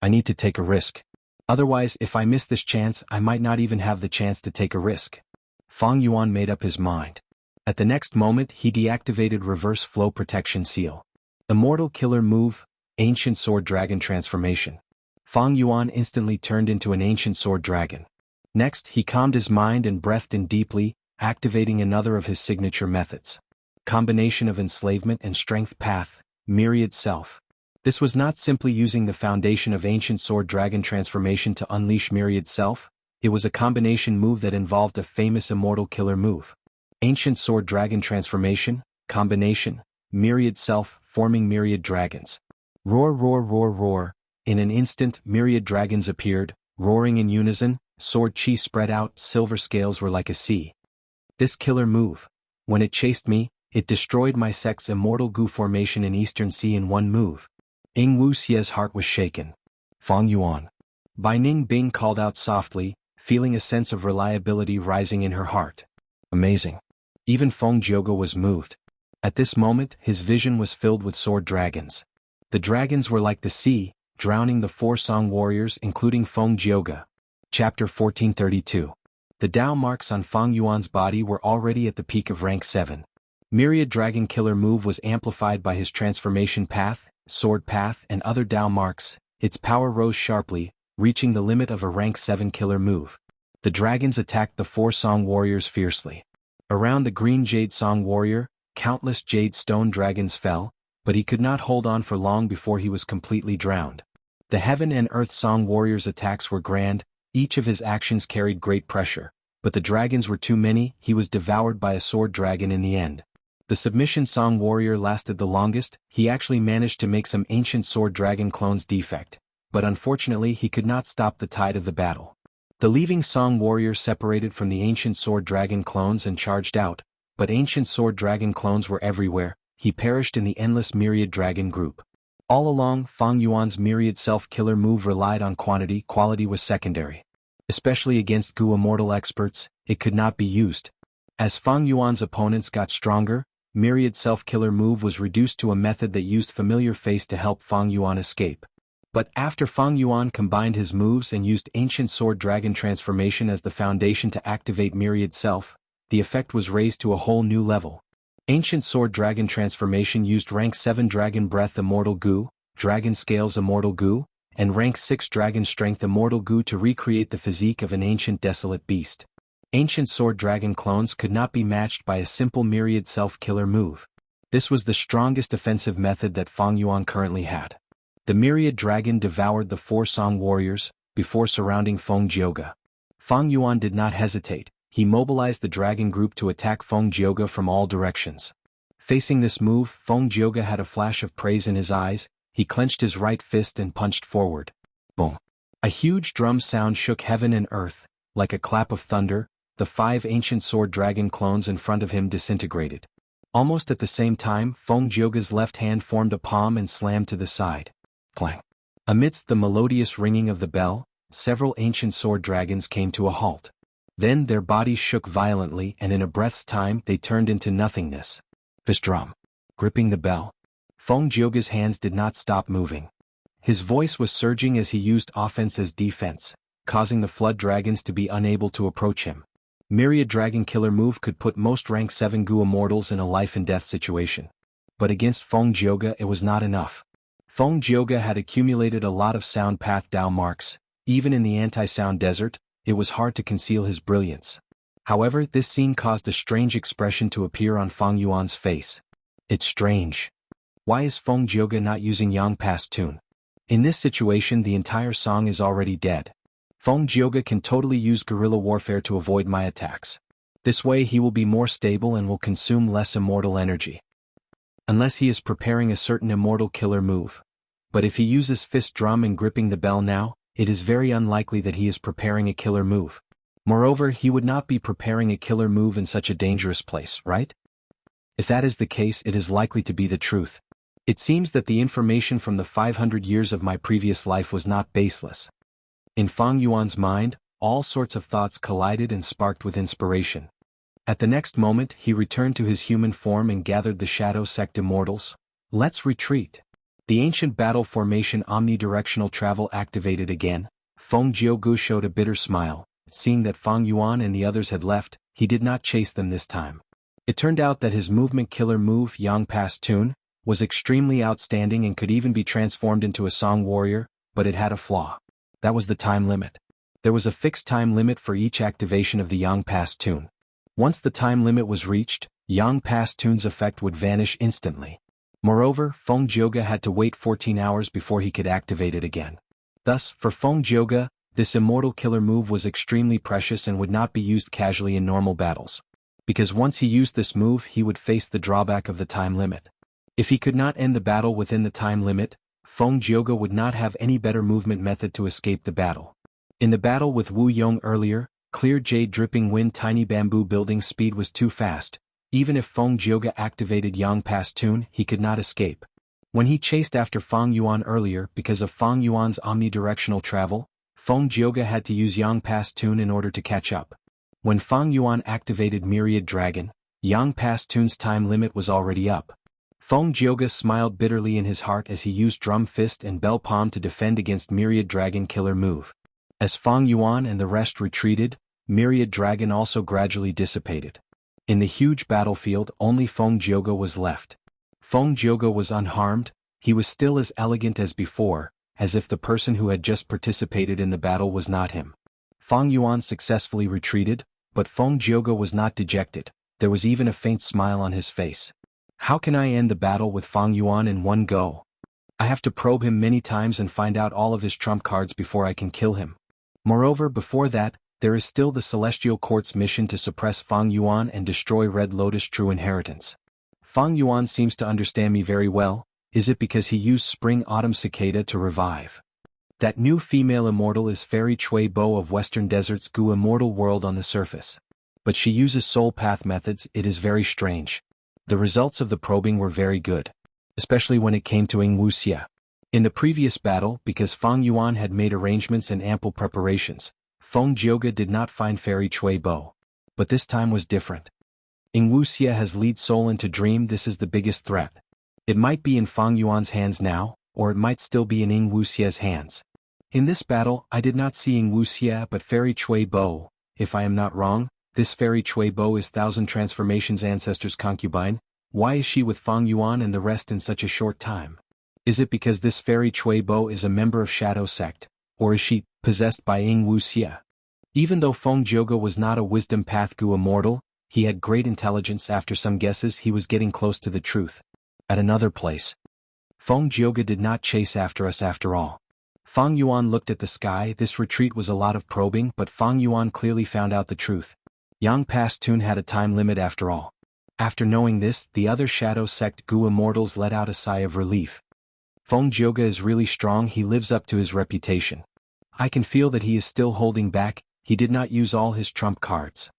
I need to take a risk. Otherwise, if I miss this chance, I might not even have the chance to take a risk. Feng Yuan made up his mind. At the next moment, he deactivated Reverse Flow Protection Seal. Immortal Killer Move, Ancient Sword Dragon Transformation. Feng Yuan instantly turned into an Ancient Sword Dragon. Next, he calmed his mind and breathed in deeply, activating another of his signature methods. Combination of Enslavement and Strength Path, Myriad Self. This was not simply using the foundation of Ancient Sword Dragon Transformation to unleash Myriad Self, it was a combination move that involved a famous immortal killer move. Ancient Sword Dragon Transformation, Combination, Myriad Self, forming Myriad Dragons. Roar, roar, roar, roar. In an instant, myriad dragons appeared, roaring in unison, sword chi spread out, silver scales were like a sea. This killer move, when it chased me, it destroyed my sect's immortal Gu formation in Eastern Sea in one move. Wuxia's heart was shaken. Feng Yuan. Bai Ningbing called out softly, feeling a sense of reliability rising in her heart. Amazing. Even Feng Jioge was moved. At this moment, his vision was filled with sword dragons. The dragons were like the sea, drowning the 4 Song warriors including Feng Jioge. Chapter 1432. The Dao marks on Feng Yuan's body were already at the peak of rank 7. Myriad Dragon Killer move was amplified by his transformation path, sword path and other Dao marks, its power rose sharply, reaching the limit of a rank 7 killer move. The dragons attacked the 4 Song warriors fiercely. Around the Green Jade Song warrior, countless Jade Stone dragons fell, but he could not hold on for long before he was completely drowned. The Heaven and Earth Song warrior's attacks were grand, each of his actions carried great pressure, but the dragons were too many, he was devoured by a sword dragon in the end. The Submission Song warrior lasted the longest, he actually managed to make some ancient sword dragon clones defect, but unfortunately he could not stop the tide of the battle. The leaving Song warrior separated from the ancient sword dragon clones and charged out, but ancient sword dragon clones were everywhere, he perished in the endless myriad dragon group. All along, Feng Yuan's myriad self-killer move relied on quantity, quality was secondary. Especially against Gu Immortal experts, it could not be used. As Feng Yuan's opponents got stronger, myriad self-killer move was reduced to a method that used familiar face to help Feng Yuan escape. But after Feng Yuan combined his moves and used Ancient Sword Dragon Transformation as the foundation to activate Myriad Self, the effect was raised to a whole new level. Ancient Sword Dragon Transformation used Rank 7 Dragon Breath Immortal Goo, Dragon Scales Immortal Goo, and Rank 6 Dragon Strength Immortal Goo to recreate the physique of an ancient desolate beast. Ancient Sword Dragon clones could not be matched by a simple Myriad Self-killer move. This was the strongest offensive method that Feng Yuan currently had. The Myriad Dragon devoured the 4 Song warriors, before surrounding Feng Jioge. Feng Yuan did not hesitate, he mobilized the dragon group to attack Feng Jioge from all directions. Facing this move, Feng Jioge had a flash of praise in his eyes, he clenched his right fist and punched forward. Boom! A huge drum sound shook heaven and earth, like a clap of thunder. The 5 ancient sword dragon clones in front of him disintegrated. Almost at the same time, Feng Jioge's left hand formed a palm and slammed to the side. Clang! Amidst the melodious ringing of the bell, several ancient sword dragons came to a halt. Then their bodies shook violently and in a breath's time they turned into nothingness. Fist drum. Gripping the bell. Feng Jioge's hands did not stop moving. His voice was surging as he used offense as defense, causing the flood dragons to be unable to approach him. Myriad Dragon Killer move could put most rank 7 Gu immortals in a life-and-death situation. But against Feng Jioge it was not enough. Feng Jioge had accumulated a lot of sound path Dao marks. Even in the anti-sound desert, it was hard to conceal his brilliance. However, this scene caused a strange expression to appear on Feng Yuan's face. It's strange. Why is Feng Jioge not using Yang Pass Tune? In this situation the entire song is already dead. Feng Jioge can totally use guerrilla warfare to avoid my attacks. This way he will be more stable and will consume less immortal energy. Unless he is preparing a certain immortal killer move. But if he uses fist drum and gripping the bell now, it is very unlikely that he is preparing a killer move. Moreover, he would not be preparing a killer move in such a dangerous place, right? If that is the case, it is likely to be the truth. It seems that the information from the 500 years of my previous life was not baseless. In Feng Yuan's mind, all sorts of thoughts collided and sparked with inspiration. At the next moment, he returned to his human form and gathered the Shadow Sect Immortals. Let's retreat. The ancient battle formation omnidirectional travel activated again. Feng Jioge showed a bitter smile. Seeing that Feng Yuan and the others had left, he did not chase them this time. It turned out that his movement killer move, Yang Pass Tune, was extremely outstanding and could even be transformed into a song warrior, but it had a flaw. That was the time limit. There was a fixed time limit for each activation of the Yang Pass Tune. Once the time limit was reached, Yang Pass Tune's effect would vanish instantly. Moreover, Feng Jioge had to wait 14 hours before he could activate it again. Thus, for Feng Jioge, this immortal killer move was extremely precious and would not be used casually in normal battles. Because once he used this move he would face the drawback of the time limit. If he could not end the battle within the time limit, Feng Jioge would not have any better movement method to escape the battle. In the battle with Wu Yong earlier, clear jade dripping wind tiny bamboo building speed was too fast. Even if Feng Jioge activated Yang Pass Tune, he could not escape. When he chased after Feng Yuan earlier because of Feng Yuan's omnidirectional travel, Feng Jioge had to use Yang Pass Tune in order to catch up. When Feng Yuan activated Myriad Dragon, Yang Pass Tune's time limit was already up. Feng Jioge smiled bitterly in his heart as he used Drum Fist and Bell Palm to defend against Myriad Dragon killer move. As Feng Yuan and the rest retreated, Myriad Dragon also gradually dissipated. In the huge battlefield only Feng Jioge was left. Feng Jioge was unharmed, he was still as elegant as before, as if the person who had just participated in the battle was not him. Feng Yuan successfully retreated, but Feng Jioge was not dejected, there was even a faint smile on his face. How can I end the battle with Feng Yuan in one go? I have to probe him many times and find out all of his trump cards before I can kill him. Moreover, before that, there is still the Celestial Court's mission to suppress Feng Yuan and destroy Red Lotus True Inheritance. Feng Yuan seems to understand me very well. Is it because he used Spring Autumn Cicada to revive? That new female immortal is Fairy Chui Bo of Western Desert's Gu immortal world on the surface. But she uses soul path methods, it is very strange. The results of the probing were very good. Especially when it came to Wuxia. In the previous battle, because Feng Yuan had made arrangements and ample preparations, Feng Jioge did not find Fairy Chui Bo. But this time was different. Wuxia has lead soul into dream, this is the biggest threat. It might be in Feng Yuan's hands now, or it might still be in Wuxia's hands. In this battle, I did not see Wuxia but Fairy Chui Bo. If I am not wrong, this Fairy Chui Bo is Thousand Transformations' ancestor's concubine. Why is she with Feng Yuan and the rest in such a short time? Is it because this Fairy Chui Bo is a member of Shadow Sect, or is she possessed by Wuxia? Even though Feng Jioge was not a wisdom path Gu immortal, he had great intelligence. After some guesses he was getting close to the truth. At another place, Feng Jioge did not chase after us after all. Feng Yuan looked at the sky. This retreat was a lot of probing, but Feng Yuan clearly found out the truth. Yang Pastun had a time limit after all. After knowing this, the other Shadow Sect Gu immortals let out a sigh of relief. Feng Jioge is really strong. He lives up to his reputation. I can feel that he is still holding back. He did not use all his trump cards.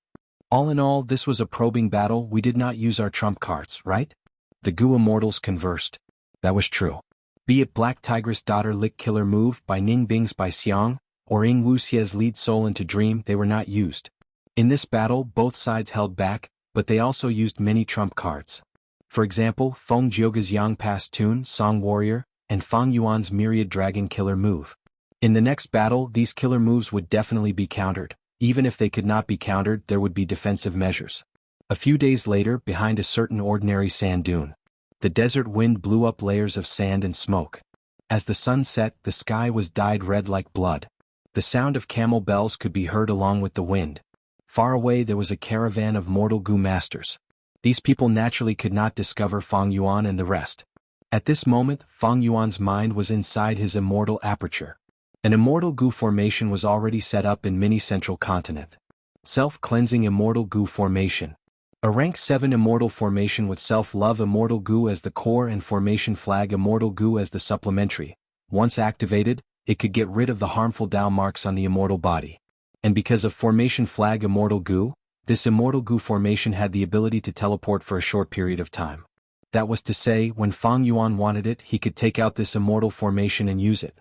All in all, this was a probing battle. We did not use our trump cards, right? The Gu immortals conversed. That was true. Be it Black Tigress Daughter Lick Killer Move by Ning Bing's by Xiang, or Wuxia's lead soul into Dream, they were not used. In this battle, both sides held back, but they also used many trump cards. For example, Feng Jioge's Yang Pastun, Song Warrior, and Feng Yuan's Myriad Dragon Killer Move. In the next battle, these killer moves would definitely be countered. Even if they could not be countered, there would be defensive measures. A few days later, behind a certain ordinary sand dune, the desert wind blew up layers of sand and smoke. As the sun set, the sky was dyed red like blood. The sound of camel bells could be heard along with the wind. Far away there was a caravan of mortal Gu masters. These people naturally could not discover Feng Yuan and the rest. At this moment, Feng Yuan's mind was inside his immortal aperture. An immortal Gu formation was already set up in mini central continent. Self-cleansing immortal Gu formation. A rank 7 immortal formation with self-love immortal Gu as the core and formation flag immortal Gu as the supplementary. Once activated, it could get rid of the harmful Dao marks on the immortal body. And because of formation flag immortal Gu, this immortal Gu formation had the ability to teleport for a short period of time. That was to say, when Feng Yuan wanted it, he could take out this immortal formation and use it.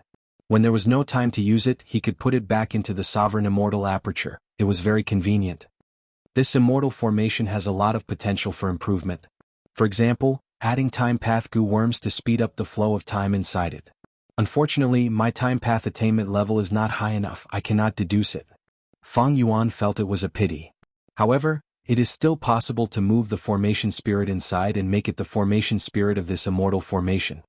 When there was no time to use it, he could put it back into the sovereign immortal aperture. It was very convenient. This immortal formation has a lot of potential for improvement. For example, adding time path Gu worms to speed up the flow of time inside it. Unfortunately, my time path attainment level is not high enough. I cannot deduce it. Feng Yuan felt it was a pity. However, it is still possible to move the formation spirit inside and make it the formation spirit of this immortal formation.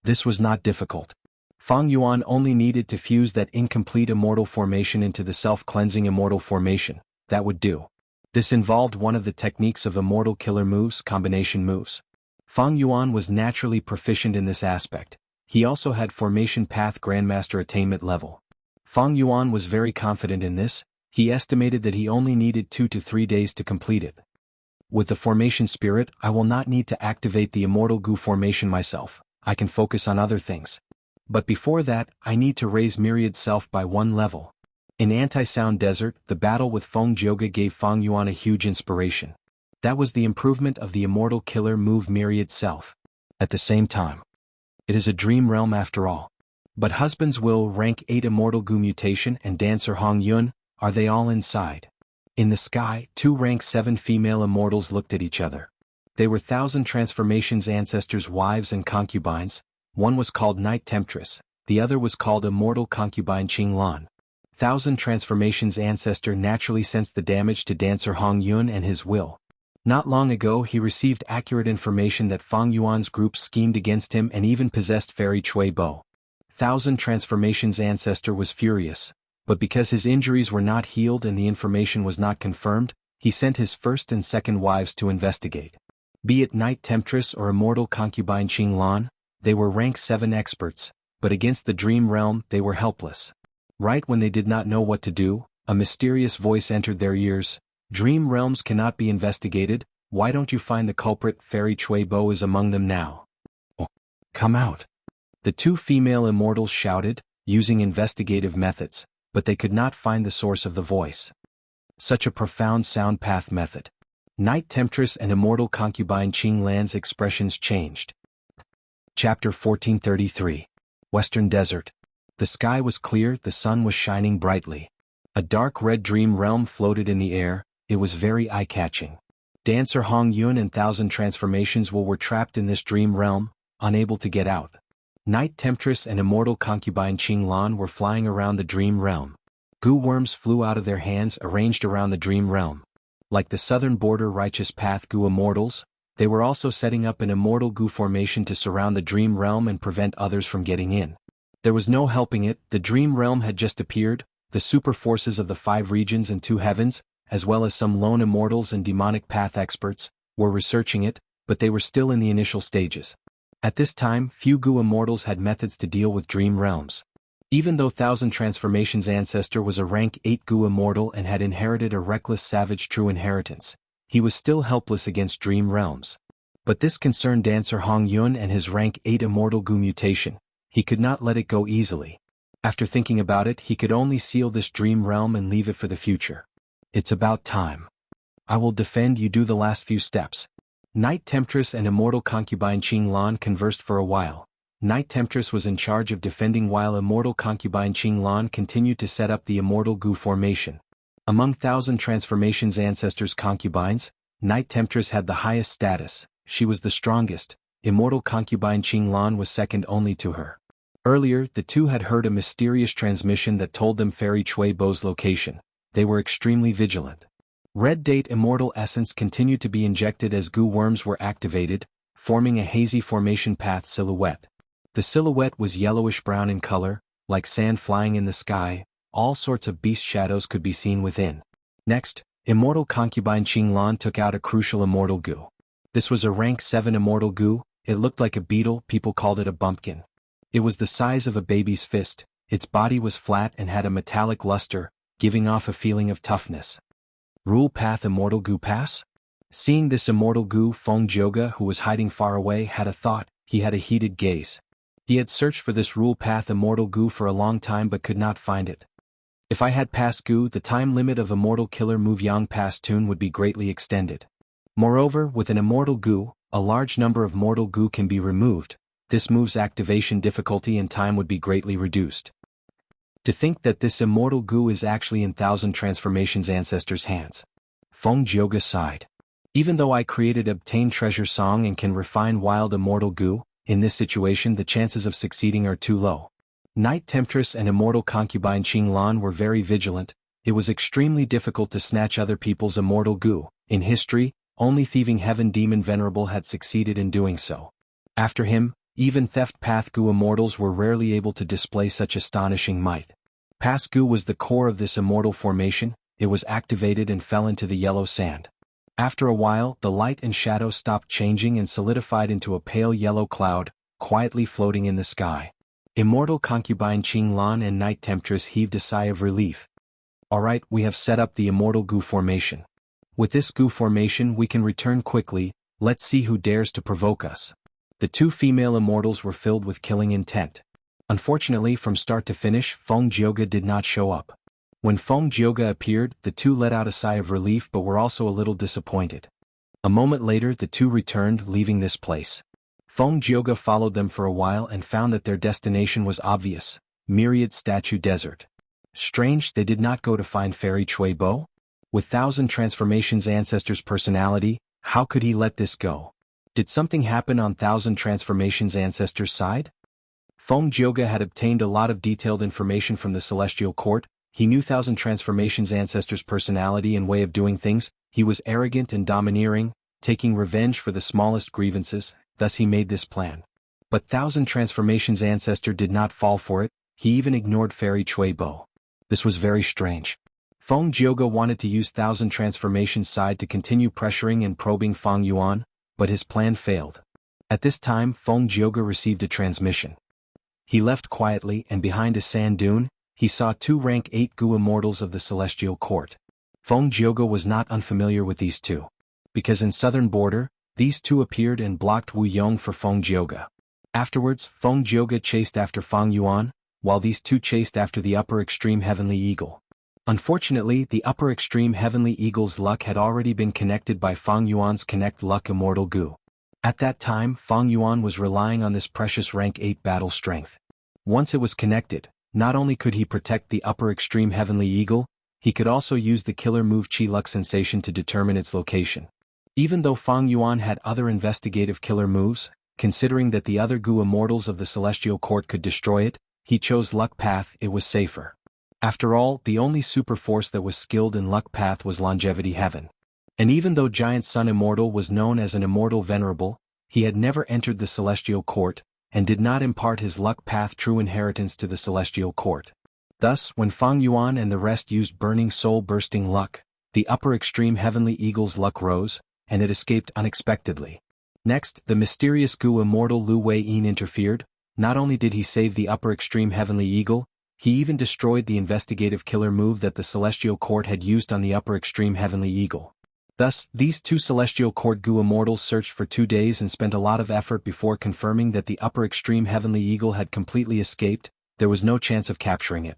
This was not difficult. Feng Yuan only needed to fuse that incomplete immortal formation into the self-cleansing immortal formation. That would do. This involved one of the techniques of immortal killer moves, combination moves. Feng Yuan was naturally proficient in this aspect. He also had formation path grandmaster attainment level. Feng Yuan was very confident in this. He estimated that he only needed 2 to 3 days to complete it. With the formation spirit, I will not need to activate the immortal Gu formation myself. I can focus on other things. But before that, I need to raise Myriad Self by 1 level. In Anti-Sound Desert, the battle with Feng Jioge gave Feng Yuan a huge inspiration. That was the improvement of the immortal killer move Myriad Self. At the same time, it is a dream realm after all. But Husband's Will rank 8 immortal Gu mutation and Dancer Hong Yun, are they all inside? In the sky, 2 rank 7 female immortals looked at each other. They were Thousand Transformations ancestors' wives and concubines. One was called Night Temptress, the other was called Immortal Concubine Qing Lan. Thousand Transformations ancestor naturally sensed the damage to Dancer Hong Yun and his will. Not long ago he received accurate information that Feng Yuan's group schemed against him and even possessed Fairy Chui Bo. Thousand Transformations ancestor was furious, but because his injuries were not healed and the information was not confirmed, he sent his first and second wives to investigate. Be it Night Temptress or Immortal Concubine Qing Lan, they were rank 7 experts, but against the dream realm they were helpless. Right when they did not know what to do, a mysterious voice entered their ears. Dream realms cannot be investigated. Why don't you find the culprit? Fairy Chui Bo is among them now. Oh, come out. The 2 female immortals shouted, using investigative methods, but they could not find the source of the voice. Such a profound sound path method. Night Temptress and Immortal Concubine Qing Lan's expressions changed. Chapter 1433. Western Desert. The sky was clear, the sun was shining brightly. A dark red dream realm floated in the air. It was very eye-catching. Dancer Hong Yun and Thousand Transformations were trapped in this dream realm, unable to get out. Night Temptress and Immortal Concubine Qinglan were flying around the Dream Realm. Goo worms flew out of their hands arranged around the Dream Realm. Like the southern border Righteous Path Goo Immortals, they were also setting up an Immortal Goo formation to surround the Dream Realm and prevent others from getting in. There was no helping it, the Dream Realm had just appeared, the super forces of the 5 regions and 2 heavens, as well as some lone immortals and demonic path experts, were researching it, but they were still in the initial stages. At this time, few Goo immortals had methods to deal with Dream Realms. Even though Thousand Transformations' ancestor was a rank 8 Goo immortal and had inherited a reckless savage true inheritance, he was still helpless against Dream Realms. But this concerned dancer Hong Yun and his rank 8 immortal Goo mutation. He could not let it go easily. After thinking about it, he could only seal this Dream Realm and leave it for the future. It's about time. I will defend, you do the last few steps. Night Temptress and Immortal Concubine Qinglan conversed for a while. Night Temptress was in charge of defending while Immortal Concubine Qinglan continued to set up the Immortal Goo formation. Among Thousand Transformations' ancestors' concubines, Night Temptress had the highest status, she was the strongest, Immortal Concubine Qinglan was second only to her. Earlier, the two had heard a mysterious transmission that told them Fairy Chui Bo's location. They were extremely vigilant. Red Date Immortal Essence continued to be injected as Goo worms were activated, forming a hazy formation path silhouette. The silhouette was yellowish-brown in color, like sand flying in the sky, all sorts of beast shadows could be seen within. Next, Immortal Concubine Qinglan took out a crucial Immortal Goo. This was a rank 7 Immortal Goo, it looked like a beetle, people called it a bumpkin. It was the size of a baby's fist, its body was flat and had a metallic luster, giving off a feeling of toughness. Rule Path Immortal Goo Pass? Seeing this Immortal Goo, Feng Jioge, who was hiding far away, had a thought. He had a heated gaze. He had searched for this Rule Path Immortal Goo for a long time but could not find it. If I had Pass Goo, the time limit of Immortal Killer Move Yang Pass Tune would be greatly extended. Moreover, with an Immortal Goo, a large number of Mortal Goo can be removed. This move's activation difficulty and time would be greatly reduced. To think that this Immortal Goo is actually in Thousand Transformations' ancestors' hands. Feng Jioge sighed. Even though I created Obtain Treasure Song and can refine Wild Immortal Goo, in this situation the chances of succeeding are too low. Night Temptress and Immortal Concubine Qinglan were very vigilant. It was extremely difficult to snatch other people's Immortal Goo. In history, only Thieving Heaven Demon Venerable had succeeded in doing so. After him, even Theft Path Goo immortals were rarely able to display such astonishing might. Pass Goo was the core of this immortal formation, it was activated and fell into the yellow sand. After a while, the light and shadow stopped changing and solidified into a pale yellow cloud, quietly floating in the sky. Immortal Concubine Qinglan and Night Temptress heaved a sigh of relief. Alright, we have set up the Immortal Goo formation. With this Goo formation we can return quickly, let's see who dares to provoke us. The 2 female immortals were filled with killing intent. Unfortunately, from start to finish, Feng Jioge did not show up. When Feng Jioge appeared, the 2 let out a sigh of relief but were also a little disappointed. A moment later the 2 returned, leaving this place. Feng Jioge followed them for a while and found that their destination was obvious, Myriad Statue Desert. Strange, they did not go to find Fairy Chui Bo? With Thousand Transformations' ancestors' personality, how could he let this go? Did something happen on Thousand Transformations' ancestors' side? Feng Jioge had obtained a lot of detailed information from the Celestial Court. He knew Thousand Transformations' ancestors' personality and way of doing things. He was arrogant and domineering, taking revenge for the smallest grievances, thus he made this plan. But Thousand Transformations' ancestor did not fall for it, he even ignored Fairy Chui Bo. This was very strange. Feng Jioge wanted to use Thousand Transformations' side to continue pressuring and probing Feng Yuan, but his plan failed. At this time Feng Jioge received a transmission. He left quietly and behind a sand dune, he saw 2 rank 8 Goo immortals of the Celestial Court. Feng Jioge was not unfamiliar with these 2. Because in southern border, these 2 appeared and blocked Wu Yong for Feng Jioge. Afterwards, Feng Jioge chased after Feng Yuan, while these 2 chased after the upper extreme Heavenly Eagle. Unfortunately, the upper extreme Heavenly Eagle's luck had already been connected by Feng Yuan's Connect Luck Immortal Goo. At that time, Feng Yuan was relying on this precious rank 8 battle strength. Once it was connected, not only could he protect the upper extreme Heavenly Eagle, he could also use the killer move Chi Luck Sensation to determine its location. Even though Feng Yuan had other investigative killer moves, considering that the other Gu immortals of the Celestial Court could destroy it, he chose Luck Path. It was safer. After all, the only super force that was skilled in Luck Path was Longevity Heaven. And even though Giant Sun Immortal was known as an immortal venerable, he had never entered the Celestial Court, and did not impart his Luck Path true inheritance to the Celestial Court. Thus, when Fang Yuan and the rest used Burning Soul Bursting Luck, the upper extreme Heavenly Eagle's luck rose, and it escaped unexpectedly. Next, the mysterious Gu immortal Lu Wei-yin interfered. Not only did he save the upper extreme Heavenly Eagle, he even destroyed the investigative killer move that the Celestial Court had used on the upper extreme Heavenly Eagle. Thus, these two Celestial Court Gu immortals searched for 2 days and spent a lot of effort before confirming that the upper extreme Heavenly Eagle had completely escaped. There was no chance of capturing it.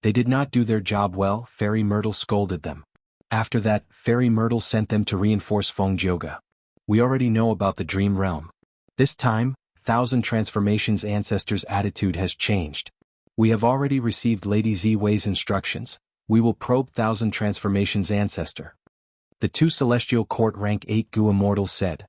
They did not do their job well. Fairy Myrtle scolded them. After that, Fairy Myrtle sent them to reinforce Feng Jioge. We already know about the Dream Realm. This time, Thousand Transformations Ancestor's attitude has changed. We have already received Lady Zi Wei's instructions. We will probe Thousand Transformations Ancestor. The two Celestial Court Rank 8 Gu immortals said.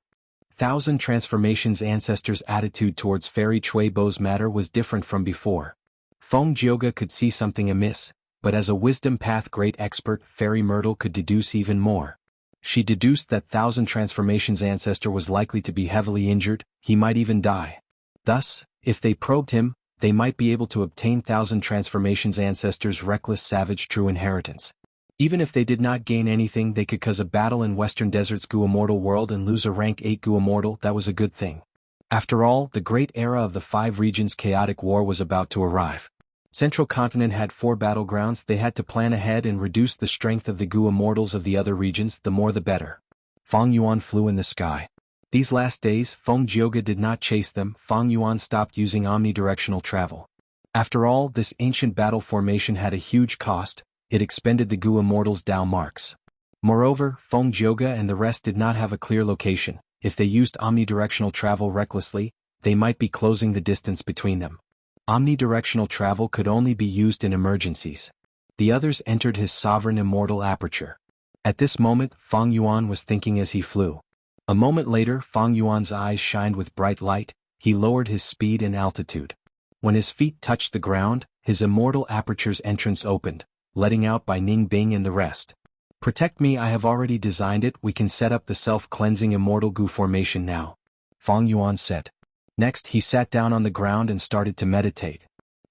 Thousand Transformations Ancestor's attitude towards Fairy Chui Bo's matter was different from before. Feng Jioge could see something amiss, but as a Wisdom Path great expert, Fairy Myrtle could deduce even more. She deduced that Thousand Transformations Ancestor was likely to be heavily injured. He might even die. Thus, if they probed him, they might be able to obtain Thousand Transformations Ancestor's reckless savage true inheritance. Even if they did not gain anything, they could cause a battle in Western Desert's Gu Immortal world and lose a Rank 8 Gu Immortal. That was a good thing. After all, the great era of the 5 regions chaotic war was about to arrive. Central Continent had 4 battlegrounds. They had to plan ahead and reduce the strength of the Gu Immortals of the other regions. The more the better. Fang Yuan flew in the sky. These last days, Feng Jioge did not chase them. Fang Yuan stopped using omnidirectional travel. After all, this ancient battle formation had a huge cost. It expended the Gu Immortals' Dao marks. Moreover, Feng Jioge and the rest did not have a clear location. If they used omnidirectional travel recklessly, they might be closing the distance between them. Omnidirectional travel could only be used in emergencies. The others entered his sovereign immortal aperture. At this moment, Fang Yuan was thinking as he flew. A moment later, Fang Yuan's eyes shined with bright light. He lowered his speed and altitude. When his feet touched the ground, his immortal aperture's entrance opened, letting out by Ning Bing and the rest. Protect me, I have already designed it. We can set up the self-cleansing immortal Gu formation now. Fang Yuan said. Next, he sat down on the ground and started to meditate.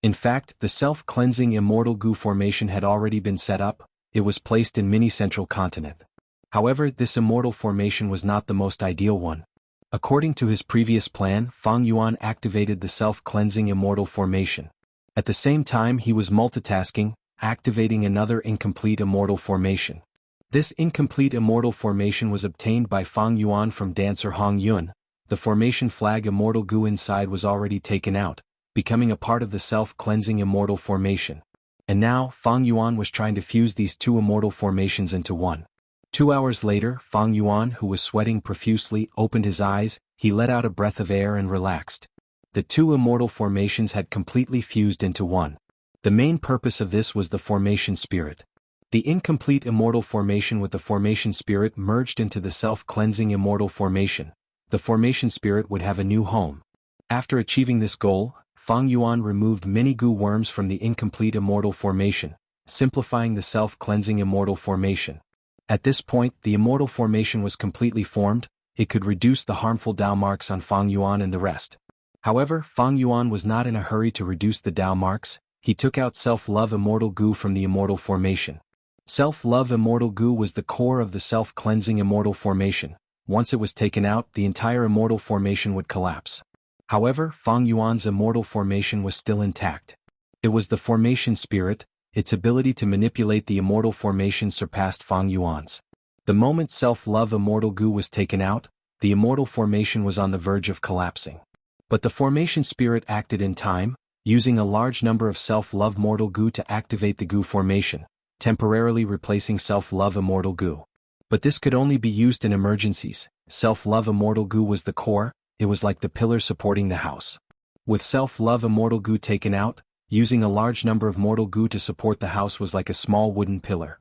In fact, the self-cleansing immortal Gu formation had already been set up. It was placed in mini-central continent. However, this immortal formation was not the most ideal one. According to his previous plan, Fang Yuan activated the self-cleansing immortal formation. At the same time, he was multitasking, activating another incomplete immortal formation. This incomplete immortal formation was obtained by Fang Yuan from dancer Hong Yun. The formation flag immortal Gu inside was already taken out, becoming a part of the self-cleansing immortal formation. And now, Fang Yuan was trying to fuse these two immortal formations into one. 2 hours later, Fang Yuan, who was sweating profusely, opened his eyes. He let out a breath of air and relaxed. The two immortal formations had completely fused into one. The main purpose of this was the formation spirit. The incomplete immortal formation with the formation spirit merged into the self-cleansing immortal formation. The formation spirit would have a new home. After achieving this goal, Fang Yuan removed many Gu worms from the incomplete immortal formation, simplifying the self-cleansing immortal formation. At this point, the immortal formation was completely formed. It could reduce the harmful Dao marks on Fang Yuan and the rest. However, Fang Yuan was not in a hurry to reduce the Dao marks. He took out Self-Love Immortal Gu from the immortal formation. Self-Love Immortal Gu was the core of the self-cleansing immortal formation. Once it was taken out, the entire immortal formation would collapse. However, Fang Yuan's immortal formation was still intact. It was the formation spirit. Its ability to manipulate the immortal formation surpassed Fang Yuan's. The moment Self-Love Immortal Gu was taken out, the immortal formation was on the verge of collapsing. But the formation spirit acted in time, using a large number of Self-Love Mortal Gu to activate the Gu formation, temporarily replacing Self-Love Immortal Gu. But this could only be used in emergencies. Self-Love Immortal Gu was the core. It was like the pillar supporting the house. With Self-Love Immortal Gu taken out, using a large number of Mortal Gu to support the house was like a small wooden pillar.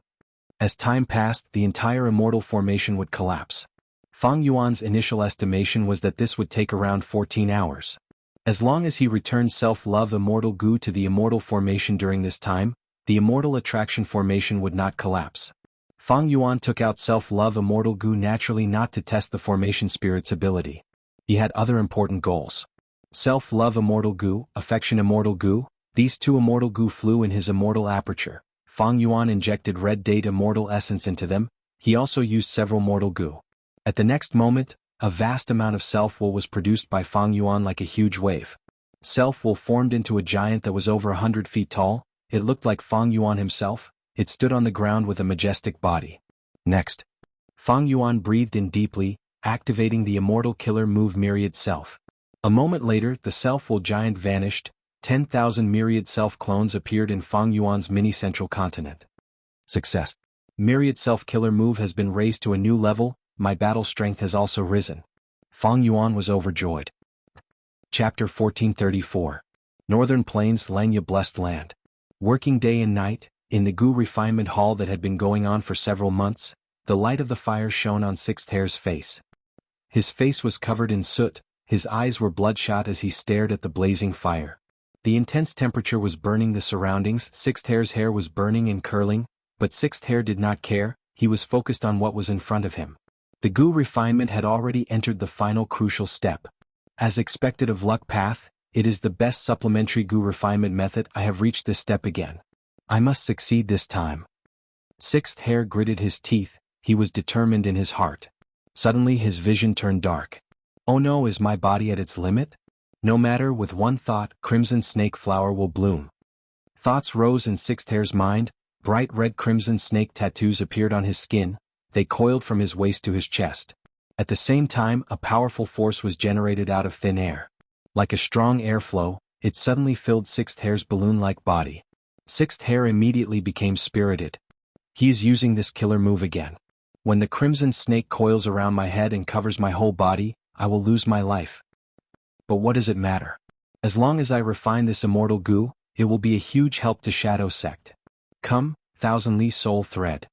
As time passed, the entire immortal formation would collapse. Fang Yuan's initial estimation was that this would take around 14 hours. As long as he returned self-love immortal goo to the immortal formation during this time, the immortal attraction formation would not collapse. Fang Yuan took out self-love immortal goo naturally not to test the formation spirit's ability. He had other important goals. Self-love immortal goo, affection immortal goo, these two immortal goo flew in his immortal aperture. Fang Yuan injected red date immortal essence into them. He also used several mortal goo. At the next moment, a vast amount of self-will was produced by Fang Yuan like a huge wave. Self-will formed into a giant that was over 100 feet tall. It looked like Fang Yuan himself. It stood on the ground with a majestic body. Next, Fang Yuan breathed in deeply, activating the immortal killer move myriad self. A moment later, the self-will giant vanished. 10,000 myriad self-clones appeared in Fang Yuan's mini-central continent. Success. Myriad self-killer move has been raised to a new level. My battle strength has also risen. Fang Yuan was overjoyed. Chapter 1434. Northern Plains, Xianxia Blessed Land. Working day and night, in the goo refinement hall that had been going on for several months, the light of the fire shone on Sixth Hair's face. His face was covered in soot, his eyes were bloodshot as he stared at the blazing fire. The intense temperature was burning the surroundings. Sixth Hair's hair was burning and curling, but Sixth Hair did not care. He was focused on what was in front of him. The goo refinement had already entered the final crucial step. As expected of Luck Path, it is the best supplementary goo refinement method. I have reached this step again. I must succeed this time. Sixth Hair gritted his teeth. He was determined in his heart. Suddenly his vision turned dark. Oh no, is my body at its limit? No matter, with one thought, crimson snake flower will bloom. Thoughts rose in Sixth Hair's mind. Bright red crimson snake tattoos appeared on his skin. They coiled from his waist to his chest. At the same time, a powerful force was generated out of thin air. Like a strong airflow, it suddenly filled Sixth Hair's balloon-like body. Sixth Hair immediately became spirited. He is using this killer move again. When the crimson snake coils around my head and covers my whole body, I will lose my life. But what does it matter? As long as I refine this immortal goo, it will be a huge help to Shadow Sect. Come, Thousand Li Soul Thread.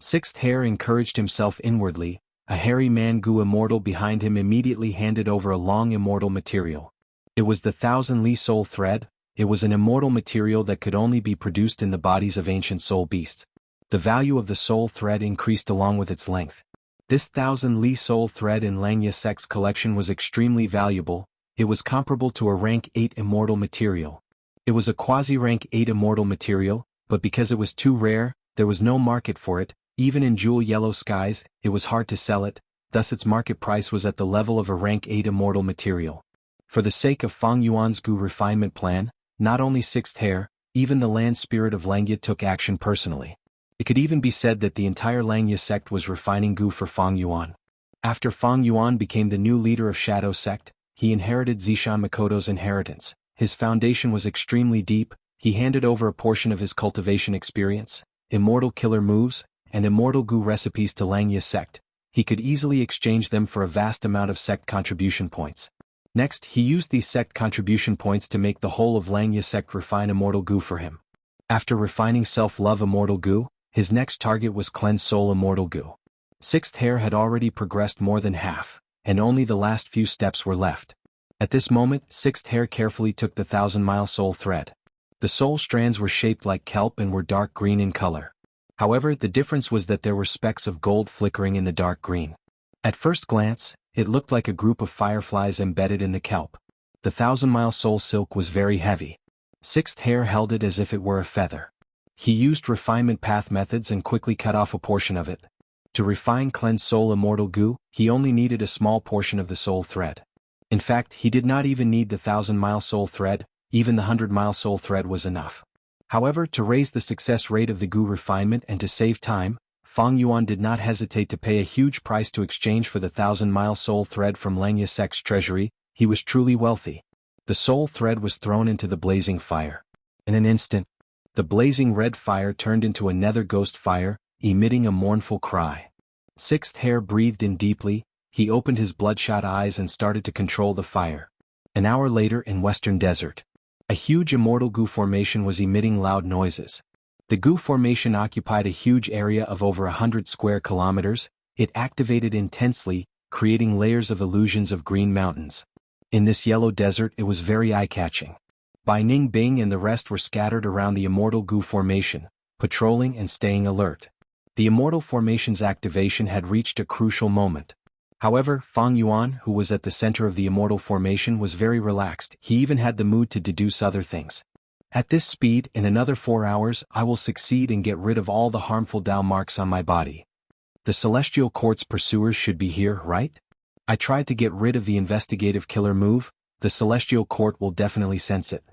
Sixth Hair encouraged himself inwardly. A hairy man goo immortal behind him immediately handed over a long immortal material. It was the Thousand Li Soul Thread. It was an immortal material that could only be produced in the bodies of ancient soul beasts. The value of the soul thread increased along with its length. This Thousand Li Soul Thread in Xianxia Sect's collection was extremely valuable. It was comparable to a rank 8 immortal material. It was a quasi-rank 8 immortal material, but because it was too rare, there was no market for it. Even in Jewel Yellow Skies, it was hard to sell it, thus its market price was at the level of a rank 8 immortal material. For the sake of Fang Yuan's goo refinement plan, not only Sixth Hair, even the land spirit of Xianxia took action personally. It could even be said that the entire Xianxia sect was refining goo for Fang Yuan. After Fang Yuan became the new leader of Shadow Sect, he inherited Zishan Makoto's inheritance. His foundation was extremely deep. He handed over a portion of his cultivation experience, immortal killer moves, and immortal goo recipes to Xianxia Sect. He could easily exchange them for a vast amount of sect contribution points. Next, he used these sect contribution points to make the whole of Xianxia Sect refine immortal goo for him. After refining self-love immortal goo, his next target was cleanse soul immortal goo. Sixth Hair had already progressed more than half, and only the last few steps were left. At this moment, Sixth Hair carefully took the 1,000-mile soul thread. The soul strands were shaped like kelp and were dark green in color. However, the difference was that there were specks of gold flickering in the dark green. At first glance, it looked like a group of fireflies embedded in the kelp. The 1,000-mile soul silk was very heavy. Sixth Hair held it as if it were a feather. He used refinement path methods and quickly cut off a portion of it. To refine cleanse soul immortal goo, he only needed a small portion of the soul thread. In fact, he did not even need the 1,000-mile soul thread, even the 100-mile soul thread was enough. However, to raise the success rate of the goo refinement and to save time, Fang Yuan did not hesitate to pay a huge price to exchange for the 1,000-mile soul thread from Xianxia Sect's treasury. He was truly wealthy. The soul thread was thrown into the blazing fire. In an instant, the blazing red fire turned into a nether ghost fire, emitting a mournful cry. Sixth Hair breathed in deeply. He opened his bloodshot eyes and started to control the fire. An hour later in Western Desert, a huge immortal goo formation was emitting loud noises. The goo formation occupied a huge area of over 100 square kilometers. It activated intensely. creating layers of illusions of green mountains. In this yellow desert it was very eye-catching. Bai Ning Bing and the rest were scattered around the Immortal Gu formation, patrolling and staying alert. The Immortal formation's activation had reached a crucial moment. However, Fang Yuan, who was at the center of the Immortal formation, was very relaxed. He even had the mood to deduce other things. At this speed, in another 4 hours, I will succeed and get rid of all the harmful Dao marks on my body. The Celestial Court's pursuers should be here, right? I tried to get rid of the investigative killer move. The Celestial Court will definitely sense it.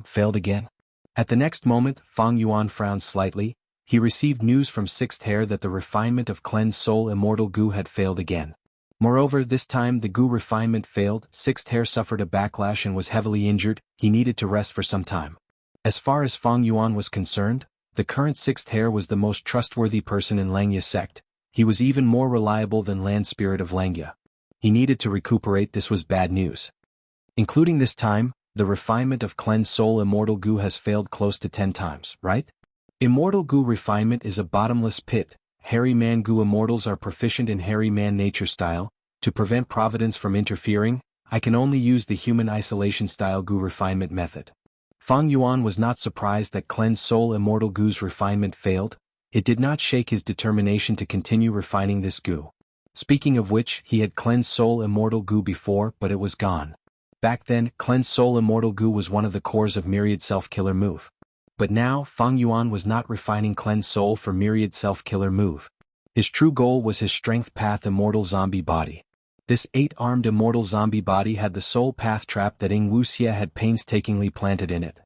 Failed again? At the next moment, Fang Yuan frowned slightly. He received news from Sixth Hair that the refinement of cleansed soul Immortal Gu had failed again. Moreover, this time the Gu refinement failed. Sixth Hair suffered a backlash and was heavily injured. He needed to rest for some time. As far as Fang Yuan was concerned, the current Sixth Hair was the most trustworthy person in Langya sect. He was even more reliable than Land Spirit of Langya. He needed to recuperate. This was bad news. Including this time, the refinement of cleansed soul Immortal Gu has failed close to 10 times, right? Immortal Gu refinement is a bottomless pit. Hairy Man Gu immortals are proficient in Hairy Man nature style. To prevent Providence from interfering, I can only use the human isolation style Gu refinement method. Fang Yuan was not surprised that cleansed soul Immortal Gu's refinement failed. It did not shake his determination to continue refining this Gu. Speaking of which, he had cleansed soul Immortal Gu before, but it was gone. Back then, cleansed soul Immortal Gu was one of the cores of Myriad Self-Killer move. But now, Fang Yuan was not refining cleansed soul for Myriad Self-Killer move. His true goal was his Strength Path Immortal Zombie Body. This 8-armed Immortal Zombie Body had the soul path trap that Wuxia had painstakingly planted in it.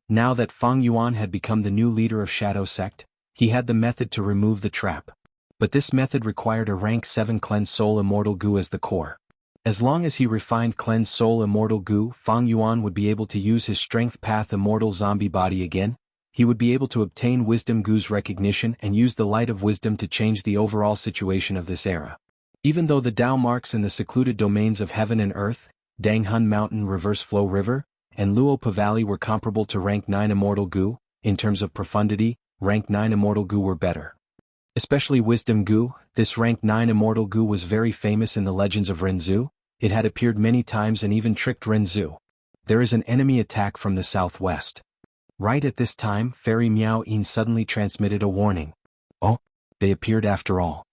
Now that Fang Yuan had become the new leader of Shadow Sect, he had the method to remove the trap. But this method required a rank 7 cleansed soul Immortal Gu as the core. As long as he refined cleansed soul Immortal Gu, Fang Yuan would be able to use his Strength Path Immortal Zombie Body again. He would be able to obtain Wisdom Gu's recognition and use the light of wisdom to change the overall situation of this era. Even though the Dao marks in the secluded domains of heaven and earth, Danghun Mountain Reverse Flow River, and Luopa Valley were comparable to rank 9 Immortal Gu, in terms of profundity, rank 9 Immortal Gu were better. Especially Wisdom Gu, this rank 9 Immortal Gu was very famous in the legends of Renzu. It had appeared many times and even tricked Renzu. There is an enemy attack from the southwest. Right at this time, Fairy Miao Yin suddenly transmitted a warning. Oh, they appeared after all.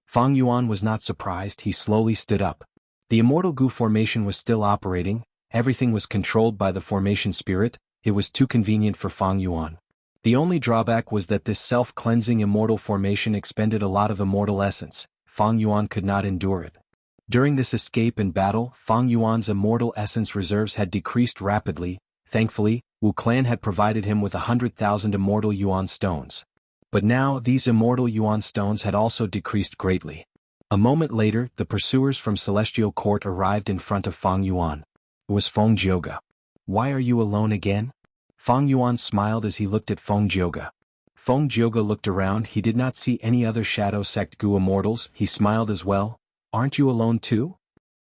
Fang Yuan was not surprised. He slowly stood up. The Immortal Gu formation was still operating. Everything was controlled by the formation spirit. It was too convenient for Fang Yuan. The only drawback was that this self-cleansing immortal formation expended a lot of immortal essence. Fang Yuan could not endure it. During this escape and battle, Fang Yuan's immortal essence reserves had decreased rapidly. Thankfully, Wu Clan had provided him with 100,000 immortal Yuan stones. But now, these immortal Yuan stones had also decreased greatly. A moment later, the pursuers from Celestial Court arrived in front of Fang Yuan. It was Feng Jioge. Why are you alone again? Fang Yuan smiled as he looked at Feng Jioge. Feng Jioge looked around. He did not see any other Shadow Sect Gu immortals. He smiled as well. Aren't you alone too?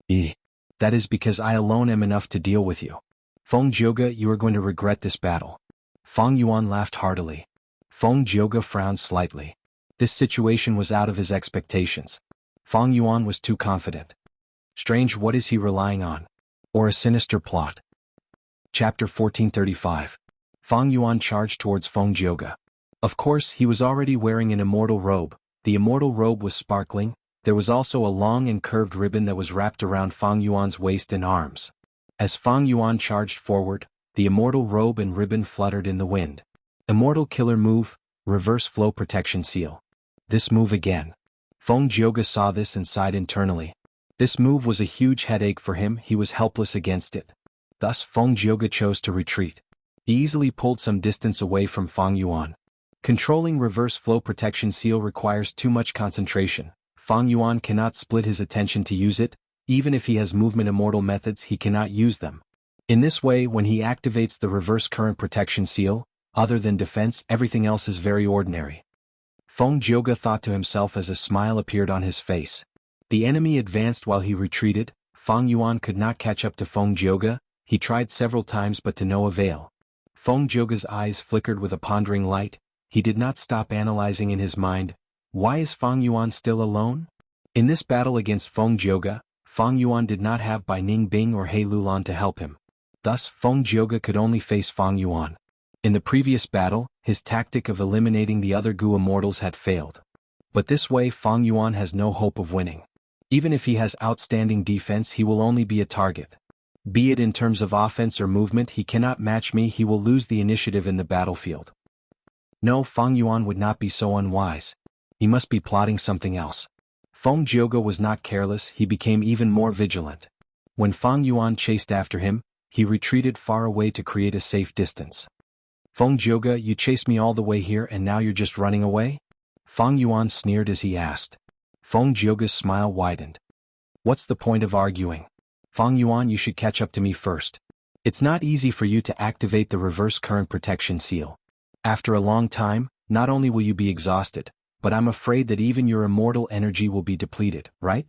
That is because I alone am enough to deal with you. Feng Jioge, you are going to regret this battle. Fang Yuan laughed heartily. Feng Jioge frowned slightly. This situation was out of his expectations. Fang Yuan was too confident. Strange, what is he relying on? Or a sinister plot? Chapter 1435. Fang Yuan charged towards Feng Jioge. Of course, he was already wearing an immortal robe. The immortal robe was sparkling. There was also a long and curved ribbon that was wrapped around Fang Yuan's waist and arms. As Fang Yuan charged forward, the immortal robe and ribbon fluttered in the wind. Immortal killer move, reverse flow protection seal. This move again. Feng Jioge saw this and sighed internally. This move was a huge headache for him. He was helpless against it. Thus Feng Jioge chose to retreat. He easily pulled some distance away from Fang Yuan. Controlling reverse flow protection seal requires too much concentration. Fang Yuan cannot split his attention to use it. Even if he has movement immortal methods, he cannot use them. In this way, when he activates the reverse current protection seal, other than defense, everything else is very ordinary. Feng Jioge thought to himself as a smile appeared on his face. The enemy advanced while he retreated. Fang Yuan could not catch up to Feng Jioge. He tried several times but to no avail. Feng Jioge's eyes flickered with a pondering light. He did not stop analyzing in his mind. Why is Fang Yuan still alone? In this battle against Feng Jioge, Fang Yuan did not have Bai Ning Bing or He Lulan to help him. Thus, Feng Jioge could only face Fang Yuan. In the previous battle, his tactic of eliminating the other Gu immortals had failed. But this way Fang Yuan has no hope of winning. Even if he has outstanding defense, he will only be a target. Be it in terms of offense or movement, he cannot match me. He will lose the initiative in the battlefield. No, Fang Yuan would not be so unwise. He must be plotting something else. Feng Jioge was not careless, he became even more vigilant. When Fang Yuan chased after him, he retreated far away to create a safe distance. Feng Jioge, you chased me all the way here and now you're just running away? Fang Yuan sneered as he asked. Feng Jioge's smile widened. What's the point of arguing? Fang Yuan, you should catch up to me first. It's not easy for you to activate the reverse current protection seal. After a long time, not only will you be exhausted, but I'm afraid that even your immortal energy will be depleted, right?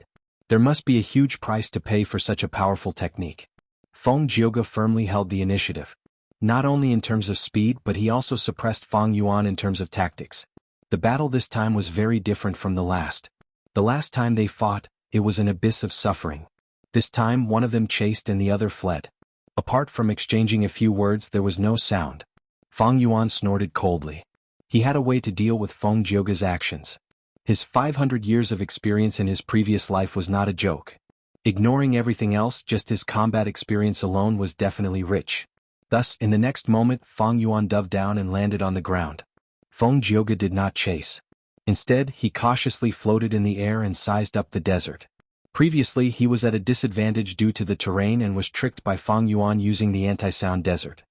There must be a huge price to pay for such a powerful technique. Feng Jioge firmly held the initiative. Not only in terms of speed, but he also suppressed Fang Yuan in terms of tactics. The battle this time was very different from the last. The last time they fought, it was an abyss of suffering. This time one of them chased and the other fled. Apart from exchanging a few words, there was no sound. Fang Yuan snorted coldly. He had a way to deal with Feng Jioge's actions. His 500 years of experience in his previous life was not a joke. Ignoring everything else, just his combat experience alone was definitely rich. Thus, in the next moment, Fang Yuan dove down and landed on the ground. Feng Jioge did not chase. Instead, he cautiously floated in the air and sized up the desert. Previously, he was at a disadvantage due to the terrain and was tricked by Fang Yuan using the anti-sound desert.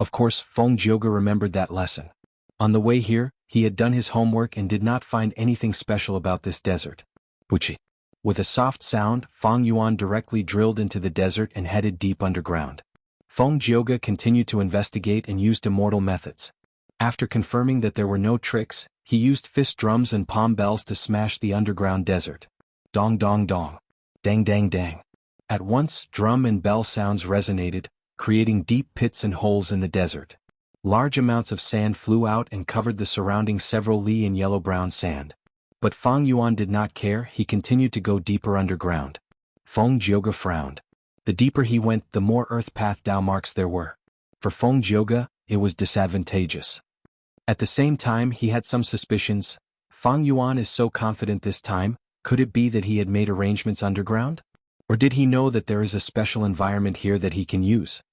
Of course, Feng Jioge remembered that lesson. On the way here, he had done his homework and did not find anything special about this desert. Wuxia. With a soft sound, Fang Yuan directly drilled into the desert and headed deep underground. Feng Jioge continued to investigate and used immortal methods. After confirming that there were no tricks, he used fist drums and palm bells to smash the underground desert. Dong dong dong. Dang dang dang. At once, drum and bell sounds resonated, creating deep pits and holes in the desert. Large amounts of sand flew out and covered the surrounding several li in yellow-brown sand. But Fang Yuan did not care, he continued to go deeper underground. Feng Jioge frowned. The deeper he went, the more earth path Dao marks there were. For Feng Jioge, it was disadvantageous. At the same time, he had some suspicions. Fang Yuan is so confident this time, could it be that he had made arrangements underground? Or did he know that there is a special environment here that he can use?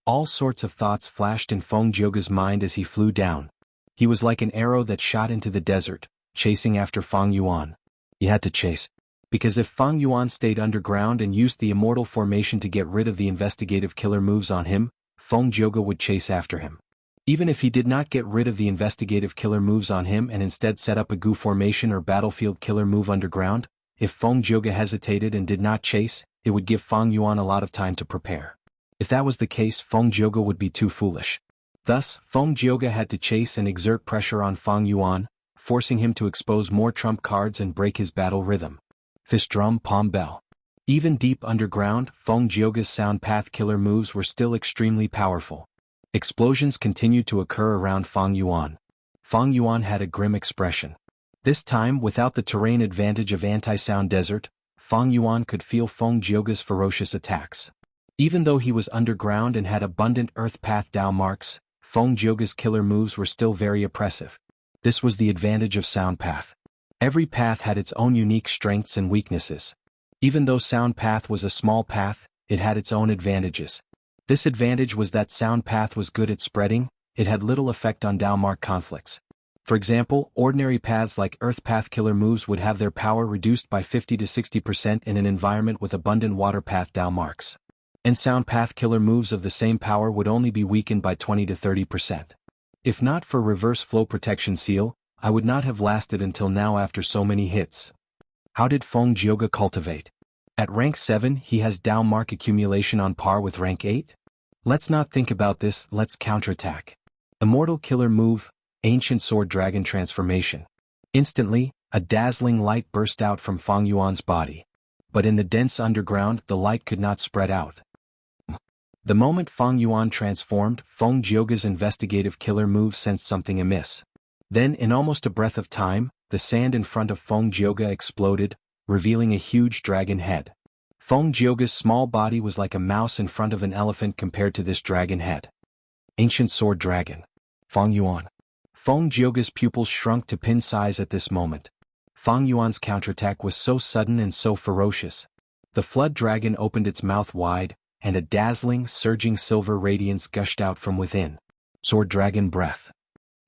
All sorts of thoughts flashed in Feng Jioge's mind as he flew down. He was like an arrow that shot into the desert, chasing after Fang Yuan. He had to chase. Because if Fang Yuan stayed underground and used the immortal formation to get rid of the investigative killer moves on him, Feng Jioge would chase after him. Even if he did not get rid of the investigative killer moves on him and instead set up a Gu formation or battlefield killer move underground, if Feng Jioge hesitated and did not chase, it would give Fang Yuan a lot of time to prepare. If that was the case, Feng Jioge would be too foolish. Thus, Feng Jioge had to chase and exert pressure on Fang Yuan, forcing him to expose more trump cards and break his battle rhythm. Fist drum, palm bell. Even deep underground, Feng Jioge's sound path killer moves were still extremely powerful. Explosions continued to occur around Fang Yuan. Fang Yuan had a grim expression. This time, without the terrain advantage of anti-sound desert, Fang Yuan could feel Feng Jioge's ferocious attacks. Even though he was underground and had abundant earth path Dao marks, Feng Jioge's killer moves were still very oppressive. This was the advantage of sound path. Every path had its own unique strengths and weaknesses. Even though sound path was a small path, it had its own advantages. This advantage was that sound path was good at spreading, it had little effect on Dao mark conflicts. For example, ordinary paths like earth path killer moves would have their power reduced by 50 to 60% in an environment with abundant water path Dao marks. And sound path killer moves of the same power would only be weakened by 20 to 30%. If not for reverse flow protection seal, I would not have lasted until now after so many hits. How did Feng Jioge cultivate? At rank 7 he has Dao mark accumulation on par with rank 8? Let's not think about this, let's counterattack. Immortal killer move, Ancient Sword Dragon transformation. Instantly, a dazzling light burst out from Fang Yuan's body. But in the dense underground the light could not spread out. The moment Fang Yuan transformed, Feng Jioge's investigative killer move sensed something amiss. Then, in almost a breath of time, the sand in front of Feng Jioge exploded, revealing a huge dragon head. Feng Jioge's small body was like a mouse in front of an elephant compared to this dragon head. Ancient Sword Dragon. Feng Yuan. Feng Jioge's pupils shrunk to pin size at this moment. Feng Yuan's counterattack was so sudden and so ferocious. The flood dragon opened its mouth wide, and a dazzling, surging silver radiance gushed out from within. Sword Dragon Breath.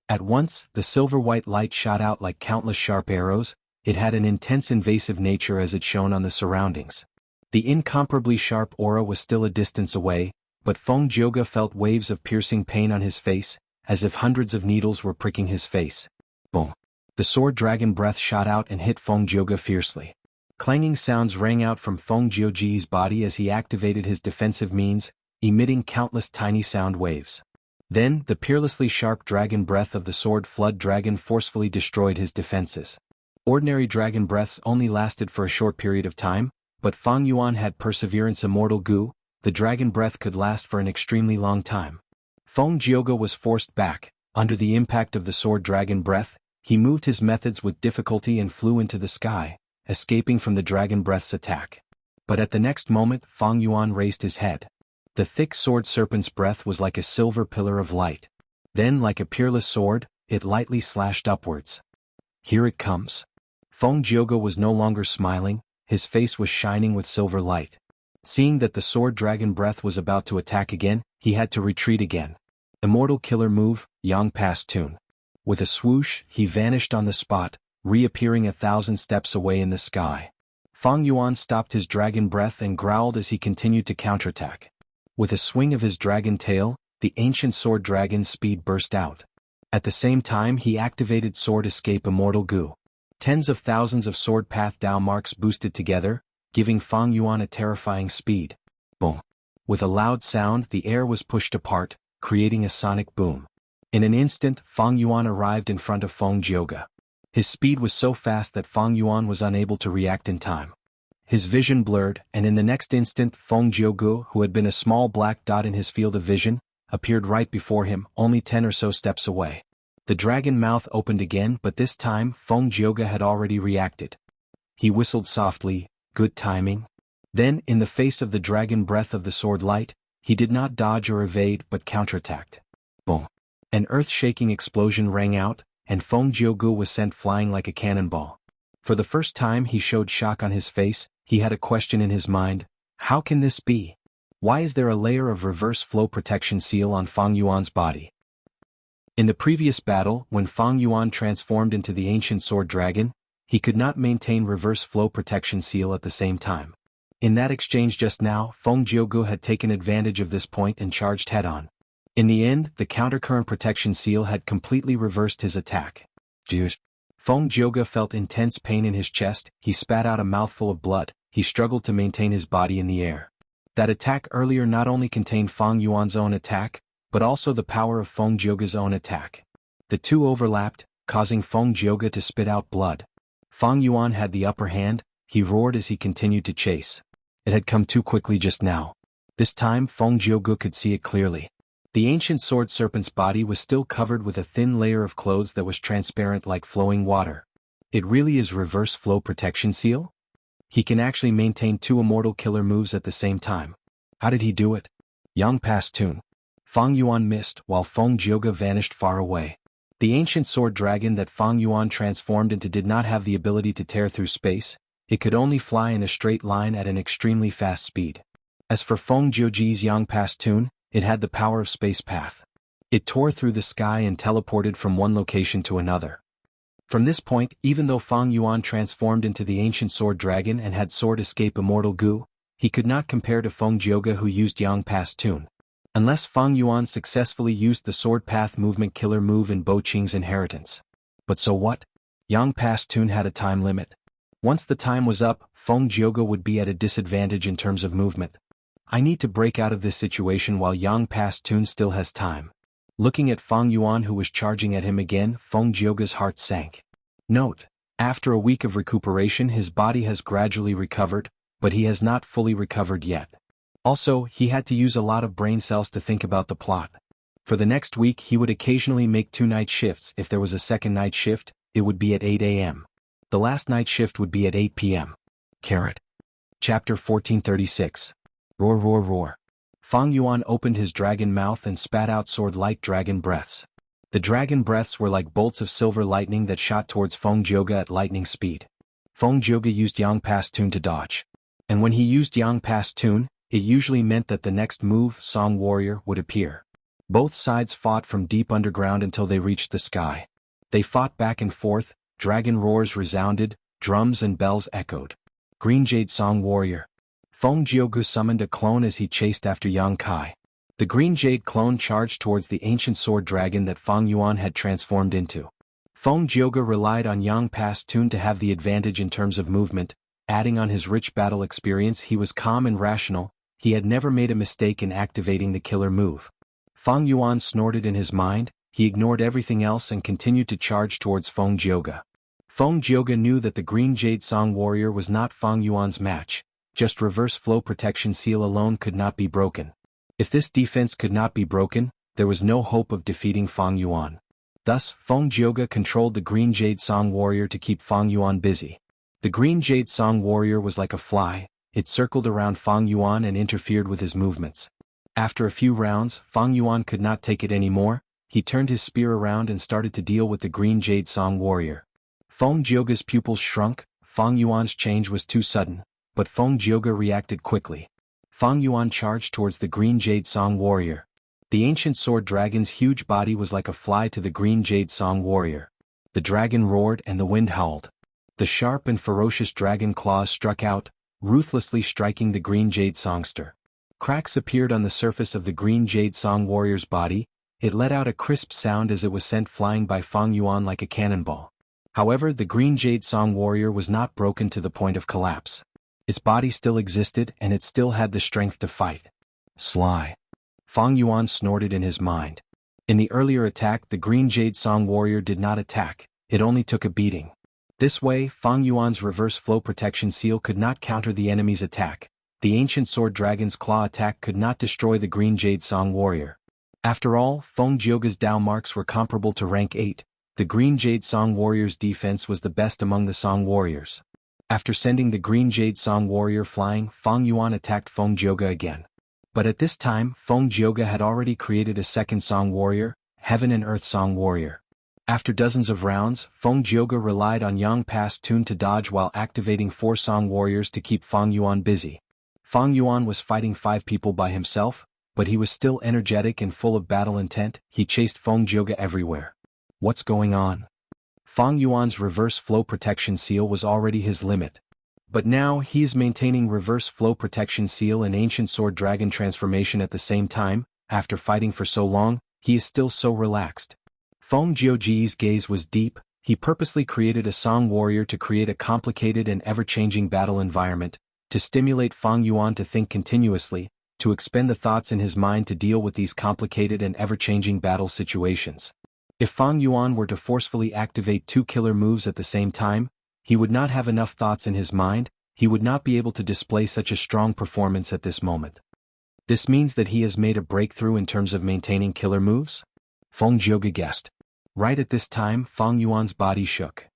At once, the silver-white light shot out like countless sharp arrows. It had an intense invasive nature as it shone on the surroundings. The incomparably sharp aura was still a distance away, but Feng Jioge felt waves of piercing pain on his face, as if hundreds of needles were pricking his face. Boom. The sword dragon breath shot out and hit Feng Jioge fiercely. Clanging sounds rang out from Feng Jioge's body as he activated his defensive means, emitting countless tiny sound waves. Then, the peerlessly sharp dragon breath of the sword flood dragon forcefully destroyed his defenses. Ordinary dragon breaths only lasted for a short period of time, but Feng Yuan had perseverance immortal goo. The dragon breath could last for an extremely long time. Feng Jioge was forced back. Under the impact of the sword dragon breath, he moved his methods with difficulty and flew into the sky, escaping from the dragon breath's attack. But at the next moment Feng Yuan raised his head. The thick sword serpent's breath was like a silver pillar of light. Then, like a peerless sword, it lightly slashed upwards. Here it comes. Feng Jioge was no longer smiling, his face was shining with silver light. Seeing that the sword dragon breath was about to attack again, he had to retreat again. Immortal killer move, Yang Pass Tune. With a swoosh, he vanished on the spot, reappearing 1,000 steps away in the sky. Feng Yuan stopped his dragon breath and growled as he continued to counterattack. With a swing of his dragon tail, the ancient sword dragon's speed burst out. At the same time he activated Sword Escape Immortal Goo. Tens of thousands of sword path Dao marks boosted together, giving Feng Yuan a terrifying speed. Boom. With a loud sound the air was pushed apart, creating a sonic boom. In an instant Feng Yuan arrived in front of Feng Jioge. His speed was so fast that Feng Yuan was unable to react in time. His vision blurred, and in the next instant Feng Jioge, who had been a small black dot in his field of vision, appeared right before him, only 10 or so steps away. The dragon mouth opened again, but this time Feng Jioge had already reacted. He whistled softly, good timing. Then, in the face of the dragon breath of the sword light, he did not dodge or evade but counterattacked. Boom. An earth-shaking explosion rang out, and Feng Jioge was sent flying like a cannonball. For the first time he showed shock on his face. He had a question in his mind. How can this be? Why is there a layer of reverse flow protection seal on Feng Yuan's body? In the previous battle, when Feng Yuan transformed into the ancient sword dragon, he could not maintain reverse flow protection seal at the same time. In that exchange just now, Feng Jioge had taken advantage of this point and charged head-on. In the end, the countercurrent protection seal had completely reversed his attack. Feng Jioge felt intense pain in his chest, he spat out a mouthful of blood, he struggled to maintain his body in the air. That attack earlier not only contained Feng Yuan's own attack, but also the power of Feng Jioge's own attack. The two overlapped, causing Feng Jioge to spit out blood. Feng Yuan had the upper hand, he roared as he continued to chase. It had come too quickly just now. This time Feng Jioge could see it clearly. The ancient sword serpent's body was still covered with a thin layer of clothes that was transparent like flowing water. It really is reverse flow protection seal? He can actually maintain two immortal killer moves at the same time. How did he do it? Yang Pass Tune. Feng Yuan missed while Feng Jioge vanished far away. The ancient sword dragon that Feng Yuan transformed into did not have the ability to tear through space, it could only fly in a straight line at an extremely fast speed. As for Feng Jioge's Yang Pass Tune, it had the power of space path. It tore through the sky and teleported from one location to another. From this point, even though Feng Yuan transformed into the ancient sword dragon and had Sword Escape Immortal Goo, he could not compare to Feng Jioge who used Yang Pass Tune. Unless Feng Yuan successfully used the sword path movement killer move in Bo Qing's inheritance. But so what? Yang Pass Tune had a time limit. Once the time was up, Feng Jioge would be at a disadvantage in terms of movement. I need to break out of this situation while Yang Pass Tune still has time. Looking at Feng Yuan who was charging at him again, Feng Jioge's heart sank. Note: after a week of recuperation his body has gradually recovered, but he has not fully recovered yet. Also, he had to use a lot of brain cells to think about the plot. For the next week he would occasionally make 2 night shifts. If there was a second night shift, it would be at 8 a.m. The last night shift would be at 8 p.m. Carrot. Chapter 1436. Roar roar roar. Fang Yuan opened his dragon mouth and spat out sword-like dragon breaths. The dragon breaths were like bolts of silver lightning that shot towards Feng Jioge at lightning speed. Feng Jioge used Yang Pass Tune to dodge. And when he used Yang Pass Tune, it usually meant that the next move, Song Warrior, would appear. Both sides fought from deep underground until they reached the sky. They fought back and forth, dragon roars resounded, drums and bells echoed. Green Jade Song Warrior. Feng Jioge summoned a clone as he chased after Yang Kai. The Green Jade clone charged towards the ancient sword dragon that Feng Yuan had transformed into. Feng Jioge relied on Yang Pass Tune to have the advantage in terms of movement. Adding on his rich battle experience, he was calm and rational. He had never made a mistake in activating the killer move. Feng Yuan snorted in his mind. He ignored everything else and continued to charge towards Feng Jioge. Feng Jioge knew that the Green Jade Song Warrior was not Feng Yuan's match. Just reverse flow protection seal alone could not be broken. If this defense could not be broken, there was no hope of defeating Feng Yuan. Thus, Feng Jioge controlled the Green Jade Song Warrior to keep Feng Yuan busy. The Green Jade Song Warrior was like a fly. It circled around Feng Yuan and interfered with his movements. After a few rounds, Feng Yuan could not take it anymore. He turned his spear around and started to deal with the Green Jade Song Warrior. Feng Jioge's pupils shrunk. Feng Yuan's change was too sudden, but Feng Jioge reacted quickly. Feng Yuan charged towards the Green Jade Song Warrior. The ancient sword dragon's huge body was like a fly to the Green Jade Song Warrior. The dragon roared and the wind howled. The sharp and ferocious dragon claws struck out, ruthlessly striking the Green Jade Songster. Cracks appeared on the surface of the Green Jade Song Warrior's body. It let out a crisp sound as it was sent flying by Feng Yuan like a cannonball. However, the Green Jade Song Warrior was not broken to the point of collapse. Its body still existed and it still had the strength to fight. Sly. Feng Yuan snorted in his mind. In the earlier attack, the Green Jade Song Warrior did not attack, it only took a beating. This way, Feng Yuan's reverse flow protection seal could not counter the enemy's attack. The ancient sword dragon's claw attack could not destroy the Green Jade Song Warrior. After all, Feng Jioge's Dao marks were comparable to rank 8. The Green Jade Song Warrior's defense was the best among the Song Warriors. After sending the Green Jade Song Warrior flying, Feng Yuan attacked Feng Jioge again. But at this time, Feng Jioge had already created a second Song Warrior, Heaven and Earth Song Warrior. After dozens of rounds, Feng Jioge relied on Yang Pass Tune to dodge while activating 4 Song Warriors to keep Feng Yuan busy. Feng Yuan was fighting 5 people by himself, but he was still energetic and full of battle intent. He chased Feng Jioge everywhere. What's going on? Feng Yuan's reverse flow protection seal was already his limit. But now he is maintaining reverse flow protection seal and ancient sword dragon transformation at the same time. After fighting for so long, he is still so relaxed. Feng Jioge's gaze was deep. He purposely created a Song Warrior to create a complicated and ever-changing battle environment, to stimulate Feng Yuan to think continuously, to expend the thoughts in his mind to deal with these complicated and ever-changing battle situations. If Feng Yuan were to forcefully activate 2 killer moves at the same time, he would not have enough thoughts in his mind. He would not be able to display such a strong performance at this moment. This means that he has made a breakthrough in terms of maintaining killer moves? Feng Jioge guessed. Right at this time, Feng Yuan's body shook.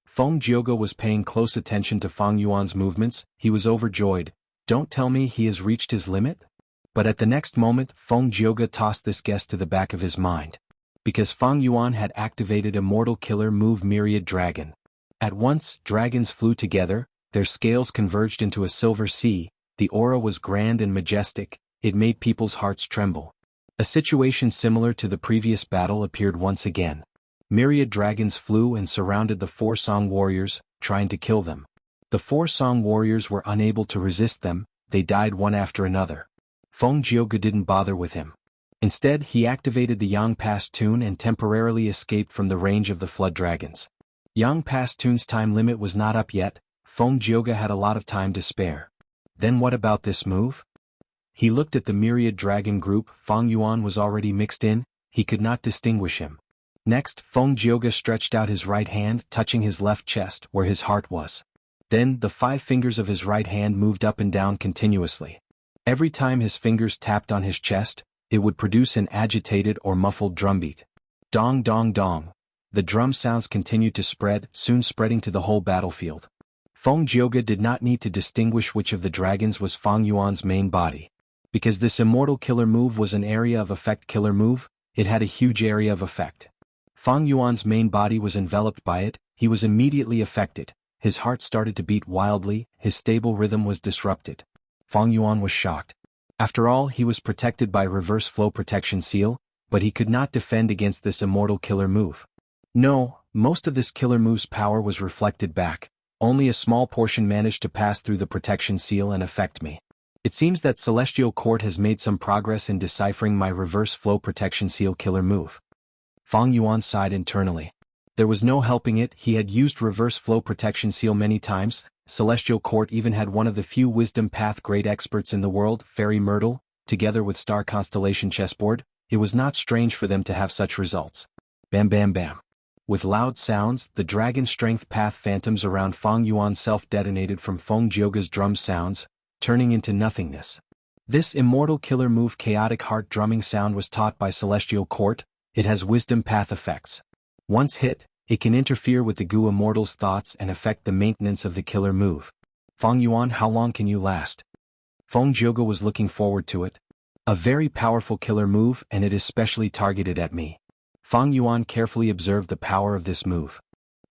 Feng Jioge was paying close attention to Feng Yuan's movements. He was overjoyed. Don't tell me he has reached his limit? But at the next moment, Feng Jioge tossed this guess to the back of his mind. Because Feng Yuan had activated Immortal killer move Myriad Dragon. At once, dragons flew together, their scales converged into a silver sea. The aura was grand and majestic. It made people's hearts tremble. A situation similar to the previous battle appeared once again. Myriad dragons flew and surrounded the 4 Song Warriors, trying to kill them. The 4 Song Warriors were unable to resist them. They died one after another. Feng Jioge didn't bother with him. Instead, he activated the Yang Pass Tune and temporarily escaped from the range of the Flood Dragons. Yang Pass Tune's time limit was not up yet. Feng Jioge had a lot of time to spare. Then what about this move? He looked at the Myriad Dragon group. Feng Yuan was already mixed in. He could not distinguish him. Next, Feng Jioge stretched out his right hand, touching his left chest, where his heart was. Then, the 5 fingers of his right hand moved up and down continuously. Every time his fingers tapped on his chest, it would produce an agitated or muffled drumbeat. Dong dong dong. The drum sounds continued to spread, soon spreading to the whole battlefield. Feng Jiuge did not need to distinguish which of the dragons was Fang Yuan's main body. Because this immortal killer move was an area of effect killer move, it had a huge area of effect. Fang Yuan's main body was enveloped by it, he was immediately affected, his heart started to beat wildly, his stable rhythm was disrupted. Fang Yuan was shocked. After all, he was protected by reverse flow protection seal, but he could not defend against this immortal killer move. No, most of this killer move's power was reflected back, only a small portion managed to pass through the protection seal and affect me. It seems that Celestial Court has made some progress in deciphering my reverse flow protection seal killer move. Fang Yuan sighed internally. There was no helping it, he had used reverse flow protection seal many times. Celestial Court even had one of the few wisdom path grade experts in the world, Fairy Myrtle, together with Star Constellation chessboard. It was not strange for them to have such results. Bam bam bam. With loud sounds, the dragon strength path phantoms around Fang Yuan self-detonated from Feng Jiuge's drum sounds, turning into nothingness. This immortal killer move chaotic heart drumming sound was taught by Celestial Court. It has wisdom path effects. Once hit, it can interfere with the Gu Immortal's thoughts and affect the maintenance of the killer move. Fang Yuan, how long can you last? Feng Jiuge was looking forward to it. A very powerful killer move, and it is specially targeted at me. Fang Yuan carefully observed the power of this move.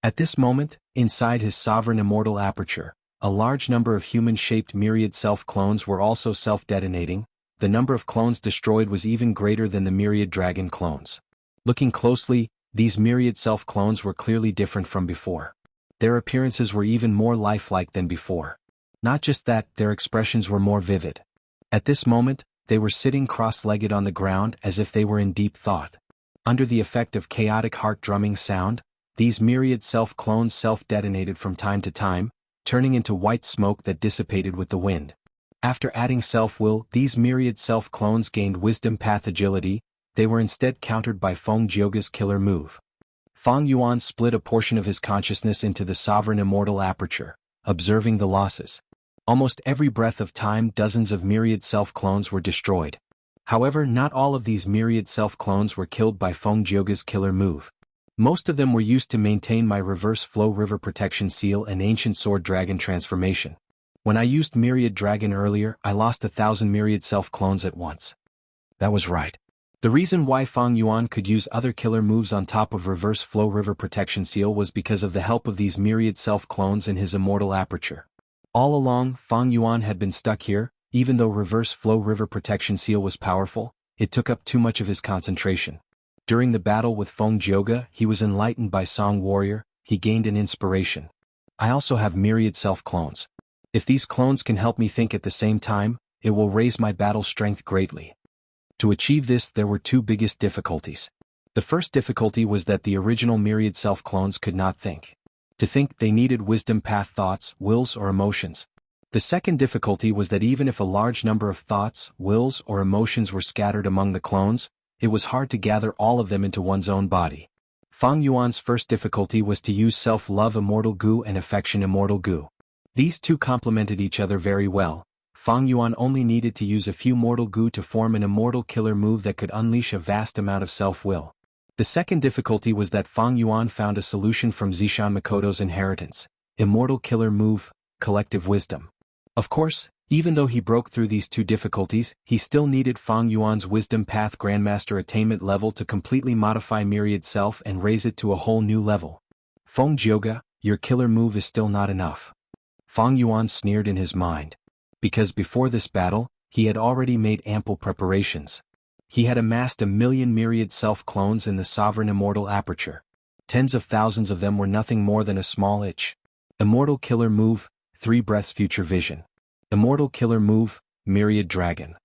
At this moment, inside his sovereign immortal aperture, a large number of human-shaped myriad self-clones were also self-detonating. The number of clones destroyed was even greater than the myriad dragon clones. Looking closely, these myriad self-clones were clearly different from before. Their appearances were even more lifelike than before. Not just that, their expressions were more vivid. At this moment, they were sitting cross-legged on the ground as if they were in deep thought. Under the effect of chaotic heart-drumming sound, these myriad self-clones self-detonated from time to time, turning into white smoke that dissipated with the wind. After adding self-will, these myriad self-clones gained wisdom path agility. They were instead countered by Feng Jiuge's killer move. Fang Yuan split a portion of his consciousness into the sovereign immortal aperture, observing the losses. Almost every breath of time dozens of myriad self-clones were destroyed. However, not all of these myriad self-clones were killed by Feng Jiuge's killer move. Most of them were used to maintain my reverse flow river protection seal and ancient sword dragon transformation. When I used myriad dragon earlier, I lost 1,000 myriad self-clones at once. That was right. The reason why Fang Yuan could use other killer moves on top of reverse flow river protection seal was because of the help of these myriad self-clones in his immortal aperture. All along, Fang Yuan had been stuck here. Even though reverse flow river protection seal was powerful, it took up too much of his concentration. During the battle with Feng Jiuge, he was enlightened by Song Warrior, he gained an inspiration. I also have myriad self-clones. If these clones can help me think at the same time, it will raise my battle strength greatly. To achieve this, there were two biggest difficulties. The first difficulty was that the original myriad self-clones could not think. To think, they needed wisdom path thoughts, wills or emotions. The second difficulty was that even if a large number of thoughts, wills or emotions were scattered among the clones, it was hard to gather all of them into one's own body. Fang Yuan's first difficulty was to use self-love immortal Gu and affection immortal Gu. These two complemented each other very well. Fang Yuan only needed to use a few mortal Gu to form an immortal killer move that could unleash a vast amount of self-will. The second difficulty was that Fang Yuan found a solution from Zishan Makoto's inheritance, immortal killer move, collective wisdom. Of course, even though he broke through these two difficulties, he still needed Fang Yuan's wisdom path grandmaster attainment level to completely modify myriad self and raise it to a whole new level. Feng Jiuge, your killer move is still not enough. Fang Yuan sneered in his mind. Because before this battle, he had already made ample preparations. He had amassed 1,000,000 myriad self-clones in the sovereign immortal aperture. Tens of thousands of them were nothing more than a small itch. Immortal killer move, 3 breaths future vision. Immortal killer move, myriad dragon.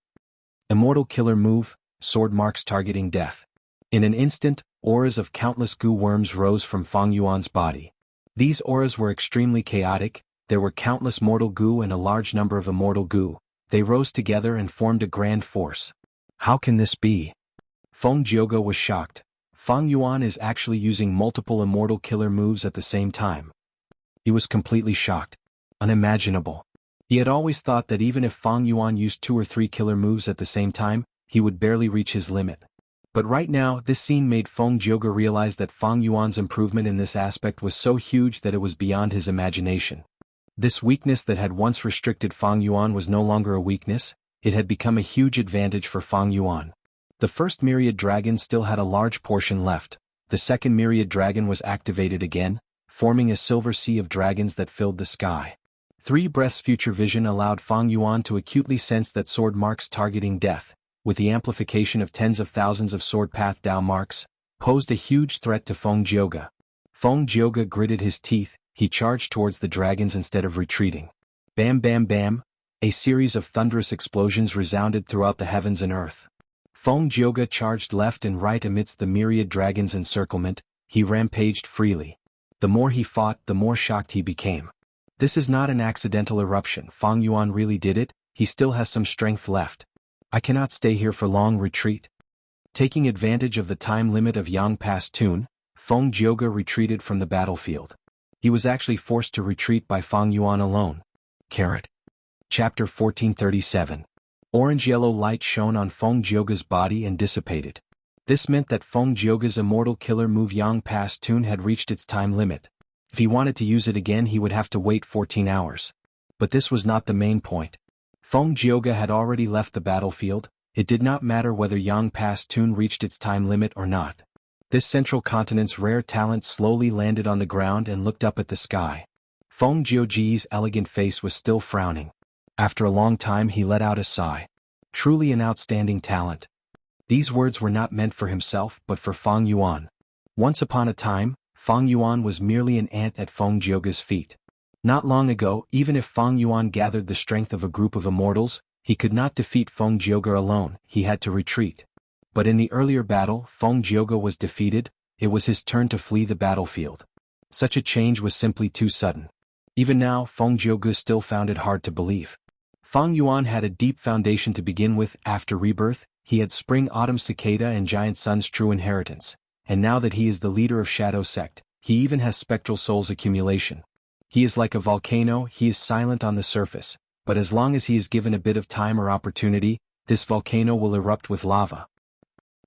Immortal killer move, sword marks targeting death. In an instant, auras of countless Gu worms rose from Fang Yuan's body. These auras were extremely chaotic. There were countless mortal Gu and a large number of immortal Gu. They rose together and formed a grand force. How can this be? Feng Jiuge was shocked. Fang Yuan is actually using multiple immortal killer moves at the same time. He was completely shocked. Unimaginable. He had always thought that even if Fang Yuan used 2 or 3 killer moves at the same time, he would barely reach his limit. But right now, this scene made Feng Jiuge realize that Fang Yuan's improvement in this aspect was so huge that it was beyond his imagination. This weakness that had once restricted Fang Yuan was no longer a weakness, it had become a huge advantage for Fang Yuan. The first myriad dragon still had a large portion left. The second myriad dragon was activated again, forming a silver sea of dragons that filled the sky. 3 breaths future vision allowed Fang Yuan to acutely sense that sword marks targeting death, with the amplification of tens of thousands of sword path Dao marks, posed a huge threat to Feng Jioge. Feng Jioge gritted his teeth, he charged towards the dragons instead of retreating. Bam bam bam, a series of thunderous explosions resounded throughout the heavens and earth. Feng Jioge charged left and right amidst the myriad dragons' encirclement, he rampaged freely. The more he fought, the more shocked he became. This is not an accidental eruption, Fang Yuan really did it, he still has some strength left. I cannot stay here for long, retreat. Taking advantage of the time limit of Yang Pass Tune, Feng Jioge retreated from the battlefield. He was actually forced to retreat by Fang Yuan alone. Chapter 1437. Orange-yellow light shone on Feng Jioge's body and dissipated. This meant that Feng Jioge's immortal killer move Yang Pass Tune had reached its time limit. If he wanted to use it again, he would have to wait 14 hours. But this was not the main point. Feng Jioge had already left the battlefield, it did not matter whether Yang Pass Tune reached its time limit or not. This central continent's rare talent slowly landed on the ground and looked up at the sky. Feng Jioge's elegant face was still frowning. After a long time he let out a sigh. Truly an outstanding talent. These words were not meant for himself but for Fang Yuan. Once upon a time, Fang Yuan was merely an ant at Feng Jioge's feet. Not long ago, even if Fang Yuan gathered the strength of a group of immortals, he could not defeat Feng Jioge alone, he had to retreat. But in the earlier battle, Feng Jioge was defeated, it was his turn to flee the battlefield. Such a change was simply too sudden. Even now, Feng Jioge still found it hard to believe. Fang Yuan had a deep foundation to begin with. After rebirth, he had Spring Autumn Cicada and Giant Sun's true inheritance, and now that he is the leader of Shadow Sect, he even has Spectral Soul's accumulation. He is like a volcano, he is silent on the surface, but as long as he is given a bit of time or opportunity, this volcano will erupt with lava.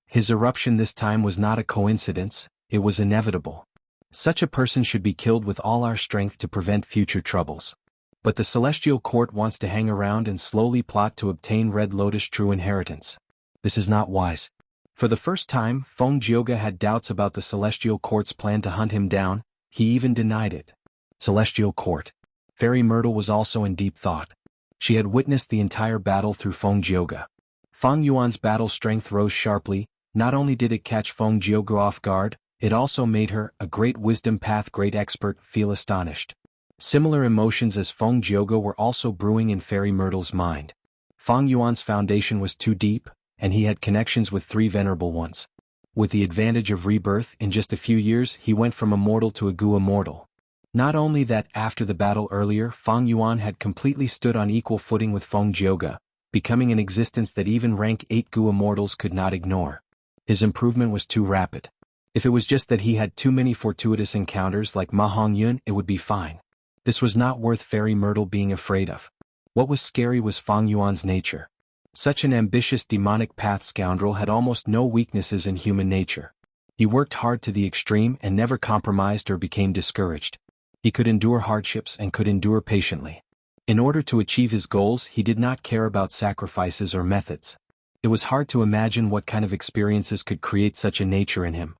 His eruption this time was not a coincidence, it was inevitable. Such a person should be killed with all our strength to prevent future troubles. But the Celestial Court wants to hang around and slowly plot to obtain Red Lotus true inheritance. This is not wise. For the first time, Feng Jioge had doubts about the Celestial Court's plan to hunt him down, he even denied it. Celestial Court. Fairy Myrtle was also in deep thought. She had witnessed the entire battle through Feng Jioge. Fang Yuan's battle strength rose sharply, not only did it catch Feng Jioge off guard, it also made her, a great wisdom path great expert, feel astonished. Similar emotions as Feng Jioge were also brewing in Fairy Myrtle's mind. Fang Yuan's foundation was too deep, and he had connections with 3 venerable ones. With the advantage of rebirth, in just a few years he went from immortal to a Gu immortal. Not only that, after the battle earlier, Fang Yuan had completely stood on equal footing with Feng Jioge, becoming an existence that even rank 8 Gu immortals could not ignore. His improvement was too rapid. If it was just that he had too many fortuitous encounters like Ma Hongyun, it would be fine. This was not worth Fairy Myrtle being afraid of. What was scary was Fang Yuan's nature. Such an ambitious demonic path scoundrel had almost no weaknesses in human nature. He worked hard to the extreme and never compromised or became discouraged. He could endure hardships and could endure patiently. In order to achieve his goals, he did not care about sacrifices or methods. It was hard to imagine what kind of experiences could create such a nature in him.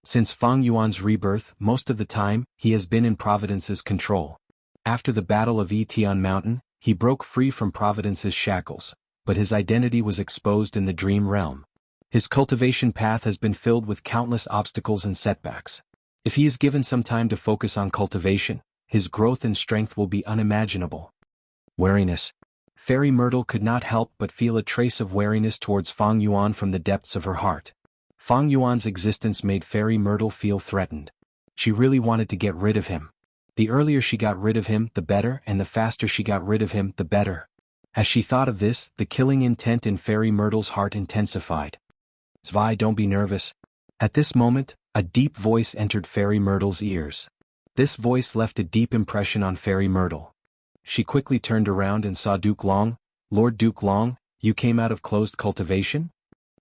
Since Fang Yuan's rebirth, most of the time, he has been in Providence's control. After the Battle of Etion Mountain, he broke free from Providence's shackles, but his identity was exposed in the dream realm. His cultivation path has been filled with countless obstacles and setbacks. If he is given some time to focus on cultivation, his growth and strength will be unimaginable. Wariness. Fairy Myrtle could not help but feel a trace of wariness towards Fang Yuan from the depths of her heart. Fang Yuan's existence made Fairy Myrtle feel threatened. She really wanted to get rid of him. The earlier she got rid of him, the better, and the faster she got rid of him, the better. As she thought of this, the killing intent in Fairy Myrtle's heart intensified. Zwei, don't be nervous. At this moment, a deep voice entered Fairy Myrtle's ears. This voice left a deep impression on Fairy Myrtle. She quickly turned around and saw Duke Long. Lord Duke Long, you came out of closed cultivation?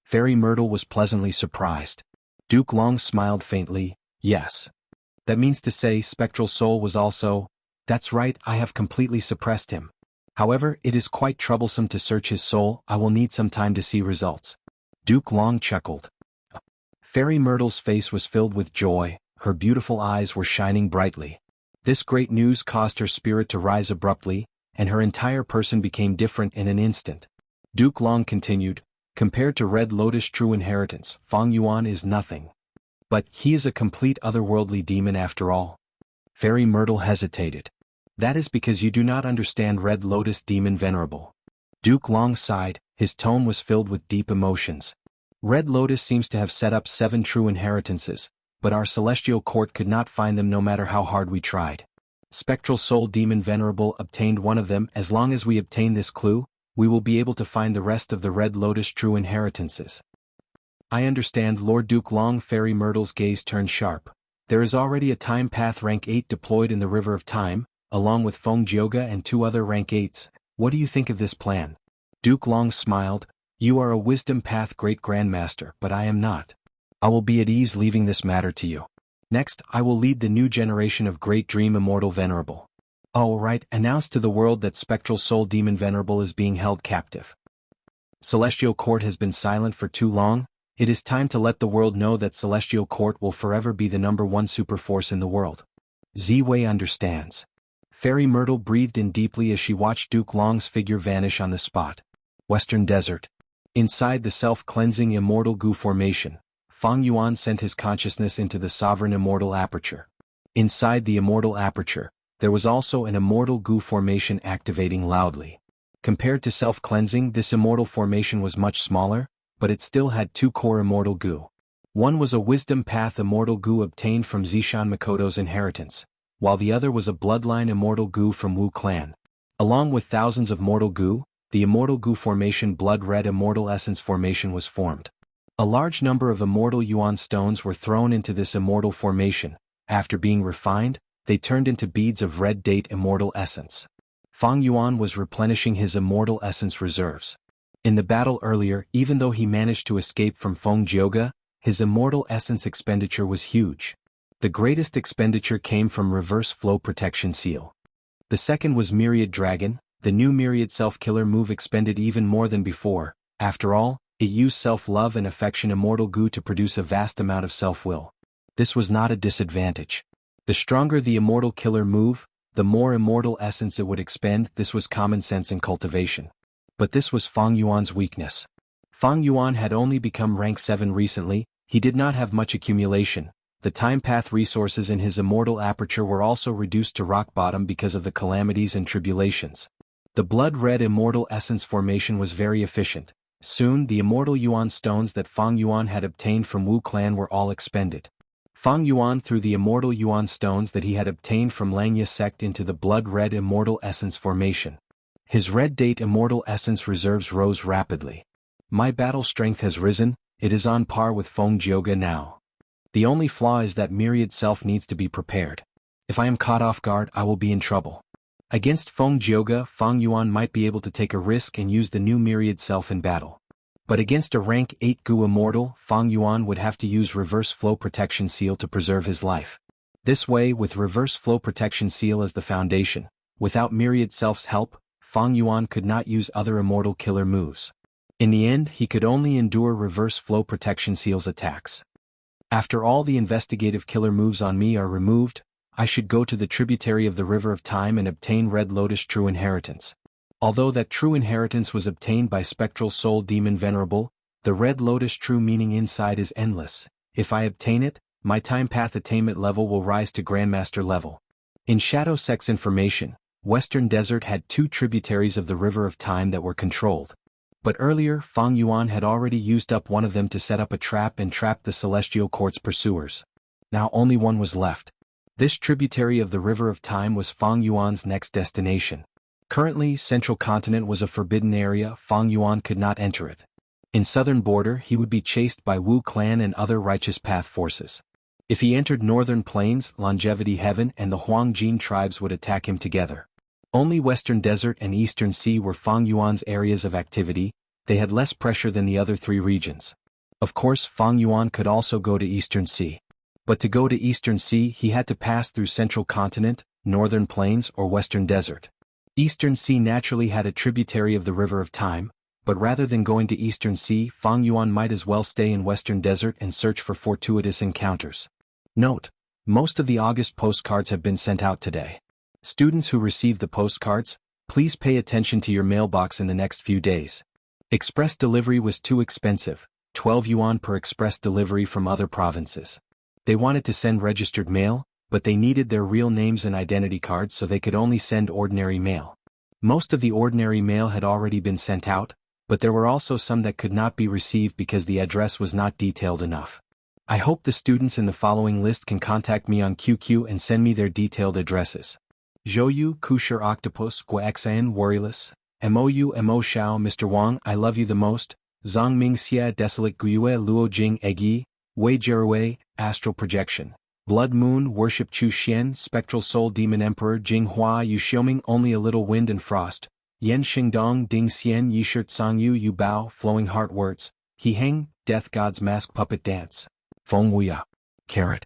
Fairy Myrtle was pleasantly surprised. Duke Long smiled faintly, yes. That means to say Spectral Soul was also... That's right, I have completely suppressed him. However, it is quite troublesome to search his soul. I will need some time to see results. Duke Long chuckled. Fairy Myrtle's face was filled with joy, her beautiful eyes were shining brightly. This great news caused her spirit to rise abruptly, and her entire person became different in an instant. Duke Long continued, compared to Red Lotus True Inheritance, Feng Yuan is nothing. But he is a complete otherworldly demon after all. Fairy Myrtle hesitated. That is because you do not understand Red Lotus Demon Venerable. Duke Long sighed, his tone was filled with deep emotions. Red Lotus seems to have set up 7 true inheritances, but our celestial court could not find them no matter how hard we tried. Spectral Soul Demon Venerable obtained one of them. As long as we obtain this clue, we will be able to find the rest of the Red Lotus true inheritances. I understand, Lord Duke Long. Fairy Myrtle's gaze turned sharp. There is already a Time Path Rank 8 deployed in the River of Time, along with Feng Jioga and 2 other Rank 8s. What do you think of this plan? Duke Long smiled. You are a Wisdom Path Great Grandmaster, but I am not. I will be at ease leaving this matter to you. Next, I will lead the new generation of Great Dream Immortal Venerable. Oh right, announce to the world that Spectral Soul Demon Venerable is being held captive. Celestial Court has been silent for too long. It is time to let the world know that Celestial Court will forever be the #1 superforce in the world. Ziwei understands. Fairy Myrtle breathed in deeply as she watched Duke Long's figure vanish on the spot. Western Desert. Inside the self-cleansing immortal goo formation, Feng Yuan sent his consciousness into the sovereign immortal aperture. Inside the immortal aperture, there was also an immortal goo formation activating loudly. Compared to self-cleansing, this immortal formation was much smaller, but it still had 2 core immortal goo. One was a Wisdom Path immortal goo obtained from Zishan Makoto's inheritance, while the other was a bloodline immortal goo from Wu clan. Along with thousands of mortal goo, the immortal goo formation Blood Red Immortal Essence formation was formed. A large number of immortal yuan stones were thrown into this immortal formation. After being refined, they turned into beads of red date immortal essence. Feng Yuan was replenishing his immortal essence reserves. In the battle earlier, even though he managed to escape from Feng Jioga, his immortal essence expenditure was huge. The greatest expenditure came from Reverse Flow Protection Seal. The second was Myriad Dragon. The new Myriad Self-Killer move expended even more than before. After all, it used self-love and affection immortal goo to produce a vast amount of self-will. This was not a disadvantage. The stronger the immortal killer move, the more immortal essence it would expend. This was common sense in cultivation. But this was Feng Yuan's weakness. Feng Yuan had only become rank 7 recently. He did not have much accumulation. The time path resources in his immortal aperture were also reduced to rock bottom because of the calamities and tribulations. The blood red immortal essence formation was very efficient. Soon the immortal yuan stones that Feng Yuan had obtained from Wu clan were all expended. Feng Yuan threw the immortal yuan stones that he had obtained from Langya sect into the blood red immortal essence formation. His red date immortal essence reserves rose rapidly. My battle strength has risen, it is on par with Feng Jioga now. The only flaw is that Myriad Self needs to be prepared. If I am caught off guard, I will be in trouble. Against Feng Jioga, Feng Yuan might be able to take a risk and use the new Myriad Self in battle. But against a rank 8 Gu Immortal, Feng Yuan would have to use Reverse Flow Protection Seal to preserve his life. This way, with Reverse Flow Protection Seal as the foundation, without Myriad Self's help, Feng Yuan could not use other immortal killer moves. In the end, he could only endure Reverse Flow Protection Seal's attacks. After all the investigative killer moves on me are removed, I should go to the tributary of the River of Time and obtain Red Lotus True Inheritance. Although that true inheritance was obtained by Spectral Soul Demon Venerable, the Red Lotus True meaning inside is endless. If I obtain it, my time path attainment level will rise to Grandmaster level. In Shadow Sect's information, Western Desert had 2 tributaries of the River of Time that were controlled. But earlier, Feng Yuan had already used up one of them to set up a trap and trap the Celestial Court's pursuers. Now only one was left. This tributary of the River of Time was Feng Yuan's next destination. Currently, Central Continent was a forbidden area. Feng Yuan could not enter it. In Southern Border, he would be chased by Wu clan and other Righteous Path forces. If he entered Northern Plains, Longevity Heaven and the Huangjin tribes would attack him together. Only Western Desert and Eastern Sea were Feng Yuan's areas of activity. They had less pressure than the other 3 regions. Of course, Feng Yuan could also go to Eastern Sea. But to go to Eastern Sea, he had to pass through Central Continent, northern plains or western desert. Eastern Sea naturally had a tributary of the River of Time, but rather than going to Eastern Sea, Fang Yuan might as well stay in Western Desert and search for fortuitous encounters. Note: most of the August postcards have been sent out today. Students who receive the postcards, please pay attention to your mailbox in the next few days. Express delivery was too expensive, 12 yuan per express delivery from other provinces. They wanted to send registered mail, but they needed their real names and identity cards, so they could only send ordinary mail. Most of the ordinary mail had already been sent out, but there were also some that could not be received because the address was not detailed enough. I hope the students in the following list can contact me on QQ and send me their detailed addresses. Zhouyu, Kusher Octopus, Guaxan, Worryless, Mou Mo Xiao, Mr. Wang, I love you the most, Zhang Mingxia, Desolate Guyue, Luo Jing, Egyi, Wei Jerwei, Astral Projection, Blood Moon, Worship Chu Xian, Spectral Soul Demon Emperor, Jing Hua, Yu Xiaoming, Only a Little Wind and Frost, Yan Xingdong, Ding Xian, Yishirt Sang Yu, Yu Bao, Flowing Heart Words, He Heng, Death God's Mask Puppet Dance, Feng Wuya. Carrot.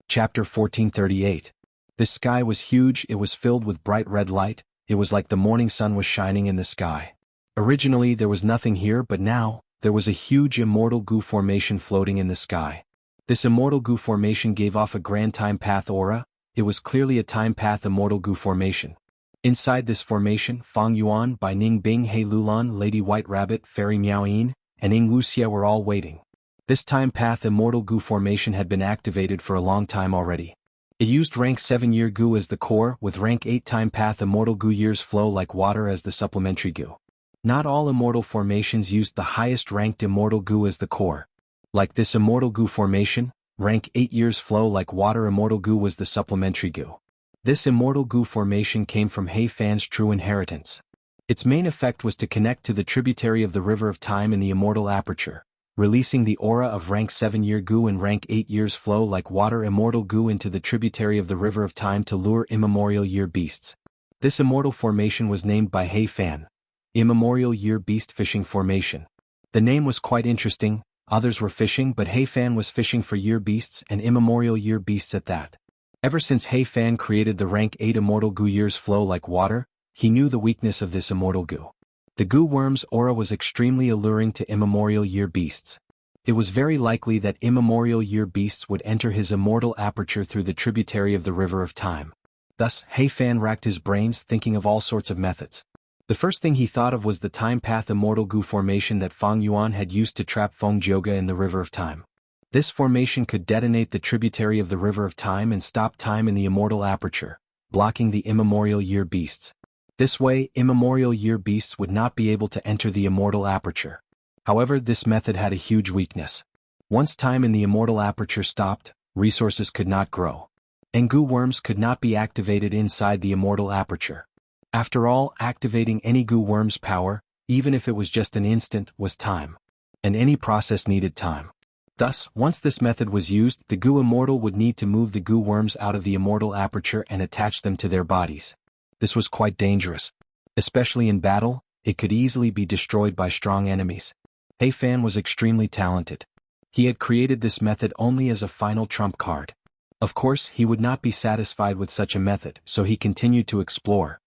Chapter 1438. The sky was huge, it was filled with bright red light, it was like the morning sun was shining in the sky. Originally there was nothing here, but now, there was a huge immortal goo formation floating in the sky. This immortal goo formation gave off a grand time path aura, it was clearly a time path immortal goo formation. Inside this formation, Fang Yuan, Bai Ning Bing, He Lulan, Lady White Rabbit, Fairy Miao Yin, and Ing Wuxia were all waiting. This time path immortal goo formation had been activated for a long time already. It used rank 7 year goo as the core, with rank 8 time path immortal goo years flow like water as the supplementary goo. Not all immortal formations used the highest ranked immortal goo as the core. Like this immortal goo formation, rank 8 years flow like water immortal goo was the supplementary goo. This immortal goo formation came from He Fan's true inheritance. Its main effect was to connect to the tributary of the River of Time in the immortal aperture, releasing the aura of rank 7 year goo and rank 8 years flow like water immortal goo into the tributary of the River of Time to lure immemorial year beasts. This immortal formation was named by He Fan, Immemorial Year Beast Fishing Formation. The name was quite interesting, others were fishing, but He Fan was fishing for year beasts and immemorial year beasts at that. Ever since He Fan created the rank 8 immortal goo years flow like water, he knew the weakness of this immortal goo. The goo worm's aura was extremely alluring to immemorial year beasts. It was very likely that immemorial year beasts would enter his immortal aperture through the tributary of the River of Time. Thus, He Fan racked his brains thinking of all sorts of methods. The first thing he thought of was the time path immortal goo formation that Fang Yuan had used to trap Feng Jioge in the River of Time. This formation could detonate the tributary of the River of Time and stop time in the immortal aperture, blocking the immemorial year beasts. This way, immemorial year beasts would not be able to enter the immortal aperture. However, this method had a huge weakness. Once time in the immortal aperture stopped, resources could not grow. And goo worms could not be activated inside the immortal aperture. After all, activating any goo worm's power, even if it was just an instant, was time. And any process needed time. Thus, once this method was used, the goo immortal would need to move the goo worms out of the immortal aperture and attach them to their bodies. This was quite dangerous. Especially in battle, it could easily be destroyed by strong enemies. He Fan was extremely talented. He had created this method only as a final trump card. Of course, he would not be satisfied with such a method, so he continued to explore.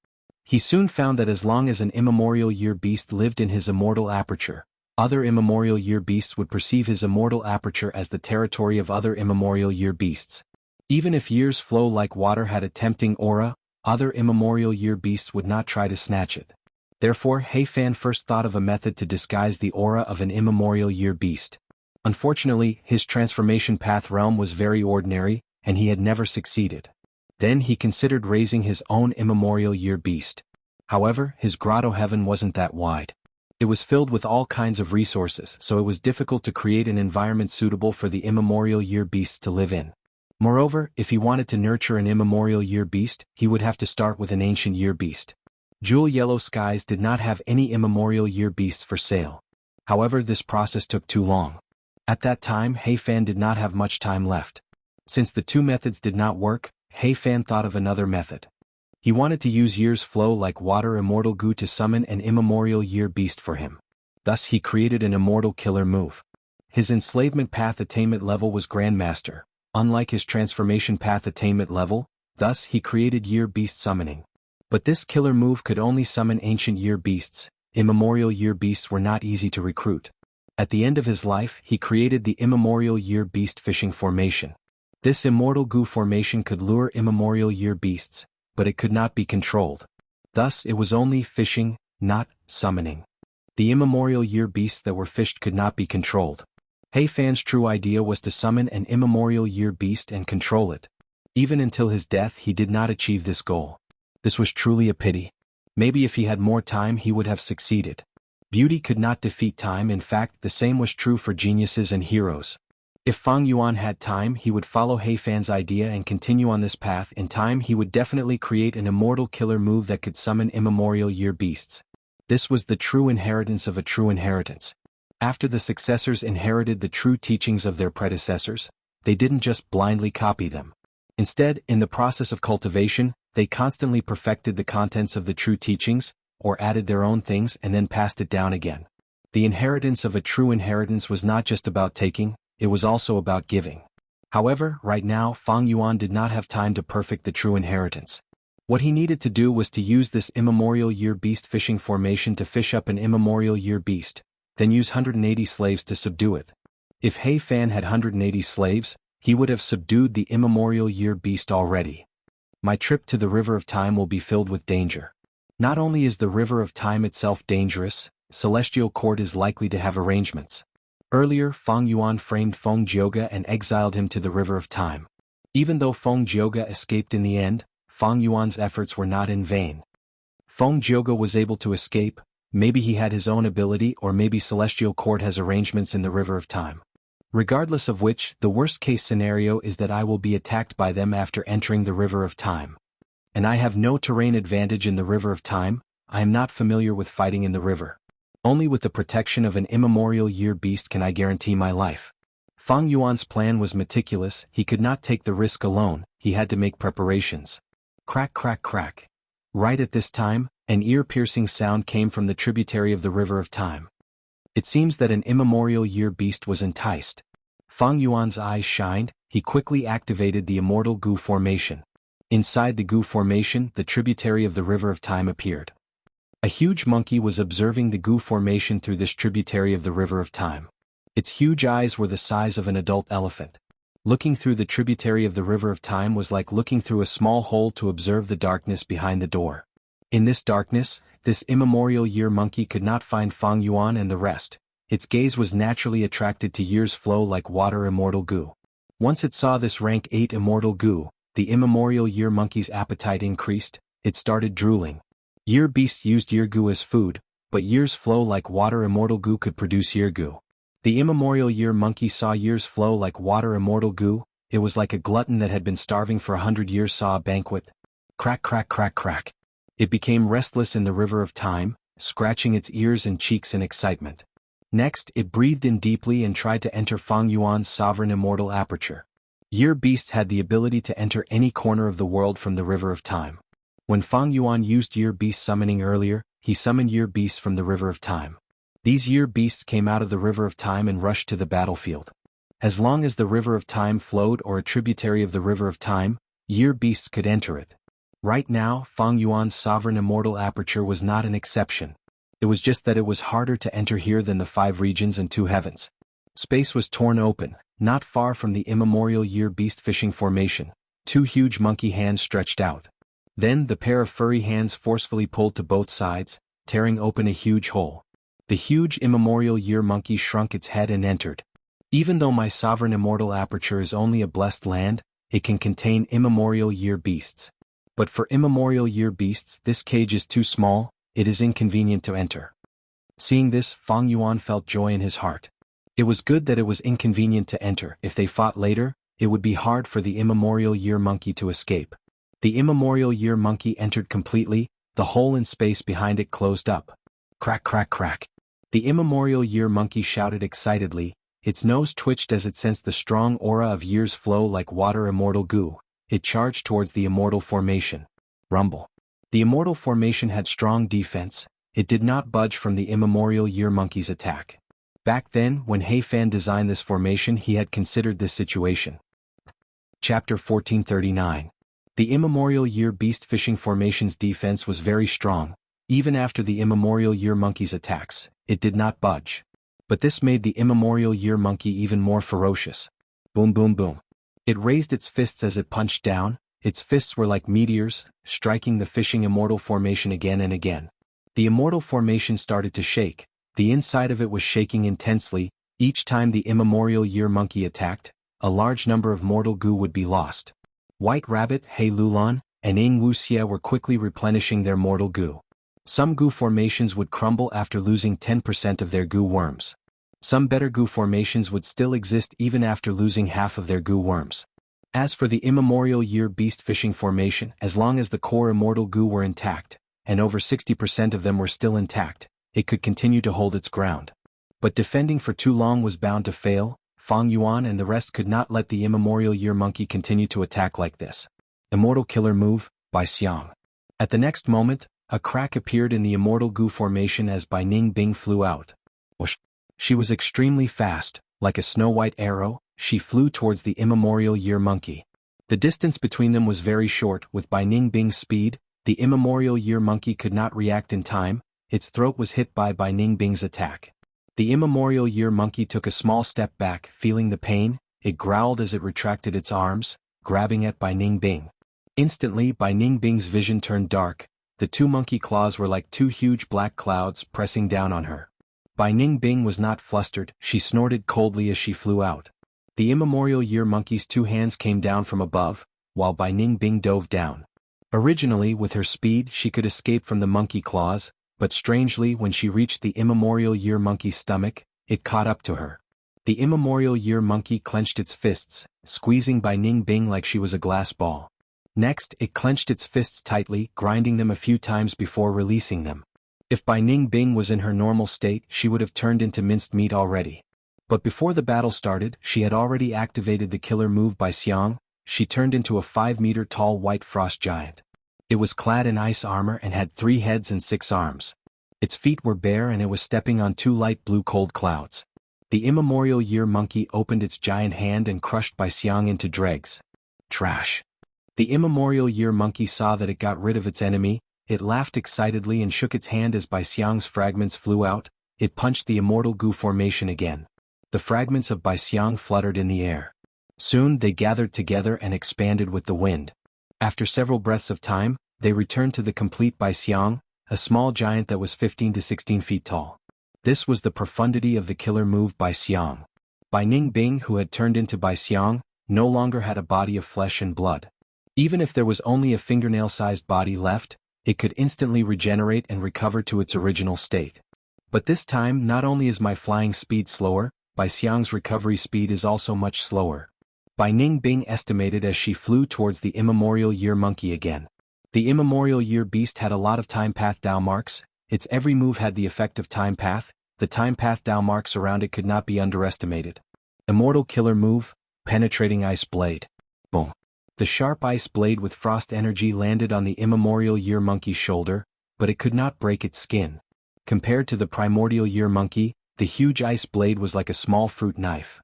He soon found that as long as an immemorial year beast lived in his immortal aperture, other immemorial year beasts would perceive his immortal aperture as the territory of other immemorial year beasts. Even if years flow like water had a tempting aura, other immemorial year beasts would not try to snatch it. Therefore, He Fan first thought of a method to disguise the aura of an immemorial year beast. Unfortunately, his transformation path realm was very ordinary, and he had never succeeded. Then he considered raising his own immemorial year beast. However, his grotto heaven wasn't that wide. It was filled with all kinds of resources, so it was difficult to create an environment suitable for the immemorial year beasts to live in. Moreover, if he wanted to nurture an immemorial year beast, he would have to start with an ancient year beast. Jewel Yellow Skies did not have any immemorial year beasts for sale. However, this process took too long. At that time, He Fan did not have much time left. Since the two methods did not work, He Fan thought of another method. He wanted to use years flow like water immortal goo to summon an immemorial year beast for him. Thus he created an immortal killer move. His enslavement path attainment level was Grandmaster. Unlike his transformation path attainment level, Thus he created Year Beast Summoning. But this killer move could only summon ancient year beasts. Immemorial year beasts were not easy to recruit. At the end of his life he created the Immemorial Year Beast Fishing Formation. This immortal goo formation could lure immemorial year beasts, but it could not be controlled. Thus it was only fishing, not summoning. The immemorial year beasts that were fished could not be controlled. He Fan's true idea was to summon an immemorial year beast and control it. Even until his death he did not achieve this goal. This was truly a pity. Maybe if he had more time he would have succeeded. Beauty could not defeat time. In fact, the same was true for geniuses and heroes. If Fang Yuan had time he would follow He Fan's idea and continue on this path. In time he would definitely create an immortal killer move that could summon immemorial year beasts. This was the true inheritance of a true inheritance. After the successors inherited the true teachings of their predecessors, they didn't just blindly copy them. Instead, in the process of cultivation, they constantly perfected the contents of the true teachings, or added their own things and then passed it down again. The inheritance of a true inheritance was not just about taking, it was also about giving. However, right now Fang Yuan did not have time to perfect the true inheritance. What he needed to do was to use this immemorial year beast fishing formation to fish up an immemorial year beast, then use 180 slaves to subdue it. If He Fan had 180 slaves, he would have subdued the immemorial year beast already. My trip to the River of Time will be filled with danger. Not only is the River of Time itself dangerous, Celestial Court is likely to have arrangements. Earlier Feng Yuan framed Feng Jioge and exiled him to the River of Time. Even though Feng Jioge escaped in the end, Feng Yuan's efforts were not in vain. Feng Jioge was able to escape, maybe he had his own ability or maybe Celestial Court has arrangements in the River of Time. Regardless of which, the worst-case scenario is that I will be attacked by them after entering the River of Time. And I have no terrain advantage in the River of Time. I am not familiar with fighting in the river. Only with the protection of an immemorial year beast can I guarantee my life. Feng Yuan's plan was meticulous. He could not take the risk alone, he had to make preparations. Crack crack crack. Right at this time, an ear-piercing sound came from the tributary of the River of Time. It seems that an immemorial year beast was enticed. Feng Yuan's eyes shined, he quickly activated the Immortal Goo Formation. Inside the Goo Formation, the tributary of the River of Time appeared. A huge monkey was observing the Goo Formation through this tributary of the River of Time. Its huge eyes were the size of an adult elephant. Looking through the tributary of the River of Time was like looking through a small hole to observe the darkness behind the door. In this darkness, this immemorial year monkey could not find Feng Yuan and the rest. Its gaze was naturally attracted to year's flow like water immortal goo. Once it saw this rank 8 immortal goo, the immemorial year monkey's appetite increased, it started drooling. Year beasts used year goo as food, but year's flow like water immortal goo could produce year goo. The immemorial year monkey saw year's flow like water immortal goo. It was like a glutton that had been starving for 100 years saw a banquet. Crack crack crack crack. It became restless in the River of Time, scratching its ears and cheeks in excitement. Next, it breathed in deeply and tried to enter Feng Yuan's sovereign immortal aperture. Year beasts had the ability to enter any corner of the world from the River of Time. When Feng Yuan used year beast summoning earlier, he summoned year beasts from the River of Time. These year beasts came out of the River of Time and rushed to the battlefield. As long as the River of Time flowed or a tributary of the River of Time, year beasts could enter it. Right now, Feng Yuan's sovereign immortal aperture was not an exception. It was just that it was harder to enter here than the 5 regions and 2 heavens. Space was torn open, not far from the immemorial year beast fishing formation. 2 huge monkey hands stretched out. Then the pair of furry hands forcefully pulled to both sides, tearing open a huge hole. The huge immemorial year monkey shrunk its head and entered. Even though my sovereign immortal aperture is only a blessed land, it can contain immemorial year beasts. But for immemorial year beasts, this cage is too small, it is inconvenient to enter. Seeing this, Feng Yuan felt joy in his heart. It was good that it was inconvenient to enter. If they fought later, it would be hard for the immemorial year monkey to escape. The immemorial year monkey entered completely, the hole in space behind it closed up. Crack crack crack. The immemorial year monkey shouted excitedly, its nose twitched as it sensed the strong aura of year's flow like water immortal goo. It charged towards the Immortal Formation. Rumble. The Immortal Formation had strong defense, it did not budge from the immemorial year monkey's attack. Back then, when He Fan designed this formation he had considered this situation. Chapter 1439. The Immemorial Year Beast Fishing Formation's defense was very strong. Even after the Immemorial Year Monkey's attacks, it did not budge. But this made the Immemorial Year Monkey even more ferocious. Boom boom boom. It raised its fists as it punched down. Its fists were like meteors, striking the fishing Immortal Formation again and again. The Immortal Formation started to shake. The inside of it was shaking intensely. Each time the Immemorial Year Monkey attacked, a large number of mortal goo would be lost. White Rabbit, He Lulan, and Wuxia were quickly replenishing their mortal goo. Some goo formations would crumble after losing 10% of their goo worms. Some better goo formations would still exist even after losing half of their goo worms. As for the Immemorial Year Beast Fishing Formation, as long as the core immortal goo were intact, and over 60% of them were still intact, it could continue to hold its ground. But defending for too long was bound to fail. Fang Yuan and the rest could not let the Immemorial Year Monkey continue to attack like this. Immortal Killer Move, by Xiang. At the next moment, a crack appeared in the Immortal Goo Formation as Bai Ning Bing flew out. Whoosh! She was extremely fast, like a snow-white arrow. She flew towards the Immemorial Year Monkey. The distance between them was very short. With Bai Ning Bing's speed, the Immemorial Year Monkey could not react in time. Its throat was hit by Bai Ning Bing's attack. The Immemorial Year Monkey took a small step back, feeling the pain. It growled as it retracted its arms, grabbing at Bai Ning Bing. Instantly, Bai Ning Bing's vision turned dark. The two monkey claws were like two huge black clouds pressing down on her. Bai Ning Bing was not flustered. She snorted coldly as she flew out. The Immemorial Year Monkey's two hands came down from above, while Bai Ning Bing dove down. Originally, with her speed, she could escape from the monkey claws, but strangely, when she reached the Immemorial Year Monkey's stomach, it caught up to her. The Immemorial Year Monkey clenched its fists, squeezing Bai Ning Bing like she was a glass ball. Next, it clenched its fists tightly, grinding them a few times before releasing them. If Bai Ning Bing was in her normal state, she would have turned into minced meat already. But before the battle started, she had already activated the killer move by Xiang. She turned into a 5-meter-tall white frost giant. It was clad in ice armor and had 3 heads and 6 arms. Its feet were bare and it was stepping on 2 light blue cold clouds. The Immemorial Year Monkey opened its giant hand and crushed Bai Xiang into dregs. Trash. The Immemorial Year Monkey saw that it got rid of its enemy. It laughed excitedly and shook its hand as Bai Xiang's fragments flew out. It punched the Immortal Goo Formation again. The fragments of Bai Xiang fluttered in the air. Soon they gathered together and expanded with the wind. After several breaths of time, they returned to the complete Bai Xiang, a small giant that was 15 to 16 feet tall. This was the profundity of the killer move by Xiang. Bai Ning Bing, who had turned into Bai Xiang, no longer had a body of flesh and blood. Even if there was only a fingernail-sized body left, it could instantly regenerate and recover to its original state. But this time, not only is my flying speed slower, Bai Xiang's recovery speed is also much slower. Bai Ning Bing estimated as she flew towards the Immemorial Year Monkey again. The Immemorial Year Beast had a lot of time path Dao marks. Its every move had the effect of time path. The time path Dao marks around it could not be underestimated. Immortal Killer Move, Penetrating Ice Blade. Boom. The sharp ice blade with frost energy landed on the Immemorial Year Monkey's shoulder, but it could not break its skin. Compared to the Primordial Year Monkey, the huge ice blade was like a small fruit knife.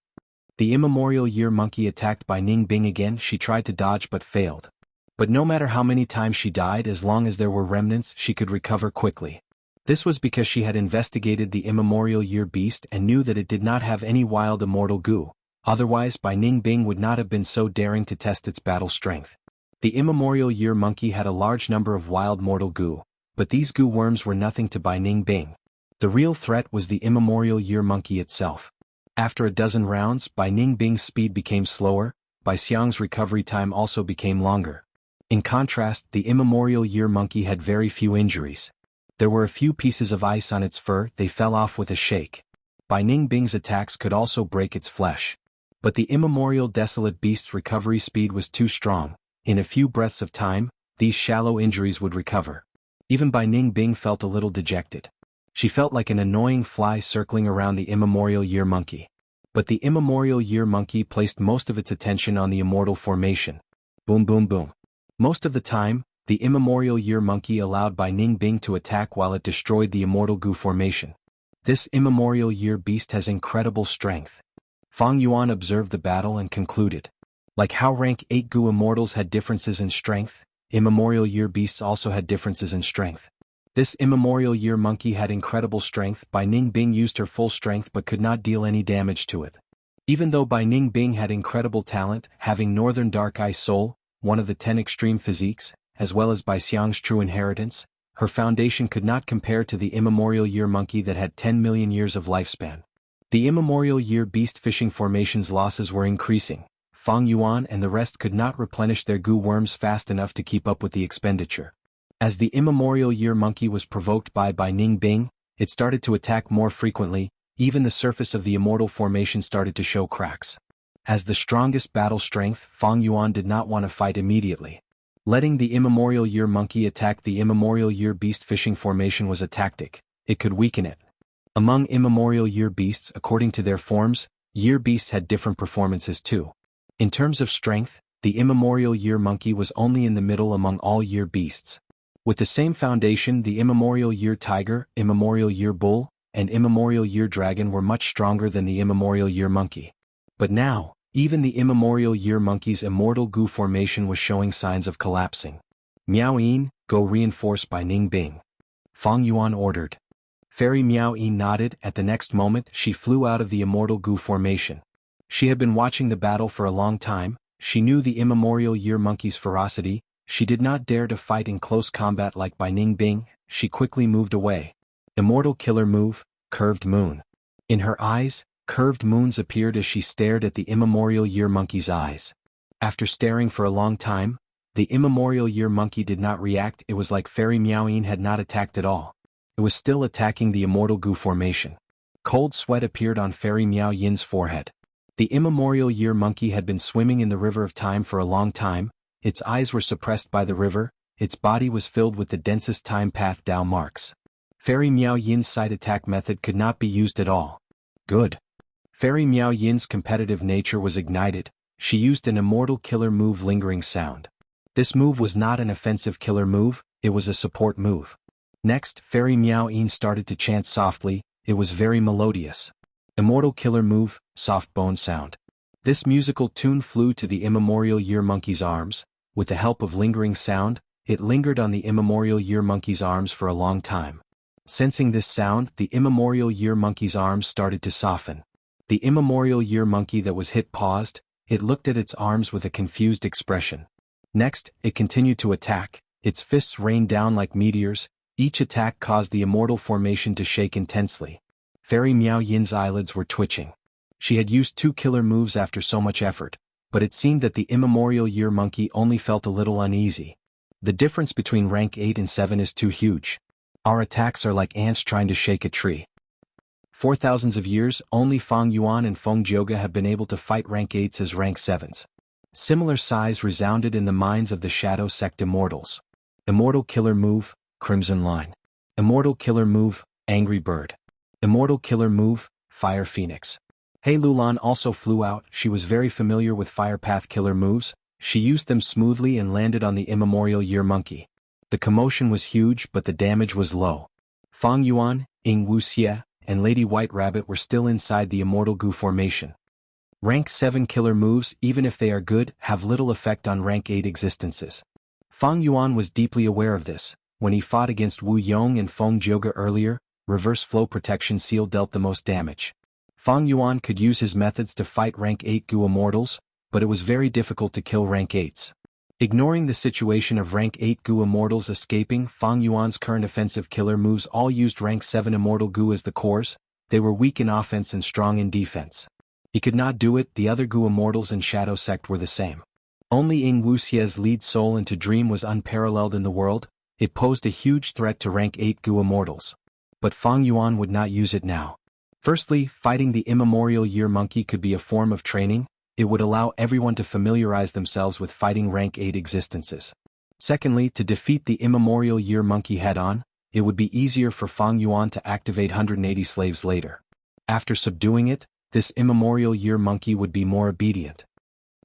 The Immemorial Year Monkey attacked Bai Ning Bing again. She tried to dodge but failed. But no matter how many times she died, as long as there were remnants, she could recover quickly. This was because she had investigated the Immemorial Year Beast and knew that it did not have any wild immortal goo. Otherwise, Bai Ning Bing would not have been so daring to test its battle strength. The Immemorial Year Monkey had a large number of wild mortal goo, but these goo worms were nothing to Bai Ning Bing. The real threat was the Immemorial Year Monkey itself. After a dozen rounds, Bai Ning Bing's speed became slower. Bai Xiang's recovery time also became longer. In contrast, the Immemorial Year Monkey had very few injuries. There were a few pieces of ice on its fur. They fell off with a shake. Bai Ning Bing's attacks could also break its flesh. But the Immemorial Desolate Beast's recovery speed was too strong. In a few breaths of time, these shallow injuries would recover. Even Bai Ning Bing felt a little dejected. She felt like an annoying fly circling around the Immemorial Year Monkey. But the Immemorial Year Monkey placed most of its attention on the Immortal Formation. Boom boom boom. Most of the time, the Immemorial Year Monkey allowed Bai Ning Bing to attack while it destroyed the Immortal Goo Formation. This Immemorial Year Beast has incredible strength. Fang Yuan observed the battle and concluded. Like how rank 8 Gu immortals had differences in strength, immemorial year beasts also had differences in strength. This immemorial year monkey had incredible strength. Bai Ningbing used her full strength but could not deal any damage to it. Even though Bai Ningbing had incredible talent, having Northern Dark Eye Soul, one of the 10 extreme physiques, as well as Bai Xiang's true inheritance, her foundation could not compare to the immemorial year monkey that had 10 million years of lifespan. The immemorial year beast fishing formation's losses were increasing. Fang Yuan and the rest could not replenish their Gu worms fast enough to keep up with the expenditure. As the immemorial year monkey was provoked by Ningbing, it started to attack more frequently. Even the surface of the immortal formation started to show cracks. As the strongest battle strength, Fang Yuan did not want to fight immediately. Letting the immemorial year monkey attack the immemorial year beast fishing formation was a tactic. It could weaken it. Among immemorial year beasts, according to their forms, year beasts had different performances too. In terms of strength, the immemorial year monkey was only in the middle among all year beasts. With the same foundation, the immemorial year tiger, immemorial year bull, and immemorial year dragon were much stronger than the immemorial year monkey. But now, even the immemorial year monkey's immortal Gu formation was showing signs of collapsing. Miao Yin, go reinforce Bai Ningbing. Fang Yuan ordered. Fairy Miao Yin nodded. At the next moment, she flew out of the immortal Gu formation. She had been watching the battle for a long time. She knew the immemorial year monkey's ferocity. She did not dare to fight in close combat like Bai Ningbing. She quickly moved away. Immortal killer move, curved moon. In her eyes, curved moons appeared as she stared at the immemorial year monkey's eyes. After staring for a long time, the immemorial year monkey did not react. It was like Fairy Miao Yin had not attacked at all. It was still attacking the immortal Gu formation. Cold sweat appeared on Fairy Miao Yin's forehead. The immemorial year monkey had been swimming in the river of time for a long time. Its eyes were suppressed by the river. Its body was filled with the densest time path Dao marks. Fairy Miao Yin's side attack method could not be used at all. Good. Fairy Miao Yin's competitive nature was ignited. She used an immortal killer move, lingering sound. This move was not an offensive killer move, it was a support move. Next, Fairy Miao Yin started to chant softly. It was very melodious. Immortal killer move, soft bone sound. This musical tune flew to the immemorial year monkey's arms. With the help of lingering sound, it lingered on the immemorial year monkey's arms for a long time. Sensing this sound, the immemorial year monkey's arms started to soften. The immemorial year monkey that was hit paused. It looked at its arms with a confused expression. Next, it continued to attack. Its fists rained down like meteors. Each attack caused the immortal formation to shake intensely. Fairy Miao Yin's eyelids were twitching. She had used 2 killer moves after so much effort, but it seemed that the immemorial year monkey only felt a little uneasy. The difference between rank 8 and 7 is too huge. Our attacks are like ants trying to shake a tree. For thousands of years, only Fang Yuan and Feng Jioge have been able to fight rank 8s as rank 7s. Similar sighs resounded in the minds of the Shadow Sect immortals. Immortal killer move, Crimson Line. Immortal killer move, Angry Bird. Immortal killer move, Fire Phoenix. He Lulan also flew out. She was very familiar with Fire Path killer moves. She used them smoothly and landed on the immemorial year monkey. The commotion was huge but the damage was low. Fang Yuan, Wuxia, and Lady White Rabbit were still inside the immortal Gu formation. Rank 7 killer moves, even if they are good, have little effect on rank 8 existences. Fang Yuan was deeply aware of this. When he fought against Wu Yong and Feng Jioge earlier, Reverse Flow Protection Seal dealt the most damage. Fang Yuan could use his methods to fight rank 8 Gu immortals, but it was very difficult to kill rank 8s. Ignoring the situation of rank 8 Gu immortals escaping, Fang Yuan's current offensive killer moves all used rank 7 immortal Gu as the cores. They were weak in offense and strong in defense. He could not do it. The other Gu immortals in Shadow Sect were the same. Only Wuxia's lead soul into Dream was unparalleled in the world. It posed a huge threat to rank 8 Gu immortals. But Fang Yuan would not use it now. Firstly, fighting the immemorial year monkey could be a form of training. It would allow everyone to familiarize themselves with fighting rank 8 existences. Secondly, to defeat the immemorial year monkey head-on, it would be easier for Fang Yuan to activate 180 slaves later. After subduing it, this immemorial year monkey would be more obedient.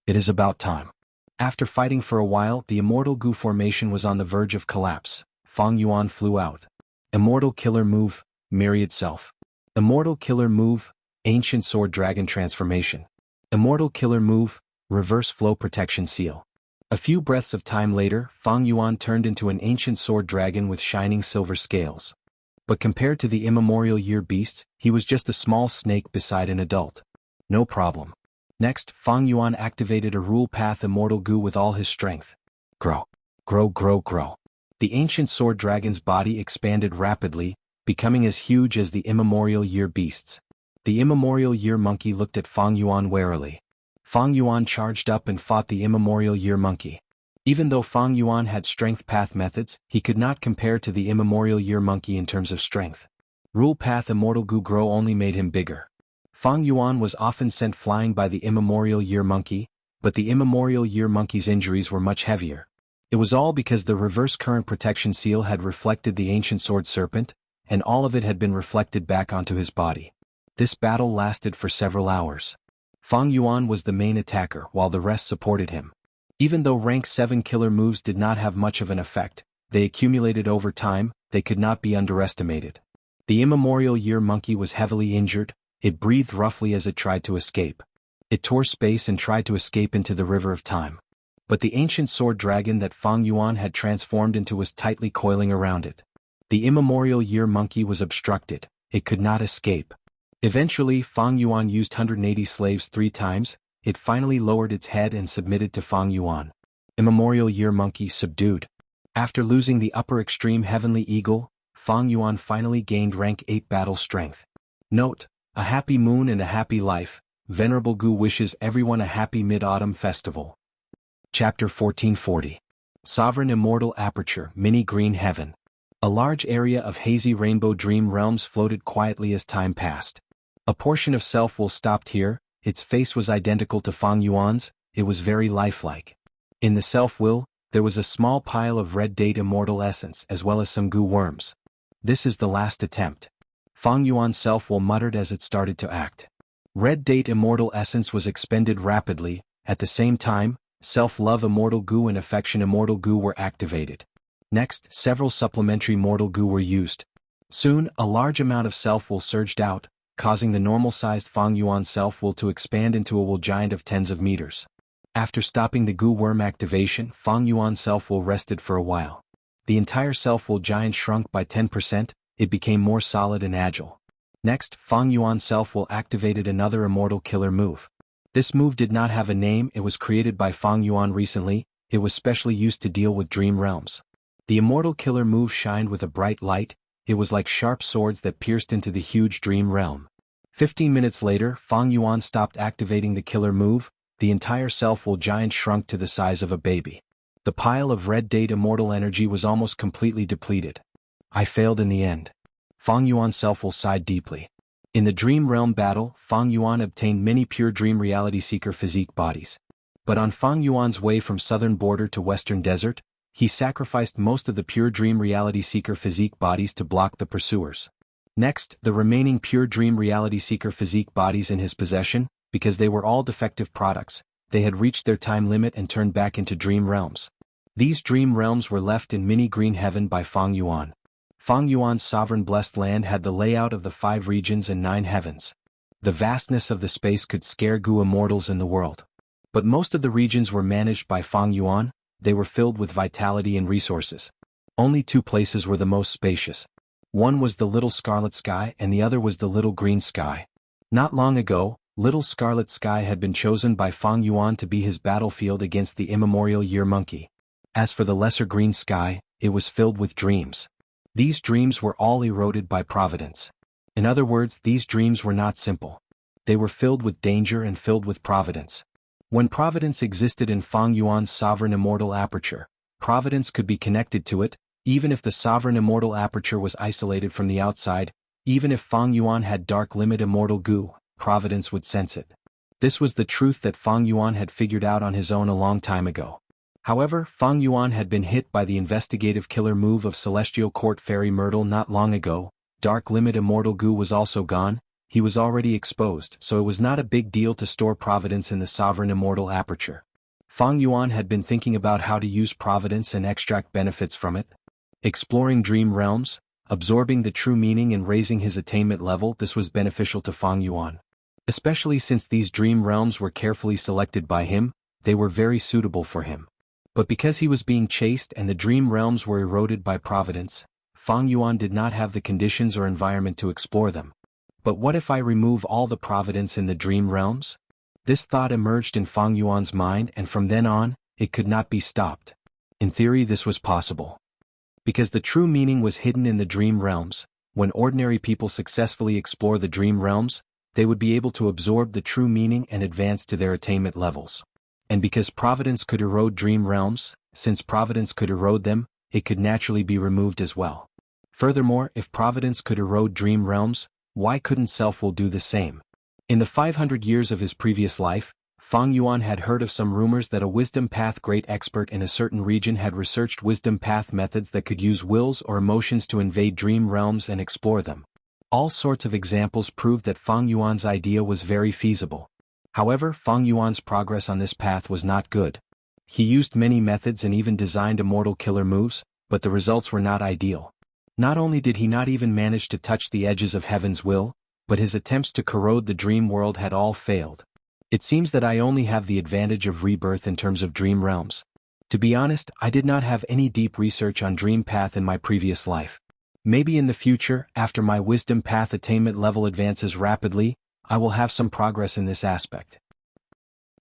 It is about time. After fighting for a while, the immortal Gu formation was on the verge of collapse. Fang Yuan flew out. Immortal killer move, Myriad Self. Immortal killer move, Ancient Sword Dragon Transformation. Immortal killer move, reverse flow protection seal. A few breaths of time later, Fang Yuan turned into an ancient sword dragon with shining silver scales. But compared to the immemorial year beast, he was just a small snake beside an adult. No problem. Next, Fang Yuan activated a rule path immortal goo with all his strength. Grow. Grow, grow, grow. The ancient sword dragon's body expanded rapidly, becoming as huge as the immemorial year beasts. The immemorial year monkey looked at Fang Yuan warily. Fang Yuan charged up and fought the immemorial year monkey. Even though Fang Yuan had strength path methods, he could not compare to the immemorial year monkey in terms of strength. Rule path immortal goo grow only made him bigger. Fang Yuan was often sent flying by the immemorial year monkey, but the immemorial year monkey's injuries were much heavier. It was all because the reverse current protection seal had reflected the ancient sword serpent, and all of it had been reflected back onto his body. This battle lasted for several hours. Fang Yuan was the main attacker while the rest supported him. Even though rank 7 killer moves did not have much of an effect, they accumulated over time, they could not be underestimated. The immemorial year monkey was heavily injured, it breathed roughly as it tried to escape. It tore space and tried to escape into the river of time. But the ancient sword dragon that Fang Yuan had transformed into was tightly coiling around it. The immemorial year monkey was obstructed, it could not escape. Eventually, Fang Yuan used 180 slaves 3 times, it finally lowered its head and submitted to Fang Yuan. Immemorial year monkey subdued. After losing the upper extreme heavenly eagle, Fang Yuan finally gained rank 8 battle strength. Note: a happy moon and a happy life. Venerable Gu wishes everyone a happy Mid-Autumn festival. Chapter 1440. Sovereign Immortal Aperture Mini Green Heaven. A large area of hazy rainbow dream realms floated quietly as time passed. A portion of self-will stopped here, its face was identical to Fang Yuan's, it was very lifelike. In the self-will, there was a small pile of red date immortal essence as well as some goo worms. This is the last attempt. Fang Yuan's self-will muttered as it started to act. Red date immortal essence was expended rapidly, at the same time, self-love immortal goo and affection immortal goo were activated. Next, several supplementary mortal goo were used. Soon, a large amount of self-will surged out, causing the normal-sized Fang Yuan self-will to expand into a will giant of tens of meters. After stopping the goo worm activation, Fang Yuan self-will rested for a while. The entire self-will giant shrunk by 10%, it became more solid and agile. Next, Fang Yuan self-will activated another immortal killer move. This move did not have a name, it was created by Fang Yuan recently, it was specially used to deal with dream realms. The immortal killer move shined with a bright light, it was like sharp swords that pierced into the huge dream realm. 15 minutes later, Fang Yuan stopped activating the killer move, the entire self-will giant shrunk to the size of a baby. The pile of red date immortal energy was almost completely depleted. I failed in the end. Fang Yuan self-will sighed deeply. In the dream realm battle, Fang Yuan obtained many pure dream reality seeker physique bodies. But on Fang Yuan's way from southern border to western desert, he sacrificed most of the pure dream reality seeker physique bodies to block the pursuers. Next, the remaining pure dream reality seeker physique bodies in his possession, because they were all defective products, they had reached their time limit and turned back into dream realms. These dream realms were left in mini green heaven by Fang Yuan. Fang Yuan's sovereign blessed land had the layout of the 5 regions and 9 heavens. The vastness of the space could scare Gu immortals in the world. But most of the regions were managed by Fang Yuan, they were filled with vitality and resources. Only 2 places were the most spacious. One was the Little Scarlet Sky and the other was the Little Green Sky. Not long ago, Little Scarlet Sky had been chosen by Fang Yuan to be his battlefield against the immemorial year monkey. As for the Lesser Green Sky, it was filled with dreams. These dreams were all eroded by providence. In other words, these dreams were not simple. They were filled with danger and filled with providence. When providence existed in Fang Yuan's sovereign immortal aperture, providence could be connected to it, even if the sovereign immortal aperture was isolated from the outside, even if Fang Yuan had dark limit immortal goo, providence would sense it. This was the truth that Fang Yuan had figured out on his own a long time ago. However, Fang Yuan had been hit by the investigative killer move of Celestial Court Fairy Myrtle not long ago, dark limit immortal goo was also gone, he was already exposed, so it was not a big deal to store providence in the sovereign immortal aperture. Fang Yuan had been thinking about how to use providence and extract benefits from it. Exploring dream realms, absorbing the true meaning and raising his attainment level, this was beneficial to Fang Yuan. Especially since these dream realms were carefully selected by him, they were very suitable for him. But because he was being chased and the dream realms were eroded by providence, Fang Yuan did not have the conditions or environment to explore them. But what if I remove all the providence in the dream realms? This thought emerged in Fang Yuan's mind, and from then on, it could not be stopped. In theory, this was possible. Because the true meaning was hidden in the dream realms, when ordinary people successfully explore the dream realms, they would be able to absorb the true meaning and advance to their attainment levels. And because providence could erode dream realms, since providence could erode them, it could naturally be removed as well. Furthermore, if providence could erode dream realms, why couldn't self-will do the same? In the 500 years of his previous life, Fang Yuan had heard of some rumors that a wisdom path great expert in a certain region had researched wisdom path methods that could use wills or emotions to invade dream realms and explore them. All sorts of examples proved that Fang Yuan's idea was very feasible. However, Fang Yuan's progress on this path was not good. He used many methods and even designed immortal killer moves, but the results were not ideal. Not only did he not even manage to touch the edges of heaven's will, but his attempts to corrode the dream world had all failed. It seems that I only have the advantage of rebirth in terms of dream realms. To be honest, I did not have any deep research on dream path in my previous life. Maybe in the future, after my wisdom path attainment level advances rapidly, I will have some progress in this aspect.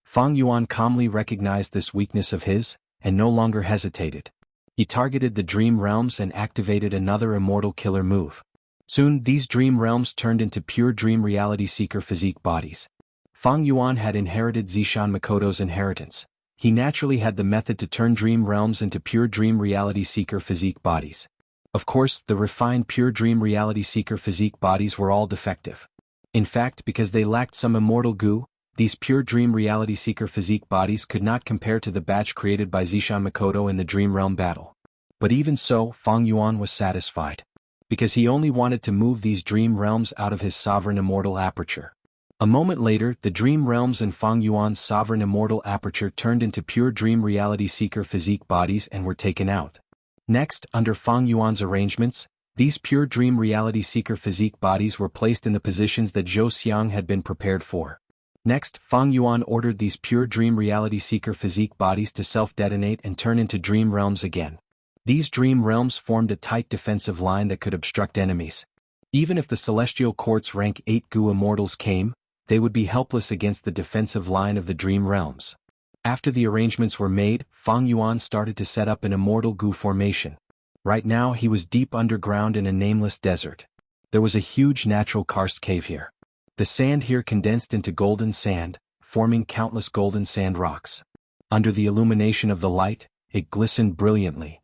Fang Yuan calmly recognized this weakness of his, and no longer hesitated. He targeted the dream realms and activated another immortal killer move. Soon, these dream realms turned into pure dream reality seeker physique bodies. Fang Yuan had inherited Zishan Makoto's inheritance. He naturally had the method to turn dream realms into pure dream reality seeker physique bodies. Of course, the refined pure dream reality seeker physique bodies were all defective. In fact, because they lacked some immortal goo, these pure dream reality seeker physique bodies could not compare to the batch created by Zishan Makoto in the dream realm battle. But even so, Fang Yuan was satisfied. Because he only wanted to move these dream realms out of his sovereign immortal aperture. A moment later, the dream realms in Fang Yuan's sovereign immortal aperture turned into pure dream reality seeker physique bodies and were taken out. Next, under Fang Yuan's arrangements, these pure dream reality seeker physique bodies were placed in the positions that Zhou Xiang had been prepared for. Next, Fang Yuan ordered these pure dream reality seeker physique bodies to self-detonate and turn into dream realms again. These dream realms formed a tight defensive line that could obstruct enemies. Even if the Celestial Court's rank 8 Gu Immortals came, they would be helpless against the defensive line of the dream realms. After the arrangements were made, Fang Yuan started to set up an immortal Gu formation. Right now he was deep underground in a nameless desert. There was a huge natural karst cave here. The sand here condensed into golden sand, forming countless golden sand rocks. Under the illumination of the light, it glistened brilliantly.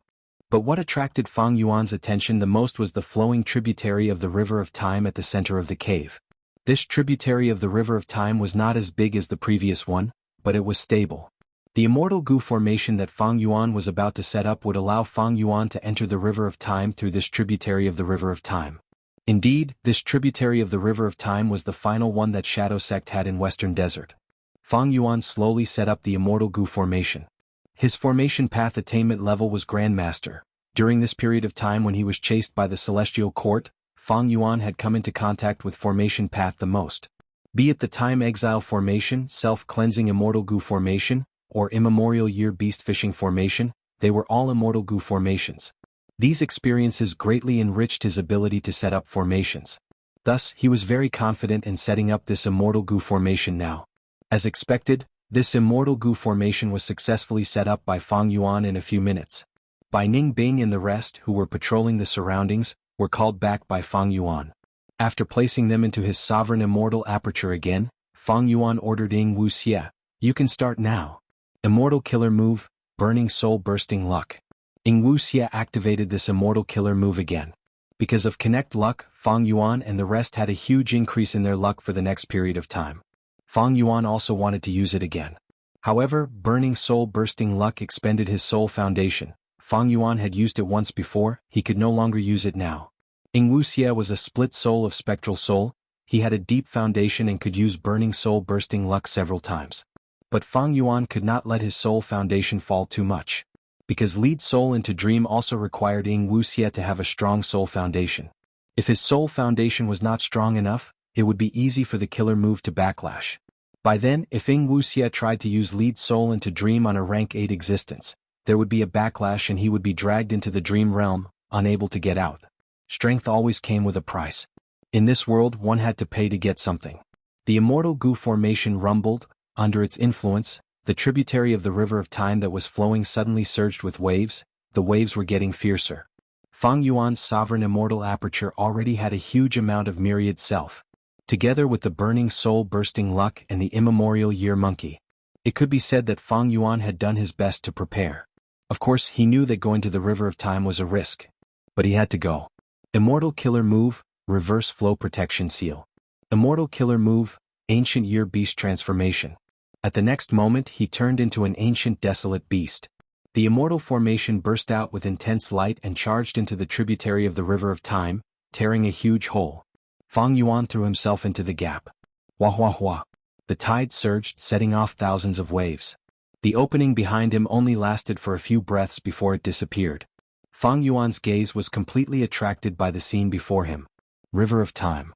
But what attracted Fang Yuan's attention the most was the flowing tributary of the River of Time at the center of the cave. This tributary of the River of Time was not as big as the previous one, but it was stable. The immortal Gu formation that Fang Yuan was about to set up would allow Fang Yuan to enter the River of Time through this tributary of the River of Time. Indeed, this tributary of the River of Time was the final one that Shadow Sect had in Western Desert. Fang Yuan slowly set up the immortal Gu formation. His formation path attainment level was Grandmaster. During this period of time when he was chased by the Celestial Court, Fang Yuan had come into contact with formation path the most. Be it the Time Exile formation, Self-Cleansing Immortal Gu formation, or Immemorial Year Beast Fishing formation, they were all immortal Gu formations. These experiences greatly enriched his ability to set up formations. Thus, he was very confident in setting up this immortal Gu formation now. As expected, this immortal Gu formation was successfully set up by Fang Yuan in a few minutes. Bai Ning Bing and the rest who were patrolling the surroundings were called back by Fang Yuan. After placing them into his sovereign immortal aperture again, Fang Yuan ordered Wuxia, "You can start now." Immortal killer move, Burning Soul Bursting Luck. Wuxia activated this immortal killer move again. Because of Connect Luck, Fang Yuan and the rest had a huge increase in their luck for the next period of time. Fang Yuan also wanted to use it again. However, Burning Soul Bursting Luck expended his soul foundation. Fang Yuan had used it once before, he could no longer use it now. Wuxia was a split soul of spectral soul, he had a deep foundation and could use Burning Soul Bursting Luck several times. But Fang Yuan could not let his soul foundation fall too much. Because lead soul into dream also required Wuxia to have a strong soul foundation. If his soul foundation was not strong enough, it would be easy for the killer move to backlash. By then, if Wuxia tried to use lead soul into dream on a rank 8 existence, there would be a backlash and he would be dragged into the dream realm, unable to get out. Strength always came with a price. In this world, one had to pay to get something. The immortal goo formation rumbled. Under its influence, the tributary of the river of time that was flowing suddenly surged with waves. The waves were getting fiercer. Fang Yuan's sovereign immortal aperture already had a huge amount of myriad self. Together with the burning soul bursting luck and the immemorial year monkey, it could be said that Fang Yuan had done his best to prepare. Of course, he knew that going to the river of time was a risk. But he had to go. Immortal killer move, reverse flow protection seal. Immortal killer move, ancient year beast transformation. At the next moment he turned into an ancient desolate beast. The immortal formation burst out with intense light and charged into the tributary of the river of time, tearing a huge hole. Fang Yuan threw himself into the gap. Wah wah wah. The tide surged, setting off thousands of waves. The opening behind him only lasted for a few breaths before it disappeared. Fang Yuan's gaze was completely attracted by the scene before him. River of Time.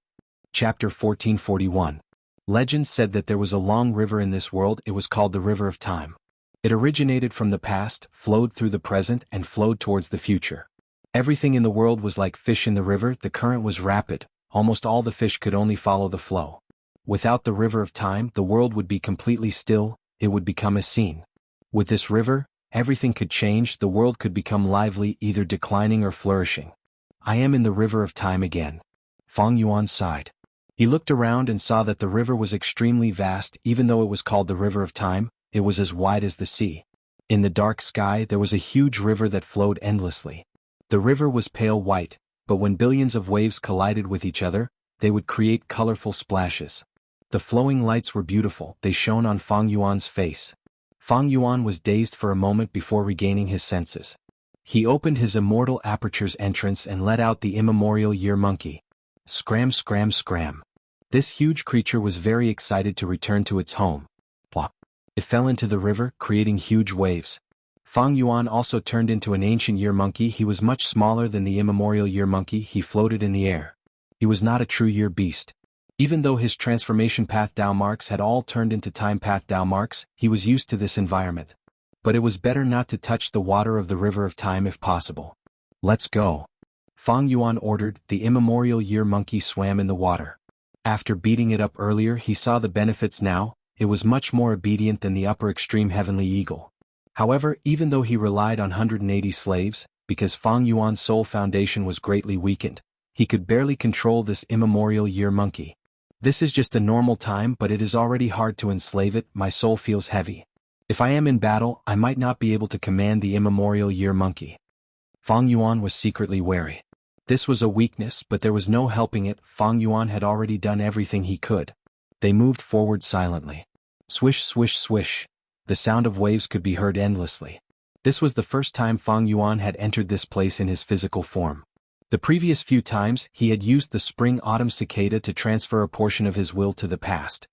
Chapter 1441. Legends said that there was a long river in this world. It was called the River of Time. It originated from the past, flowed through the present, and flowed towards the future. Everything in the world was like fish in the river. The current was rapid. Almost all the fish could only follow the flow. Without the River of Time, the world would be completely still. It would become a scene. With this river, everything could change. The world could become lively, either declining or flourishing. I am in the River of Time again. Fang Yuan sighed. He looked around and saw that the river was extremely vast. Even though it was called the River of Time, it was as wide as the sea. In the dark sky there was a huge river that flowed endlessly. The river was pale white, but when billions of waves collided with each other, they would create colorful splashes. The flowing lights were beautiful. They shone on Fang Yuan's face. Fang Yuan was dazed for a moment before regaining his senses. He opened his immortal aperture's entrance and let out the immemorial year monkey. Scram scram scram. This huge creature was very excited to return to its home. Plop. It fell into the river, creating huge waves. Fang Yuan also turned into an ancient year monkey. He was much smaller than the immemorial year monkey. He floated in the air. He was not a true year beast. Even though his transformation path Dao marks had all turned into time path Dao marks, he was used to this environment. But it was better not to touch the water of the river of time if possible. Let's go. Fang Yuan ordered. The immemorial year monkey swam in the water. After beating it up earlier, he saw the benefits now. It was much more obedient than the upper extreme heavenly eagle. However, even though he relied on 180 slaves, because Fang Yuan's soul foundation was greatly weakened, he could barely control this immemorial year monkey. This is just a normal time, but it is already hard to enslave it. My soul feels heavy. If I am in battle, I might not be able to command the immemorial year monkey. Fang Yuan was secretly wary. This was a weakness, but there was no helping it. Fang Yuan had already done everything he could. They moved forward silently. Swish swish swish. The sound of waves could be heard endlessly. This was the first time Fang Yuan had entered this place in his physical form. The previous few times, he had used the spring-autumn cicada to transfer a portion of his will to the past.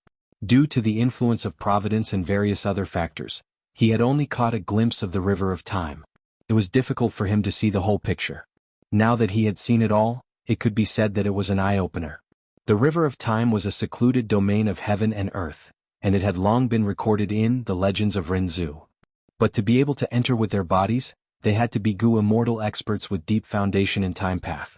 Due to the influence of providence and various other factors, he had only caught a glimpse of the river of time. It was difficult for him to see the whole picture. Now that he had seen it all, it could be said that it was an eye-opener. The river of time was a secluded domain of heaven and earth, and it had long been recorded in the legends of Rinzhu. But to be able to enter with their bodies, they had to be Gu immortal experts with deep foundation in time path.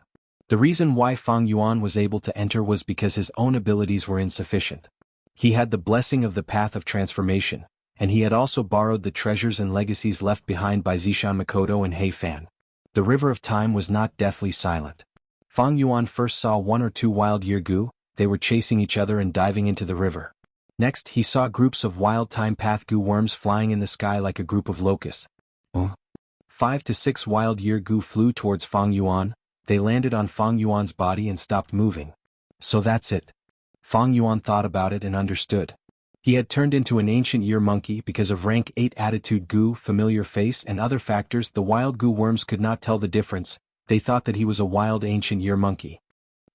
The reason why Fang Yuan was able to enter was because his own abilities were insufficient. He had the blessing of the path of transformation, and he had also borrowed the treasures and legacies left behind by Zishan Makoto and Hei Fan. The river of time was not deathly silent. Fang Yuan first saw one or two wild year Gu. They were chasing each other and diving into the river. Next, he saw groups of wild time path Gu worms flying in the sky like a group of locusts. 5 to 6 wild year Gu flew towards Fang Yuan. They landed on Fang Yuan's body and stopped moving. So that's it. Fang Yuan thought about it and understood. He had turned into an ancient year monkey because of rank 8 attitude Gu, familiar face and other factors. The wild Gu worms could not tell the difference. They thought that he was a wild ancient year monkey.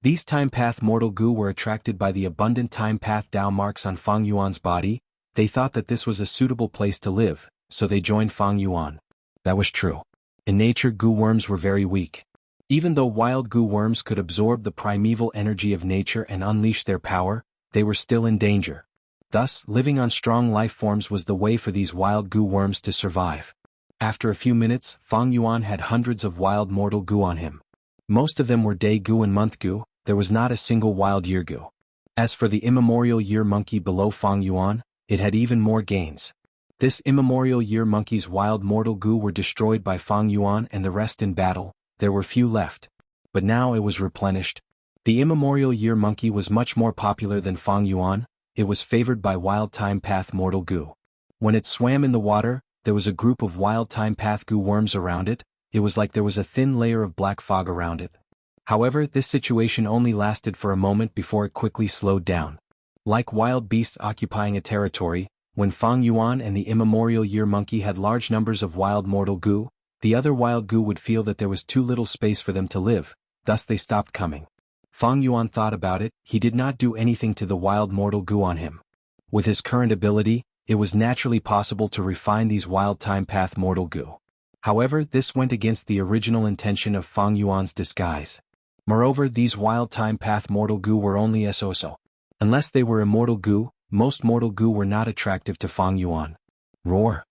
These time path mortal Gu were attracted by the abundant time path Dao marks on Fang Yuan's body. They thought that this was a suitable place to live, so they joined Fang Yuan. That was true. In nature, Gu worms were very weak. Even though wild Gu worms could absorb the primeval energy of nature and unleash their power, they were still in danger. Thus, living on strong life forms was the way for these wild goo worms to survive. After a few minutes, Fang Yuan had hundreds of wild mortal goo on him. Most of them were day goo and month goo, there was not a single wild year goo. As for the immemorial year monkey below Fang Yuan, it had even more gains. This immemorial year monkey's wild mortal goo were destroyed by Fang Yuan and the rest in battle, there were few left. But now it was replenished. The immemorial year monkey was much more popular than Fang Yuan, it was favored by wild time path mortal goo. When it swam in the water, there was a group of wild time path goo worms around it, it was like there was a thin layer of black fog around it. However, this situation only lasted for a moment before it quickly slowed down. Like wild beasts occupying a territory, when Fang Yuan and the immemorial year monkey had large numbers of wild mortal goo, the other wild goo would feel that there was too little space for them to live, thus they stopped coming. Fang Yuan thought about it, he did not do anything to the wild mortal goo on him. With his current ability, it was naturally possible to refine these wild time path mortal goo. However, this went against the original intention of Fang Yuan's disguise. Moreover, these wild time path mortal goo were only so-so. Unless they were immortal goo, most mortal goo were not attractive to Fang Yuan. Roar!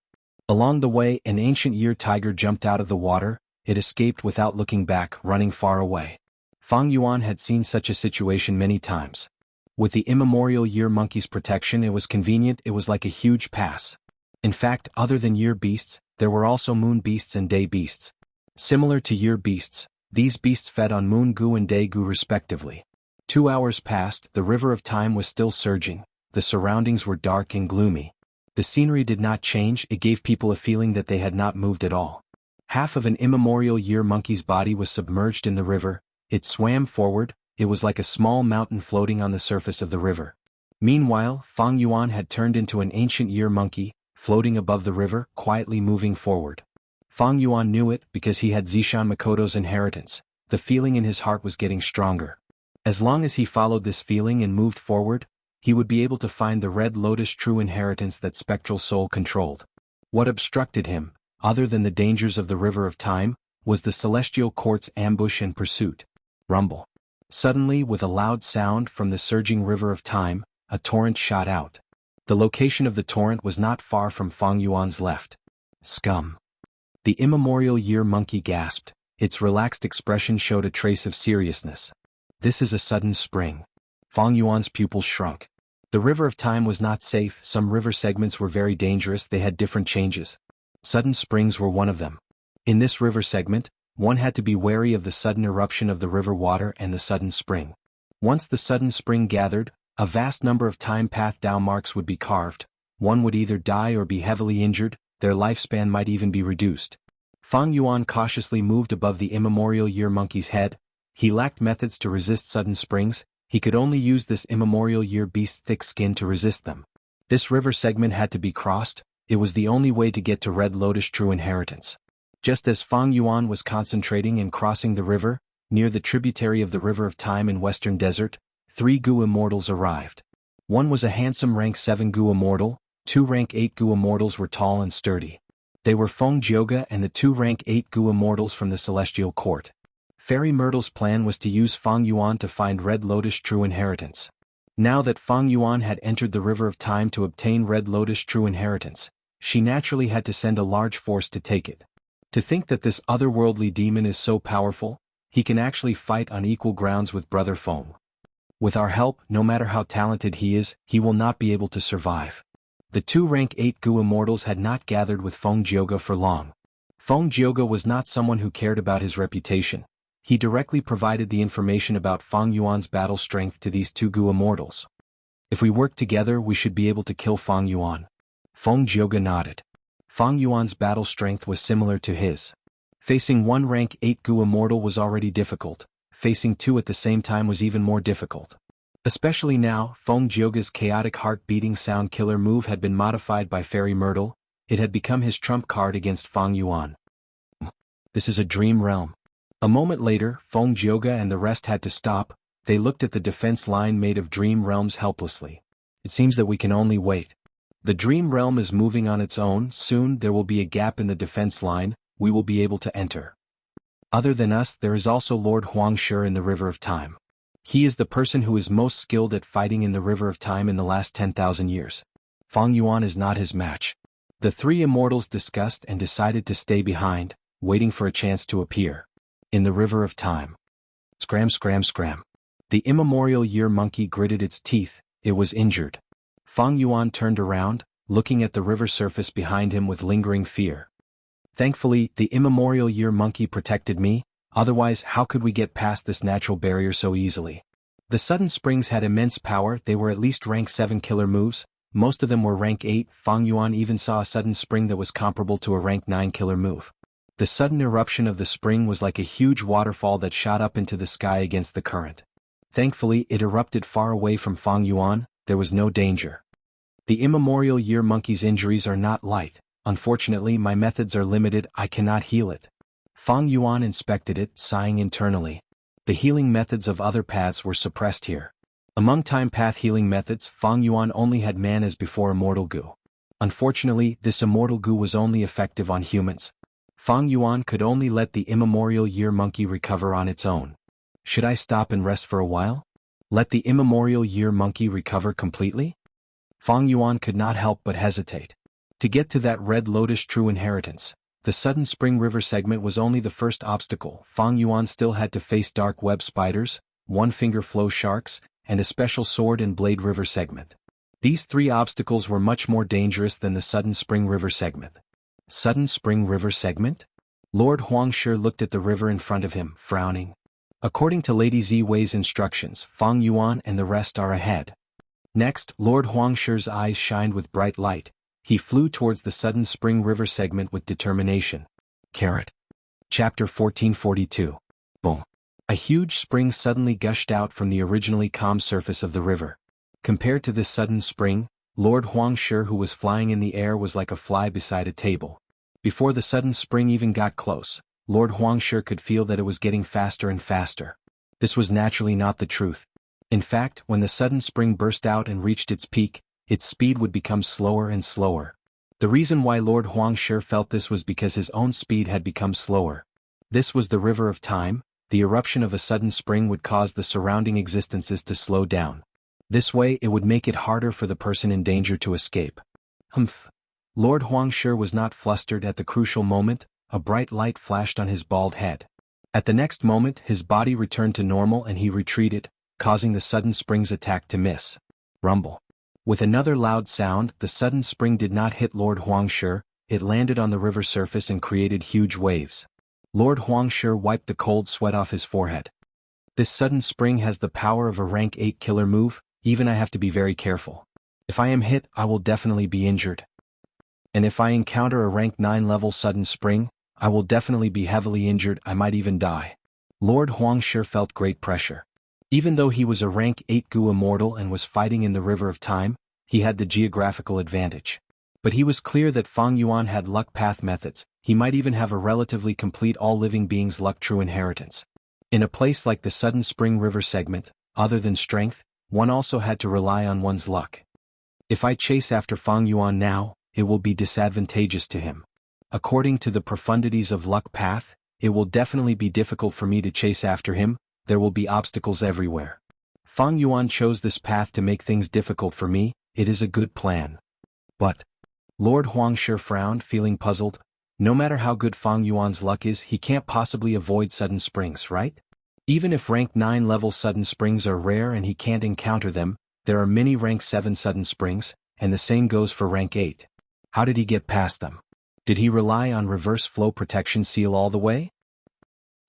Along the way, an ancient year tiger jumped out of the water, it escaped without looking back, running far away. Fang Yuan had seen such a situation many times. With the immemorial year monkey's protection, it was convenient, it was like a huge pass. In fact, other than year beasts, there were also moon beasts and day beasts. Similar to year beasts, these beasts fed on moon goo and day goo respectively. 2 hours passed, the river of time was still surging, the surroundings were dark and gloomy. The scenery did not change, it gave people a feeling that they had not moved at all. Half of an immemorial year monkey's body was submerged in the river, it swam forward, it was like a small mountain floating on the surface of the river. Meanwhile, Fang Yuan had turned into an ancient year monkey, floating above the river, quietly moving forward. Fang Yuan knew it because he had Zishan Makoto's inheritance, the feeling in his heart was getting stronger. As long as he followed this feeling and moved forward, he would be able to find the Red Lotus true inheritance that spectral soul controlled. What obstructed him, other than the dangers of the river of time, was the celestial court's ambush and pursuit. Rumble. Suddenly, with a loud sound from the surging river of time, a torrent shot out. The location of the torrent was not far from Fang Yuan's left. Scum. The immemorial year monkey gasped, its relaxed expression showed a trace of seriousness. This is a sudden spring. Fang Yuan's pupils shrunk. The river of time was not safe, some river segments were very dangerous, they had different changes. Sudden springs were one of them. In this river segment, one had to be wary of the sudden eruption of the river water and the sudden spring. Once the sudden spring gathered, a vast number of time path Dao marks would be carved, one would either die or be heavily injured, their lifespan might even be reduced. Fang Yuan cautiously moved above the immemorial year monkey's head, he lacked methods to resist sudden springs, he could only use this immemorial year beast's thick skin to resist them. This river segment had to be crossed, it was the only way to get to Red Lotus true inheritance. Just as Fang Yuan was concentrating and crossing the river, near the tributary of the River of Time in Western Desert, 3 Goo Immortals arrived. One was a handsome rank 7 Goo Immortal, 2 rank 8 Goo Immortals were tall and sturdy. They were Feng Jioga and the 2 rank 8 Goo Immortals from the Celestial Court. Fairy Myrtle's plan was to use Fang Yuan to find Red Lotus true inheritance. Now that Fang Yuan had entered the River of Time to obtain Red Lotus true inheritance, she naturally had to send a large force to take it. To think that this otherworldly demon is so powerful, he can actually fight on equal grounds with Brother Feng. With our help, no matter how talented he is, he will not be able to survive. The 2 rank 8 Goo Immortals had not gathered with Feng Jioga for long. Feng Jioga was not someone who cared about his reputation. He directly provided the information about Fang Yuan's battle strength to these 2 Goo Immortals. If we work together, we should be able to kill Fang Yuan. Feng Jioga nodded. Fang Yuan's battle strength was similar to his. Facing 1 rank 8 Goo Immortal was already difficult, facing 2 at the same time was even more difficult. Especially now, Feng Jioga's chaotic heart-beating sound killer move had been modified by Fairy Myrtle, it had become his trump card against Fang Yuan. This is a dream realm. A moment later, Feng Jioga and the rest had to stop, they looked at the defense line made of dream realms helplessly. It seems that we can only wait. The dream realm is moving on its own, soon there will be a gap in the defense line, we will be able to enter. Other than us, there is also Lord Huangshi in the River of Time. He is the person who is most skilled at fighting in the River of Time in the last 10,000 years. Fang Yuan is not his match. The three immortals discussed and decided to stay behind, waiting for a chance to appear. In the River of Time. Scram scram scram. The immemorial year monkey gritted its teeth, it was injured. Fang Yuan turned around, looking at the river surface behind him with lingering fear. Thankfully, the immemorial year monkey protected me, otherwise how could we get past this natural barrier so easily? The sudden springs had immense power, they were at least rank 7 killer moves, most of them were rank 8, Fang Yuan even saw a sudden spring that was comparable to a rank 9 killer move. The sudden eruption of the spring was like a huge waterfall that shot up into the sky against the current. Thankfully, it erupted far away from Fang Yuan, there was no danger. The immemorial year monkey's injuries are not light. Unfortunately, my methods are limited, I cannot heal it. Fang Yuan inspected it, sighing internally. The healing methods of other paths were suppressed here. Among time path healing methods, Fang Yuan only had man as before immortal goo. Unfortunately, this immortal goo was only effective on humans. Fang Yuan could only let the immemorial year monkey recover on its own. Should I stop and rest for a while? Let the immemorial year monkey recover completely? Fang Yuan could not help but hesitate. To get to that red lotus true inheritance, the sudden spring river segment was only the first obstacle. Fang Yuan still had to face dark web spiders, one-finger flow sharks, and a special sword and blade river segment. These three obstacles were much more dangerous than the sudden spring river segment. Sudden spring river segment? Lord Huangshi looked at the river in front of him, frowning. According to Lady Ziwei's instructions, Fang Yuan and the rest are ahead. Next, Lord Huangshi's eyes shined with bright light. He flew towards the sudden spring river segment with determination. Chapter 1442. Boom. A huge spring suddenly gushed out from the originally calm surface of the river. Compared to this sudden spring, Lord Huangshi, who was flying in the air, was like a fly beside a table. Before the sudden spring even got close, Lord Huangshi could feel that it was getting faster and faster. This was naturally not the truth. In fact, when the sudden spring burst out and reached its peak, its speed would become slower and slower. The reason why Lord Huangshi felt this was because his own speed had become slower. This was the River of Time. The eruption of a sudden spring would cause the surrounding existences to slow down. This way it would make it harder for the person in danger to escape. Lord Huangshi was not flustered at the crucial moment, a bright light flashed on his bald head. At the next moment his body returned to normal and he retreated, causing the sudden spring's attack to miss. Rumble. With another loud sound, the sudden spring did not hit Lord Huangshi, it landed on the river surface and created huge waves. Lord Huangshi wiped the cold sweat off his forehead. This sudden spring has the power of a rank 8 killer move, even I have to be very careful. If I am hit, I will definitely be injured. And if I encounter a rank 9 level sudden spring, I will definitely be heavily injured, I might even die. Lord Huangshi felt great pressure. Even though he was a rank 8 Gu immortal and was fighting in the River of Time, he had the geographical advantage. But he was clear that Fang Yuan had luck path methods, he might even have a relatively complete all living beings luck true inheritance. In a place like the sudden spring river segment, other than strength, one also had to rely on one's luck. If I chase after Fang Yuan now, it will be disadvantageous to him. According to the profundities of luck path, it will definitely be difficult for me to chase after him, there will be obstacles everywhere. Fang Yuan chose this path to make things difficult for me, it is a good plan. But Lord Huangshi frowned, feeling puzzled. No matter how good Fang Yuan's luck is, he can't possibly avoid sudden springs, right? Even if rank 9 level sudden springs are rare and he can't encounter them, there are many rank 7 sudden springs, and the same goes for rank 8. How did he get past them? Did he rely on reverse flow protection seal all the way?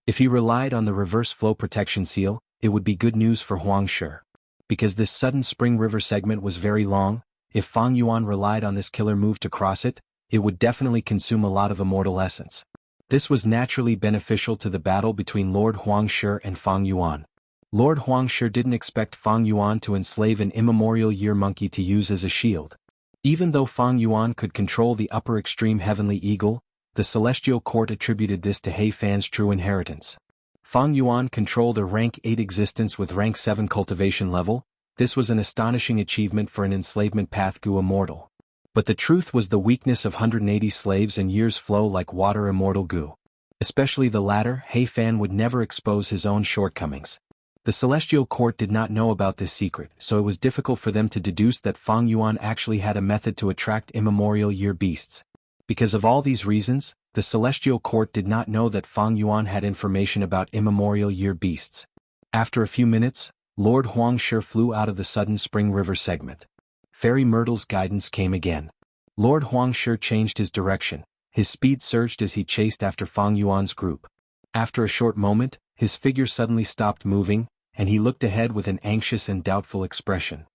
If he relied on the reverse flow protection seal, it would be good news for Huangshi. Because this sudden spring river segment was very long, if Fang Yuan relied on this killer move to cross it, it would definitely consume a lot of immortal essence. This was naturally beneficial to the battle between Lord Huangshi and Fang Yuan. Lord Huangshi didn't expect Fang Yuan to enslave an immemorial year monkey to use as a shield. Even though Fang Yuan could control the upper extreme heavenly eagle, the celestial court attributed this to He Fan's true inheritance. Fang Yuan controlled a rank 8 existence with rank 7 cultivation level, this was an astonishing achievement for an enslavement path Gu immortal. But the truth was the weakness of 180 slaves and years flow like water immortal Gu. Especially the latter, He Fan would never expose his own shortcomings. The celestial court did not know about this secret, so it was difficult for them to deduce that Fang Yuan actually had a method to attract immemorial year beasts. Because of all these reasons, the celestial court did not know that Fang Yuan had information about immemorial year beasts. After a few minutes, Lord Huangshi flew out of the Sudden Spring River segment. Fairy Myrtle's guidance came again. Lord Huangshi changed his direction. His speed surged as he chased after Fang Yuan's group. After a short moment, his figure suddenly stopped moving, and he looked ahead with an anxious and doubtful expression.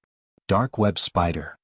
Dark Web Spider.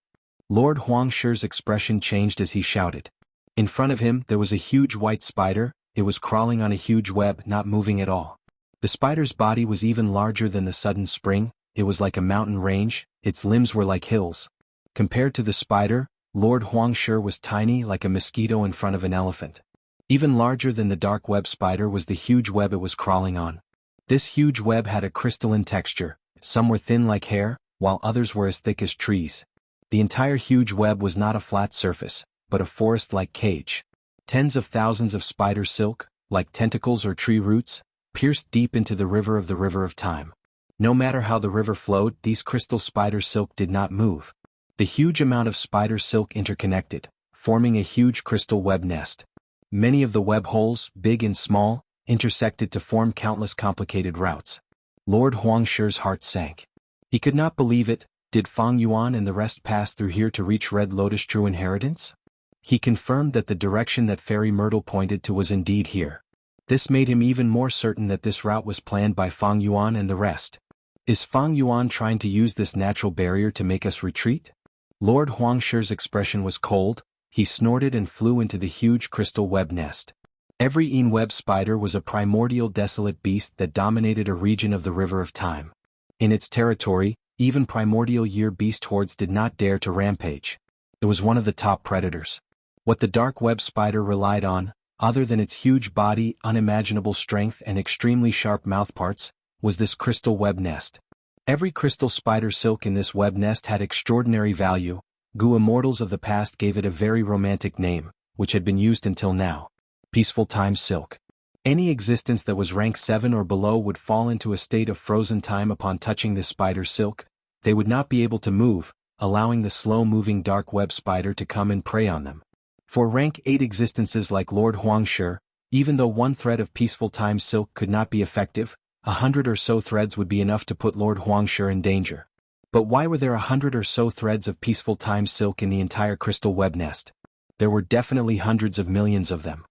Lord Huangshi's expression changed as he shouted. In front of him there was a huge white spider. It was crawling on a huge web, not moving at all. The spider's body was even larger than the Sudden Spring. It was like a mountain range, its limbs were like hills. Compared to the spider, Lord Huangshi was tiny, like a mosquito in front of an elephant. Even larger than the dark web spider was the huge web it was crawling on. This huge web had a crystalline texture. Some were thin like hair, while others were as thick as trees. The entire huge web was not a flat surface, but a forest-like cage. Tens of thousands of spider silk, like tentacles or tree roots, pierced deep into the river of time. No matter how the river flowed, these crystal spider silk did not move. The huge amount of spider silk interconnected, forming a huge crystal web nest. Many of the web holes, big and small, intersected to form countless complicated routes. Lord Huangshi's heart sank. He could not believe it. Did Fang Yuan and the rest pass through here to reach Red Lotus' true inheritance? He confirmed that the direction that Fairy Myrtle pointed to was indeed here. This made him even more certain that this route was planned by Fang Yuan and the rest. Is Fang Yuan trying to use this natural barrier to make us retreat? Lord Huangshi's expression was cold. He snorted and flew into the huge crystal web nest. Every web spider was a primordial desolate beast that dominated a region of the river of time. In its territory, even primordial year beast hordes did not dare to rampage. It was one of the top predators. What the dark web spider relied on, other than its huge body, unimaginable strength and extremely sharp mouthparts, was this crystal web nest. Every crystal spider silk in this web nest had extraordinary value. Immortals of the past gave it a very romantic name, which had been used until now. Peaceful Time Silk. Any existence that was rank 7 or below would fall into a state of frozen time upon touching this spider silk. They would not be able to move, allowing the slow-moving dark web spider to come and prey on them. For rank 8 existences like Lord Huangshi, even though one thread of Peaceful Time Silk could not be effective, 100 or so threads would be enough to put Lord Huangshi in danger. But why were there 100 or so threads of Peaceful Time Silk in the entire crystal web nest? There were definitely hundreds of millions of them.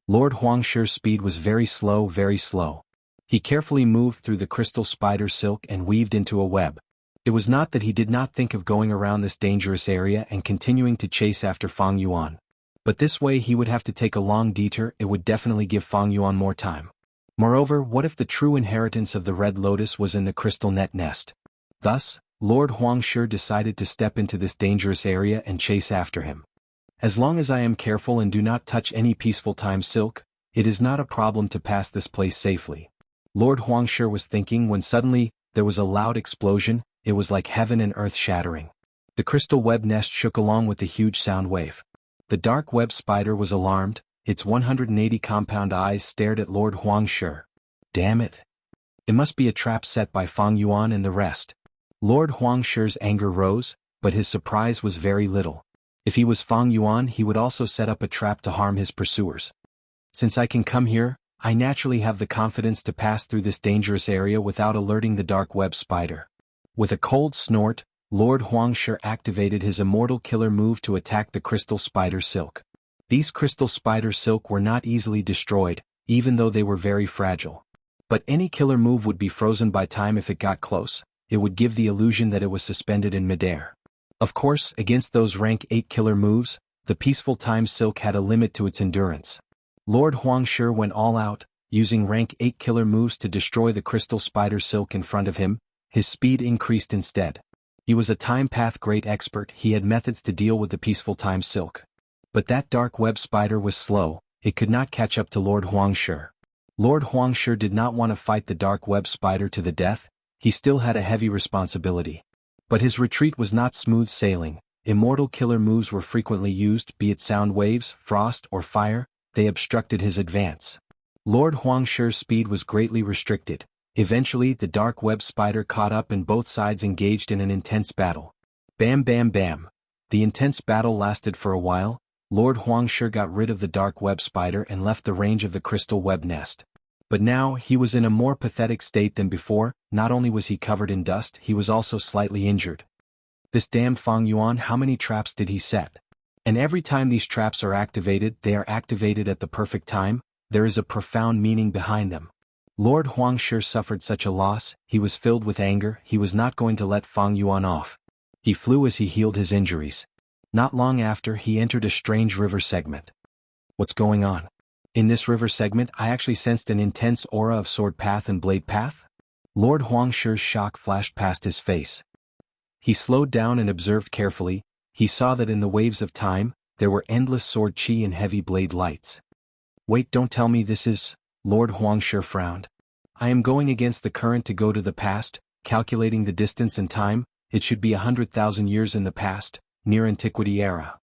Lord Huangshi's speed was very slow, very slow. He carefully moved through the crystal spider silk and weaved into a web. It was not that he did not think of going around this dangerous area and continuing to chase after Fang Yuan. But this way he would have to take a long detour. It would definitely give Fang Yuan more time. Moreover, what if the true inheritance of the Red Lotus was in the crystal net nest? Thus, Lord Huangshi decided to step into this dangerous area and chase after him. As long as I am careful and do not touch any Peaceful Time Silk, it is not a problem to pass this place safely. Lord Huangshi was thinking when suddenly, there was a loud explosion. It was like heaven and earth shattering. The crystal web nest shook along with the huge sound wave. The dark web spider was alarmed. Its 180 compound eyes stared at Lord Huangshi. Damn it! It must be a trap set by Fang Yuan and the rest. Lord Huangshi's anger rose, but his surprise was very little. If he was Fang Yuan, he would also set up a trap to harm his pursuers. Since I can come here, I naturally have the confidence to pass through this dangerous area without alerting the dark web spider. With a cold snort, Lord Huangshi activated his immortal killer move to attack the crystal spider silk. These crystal spider silk were not easily destroyed, even though they were very fragile. But any killer move would be frozen by time if it got close. It would give the illusion that it was suspended in midair. Of course, against those rank 8 killer moves, the Peaceful Time Silk had a limit to its endurance. Lord Huangshi went all out, using rank 8 killer moves to destroy the crystal spider silk in front of him. His speed increased instead. He was a time path great expert. He had methods to deal with the Peaceful Time Silk. But that dark web spider was slow. It could not catch up to Lord Huangshi. Lord Huangshi did not want to fight the dark web spider to the death. He still had a heavy responsibility. But his retreat was not smooth sailing. Immortal killer moves were frequently used, be it sound waves, frost, or fire. They obstructed his advance. Lord Huangshi's speed was greatly restricted. Eventually the dark web spider caught up and both sides engaged in an intense battle. Bam bam bam. The intense battle lasted for a while. Lord Huangshi got rid of the dark web spider and left the range of the crystal web nest. But now he was in a more pathetic state than before. Not only was he covered in dust, he was also slightly injured. This damned Fang Yuan, how many traps did he set? And every time these traps are activated, they are activated at the perfect time. There is a profound meaning behind them. Lord Huangshi suffered such a loss, he was filled with anger. He was not going to let Fang Yuan off. He flew as he healed his injuries. Not long after, he entered a strange river segment. What's going on? In this river segment, I actually sensed an intense aura of sword path and blade path. Lord Huangshi's shock flashed past his face. He slowed down and observed carefully. He saw that in the waves of time, there were endless sword chi and heavy blade lights. Wait, don't tell me this is... Lord Huangshi frowned. I am going against the current to go to the past, calculating the distance and time. It should be 100,000 years in the past, Near Antiquity era.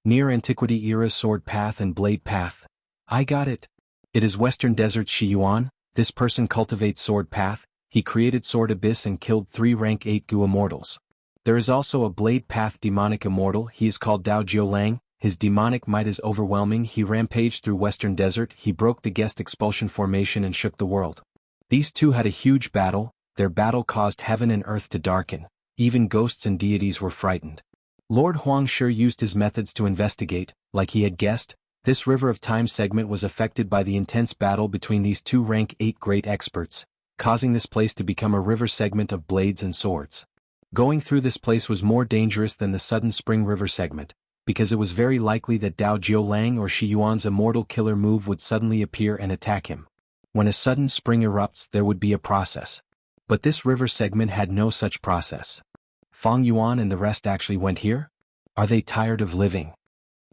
Near Antiquity era sword path and blade path. I got it. It is Western Desert Shi Yuan. This person cultivates sword path. He created sword abyss and killed 3 rank 8 Gu immortals. There is also a blade path demonic immortal. He is called Dao Jiulang. His demonic might is overwhelming. He rampaged through Western Desert. He broke the guest expulsion formation and shook the world. These two had a huge battle. Their battle caused heaven and earth to darken. Even ghosts and deities were frightened. Lord Huangshi used his methods to investigate. Like he had guessed, this river of time segment was affected by the intense battle between these 2 rank 8 great experts, causing this place to become a river segment of blades and swords. Going through this place was more dangerous than the sudden spring river segment, because it was very likely that Dao Jiulang or Shi Yuan's immortal killer move would suddenly appear and attack him. When a sudden spring erupts, there would be a process. But this river segment had no such process. Fang Yuan and the rest actually went here? Are they tired of living?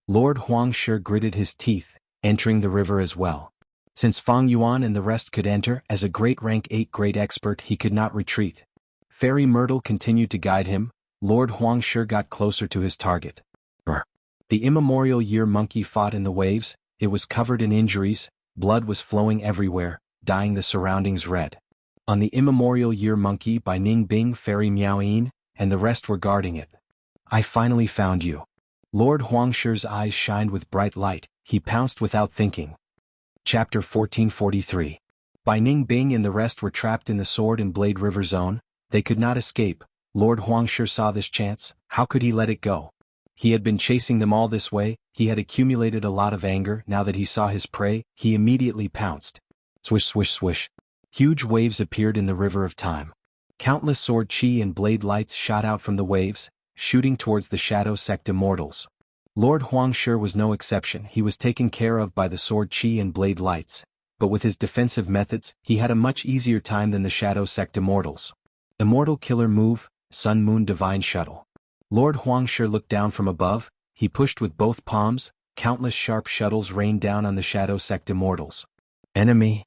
Lord Huangshi gritted his teeth, entering the river as well. Since Fang Yuan and the rest could enter, as a great rank 8 great expert he could not retreat. Fairy Myrtle continued to guide him. Lord Huangshi got closer to his target. The immemorial year monkey fought in the waves. It was covered in injuries, blood was flowing everywhere, dyeing the surroundings red. On the immemorial year monkey by Ning Bing, Fairy Miao Yin, and the rest were guarding it. I finally found you. Lord Huangshi's eyes shined with bright light. He pounced without thinking. Chapter 1443. Bai Ning Bing and the rest were trapped in the Sword and Blade River Zone. They could not escape. Lord Huangshi saw this chance. How could he let it go? He had been chasing them all this way. He had accumulated a lot of anger. Now that he saw his prey, he immediately pounced. Swish swish swish. Huge waves appeared in the river of time. Countless sword chi and blade lights shot out from the waves, shooting towards the Shadow Sect immortals. Lord Huangshi was no exception. He was taken care of by the sword chi and blade lights, but with his defensive methods, he had a much easier time than the Shadow Sect immortals. Immortal killer move, Sun Moon Divine Shuttle. Lord Huangshi looked down from above. He pushed with both palms. Countless sharp shuttles rained down on the Shadow Sect immortals. Enemy?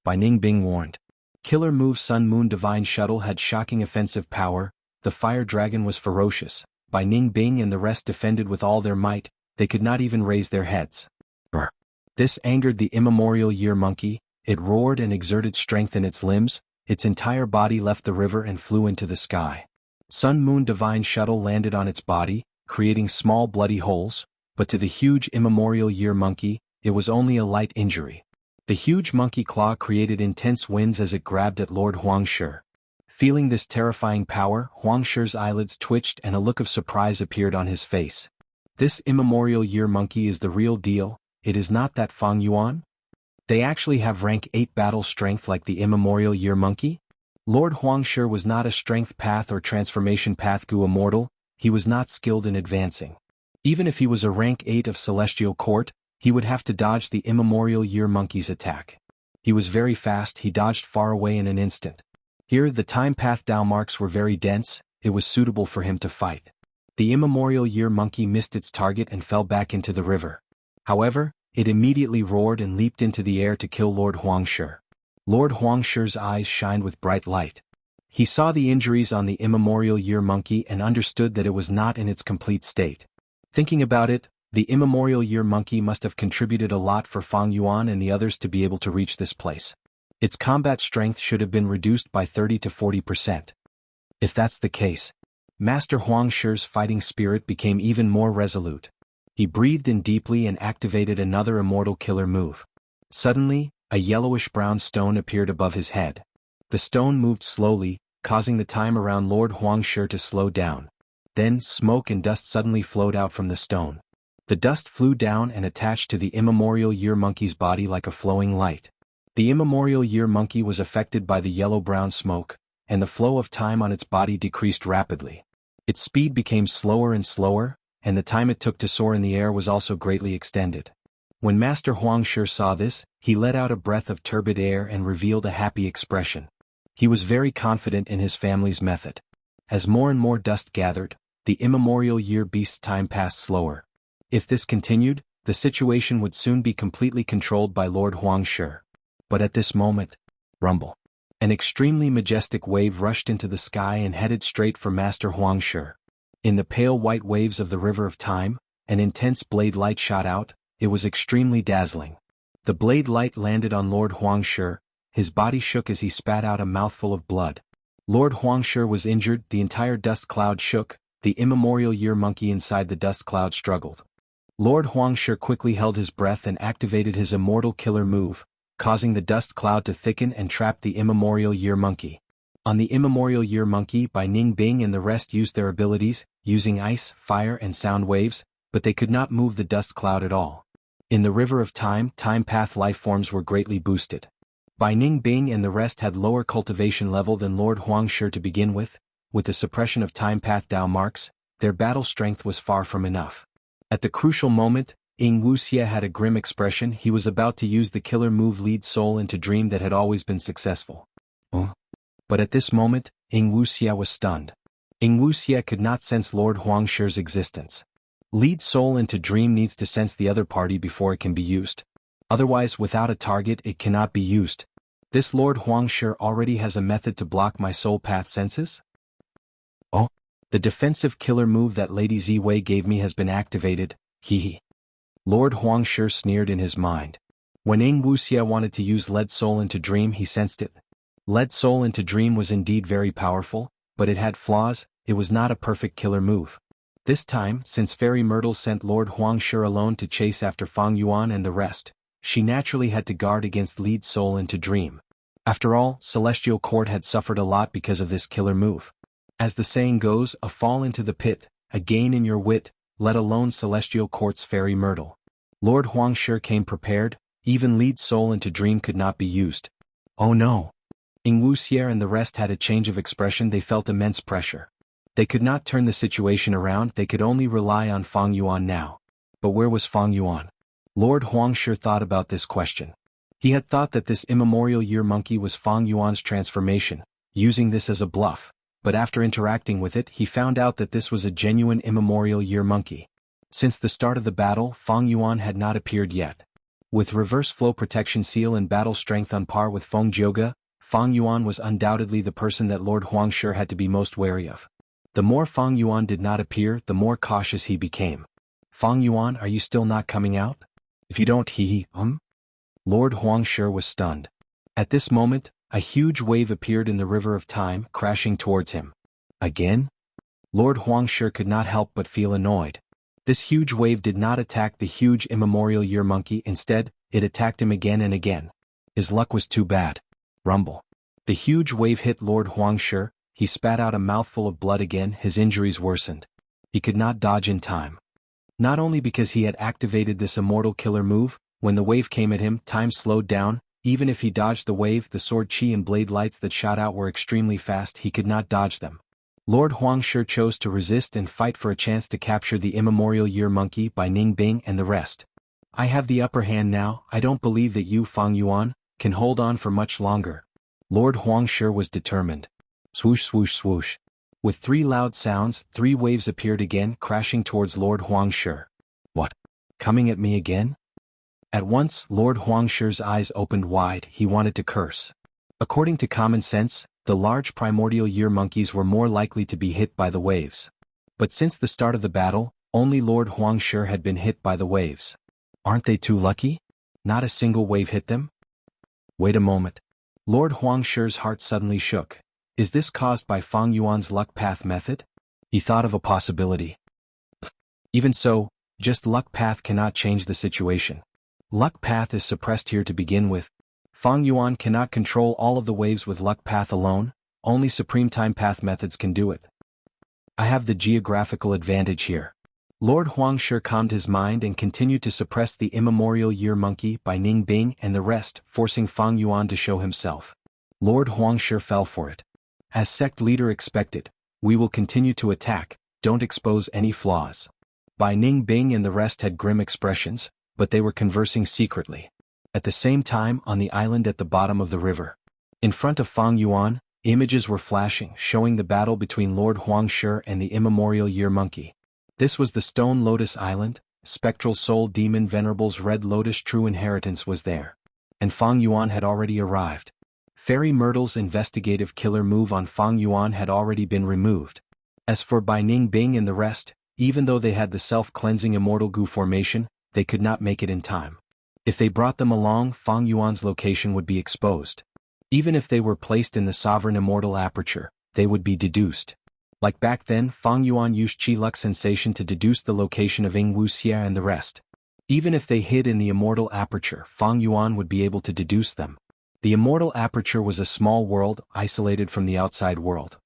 Bai Ning Bing warned. Killer move Sun Moon Divine Shuttle had shocking offensive power. The fire dragon was ferocious. Bai Ning Bing and the rest defended with all their might. They could not even raise their heads. This angered the immemorial year monkey. It roared and exerted strength in its limbs. Its entire body left the river and flew into the sky. Sun Moon Divine Shuttle landed on its body, creating small bloody holes, but to the huge immemorial year monkey, it was only a light injury. The huge monkey claw created intense winds as it grabbed at Lord Huangshi. Feeling this terrifying power, Huangshi's eyelids twitched and a look of surprise appeared on his face. This immemorial year monkey is the real deal. It is not that Fang Yuan? They actually have rank 8 battle strength like the immemorial year monkey? Lord Huangshi was not a strength path or transformation path Gu immortal. He was not skilled in advancing. Even if he was a rank 8 of celestial court, he would have to dodge the immemorial year monkey's attack. He was very fast. He dodged far away in an instant. Here the time path Dao marks were very dense. It was suitable for him to fight. The immemorial year monkey missed its target and fell back into the river. However, it immediately roared and leaped into the air to kill Lord Huangshi. Lord Huangshi's eyes shined with bright light. He saw the injuries on the immemorial year monkey and understood that it was not in its complete state. Thinking about it, the immemorial year monkey must have contributed a lot for Fang Yuan and the others to be able to reach this place. Its combat strength should have been reduced by 30 to 40%. If that's the case, Master Huangshi's fighting spirit became even more resolute. He breathed in deeply and activated another immortal killer move. Suddenly, a yellowish-brown stone appeared above his head. The stone moved slowly, causing the time around Lord Huangshi to slow down. Then, smoke and dust suddenly flowed out from the stone. The dust flew down and attached to the immemorial year monkey's body like a flowing light. The immemorial year monkey was affected by the yellow-brown smoke, and the flow of time on its body decreased rapidly. Its speed became slower and slower, and the time it took to soar in the air was also greatly extended. When Master Huangshi saw this, he let out a breath of turbid air and revealed a happy expression. He was very confident in his family's method. As more and more dust gathered, the immemorial year beast's time passed slower. If this continued, the situation would soon be completely controlled by Lord Huangshi. But at this moment, rumble. An extremely majestic wave rushed into the sky and headed straight for Master Huangshi. In the pale white waves of the river of time, an intense blade light shot out. It was extremely dazzling. The blade light landed on Lord Huangshi. His body shook as he spat out a mouthful of blood. Lord Huangshi was injured, the entire dust cloud shook, the immemorial year monkey inside the dust cloud struggled. Lord Huangshi quickly held his breath and activated his immortal killer move, causing the dust cloud to thicken and trap the immemorial year monkey. On the immemorial year monkey, Bai Ningbing and the rest used their abilities, using ice, fire and sound waves, but they could not move the dust cloud at all. In the river of time path life forms were greatly boosted. Bai Ningbing and the rest had lower cultivation level than Lord Huangshi to begin with the suppression of time path Dao marks, their battle strength was far from enough. At the crucial moment, Wuxia had a grim expression. He was about to use the killer move Lead Soul into Dream that had always been successful. But at this moment, Wuxia was stunned. Wuxia could not sense Lord Huangshi's existence. Lead Soul into Dream needs to sense the other party before it can be used. Otherwise, without a target, it cannot be used. This Lord Huangshi already has a method to block my soul path senses? Oh, the defensive killer move that Lady Ziwei gave me has been activated, hehe. Lord Huangshi sneered in his mind. When Wuxia wanted to use Lead Soul into Dream, he sensed it. Lead Soul into Dream was indeed very powerful, but it had flaws. It was not a perfect killer move. This time, since Fairy Myrtle sent Lord Huangshi alone to chase after Fang Yuan and the rest, she naturally had to guard against Lead Soul into Dream. After all, Celestial Court had suffered a lot because of this killer move. As the saying goes, a fall into the pit, a gain in your wit, let alone Celestial Court's Fairy Myrtle. Lord Huangshi came prepared, even Lead Soul into Dream could not be used. Oh no. Wuxia and the rest had a change of expression. They felt immense pressure. They could not turn the situation around, they could only rely on Fang Yuan now. But where was Fang Yuan? Lord Huangshi thought about this question. He had thought that this immemorial year monkey was Fang Yuan's transformation, using this as a bluff, but after interacting with it he found out that this was a genuine immemorial year monkey. Since the start of the battle, Fang Yuan had not appeared yet. With reverse flow protection seal and battle strength on par with Feng Jioge, Fang Yuan was undoubtedly the person that Lord Huangshi had to be most wary of. The more Fang Yuan did not appear, the more cautious he became. Fang Yuan, are you still not coming out? If you don't, Lord Huangshi was stunned. At this moment, a huge wave appeared in the river of time, crashing towards him. Again? Lord Huangshi could not help but feel annoyed. This huge wave did not attack the huge immemorial year monkey, instead, it attacked him again and again. His luck was too bad. Rumble. The huge wave hit Lord Huangshi. He spat out a mouthful of blood again. His injuries worsened. He could not dodge in time. Not only because he had activated this immortal killer move, when the wave came at him, time slowed down. Even if he dodged the wave, the sword chi and blade lights that shot out were extremely fast. He could not dodge them. Lord Huangshi chose to resist and fight for a chance to capture the immemorial year monkey by Ningbing and the rest. I have the upper hand now. I don't believe that you, Fang Yuan, can hold on for much longer. Lord Huangshi was determined. Swoosh swoosh swoosh. With three loud sounds, three waves appeared again, crashing towards Lord Huangshi. What? Coming at me again? At once, Lord Huangshi's eyes opened wide. He wanted to curse. According to common sense, the large primordial year monkeys were more likely to be hit by the waves. But since the start of the battle, only Lord Huangshi had been hit by the waves. Aren't they too lucky? Not a single wave hit them? Wait a moment. Lord Huangshi's heart suddenly shook. Is this caused by Fang Yuan's luck path method? He thought of a possibility. Even so, just luck path cannot change the situation. Luck path is suppressed here to begin with. Fang Yuan cannot control all of the waves with luck path alone, only supreme time path methods can do it. I have the geographical advantage here. Lord Huangshi calmed his mind and continued to suppress the immemorial year monkey by Ning Bing and the rest, forcing Fang Yuan to show himself. Lord Huangshi fell for it. As sect leader expected, we will continue to attack, don't expose any flaws. Bai Ning Bing and the rest had grim expressions, but they were conversing secretly. At the same time, on the island at the bottom of the river, in front of Fang Yuan, images were flashing, showing the battle between Lord Huangshi and the immemorial year monkey. This was the Stone Lotus Island. Spectral Soul Demon Venerable's Red Lotus True Inheritance was there. And Fang Yuan had already arrived. Fairy Myrtle's investigative killer move on Fang Yuan had already been removed. As for Bai Ning Bing and the rest, even though they had the self-cleansing Immortal Gu formation, they could not make it in time. If they brought them along, Fang Yuan's location would be exposed. Even if they were placed in the Sovereign Immortal Aperture, they would be deduced. Like back then, Fang Yuan used Qi Luck Sensation to deduce the location of Wuxia and the rest. Even if they hid in the Immortal Aperture, Fang Yuan would be able to deduce them. The Immortal Aperture was a small world, isolated from the outside world.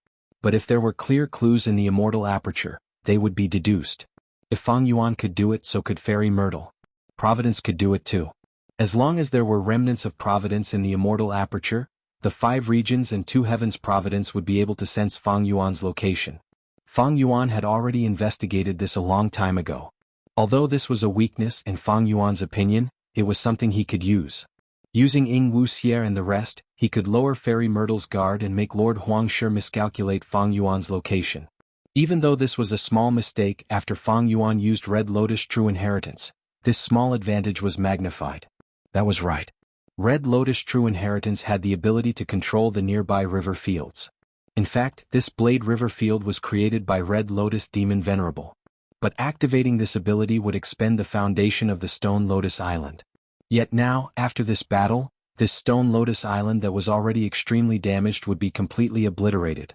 But if there were clear clues in the Immortal Aperture, they would be deduced. If Fang Yuan could do it, so could Fairy Myrtle. Providence could do it too. As long as there were remnants of Providence in the Immortal Aperture, the 5 regions and 2 heavens Providence would be able to sense Fang Yuan's location. Fang Yuan had already investigated this a long time ago. Although this was a weakness in Fang Yuan's opinion, it was something he could use. Using Wuxia and the rest, he could lower Fairy Myrtle's guard and make Lord Huangshi miscalculate Fang Yuan's location. Even though this was a small mistake after Fang Yuan used Red Lotus True Inheritance, this small advantage was magnified. That was right. Red Lotus True Inheritance had the ability to control the nearby river fields. In fact, this Blade River field was created by Red Lotus Demon Venerable. But activating this ability would expend the foundation of the Stone Lotus Island. Yet now, after this battle, this Stone Lotus Island that was already extremely damaged would be completely obliterated.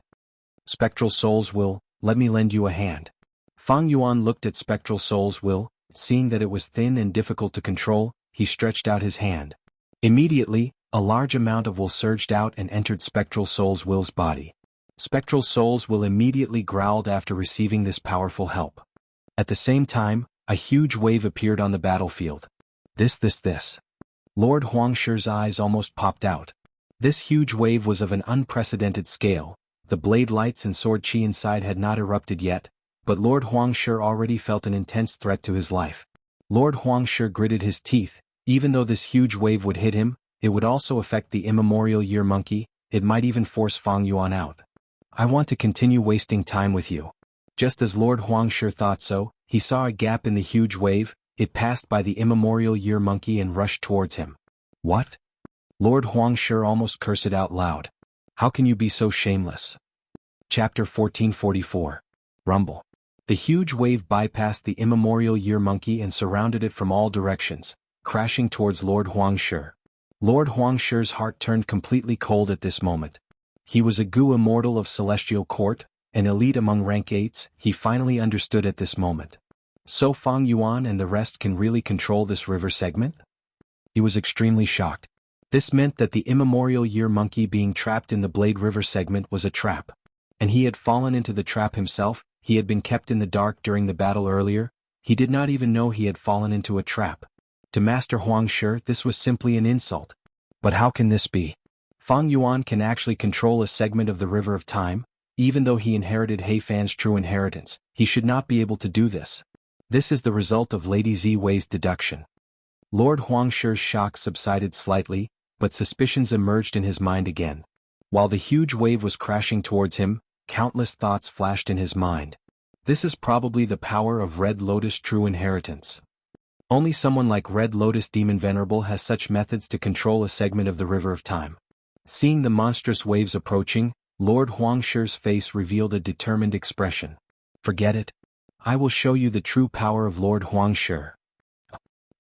Spectral Soul's Will, let me lend you a hand. Fang Yuan looked at Spectral Soul's Will, seeing that it was thin and difficult to control, he stretched out his hand. Immediately, a large amount of will surged out and entered Spectral Soul's Will's body. Spectral Soul's Will immediately growled after receiving this powerful help. At the same time, a huge wave appeared on the battlefield. This. Lord Huangshi's eyes almost popped out. This huge wave was of an unprecedented scale. The blade lights and sword chi inside had not erupted yet, but Lord Huangshi already felt an intense threat to his life. Lord Huangshi gritted his teeth. Even though this huge wave would hit him, it would also affect the immemorial year monkey, it might even force Fang Yuan out. I want to continue wasting time with you. Just as Lord Huangshi thought so, he saw a gap in the huge wave, it passed by the immemorial year monkey and rushed towards him. What? Lord Huangshi almost cursed out loud. How can you be so shameless? Chapter 1444. Rumble. The huge wave bypassed the immemorial year monkey and surrounded it from all directions, crashing towards Lord Huangshi. Lord Huangshi's heart turned completely cold at this moment. He was a Gu immortal of Celestial Court, an elite among rank 8s, he finally understood at this moment. So Fang Yuan and the rest can really control this river segment? He was extremely shocked. This meant that the immemorial year monkey being trapped in the Blade River segment was a trap. And he had fallen into the trap himself, he had been kept in the dark during the battle earlier, he did not even know he had fallen into a trap. To Master Huangshi, this was simply an insult. But how can this be? Fang Yuan can actually control a segment of the River of Time, even though he inherited Heifan's true inheritance, he should not be able to do this. This is the result of Lady Zi Wei's deduction. Lord Huangshi's shock subsided slightly, but suspicions emerged in his mind again. While the huge wave was crashing towards him, countless thoughts flashed in his mind. This is probably the power of Red Lotus True Inheritance. Only someone like Red Lotus Demon Venerable has such methods to control a segment of the River of Time. Seeing the monstrous waves approaching, Lord Huangshi's face revealed a determined expression. Forget it. I will show you the true power of Lord Huangshi.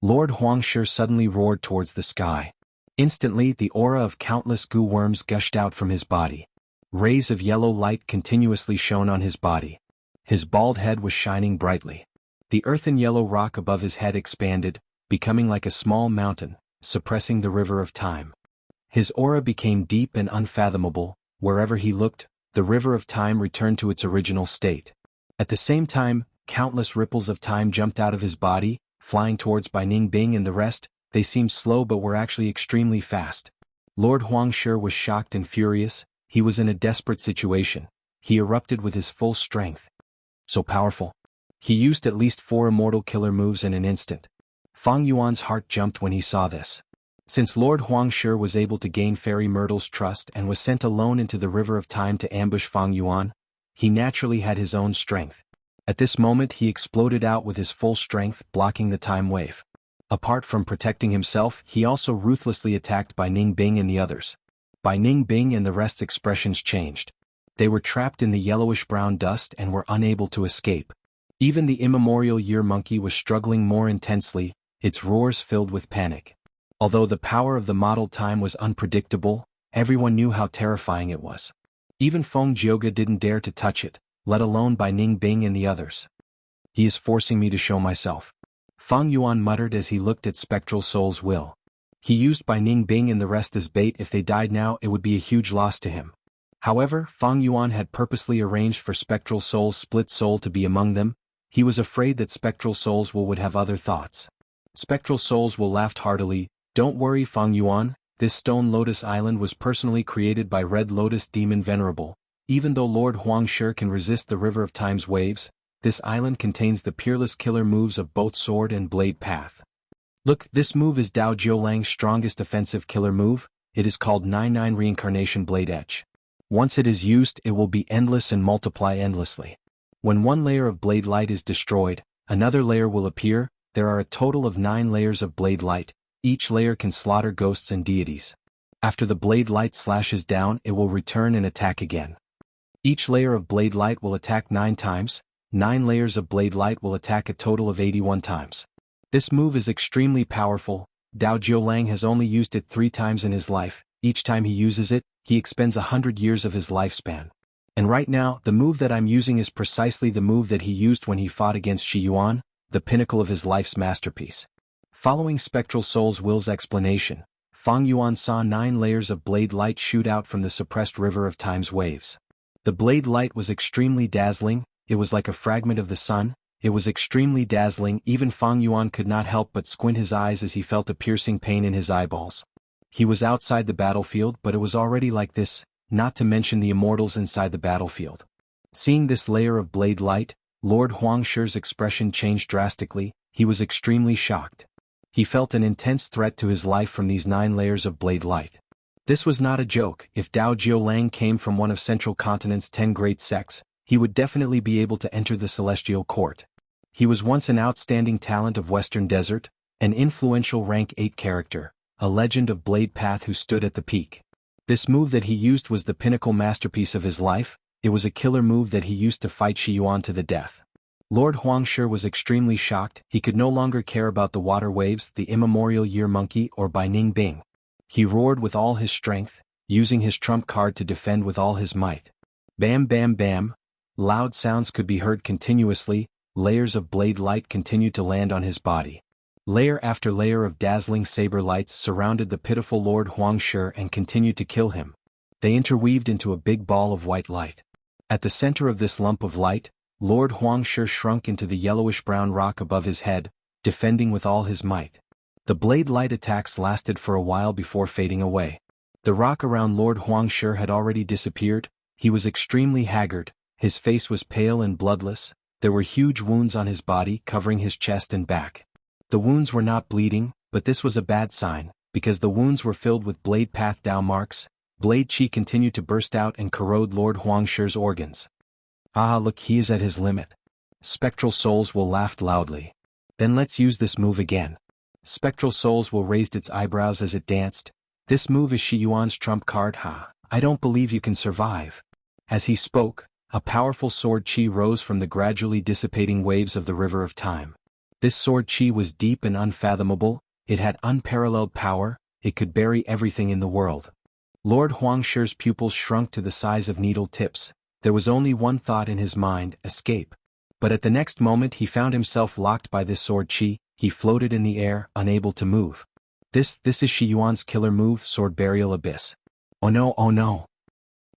Lord Huangshi suddenly roared towards the sky. Instantly the aura of countless goo worms gushed out from his body. Rays of yellow light continuously shone on his body. His bald head was shining brightly. The earthen yellow rock above his head expanded, becoming like a small mountain, suppressing the river of time. His aura became deep and unfathomable. Wherever he looked, the river of time returned to its original state. At the same time, countless ripples of time jumped out of his body, flying towards Bai Ningbing and the rest. They seemed slow but were actually extremely fast. Lord Huangshi was shocked and furious. He was in a desperate situation. He erupted with his full strength. So powerful. He used at least 4 immortal killer moves in an instant. Fang Yuan's heart jumped when he saw this. Since Lord Huangshi was able to gain Fairy Myrtle's trust and was sent alone into the river of time to ambush Fang Yuan, he naturally had his own strength. At this moment he exploded out with his full strength, blocking the time wave. Apart from protecting himself, he also ruthlessly attacked Bai Ningbing and the others. Bai Ningbing and the rest's expressions changed. They were trapped in the yellowish-brown dust and were unable to escape. Even the immemorial year monkey was struggling more intensely, its roars filled with panic. Although the power of the model time was unpredictable, everyone knew how terrifying it was. Even Feng Jioge didn't dare to touch it, let alone Bai Ningbing and the others. He is forcing me to show myself. Fang Yuan muttered as he looked at Spectral Soul's will. He used Bai Ningbing and the rest as bait. If they died now, it would be a huge loss to him. However, Fang Yuan had purposely arranged for Spectral Soul's split soul to be among them. He was afraid that Spectral Souls would have other thoughts. Spectral Souls laughed heartily. Don't worry, Fang Yuan, this Stone Lotus Island was personally created by Red Lotus Demon Venerable. Even though Lord Huangshi can resist the River of Time's waves, this island contains the peerless killer moves of both Sword and Blade Path. Look, this move is Dao Jiolang's strongest offensive killer move. It is called 99 Reincarnation Blade Edge. Once it is used, it will be endless and multiply endlessly. When one layer of blade light is destroyed, another layer will appear. There are a total of 9 layers of blade light. Each layer can slaughter ghosts and deities. After the blade light slashes down, it will return and attack again. Each layer of blade light will attack 9 times. 9 layers of blade light will attack a total of 81 times. This move is extremely powerful. Dao Jiolang has only used it 3 times in his life. Each time he uses it, he expends 100 years of his lifespan. And right now, the move that I'm using is precisely the move that he used when he fought against Shi Yuan, the pinnacle of his life's masterpiece. Following Spectral Soul's will's explanation, Fang Yuan saw 9 layers of blade light shoot out from the suppressed River of Time's waves. The blade light was extremely dazzling. It was like a fragment of the sun. It was extremely dazzling. Even Fang Yuan could not help but squint his eyes as he felt a piercing pain in his eyeballs. He was outside the battlefield, but it was already like this, not to mention the immortals inside the battlefield. Seeing this layer of blade light, Lord Huangshi's expression changed drastically. He was extremely shocked. He felt an intense threat to his life from these 9 layers of blade light. This was not a joke. If Dao Jiolang came from one of Central Continent's 10 great sects, he would definitely be able to enter the Celestial Court. He was once an outstanding talent of Western Desert, an influential rank 8 character, a legend of Blade Path who stood at the peak. This move that he used was the pinnacle masterpiece of his life. It was a killer move that he used to fight Shi Yuan to the death. Lord Huangshi was extremely shocked. He could no longer care about the water waves, the immemorial year monkey, or Bai Ningbing. He roared with all his strength, using his trump card to defend with all his might. Bam bam bam. Loud sounds could be heard continuously. Layers of blade light continued to land on his body. Layer after layer of dazzling saber lights surrounded the pitiful Lord Huangshi and continued to kill him. They interweaved into a big ball of white light. At the center of this lump of light, Lord Huangshi shrunk into the yellowish-brown rock above his head, defending with all his might. The blade light attacks lasted for a while before fading away. The rock around Lord Huangshi had already disappeared. He was extremely haggard. His face was pale and bloodless. There were huge wounds on his body covering his chest and back. The wounds were not bleeding, but this was a bad sign, because the wounds were filled with blade path Dao marks. Blade chi continued to burst out and corrode Lord Huangshi's organs. Ah, look, he is at his limit. Spectral Souls laughed loudly. Then let's use this move again. Spectral Souls raised its eyebrows as it danced. This move is Shi Yuan's trump card. I don't believe you can survive. As he spoke, a powerful sword chi rose from the gradually dissipating waves of the River of Time. This sword chi was deep and unfathomable. It had unparalleled power. it could bury everything in the world. Lord Huangshi's pupils shrunk to the size of needle tips. There was only one thought in his mind: escape. But at the next moment he found himself locked by this sword chi. He floated in the air, unable to move. This is Shi Yuan's killer move, sword burial abyss. Oh no, oh no.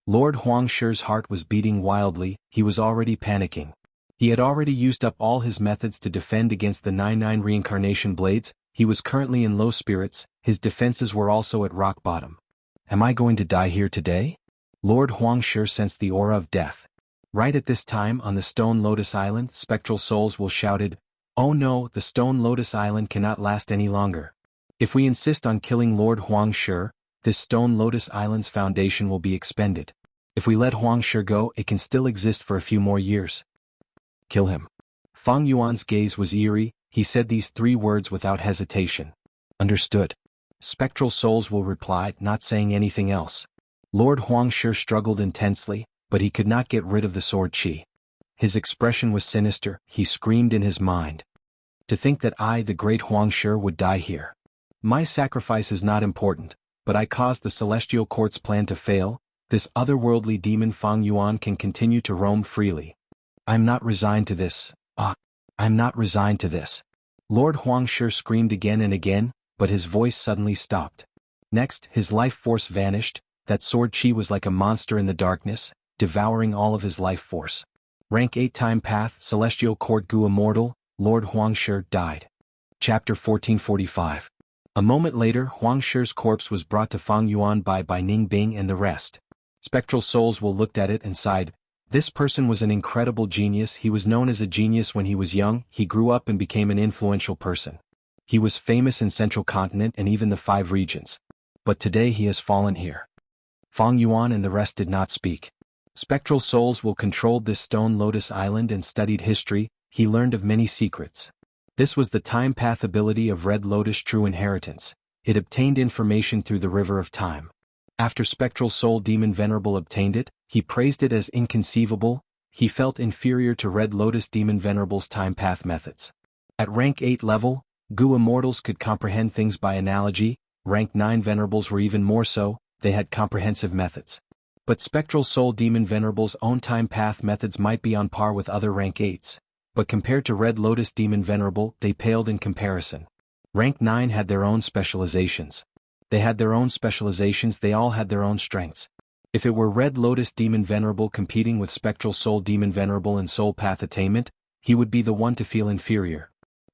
Lord Huangshi's heart was beating wildly. He was already panicking. He had already used up all his methods to defend against the 99 reincarnation blades. He was currently in low spirits. His defenses were also at rock bottom. Am I going to die here today? Lord Huangshi sensed the aura of death. Right at this time, on the Stone Lotus Island, spectral souls will shouted, "Oh no, the Stone Lotus Island cannot last any longer. If we insist on killing Lord Huangshi, this Stone Lotus Island's foundation will be expended. If we let Huangshi go, it can still exist for a few more years. Kill him." Fang Yuan's gaze was eerie. He said these 3 words without hesitation. Understood. Spectral souls will reply, not saying anything else. Lord Huangshi struggled intensely, but he could not get rid of the sword chi. His expression was sinister. He screamed in his mind. To think that I, the great Huangshi, would die here. My sacrifice is not important, but I caused the Celestial Court's plan to fail. This otherworldly demon Fang Yuan can continue to roam freely. I'm not resigned to this. I'm not resigned to this. Lord Huangshi screamed again and again, but his voice suddenly stopped. Next, his life force vanished. That sword chi was like a monster in the darkness, devouring all of his life force. Rank 8 Time Path, Celestial Court Gu Immortal, Lord Huangshi died. Chapter 1445. A moment later, Huangshi's corpse was brought to Fang Yuan by Ning Bing and the rest. Spectral souls will looked at it and sighed. This person was an incredible genius. He was known as a genius when he was young. He grew up and became an influential person. He was famous in Central Continent and even the 5 regions. But today he has fallen here. Fang Yuan and the rest did not speak. Spectral souls will controlled this Stone Lotus Island and studied history. He learned of many secrets. This was the time path ability of Red Lotus True Inheritance. It obtained information through the River of Time. After Spectral Soul Demon Venerable obtained it, he praised it as inconceivable. He felt inferior to Red Lotus Demon Venerable's time path methods. At rank 8 level, Gu Immortals could comprehend things by analogy. Rank 9 Venerables were even more so. They had comprehensive methods. But Spectral Soul Demon Venerable's own time path methods might be on par with other rank 8s. But compared to Red Lotus Demon Venerable, they paled in comparison. Rank 9 had their own specializations. They had their own specializations. They all had their own strengths. If it were Red Lotus Demon Venerable competing with Spectral Soul Demon Venerable in soul path attainment, he would be the one to feel inferior.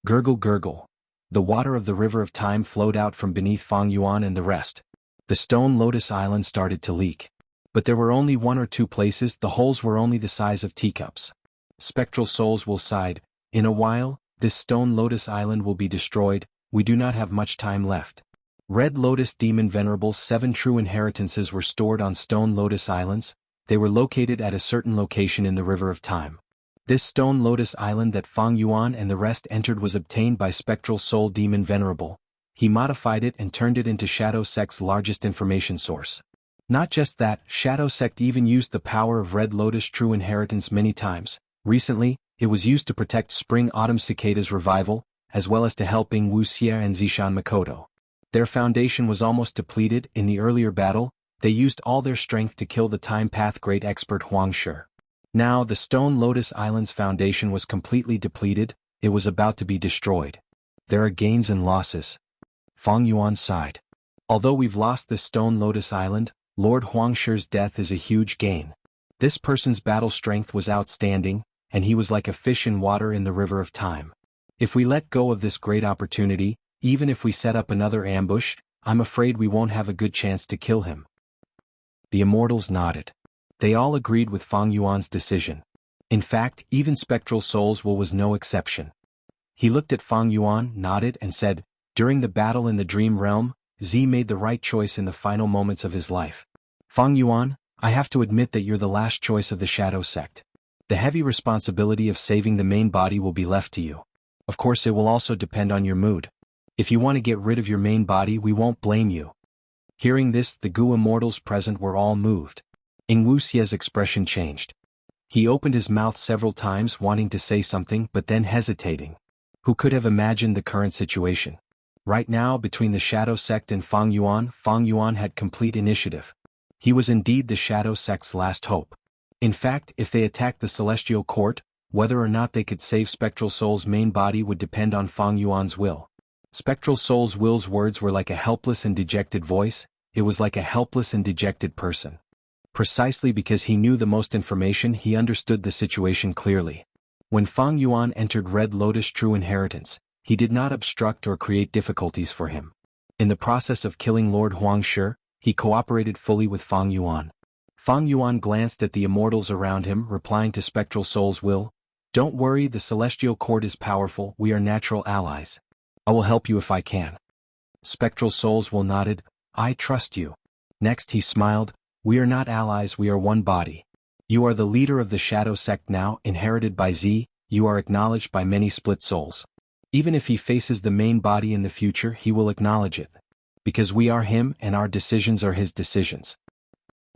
Gurgle gurgle. The water of the River of Time flowed out from beneath Fang Yuan and the rest. The Stone Lotus Island started to leak. But there were only 1 or 2 places. The holes were only the size of teacups. Spectral souls will sighed. In a while, this Stone Lotus Island will be destroyed. We do not have much time left. Red Lotus Demon Venerable's 7 true inheritances were stored on Stone Lotus Islands. They were located at a certain location in the River of Time. This Stone Lotus Island that Fang Yuan and the rest entered was obtained by Spectral Soul Demon Venerable. He modified it and turned it into Shadow Sect's largest information source. Not just that, Shadow Sect even used the power of Red Lotus True Inheritance many times. Recently, it was used to protect Spring-Autumn Cicada's revival, as well as to helping Wuxia and Zishan Makoto. Their foundation was almost depleted. In the earlier battle, they used all their strength to kill the time path great expert Huangshi. Now the Stone Lotus Island's foundation was completely depleted. It was about to be destroyed. There are gains and losses. Fang Yuan sighed. Although we've lost this Stone Lotus Island, Lord Huangshi's death is a huge gain. This person's battle strength was outstanding, and he was like a fish in water in the River of Time. If we let go of this great opportunity, even if we set up another ambush, I'm afraid we won't have a good chance to kill him. The Immortals nodded. They all agreed with Fang Yuan's decision. In fact, even Spectral Souls was no exception. He looked at Fang Yuan, nodded and said, "During the battle in the Dream Realm, Z made the right choice in the final moments of his life. Fang Yuan, I have to admit that you're the last choice of the Shadow Sect. The heavy responsibility of saving the main body will be left to you. Of course it will also depend on your mood. If you want to get rid of your main body, we won't blame you." Hearing this, the Gu Immortals present were all moved. Wuxia's expression changed. He opened his mouth several times wanting to say something but then hesitating. Who could have imagined the current situation? Right now, between the Shadow Sect and Fang Yuan had complete initiative. He was indeed the Shadow Sect's last hope. In fact, if they attacked the Celestial Court, whether or not they could save Spectral Soul's main body would depend on Fang Yuan's will. Spectral Soul's will's words were like a helpless and dejected voice. It was like a helpless and dejected person. Precisely because he knew the most information, he understood the situation clearly. When Fang Yuan entered Red Lotus True Inheritance, he did not obstruct or create difficulties for him. In the process of killing Lord Huangshi, he cooperated fully with Fang Yuan. Fang Yuan glanced at the immortals around him, replying to Spectral Soul's will, "Don't worry, the Celestial Court is powerful, we are natural allies. I will help you if I can." Spectral Soul's will nodded, "I trust you." Next he smiled, "We are not allies, we are one body. You are the leader of the Shadow Sect now, inherited by Z, you are acknowledged by many split souls. Even if he faces the main body in the future, he will acknowledge it. Because we are him and our decisions are his decisions.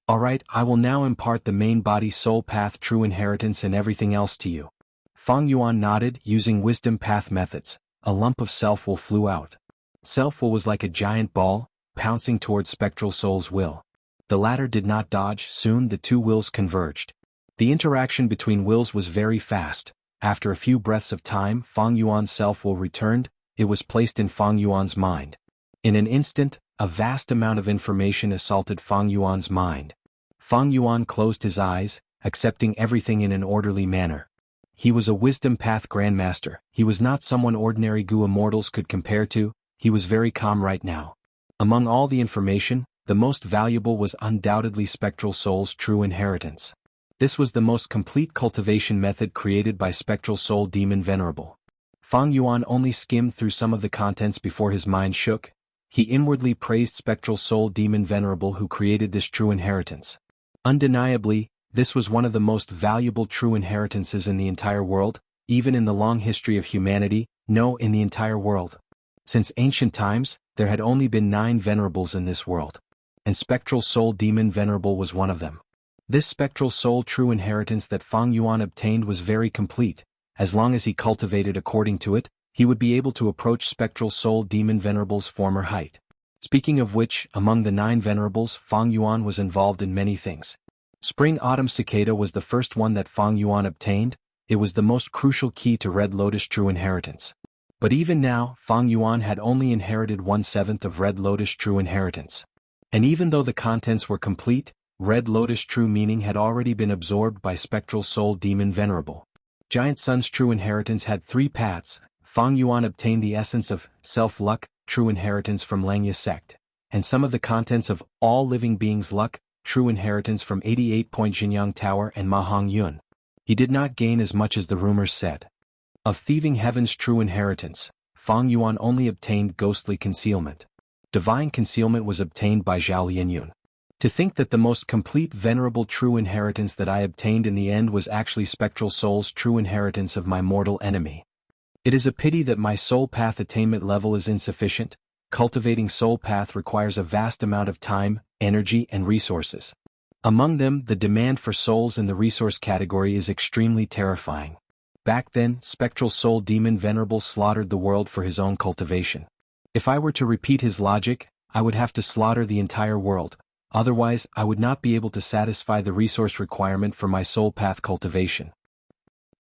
Alright, I will now impart the main body soul path true inheritance and everything else to you." Fang Yuan nodded, using wisdom path methods. A lump of self-will flew out. Self-will was like a giant ball, pouncing towards Spectral Soul's will. The latter did not dodge, soon the two wills converged. The interaction between wills was very fast. After a few breaths of time, Fang Yuan's self-will returned, it was placed in Fang Yuan's mind. In an instant, a vast amount of information assaulted Fang Yuan's mind. Fang Yuan closed his eyes, accepting everything in an orderly manner. He was a wisdom path grandmaster, he was not someone ordinary Gu immortals could compare to, he was very calm right now. Among all the information, the most valuable was undoubtedly Spectral Soul's true inheritance. This was the most complete cultivation method created by Spectral Soul Demon Venerable. Fang Yuan only skimmed through some of the contents before his mind shook. He inwardly praised Spectral Soul Demon Venerable who created this true inheritance. Undeniably, this was one of the most valuable true inheritances in the entire world, even in the long history of humanity, no, in the entire world. Since ancient times, there had only been 9 venerables in this world. And Spectral Soul Demon Venerable was one of them. This Spectral Soul true inheritance that Fang Yuan obtained was very complete. As long as he cultivated according to it, he would be able to approach Spectral Soul Demon Venerable's former height. Speaking of which, among the 9 venerables, Fang Yuan was involved in many things. Spring-Autumn Cicada was the first one that Fang Yuan obtained, it was the most crucial key to Red Lotus true inheritance. But even now, Fang Yuan had only inherited 1/7 of Red Lotus true inheritance. And even though the contents were complete, Red Lotus true meaning had already been absorbed by Spectral Soul Demon Venerable. Giant Sun's true inheritance had 3 paths. Fang Yuan obtained the essence of self-luck, true inheritance from Langya sect, and some of the contents of all living beings' luck, true inheritance from 88-point Jinyang Tower and Ma Hong Yun. He did not gain as much as the rumors said. Of Thieving Heaven's true inheritance, Fang Yuan only obtained ghostly concealment. Divine concealment was obtained by Zhao Lianyun. To think that the most complete venerable true inheritance that I obtained in the end was actually Spectral Soul's true inheritance of my mortal enemy. It is a pity that my soul path attainment level is insufficient. Cultivating soul path requires a vast amount of time, energy and resources. Among them, the demand for souls in the resource category is extremely terrifying. Back then, Spectral Soul Demon Venerable slaughtered the world for his own cultivation. If I were to repeat his logic, I would have to slaughter the entire world. Otherwise, I would not be able to satisfy the resource requirement for my soul path cultivation.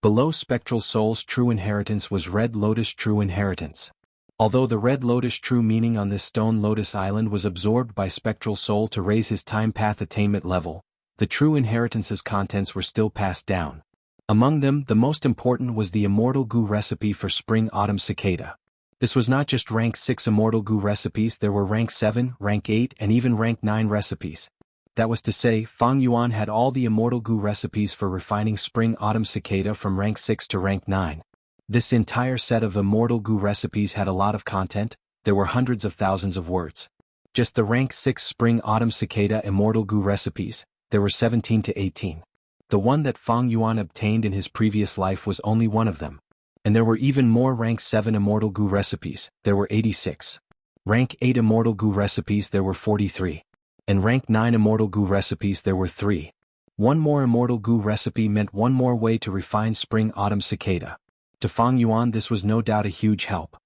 Below Spectral Soul's true inheritance was Red Lotus true inheritance. Although the Red Lotus true meaning on this Stone Lotus Island was absorbed by Spectral Soul to raise his time path attainment level, the true inheritance's contents were still passed down. Among them, the most important was the Immortal Gu recipe for Spring-Autumn Cicada. This was not just rank 6 Immortal Gu recipes, there were rank 7, rank 8 and even rank 9 recipes. That was to say, Fang Yuan had all the Immortal Gu recipes for refining Spring-Autumn Cicada from rank 6 to rank 9. This entire set of Immortal Gu recipes had a lot of content, there were hundreds of thousands of words. Just the rank 6 Spring-Autumn Cicada Immortal Gu recipes, there were 17 to 18. The one that Fang Yuan obtained in his previous life was only one of them. And there were even more rank 7 Immortal Gu recipes, there were 86. Rank 8 Immortal Gu recipes there were 43. And rank 9 Immortal Gu recipes there were 3. One more Immortal Gu recipe meant one more way to refine Spring-Autumn Cicada. To Fang Yuan this was no doubt a huge help.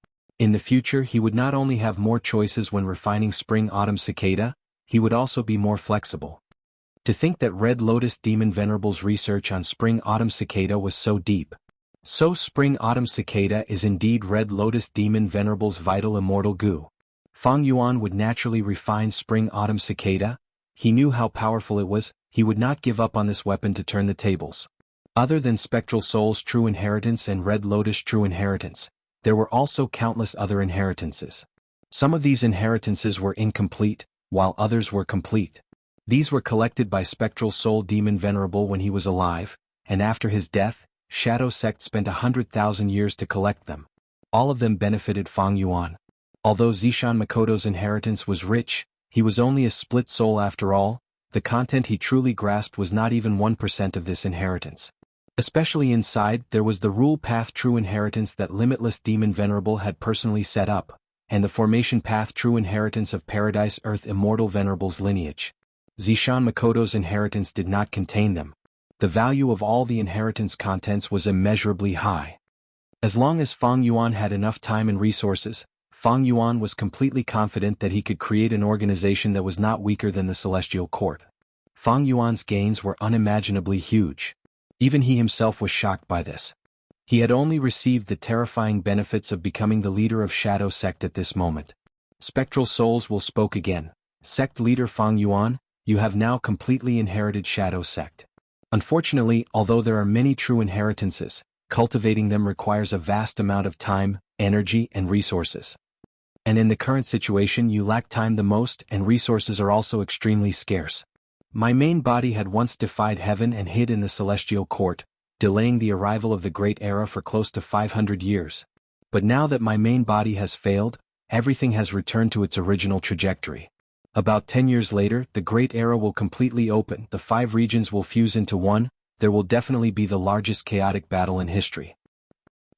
In the future he would not only have more choices when refining spring-autumn cicada, he would also be more flexible. To think that Red Lotus Demon Venerable's research on spring-autumn cicada was so deep. So spring-autumn cicada is indeed Red Lotus Demon Venerable's vital immortal goo. Feng Yuan would naturally refine spring-autumn cicada. He knew how powerful it was. He would not give up on this weapon to turn the tables. Other than Spectral Soul's true inheritance and Red Lotus true inheritance, there were also countless other inheritances. Some of these inheritances were incomplete, while others were complete. These were collected by Spectral Soul Demon Venerable when he was alive, and after his death, Shadow Sect spent 100,000 years to collect them. All of them benefited Feng Yuan. Although Zishan Makoto's inheritance was rich, he was only a split soul after all. The content he truly grasped was not even 1% of this inheritance. Especially inside, there was the Rule Path True Inheritance that Limitless Demon Venerable had personally set up, and the Formation Path True Inheritance of Paradise Earth Immortal Venerable's lineage. Zishan Makoto's inheritance did not contain them. The value of all the inheritance contents was immeasurably high. As long as Feng Yuan had enough time and resources, Feng Yuan was completely confident that he could create an organization that was not weaker than the Celestial Court. Feng Yuan's gains were unimaginably huge. Even he himself was shocked by this. He had only received the terrifying benefits of becoming the leader of Shadow Sect at this moment. Spectral Souls will spoke again. Sect leader Feng Yuan, you have now completely inherited Shadow Sect. Unfortunately, although there are many true inheritances, cultivating them requires a vast amount of time, energy, and resources. And in the current situation you lack time the most, and resources are also extremely scarce. My main body had once defied heaven and hid in the Celestial Court, delaying the arrival of the Great Era for close to 500 years. But now that my main body has failed, everything has returned to its original trajectory. About 10 years later, the Great Era will completely open, the 5 regions will fuse into one, there will definitely be the largest chaotic battle in history.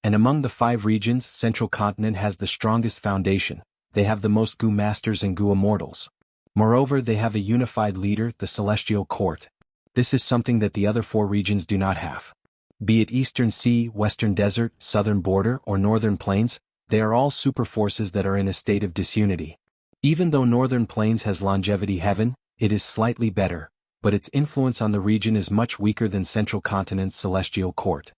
And among the 5 regions, Central Continent has the strongest foundation. They have the most Gu Masters and Gu Immortals. Moreover, they have a unified leader, the Celestial Court. This is something that the other 4 regions do not have. Be it Eastern Sea, Western Desert, Southern Border, or Northern Plains, they are all superforces that are in a state of disunity. Even though Northern Plains has longevity heaven, it is slightly better, but its influence on the region is much weaker than Central Continent's Celestial Court.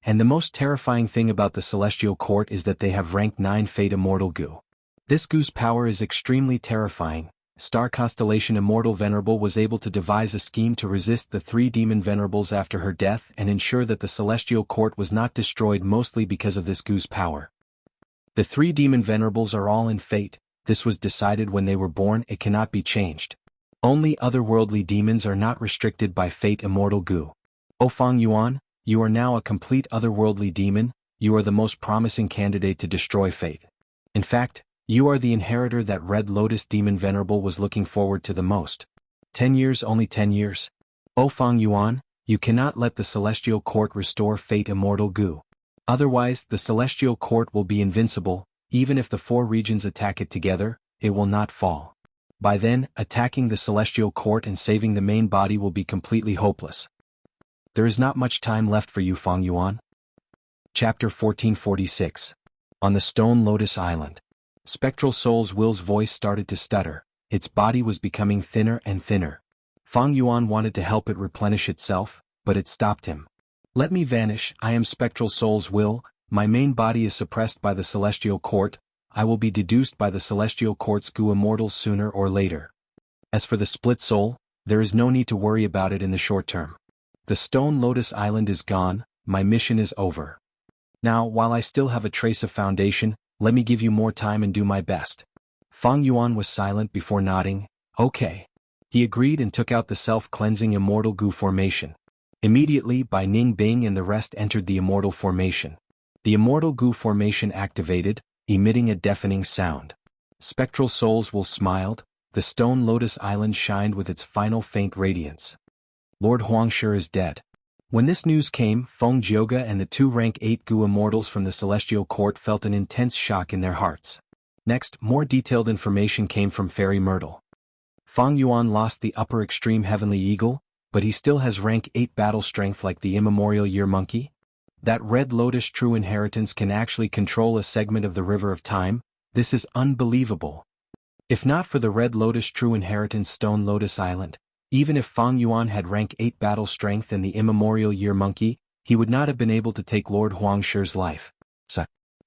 And the most terrifying thing about the Celestial Court is that they have rank 9 Fate Immortal Gu. This Gu's power is extremely terrifying. Star Constellation Immortal Venerable was able to devise a scheme to resist the 3 Demon Venerables after her death and ensure that the Celestial Court was not destroyed, mostly because of this Gu's power. The 3 Demon Venerables are all in fate. This was decided when they were born, it cannot be changed. Only otherworldly demons are not restricted by Fate Immortal Gu. O Feng Yuan, you are now a complete otherworldly demon. You are the most promising candidate to destroy fate. In fact, you are the inheritor that Red Lotus Demon Venerable was looking forward to the most. 10 years, only 10 years. O Feng Yuan, you cannot let the Celestial Court restore Fate Immortal Gu. Otherwise, the Celestial Court will be invincible. Even if the 4 regions attack it together, it will not fall. By then, attacking the Celestial Court and saving the main body will be completely hopeless. There is not much time left for you, Feng Yuan. Chapter 1446. On the Stone Lotus Island. Spectral Soul's Will's voice started to stutter. Its body was becoming thinner and thinner. Feng Yuan wanted to help it replenish itself, but it stopped him. Let me vanish. I am Spectral Soul's Will. My main body is suppressed by the Celestial Court. I will be deduced by the Celestial Court's Gu Immortals sooner or later. As for the split soul, there is no need to worry about it in the short term. The Stone Lotus Island is gone. My mission is over. Now, while I still have a trace of foundation, let me give you more time and do my best. Feng Yuan was silent before nodding. Okay. He agreed and took out the self-cleansing Immortal Gu formation. Immediately, Bai Ning Bing and the rest entered the Immortal formation. The Immortal Gu formation activated, emitting a deafening sound. Spectral Souls will smiled. The Stone Lotus Island shined with its final faint radiance. Lord Huangshi is dead. When this news came, Feng Jioga and the 2 rank 8 Gu Immortals from the Celestial Court felt an intense shock in their hearts. Next, more detailed information came from Fairy Myrtle. Feng Yuan lost the upper extreme Heavenly Eagle, but he still has rank 8 battle strength like the immemorial Year Monkey. That Red Lotus True Inheritance can actually control a segment of the River of Time? This is unbelievable. If not for the Red Lotus True Inheritance Stone Lotus Island, even if Fang Yuan had rank 8 battle strength and the immemorial Year Monkey, he would not have been able to take Lord Huangshi's life.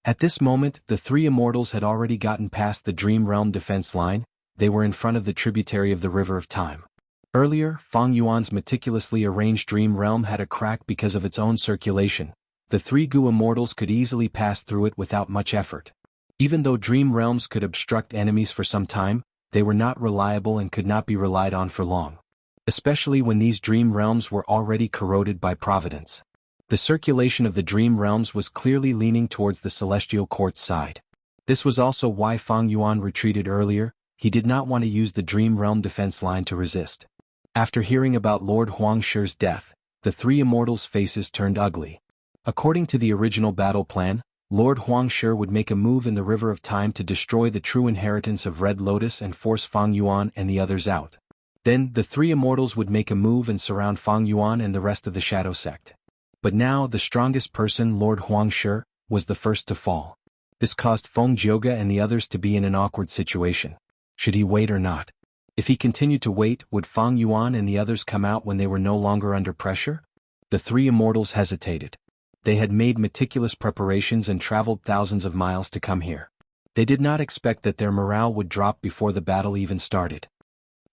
At this moment, the three immortals had already gotten past the Dream Realm defense line. They were in front of the tributary of the River of Time. Earlier, Fang Yuan's meticulously arranged Dream Realm had a crack because of its own circulation. The three Gu immortals could easily pass through it without much effort. Even though Dream Realms could obstruct enemies for some time, they were not reliable and could not be relied on for long. Especially when these Dream Realms were already corroded by Providence. The circulation of the Dream Realms was clearly leaning towards the Celestial Court's side. This was also why Fang Yuan retreated earlier. He did not want to use the Dream Realm defense line to resist. After hearing about Lord Huangshi's death, the three immortals' faces turned ugly. According to the original battle plan, Lord Huangshi would make a move in the River of Time to destroy the true inheritance of Red Lotus and force Fang Yuan and the others out. Then, the three immortals would make a move and surround Fang Yuan and the rest of the Shadow Sect. But now, the strongest person, Lord Huangshi, was the first to fall. This caused Feng Jioge and the others to be in an awkward situation. Should he wait or not? If he continued to wait, would Fang Yuan and the others come out when they were no longer under pressure? The three immortals hesitated. They had made meticulous preparations and traveled thousands of miles to come here. They did not expect that their morale would drop before the battle even started.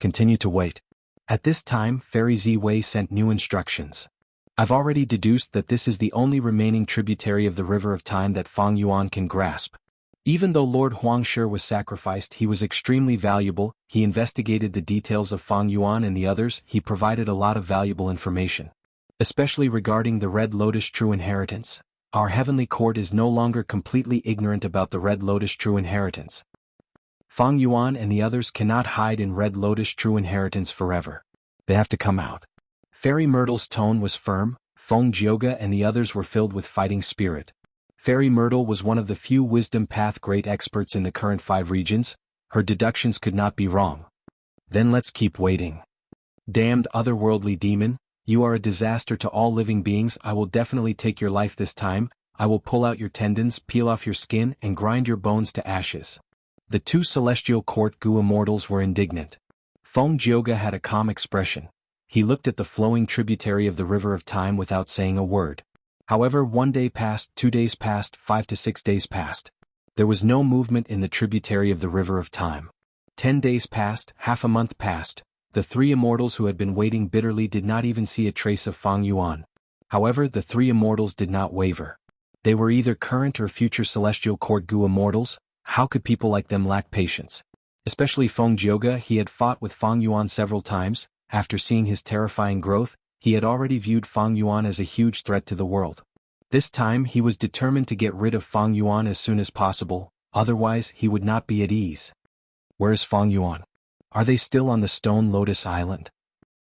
Continue to wait. At this time, Fairy Ziwei sent new instructions. I've already deduced that this is the only remaining tributary of the River of Time that Fang Yuan can grasp. Even though Lord Huangshi was sacrificed, he was extremely valuable. He investigated the details of Fang Yuan and the others. He provided a lot of valuable information. Especially regarding the Red Lotus True Inheritance. Our Heavenly Court is no longer completely ignorant about the Red Lotus True Inheritance. Fang Yuan and the others cannot hide in Red Lotus True Inheritance forever. They have to come out. Fairy Myrtle's tone was firm. Feng Jioge and the others were filled with fighting spirit. Fairy Myrtle was one of the few Wisdom Path great experts in the current 5 regions. Her deductions could not be wrong. Then let's keep waiting. Damned otherworldly demon, you are a disaster to all living beings. I will definitely take your life this time. I will pull out your tendons, peel off your skin, and grind your bones to ashes. The two Celestial Court Gu immortals were indignant. Feng Jioge had a calm expression. He looked at the flowing tributary of the River of Time without saying a word. However, 1 day passed, 2 days passed, 5 to 6 days passed. There was no movement in the tributary of the River of Time. 10 days passed, half a month passed. The three immortals who had been waiting bitterly did not even see a trace of Fang Yuan. However, the three immortals did not waver. They were either current or future Celestial Court Gu immortals. How could people like them lack patience? Especially Feng Jioge. He had fought with Fang Yuan several times. After seeing his terrifying growth, he had already viewed Fang Yuan as a huge threat to the world. This time he was determined to get rid of Fang Yuan as soon as possible, otherwise he would not be at ease. Where is Fang Yuan? Are they still on the Stone Lotus Island?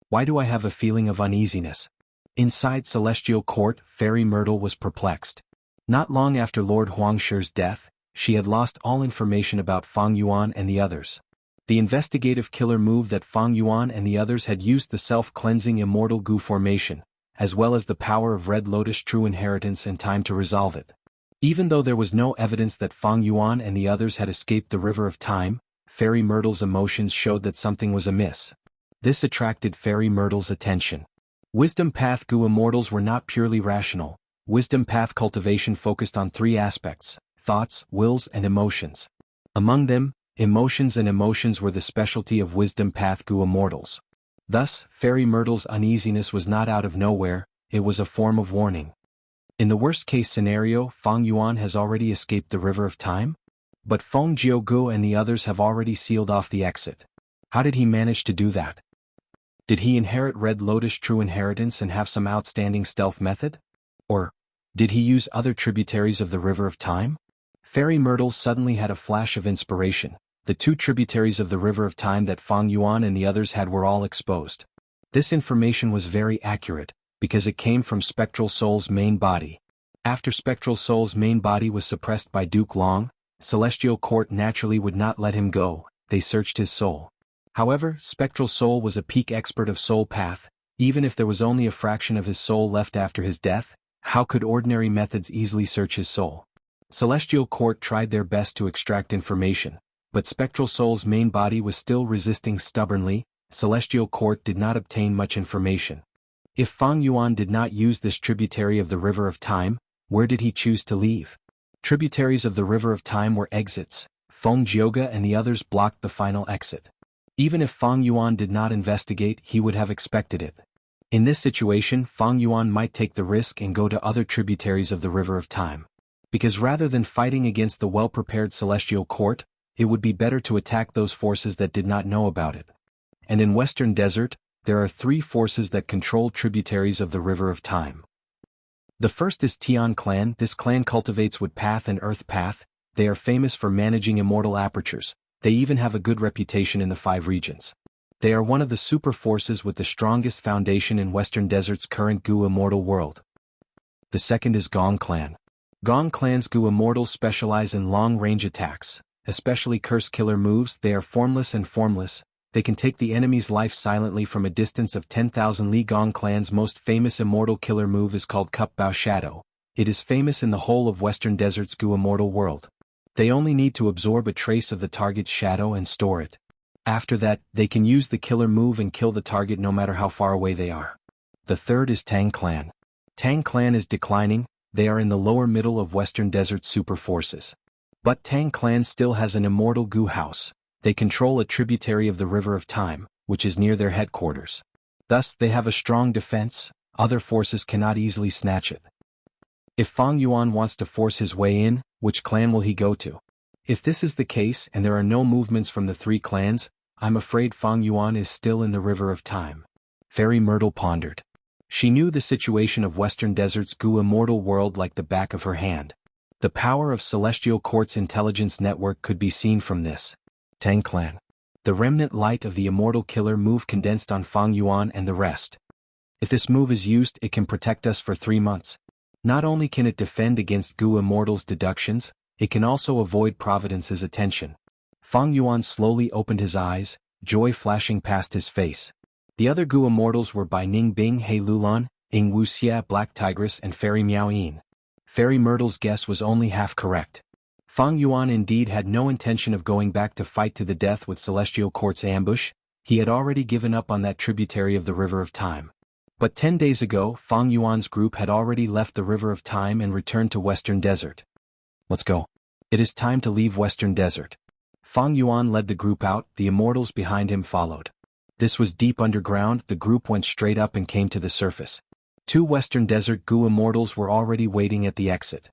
Why do I have a feeling of uneasiness? Inside Celestial Court, Fairy Myrtle was perplexed. Not long after Lord Huangshi's death, she had lost all information about Fang Yuan and the others. The investigative killer move that Fang Yuan and the others had used the self-cleansing Immortal Gu formation, as well as the power of Red Lotus True Inheritance and time to resolve it. Even though there was no evidence that Fang Yuan and the others had escaped the River of Time, Fairy Myrtle's emotions showed that something was amiss. This attracted Fairy Myrtle's attention. Wisdom Path Gu immortals were not purely rational. Wisdom Path cultivation focused on 3 aspects: thoughts, wills, and emotions. Among them, emotions were the specialty of Wisdom Path Gu immortals. Thus, Fairy Myrtle's uneasiness was not out of nowhere, it was a form of warning. In the worst-case scenario, Fang Yuan has already escaped the River of Time? But Feng Jioge and the others have already sealed off the exit. How did he manage to do that? Did he inherit Red Lotus True Inheritance and have some outstanding stealth method? Or did he use other tributaries of the River of Time? Fairy Myrtle suddenly had a flash of inspiration. The 2 tributaries of the River of Time that Fang Yuan and the others had were all exposed. This information was very accurate, because it came from Spectral Soul's main body. After Spectral Soul's main body was suppressed by Duke Long, Celestial Court naturally would not let him go. They searched his soul. However, Spectral Soul was a peak expert of Soul Path, even if there was only a fraction of his soul left after his death. How could ordinary methods easily search his soul? Celestial Court tried their best to extract information, but Spectral Soul's main body was still resisting stubbornly. Celestial Court did not obtain much information. If Fang Yuan did not use this tributary of the River of Time, where did he choose to leave? Tributaries of the River of Time were exits. Feng Jioge and the others blocked the final exit. Even if Fang Yuan did not investigate, he would have expected it. In this situation, Fang Yuan might take the risk and go to other tributaries of the River of Time. Because rather than fighting against the well-prepared Celestial Court, it would be better to attack those forces that did not know about it. And in Western Desert, there are 3 forces that control tributaries of the River of Time. The first is Tian Clan. This clan cultivates Wood Path and Earth Path. They are famous for managing immortal apertures. They even have a good reputation in the 5 regions. They are one of the super forces with the strongest foundation in Western Desert's current Gu Immortal world. The second is Gong Clan. Gong Clan's Gu Immortals specialize in long-range attacks, especially curse killer moves. They are formless and formless. They can take the enemy's life silently from a distance of 10,000 li. Gong Clan's most famous immortal killer move is called Cup Bao Shadow. It is famous in the whole of Western Desert's Gu Immortal world. They only need to absorb a trace of the target's shadow and store it. After that, they can use the killer move and kill the target no matter how far away they are. The third is Tang Clan. Tang Clan is declining. They are in the lower middle of Western Desert super forces. But Tang Clan still has an immortal Gu house. They control a tributary of the River of Time, which is near their headquarters. Thus, they have a strong defense. Other forces cannot easily snatch it. If Fang Yuan wants to force his way in, which clan will he go to? If this is the case and there are no movements from the 3 clans, I'm afraid Fang Yuan is still in the River of Time. Fairy Myrtle pondered. She knew the situation of Western Desert's Gu Immortal world like the back of her hand. The power of Celestial Court's intelligence network could be seen from this. Tang Clan. The remnant light of the immortal killer move condensed on Fang Yuan and the rest. If this move is used, it can protect us for 3 months. Not only can it defend against Gu Immortal's deductions, it can also avoid Providence's attention. Fang Yuan slowly opened his eyes, joy flashing past his face. The other Gu Immortals were Bai Ning Bing, He Lulan, Ing Wuxia, Black Tigress and Fairy Miao Yin. Fairy Myrtle's guess was only half correct. Fang Yuan indeed had no intention of going back to fight to the death with Celestial Court's ambush. He had already given up on that tributary of the River of Time. But 10 days ago, Fang Yuan's group had already left the River of Time and returned to Western Desert. Let's go. It is time to leave Western Desert. Fang Yuan led the group out, the immortals behind him followed. This was deep underground. The group went straight up and came to the surface. 2 Western Desert Gu Immortals were already waiting at the exit.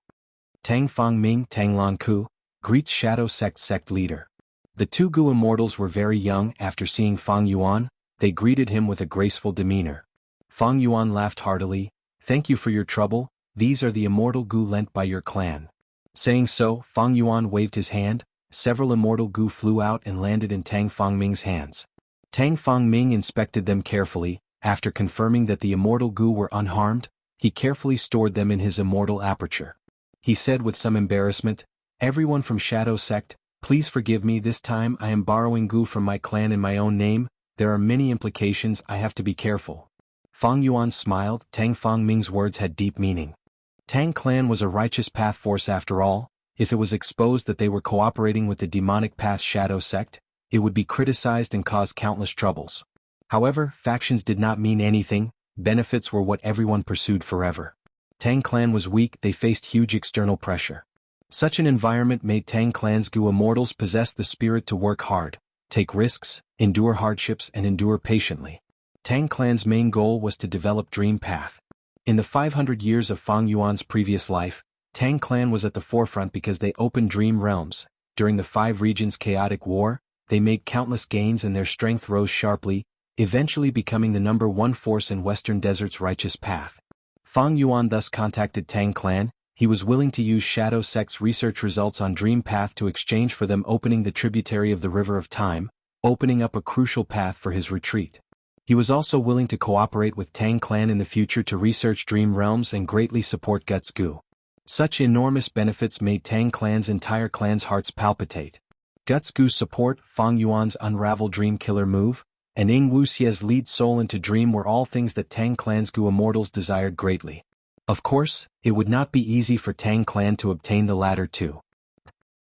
Tang Fang Ming, Tang Lan Ku, greets Shadow sect leader. The 2 Gu Immortals were very young. After seeing Fang Yuan, they greeted him with a graceful demeanor. Fang Yuan laughed heartily. Thank you for your trouble. These are the immortal Gu lent by your clan. Saying so, Fang Yuan waved his hand. Several immortal Gu flew out and landed in Tang Fang Ming's hands. Tang Fang Ming inspected them carefully. After confirming that the immortal Gu were unharmed, he carefully stored them in his immortal aperture. He said with some embarrassment, "Everyone from Shadow Sect, please forgive me. This time I am borrowing Gu from my clan in my own name. There are many implications. I have to be careful." Fang Yuan smiled. Tang Fang Ming's words had deep meaning. Tang Clan was a righteous path force after all. If it was exposed that they were cooperating with the demonic path Shadow Sect, it would be criticized and cause countless troubles. However, factions did not mean anything. Benefits were what everyone pursued forever. Tang Clan was weak. They faced huge external pressure. Such an environment made Tang Clan's Gu Immortals possess the spirit to work hard, take risks, endure hardships and endure patiently. Tang Clan's main goal was to develop Dream Path. In the 500 years of Fang Yuan's previous life, Tang Clan was at the forefront because they opened dream realms. During the 5 regions' chaotic war, they made countless gains and their strength rose sharply, eventually becoming the #1 force in Western Desert's righteous path. Fang Yuan thus contacted Tang Clan. He was willing to use Shadow Sect's research results on Dream Path to exchange for them opening the tributary of the River of Time, opening up a crucial path for his retreat. He was also willing to cooperate with Tang Clan in the future to research Dream Realms and greatly support Guts Gu. Such enormous benefits made Tang Clan's entire clan's hearts palpitate. Guts Gu's support, Fang Yuan's Unravel Dream Killer move, and Ing Wuxia's lead soul into Dream were all things that Tang Clan's Gu Immortals desired greatly. Of course, it would not be easy for Tang clan to obtain the latter too.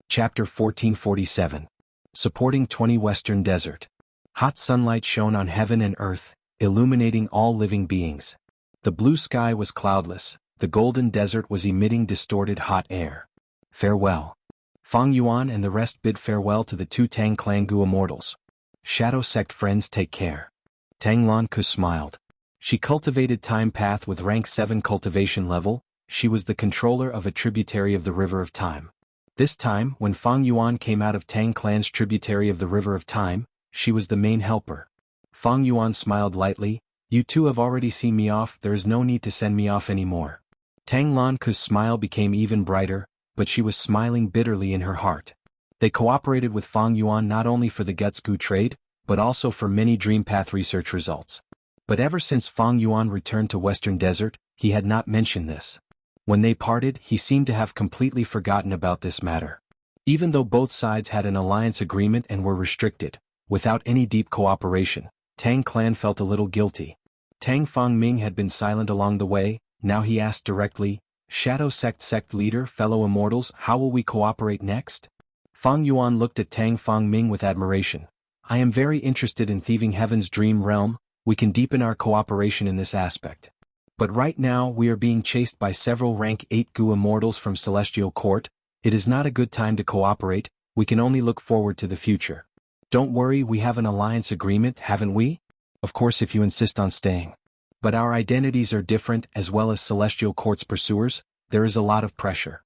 Chapter 1447. Supporting 20 Western Desert. Hot sunlight shone on heaven and earth, illuminating all living beings. The blue sky was cloudless, the golden desert was emitting distorted hot air. Farewell. Fang Yuan and the rest bid farewell to the two Tang clan Gu immortals. Shadow sect friends, take care. Tang Lanku smiled. She cultivated Time Path with rank 7 cultivation level. She was the controller of a tributary of the River of Time. This time, when Fang Yuan came out of Tang clan's tributary of the River of Time, she was the main helper. Fang Yuan smiled lightly. You two have already seen me off, there is no need to send me off anymore. Tang Lanku's smile became even brighter, but she was smiling bitterly in her heart. They cooperated with Fang Yuan not only for the Gutsgu trade, but also for many Dream Path research results. But ever since Fang Yuan returned to Western Desert, he had not mentioned this. When they parted, he seemed to have completely forgotten about this matter. Even though both sides had an alliance agreement and were restricted, without any deep cooperation, Tang clan felt a little guilty. Tang Fangming had been silent along the way. Now he asked directly, Shadow sect leader, fellow immortals, how will we cooperate next? Fang Yuan looked at Tang Fangming with admiration. I am very interested in thieving Heaven's dream realm. We can deepen our cooperation in this aspect. But right now we are being chased by several rank 8 Gu immortals from Celestial Court. It is not a good time to cooperate, we can only look forward to the future. Don't worry, we have an alliance agreement, haven't we? Of course, if you insist on staying. But our identities are different, as well as Celestial Court's pursuers. There is a lot of pressure.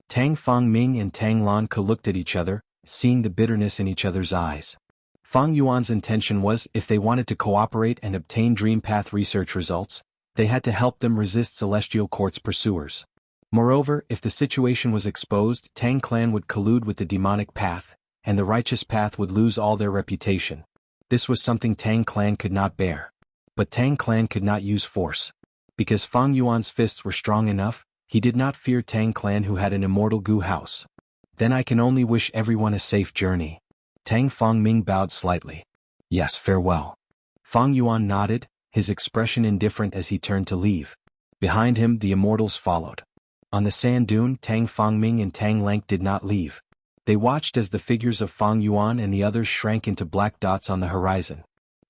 Tang Fangming and Tang Lanku looked at each other, seeing the bitterness in each other's eyes. Fang Yuan's intention was, if they wanted to cooperate and obtain Dream Path research results, they had to help them resist Celestial Court's pursuers. Moreover, if the situation was exposed, Tang clan would collude with the demonic path, and the righteous path would lose all their reputation. This was something Tang clan could not bear. But Tang clan could not use force. Because Fang Yuan's fists were strong enough, he did not fear Tang clan who had an immortal Gu house. Then I can only wish everyone a safe journey. Tang Fangming bowed slightly. Yes, farewell. Fang Yuan nodded, his expression indifferent as he turned to leave. Behind him the immortals followed. On the sand dune, Tang Fangming and Tang Lank did not leave. They watched as the figures of Fang Yuan and the others shrank into black dots on the horizon.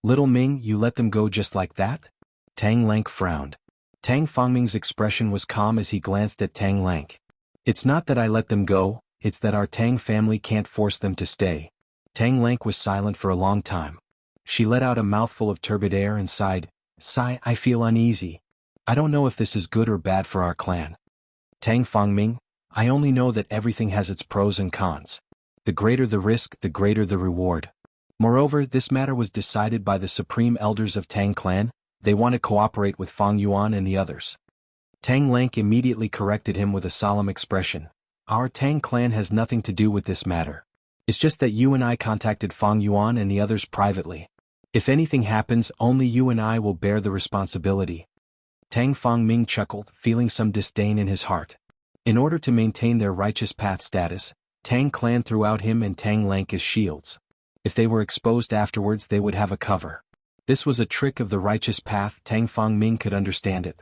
Little Ming, you let them go just like that? Tang Lank frowned. Tang Fangming's expression was calm as he glanced at Tang Lank. It's not that I let them go, it's that our Tang family can't force them to stay. Tang Lank was silent for a long time. She let out a mouthful of turbid air and sighed. Sigh, I feel uneasy. I don't know if this is good or bad for our clan. Tang Fangming, I only know that everything has its pros and cons. The greater the risk, the greater the reward. Moreover, this matter was decided by the supreme elders of Tang clan. They want to cooperate with Fang Yuan and the others. Tang Lank immediately corrected him with a solemn expression. Our Tang clan has nothing to do with this matter. It's just that you and I contacted Fang Yuan and the others privately. If anything happens, only you and I will bear the responsibility. Tang Fangming chuckled, feeling some disdain in his heart. In order to maintain their righteous path status, Tang clan threw out him and Tang Lank as shields. If they were exposed afterwards, they would have a cover. This was a trick of the righteous path. Tang Fangming could understand it.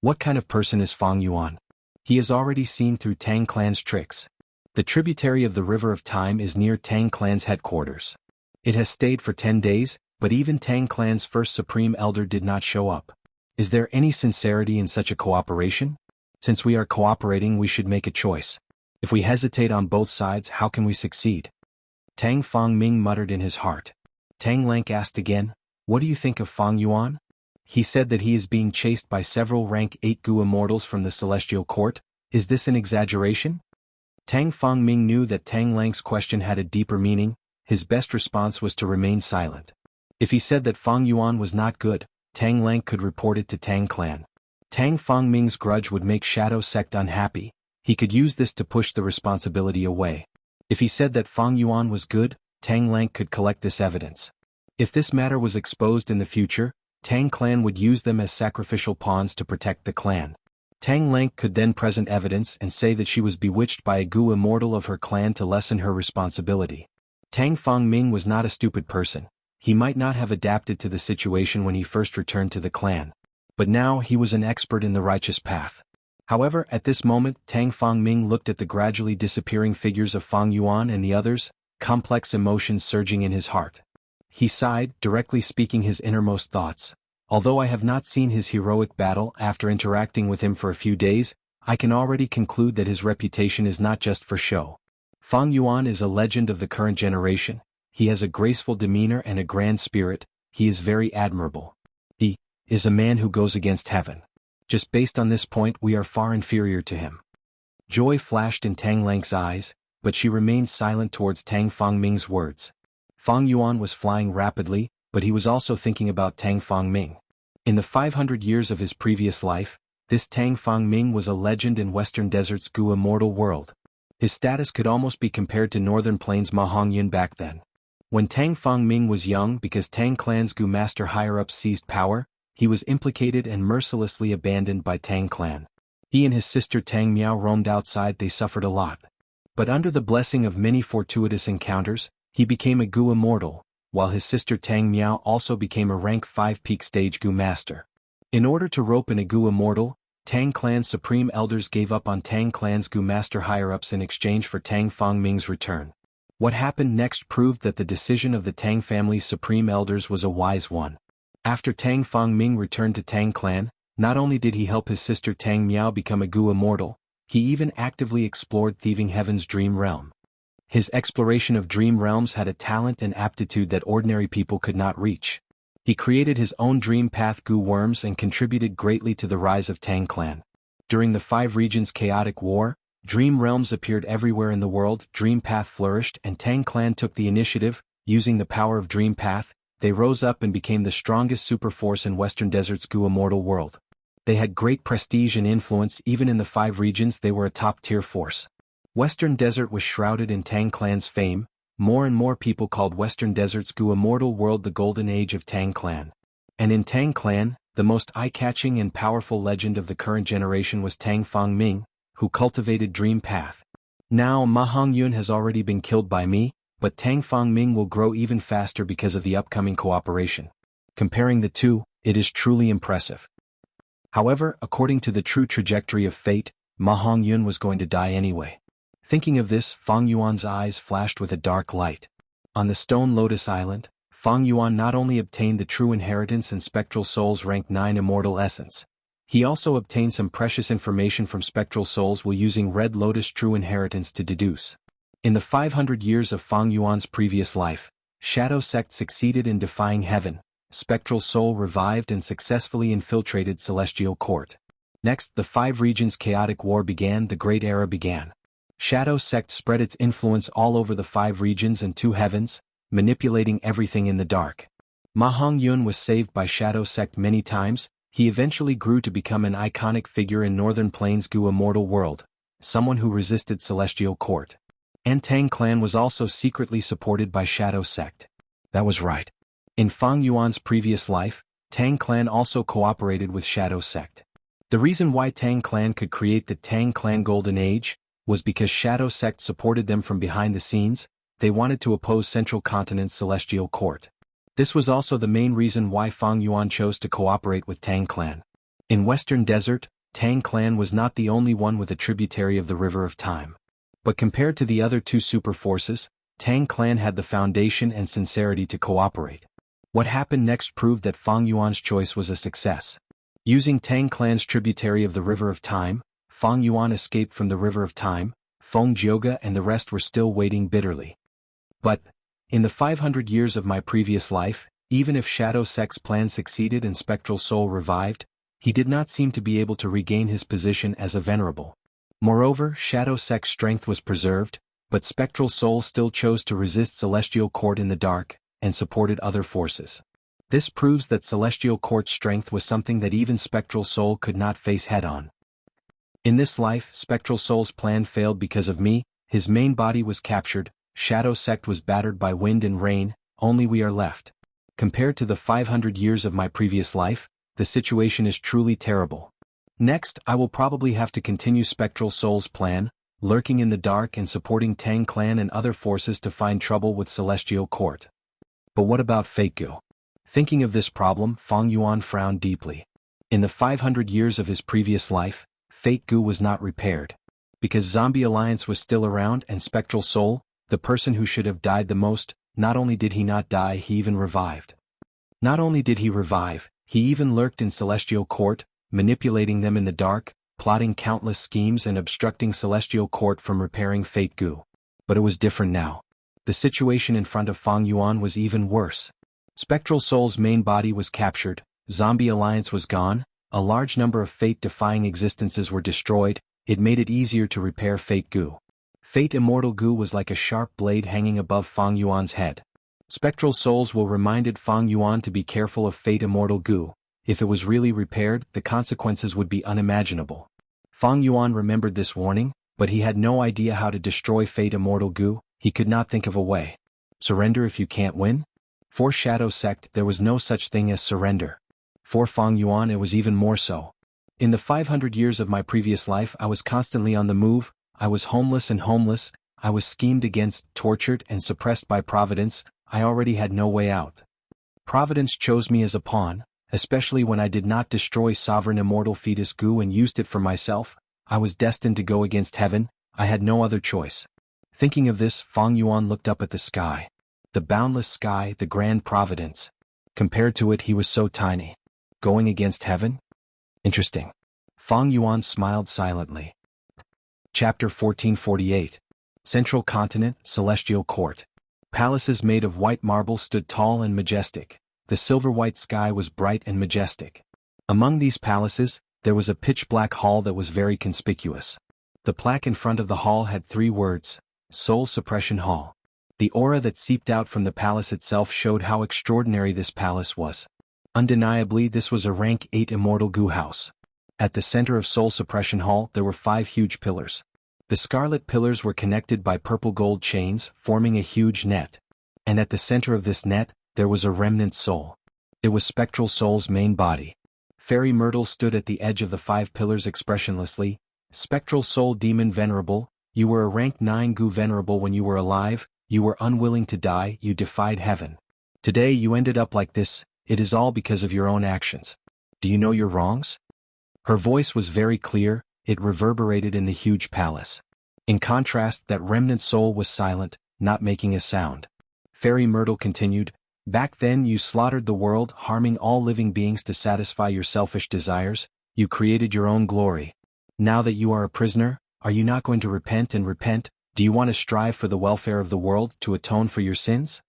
What kind of person is Fang Yuan? He has already seen through Tang clan's tricks. The tributary of the River of Time is near Tang clan's headquarters. It has stayed for 10 days, but even Tang clan's first supreme elder did not show up. Is there any sincerity in such a cooperation? Since we are cooperating, we should make a choice. If we hesitate on both sides, how can we succeed? Tang Fangming muttered in his heart. Tang Lank asked again, what do you think of Fang Yuan? He said that he is being chased by several rank 8 Gu immortals from the Celestial Court. Is this an exaggeration? Tang Fangming knew that Tang Lank's question had a deeper meaning. His best response was to remain silent. If he said that Fang Yuan was not good, Tang Lank could report it to Tang clan. Tang Fangming's grudge would make Shadow sect unhappy. He could use this to push the responsibility away. If he said that Fang Yuan was good, Tang Lank could collect this evidence. If this matter was exposed in the future, Tang clan would use them as sacrificial pawns to protect the clan. Tang Lank could then present evidence and say that she was bewitched by a Gu immortal of her clan to lessen her responsibility. Tang Fangming was not a stupid person. He might not have adapted to the situation when he first returned to the clan. But now he was an expert in the righteous path. However, at this moment Tang Fangming looked at the gradually disappearing figures of Fang Yuan and the others, complex emotions surging in his heart. He sighed, directly speaking his innermost thoughts. Although I have not seen his heroic battle after interacting with him for a few days, I can already conclude that his reputation is not just for show. Fang Yuan is a legend of the current generation. He has a graceful demeanor and a grand spirit. He is very admirable. He is a man who goes against heaven. Just based on this point we are far inferior to him. Joy flashed in Tang Lang's eyes, but she remained silent towards Tang Fangming's words. Fang Yuan was flying rapidly, but he was also thinking about Tang Fangming. In the 500 years of his previous life, this Tang Fangming was a legend in Western Desert's Gu Immortal world. His status could almost be compared to Northern Plains Ma Hongyun back then. When Tang Fangming was young because Tang Clan's Gu master higher-ups seized power, he was implicated and mercilessly abandoned by Tang Clan. He and his sister Tang Miao roamed outside. They suffered a lot. But under the blessing of many fortuitous encounters, he became a Gu Immortal, while his sister Tang Miao also became a rank 5 peak stage Gu master. In order to rope in a Gu Immortal, Tang Clan's supreme elders gave up on Tang Clan's Gu master higher-ups in exchange for Tang Fangming's return. What happened next proved that the decision of the Tang family's supreme elders was a wise one. After Tang Fangming returned to Tang Clan, not only did he help his sister Tang Miao become a Gu Immortal, he even actively explored Thieving Heaven's dream realm. His exploration of dream realms had a talent and aptitude that ordinary people could not reach. He created his own dream path Gu worms and contributed greatly to the rise of Tang Clan. During the 5 regions' chaotic war, dream realms appeared everywhere in the world. Dream path flourished and Tang Clan took the initiative. Using the power of dream path, they rose up and became the strongest superforce in Western Desert's Gu Immortal world. They had great prestige and influence. Even in the 5 regions they were a top-tier force. Western Desert was shrouded in Tang Clan's fame. More and more people called Western Desert's Gu Immortal world the Golden Age of Tang Clan. And in Tang Clan, the most eye-catching and powerful legend of the current generation was Tang Fangming, who cultivated Dream Path. Now Ma Hongyun has already been killed by me, but Tang Fangming will grow even faster because of the upcoming cooperation. Comparing the two, it is truly impressive. However, according to the true trajectory of fate, Ma Hongyun was going to die anyway. Thinking of this, Fang Yuan's eyes flashed with a dark light. On the Stone Lotus Island, Fang Yuan not only obtained the true inheritance and Spectral Soul's rank 9 immortal essence, he also obtained some precious information from Spectral Souls while using Red Lotus true inheritance to deduce. In the 500 years of Fang Yuan's previous life, Shadow Sect succeeded in defying heaven. Spectral Soul revived and successfully infiltrated Celestial Court. Next, the 5 regions' chaotic war began. The Great Era began. Shadow Sect spread its influence all over the 5 regions and 2 heavens, manipulating everything in the dark. Ma Hongyun was saved by Shadow Sect many times. He eventually grew to become an iconic figure in Northern Plains Gu Immortal world, someone who resisted Celestial Court. And Tang Clan was also secretly supported by Shadow Sect. That was right. In Fang Yuan's previous life, Tang Clan also cooperated with Shadow Sect. The reason why Tang Clan could create the Tang Clan Golden Age was because Shadow Sect supported them from behind the scenes. They wanted to oppose Central Continent's Celestial Court. This was also the main reason why Fang Yuan chose to cooperate with Tang Clan. In Western Desert, Tang Clan was not the only one with a tributary of the River of Time. But compared to the other 2 super forces, Tang Clan had the foundation and sincerity to cooperate. What happened next proved that Fang Yuan's choice was a success. Using Tang Clan's tributary of the River of Time, Fang Yuan escaped from the River of Time. Feng Jioga and the rest were still waiting bitterly. But, in the 500 years of my previous life, even if Shadow Sect's plan succeeded and Spectral Soul revived, he did not seem to be able to regain his position as a venerable. Moreover, Shadow Sect's strength was preserved, but Spectral Soul still chose to resist Celestial Court in the dark, and supported other forces. This proves that Celestial Court's strength was something that even Spectral Soul could not face head-on. In this life, Spectral Soul's plan failed because of me. His main body was captured, Shadow Sect was battered by wind and rain, only we are left. Compared to the 500 years of my previous life, the situation is truly terrible. Next, I will probably have to continue Spectral Soul's plan, lurking in the dark and supporting Tang Clan and other forces to find trouble with Celestial Court. But what about Fate Gu? Thinking of this problem, Fang Yuan frowned deeply. In the 500 years of his previous life, Fate Gu was not repaired. Because Zombie Alliance was still around and Spectral Soul, the person who should have died the most, not only did he not die, he even revived. Not only did he revive, he even lurked in Celestial Court, manipulating them in the dark, plotting countless schemes and obstructing Celestial Court from repairing Fate Gu. But it was different now. The situation in front of Fang Yuan was even worse. Spectral Soul's main body was captured, Zombie Alliance was gone, a large number of fate-defying existences were destroyed. It made it easier to repair Fate Gu. Fate Immortal Gu was like a sharp blade hanging above Fang Yuan's head. Spectral Souls will reminded Fang Yuan to be careful of Fate Immortal Gu. If it was really repaired, the consequences would be unimaginable. Fang Yuan remembered this warning, but he had no idea how to destroy Fate Immortal Gu. He could not think of a way. Surrender if you can't win? For Shadow Sect there was no such thing as surrender. For Fang Yuan it was even more so. In the 500 years of my previous life I was constantly on the move, I was homeless, I was schemed against, tortured and suppressed by Providence. I already had no way out. Providence chose me as a pawn, especially when I did not destroy Sovereign Immortal Fetus Gu and used it for myself. I was destined to go against heaven, I had no other choice. Thinking of this, Fang Yuan looked up at the sky. The boundless sky, the grand Providence. Compared to it he was so tiny. Going against heaven? Interesting. Fang Yuan smiled silently. Chapter 1448. Central Continent, Celestial Court. Palaces made of white marble stood tall and majestic. The silver-white sky was bright and majestic. Among these palaces, there was a pitch-black hall that was very conspicuous. The plaque in front of the hall had 3 words, Soul Suppression Hall. The aura that seeped out from the palace itself showed how extraordinary this palace was. Undeniably, this was a rank 8 Immortal Gu house. At the center of Soul Suppression Hall there were 5 huge pillars. The scarlet pillars were connected by purple gold chains, forming a huge net. And at the center of this net, there was a remnant soul. It was Spectral Soul's main body. Fairy Myrtle stood at the edge of the 5 pillars expressionlessly. Spectral Soul Demon Venerable, you were a rank 9 Gu Venerable when you were alive, you were unwilling to die, you defied heaven. Today you ended up like this, it is all because of your own actions. Do you know your wrongs? Her voice was very clear, it reverberated in the huge palace. In contrast, that remnant soul was silent, not making a sound. Fairy Myrtle continued, back then you slaughtered the world, harming all living beings to satisfy your selfish desires, you created your own glory. Now that you are a prisoner, are you not going to repent and repent? Do you want to strive for the welfare of the world, to atone for your sins?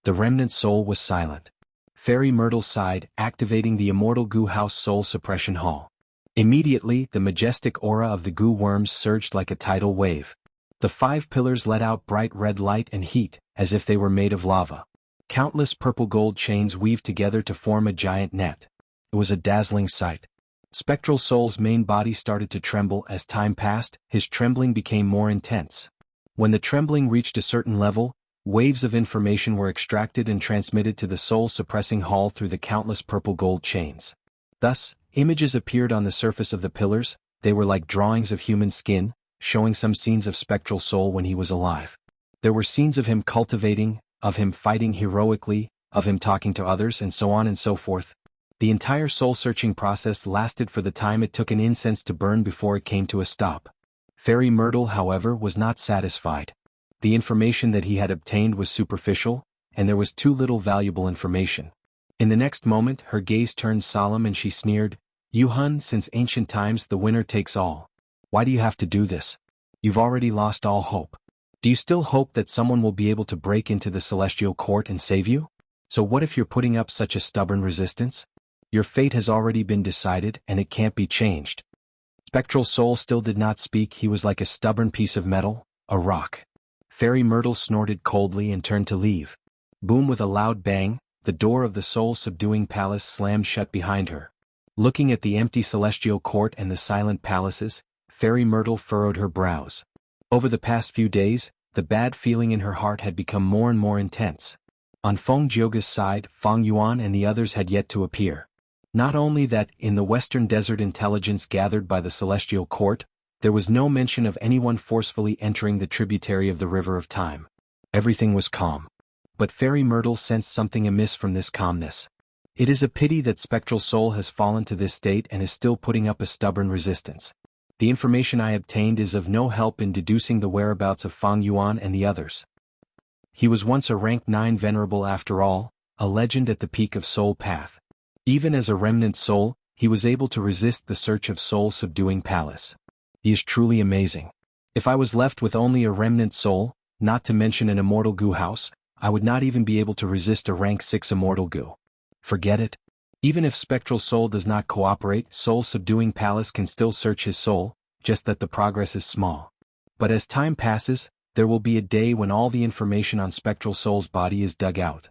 The remnant soul was silent. Fairy Myrtle sighed, activating the Immortal Gu House Soul Suppression Hall. Immediately, the majestic aura of the Gu worms surged like a tidal wave. The 5 pillars let out bright red light and heat, as if they were made of lava. Countless purple gold chains weaved together to form a giant net. It was a dazzling sight. Spectral Soul's main body started to tremble as time passed, his trembling became more intense. When the trembling reached a certain level, waves of information were extracted and transmitted to the soul-suppressing hall through the countless purple gold chains. Thus, images appeared on the surface of the pillars, they were like drawings of human skin, showing some scenes of Spectral Soul when he was alive. There were scenes of him cultivating, of him fighting heroically, of him talking to others and so on and so forth. The entire soul-searching process lasted for the time it took an incense to burn before it came to a stop. Fairy Myrtle, however, was not satisfied. The information that he had obtained was superficial, and there was too little valuable information. In the next moment, her gaze turned solemn and she sneered, "You Hun, since ancient times the winner takes all. Why do you have to do this? You've already lost all hope. Do you still hope that someone will be able to break into the Celestial Court and save you? So what if you're putting up such a stubborn resistance? Your fate has already been decided and it can't be changed." Spectral Soul still did not speak, he was like a stubborn piece of metal, a rock. Fairy Myrtle snorted coldly and turned to leave. Boom, with a loud bang, the door of the soul-subduing palace slammed shut behind her. Looking at the empty Celestial Court and the silent palaces, Fairy Myrtle furrowed her brows. Over the past few days, the bad feeling in her heart had become more and more intense. On Feng Jiuge's side, Fang Yuan and the others had yet to appear. Not only that, in the Western Desert intelligence gathered by the Celestial Court, there was no mention of anyone forcefully entering the tributary of the River of Time. Everything was calm. But Fairy Myrtle sensed something amiss from this calmness. It is a pity that Spectral Soul has fallen to this state and is still putting up a stubborn resistance. The information I obtained is of no help in deducing the whereabouts of Fang Yuan and the others. He was once a rank 9 venerable after all, a legend at the peak of Soul Path. Even as a remnant soul, he was able to resist the search of soul-subduing palace. He is truly amazing. If I was left with only a remnant soul, not to mention an immortal Gu house, I would not even be able to resist a rank 6 immortal Gu. Forget it. Even if Spectral Soul does not cooperate, soul-subduing palace can still search his soul, just that the progress is small. But as time passes, there will be a day when all the information on Spectral Soul's body is dug out.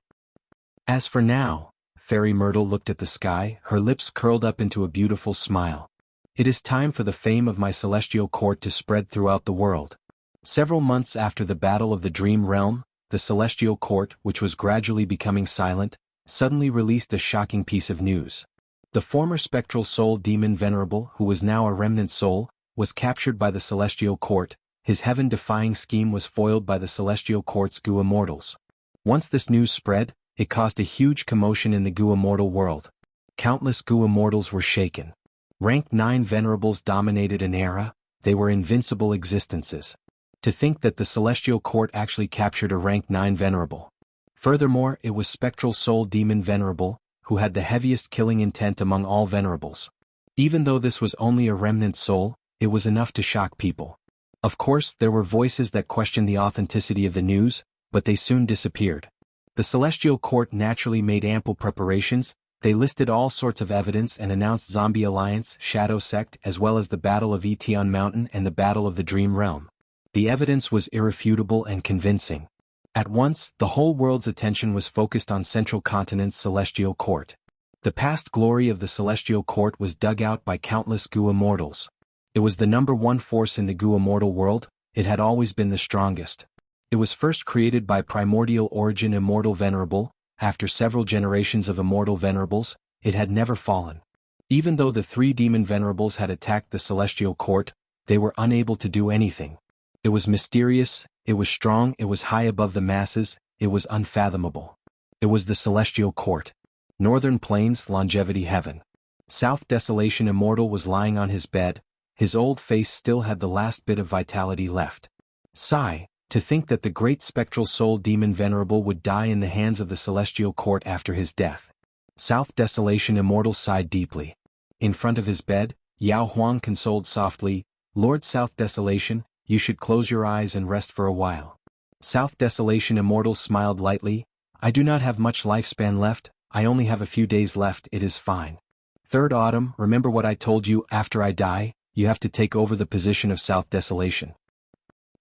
As for now, Fairy Myrtle looked at the sky, her lips curled up into a beautiful smile. It is time for the fame of my celestial court to spread throughout the world. Several months after the Battle of the Dream Realm, the celestial court, which was gradually becoming silent, suddenly released a shocking piece of news. The former Spectral Soul Demon Venerable, who was now a remnant soul, was captured by the celestial court. His heaven-defying scheme was foiled by the celestial court's Gu Immortals. Once this news spread, it caused a huge commotion in the Gu Immortal world. Countless Gu Immortals were shaken. Rank 9 venerables dominated an era, they were invincible existences. To think that the celestial court actually captured a rank 9 venerable. Furthermore, it was Spectral Soul Demon Venerable, who had the heaviest killing intent among all venerables. Even though this was only a remnant soul, it was enough to shock people. Of course, there were voices that questioned the authenticity of the news, but they soon disappeared. The celestial court naturally made ample preparations. They listed all sorts of evidence and announced Zombie Alliance, Shadow Sect, as well as the Battle of Etion Mountain and the Battle of the Dream Realm. The evidence was irrefutable and convincing. At once, the whole world's attention was focused on Central Continent's celestial court. The past glory of the celestial court was dug out by countless Gu Immortals. It was the #1 force in the Gu Immortal world. It had always been the strongest. It was first created by primordial origin Immortal Venerable. After several generations of Immortal Venerables, it had never fallen. Even though the 3 demon venerables had attacked the celestial court, they were unable to do anything. It was mysterious, it was strong, it was high above the masses, it was unfathomable. It was the celestial court. Northern Plains, Longevity Heaven. South Desolation Immortal was lying on his bed. His old face still had the last bit of vitality left. Sigh, to think that the great Spectral Soul Demon Venerable would die in the hands of the celestial court after his death. South Desolation Immortal sighed deeply. In front of his bed, Yao Huang consoled softly, "Lord South Desolation, you should close your eyes and rest for a while." South Desolation Immortal smiled lightly, "I do not have much lifespan left, I only have a few days left, it is fine. Third Autumn, remember what I told you, after I die, you have to take over the position of South Desolation."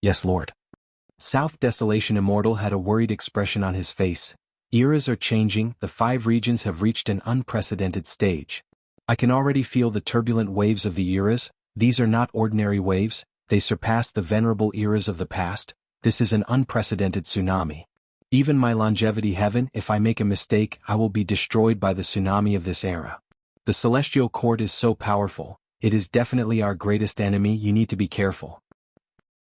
"Yes, Lord." South Desolation Immortal had a worried expression on his face. Eras are changing, the 5 regions have reached an unprecedented stage. I can already feel the turbulent waves of the eras. These are not ordinary waves, they surpass the venerable eras of the past. This is an unprecedented tsunami. Even my longevity heaven, if I make a mistake, I will be destroyed by the tsunami of this era. The celestial court is so powerful, it is definitely our greatest enemy, you need to be careful.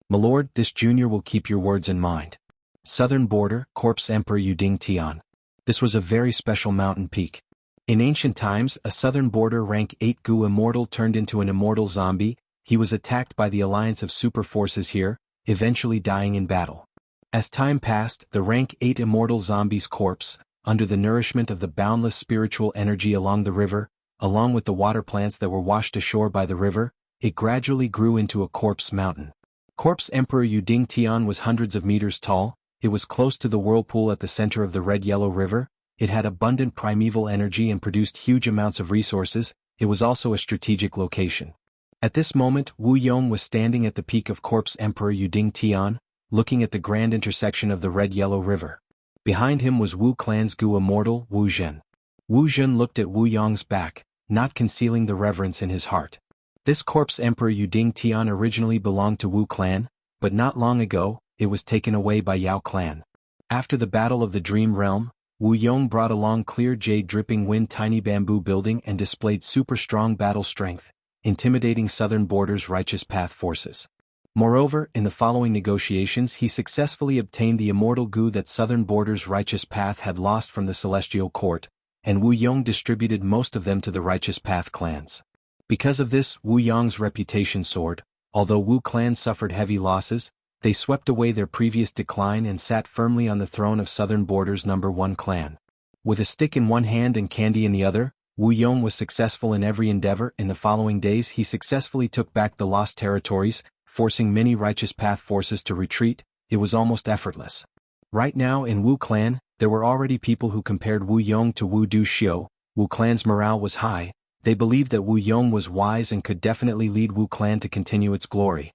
My lord, this junior will keep your words in mind. Southern border, Corpse Emperor Yuding Tian. This was a very special mountain peak. In ancient times, a southern border rank 8 Gu Immortal turned into an immortal zombie. He was attacked by the alliance of super forces here, eventually dying in battle. As time passed, the rank 8 immortal zombie's corpse, under the nourishment of the boundless spiritual energy along the river, along with the water plants that were washed ashore by the river, it gradually grew into a corpse mountain. Corpse Emperor Yuding Tian was hundreds of meters tall. It was close to the whirlpool at the center of the red-yellow river. It had abundant primeval energy and produced huge amounts of resources. It was also a strategic location. At this moment, Wu Yong was standing at the peak of Corpse Emperor Yuding Tian, looking at the grand intersection of the red-yellow river. Behind him was Wu Clan's Gu Immortal, Wu Zhen. Wu Zhen looked at Wu Yong's back, not concealing the reverence in his heart. This Corpse Emperor Yuding Tian originally belonged to Wu Clan, but not long ago, it was taken away by Yao Clan. After the Battle of the Dream Realm, Wu Yong brought along clear jade-dripping wind tiny bamboo building and displayed super strong battle strength, intimidating Southern Border's Righteous Path forces. Moreover, in the following negotiations he successfully obtained the immortal Gu that Southern Border's Righteous Path had lost from the Celestial Court, and Wu Yong distributed most of them to the Righteous Path clans. Because of this, Wu Yong's reputation soared. Although Wu clan suffered heavy losses, they swept away their previous decline and sat firmly on the throne of Southern Border's #1 clan. With a stick in one hand and candy in the other, Wu Yong was successful in every endeavor. In the following days he successfully took back the lost territories, forcing many Righteous Path forces to retreat. It was almost effortless. Right now in Wu clan, there were already people who compared Wu Yong to Wu Du Xiu. Wu clan's morale was high. They believed that Wu Yong was wise and could definitely lead Wu clan to continue its glory.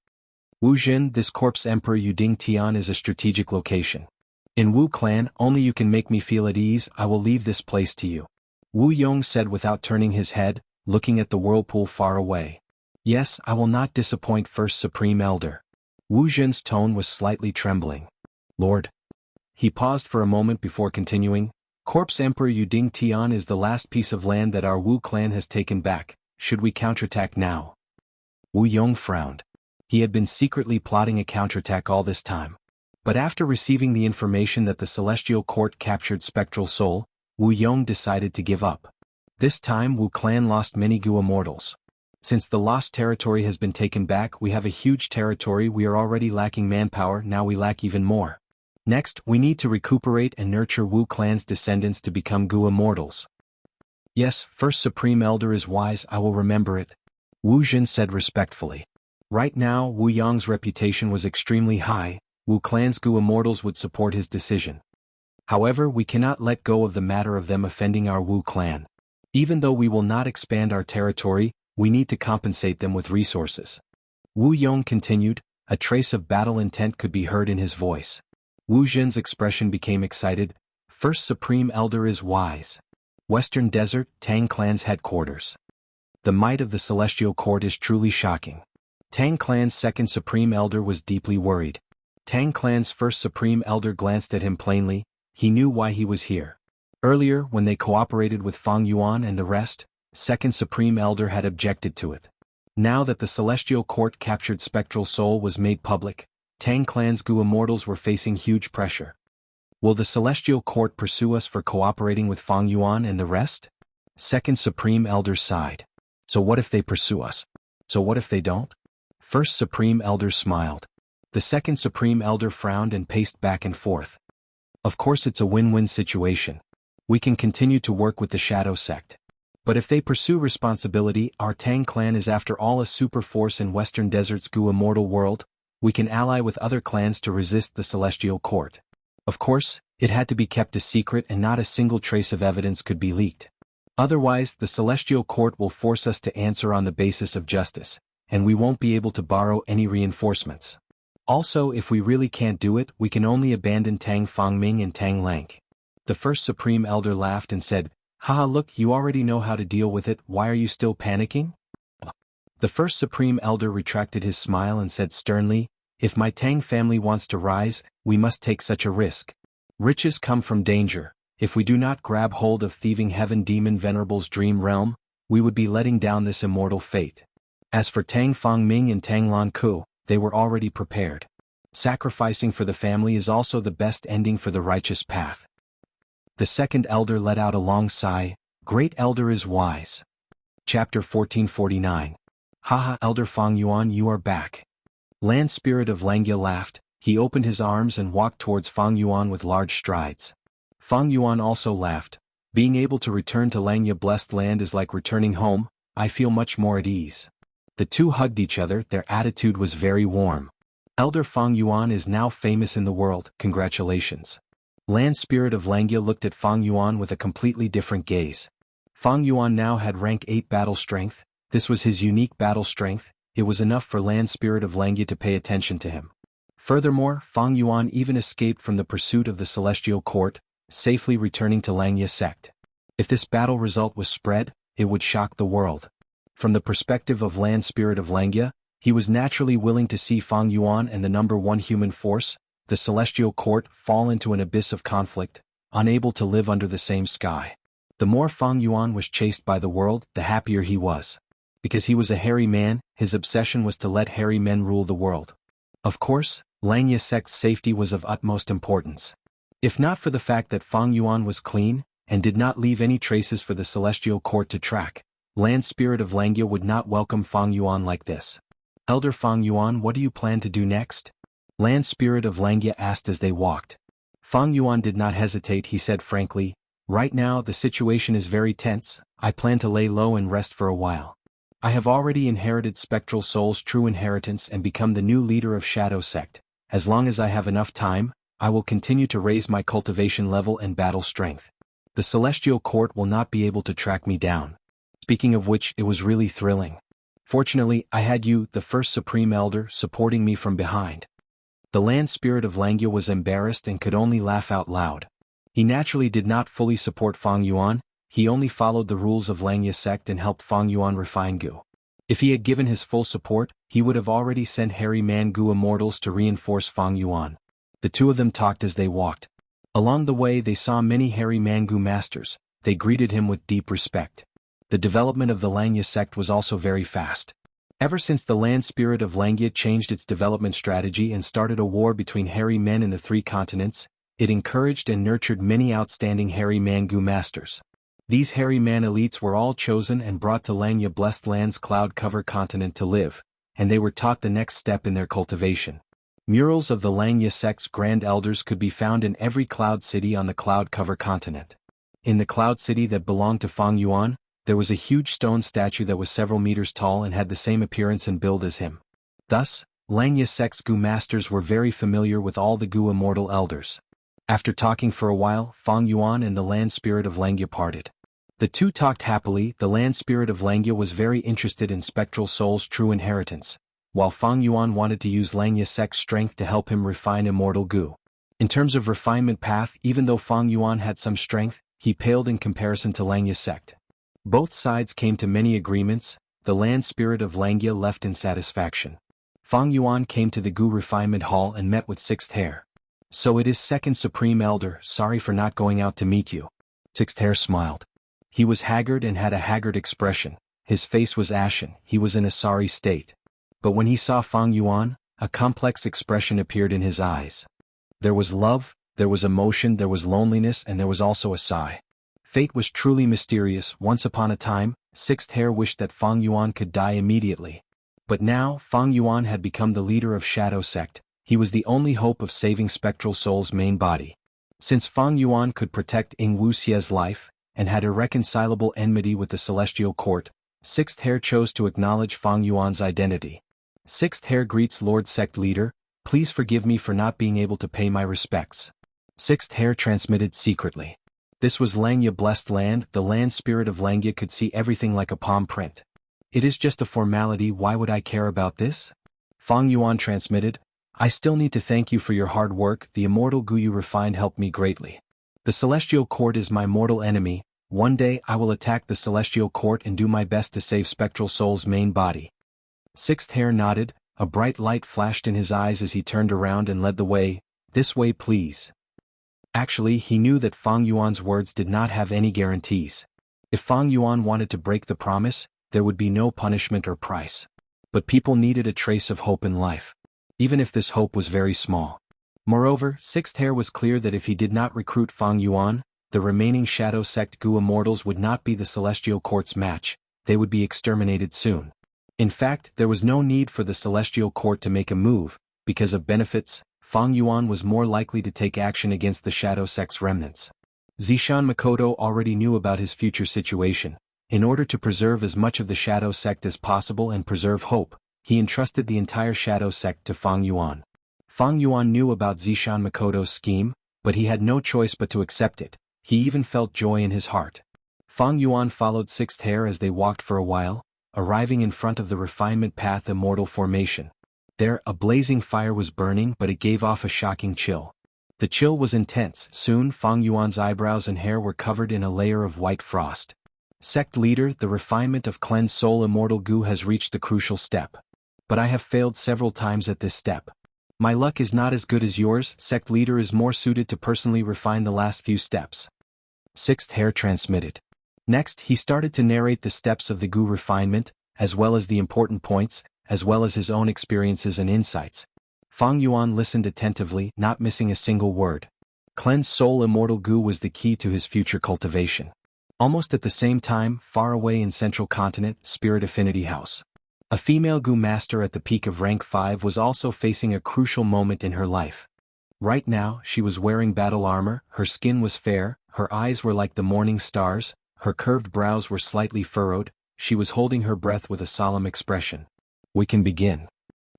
Wu Jin, this corpse Emperor Yuding Tian is a strategic location. In Wu clan, only you can make me feel at ease. I will leave this place to you. Wu Yong said without turning his head, looking at the whirlpool far away. Yes, I will not disappoint First Supreme Elder. Wu Jin's tone was slightly trembling. Lord. He paused for a moment before continuing. Corpse Emperor Yuding Tian is the last piece of land that our Wu clan has taken back. Should we counterattack now? Wu Yong frowned. He had been secretly plotting a counterattack all this time. But after receiving the information that the Celestial Court captured Spectral Soul, Wu Yong decided to give up. This time Wu clan lost many Gu Immortals. Since the lost territory has been taken back, we have a huge territory. We are already lacking manpower, now we lack even more. Next, we need to recuperate and nurture Wu clan's descendants to become Gu Immortals. Yes, First Supreme Elder is wise, I will remember it. Wu Jin said respectfully. Right now, Wu Yong's reputation was extremely high. Wu clan's Gu Immortals would support his decision. However, we cannot let go of the matter of them offending our Wu clan. Even though we will not expand our territory, we need to compensate them with resources. Wu Yong continued, a trace of battle intent could be heard in his voice. Wu Jin's expression became excited. First Supreme Elder is wise. Western Desert, Tang Clan's headquarters. The might of the Celestial Court is truly shocking. Tang Clan's second Supreme Elder was deeply worried. Tang Clan's first Supreme Elder glanced at him plainly. He knew why he was here. Earlier, when they cooperated with Fang Yuan and the rest, Second Supreme Elder had objected to it. Now that the Celestial Court captured Spectral Soul was made public, Tang Clan's Gu Immortals were facing huge pressure. Will the Celestial Court pursue us for cooperating with Fang Yuan and the rest? Second Supreme Elder sighed. So what if they pursue us? So what if they don't? First Supreme Elder smiled. The Second Supreme Elder frowned and paced back and forth. Of course it's a win-win situation. We can continue to work with the Shadow Sect. But if they pursue responsibility, our Tang clan is after all a super force in Western Desert's Gu Immortal world. We can ally with other clans to resist the Celestial Court. Of course, it had to be kept a secret and not a single trace of evidence could be leaked. Otherwise, the Celestial Court will force us to answer on the basis of justice, and we won't be able to borrow any reinforcements. Also, if we really can't do it, we can only abandon Tang Fangming and Tang Lank. The First Supreme Elder laughed and said, Haha, look, you already know how to deal with it, why are you still panicking? The First Supreme Elder retracted his smile and said sternly, if my Tang family wants to rise, we must take such a risk. Riches come from danger. If we do not grab hold of thieving heaven demon Venerable's dream realm, we would be letting down this immortal fate. As for Tang Fangming and Tang Lanku, they were already prepared. Sacrificing for the family is also the best ending for the righteous path. The second elder let out a long sigh. Great Elder is wise. Chapter 1449. Haha, Elder Fang Yuan, you are back. Land Spirit of Langya laughed. He opened his arms and walked towards Fang Yuan with large strides. Fang Yuan also laughed. Being able to return to Langya blessed land is like returning home. I feel much more at ease. The two hugged each other, their attitude was very warm. Elder Fang Yuan is now famous in the world, congratulations. Land Spirit of Langya looked at Fang Yuan with a completely different gaze. Fang Yuan now had rank 8 battle strength. This was his unique battle strength. It was enough for Land Spirit of Langya to pay attention to him. Furthermore, Fang Yuan even escaped from the pursuit of the Celestial Court, safely returning to Langya sect. If this battle result was spread, it would shock the world. From the perspective of Land Spirit of Langya, he was naturally willing to see Fang Yuan and the #1 human force, the Celestial Court, fall into an abyss of conflict, unable to live under the same sky. The more Fang Yuan was chased by the world, the happier he was. Because he was a hairy man, his obsession was to let hairy men rule the world. Of course, Langya sect's safety was of utmost importance. If not for the fact that Fang Yuan was clean, and did not leave any traces for the celestial court to track. Land Spirit of Langya would not welcome Fang Yuan like this. Elder Fang Yuan, what do you plan to do next? Land Spirit of Langya asked as they walked. Fang Yuan did not hesitate. He said frankly, right now the situation is very tense. I plan to lay low and rest for a while. I have already inherited Spectral Soul's true inheritance and become the new leader of Shadow Sect. As long as I have enough time, I will continue to raise my cultivation level and battle strength. The Celestial Court will not be able to track me down. Speaking of which, it was really thrilling. Fortunately, I had you, the first Supreme Elder, supporting me from behind. The Land Spirit of Langya was embarrassed and could only laugh out loud. He naturally did not fully support Fang Yuan. He only followed the rules of Langya sect and helped Fang Yuan refine Gu. If he had given his full support, he would have already sent Hairy Man Gu Immortals to reinforce Fang Yuan. The two of them talked as they walked. Along the way they saw many Hairy Man Gu masters. They greeted him with deep respect. The development of the Langya sect was also very fast. Ever since the Land Spirit of Langya changed its development strategy and started a war between hairy men in the 3 continents, it encouraged and nurtured many outstanding Hairy Man Gu masters. These hairy man elites were all chosen and brought to Langya Blessed Land's cloud cover continent to live, and they were taught the next step in their cultivation. Murals of the Langya sect's grand elders could be found in every cloud city on the cloud cover continent. In the cloud city that belonged to Fang Yuan, there was a huge stone statue that was several meters tall and had the same appearance and build as him. Thus, Langya sect's Gu masters were very familiar with all the Gu Immortal elders. After talking for a while, Fang Yuan and the Land Spirit of Langya parted. The two talked happily. The Land Spirit of Langya was very interested in Spectral Soul's true inheritance, while Fang Yuan wanted to use Langya sect's strength to help him refine Immortal Gu. In terms of refinement path, even though Fang Yuan had some strength, he paled in comparison to Langya sect. Both sides came to many agreements. The Land Spirit of Langya left in satisfaction. Fang Yuan came to the Gu Refinement Hall and met with Sixth Hair. So it is Second Supreme Elder, sorry for not going out to meet you. Sixth Hair smiled. He was haggard and had a haggard expression. His face was ashen. He was in a sorry state. But when he saw Fang Yuan, a complex expression appeared in his eyes. There was love, there was emotion, there was loneliness, and there was also a sigh. Fate was truly mysterious. Once upon a time, Sixth Hair wished that Fang Yuan could die immediately. But now, Fang Yuan had become the leader of Shadow Sect. He was the only hope of saving Spectral Soul's main body. Since Fang Yuan could protect Wuxia's life, and had irreconcilable enmity with the Celestial Court, Sixth Hair chose to acknowledge Fang Yuan's identity. Sixth Hair greets Lord Sect Leader, please forgive me for not being able to pay my respects. Sixth Hair transmitted secretly. This was Langya Blessed Land. The Land Spirit of Langya could see everything like a palm print. It is just a formality. Why would I care about this? Fang Yuan transmitted, I still need to thank you for your hard work. The Immortal Gu you refined helped me greatly. The Celestial Court is my mortal enemy. One day I will attack the Celestial Court and do my best to save Spectral Soul's main body. Sixth Hair nodded. A bright light flashed in his eyes as he turned around and led the way. This way please. Actually, he knew that Fang Yuan's words did not have any guarantees. If Fang Yuan wanted to break the promise, there would be no punishment or price. But people needed a trace of hope in life, even if this hope was very small. Moreover, Sixth Hair was clear that if he did not recruit Fang Yuan, the remaining Shadow Sect Gu Immortals would not be the Celestial Court's match. They would be exterminated soon. In fact, there was no need for the Celestial Court to make a move. Because of benefits, Fang Yuan was more likely to take action against the Shadow Sect's remnants. Zishan Makoto already knew about his future situation. In order to preserve as much of the Shadow Sect as possible and preserve hope, he entrusted the entire Shadow Sect to Fang Yuan. Fang Yuan knew about Zishan Makoto's scheme, but he had no choice but to accept it. He even felt joy in his heart. Fang Yuan followed Sixth Hair as they walked for a while, arriving in front of the Refinement Path Immortal Formation. There, a blazing fire was burning, but it gave off a shocking chill. The chill was intense. Soon, Fang Yuan's eyebrows and hair were covered in a layer of white frost. Sect Leader, the refinement of Cleansed Soul Immortal Gu has reached the crucial step. But I have failed several times at this step. My luck is not as good as yours. Sect Leader is more suited to personally refine the last few steps. Sixth Hair transmitted. Next, he started to narrate the steps of the Gu refinement, as well as the important points, as well as his own experiences and insights. Fang Yuan listened attentively, not missing a single word. Cleansed soul immortal goo was the key to his future cultivation. Almost at the same time, far away in Central Continent, Spirit Affinity House. A female goo master at the peak of rank 5 was also facing a crucial moment in her life. Right now, she was wearing battle armor, her skin was fair, her eyes were like the morning stars, her curved brows were slightly furrowed, she was holding her breath with a solemn expression. We can begin.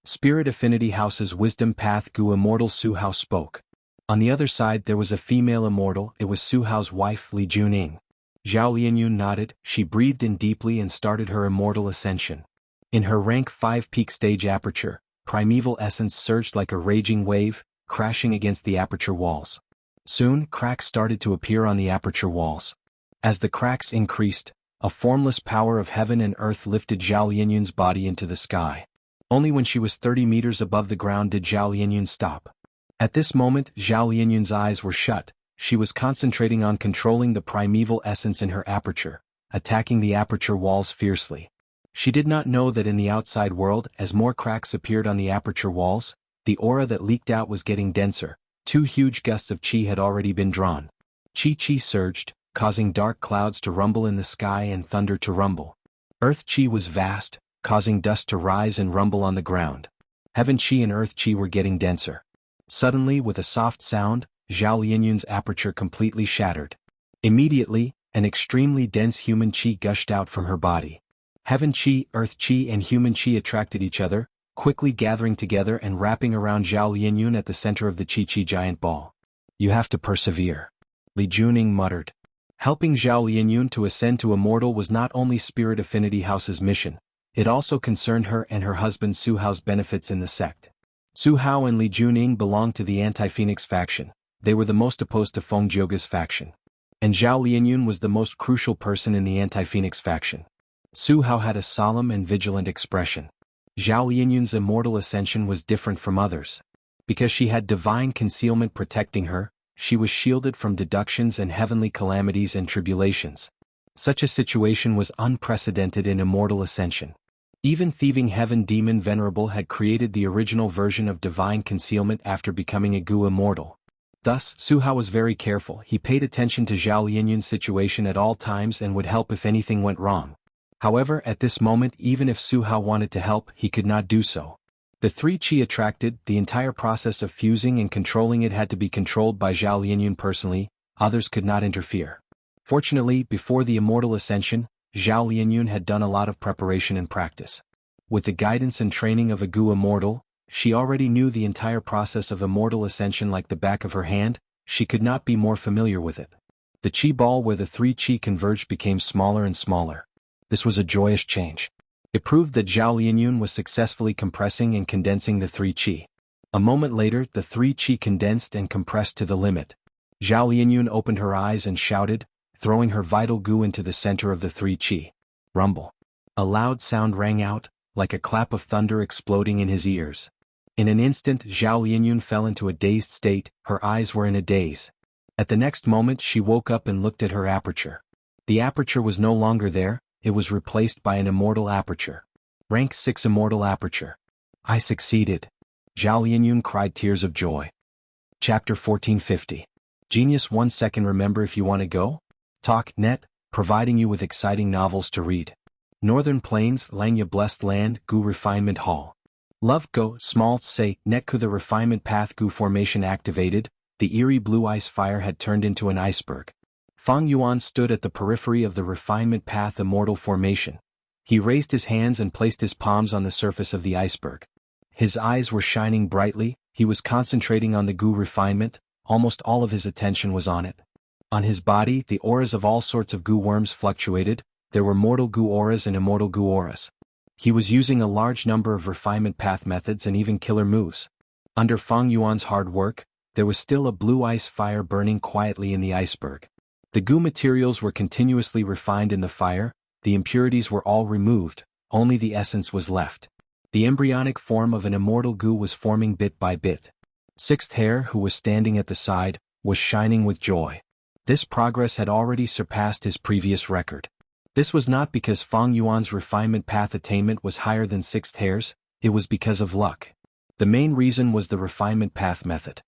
Spirit Affinity House's Wisdom Path Goo Immortal Su Hao spoke. On the other side there was a female immortal, it was Su Hao's wife Li Juning. Zhao Lianyun nodded, she breathed in deeply and started her immortal ascension. In her rank 5 peak stage aperture, primeval essence surged like a raging wave, crashing against the aperture walls. Soon, cracks started to appear on the aperture walls. As the cracks increased, a formless power of heaven and earth lifted Zhao Lianyun's body into the sky. Only when she was 30 meters above the ground did Zhao Lianyun stop. At this moment, Zhao Lianyun's eyes were shut. She was concentrating on controlling the primeval essence in her aperture, attacking the aperture walls fiercely. She did not know that in the outside world, as more cracks appeared on the aperture walls, the aura that leaked out was getting denser. 2 huge gusts of qi had already been drawn. Qi surged, causing dark clouds to rumble in the sky and thunder to rumble. Earth qi was vast, causing dust to rise and rumble on the ground. Heaven qi and earth qi were getting denser. Suddenly, with a soft sound, Zhao Lianyun's aperture completely shattered. Immediately, an extremely dense human qi gushed out from her body. Heaven qi, earth qi and human qi attracted each other, quickly gathering together and wrapping around Zhao Lianyun at the center of the qi giant ball. You have to persevere. Li Juning muttered. Helping Zhao Lianyun to ascend to immortal was not only Spirit Affinity House's mission, it also concerned her and her husband Su Hao's benefits in the sect. Su Hao and Li Juning belonged to the Anti-Phoenix faction. They were the most opposed to Feng Jiuge's faction. And Zhao Lianyun was the most crucial person in the Anti-Phoenix faction. Su Hao had a solemn and vigilant expression. Zhao Lianyun's immortal ascension was different from others. Because she had divine concealment protecting her, she was shielded from deductions and heavenly calamities and tribulations. Such a situation was unprecedented in immortal ascension. Even thieving heaven demon Venerable had created the original version of divine concealment after becoming a Gu immortal. Thus, Su Hao was very careful. He paid attention to Zhao Lianyun's situation at all times and would help if anything went wrong. However, at this moment, even if Su Hao wanted to help, he could not do so. The 3 qi attracted, the entire process of fusing and controlling it had to be controlled by Zhao Lianyun personally, others could not interfere. Fortunately, before the immortal ascension, Zhao Lianyun had done a lot of preparation and practice. With the guidance and training of a Gu immortal, she already knew the entire process of immortal ascension like the back of her hand. She could not be more familiar with it. The qi ball where the 3 qi converged became smaller and smaller. This was a joyous change. It proved that Zhao Lianyun was successfully compressing and condensing the 3 qi. A moment later, the 3 qi condensed and compressed to the limit. Zhao Lianyun opened her eyes and shouted, throwing her vital Gu into the center of the 3 qi. Rumble. A loud sound rang out, like a clap of thunder exploding in his ears. In an instant, Zhao Lianyun fell into a dazed state, her eyes were in a daze. At the next moment she woke up and looked at her aperture. The aperture was no longer there, it was replaced by an immortal aperture. Rank 6 immortal aperture. I succeeded. Zhao Lianyun cried tears of joy. Chapter 1450. Genius 1 second. Remember, if you want to go? Talk net, providing you with exciting novels to read. Northern Plains, Langya Blessed Land, Gu Refinement Hall. Love Go, Small Say, Netku. The Refinement Path Gu formation activated, the eerie blue ice fire had turned into an iceberg. Fang Yuan stood at the periphery of the Refinement Path Immortal formation. He raised his hands and placed his palms on the surface of the iceberg. His eyes were shining brightly, he was concentrating on the Gu refinement, almost all of his attention was on it. On his body, the auras of all sorts of Gu worms fluctuated, there were mortal Gu auras and immortal Gu auras. He was using a large number of refinement path methods and even killer moves. Under Fang Yuan's hard work, there was still a blue ice fire burning quietly in the iceberg. The Gu materials were continuously refined in the fire, the impurities were all removed, only the essence was left. The embryonic form of an immortal Gu was forming bit by bit. Sixth Hair, who was standing at the side, was shining with joy. This progress had already surpassed his previous record. This was not because Fang Yuan's refinement path attainment was higher than Sixth Hair's, it was because of luck. The main reason was the refinement path method.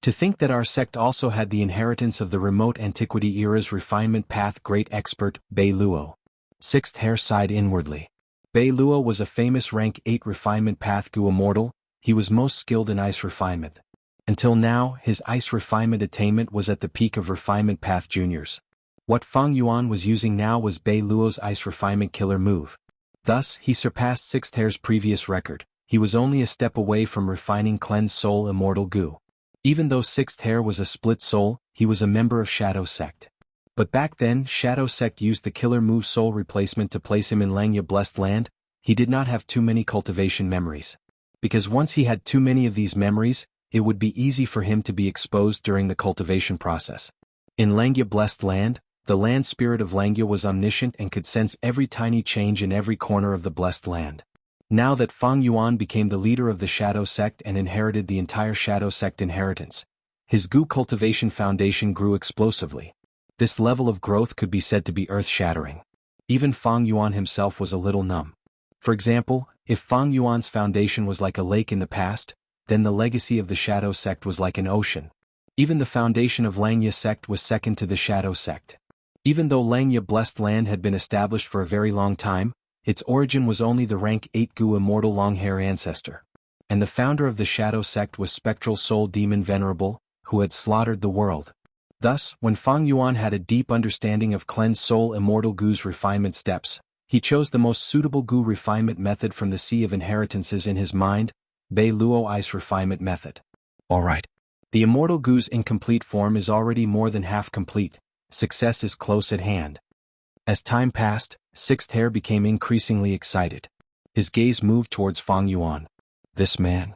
To think that our sect also had the inheritance of the remote antiquity era's refinement path great expert, Bei Luo. Sixth Hair sighed inwardly. Bei Luo was a famous rank 8 refinement path Gu Immortal. He was most skilled in ice refinement. Until now, his ice refinement attainment was at the peak of refinement path juniors. What Feng Yuan was using now was Bei Luo's ice refinement killer move. Thus, he surpassed Sixth Hair's previous record. He was only a step away from refining cleansed soul Immortal Gu. Even though Sixth Hair was a split soul, he was a member of Shadow Sect. But back then, Shadow Sect used the killer move soul replacement to place him in Xianxia Blessed Land. He did not have too many cultivation memories. Because once he had too many of these memories, it would be easy for him to be exposed during the cultivation process. In Xianxia Blessed Land, the land spirit of Xianxia was omniscient and could sense every tiny change in every corner of the Blessed Land. Now that Feng Yuan became the leader of the Shadow Sect and inherited the entire Shadow Sect inheritance, his Gu cultivation foundation grew explosively. This level of growth could be said to be earth-shattering. Even Feng Yuan himself was a little numb. For example, if Feng Yuan's foundation was like a lake in the past, then the legacy of the Shadow Sect was like an ocean. Even the foundation of Xianxia Sect was second to the Shadow Sect. Even though Xianxia Blessed Land had been established for a very long time, its origin was only the rank 8 Gu Immortal long-hair ancestor. And the founder of the Shadow Sect was Spectral Soul Demon Venerable, who had slaughtered the world. Thus, when Feng Yuan had a deep understanding of cleansed soul Immortal Gu's refinement steps, he chose the most suitable Gu refinement method from the sea of inheritances in his mind, Bei Luo Ice refinement method. Alright. The Immortal Gu's incomplete form is already more than half complete. Success is close at hand. As time passed, Sixth Hair became increasingly excited. His gaze moved towards Feng Yuan. This man.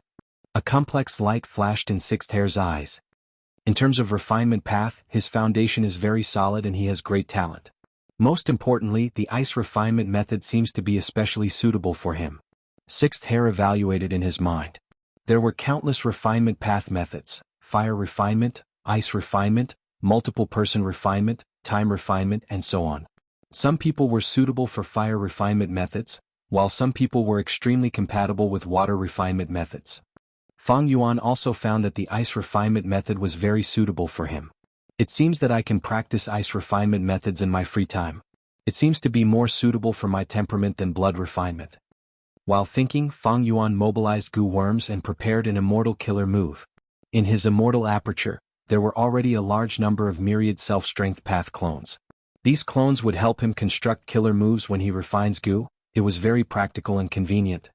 A complex light flashed in Sixth Hair's eyes. In terms of refinement path, his foundation is very solid and he has great talent. Most importantly, the ice refinement method seems to be especially suitable for him. Sixth Hair evaluated in his mind. There were countless refinement path methods: fire refinement, ice refinement, multiple person refinement, time refinement, and so on. Some people were suitable for fire refinement methods, while some people were extremely compatible with water refinement methods. Feng Yuan also found that the ice refinement method was very suitable for him. It seems that I can practice ice refinement methods in my free time. It seems to be more suitable for my temperament than blood refinement. While thinking, Feng Yuan mobilized Gu worms and prepared an immortal killer move. In his immortal aperture, there were already a large number of myriad self-strength path clones. These clones would help him construct killer moves when he refines Gu. It was very practical and convenient.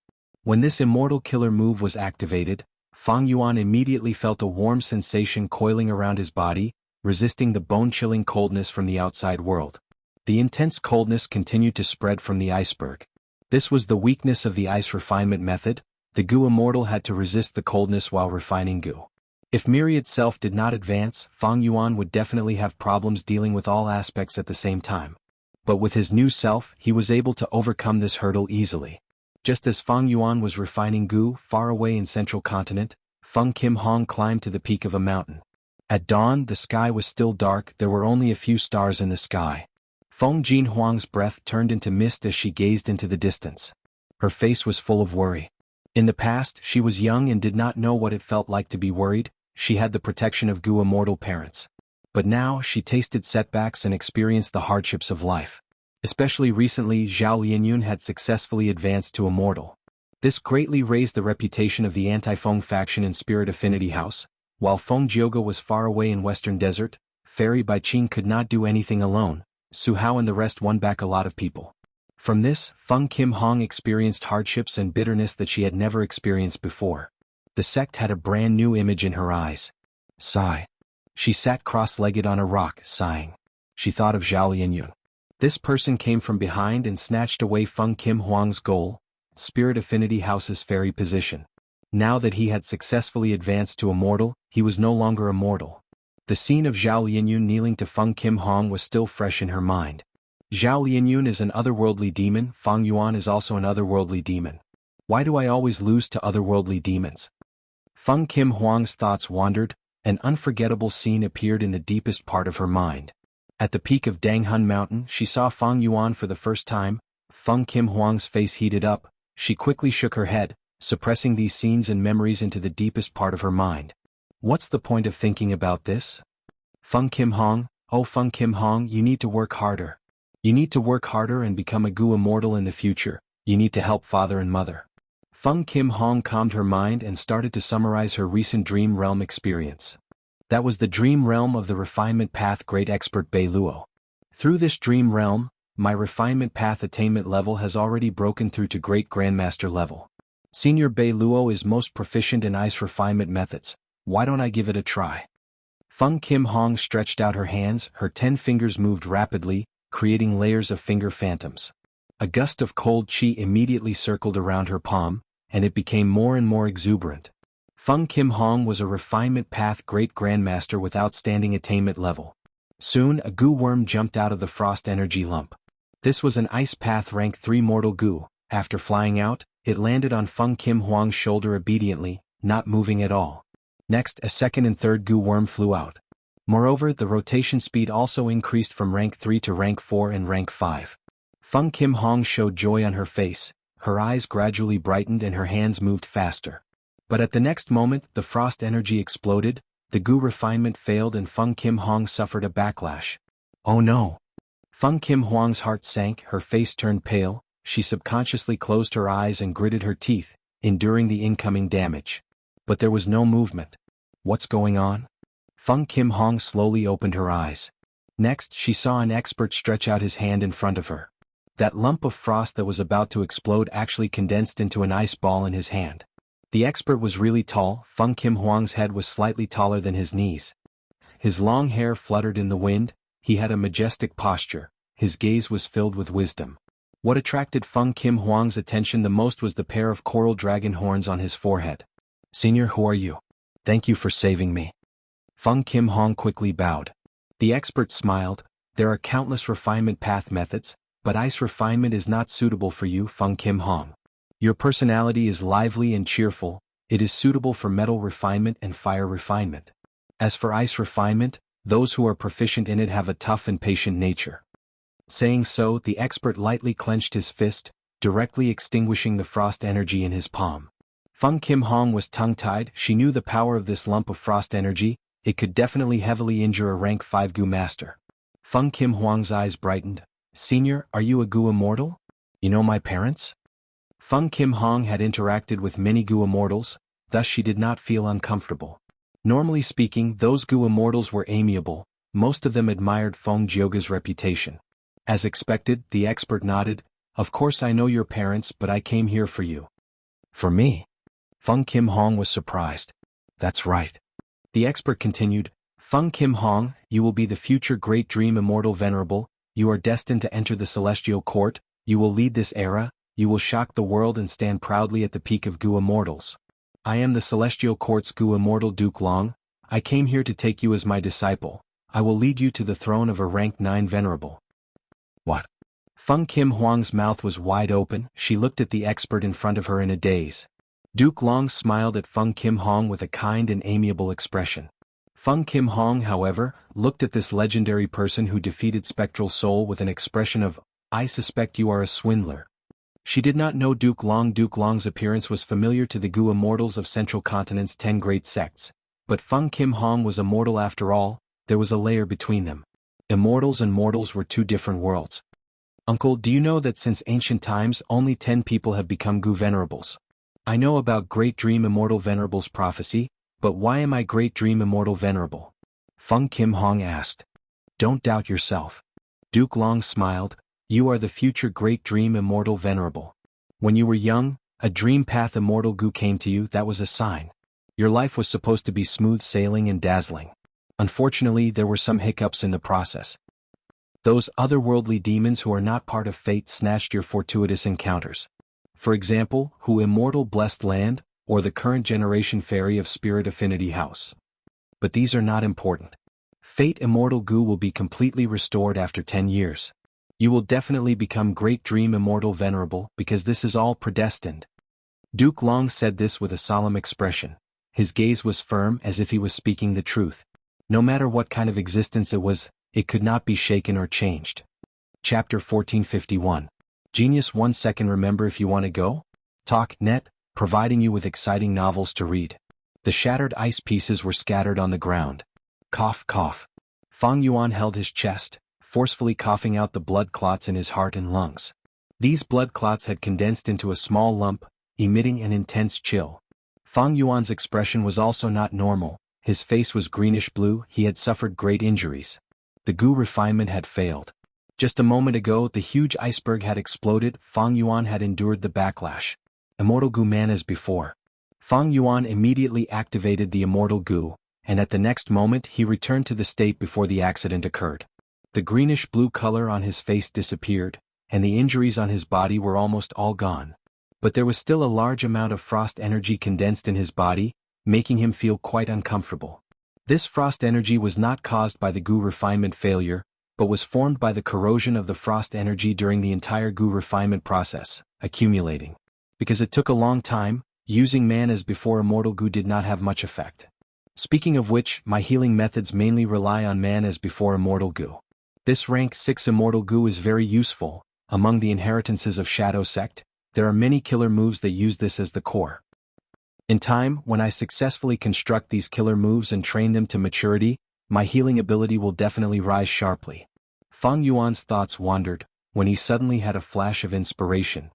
When this immortal killer move was activated, Feng Yuan immediately felt a warm sensation coiling around his body, resisting the bone-chilling coldness from the outside world. The intense coldness continued to spread from the iceberg. This was the weakness of the ice refinement method. The Gu Immortal had to resist the coldness while refining Gu. If Myriad Self did not advance, Feng Yuan would definitely have problems dealing with all aspects at the same time. But with his new self, he was able to overcome this hurdle easily. Just as Feng Yuan was refining Gu far away in central continent, Feng Kim Hong climbed to the peak of a mountain. At dawn, the sky was still dark. There were only a few stars in the sky. Feng Jin Huang's breath turned into mist as she gazed into the distance. Her face was full of worry. In the past, she was young and did not know what it felt like to be worried. She had the protection of Gu Immortal parents. But now, she tasted setbacks and experienced the hardships of life. Especially recently, Zhao Lianyun had successfully advanced to Immortal. This greatly raised the reputation of the anti-Feng faction in Spirit Affinity House. While Feng Jioge was far away in Western Desert, Fairy Baiqing could not do anything alone. Su Hao and the rest won back a lot of people. From this, Feng Kim Hong experienced hardships and bitterness that she had never experienced before. The sect had a brand new image in her eyes. Sigh. She sat cross-legged on a rock, sighing. She thought of Zhao Lianyun. This person came from behind and snatched away Feng Kim Huang's goal, Spirit Affinity House's fairy position. Now that he had successfully advanced to Immortal, he was no longer immortal. The scene of Zhao Lianyun kneeling to Feng Kim Hong was still fresh in her mind. Zhao Lianyun is an otherworldly demon. Feng Yuan is also an otherworldly demon. Why do I always lose to otherworldly demons? Feng Kim Huang's thoughts wandered. An unforgettable scene appeared in the deepest part of her mind. At the peak of Danghun Mountain, she saw Feng Yuan for the first time. Feng Kim Huang's face heated up. She quickly shook her head, suppressing these scenes and memories into the deepest part of her mind. What's the point of thinking about this? Feng Kim Hong, oh Feng Kim Hong, you need to work harder. You need to work harder and become a Gu Immortal in the future. You need to help father and mother. Feng Kim Hong calmed her mind and started to summarize her recent dream realm experience. That was the dream realm of the refinement path great expert Bei Luo. Through this dream realm, my refinement path attainment level has already broken through to great grandmaster level. Senior Bei Luo is most proficient in ice refinement methods. Why don't I give it a try? Feng Kim Hong stretched out her hands, her 10 fingers moved rapidly, creating layers of finger phantoms. A gust of cold qi immediately circled around her palm, and it became more and more exuberant. Feng Kim Hong was a refinement path great grandmaster with outstanding attainment level. Soon a Gu worm jumped out of the frost energy lump. This was an ice path rank 3 mortal Gu. After flying out, it landed on Feng Kim Hong's shoulder obediently, not moving at all. Next, a second and third Gu worm flew out. Moreover, the rotation speed also increased from rank 3 to rank 4 and rank 5. Feng Kim Hong showed joy on her face, her eyes gradually brightened and her hands moved faster. But at the next moment, the frost energy exploded, the Gu refinement failed and Feng Kim Hong suffered a backlash. Oh no! Feng Kim Hong's heart sank, her face turned pale, she subconsciously closed her eyes and gritted her teeth, enduring the incoming damage. But there was no movement. What's going on? Feng Kim Hong slowly opened her eyes. Next, she saw an expert stretch out his hand in front of her. That lump of frost that was about to explode actually condensed into an ice ball in his hand. The expert was really tall. Feng Kim Hong's head was slightly taller than his knees. His long hair fluttered in the wind, he had a majestic posture, his gaze was filled with wisdom. What attracted Feng Kim Hong's attention the most was the pair of coral dragon horns on his forehead. Senior, who are you? Thank you for saving me. Feng Kim Hong quickly bowed. The expert smiled. There are countless refinement path methods, but ice refinement is not suitable for you, Feng Kim Hong. Your personality is lively and cheerful, it is suitable for metal refinement and fire refinement. As for ice refinement, those who are proficient in it have a tough and patient nature. Saying so, the expert lightly clenched his fist, directly extinguishing the frost energy in his palm. Feng Kim Hong was tongue-tied. She knew the power of this lump of frost energy, it could definitely heavily injure a rank 5 Gu master. Feng Kim Hong's eyes brightened. Senior, are you a Gu Immortal? You know my parents? Feng Kim Hong had interacted with many Gu Immortals, thus she did not feel uncomfortable. Normally speaking, those Gu Immortals were amiable, most of them admired Feng Jioge's reputation. As expected, the expert nodded. Of course I know your parents, but I came here for you. For me? Feng Kim Hong was surprised. That's right. The expert continued, Feng Kim Hong, you will be the future great dream immortal venerable, you are destined to enter the celestial court, you will lead this era, you will shock the world and stand proudly at the peak of Gu Immortals. I am the celestial court's Gu Immortal Duke Long, I came here to take you as my disciple, I will lead you to the throne of a rank 9 venerable. What? Feng Kim Hong's mouth was wide open, she looked at the expert in front of her in a daze. Duke Long smiled at Feng Kim Hong with a kind and amiable expression. Feng Kim Hong, however, looked at this legendary person who defeated Spectral Soul with an expression of, I suspect you are a swindler. She did not know Duke Long. Duke Long's appearance was familiar to the Gu Immortals of Central Continent's 10 great sects. But Feng Kim Hong was immortal after all, there was a layer between them. Immortals and mortals were two different worlds. Uncle, do you know that since ancient times only 10 people have become Gu Venerables? I know about Great Dream Immortal Venerable's prophecy, but why am I Great Dream Immortal Venerable? Feng Kim Hong asked. Don't doubt yourself. Duke Long smiled, you are the future Great Dream Immortal Venerable. When you were young, a Dream Path Immortal Gu came to you, that was a sign. Your life was supposed to be smooth sailing and dazzling. Unfortunately, there were some hiccups in the process. Those otherworldly demons who are not part of fate snatched your fortuitous encounters. For example, who Immortal Blessed Land, or the current generation fairy of Spirit Affinity House. But these are not important. Fate Immortal Gu will be completely restored after 10 years. You will definitely become Great Dream Immortal Venerable because this is all predestined. Duke Long said this with a solemn expression. His gaze was firm as if he was speaking the truth. No matter what kind of existence it was, it could not be shaken or changed. Chapter 1451. Genius 1 second. Remember, if you want to go? Talk net, providing you with exciting novels to read. The shattered ice pieces were scattered on the ground. Cough, cough. Fang Yuan held his chest, forcefully coughing out the blood clots in his heart and lungs. These blood clots had condensed into a small lump, emitting an intense chill. Fang Yuan's expression was also not normal. His face was greenish-blue. He had suffered great injuries. The goo refinement had failed. Just a moment ago, the huge iceberg had exploded. Fang Yuan had endured the backlash. Immortal goo man as before. Fang Yuan immediately activated the immortal goo, and at the next moment he returned to the state before the accident occurred. The greenish-blue color on his face disappeared, and the injuries on his body were almost all gone. But there was still a large amount of frost energy condensed in his body, making him feel quite uncomfortable. This frost energy was not caused by the goo refinement failure, but was formed by the corrosion of the frost energy during the entire goo refinement process, accumulating. Because it took a long time, using man as before immortal goo did not have much effect. Speaking of which, my healing methods mainly rely on man as before immortal goo. This rank 6 immortal goo is very useful. Among the inheritances of Shadow Sect, there are many killer moves that use this as the core. In time, when I successfully construct these killer moves and train them to maturity, my healing ability will definitely rise sharply. Fang Yuan's thoughts wandered, when he suddenly had a flash of inspiration.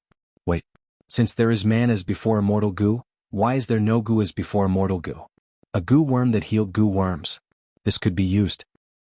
Wait. Since there is man as before immortal goo, why is there no goo as before immortal goo? A goo worm that healed goo worms. This could be used.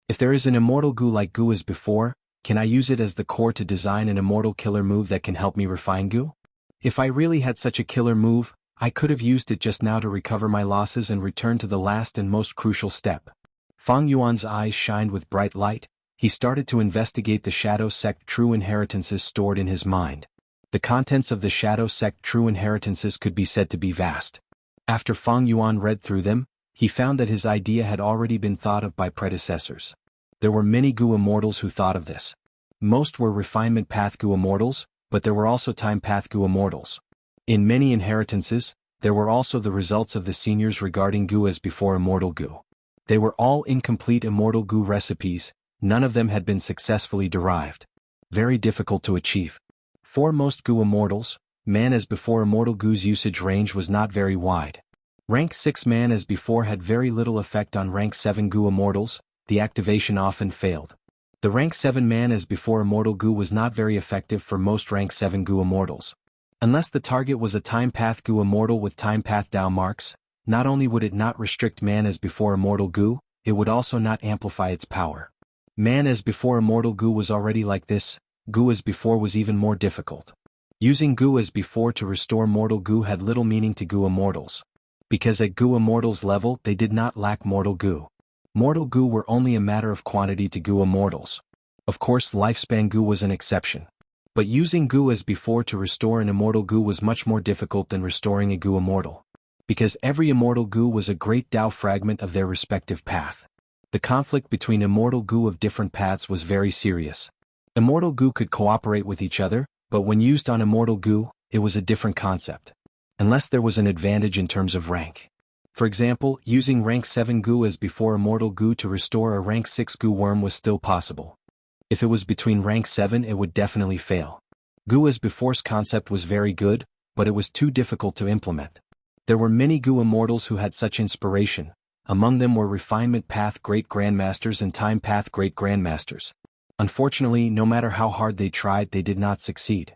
If there is an immortal goo like goo as before, can I use it as the core to design an immortal killer move that can help me refine goo? If I really had such a killer move, I could have used it just now to recover my losses and return to the last and most crucial step. Fang Yuan's eyes shined with bright light. He started to investigate the Shadow Sect true inheritances stored in his mind. The contents of the Shadow Sect true inheritances could be said to be vast. After Fang Yuan read through them, he found that his idea had already been thought of by predecessors. There were many goo immortals who thought of this. Most were refinement path goo immortals, but there were also time path goo immortals. In many inheritances, there were also the results of the seniors regarding goo as before immortal goo. They were all incomplete immortal goo recipes. None of them had been successfully derived. Very difficult to achieve. For most goo immortals, man as before immortal goo's usage range was not very wide. Rank 6 man as before had very little effect on rank 7 goo immortals. The activation often failed. The rank 7 man as before immortal goo was not very effective for most rank 7 goo immortals. Unless the target was a time path goo immortal with time path Dao marks, not only would it not restrict man as before immortal goo, it would also not amplify its power. Man as before immortal goo was already like this. Goo as before was even more difficult. Using goo as before to restore mortal goo had little meaning to goo immortals. Because at goo immortals level they did not lack mortal goo. Mortal goo were only a matter of quantity to goo immortals. Of course lifespan goo was an exception. But using goo as before to restore an immortal goo was much more difficult than restoring a goo immortal. Because every immortal goo was a great Dao fragment of their respective path. The conflict between immortal goo of different paths was very serious. Immortal goo could cooperate with each other, but when used on immortal goo, it was a different concept. Unless there was an advantage in terms of rank. For example, using rank 7 goo as before immortal goo to restore a rank 6 goo worm was still possible. If it was between rank 7 it would definitely fail. Goo as before's concept was very good, but it was too difficult to implement. There were many goo immortals who had such inspiration. Among them were refinement path great grandmasters and time path great grandmasters. Unfortunately, no matter how hard they tried they did not succeed.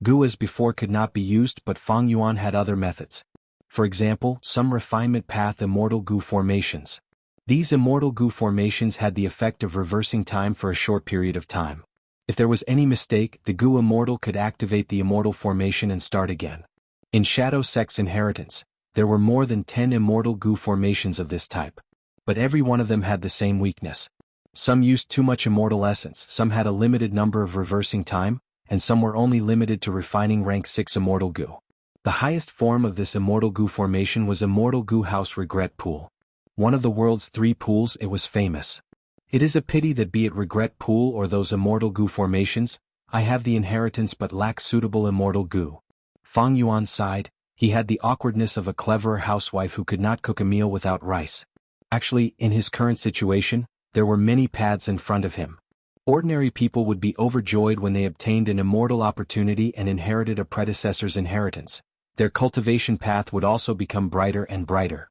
Goo as before could not be used, but Fang Yuan had other methods. For example, some refinement path immortal goo formations. These immortal goo formations had the effect of reversing time for a short period of time. If there was any mistake, the goo immortal could activate the immortal formation and start again. In Shadow Sect's inheritance, there were more than 10 immortal goo formations of this type. But every one of them had the same weakness. Some used too much immortal essence, some had a limited number of reversing time, and some were only limited to refining rank 6 immortal goo. The highest form of this immortal goo formation was Immortal Goo House Regret Pool. One of the world's 3 pools, it was famous. It is a pity that be it Regret Pool or those immortal goo formations, I have the inheritance but lack suitable immortal goo. Fang Yuan sighed. He had the awkwardness of a cleverer housewife who could not cook a meal without rice. Actually, in his current situation, there were many paths in front of him. Ordinary people would be overjoyed when they obtained an immortal opportunity and inherited a predecessor's inheritance. Their cultivation path would also become brighter and brighter.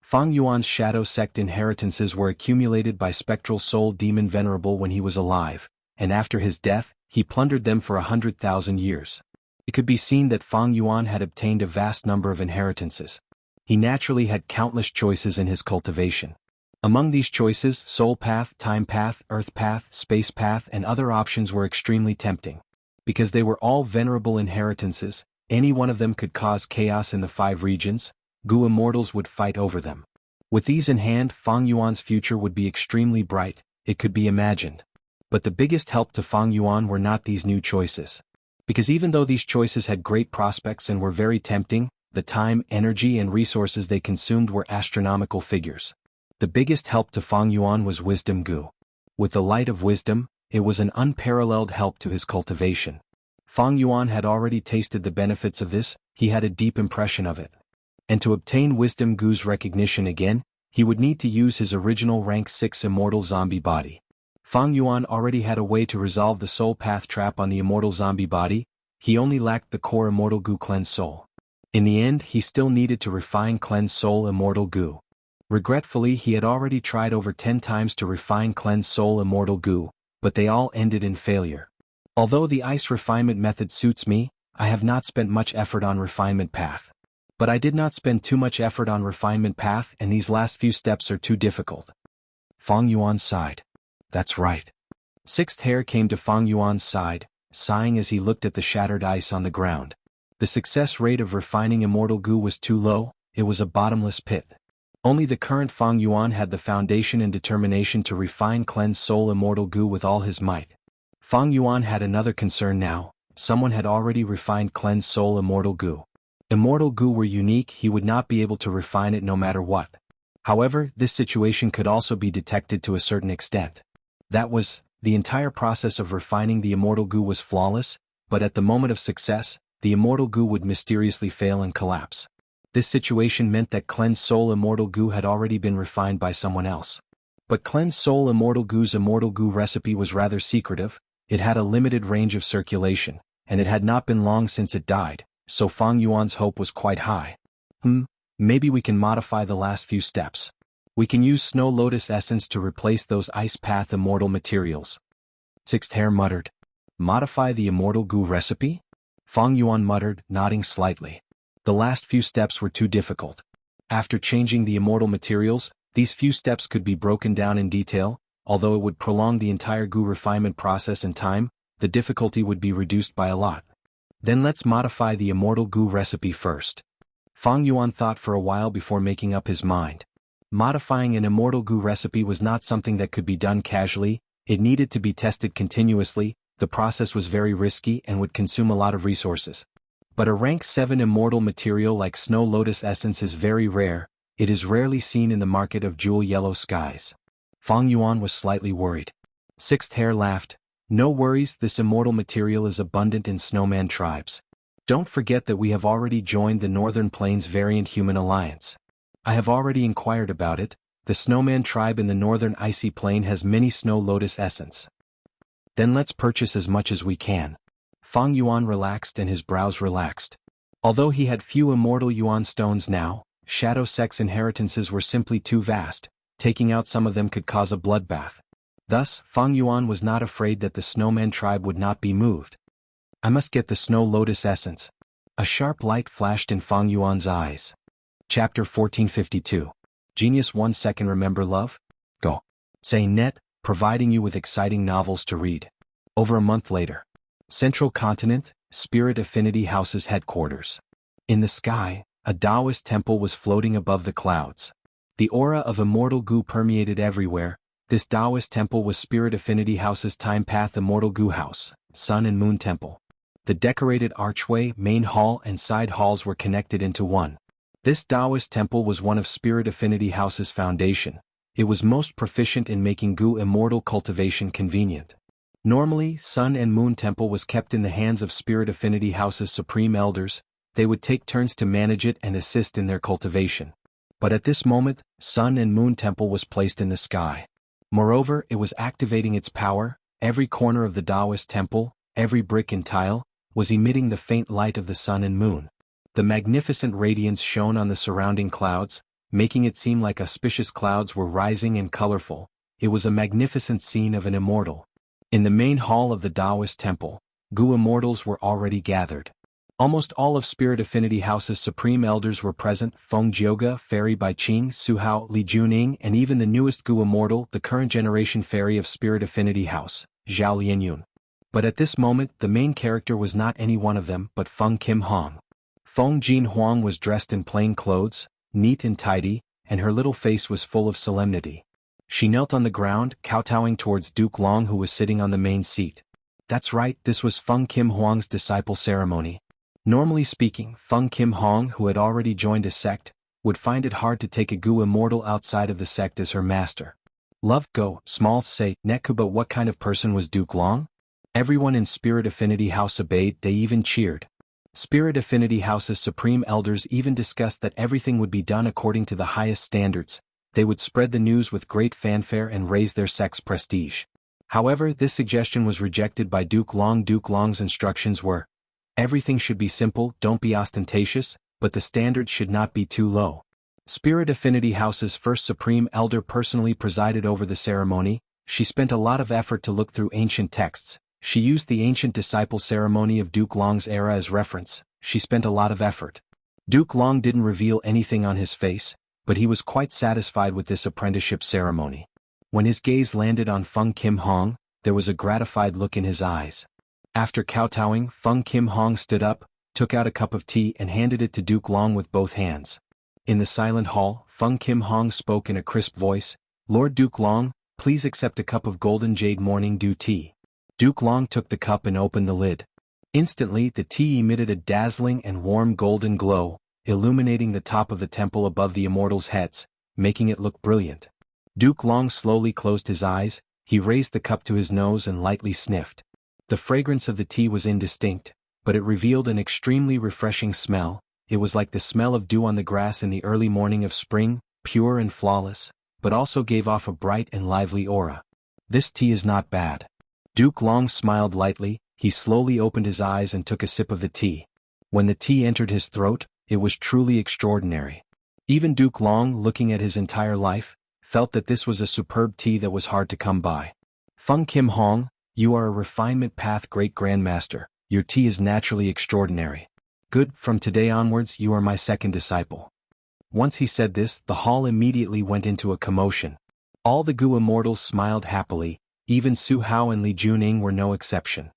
Fang Yuan's shadow sect inheritances were accumulated by spectral soul demon Venerable when he was alive, and after his death, he plundered them for 100,000 years. It could be seen that Fang Yuan had obtained a vast number of inheritances. He naturally had countless choices in his cultivation. Among these choices, soul path, time path, earth path, space path, and other options were extremely tempting. Because they were all venerable inheritances, any one of them could cause chaos in the 5 regions. Gu immortals would fight over them. With these in hand, Fang Yuan's future would be extremely bright, it could be imagined. But the biggest help to Fang Yuan were not these new choices. Because even though these choices had great prospects and were very tempting, the time, energy, and resources they consumed were astronomical figures. The biggest help to Fang Yuan was wisdom Gu. With the light of wisdom, it was an unparalleled help to his cultivation. Fang Yuan had already tasted the benefits of this, he had a deep impression of it. And to obtain wisdom Gu's recognition again, he would need to use his original rank 6 immortal zombie body. Fang Yuan already had a way to resolve the soul path trap on the immortal zombie body, he only lacked the core immortal Gu cleanse soul. In the end, he still needed to refine cleanse soul immortal Gu. Regretfully, he had already tried over 10 times to refine cleanse soul immortal Gu, but they all ended in failure. Although the ice refinement method suits me, I have not spent much effort on refinement path. But I did not spend too much effort on refinement path, and these last few steps are too difficult. Fang Yuan sighed. That's right. Sixth Hair came to Fang Yuan's side, sighing as he looked at the shattered ice on the ground. The success rate of refining immortal Gu was too low, it was a bottomless pit. Only the current Fang Yuan had the foundation and determination to refine cleanse soul immortal Gu with all his might. Fang Yuan had another concern now, someone had already refined cleanse soul immortal Gu. Immortal Gu were unique, he would not be able to refine it no matter what. However, this situation could also be detected to a certain extent. That was, the entire process of refining the immortal Gu was flawless, but at the moment of success, the immortal Gu would mysteriously fail and collapse. This situation meant that cleanse soul immortal Gu had already been refined by someone else. But cleanse soul immortal Gu's immortal Gu recipe was rather secretive, it had a limited range of circulation, and it had not been long since it died, so Fang Yuan's hope was quite high. Maybe we can modify the last few steps. We can use Snow Lotus Essence to replace those Ice Path immortal materials. Sixth Hair muttered. Modify the immortal Gu recipe? Fang Yuan muttered, nodding slightly. The last few steps were too difficult. After changing the immortal materials, these few steps could be broken down in detail, although it would prolong the entire Gu refinement process and time, the difficulty would be reduced by a lot. Then let's modify the immortal Gu recipe first. Fang Yuan thought for a while before making up his mind. Modifying an immortal Gu recipe was not something that could be done casually, it needed to be tested continuously, the process was very risky and would consume a lot of resources. But a rank 7 immortal material like Snow Lotus Essence is very rare, it is rarely seen in the market of jewel yellow skies. Fang Yuan was slightly worried. Sixth Hair laughed. No worries, this immortal material is abundant in snowman tribes. Don't forget that we have already joined the Northern Plains Variant Human Alliance. I have already inquired about it, the snowman tribe in the Northern Icy Plain has many Snow Lotus Essence. Then let's purchase as much as we can. Fang Yuan relaxed and his brows relaxed. Although he had few immortal Yuan stones now, Shadow Sect's inheritances were simply too vast, taking out some of them could cause a bloodbath. Thus, Fang Yuan was not afraid that the snowman tribe would not be moved. I must get the Snow Lotus Essence. A sharp light flashed in Fang Yuan's eyes. Chapter 1452. Genius 1 second remember love? Go. Say net, providing you with exciting novels to read. Over a month later. Central Continent, Spirit Affinity House's headquarters. In the sky, a Taoist temple was floating above the clouds. The aura of immortal Gu permeated everywhere. This Taoist temple was Spirit Affinity House's Time Path Immortal Gu House, Sun and Moon Temple. The decorated archway, main hall and side halls were connected into one. This Taoist temple was one of Spirit Affinity House's foundation. It was most proficient in making Gu immortal cultivation convenient. Normally, Sun and Moon Temple was kept in the hands of Spirit Affinity House's supreme elders, they would take turns to manage it and assist in their cultivation. But at this moment, Sun and Moon Temple was placed in the sky. Moreover, it was activating its power, every corner of the Taoist temple, every brick and tile, was emitting the faint light of the sun and moon. The magnificent radiance shone on the surrounding clouds, making it seem like auspicious clouds were rising and colorful. It was a magnificent scene of an immortal. In the main hall of the Taoist temple, Gu immortals were already gathered. Almost all of Spirit Affinity House's supreme elders were present: Feng Jioge, Fairy Bai Qing, Su Hao, Li Juning, and even the newest Gu immortal, the current generation fairy of Spirit Affinity House, Zhao Lianyun. But at this moment the main character was not any one of them but Feng Kim Hong. Feng Jin Huang was dressed in plain clothes, neat and tidy, and her little face was full of solemnity. She knelt on the ground, kowtowing towards Duke Long, who was sitting on the main seat. That's right, this was Feng Kim Huang's disciple ceremony. Normally speaking, Feng Kim Hong, who had already joined a sect, would find it hard to take a Gu immortal outside of the sect as her master. Love, go, small say, Neku. But what kind of person was Duke Long? Everyone in Spirit Affinity House obeyed, they even cheered. Spirit Affinity House's supreme elders even discussed that everything would be done according to the highest standards. They would spread the news with great fanfare and raise their sect's prestige. However, this suggestion was rejected by Duke Long. Duke Long's instructions were: everything should be simple, don't be ostentatious, but the standards should not be too low. Spirit Affinity House's first supreme elder personally presided over the ceremony. She spent a lot of effort to look through ancient texts. She used the ancient disciple ceremony of Duke Long's era as reference. She spent a lot of effort. Duke Long didn't reveal anything on his face, but he was quite satisfied with this apprenticeship ceremony. When his gaze landed on Feng Kim Hong, there was a gratified look in his eyes. After kowtowing, Feng Kim Hong stood up, took out a cup of tea and handed it to Duke Long with both hands. In the silent hall, Feng Kim Hong spoke in a crisp voice: "Lord Duke Long, please accept a cup of golden jade morning dew tea." Duke Long took the cup and opened the lid. Instantly the tea emitted a dazzling and warm golden glow, illuminating the top of the temple above the immortals' heads, making it look brilliant. Duke Long slowly closed his eyes. He raised the cup to his nose and lightly sniffed. The fragrance of the tea was indistinct, but it revealed an extremely refreshing smell. It was like the smell of dew on the grass in the early morning of spring, pure and flawless, but also gave off a bright and lively aura. This tea is not bad. Duke Long smiled lightly. He slowly opened his eyes and took a sip of the tea. When the tea entered his throat, it was truly extraordinary. Even Duke Long, looking at his entire life, felt that this was a superb tea that was hard to come by. Feng Kim Hong, you are a refinement path great grandmaster. Your tea is naturally extraordinary. Good, from today onwards you are my second disciple. Once he said this, the hall immediately went into a commotion. All the Gu immortals smiled happily. Even Su Hao and Li Juning were no exception.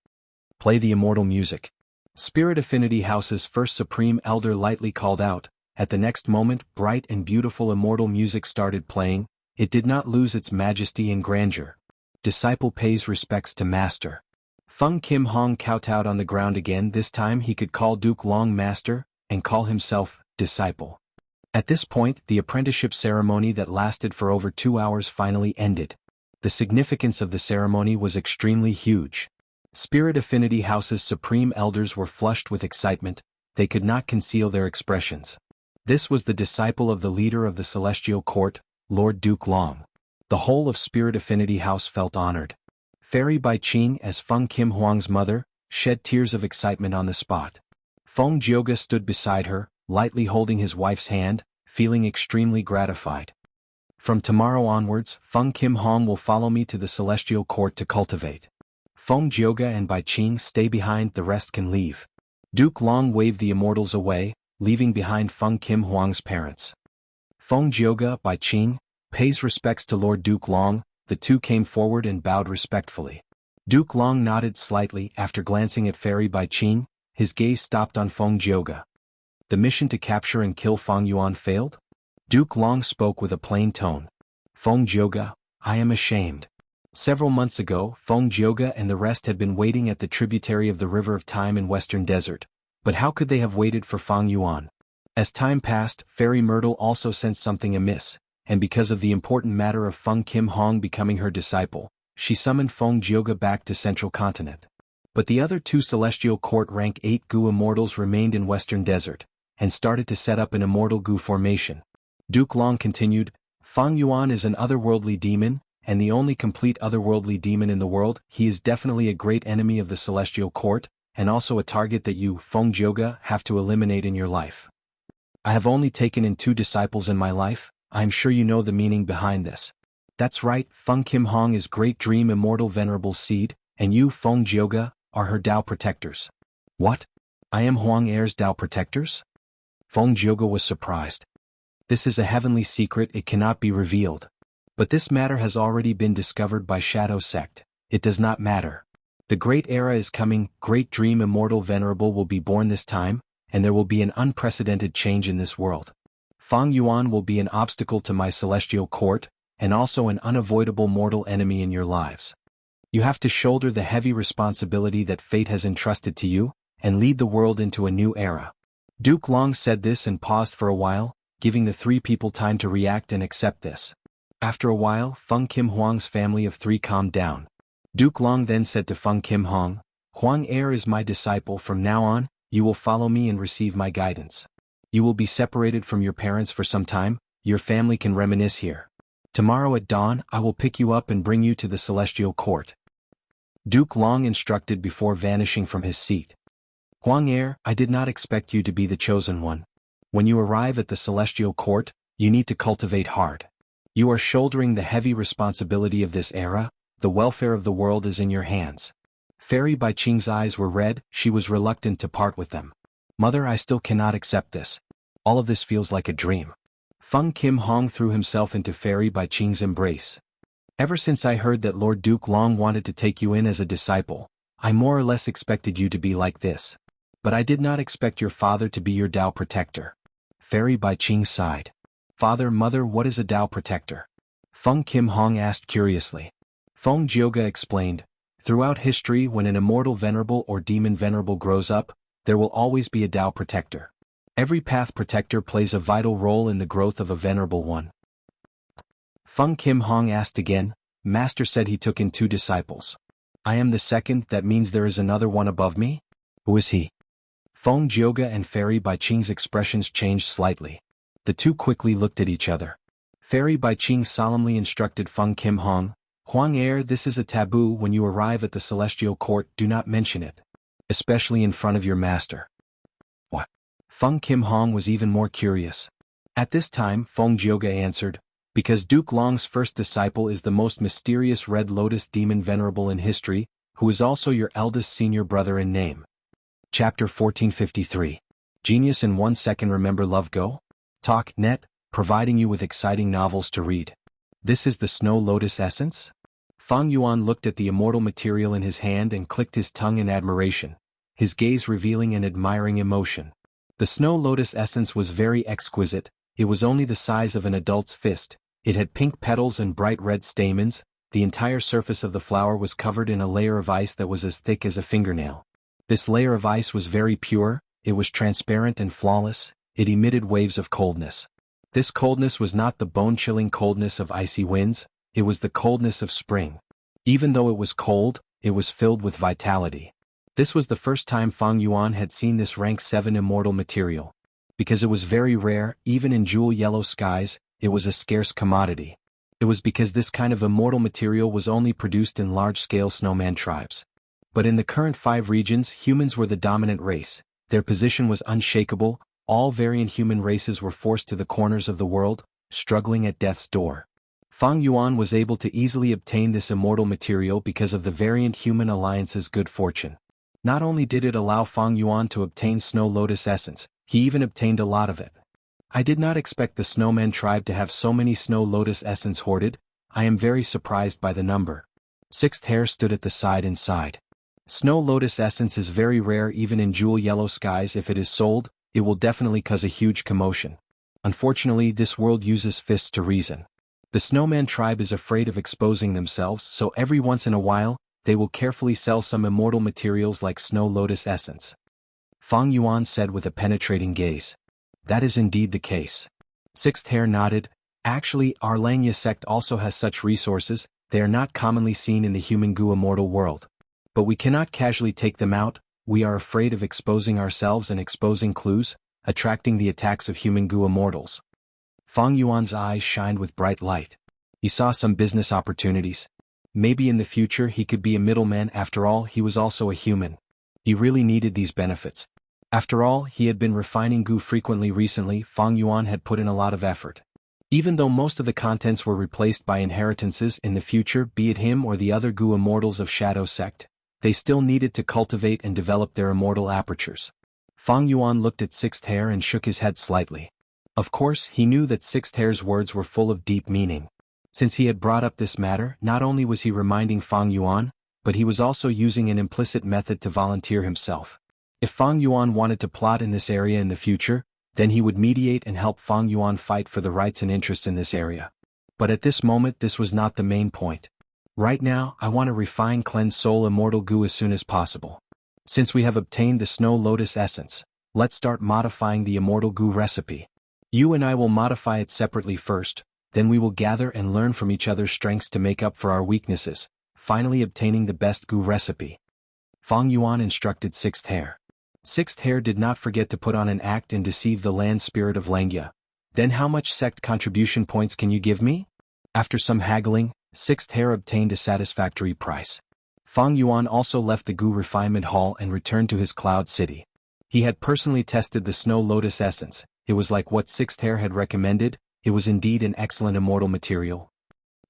Play the immortal music. Spirit Affinity House's first supreme elder lightly called out. At the next moment, bright and beautiful immortal music started playing. It did not lose its majesty and grandeur. Disciple pays respects to master. Feng Kim Hong kowtowed on the ground again. This time he could call Duke Long master, and call himself disciple. At this point, the apprenticeship ceremony that lasted for over 2 hours finally ended. The significance of the ceremony was extremely huge. Spirit Affinity House's supreme elders were flushed with excitement. They could not conceal their expressions. This was the disciple of the leader of the Celestial Court, Lord Duke Long. The whole of Spirit Affinity House felt honored. Fairy Bai Qing, as Feng Kim Huang's mother, shed tears of excitement on the spot. Feng Jioge stood beside her, lightly holding his wife's hand, feeling extremely gratified. From tomorrow onwards, Feng Kim Hong will follow me to the Celestial Court to cultivate. Feng Jioge and Bai Qing stay behind, the rest can leave. Duke Long waved the immortals away, leaving behind Feng Kim Huang's parents. Feng Jioge, Bai Qing, pays respects to Lord Duke Long. The two came forward and bowed respectfully. Duke Long nodded slightly. After glancing at Fairy Bai Qing, his gaze stopped on Feng Jioge. The mission to capture and kill Feng Yuan failed? Duke Long spoke with a plain tone. Feng Jioge, I am ashamed. Several months ago, Feng Jioge and the rest had been waiting at the tributary of the River of Time in Western Desert. But how could they have waited for Feng Yuan? As time passed, Fairy Myrtle also sensed something amiss, and because of the important matter of Feng Kim Hong becoming her disciple, she summoned Feng Jioge back to Central Continent. But the other two Celestial Court rank 8 Gu immortals remained in Western Desert, and started to set up an immortal Gu formation. Duke Long continued, Feng Yuan is an otherworldly demon, and the only complete otherworldly demon in the world. He is definitely a great enemy of the Celestial Court, and also a target that you, Feng Jioge, have to eliminate in your life. I have only taken in 2 disciples in my life. I am sure you know the meaning behind this. That's right, Feng Kim Hong is Great Dream Immortal Venerable Seed, and you, Feng Jioge, are her Tao protectors. What? I am Huang Er's Tao protectors? Feng Jioge was surprised. This is a heavenly secret, it cannot be revealed. But this matter has already been discovered by Shadow Sect. It does not matter. The great era is coming, Great Dream Immortal Venerable will be born this time, and there will be an unprecedented change in this world. Feng Yuan will be an obstacle to my celestial court, and also an unavoidable mortal enemy in your lives. You have to shoulder the heavy responsibility that fate has entrusted to you, and lead the world into a new era. Duke Long said this and paused for a while, giving the 3 people time to react and accept this. After a while, Feng Kim Huang's family of 3 calmed down. Duke Long then said to Feng Kim Hong, Huang Er is my disciple. From now on, you will follow me and receive my guidance. You will be separated from your parents for some time, your family can reminisce here. Tomorrow at dawn, I will pick you up and bring you to the celestial court. Duke Long instructed before vanishing from his seat. Huang Er, I did not expect you to be the chosen one. When you arrive at the celestial court, you need to cultivate hard. You are shouldering the heavy responsibility of this era, the welfare of the world is in your hands. Fairy Bai Qing's eyes were red, she was reluctant to part with them. Mother, I still cannot accept this. All of this feels like a dream. Feng Kim Hong threw himself into Fairy Bai Qing's embrace. Ever since I heard that Lord Duke Long wanted to take you in as a disciple, I more or less expected you to be like this. But I did not expect your father to be your Tao protector. Fairy Bai Qing sighed. Father, mother, what is a Tao protector? Feng Kim Hong asked curiously. Feng Jioge explained, throughout history when an immortal venerable or demon venerable grows up, there will always be a Tao protector. Every path protector plays a vital role in the growth of a venerable one. Feng Kim Hong asked again, Master said he took in 2 disciples. I am the second, that means there is another one above me? Who is he? Feng Jioge and Fairy Bai Qing's expressions changed slightly. The 2 quickly looked at each other. Fairy Bai Qing solemnly instructed Feng Kim Hong, Huang Er, this is a taboo. When you arrive at the celestial court, do not mention it. Especially in front of your master. What? Feng Kim Hong was even more curious. At this time, Feng Jioge answered, because Duke Long's first disciple is the most mysterious Red Lotus demon venerable in history, who is also your eldest senior brother in name. Chapter 1453. Genius in 1 second. Remember Love Go? Talk, net, providing you with exciting novels to read. This is the Snow Lotus Essence? Feng Yuan looked at the immortal material in his hand and clicked his tongue in admiration, his gaze revealing an admiring emotion. The Snow Lotus Essence was very exquisite, it was only the size of an adult's fist, it had pink petals and bright red stamens, the entire surface of the flower was covered in a layer of ice that was as thick as a fingernail. This layer of ice was very pure, it was transparent and flawless, it emitted waves of coldness. This coldness was not the bone-chilling coldness of icy winds, it was the coldness of spring. Even though it was cold, it was filled with vitality. This was the first time Feng Yuan had seen this rank 7 immortal material. Because it was very rare, even in jewel yellow skies, it was a scarce commodity. It was because this kind of immortal material was only produced in large-scale snowman tribes. But in the current 5 regions, humans were the dominant race, their position was unshakable, all variant human races were forced to the corners of the world, struggling at death's door. Feng Yuan was able to easily obtain this immortal material because of the variant human alliance's good fortune. Not only did it allow Feng Yuan to obtain Snow Lotus Essence, he even obtained a lot of it. I did not expect the Snowman tribe to have so many Snow Lotus Essence hoarded, I am very surprised by the number. Sixth Hare stood at the side and sighed. Snow Lotus Essence is very rare even in jewel yellow skies. If it is sold, it will definitely cause a huge commotion. Unfortunately, this world uses fists to reason. The Snowman tribe is afraid of exposing themselves, so every once in a while, they will carefully sell some immortal materials like Snow Lotus Essence. Feng Yuan said with a penetrating gaze. That is indeed the case. Sixth Hare nodded. Actually, our Langya sect also has such resources, they are not commonly seen in the human goo immortal world. But we cannot casually take them out, we are afraid of exposing ourselves and exposing clues, attracting the attacks of human goo immortals. Feng Yuan's eyes shined with bright light. He saw some business opportunities. Maybe in the future he could be a middleman. After all, he was also a human. He really needed these benefits. After all, he had been refining goo frequently recently. Fang Yuan had put in a lot of effort. Even though most of the contents were replaced by inheritances in the future, be it him or the other goo immortals of Shadow Sect, they still needed to cultivate and develop their immortal apertures. Fang Yuan looked at Sixth Hair and shook his head slightly. Of course, he knew that Sixth Hair's words were full of deep meaning. Since he had brought up this matter, not only was he reminding Fang Yuan, but he was also using an implicit method to volunteer himself. If Fang Yuan wanted to plot in this area in the future, then he would mediate and help Fang Yuan fight for the rights and interests in this area. But at this moment this was not the main point. Right now, I want to refine Cleanse Soul Immortal Goo as soon as possible. Since we have obtained the Snow Lotus Essence, let's start modifying the Immortal Goo recipe. You and I will modify it separately first, then we will gather and learn from each other's strengths to make up for our weaknesses, finally obtaining the best goo recipe. Fang Yuan instructed Sixth Hair. Sixth Hair did not forget to put on an act and deceive the land spirit of Xianxia. Then how much sect contribution points can you give me? After some haggling, Sixth Hair obtained a satisfactory price. Fang Yuan also left the goo refinement hall and returned to his cloud city. He had personally tested the Snow Lotus Essence. It was like what Sixth Hair had recommended. It was indeed an excellent immortal material.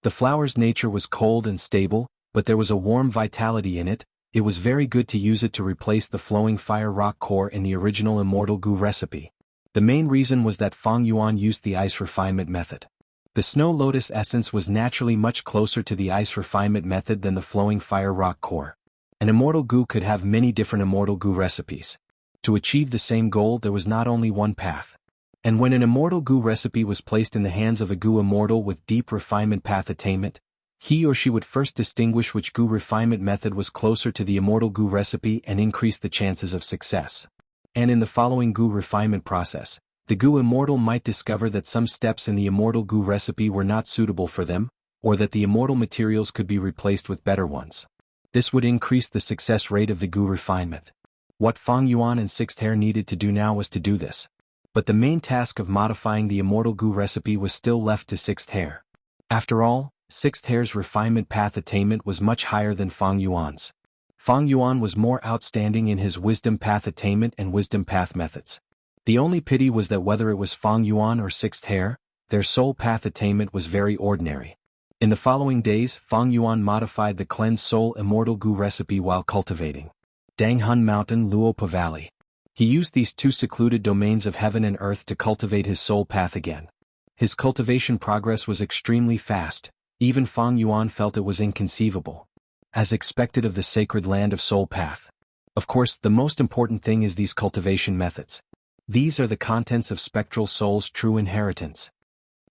The flower's nature was cold and stable, but there was a warm vitality in it. It was very good to use it to replace the flowing fire rock core in the original immortal goo recipe. The main reason was that Fang Yuan used the ice refinement method. The Snow Lotus Essence was naturally much closer to the ice refinement method than the flowing fire rock core. An immortal goo could have many different immortal goo recipes. To achieve the same goal there was not only one path. And when an immortal goo recipe was placed in the hands of a goo immortal with deep refinement path attainment, he or she would first distinguish which goo refinement method was closer to the immortal goo recipe and increase the chances of success. And in the following goo refinement process, the goo immortal might discover that some steps in the immortal goo recipe were not suitable for them, or that the immortal materials could be replaced with better ones. This would increase the success rate of the goo refinement. What Fang Yuan and Sixth Hair needed to do now was to do this. But the main task of modifying the immortal goo recipe was still left to Sixth Hair. After all, Sixth Hair's refinement path attainment was much higher than Fang Yuan's. Fang Yuan was more outstanding in his wisdom path attainment and wisdom path methods. The only pity was that whether it was Fang Yuan or Sixth Hair, their soul path attainment was very ordinary. In the following days, Fang Yuan modified the Cleanse Soul Immortal Goo recipe while cultivating Danghun Mountain Luopa Valley. He used these two secluded domains of heaven and earth to cultivate his soul path again. His cultivation progress was extremely fast. Even Fang Yuan felt it was inconceivable. As expected of the sacred land of soul path. Of course, the most important thing is these cultivation methods. These are the contents of Spectral Soul's true inheritance.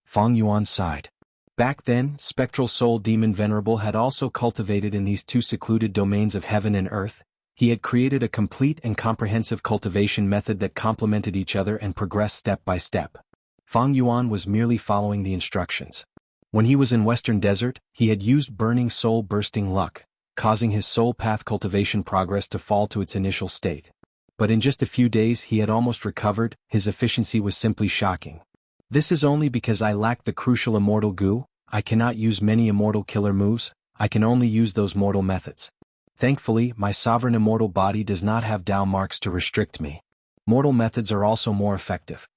Fang Yuan sighed. Back then, Spectral Soul Demon Venerable had also cultivated in these two secluded domains of heaven and earth. He had created a complete and comprehensive cultivation method that complemented each other and progressed step by step. Fang Yuan was merely following the instructions. When he was in Western Desert, he had used Burning Soul Bursting Luck, causing his soul path cultivation progress to fall to its initial state. But in just a few days he had almost recovered. His efficiency was simply shocking. This is only because I lack the crucial immortal goo. I cannot use many immortal killer moves. I can only use those mortal methods. Thankfully, my sovereign immortal body does not have Dao marks to restrict me. Mortal methods are also more effective.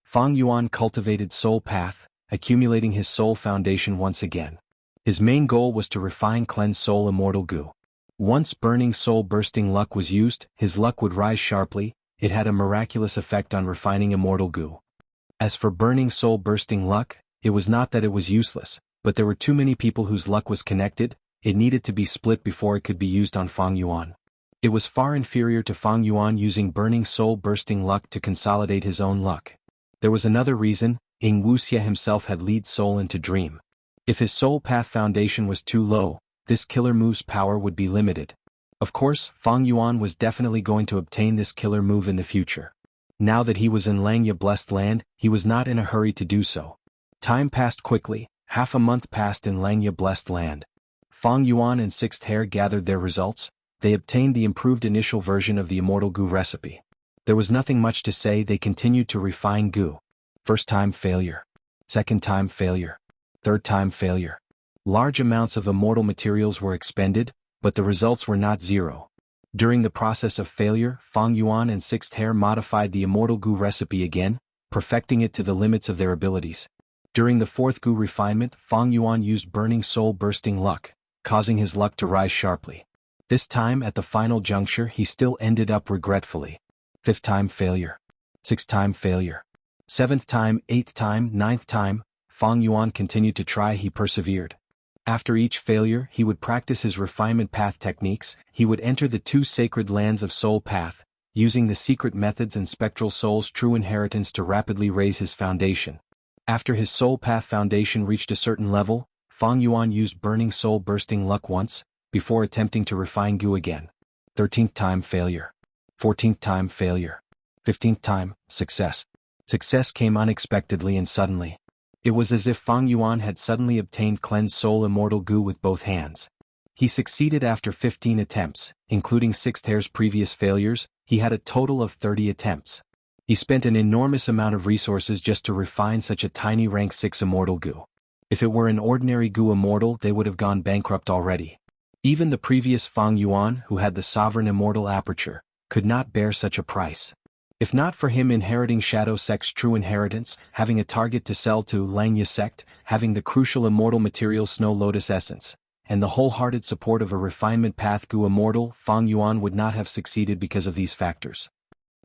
Fang Yuan cultivated soul path, accumulating his soul foundation once again. His main goal was to refine Cleanse Soul Immortal Goo. Once Burning Soul Bursting Luck was used, his luck would rise sharply. It had a miraculous effect on refining Immortal Goo. As for Burning Soul Bursting Luck, it was not that it was useless, but there were too many people whose luck was connected. It needed to be split before it could be used on Fang Yuan. It was far inferior to Fang Yuan using Burning Soul Bursting Luck to consolidate his own luck. There was another reason. Wuxia himself had lead soul into dream. If his soul path foundation was too low, this killer move's power would be limited. Of course, Fang Yuan was definitely going to obtain this killer move in the future. Now that he was in Xianxia Blessed Land, he was not in a hurry to do so. Time passed quickly. Half a month passed in Xianxia Blessed Land. Fang Yuan and Sixth Hair gathered their results. They obtained the improved initial version of the Immortal Goo recipe. There was nothing much to say. They continued to refine Goo. First time failure. Second time failure. Third time failure. Large amounts of immortal materials were expended, but the results were not zero. During the process of failure, Fang Yuan and Sixth Hair modified the Immortal Gu recipe again, perfecting it to the limits of their abilities. During the fourth Gu refinement, Fang Yuan used Burning Soul Bursting Luck, causing his luck to rise sharply. This time at the final juncture he still ended up regretfully. Fifth time failure. Sixth time failure. Seventh time, eighth time, ninth time, Fang Yuan continued to try. He persevered. After each failure he would practice his refinement path techniques. He would enter the 2 sacred lands of soul path, using the secret methods and spectral soul's true inheritance to rapidly raise his foundation. After his soul path foundation reached a certain level, Fang Yuan used Burning Soul Bursting Luck once, before attempting to refine Gu again. 13th time failure. 14th time failure. 15th time, success. Success came unexpectedly and suddenly. It was as if Fang Yuan had suddenly obtained Cleansed Soul Immortal Gu with both hands. He succeeded after 15 attempts, including Sixth Hair's previous failures. He had a total of 30 attempts. He spent an enormous amount of resources just to refine such a tiny rank 6 Immortal Gu. If it were an ordinary Gu Immortal, they would have gone bankrupt already. Even the previous Fang Yuan, who had the Sovereign Immortal Aperture, could not bear such a price. If not for him inheriting Shadow Sect's true inheritance, having a target to sell to Xianxia sect, having the crucial immortal material Snow Lotus Essence, and the wholehearted support of a refinement path Gu Immortal, Fang Yuan would not have succeeded because of these factors.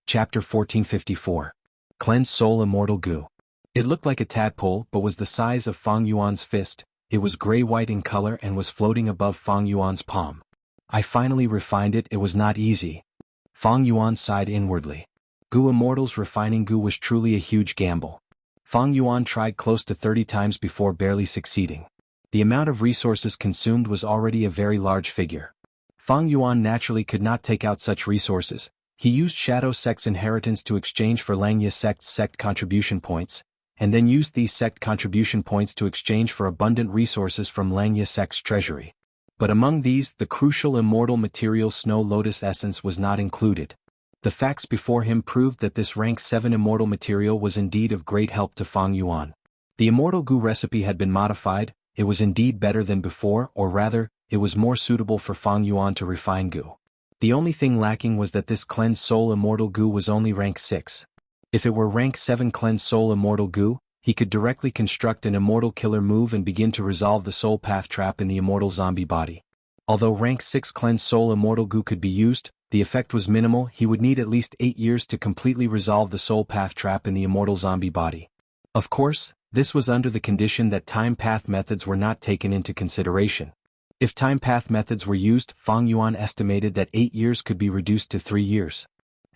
Chapter 1454. Cleansed Soul Immortal Gu. It looked like a tadpole but was the size of Fang Yuan's fist. It was gray-white in color and was floating above Fang Yuan's palm. I finally refined it. It was not easy. Fang Yuan sighed inwardly. Gu Immortal's refining Gu was truly a huge gamble. Fang Yuan tried close to 30 times before barely succeeding. The amount of resources consumed was already a very large figure. Fang Yuan naturally could not take out such resources. He used Shadow Sect's inheritance to exchange for Xianxia sect's sect contribution points, and then used these sect contribution points to exchange for abundant resources from Xianxia sect's treasury. But among these, the crucial immortal material Snow Lotus Essence was not included. The facts before him proved that this rank 7 immortal material was indeed of great help to Fang Yuan. The Immortal Gu recipe had been modified. It was indeed better than before, or rather, it was more suitable for Fang Yuan to refine Gu. The only thing lacking was that this Cleansed Soul Immortal Gu was only rank 6. If it were rank 7 Cleansed Soul Immortal Gu, he could directly construct an Immortal Killer move and begin to resolve the Soul Path trap in the Immortal Zombie body. Although rank 6 Cleansed Soul Immortal Gu could be used, the effect was minimal. He would need at least 8 years to completely resolve the Soul Path trap in the Immortal Zombie body. Of course, this was under the condition that time path methods were not taken into consideration. If time path methods were used, Fang Yuan estimated that 8 years could be reduced to 3 years.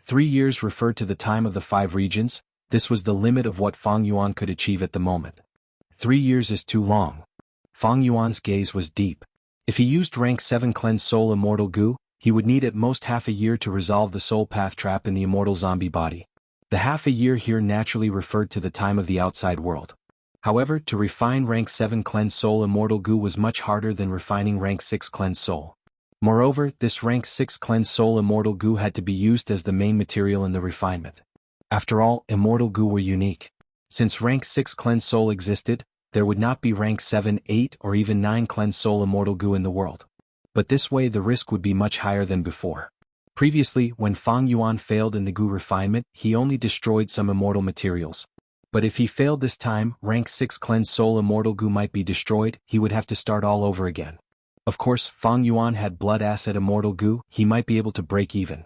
3 years referred to the time of the 5 regions. This was the limit of what Fang Yuan could achieve at the moment. 3 years is too long. Fang Yuan's gaze was deep. If he used rank 7 Cleansed Soul Immortal Gu, he would need at most half a year to resolve the Soul Path trap in the Immortal Zombie body. The half a year here naturally referred to the time of the outside world. However, to refine rank 7 Cleansed Soul Immortal Gu was much harder than refining rank 6 Cleansed Soul. Moreover, this rank 6 Cleansed Soul Immortal Gu had to be used as the main material in the refinement. After all, Immortal Gu were unique. Since rank 6 Cleansed Soul existed, there would not be rank 7, 8, or even 9 Cleansed Soul Immortal Gu in the world. But this way the risk would be much higher than before. Previously, when Fang Yuan failed in the Gu refinement, he only destroyed some immortal materials. But if he failed this time, rank 6 Cleansed Soul Immortal Gu might be destroyed. He would have to start all over again. Of course, Fang Yuan had Blood Asset Immortal Gu. He might be able to break even.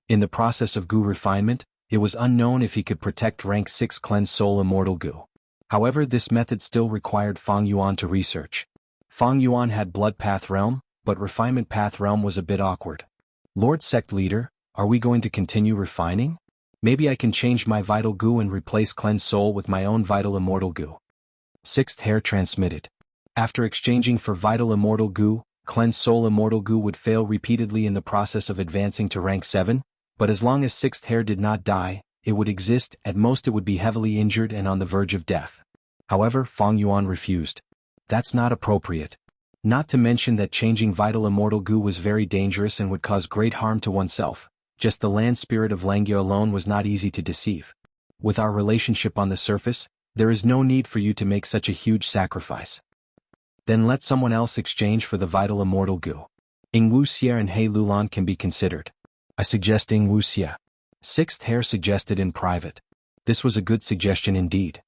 In the process of Gu refinement, it was unknown if he could protect rank 6 Cleansed Soul Immortal Gu. However, this method still required Fang Yuan to research. Fang Yuan had Blood Path Realm, but Refinement Path Realm was a bit awkward. Lord Sect Leader, are we going to continue refining? Maybe I can change my Vital Gu and replace Cleansed Soul with my own Vital Immortal Gu. Sixth Hair transmitted. After exchanging for Vital Immortal Gu, Cleansed Soul Immortal Gu would fail repeatedly in the process of advancing to rank 7, but as long as Sixth Hair did not die, it would exist. At most it would be heavily injured and on the verge of death. However, Fang Yuan refused. That's not appropriate. Not to mention that changing Vital Immortal Gu was very dangerous and would cause great harm to oneself. Just the land spirit of Xianxia alone was not easy to deceive. With our relationship on the surface, there is no need for you to make such a huge sacrifice. Then let someone else exchange for the Vital Immortal Gu. Wuxia and He Lulan can be considered. I suggest Wuxia. Sixth Hair suggested in private. This was a good suggestion indeed.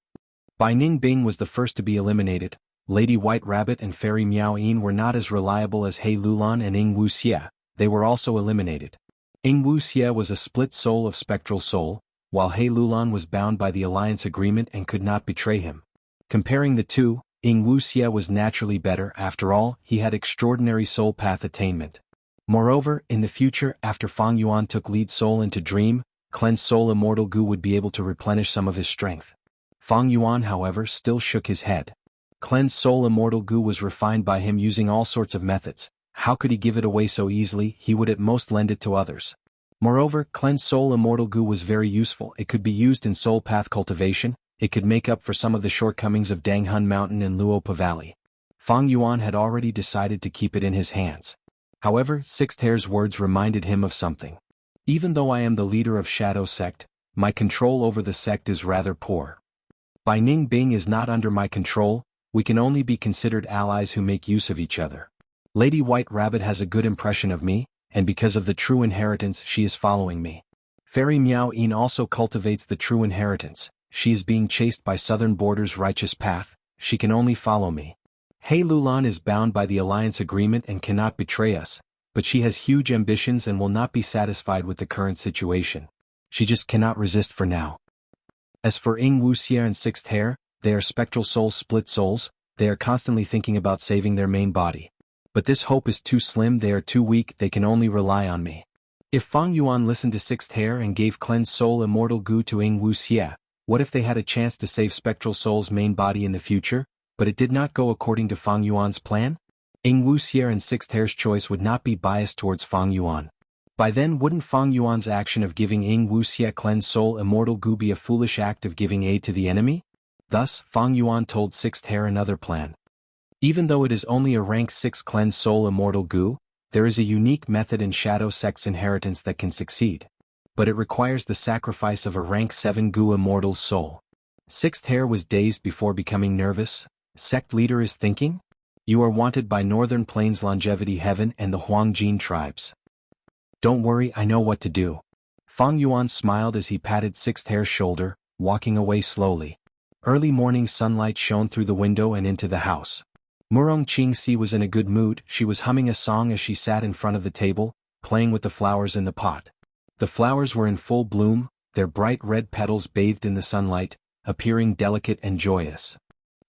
Bai Ningbing was the first to be eliminated. Lady White Rabbit and Fairy Miao Yin were not as reliable as He Lulan and Wuxia. They were also eliminated. Wuxia was a split soul of spectral soul, while He Lulan was bound by the alliance agreement and could not betray him. Comparing the two, Wuxia was naturally better. After all, he had extraordinary soul path attainment. Moreover, in the future, after Fang Yuan took lead soul into dream, cleansed soul Immortal Gu would be able to replenish some of his strength. Fang Yuan, however, still shook his head. Cleansed soul Immortal Gu was refined by him using all sorts of methods. How could he give it away so easily? He would at most lend it to others. Moreover, cleansed soul Immortal Gu was very useful. It could be used in soul path cultivation. It could make up for some of the shortcomings of Danghun Mountain and Luopa Valley. Fang Yuan had already decided to keep it in his hands. However, Sixth Hair's words reminded him of something. Even though I am the leader of Shadow Sect, my control over the sect is rather poor. Bai Ningbing is not under my control. We can only be considered allies who make use of each other. Lady White Rabbit has a good impression of me, and because of the true inheritance she is following me. Fairy Miao Yin also cultivates the true inheritance. She is being chased by Southern Border's righteous path. She can only follow me. He Lulan is bound by the alliance agreement and cannot betray us, but she has huge ambitions and will not be satisfied with the current situation. She just cannot resist for now. As for Wuxia and Sixth Hair, they are spectral souls, split souls. They are constantly thinking about saving their main body. But this hope is too slim. They are too weak. They can only rely on me. If Fang Yuan listened to Sixth Hair and gave cleansed soul Immortal Gu to Wuxia, what if they had a chance to save spectral soul's main body in the future, but it did not go according to Fang Yuan's plan? Wuxia and Sixth Hair's choice would not be biased towards Fang Yuan. By then, wouldn't Fang Yuan's action of giving Wuxia cleansed soul Immortal Gu be a foolish act of giving aid to the enemy? Thus, Fang Yuan told Sixth Hair another plan. Even though it is only a rank 6 cleansed soul Immortal Gu, there is a unique method in Shadow Sect's inheritance that can succeed. But it requires the sacrifice of a rank 7 Gu Immortal soul. Sixth Hair was dazed before becoming nervous. Sect leader is thinking? You are wanted by Northern Plains Longevity Heaven and the Huangjin tribes. Don't worry, I know what to do. Fang Yuan smiled as he patted Sixth Hair's shoulder, walking away slowly. Early morning sunlight shone through the window and into the house. Murong Qingxi was in a good mood. She was humming a song as she sat in front of the table, playing with the flowers in the pot. The flowers were in full bloom, their bright red petals bathed in the sunlight, appearing delicate and joyous.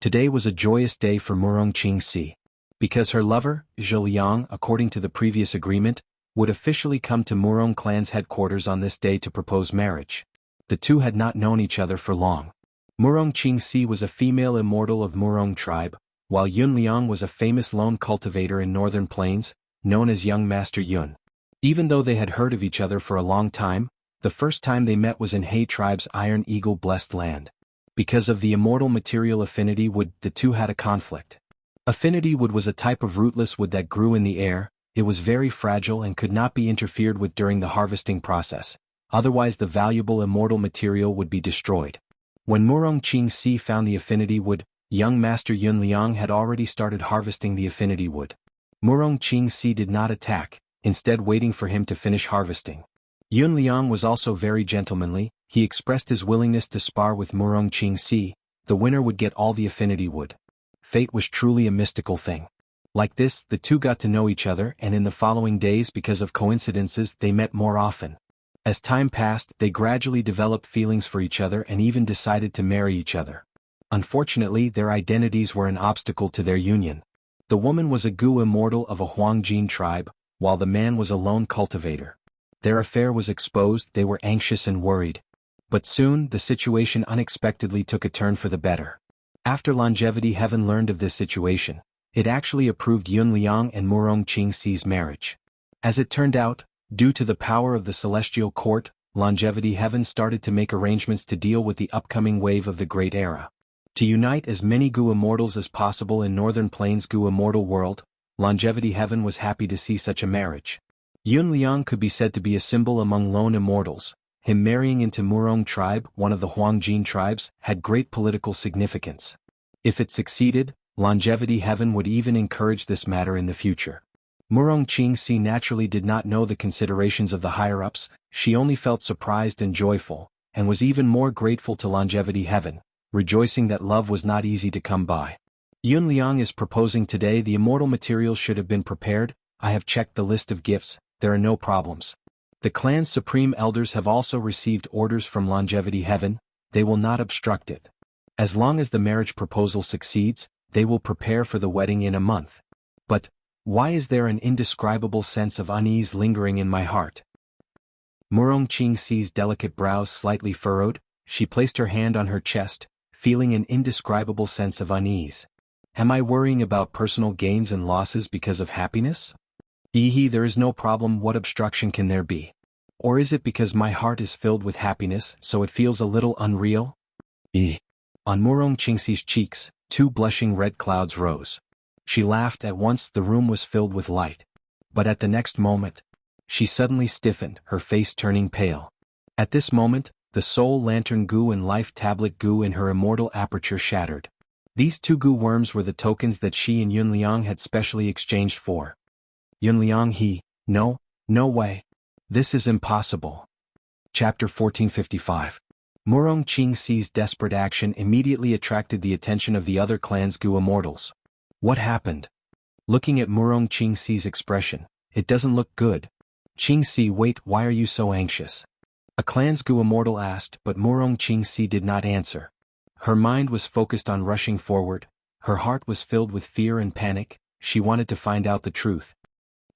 Today was a joyous day for Murong Qingxi. Because her lover, Zhe Liang, according to the previous agreement, would officially come to Murong clan's headquarters on this day to propose marriage. The two had not known each other for long. Murong Qingxi was a female immortal of Murong tribe, while Yun Liang was a famous lone cultivator in Northern Plains, known as Young Master Yun. Even though they had heard of each other for a long time, the first time they met was in He tribe's Iron Eagle blessed land. Because of the immortal material affinity wood, the two had a conflict. Affinity wood was a type of rootless wood that grew in the air. It was very fragile and could not be interfered with during the harvesting process, otherwise the valuable immortal material would be destroyed. When Murong Qingxi found the affinity wood, young Master Yun Liang had already started harvesting the affinity wood. Murong Qingxi did not attack, instead waiting for him to finish harvesting. Yun Liang was also very gentlemanly. He expressed his willingness to spar with Murong Qingxi. The winner would get all the affinity wood. Fate was truly a mystical thing. Like this, the two got to know each other, and in the following days, because of coincidences, they met more often. As time passed, they gradually developed feelings for each other and even decided to marry each other. Unfortunately, their identities were an obstacle to their union. The woman was a Gu immortal of a Huangjin tribe, while the man was a lone cultivator. Their affair was exposed. They were anxious and worried. But soon, the situation unexpectedly took a turn for the better. After Longevity Heaven learned of this situation, it actually approved Yun Liang and Murong Qingxi's marriage. As it turned out, due to the power of the Celestial Court, Longevity Heaven started to make arrangements to deal with the upcoming wave of the Great Era. To unite as many Gu immortals as possible in Northern Plains Gu immortal world, Longevity Heaven was happy to see such a marriage. Yun Liang could be said to be a symbol among lone immortals. Him marrying into Murong tribe, one of the Huangjin tribes, had great political significance. If it succeeded, Longevity Heaven would even encourage this matter in the future. Murong Qingxi naturally did not know the considerations of the higher-ups, she only felt surprised and joyful, and was even more grateful to Longevity Heaven, rejoicing that love was not easy to come by. Yun Liang is proposing today the immortal materials should have been prepared. I have checked the list of gifts, there are no problems. The clan's supreme elders have also received orders from Longevity Heaven, they will not obstruct it. As long as the marriage proposal succeeds, they will prepare for the wedding in a month. But, why is there an indescribable sense of unease lingering in my heart? Murong Qingxi's delicate brows slightly furrowed, she placed her hand on her chest, feeling an indescribable sense of unease. Am I worrying about personal gains and losses because of happiness? There is no problem, what obstruction can there be? Or is it because my heart is filled with happiness, so it feels a little unreal? On Murong Qingxi's cheeks, 2 blushing red clouds rose. She laughed at once, the room was filled with light. But at the next moment, she suddenly stiffened, her face turning pale. At this moment, the soul lantern goo and life tablet goo in her immortal aperture shattered. These 2 goo worms were the tokens that she and Yun Liang had specially exchanged for. Yun Liang no way. This is impossible. Chapter 1455. Murong Qingxi's desperate action immediately attracted the attention of the other clan's goo immortals. What happened? Looking at Murong Qingxi's expression, it doesn't look good. Qingxi, wait, why are you so anxious? A clan's goo immortal asked, but Murong Qingxi did not answer. Her mind was focused on rushing forward, her heart was filled with fear and panic, she wanted to find out the truth.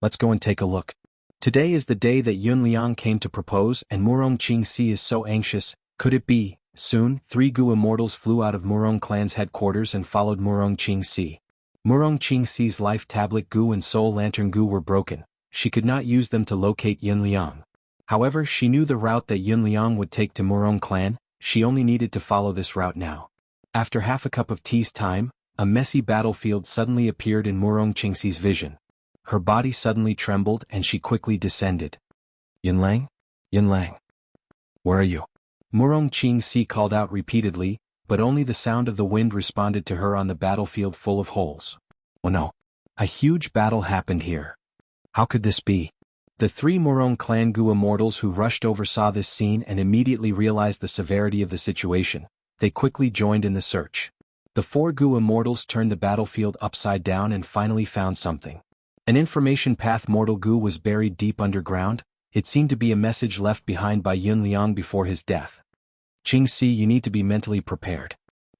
Let's go and take a look. Today is the day that Yun Liang came to propose and Murong Qingxi is so anxious, could it be? Soon, 3 goo immortals flew out of Murong clan's headquarters and followed Murong Qingxi. Murong Qingxi's life tablet goo and soul lantern goo were broken, she could not use them to locate Yun Liang. However, she knew the route that Yun Liang would take to Murong clan, she only needed to follow this route now. After half a cup of tea's time, a messy battlefield suddenly appeared in Murong Qingxi's vision. Her body suddenly trembled and she quickly descended. Yun Liang? Yun Liang? Where are you? Murong Qingxi called out repeatedly, but only the sound of the wind responded to her on the battlefield full of holes. Oh no! A huge battle happened here. How could this be? The 3 Murong clan goo immortals who rushed over saw this scene and immediately realized the severity of the situation. They quickly joined in the search. The 4 goo immortals turned the battlefield upside down and finally found something. An information path mortal goo was buried deep underground, it seemed to be a message left behind by Yun Liang before his death. Qingxi, you need to be mentally prepared.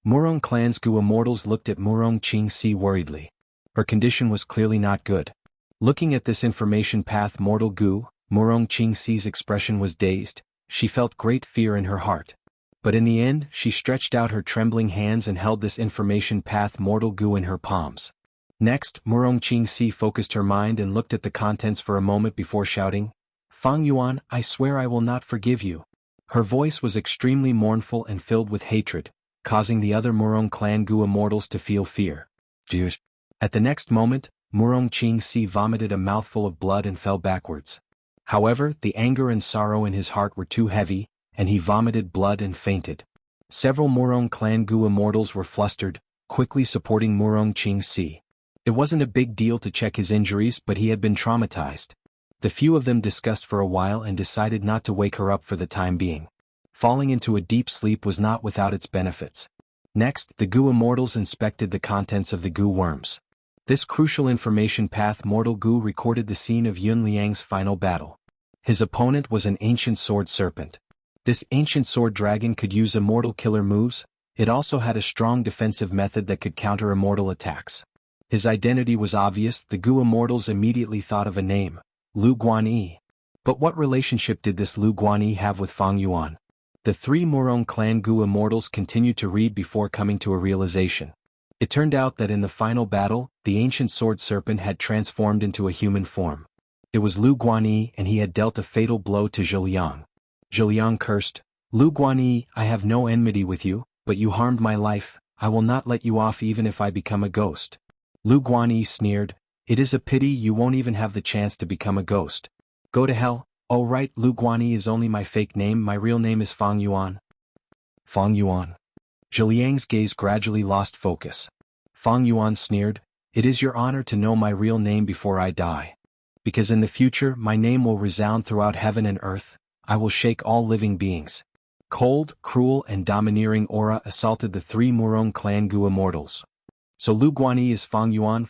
Murong clan's goo immortals looked at Murong Qingxi worriedly. Her condition was clearly not good. Looking at this information path mortal goo, Murong Qingxi's expression was dazed, she felt great fear in her heart. But in the end, she stretched out her trembling hands and held this information path mortal goo in her palms. Next, Murong Qingxi focused her mind and looked at the contents for a moment before shouting, Fang Yuan, I swear I will not forgive you. Her voice was extremely mournful and filled with hatred, causing the other Murong clan goo immortals to feel fear. Dude. At the next moment, Murong Qingxi vomited a mouthful of blood and fell backwards. However, the anger and sorrow in his heart were too heavy, and he vomited blood and fainted. Several Murong clan goo immortals were flustered, quickly supporting Murong Qingxi. It wasn't a big deal to check his injuries, but he had been traumatized. The few of them discussed for a while and decided not to wake her up for the time being. Falling into a deep sleep was not without its benefits. Next, the goo immortals inspected the contents of the goo worms. This crucial information path mortal goo recorded the scene of Yun Liang's final battle. His opponent was an ancient sword serpent. This ancient sword dragon could use immortal killer moves, it also had a strong defensive method that could counter immortal attacks. His identity was obvious, the goo immortals immediately thought of a name, Lu Guanyi. But what relationship did this Lu Guanyi have with Fang Yuan? The 3 Murong clan goo immortals continued to read before coming to a realization. It turned out that in the final battle, the ancient sword serpent had transformed into a human form. It was Lu Guanyi and he had dealt a fatal blow to Zhiliang. Zhiliang cursed, Lu Guanyi, I have no enmity with you, but you harmed my life, I will not let you off even if I become a ghost. Lu Guanyi sneered, it is a pity you won't even have the chance to become a ghost. Go to hell. Oh right, Lu Guanyi is only my fake name, my real name is Fang Yuan. Fang Yuan. Zhiliang's gaze gradually lost focus. Fang Yuan sneered, it is your honor to know my real name before I die. because in the future my name will resound throughout heaven and earth. I will shake all living beings. Cold, cruel and domineering aura assaulted the 3 Murong clan Gu immortals. So Lu Guanyi is Fang Yuan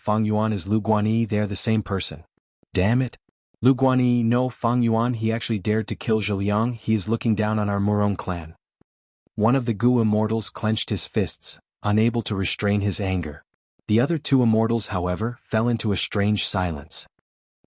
is Lu Guanyi, they're the same person. Damn it. Lu Guanyi, no, Fang Yuan, he actually dared to kill Zhiliang, he is looking down on our Murong clan. One of the Gu immortals clenched his fists, unable to restrain his anger. The other 2 immortals, however, fell into a strange silence.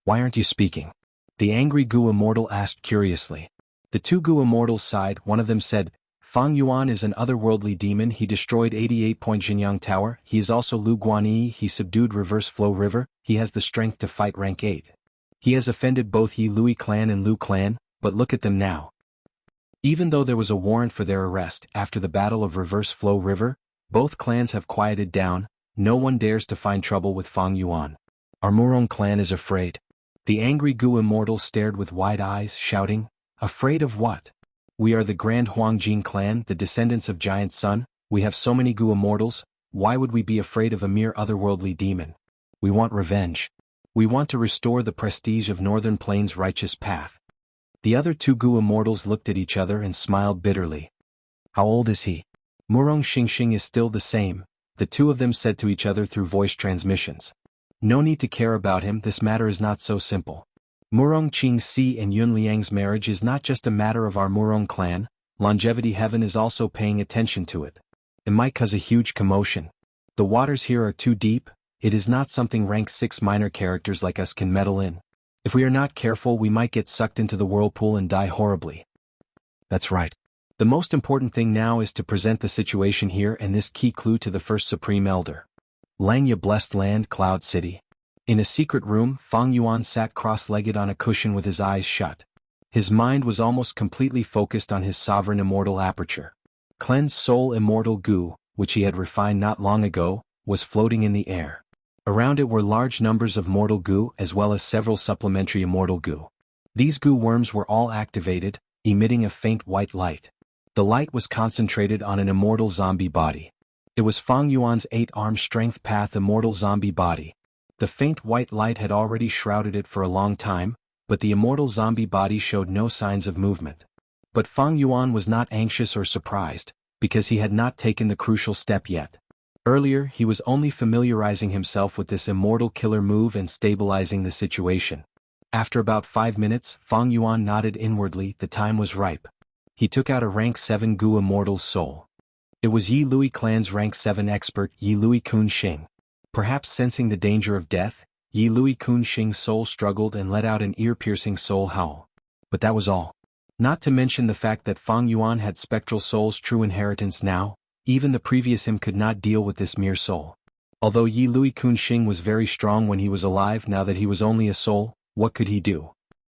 Why aren't you speaking? The angry Gu immortal asked curiously. The 2 Gu immortals sighed. One of them said, Fang Yuan is an otherworldly demon, he destroyed 88-point Jinyang Tower, he is also Lu Guanyi, he subdued Reverse Flow River, he has the strength to fight rank 8. He has offended both Yi Lui clan and Lu clan, but look at them now. Even though there was a warrant for their arrest after the Battle of Reverse Flow River, both clans have quieted down, no one dares to find trouble with Fang Yuan. Our Murong clan is afraid. The angry Gu immortal stared with wide eyes, shouting, afraid of what? We are the Grand Huangjing clan, the descendants of Giant Sun, we have so many Gu immortals, why would we be afraid of a mere otherworldly demon? We want revenge. We want to restore the prestige of Northern Plains' righteous path. The other 2 Gu immortals looked at each other and smiled bitterly. How old is he? Murong Xingxing is still the same, the 2 of them said to each other through voice transmissions. No need to care about him, this matter is not so simple. Murong Qingxi and Yunliang's marriage is not just a matter of our Murong clan, Longevity Heaven is also paying attention to it. It might cause a huge commotion. The waters here are too deep, it is not something rank 6 minor characters like us can meddle in. If we are not careful we might get sucked into the whirlpool and die horribly. That's right. The most important thing now is to present the situation here and this key clue to the first Supreme Elder. Langya Blessed Land, Cloud City. In a secret room, Fang Yuan sat cross-legged on a cushion with his eyes shut. His mind was almost completely focused on his sovereign immortal aperture. Cleansed soul immortal Gu, which he had refined not long ago, was floating in the air. Around it were large numbers of mortal Gu as well as several supplementary immortal Gu. These Gu worms were all activated, emitting a faint white light. The light was concentrated on an immortal zombie body. It was Fang Yuan's 8-arm strength path immortal zombie body. The faint white light had already shrouded it for a long time, but the immortal zombie body showed no signs of movement. But Fang Yuan was not anxious or surprised, because he had not taken the crucial step yet. Earlier he was only familiarizing himself with this immortal killer move and stabilizing the situation. After about 5 minutes, Fang Yuan nodded inwardly, the time was ripe. He took out a rank 7 Gu immortal's soul. It was Yi Lui clan's rank 7 expert Yi Lui Kun Xing. Perhaps sensing the danger of death, Yi Lui Kun Xing's soul struggled and let out an ear-piercing soul howl. But that was all. Not to mention the fact that Fang Yuan had spectral soul's true inheritance now, even the previous him could not deal with this mere soul. Although Yi Lui Kun Xing was very strong when he was alive, now that he was only a soul, what could he do?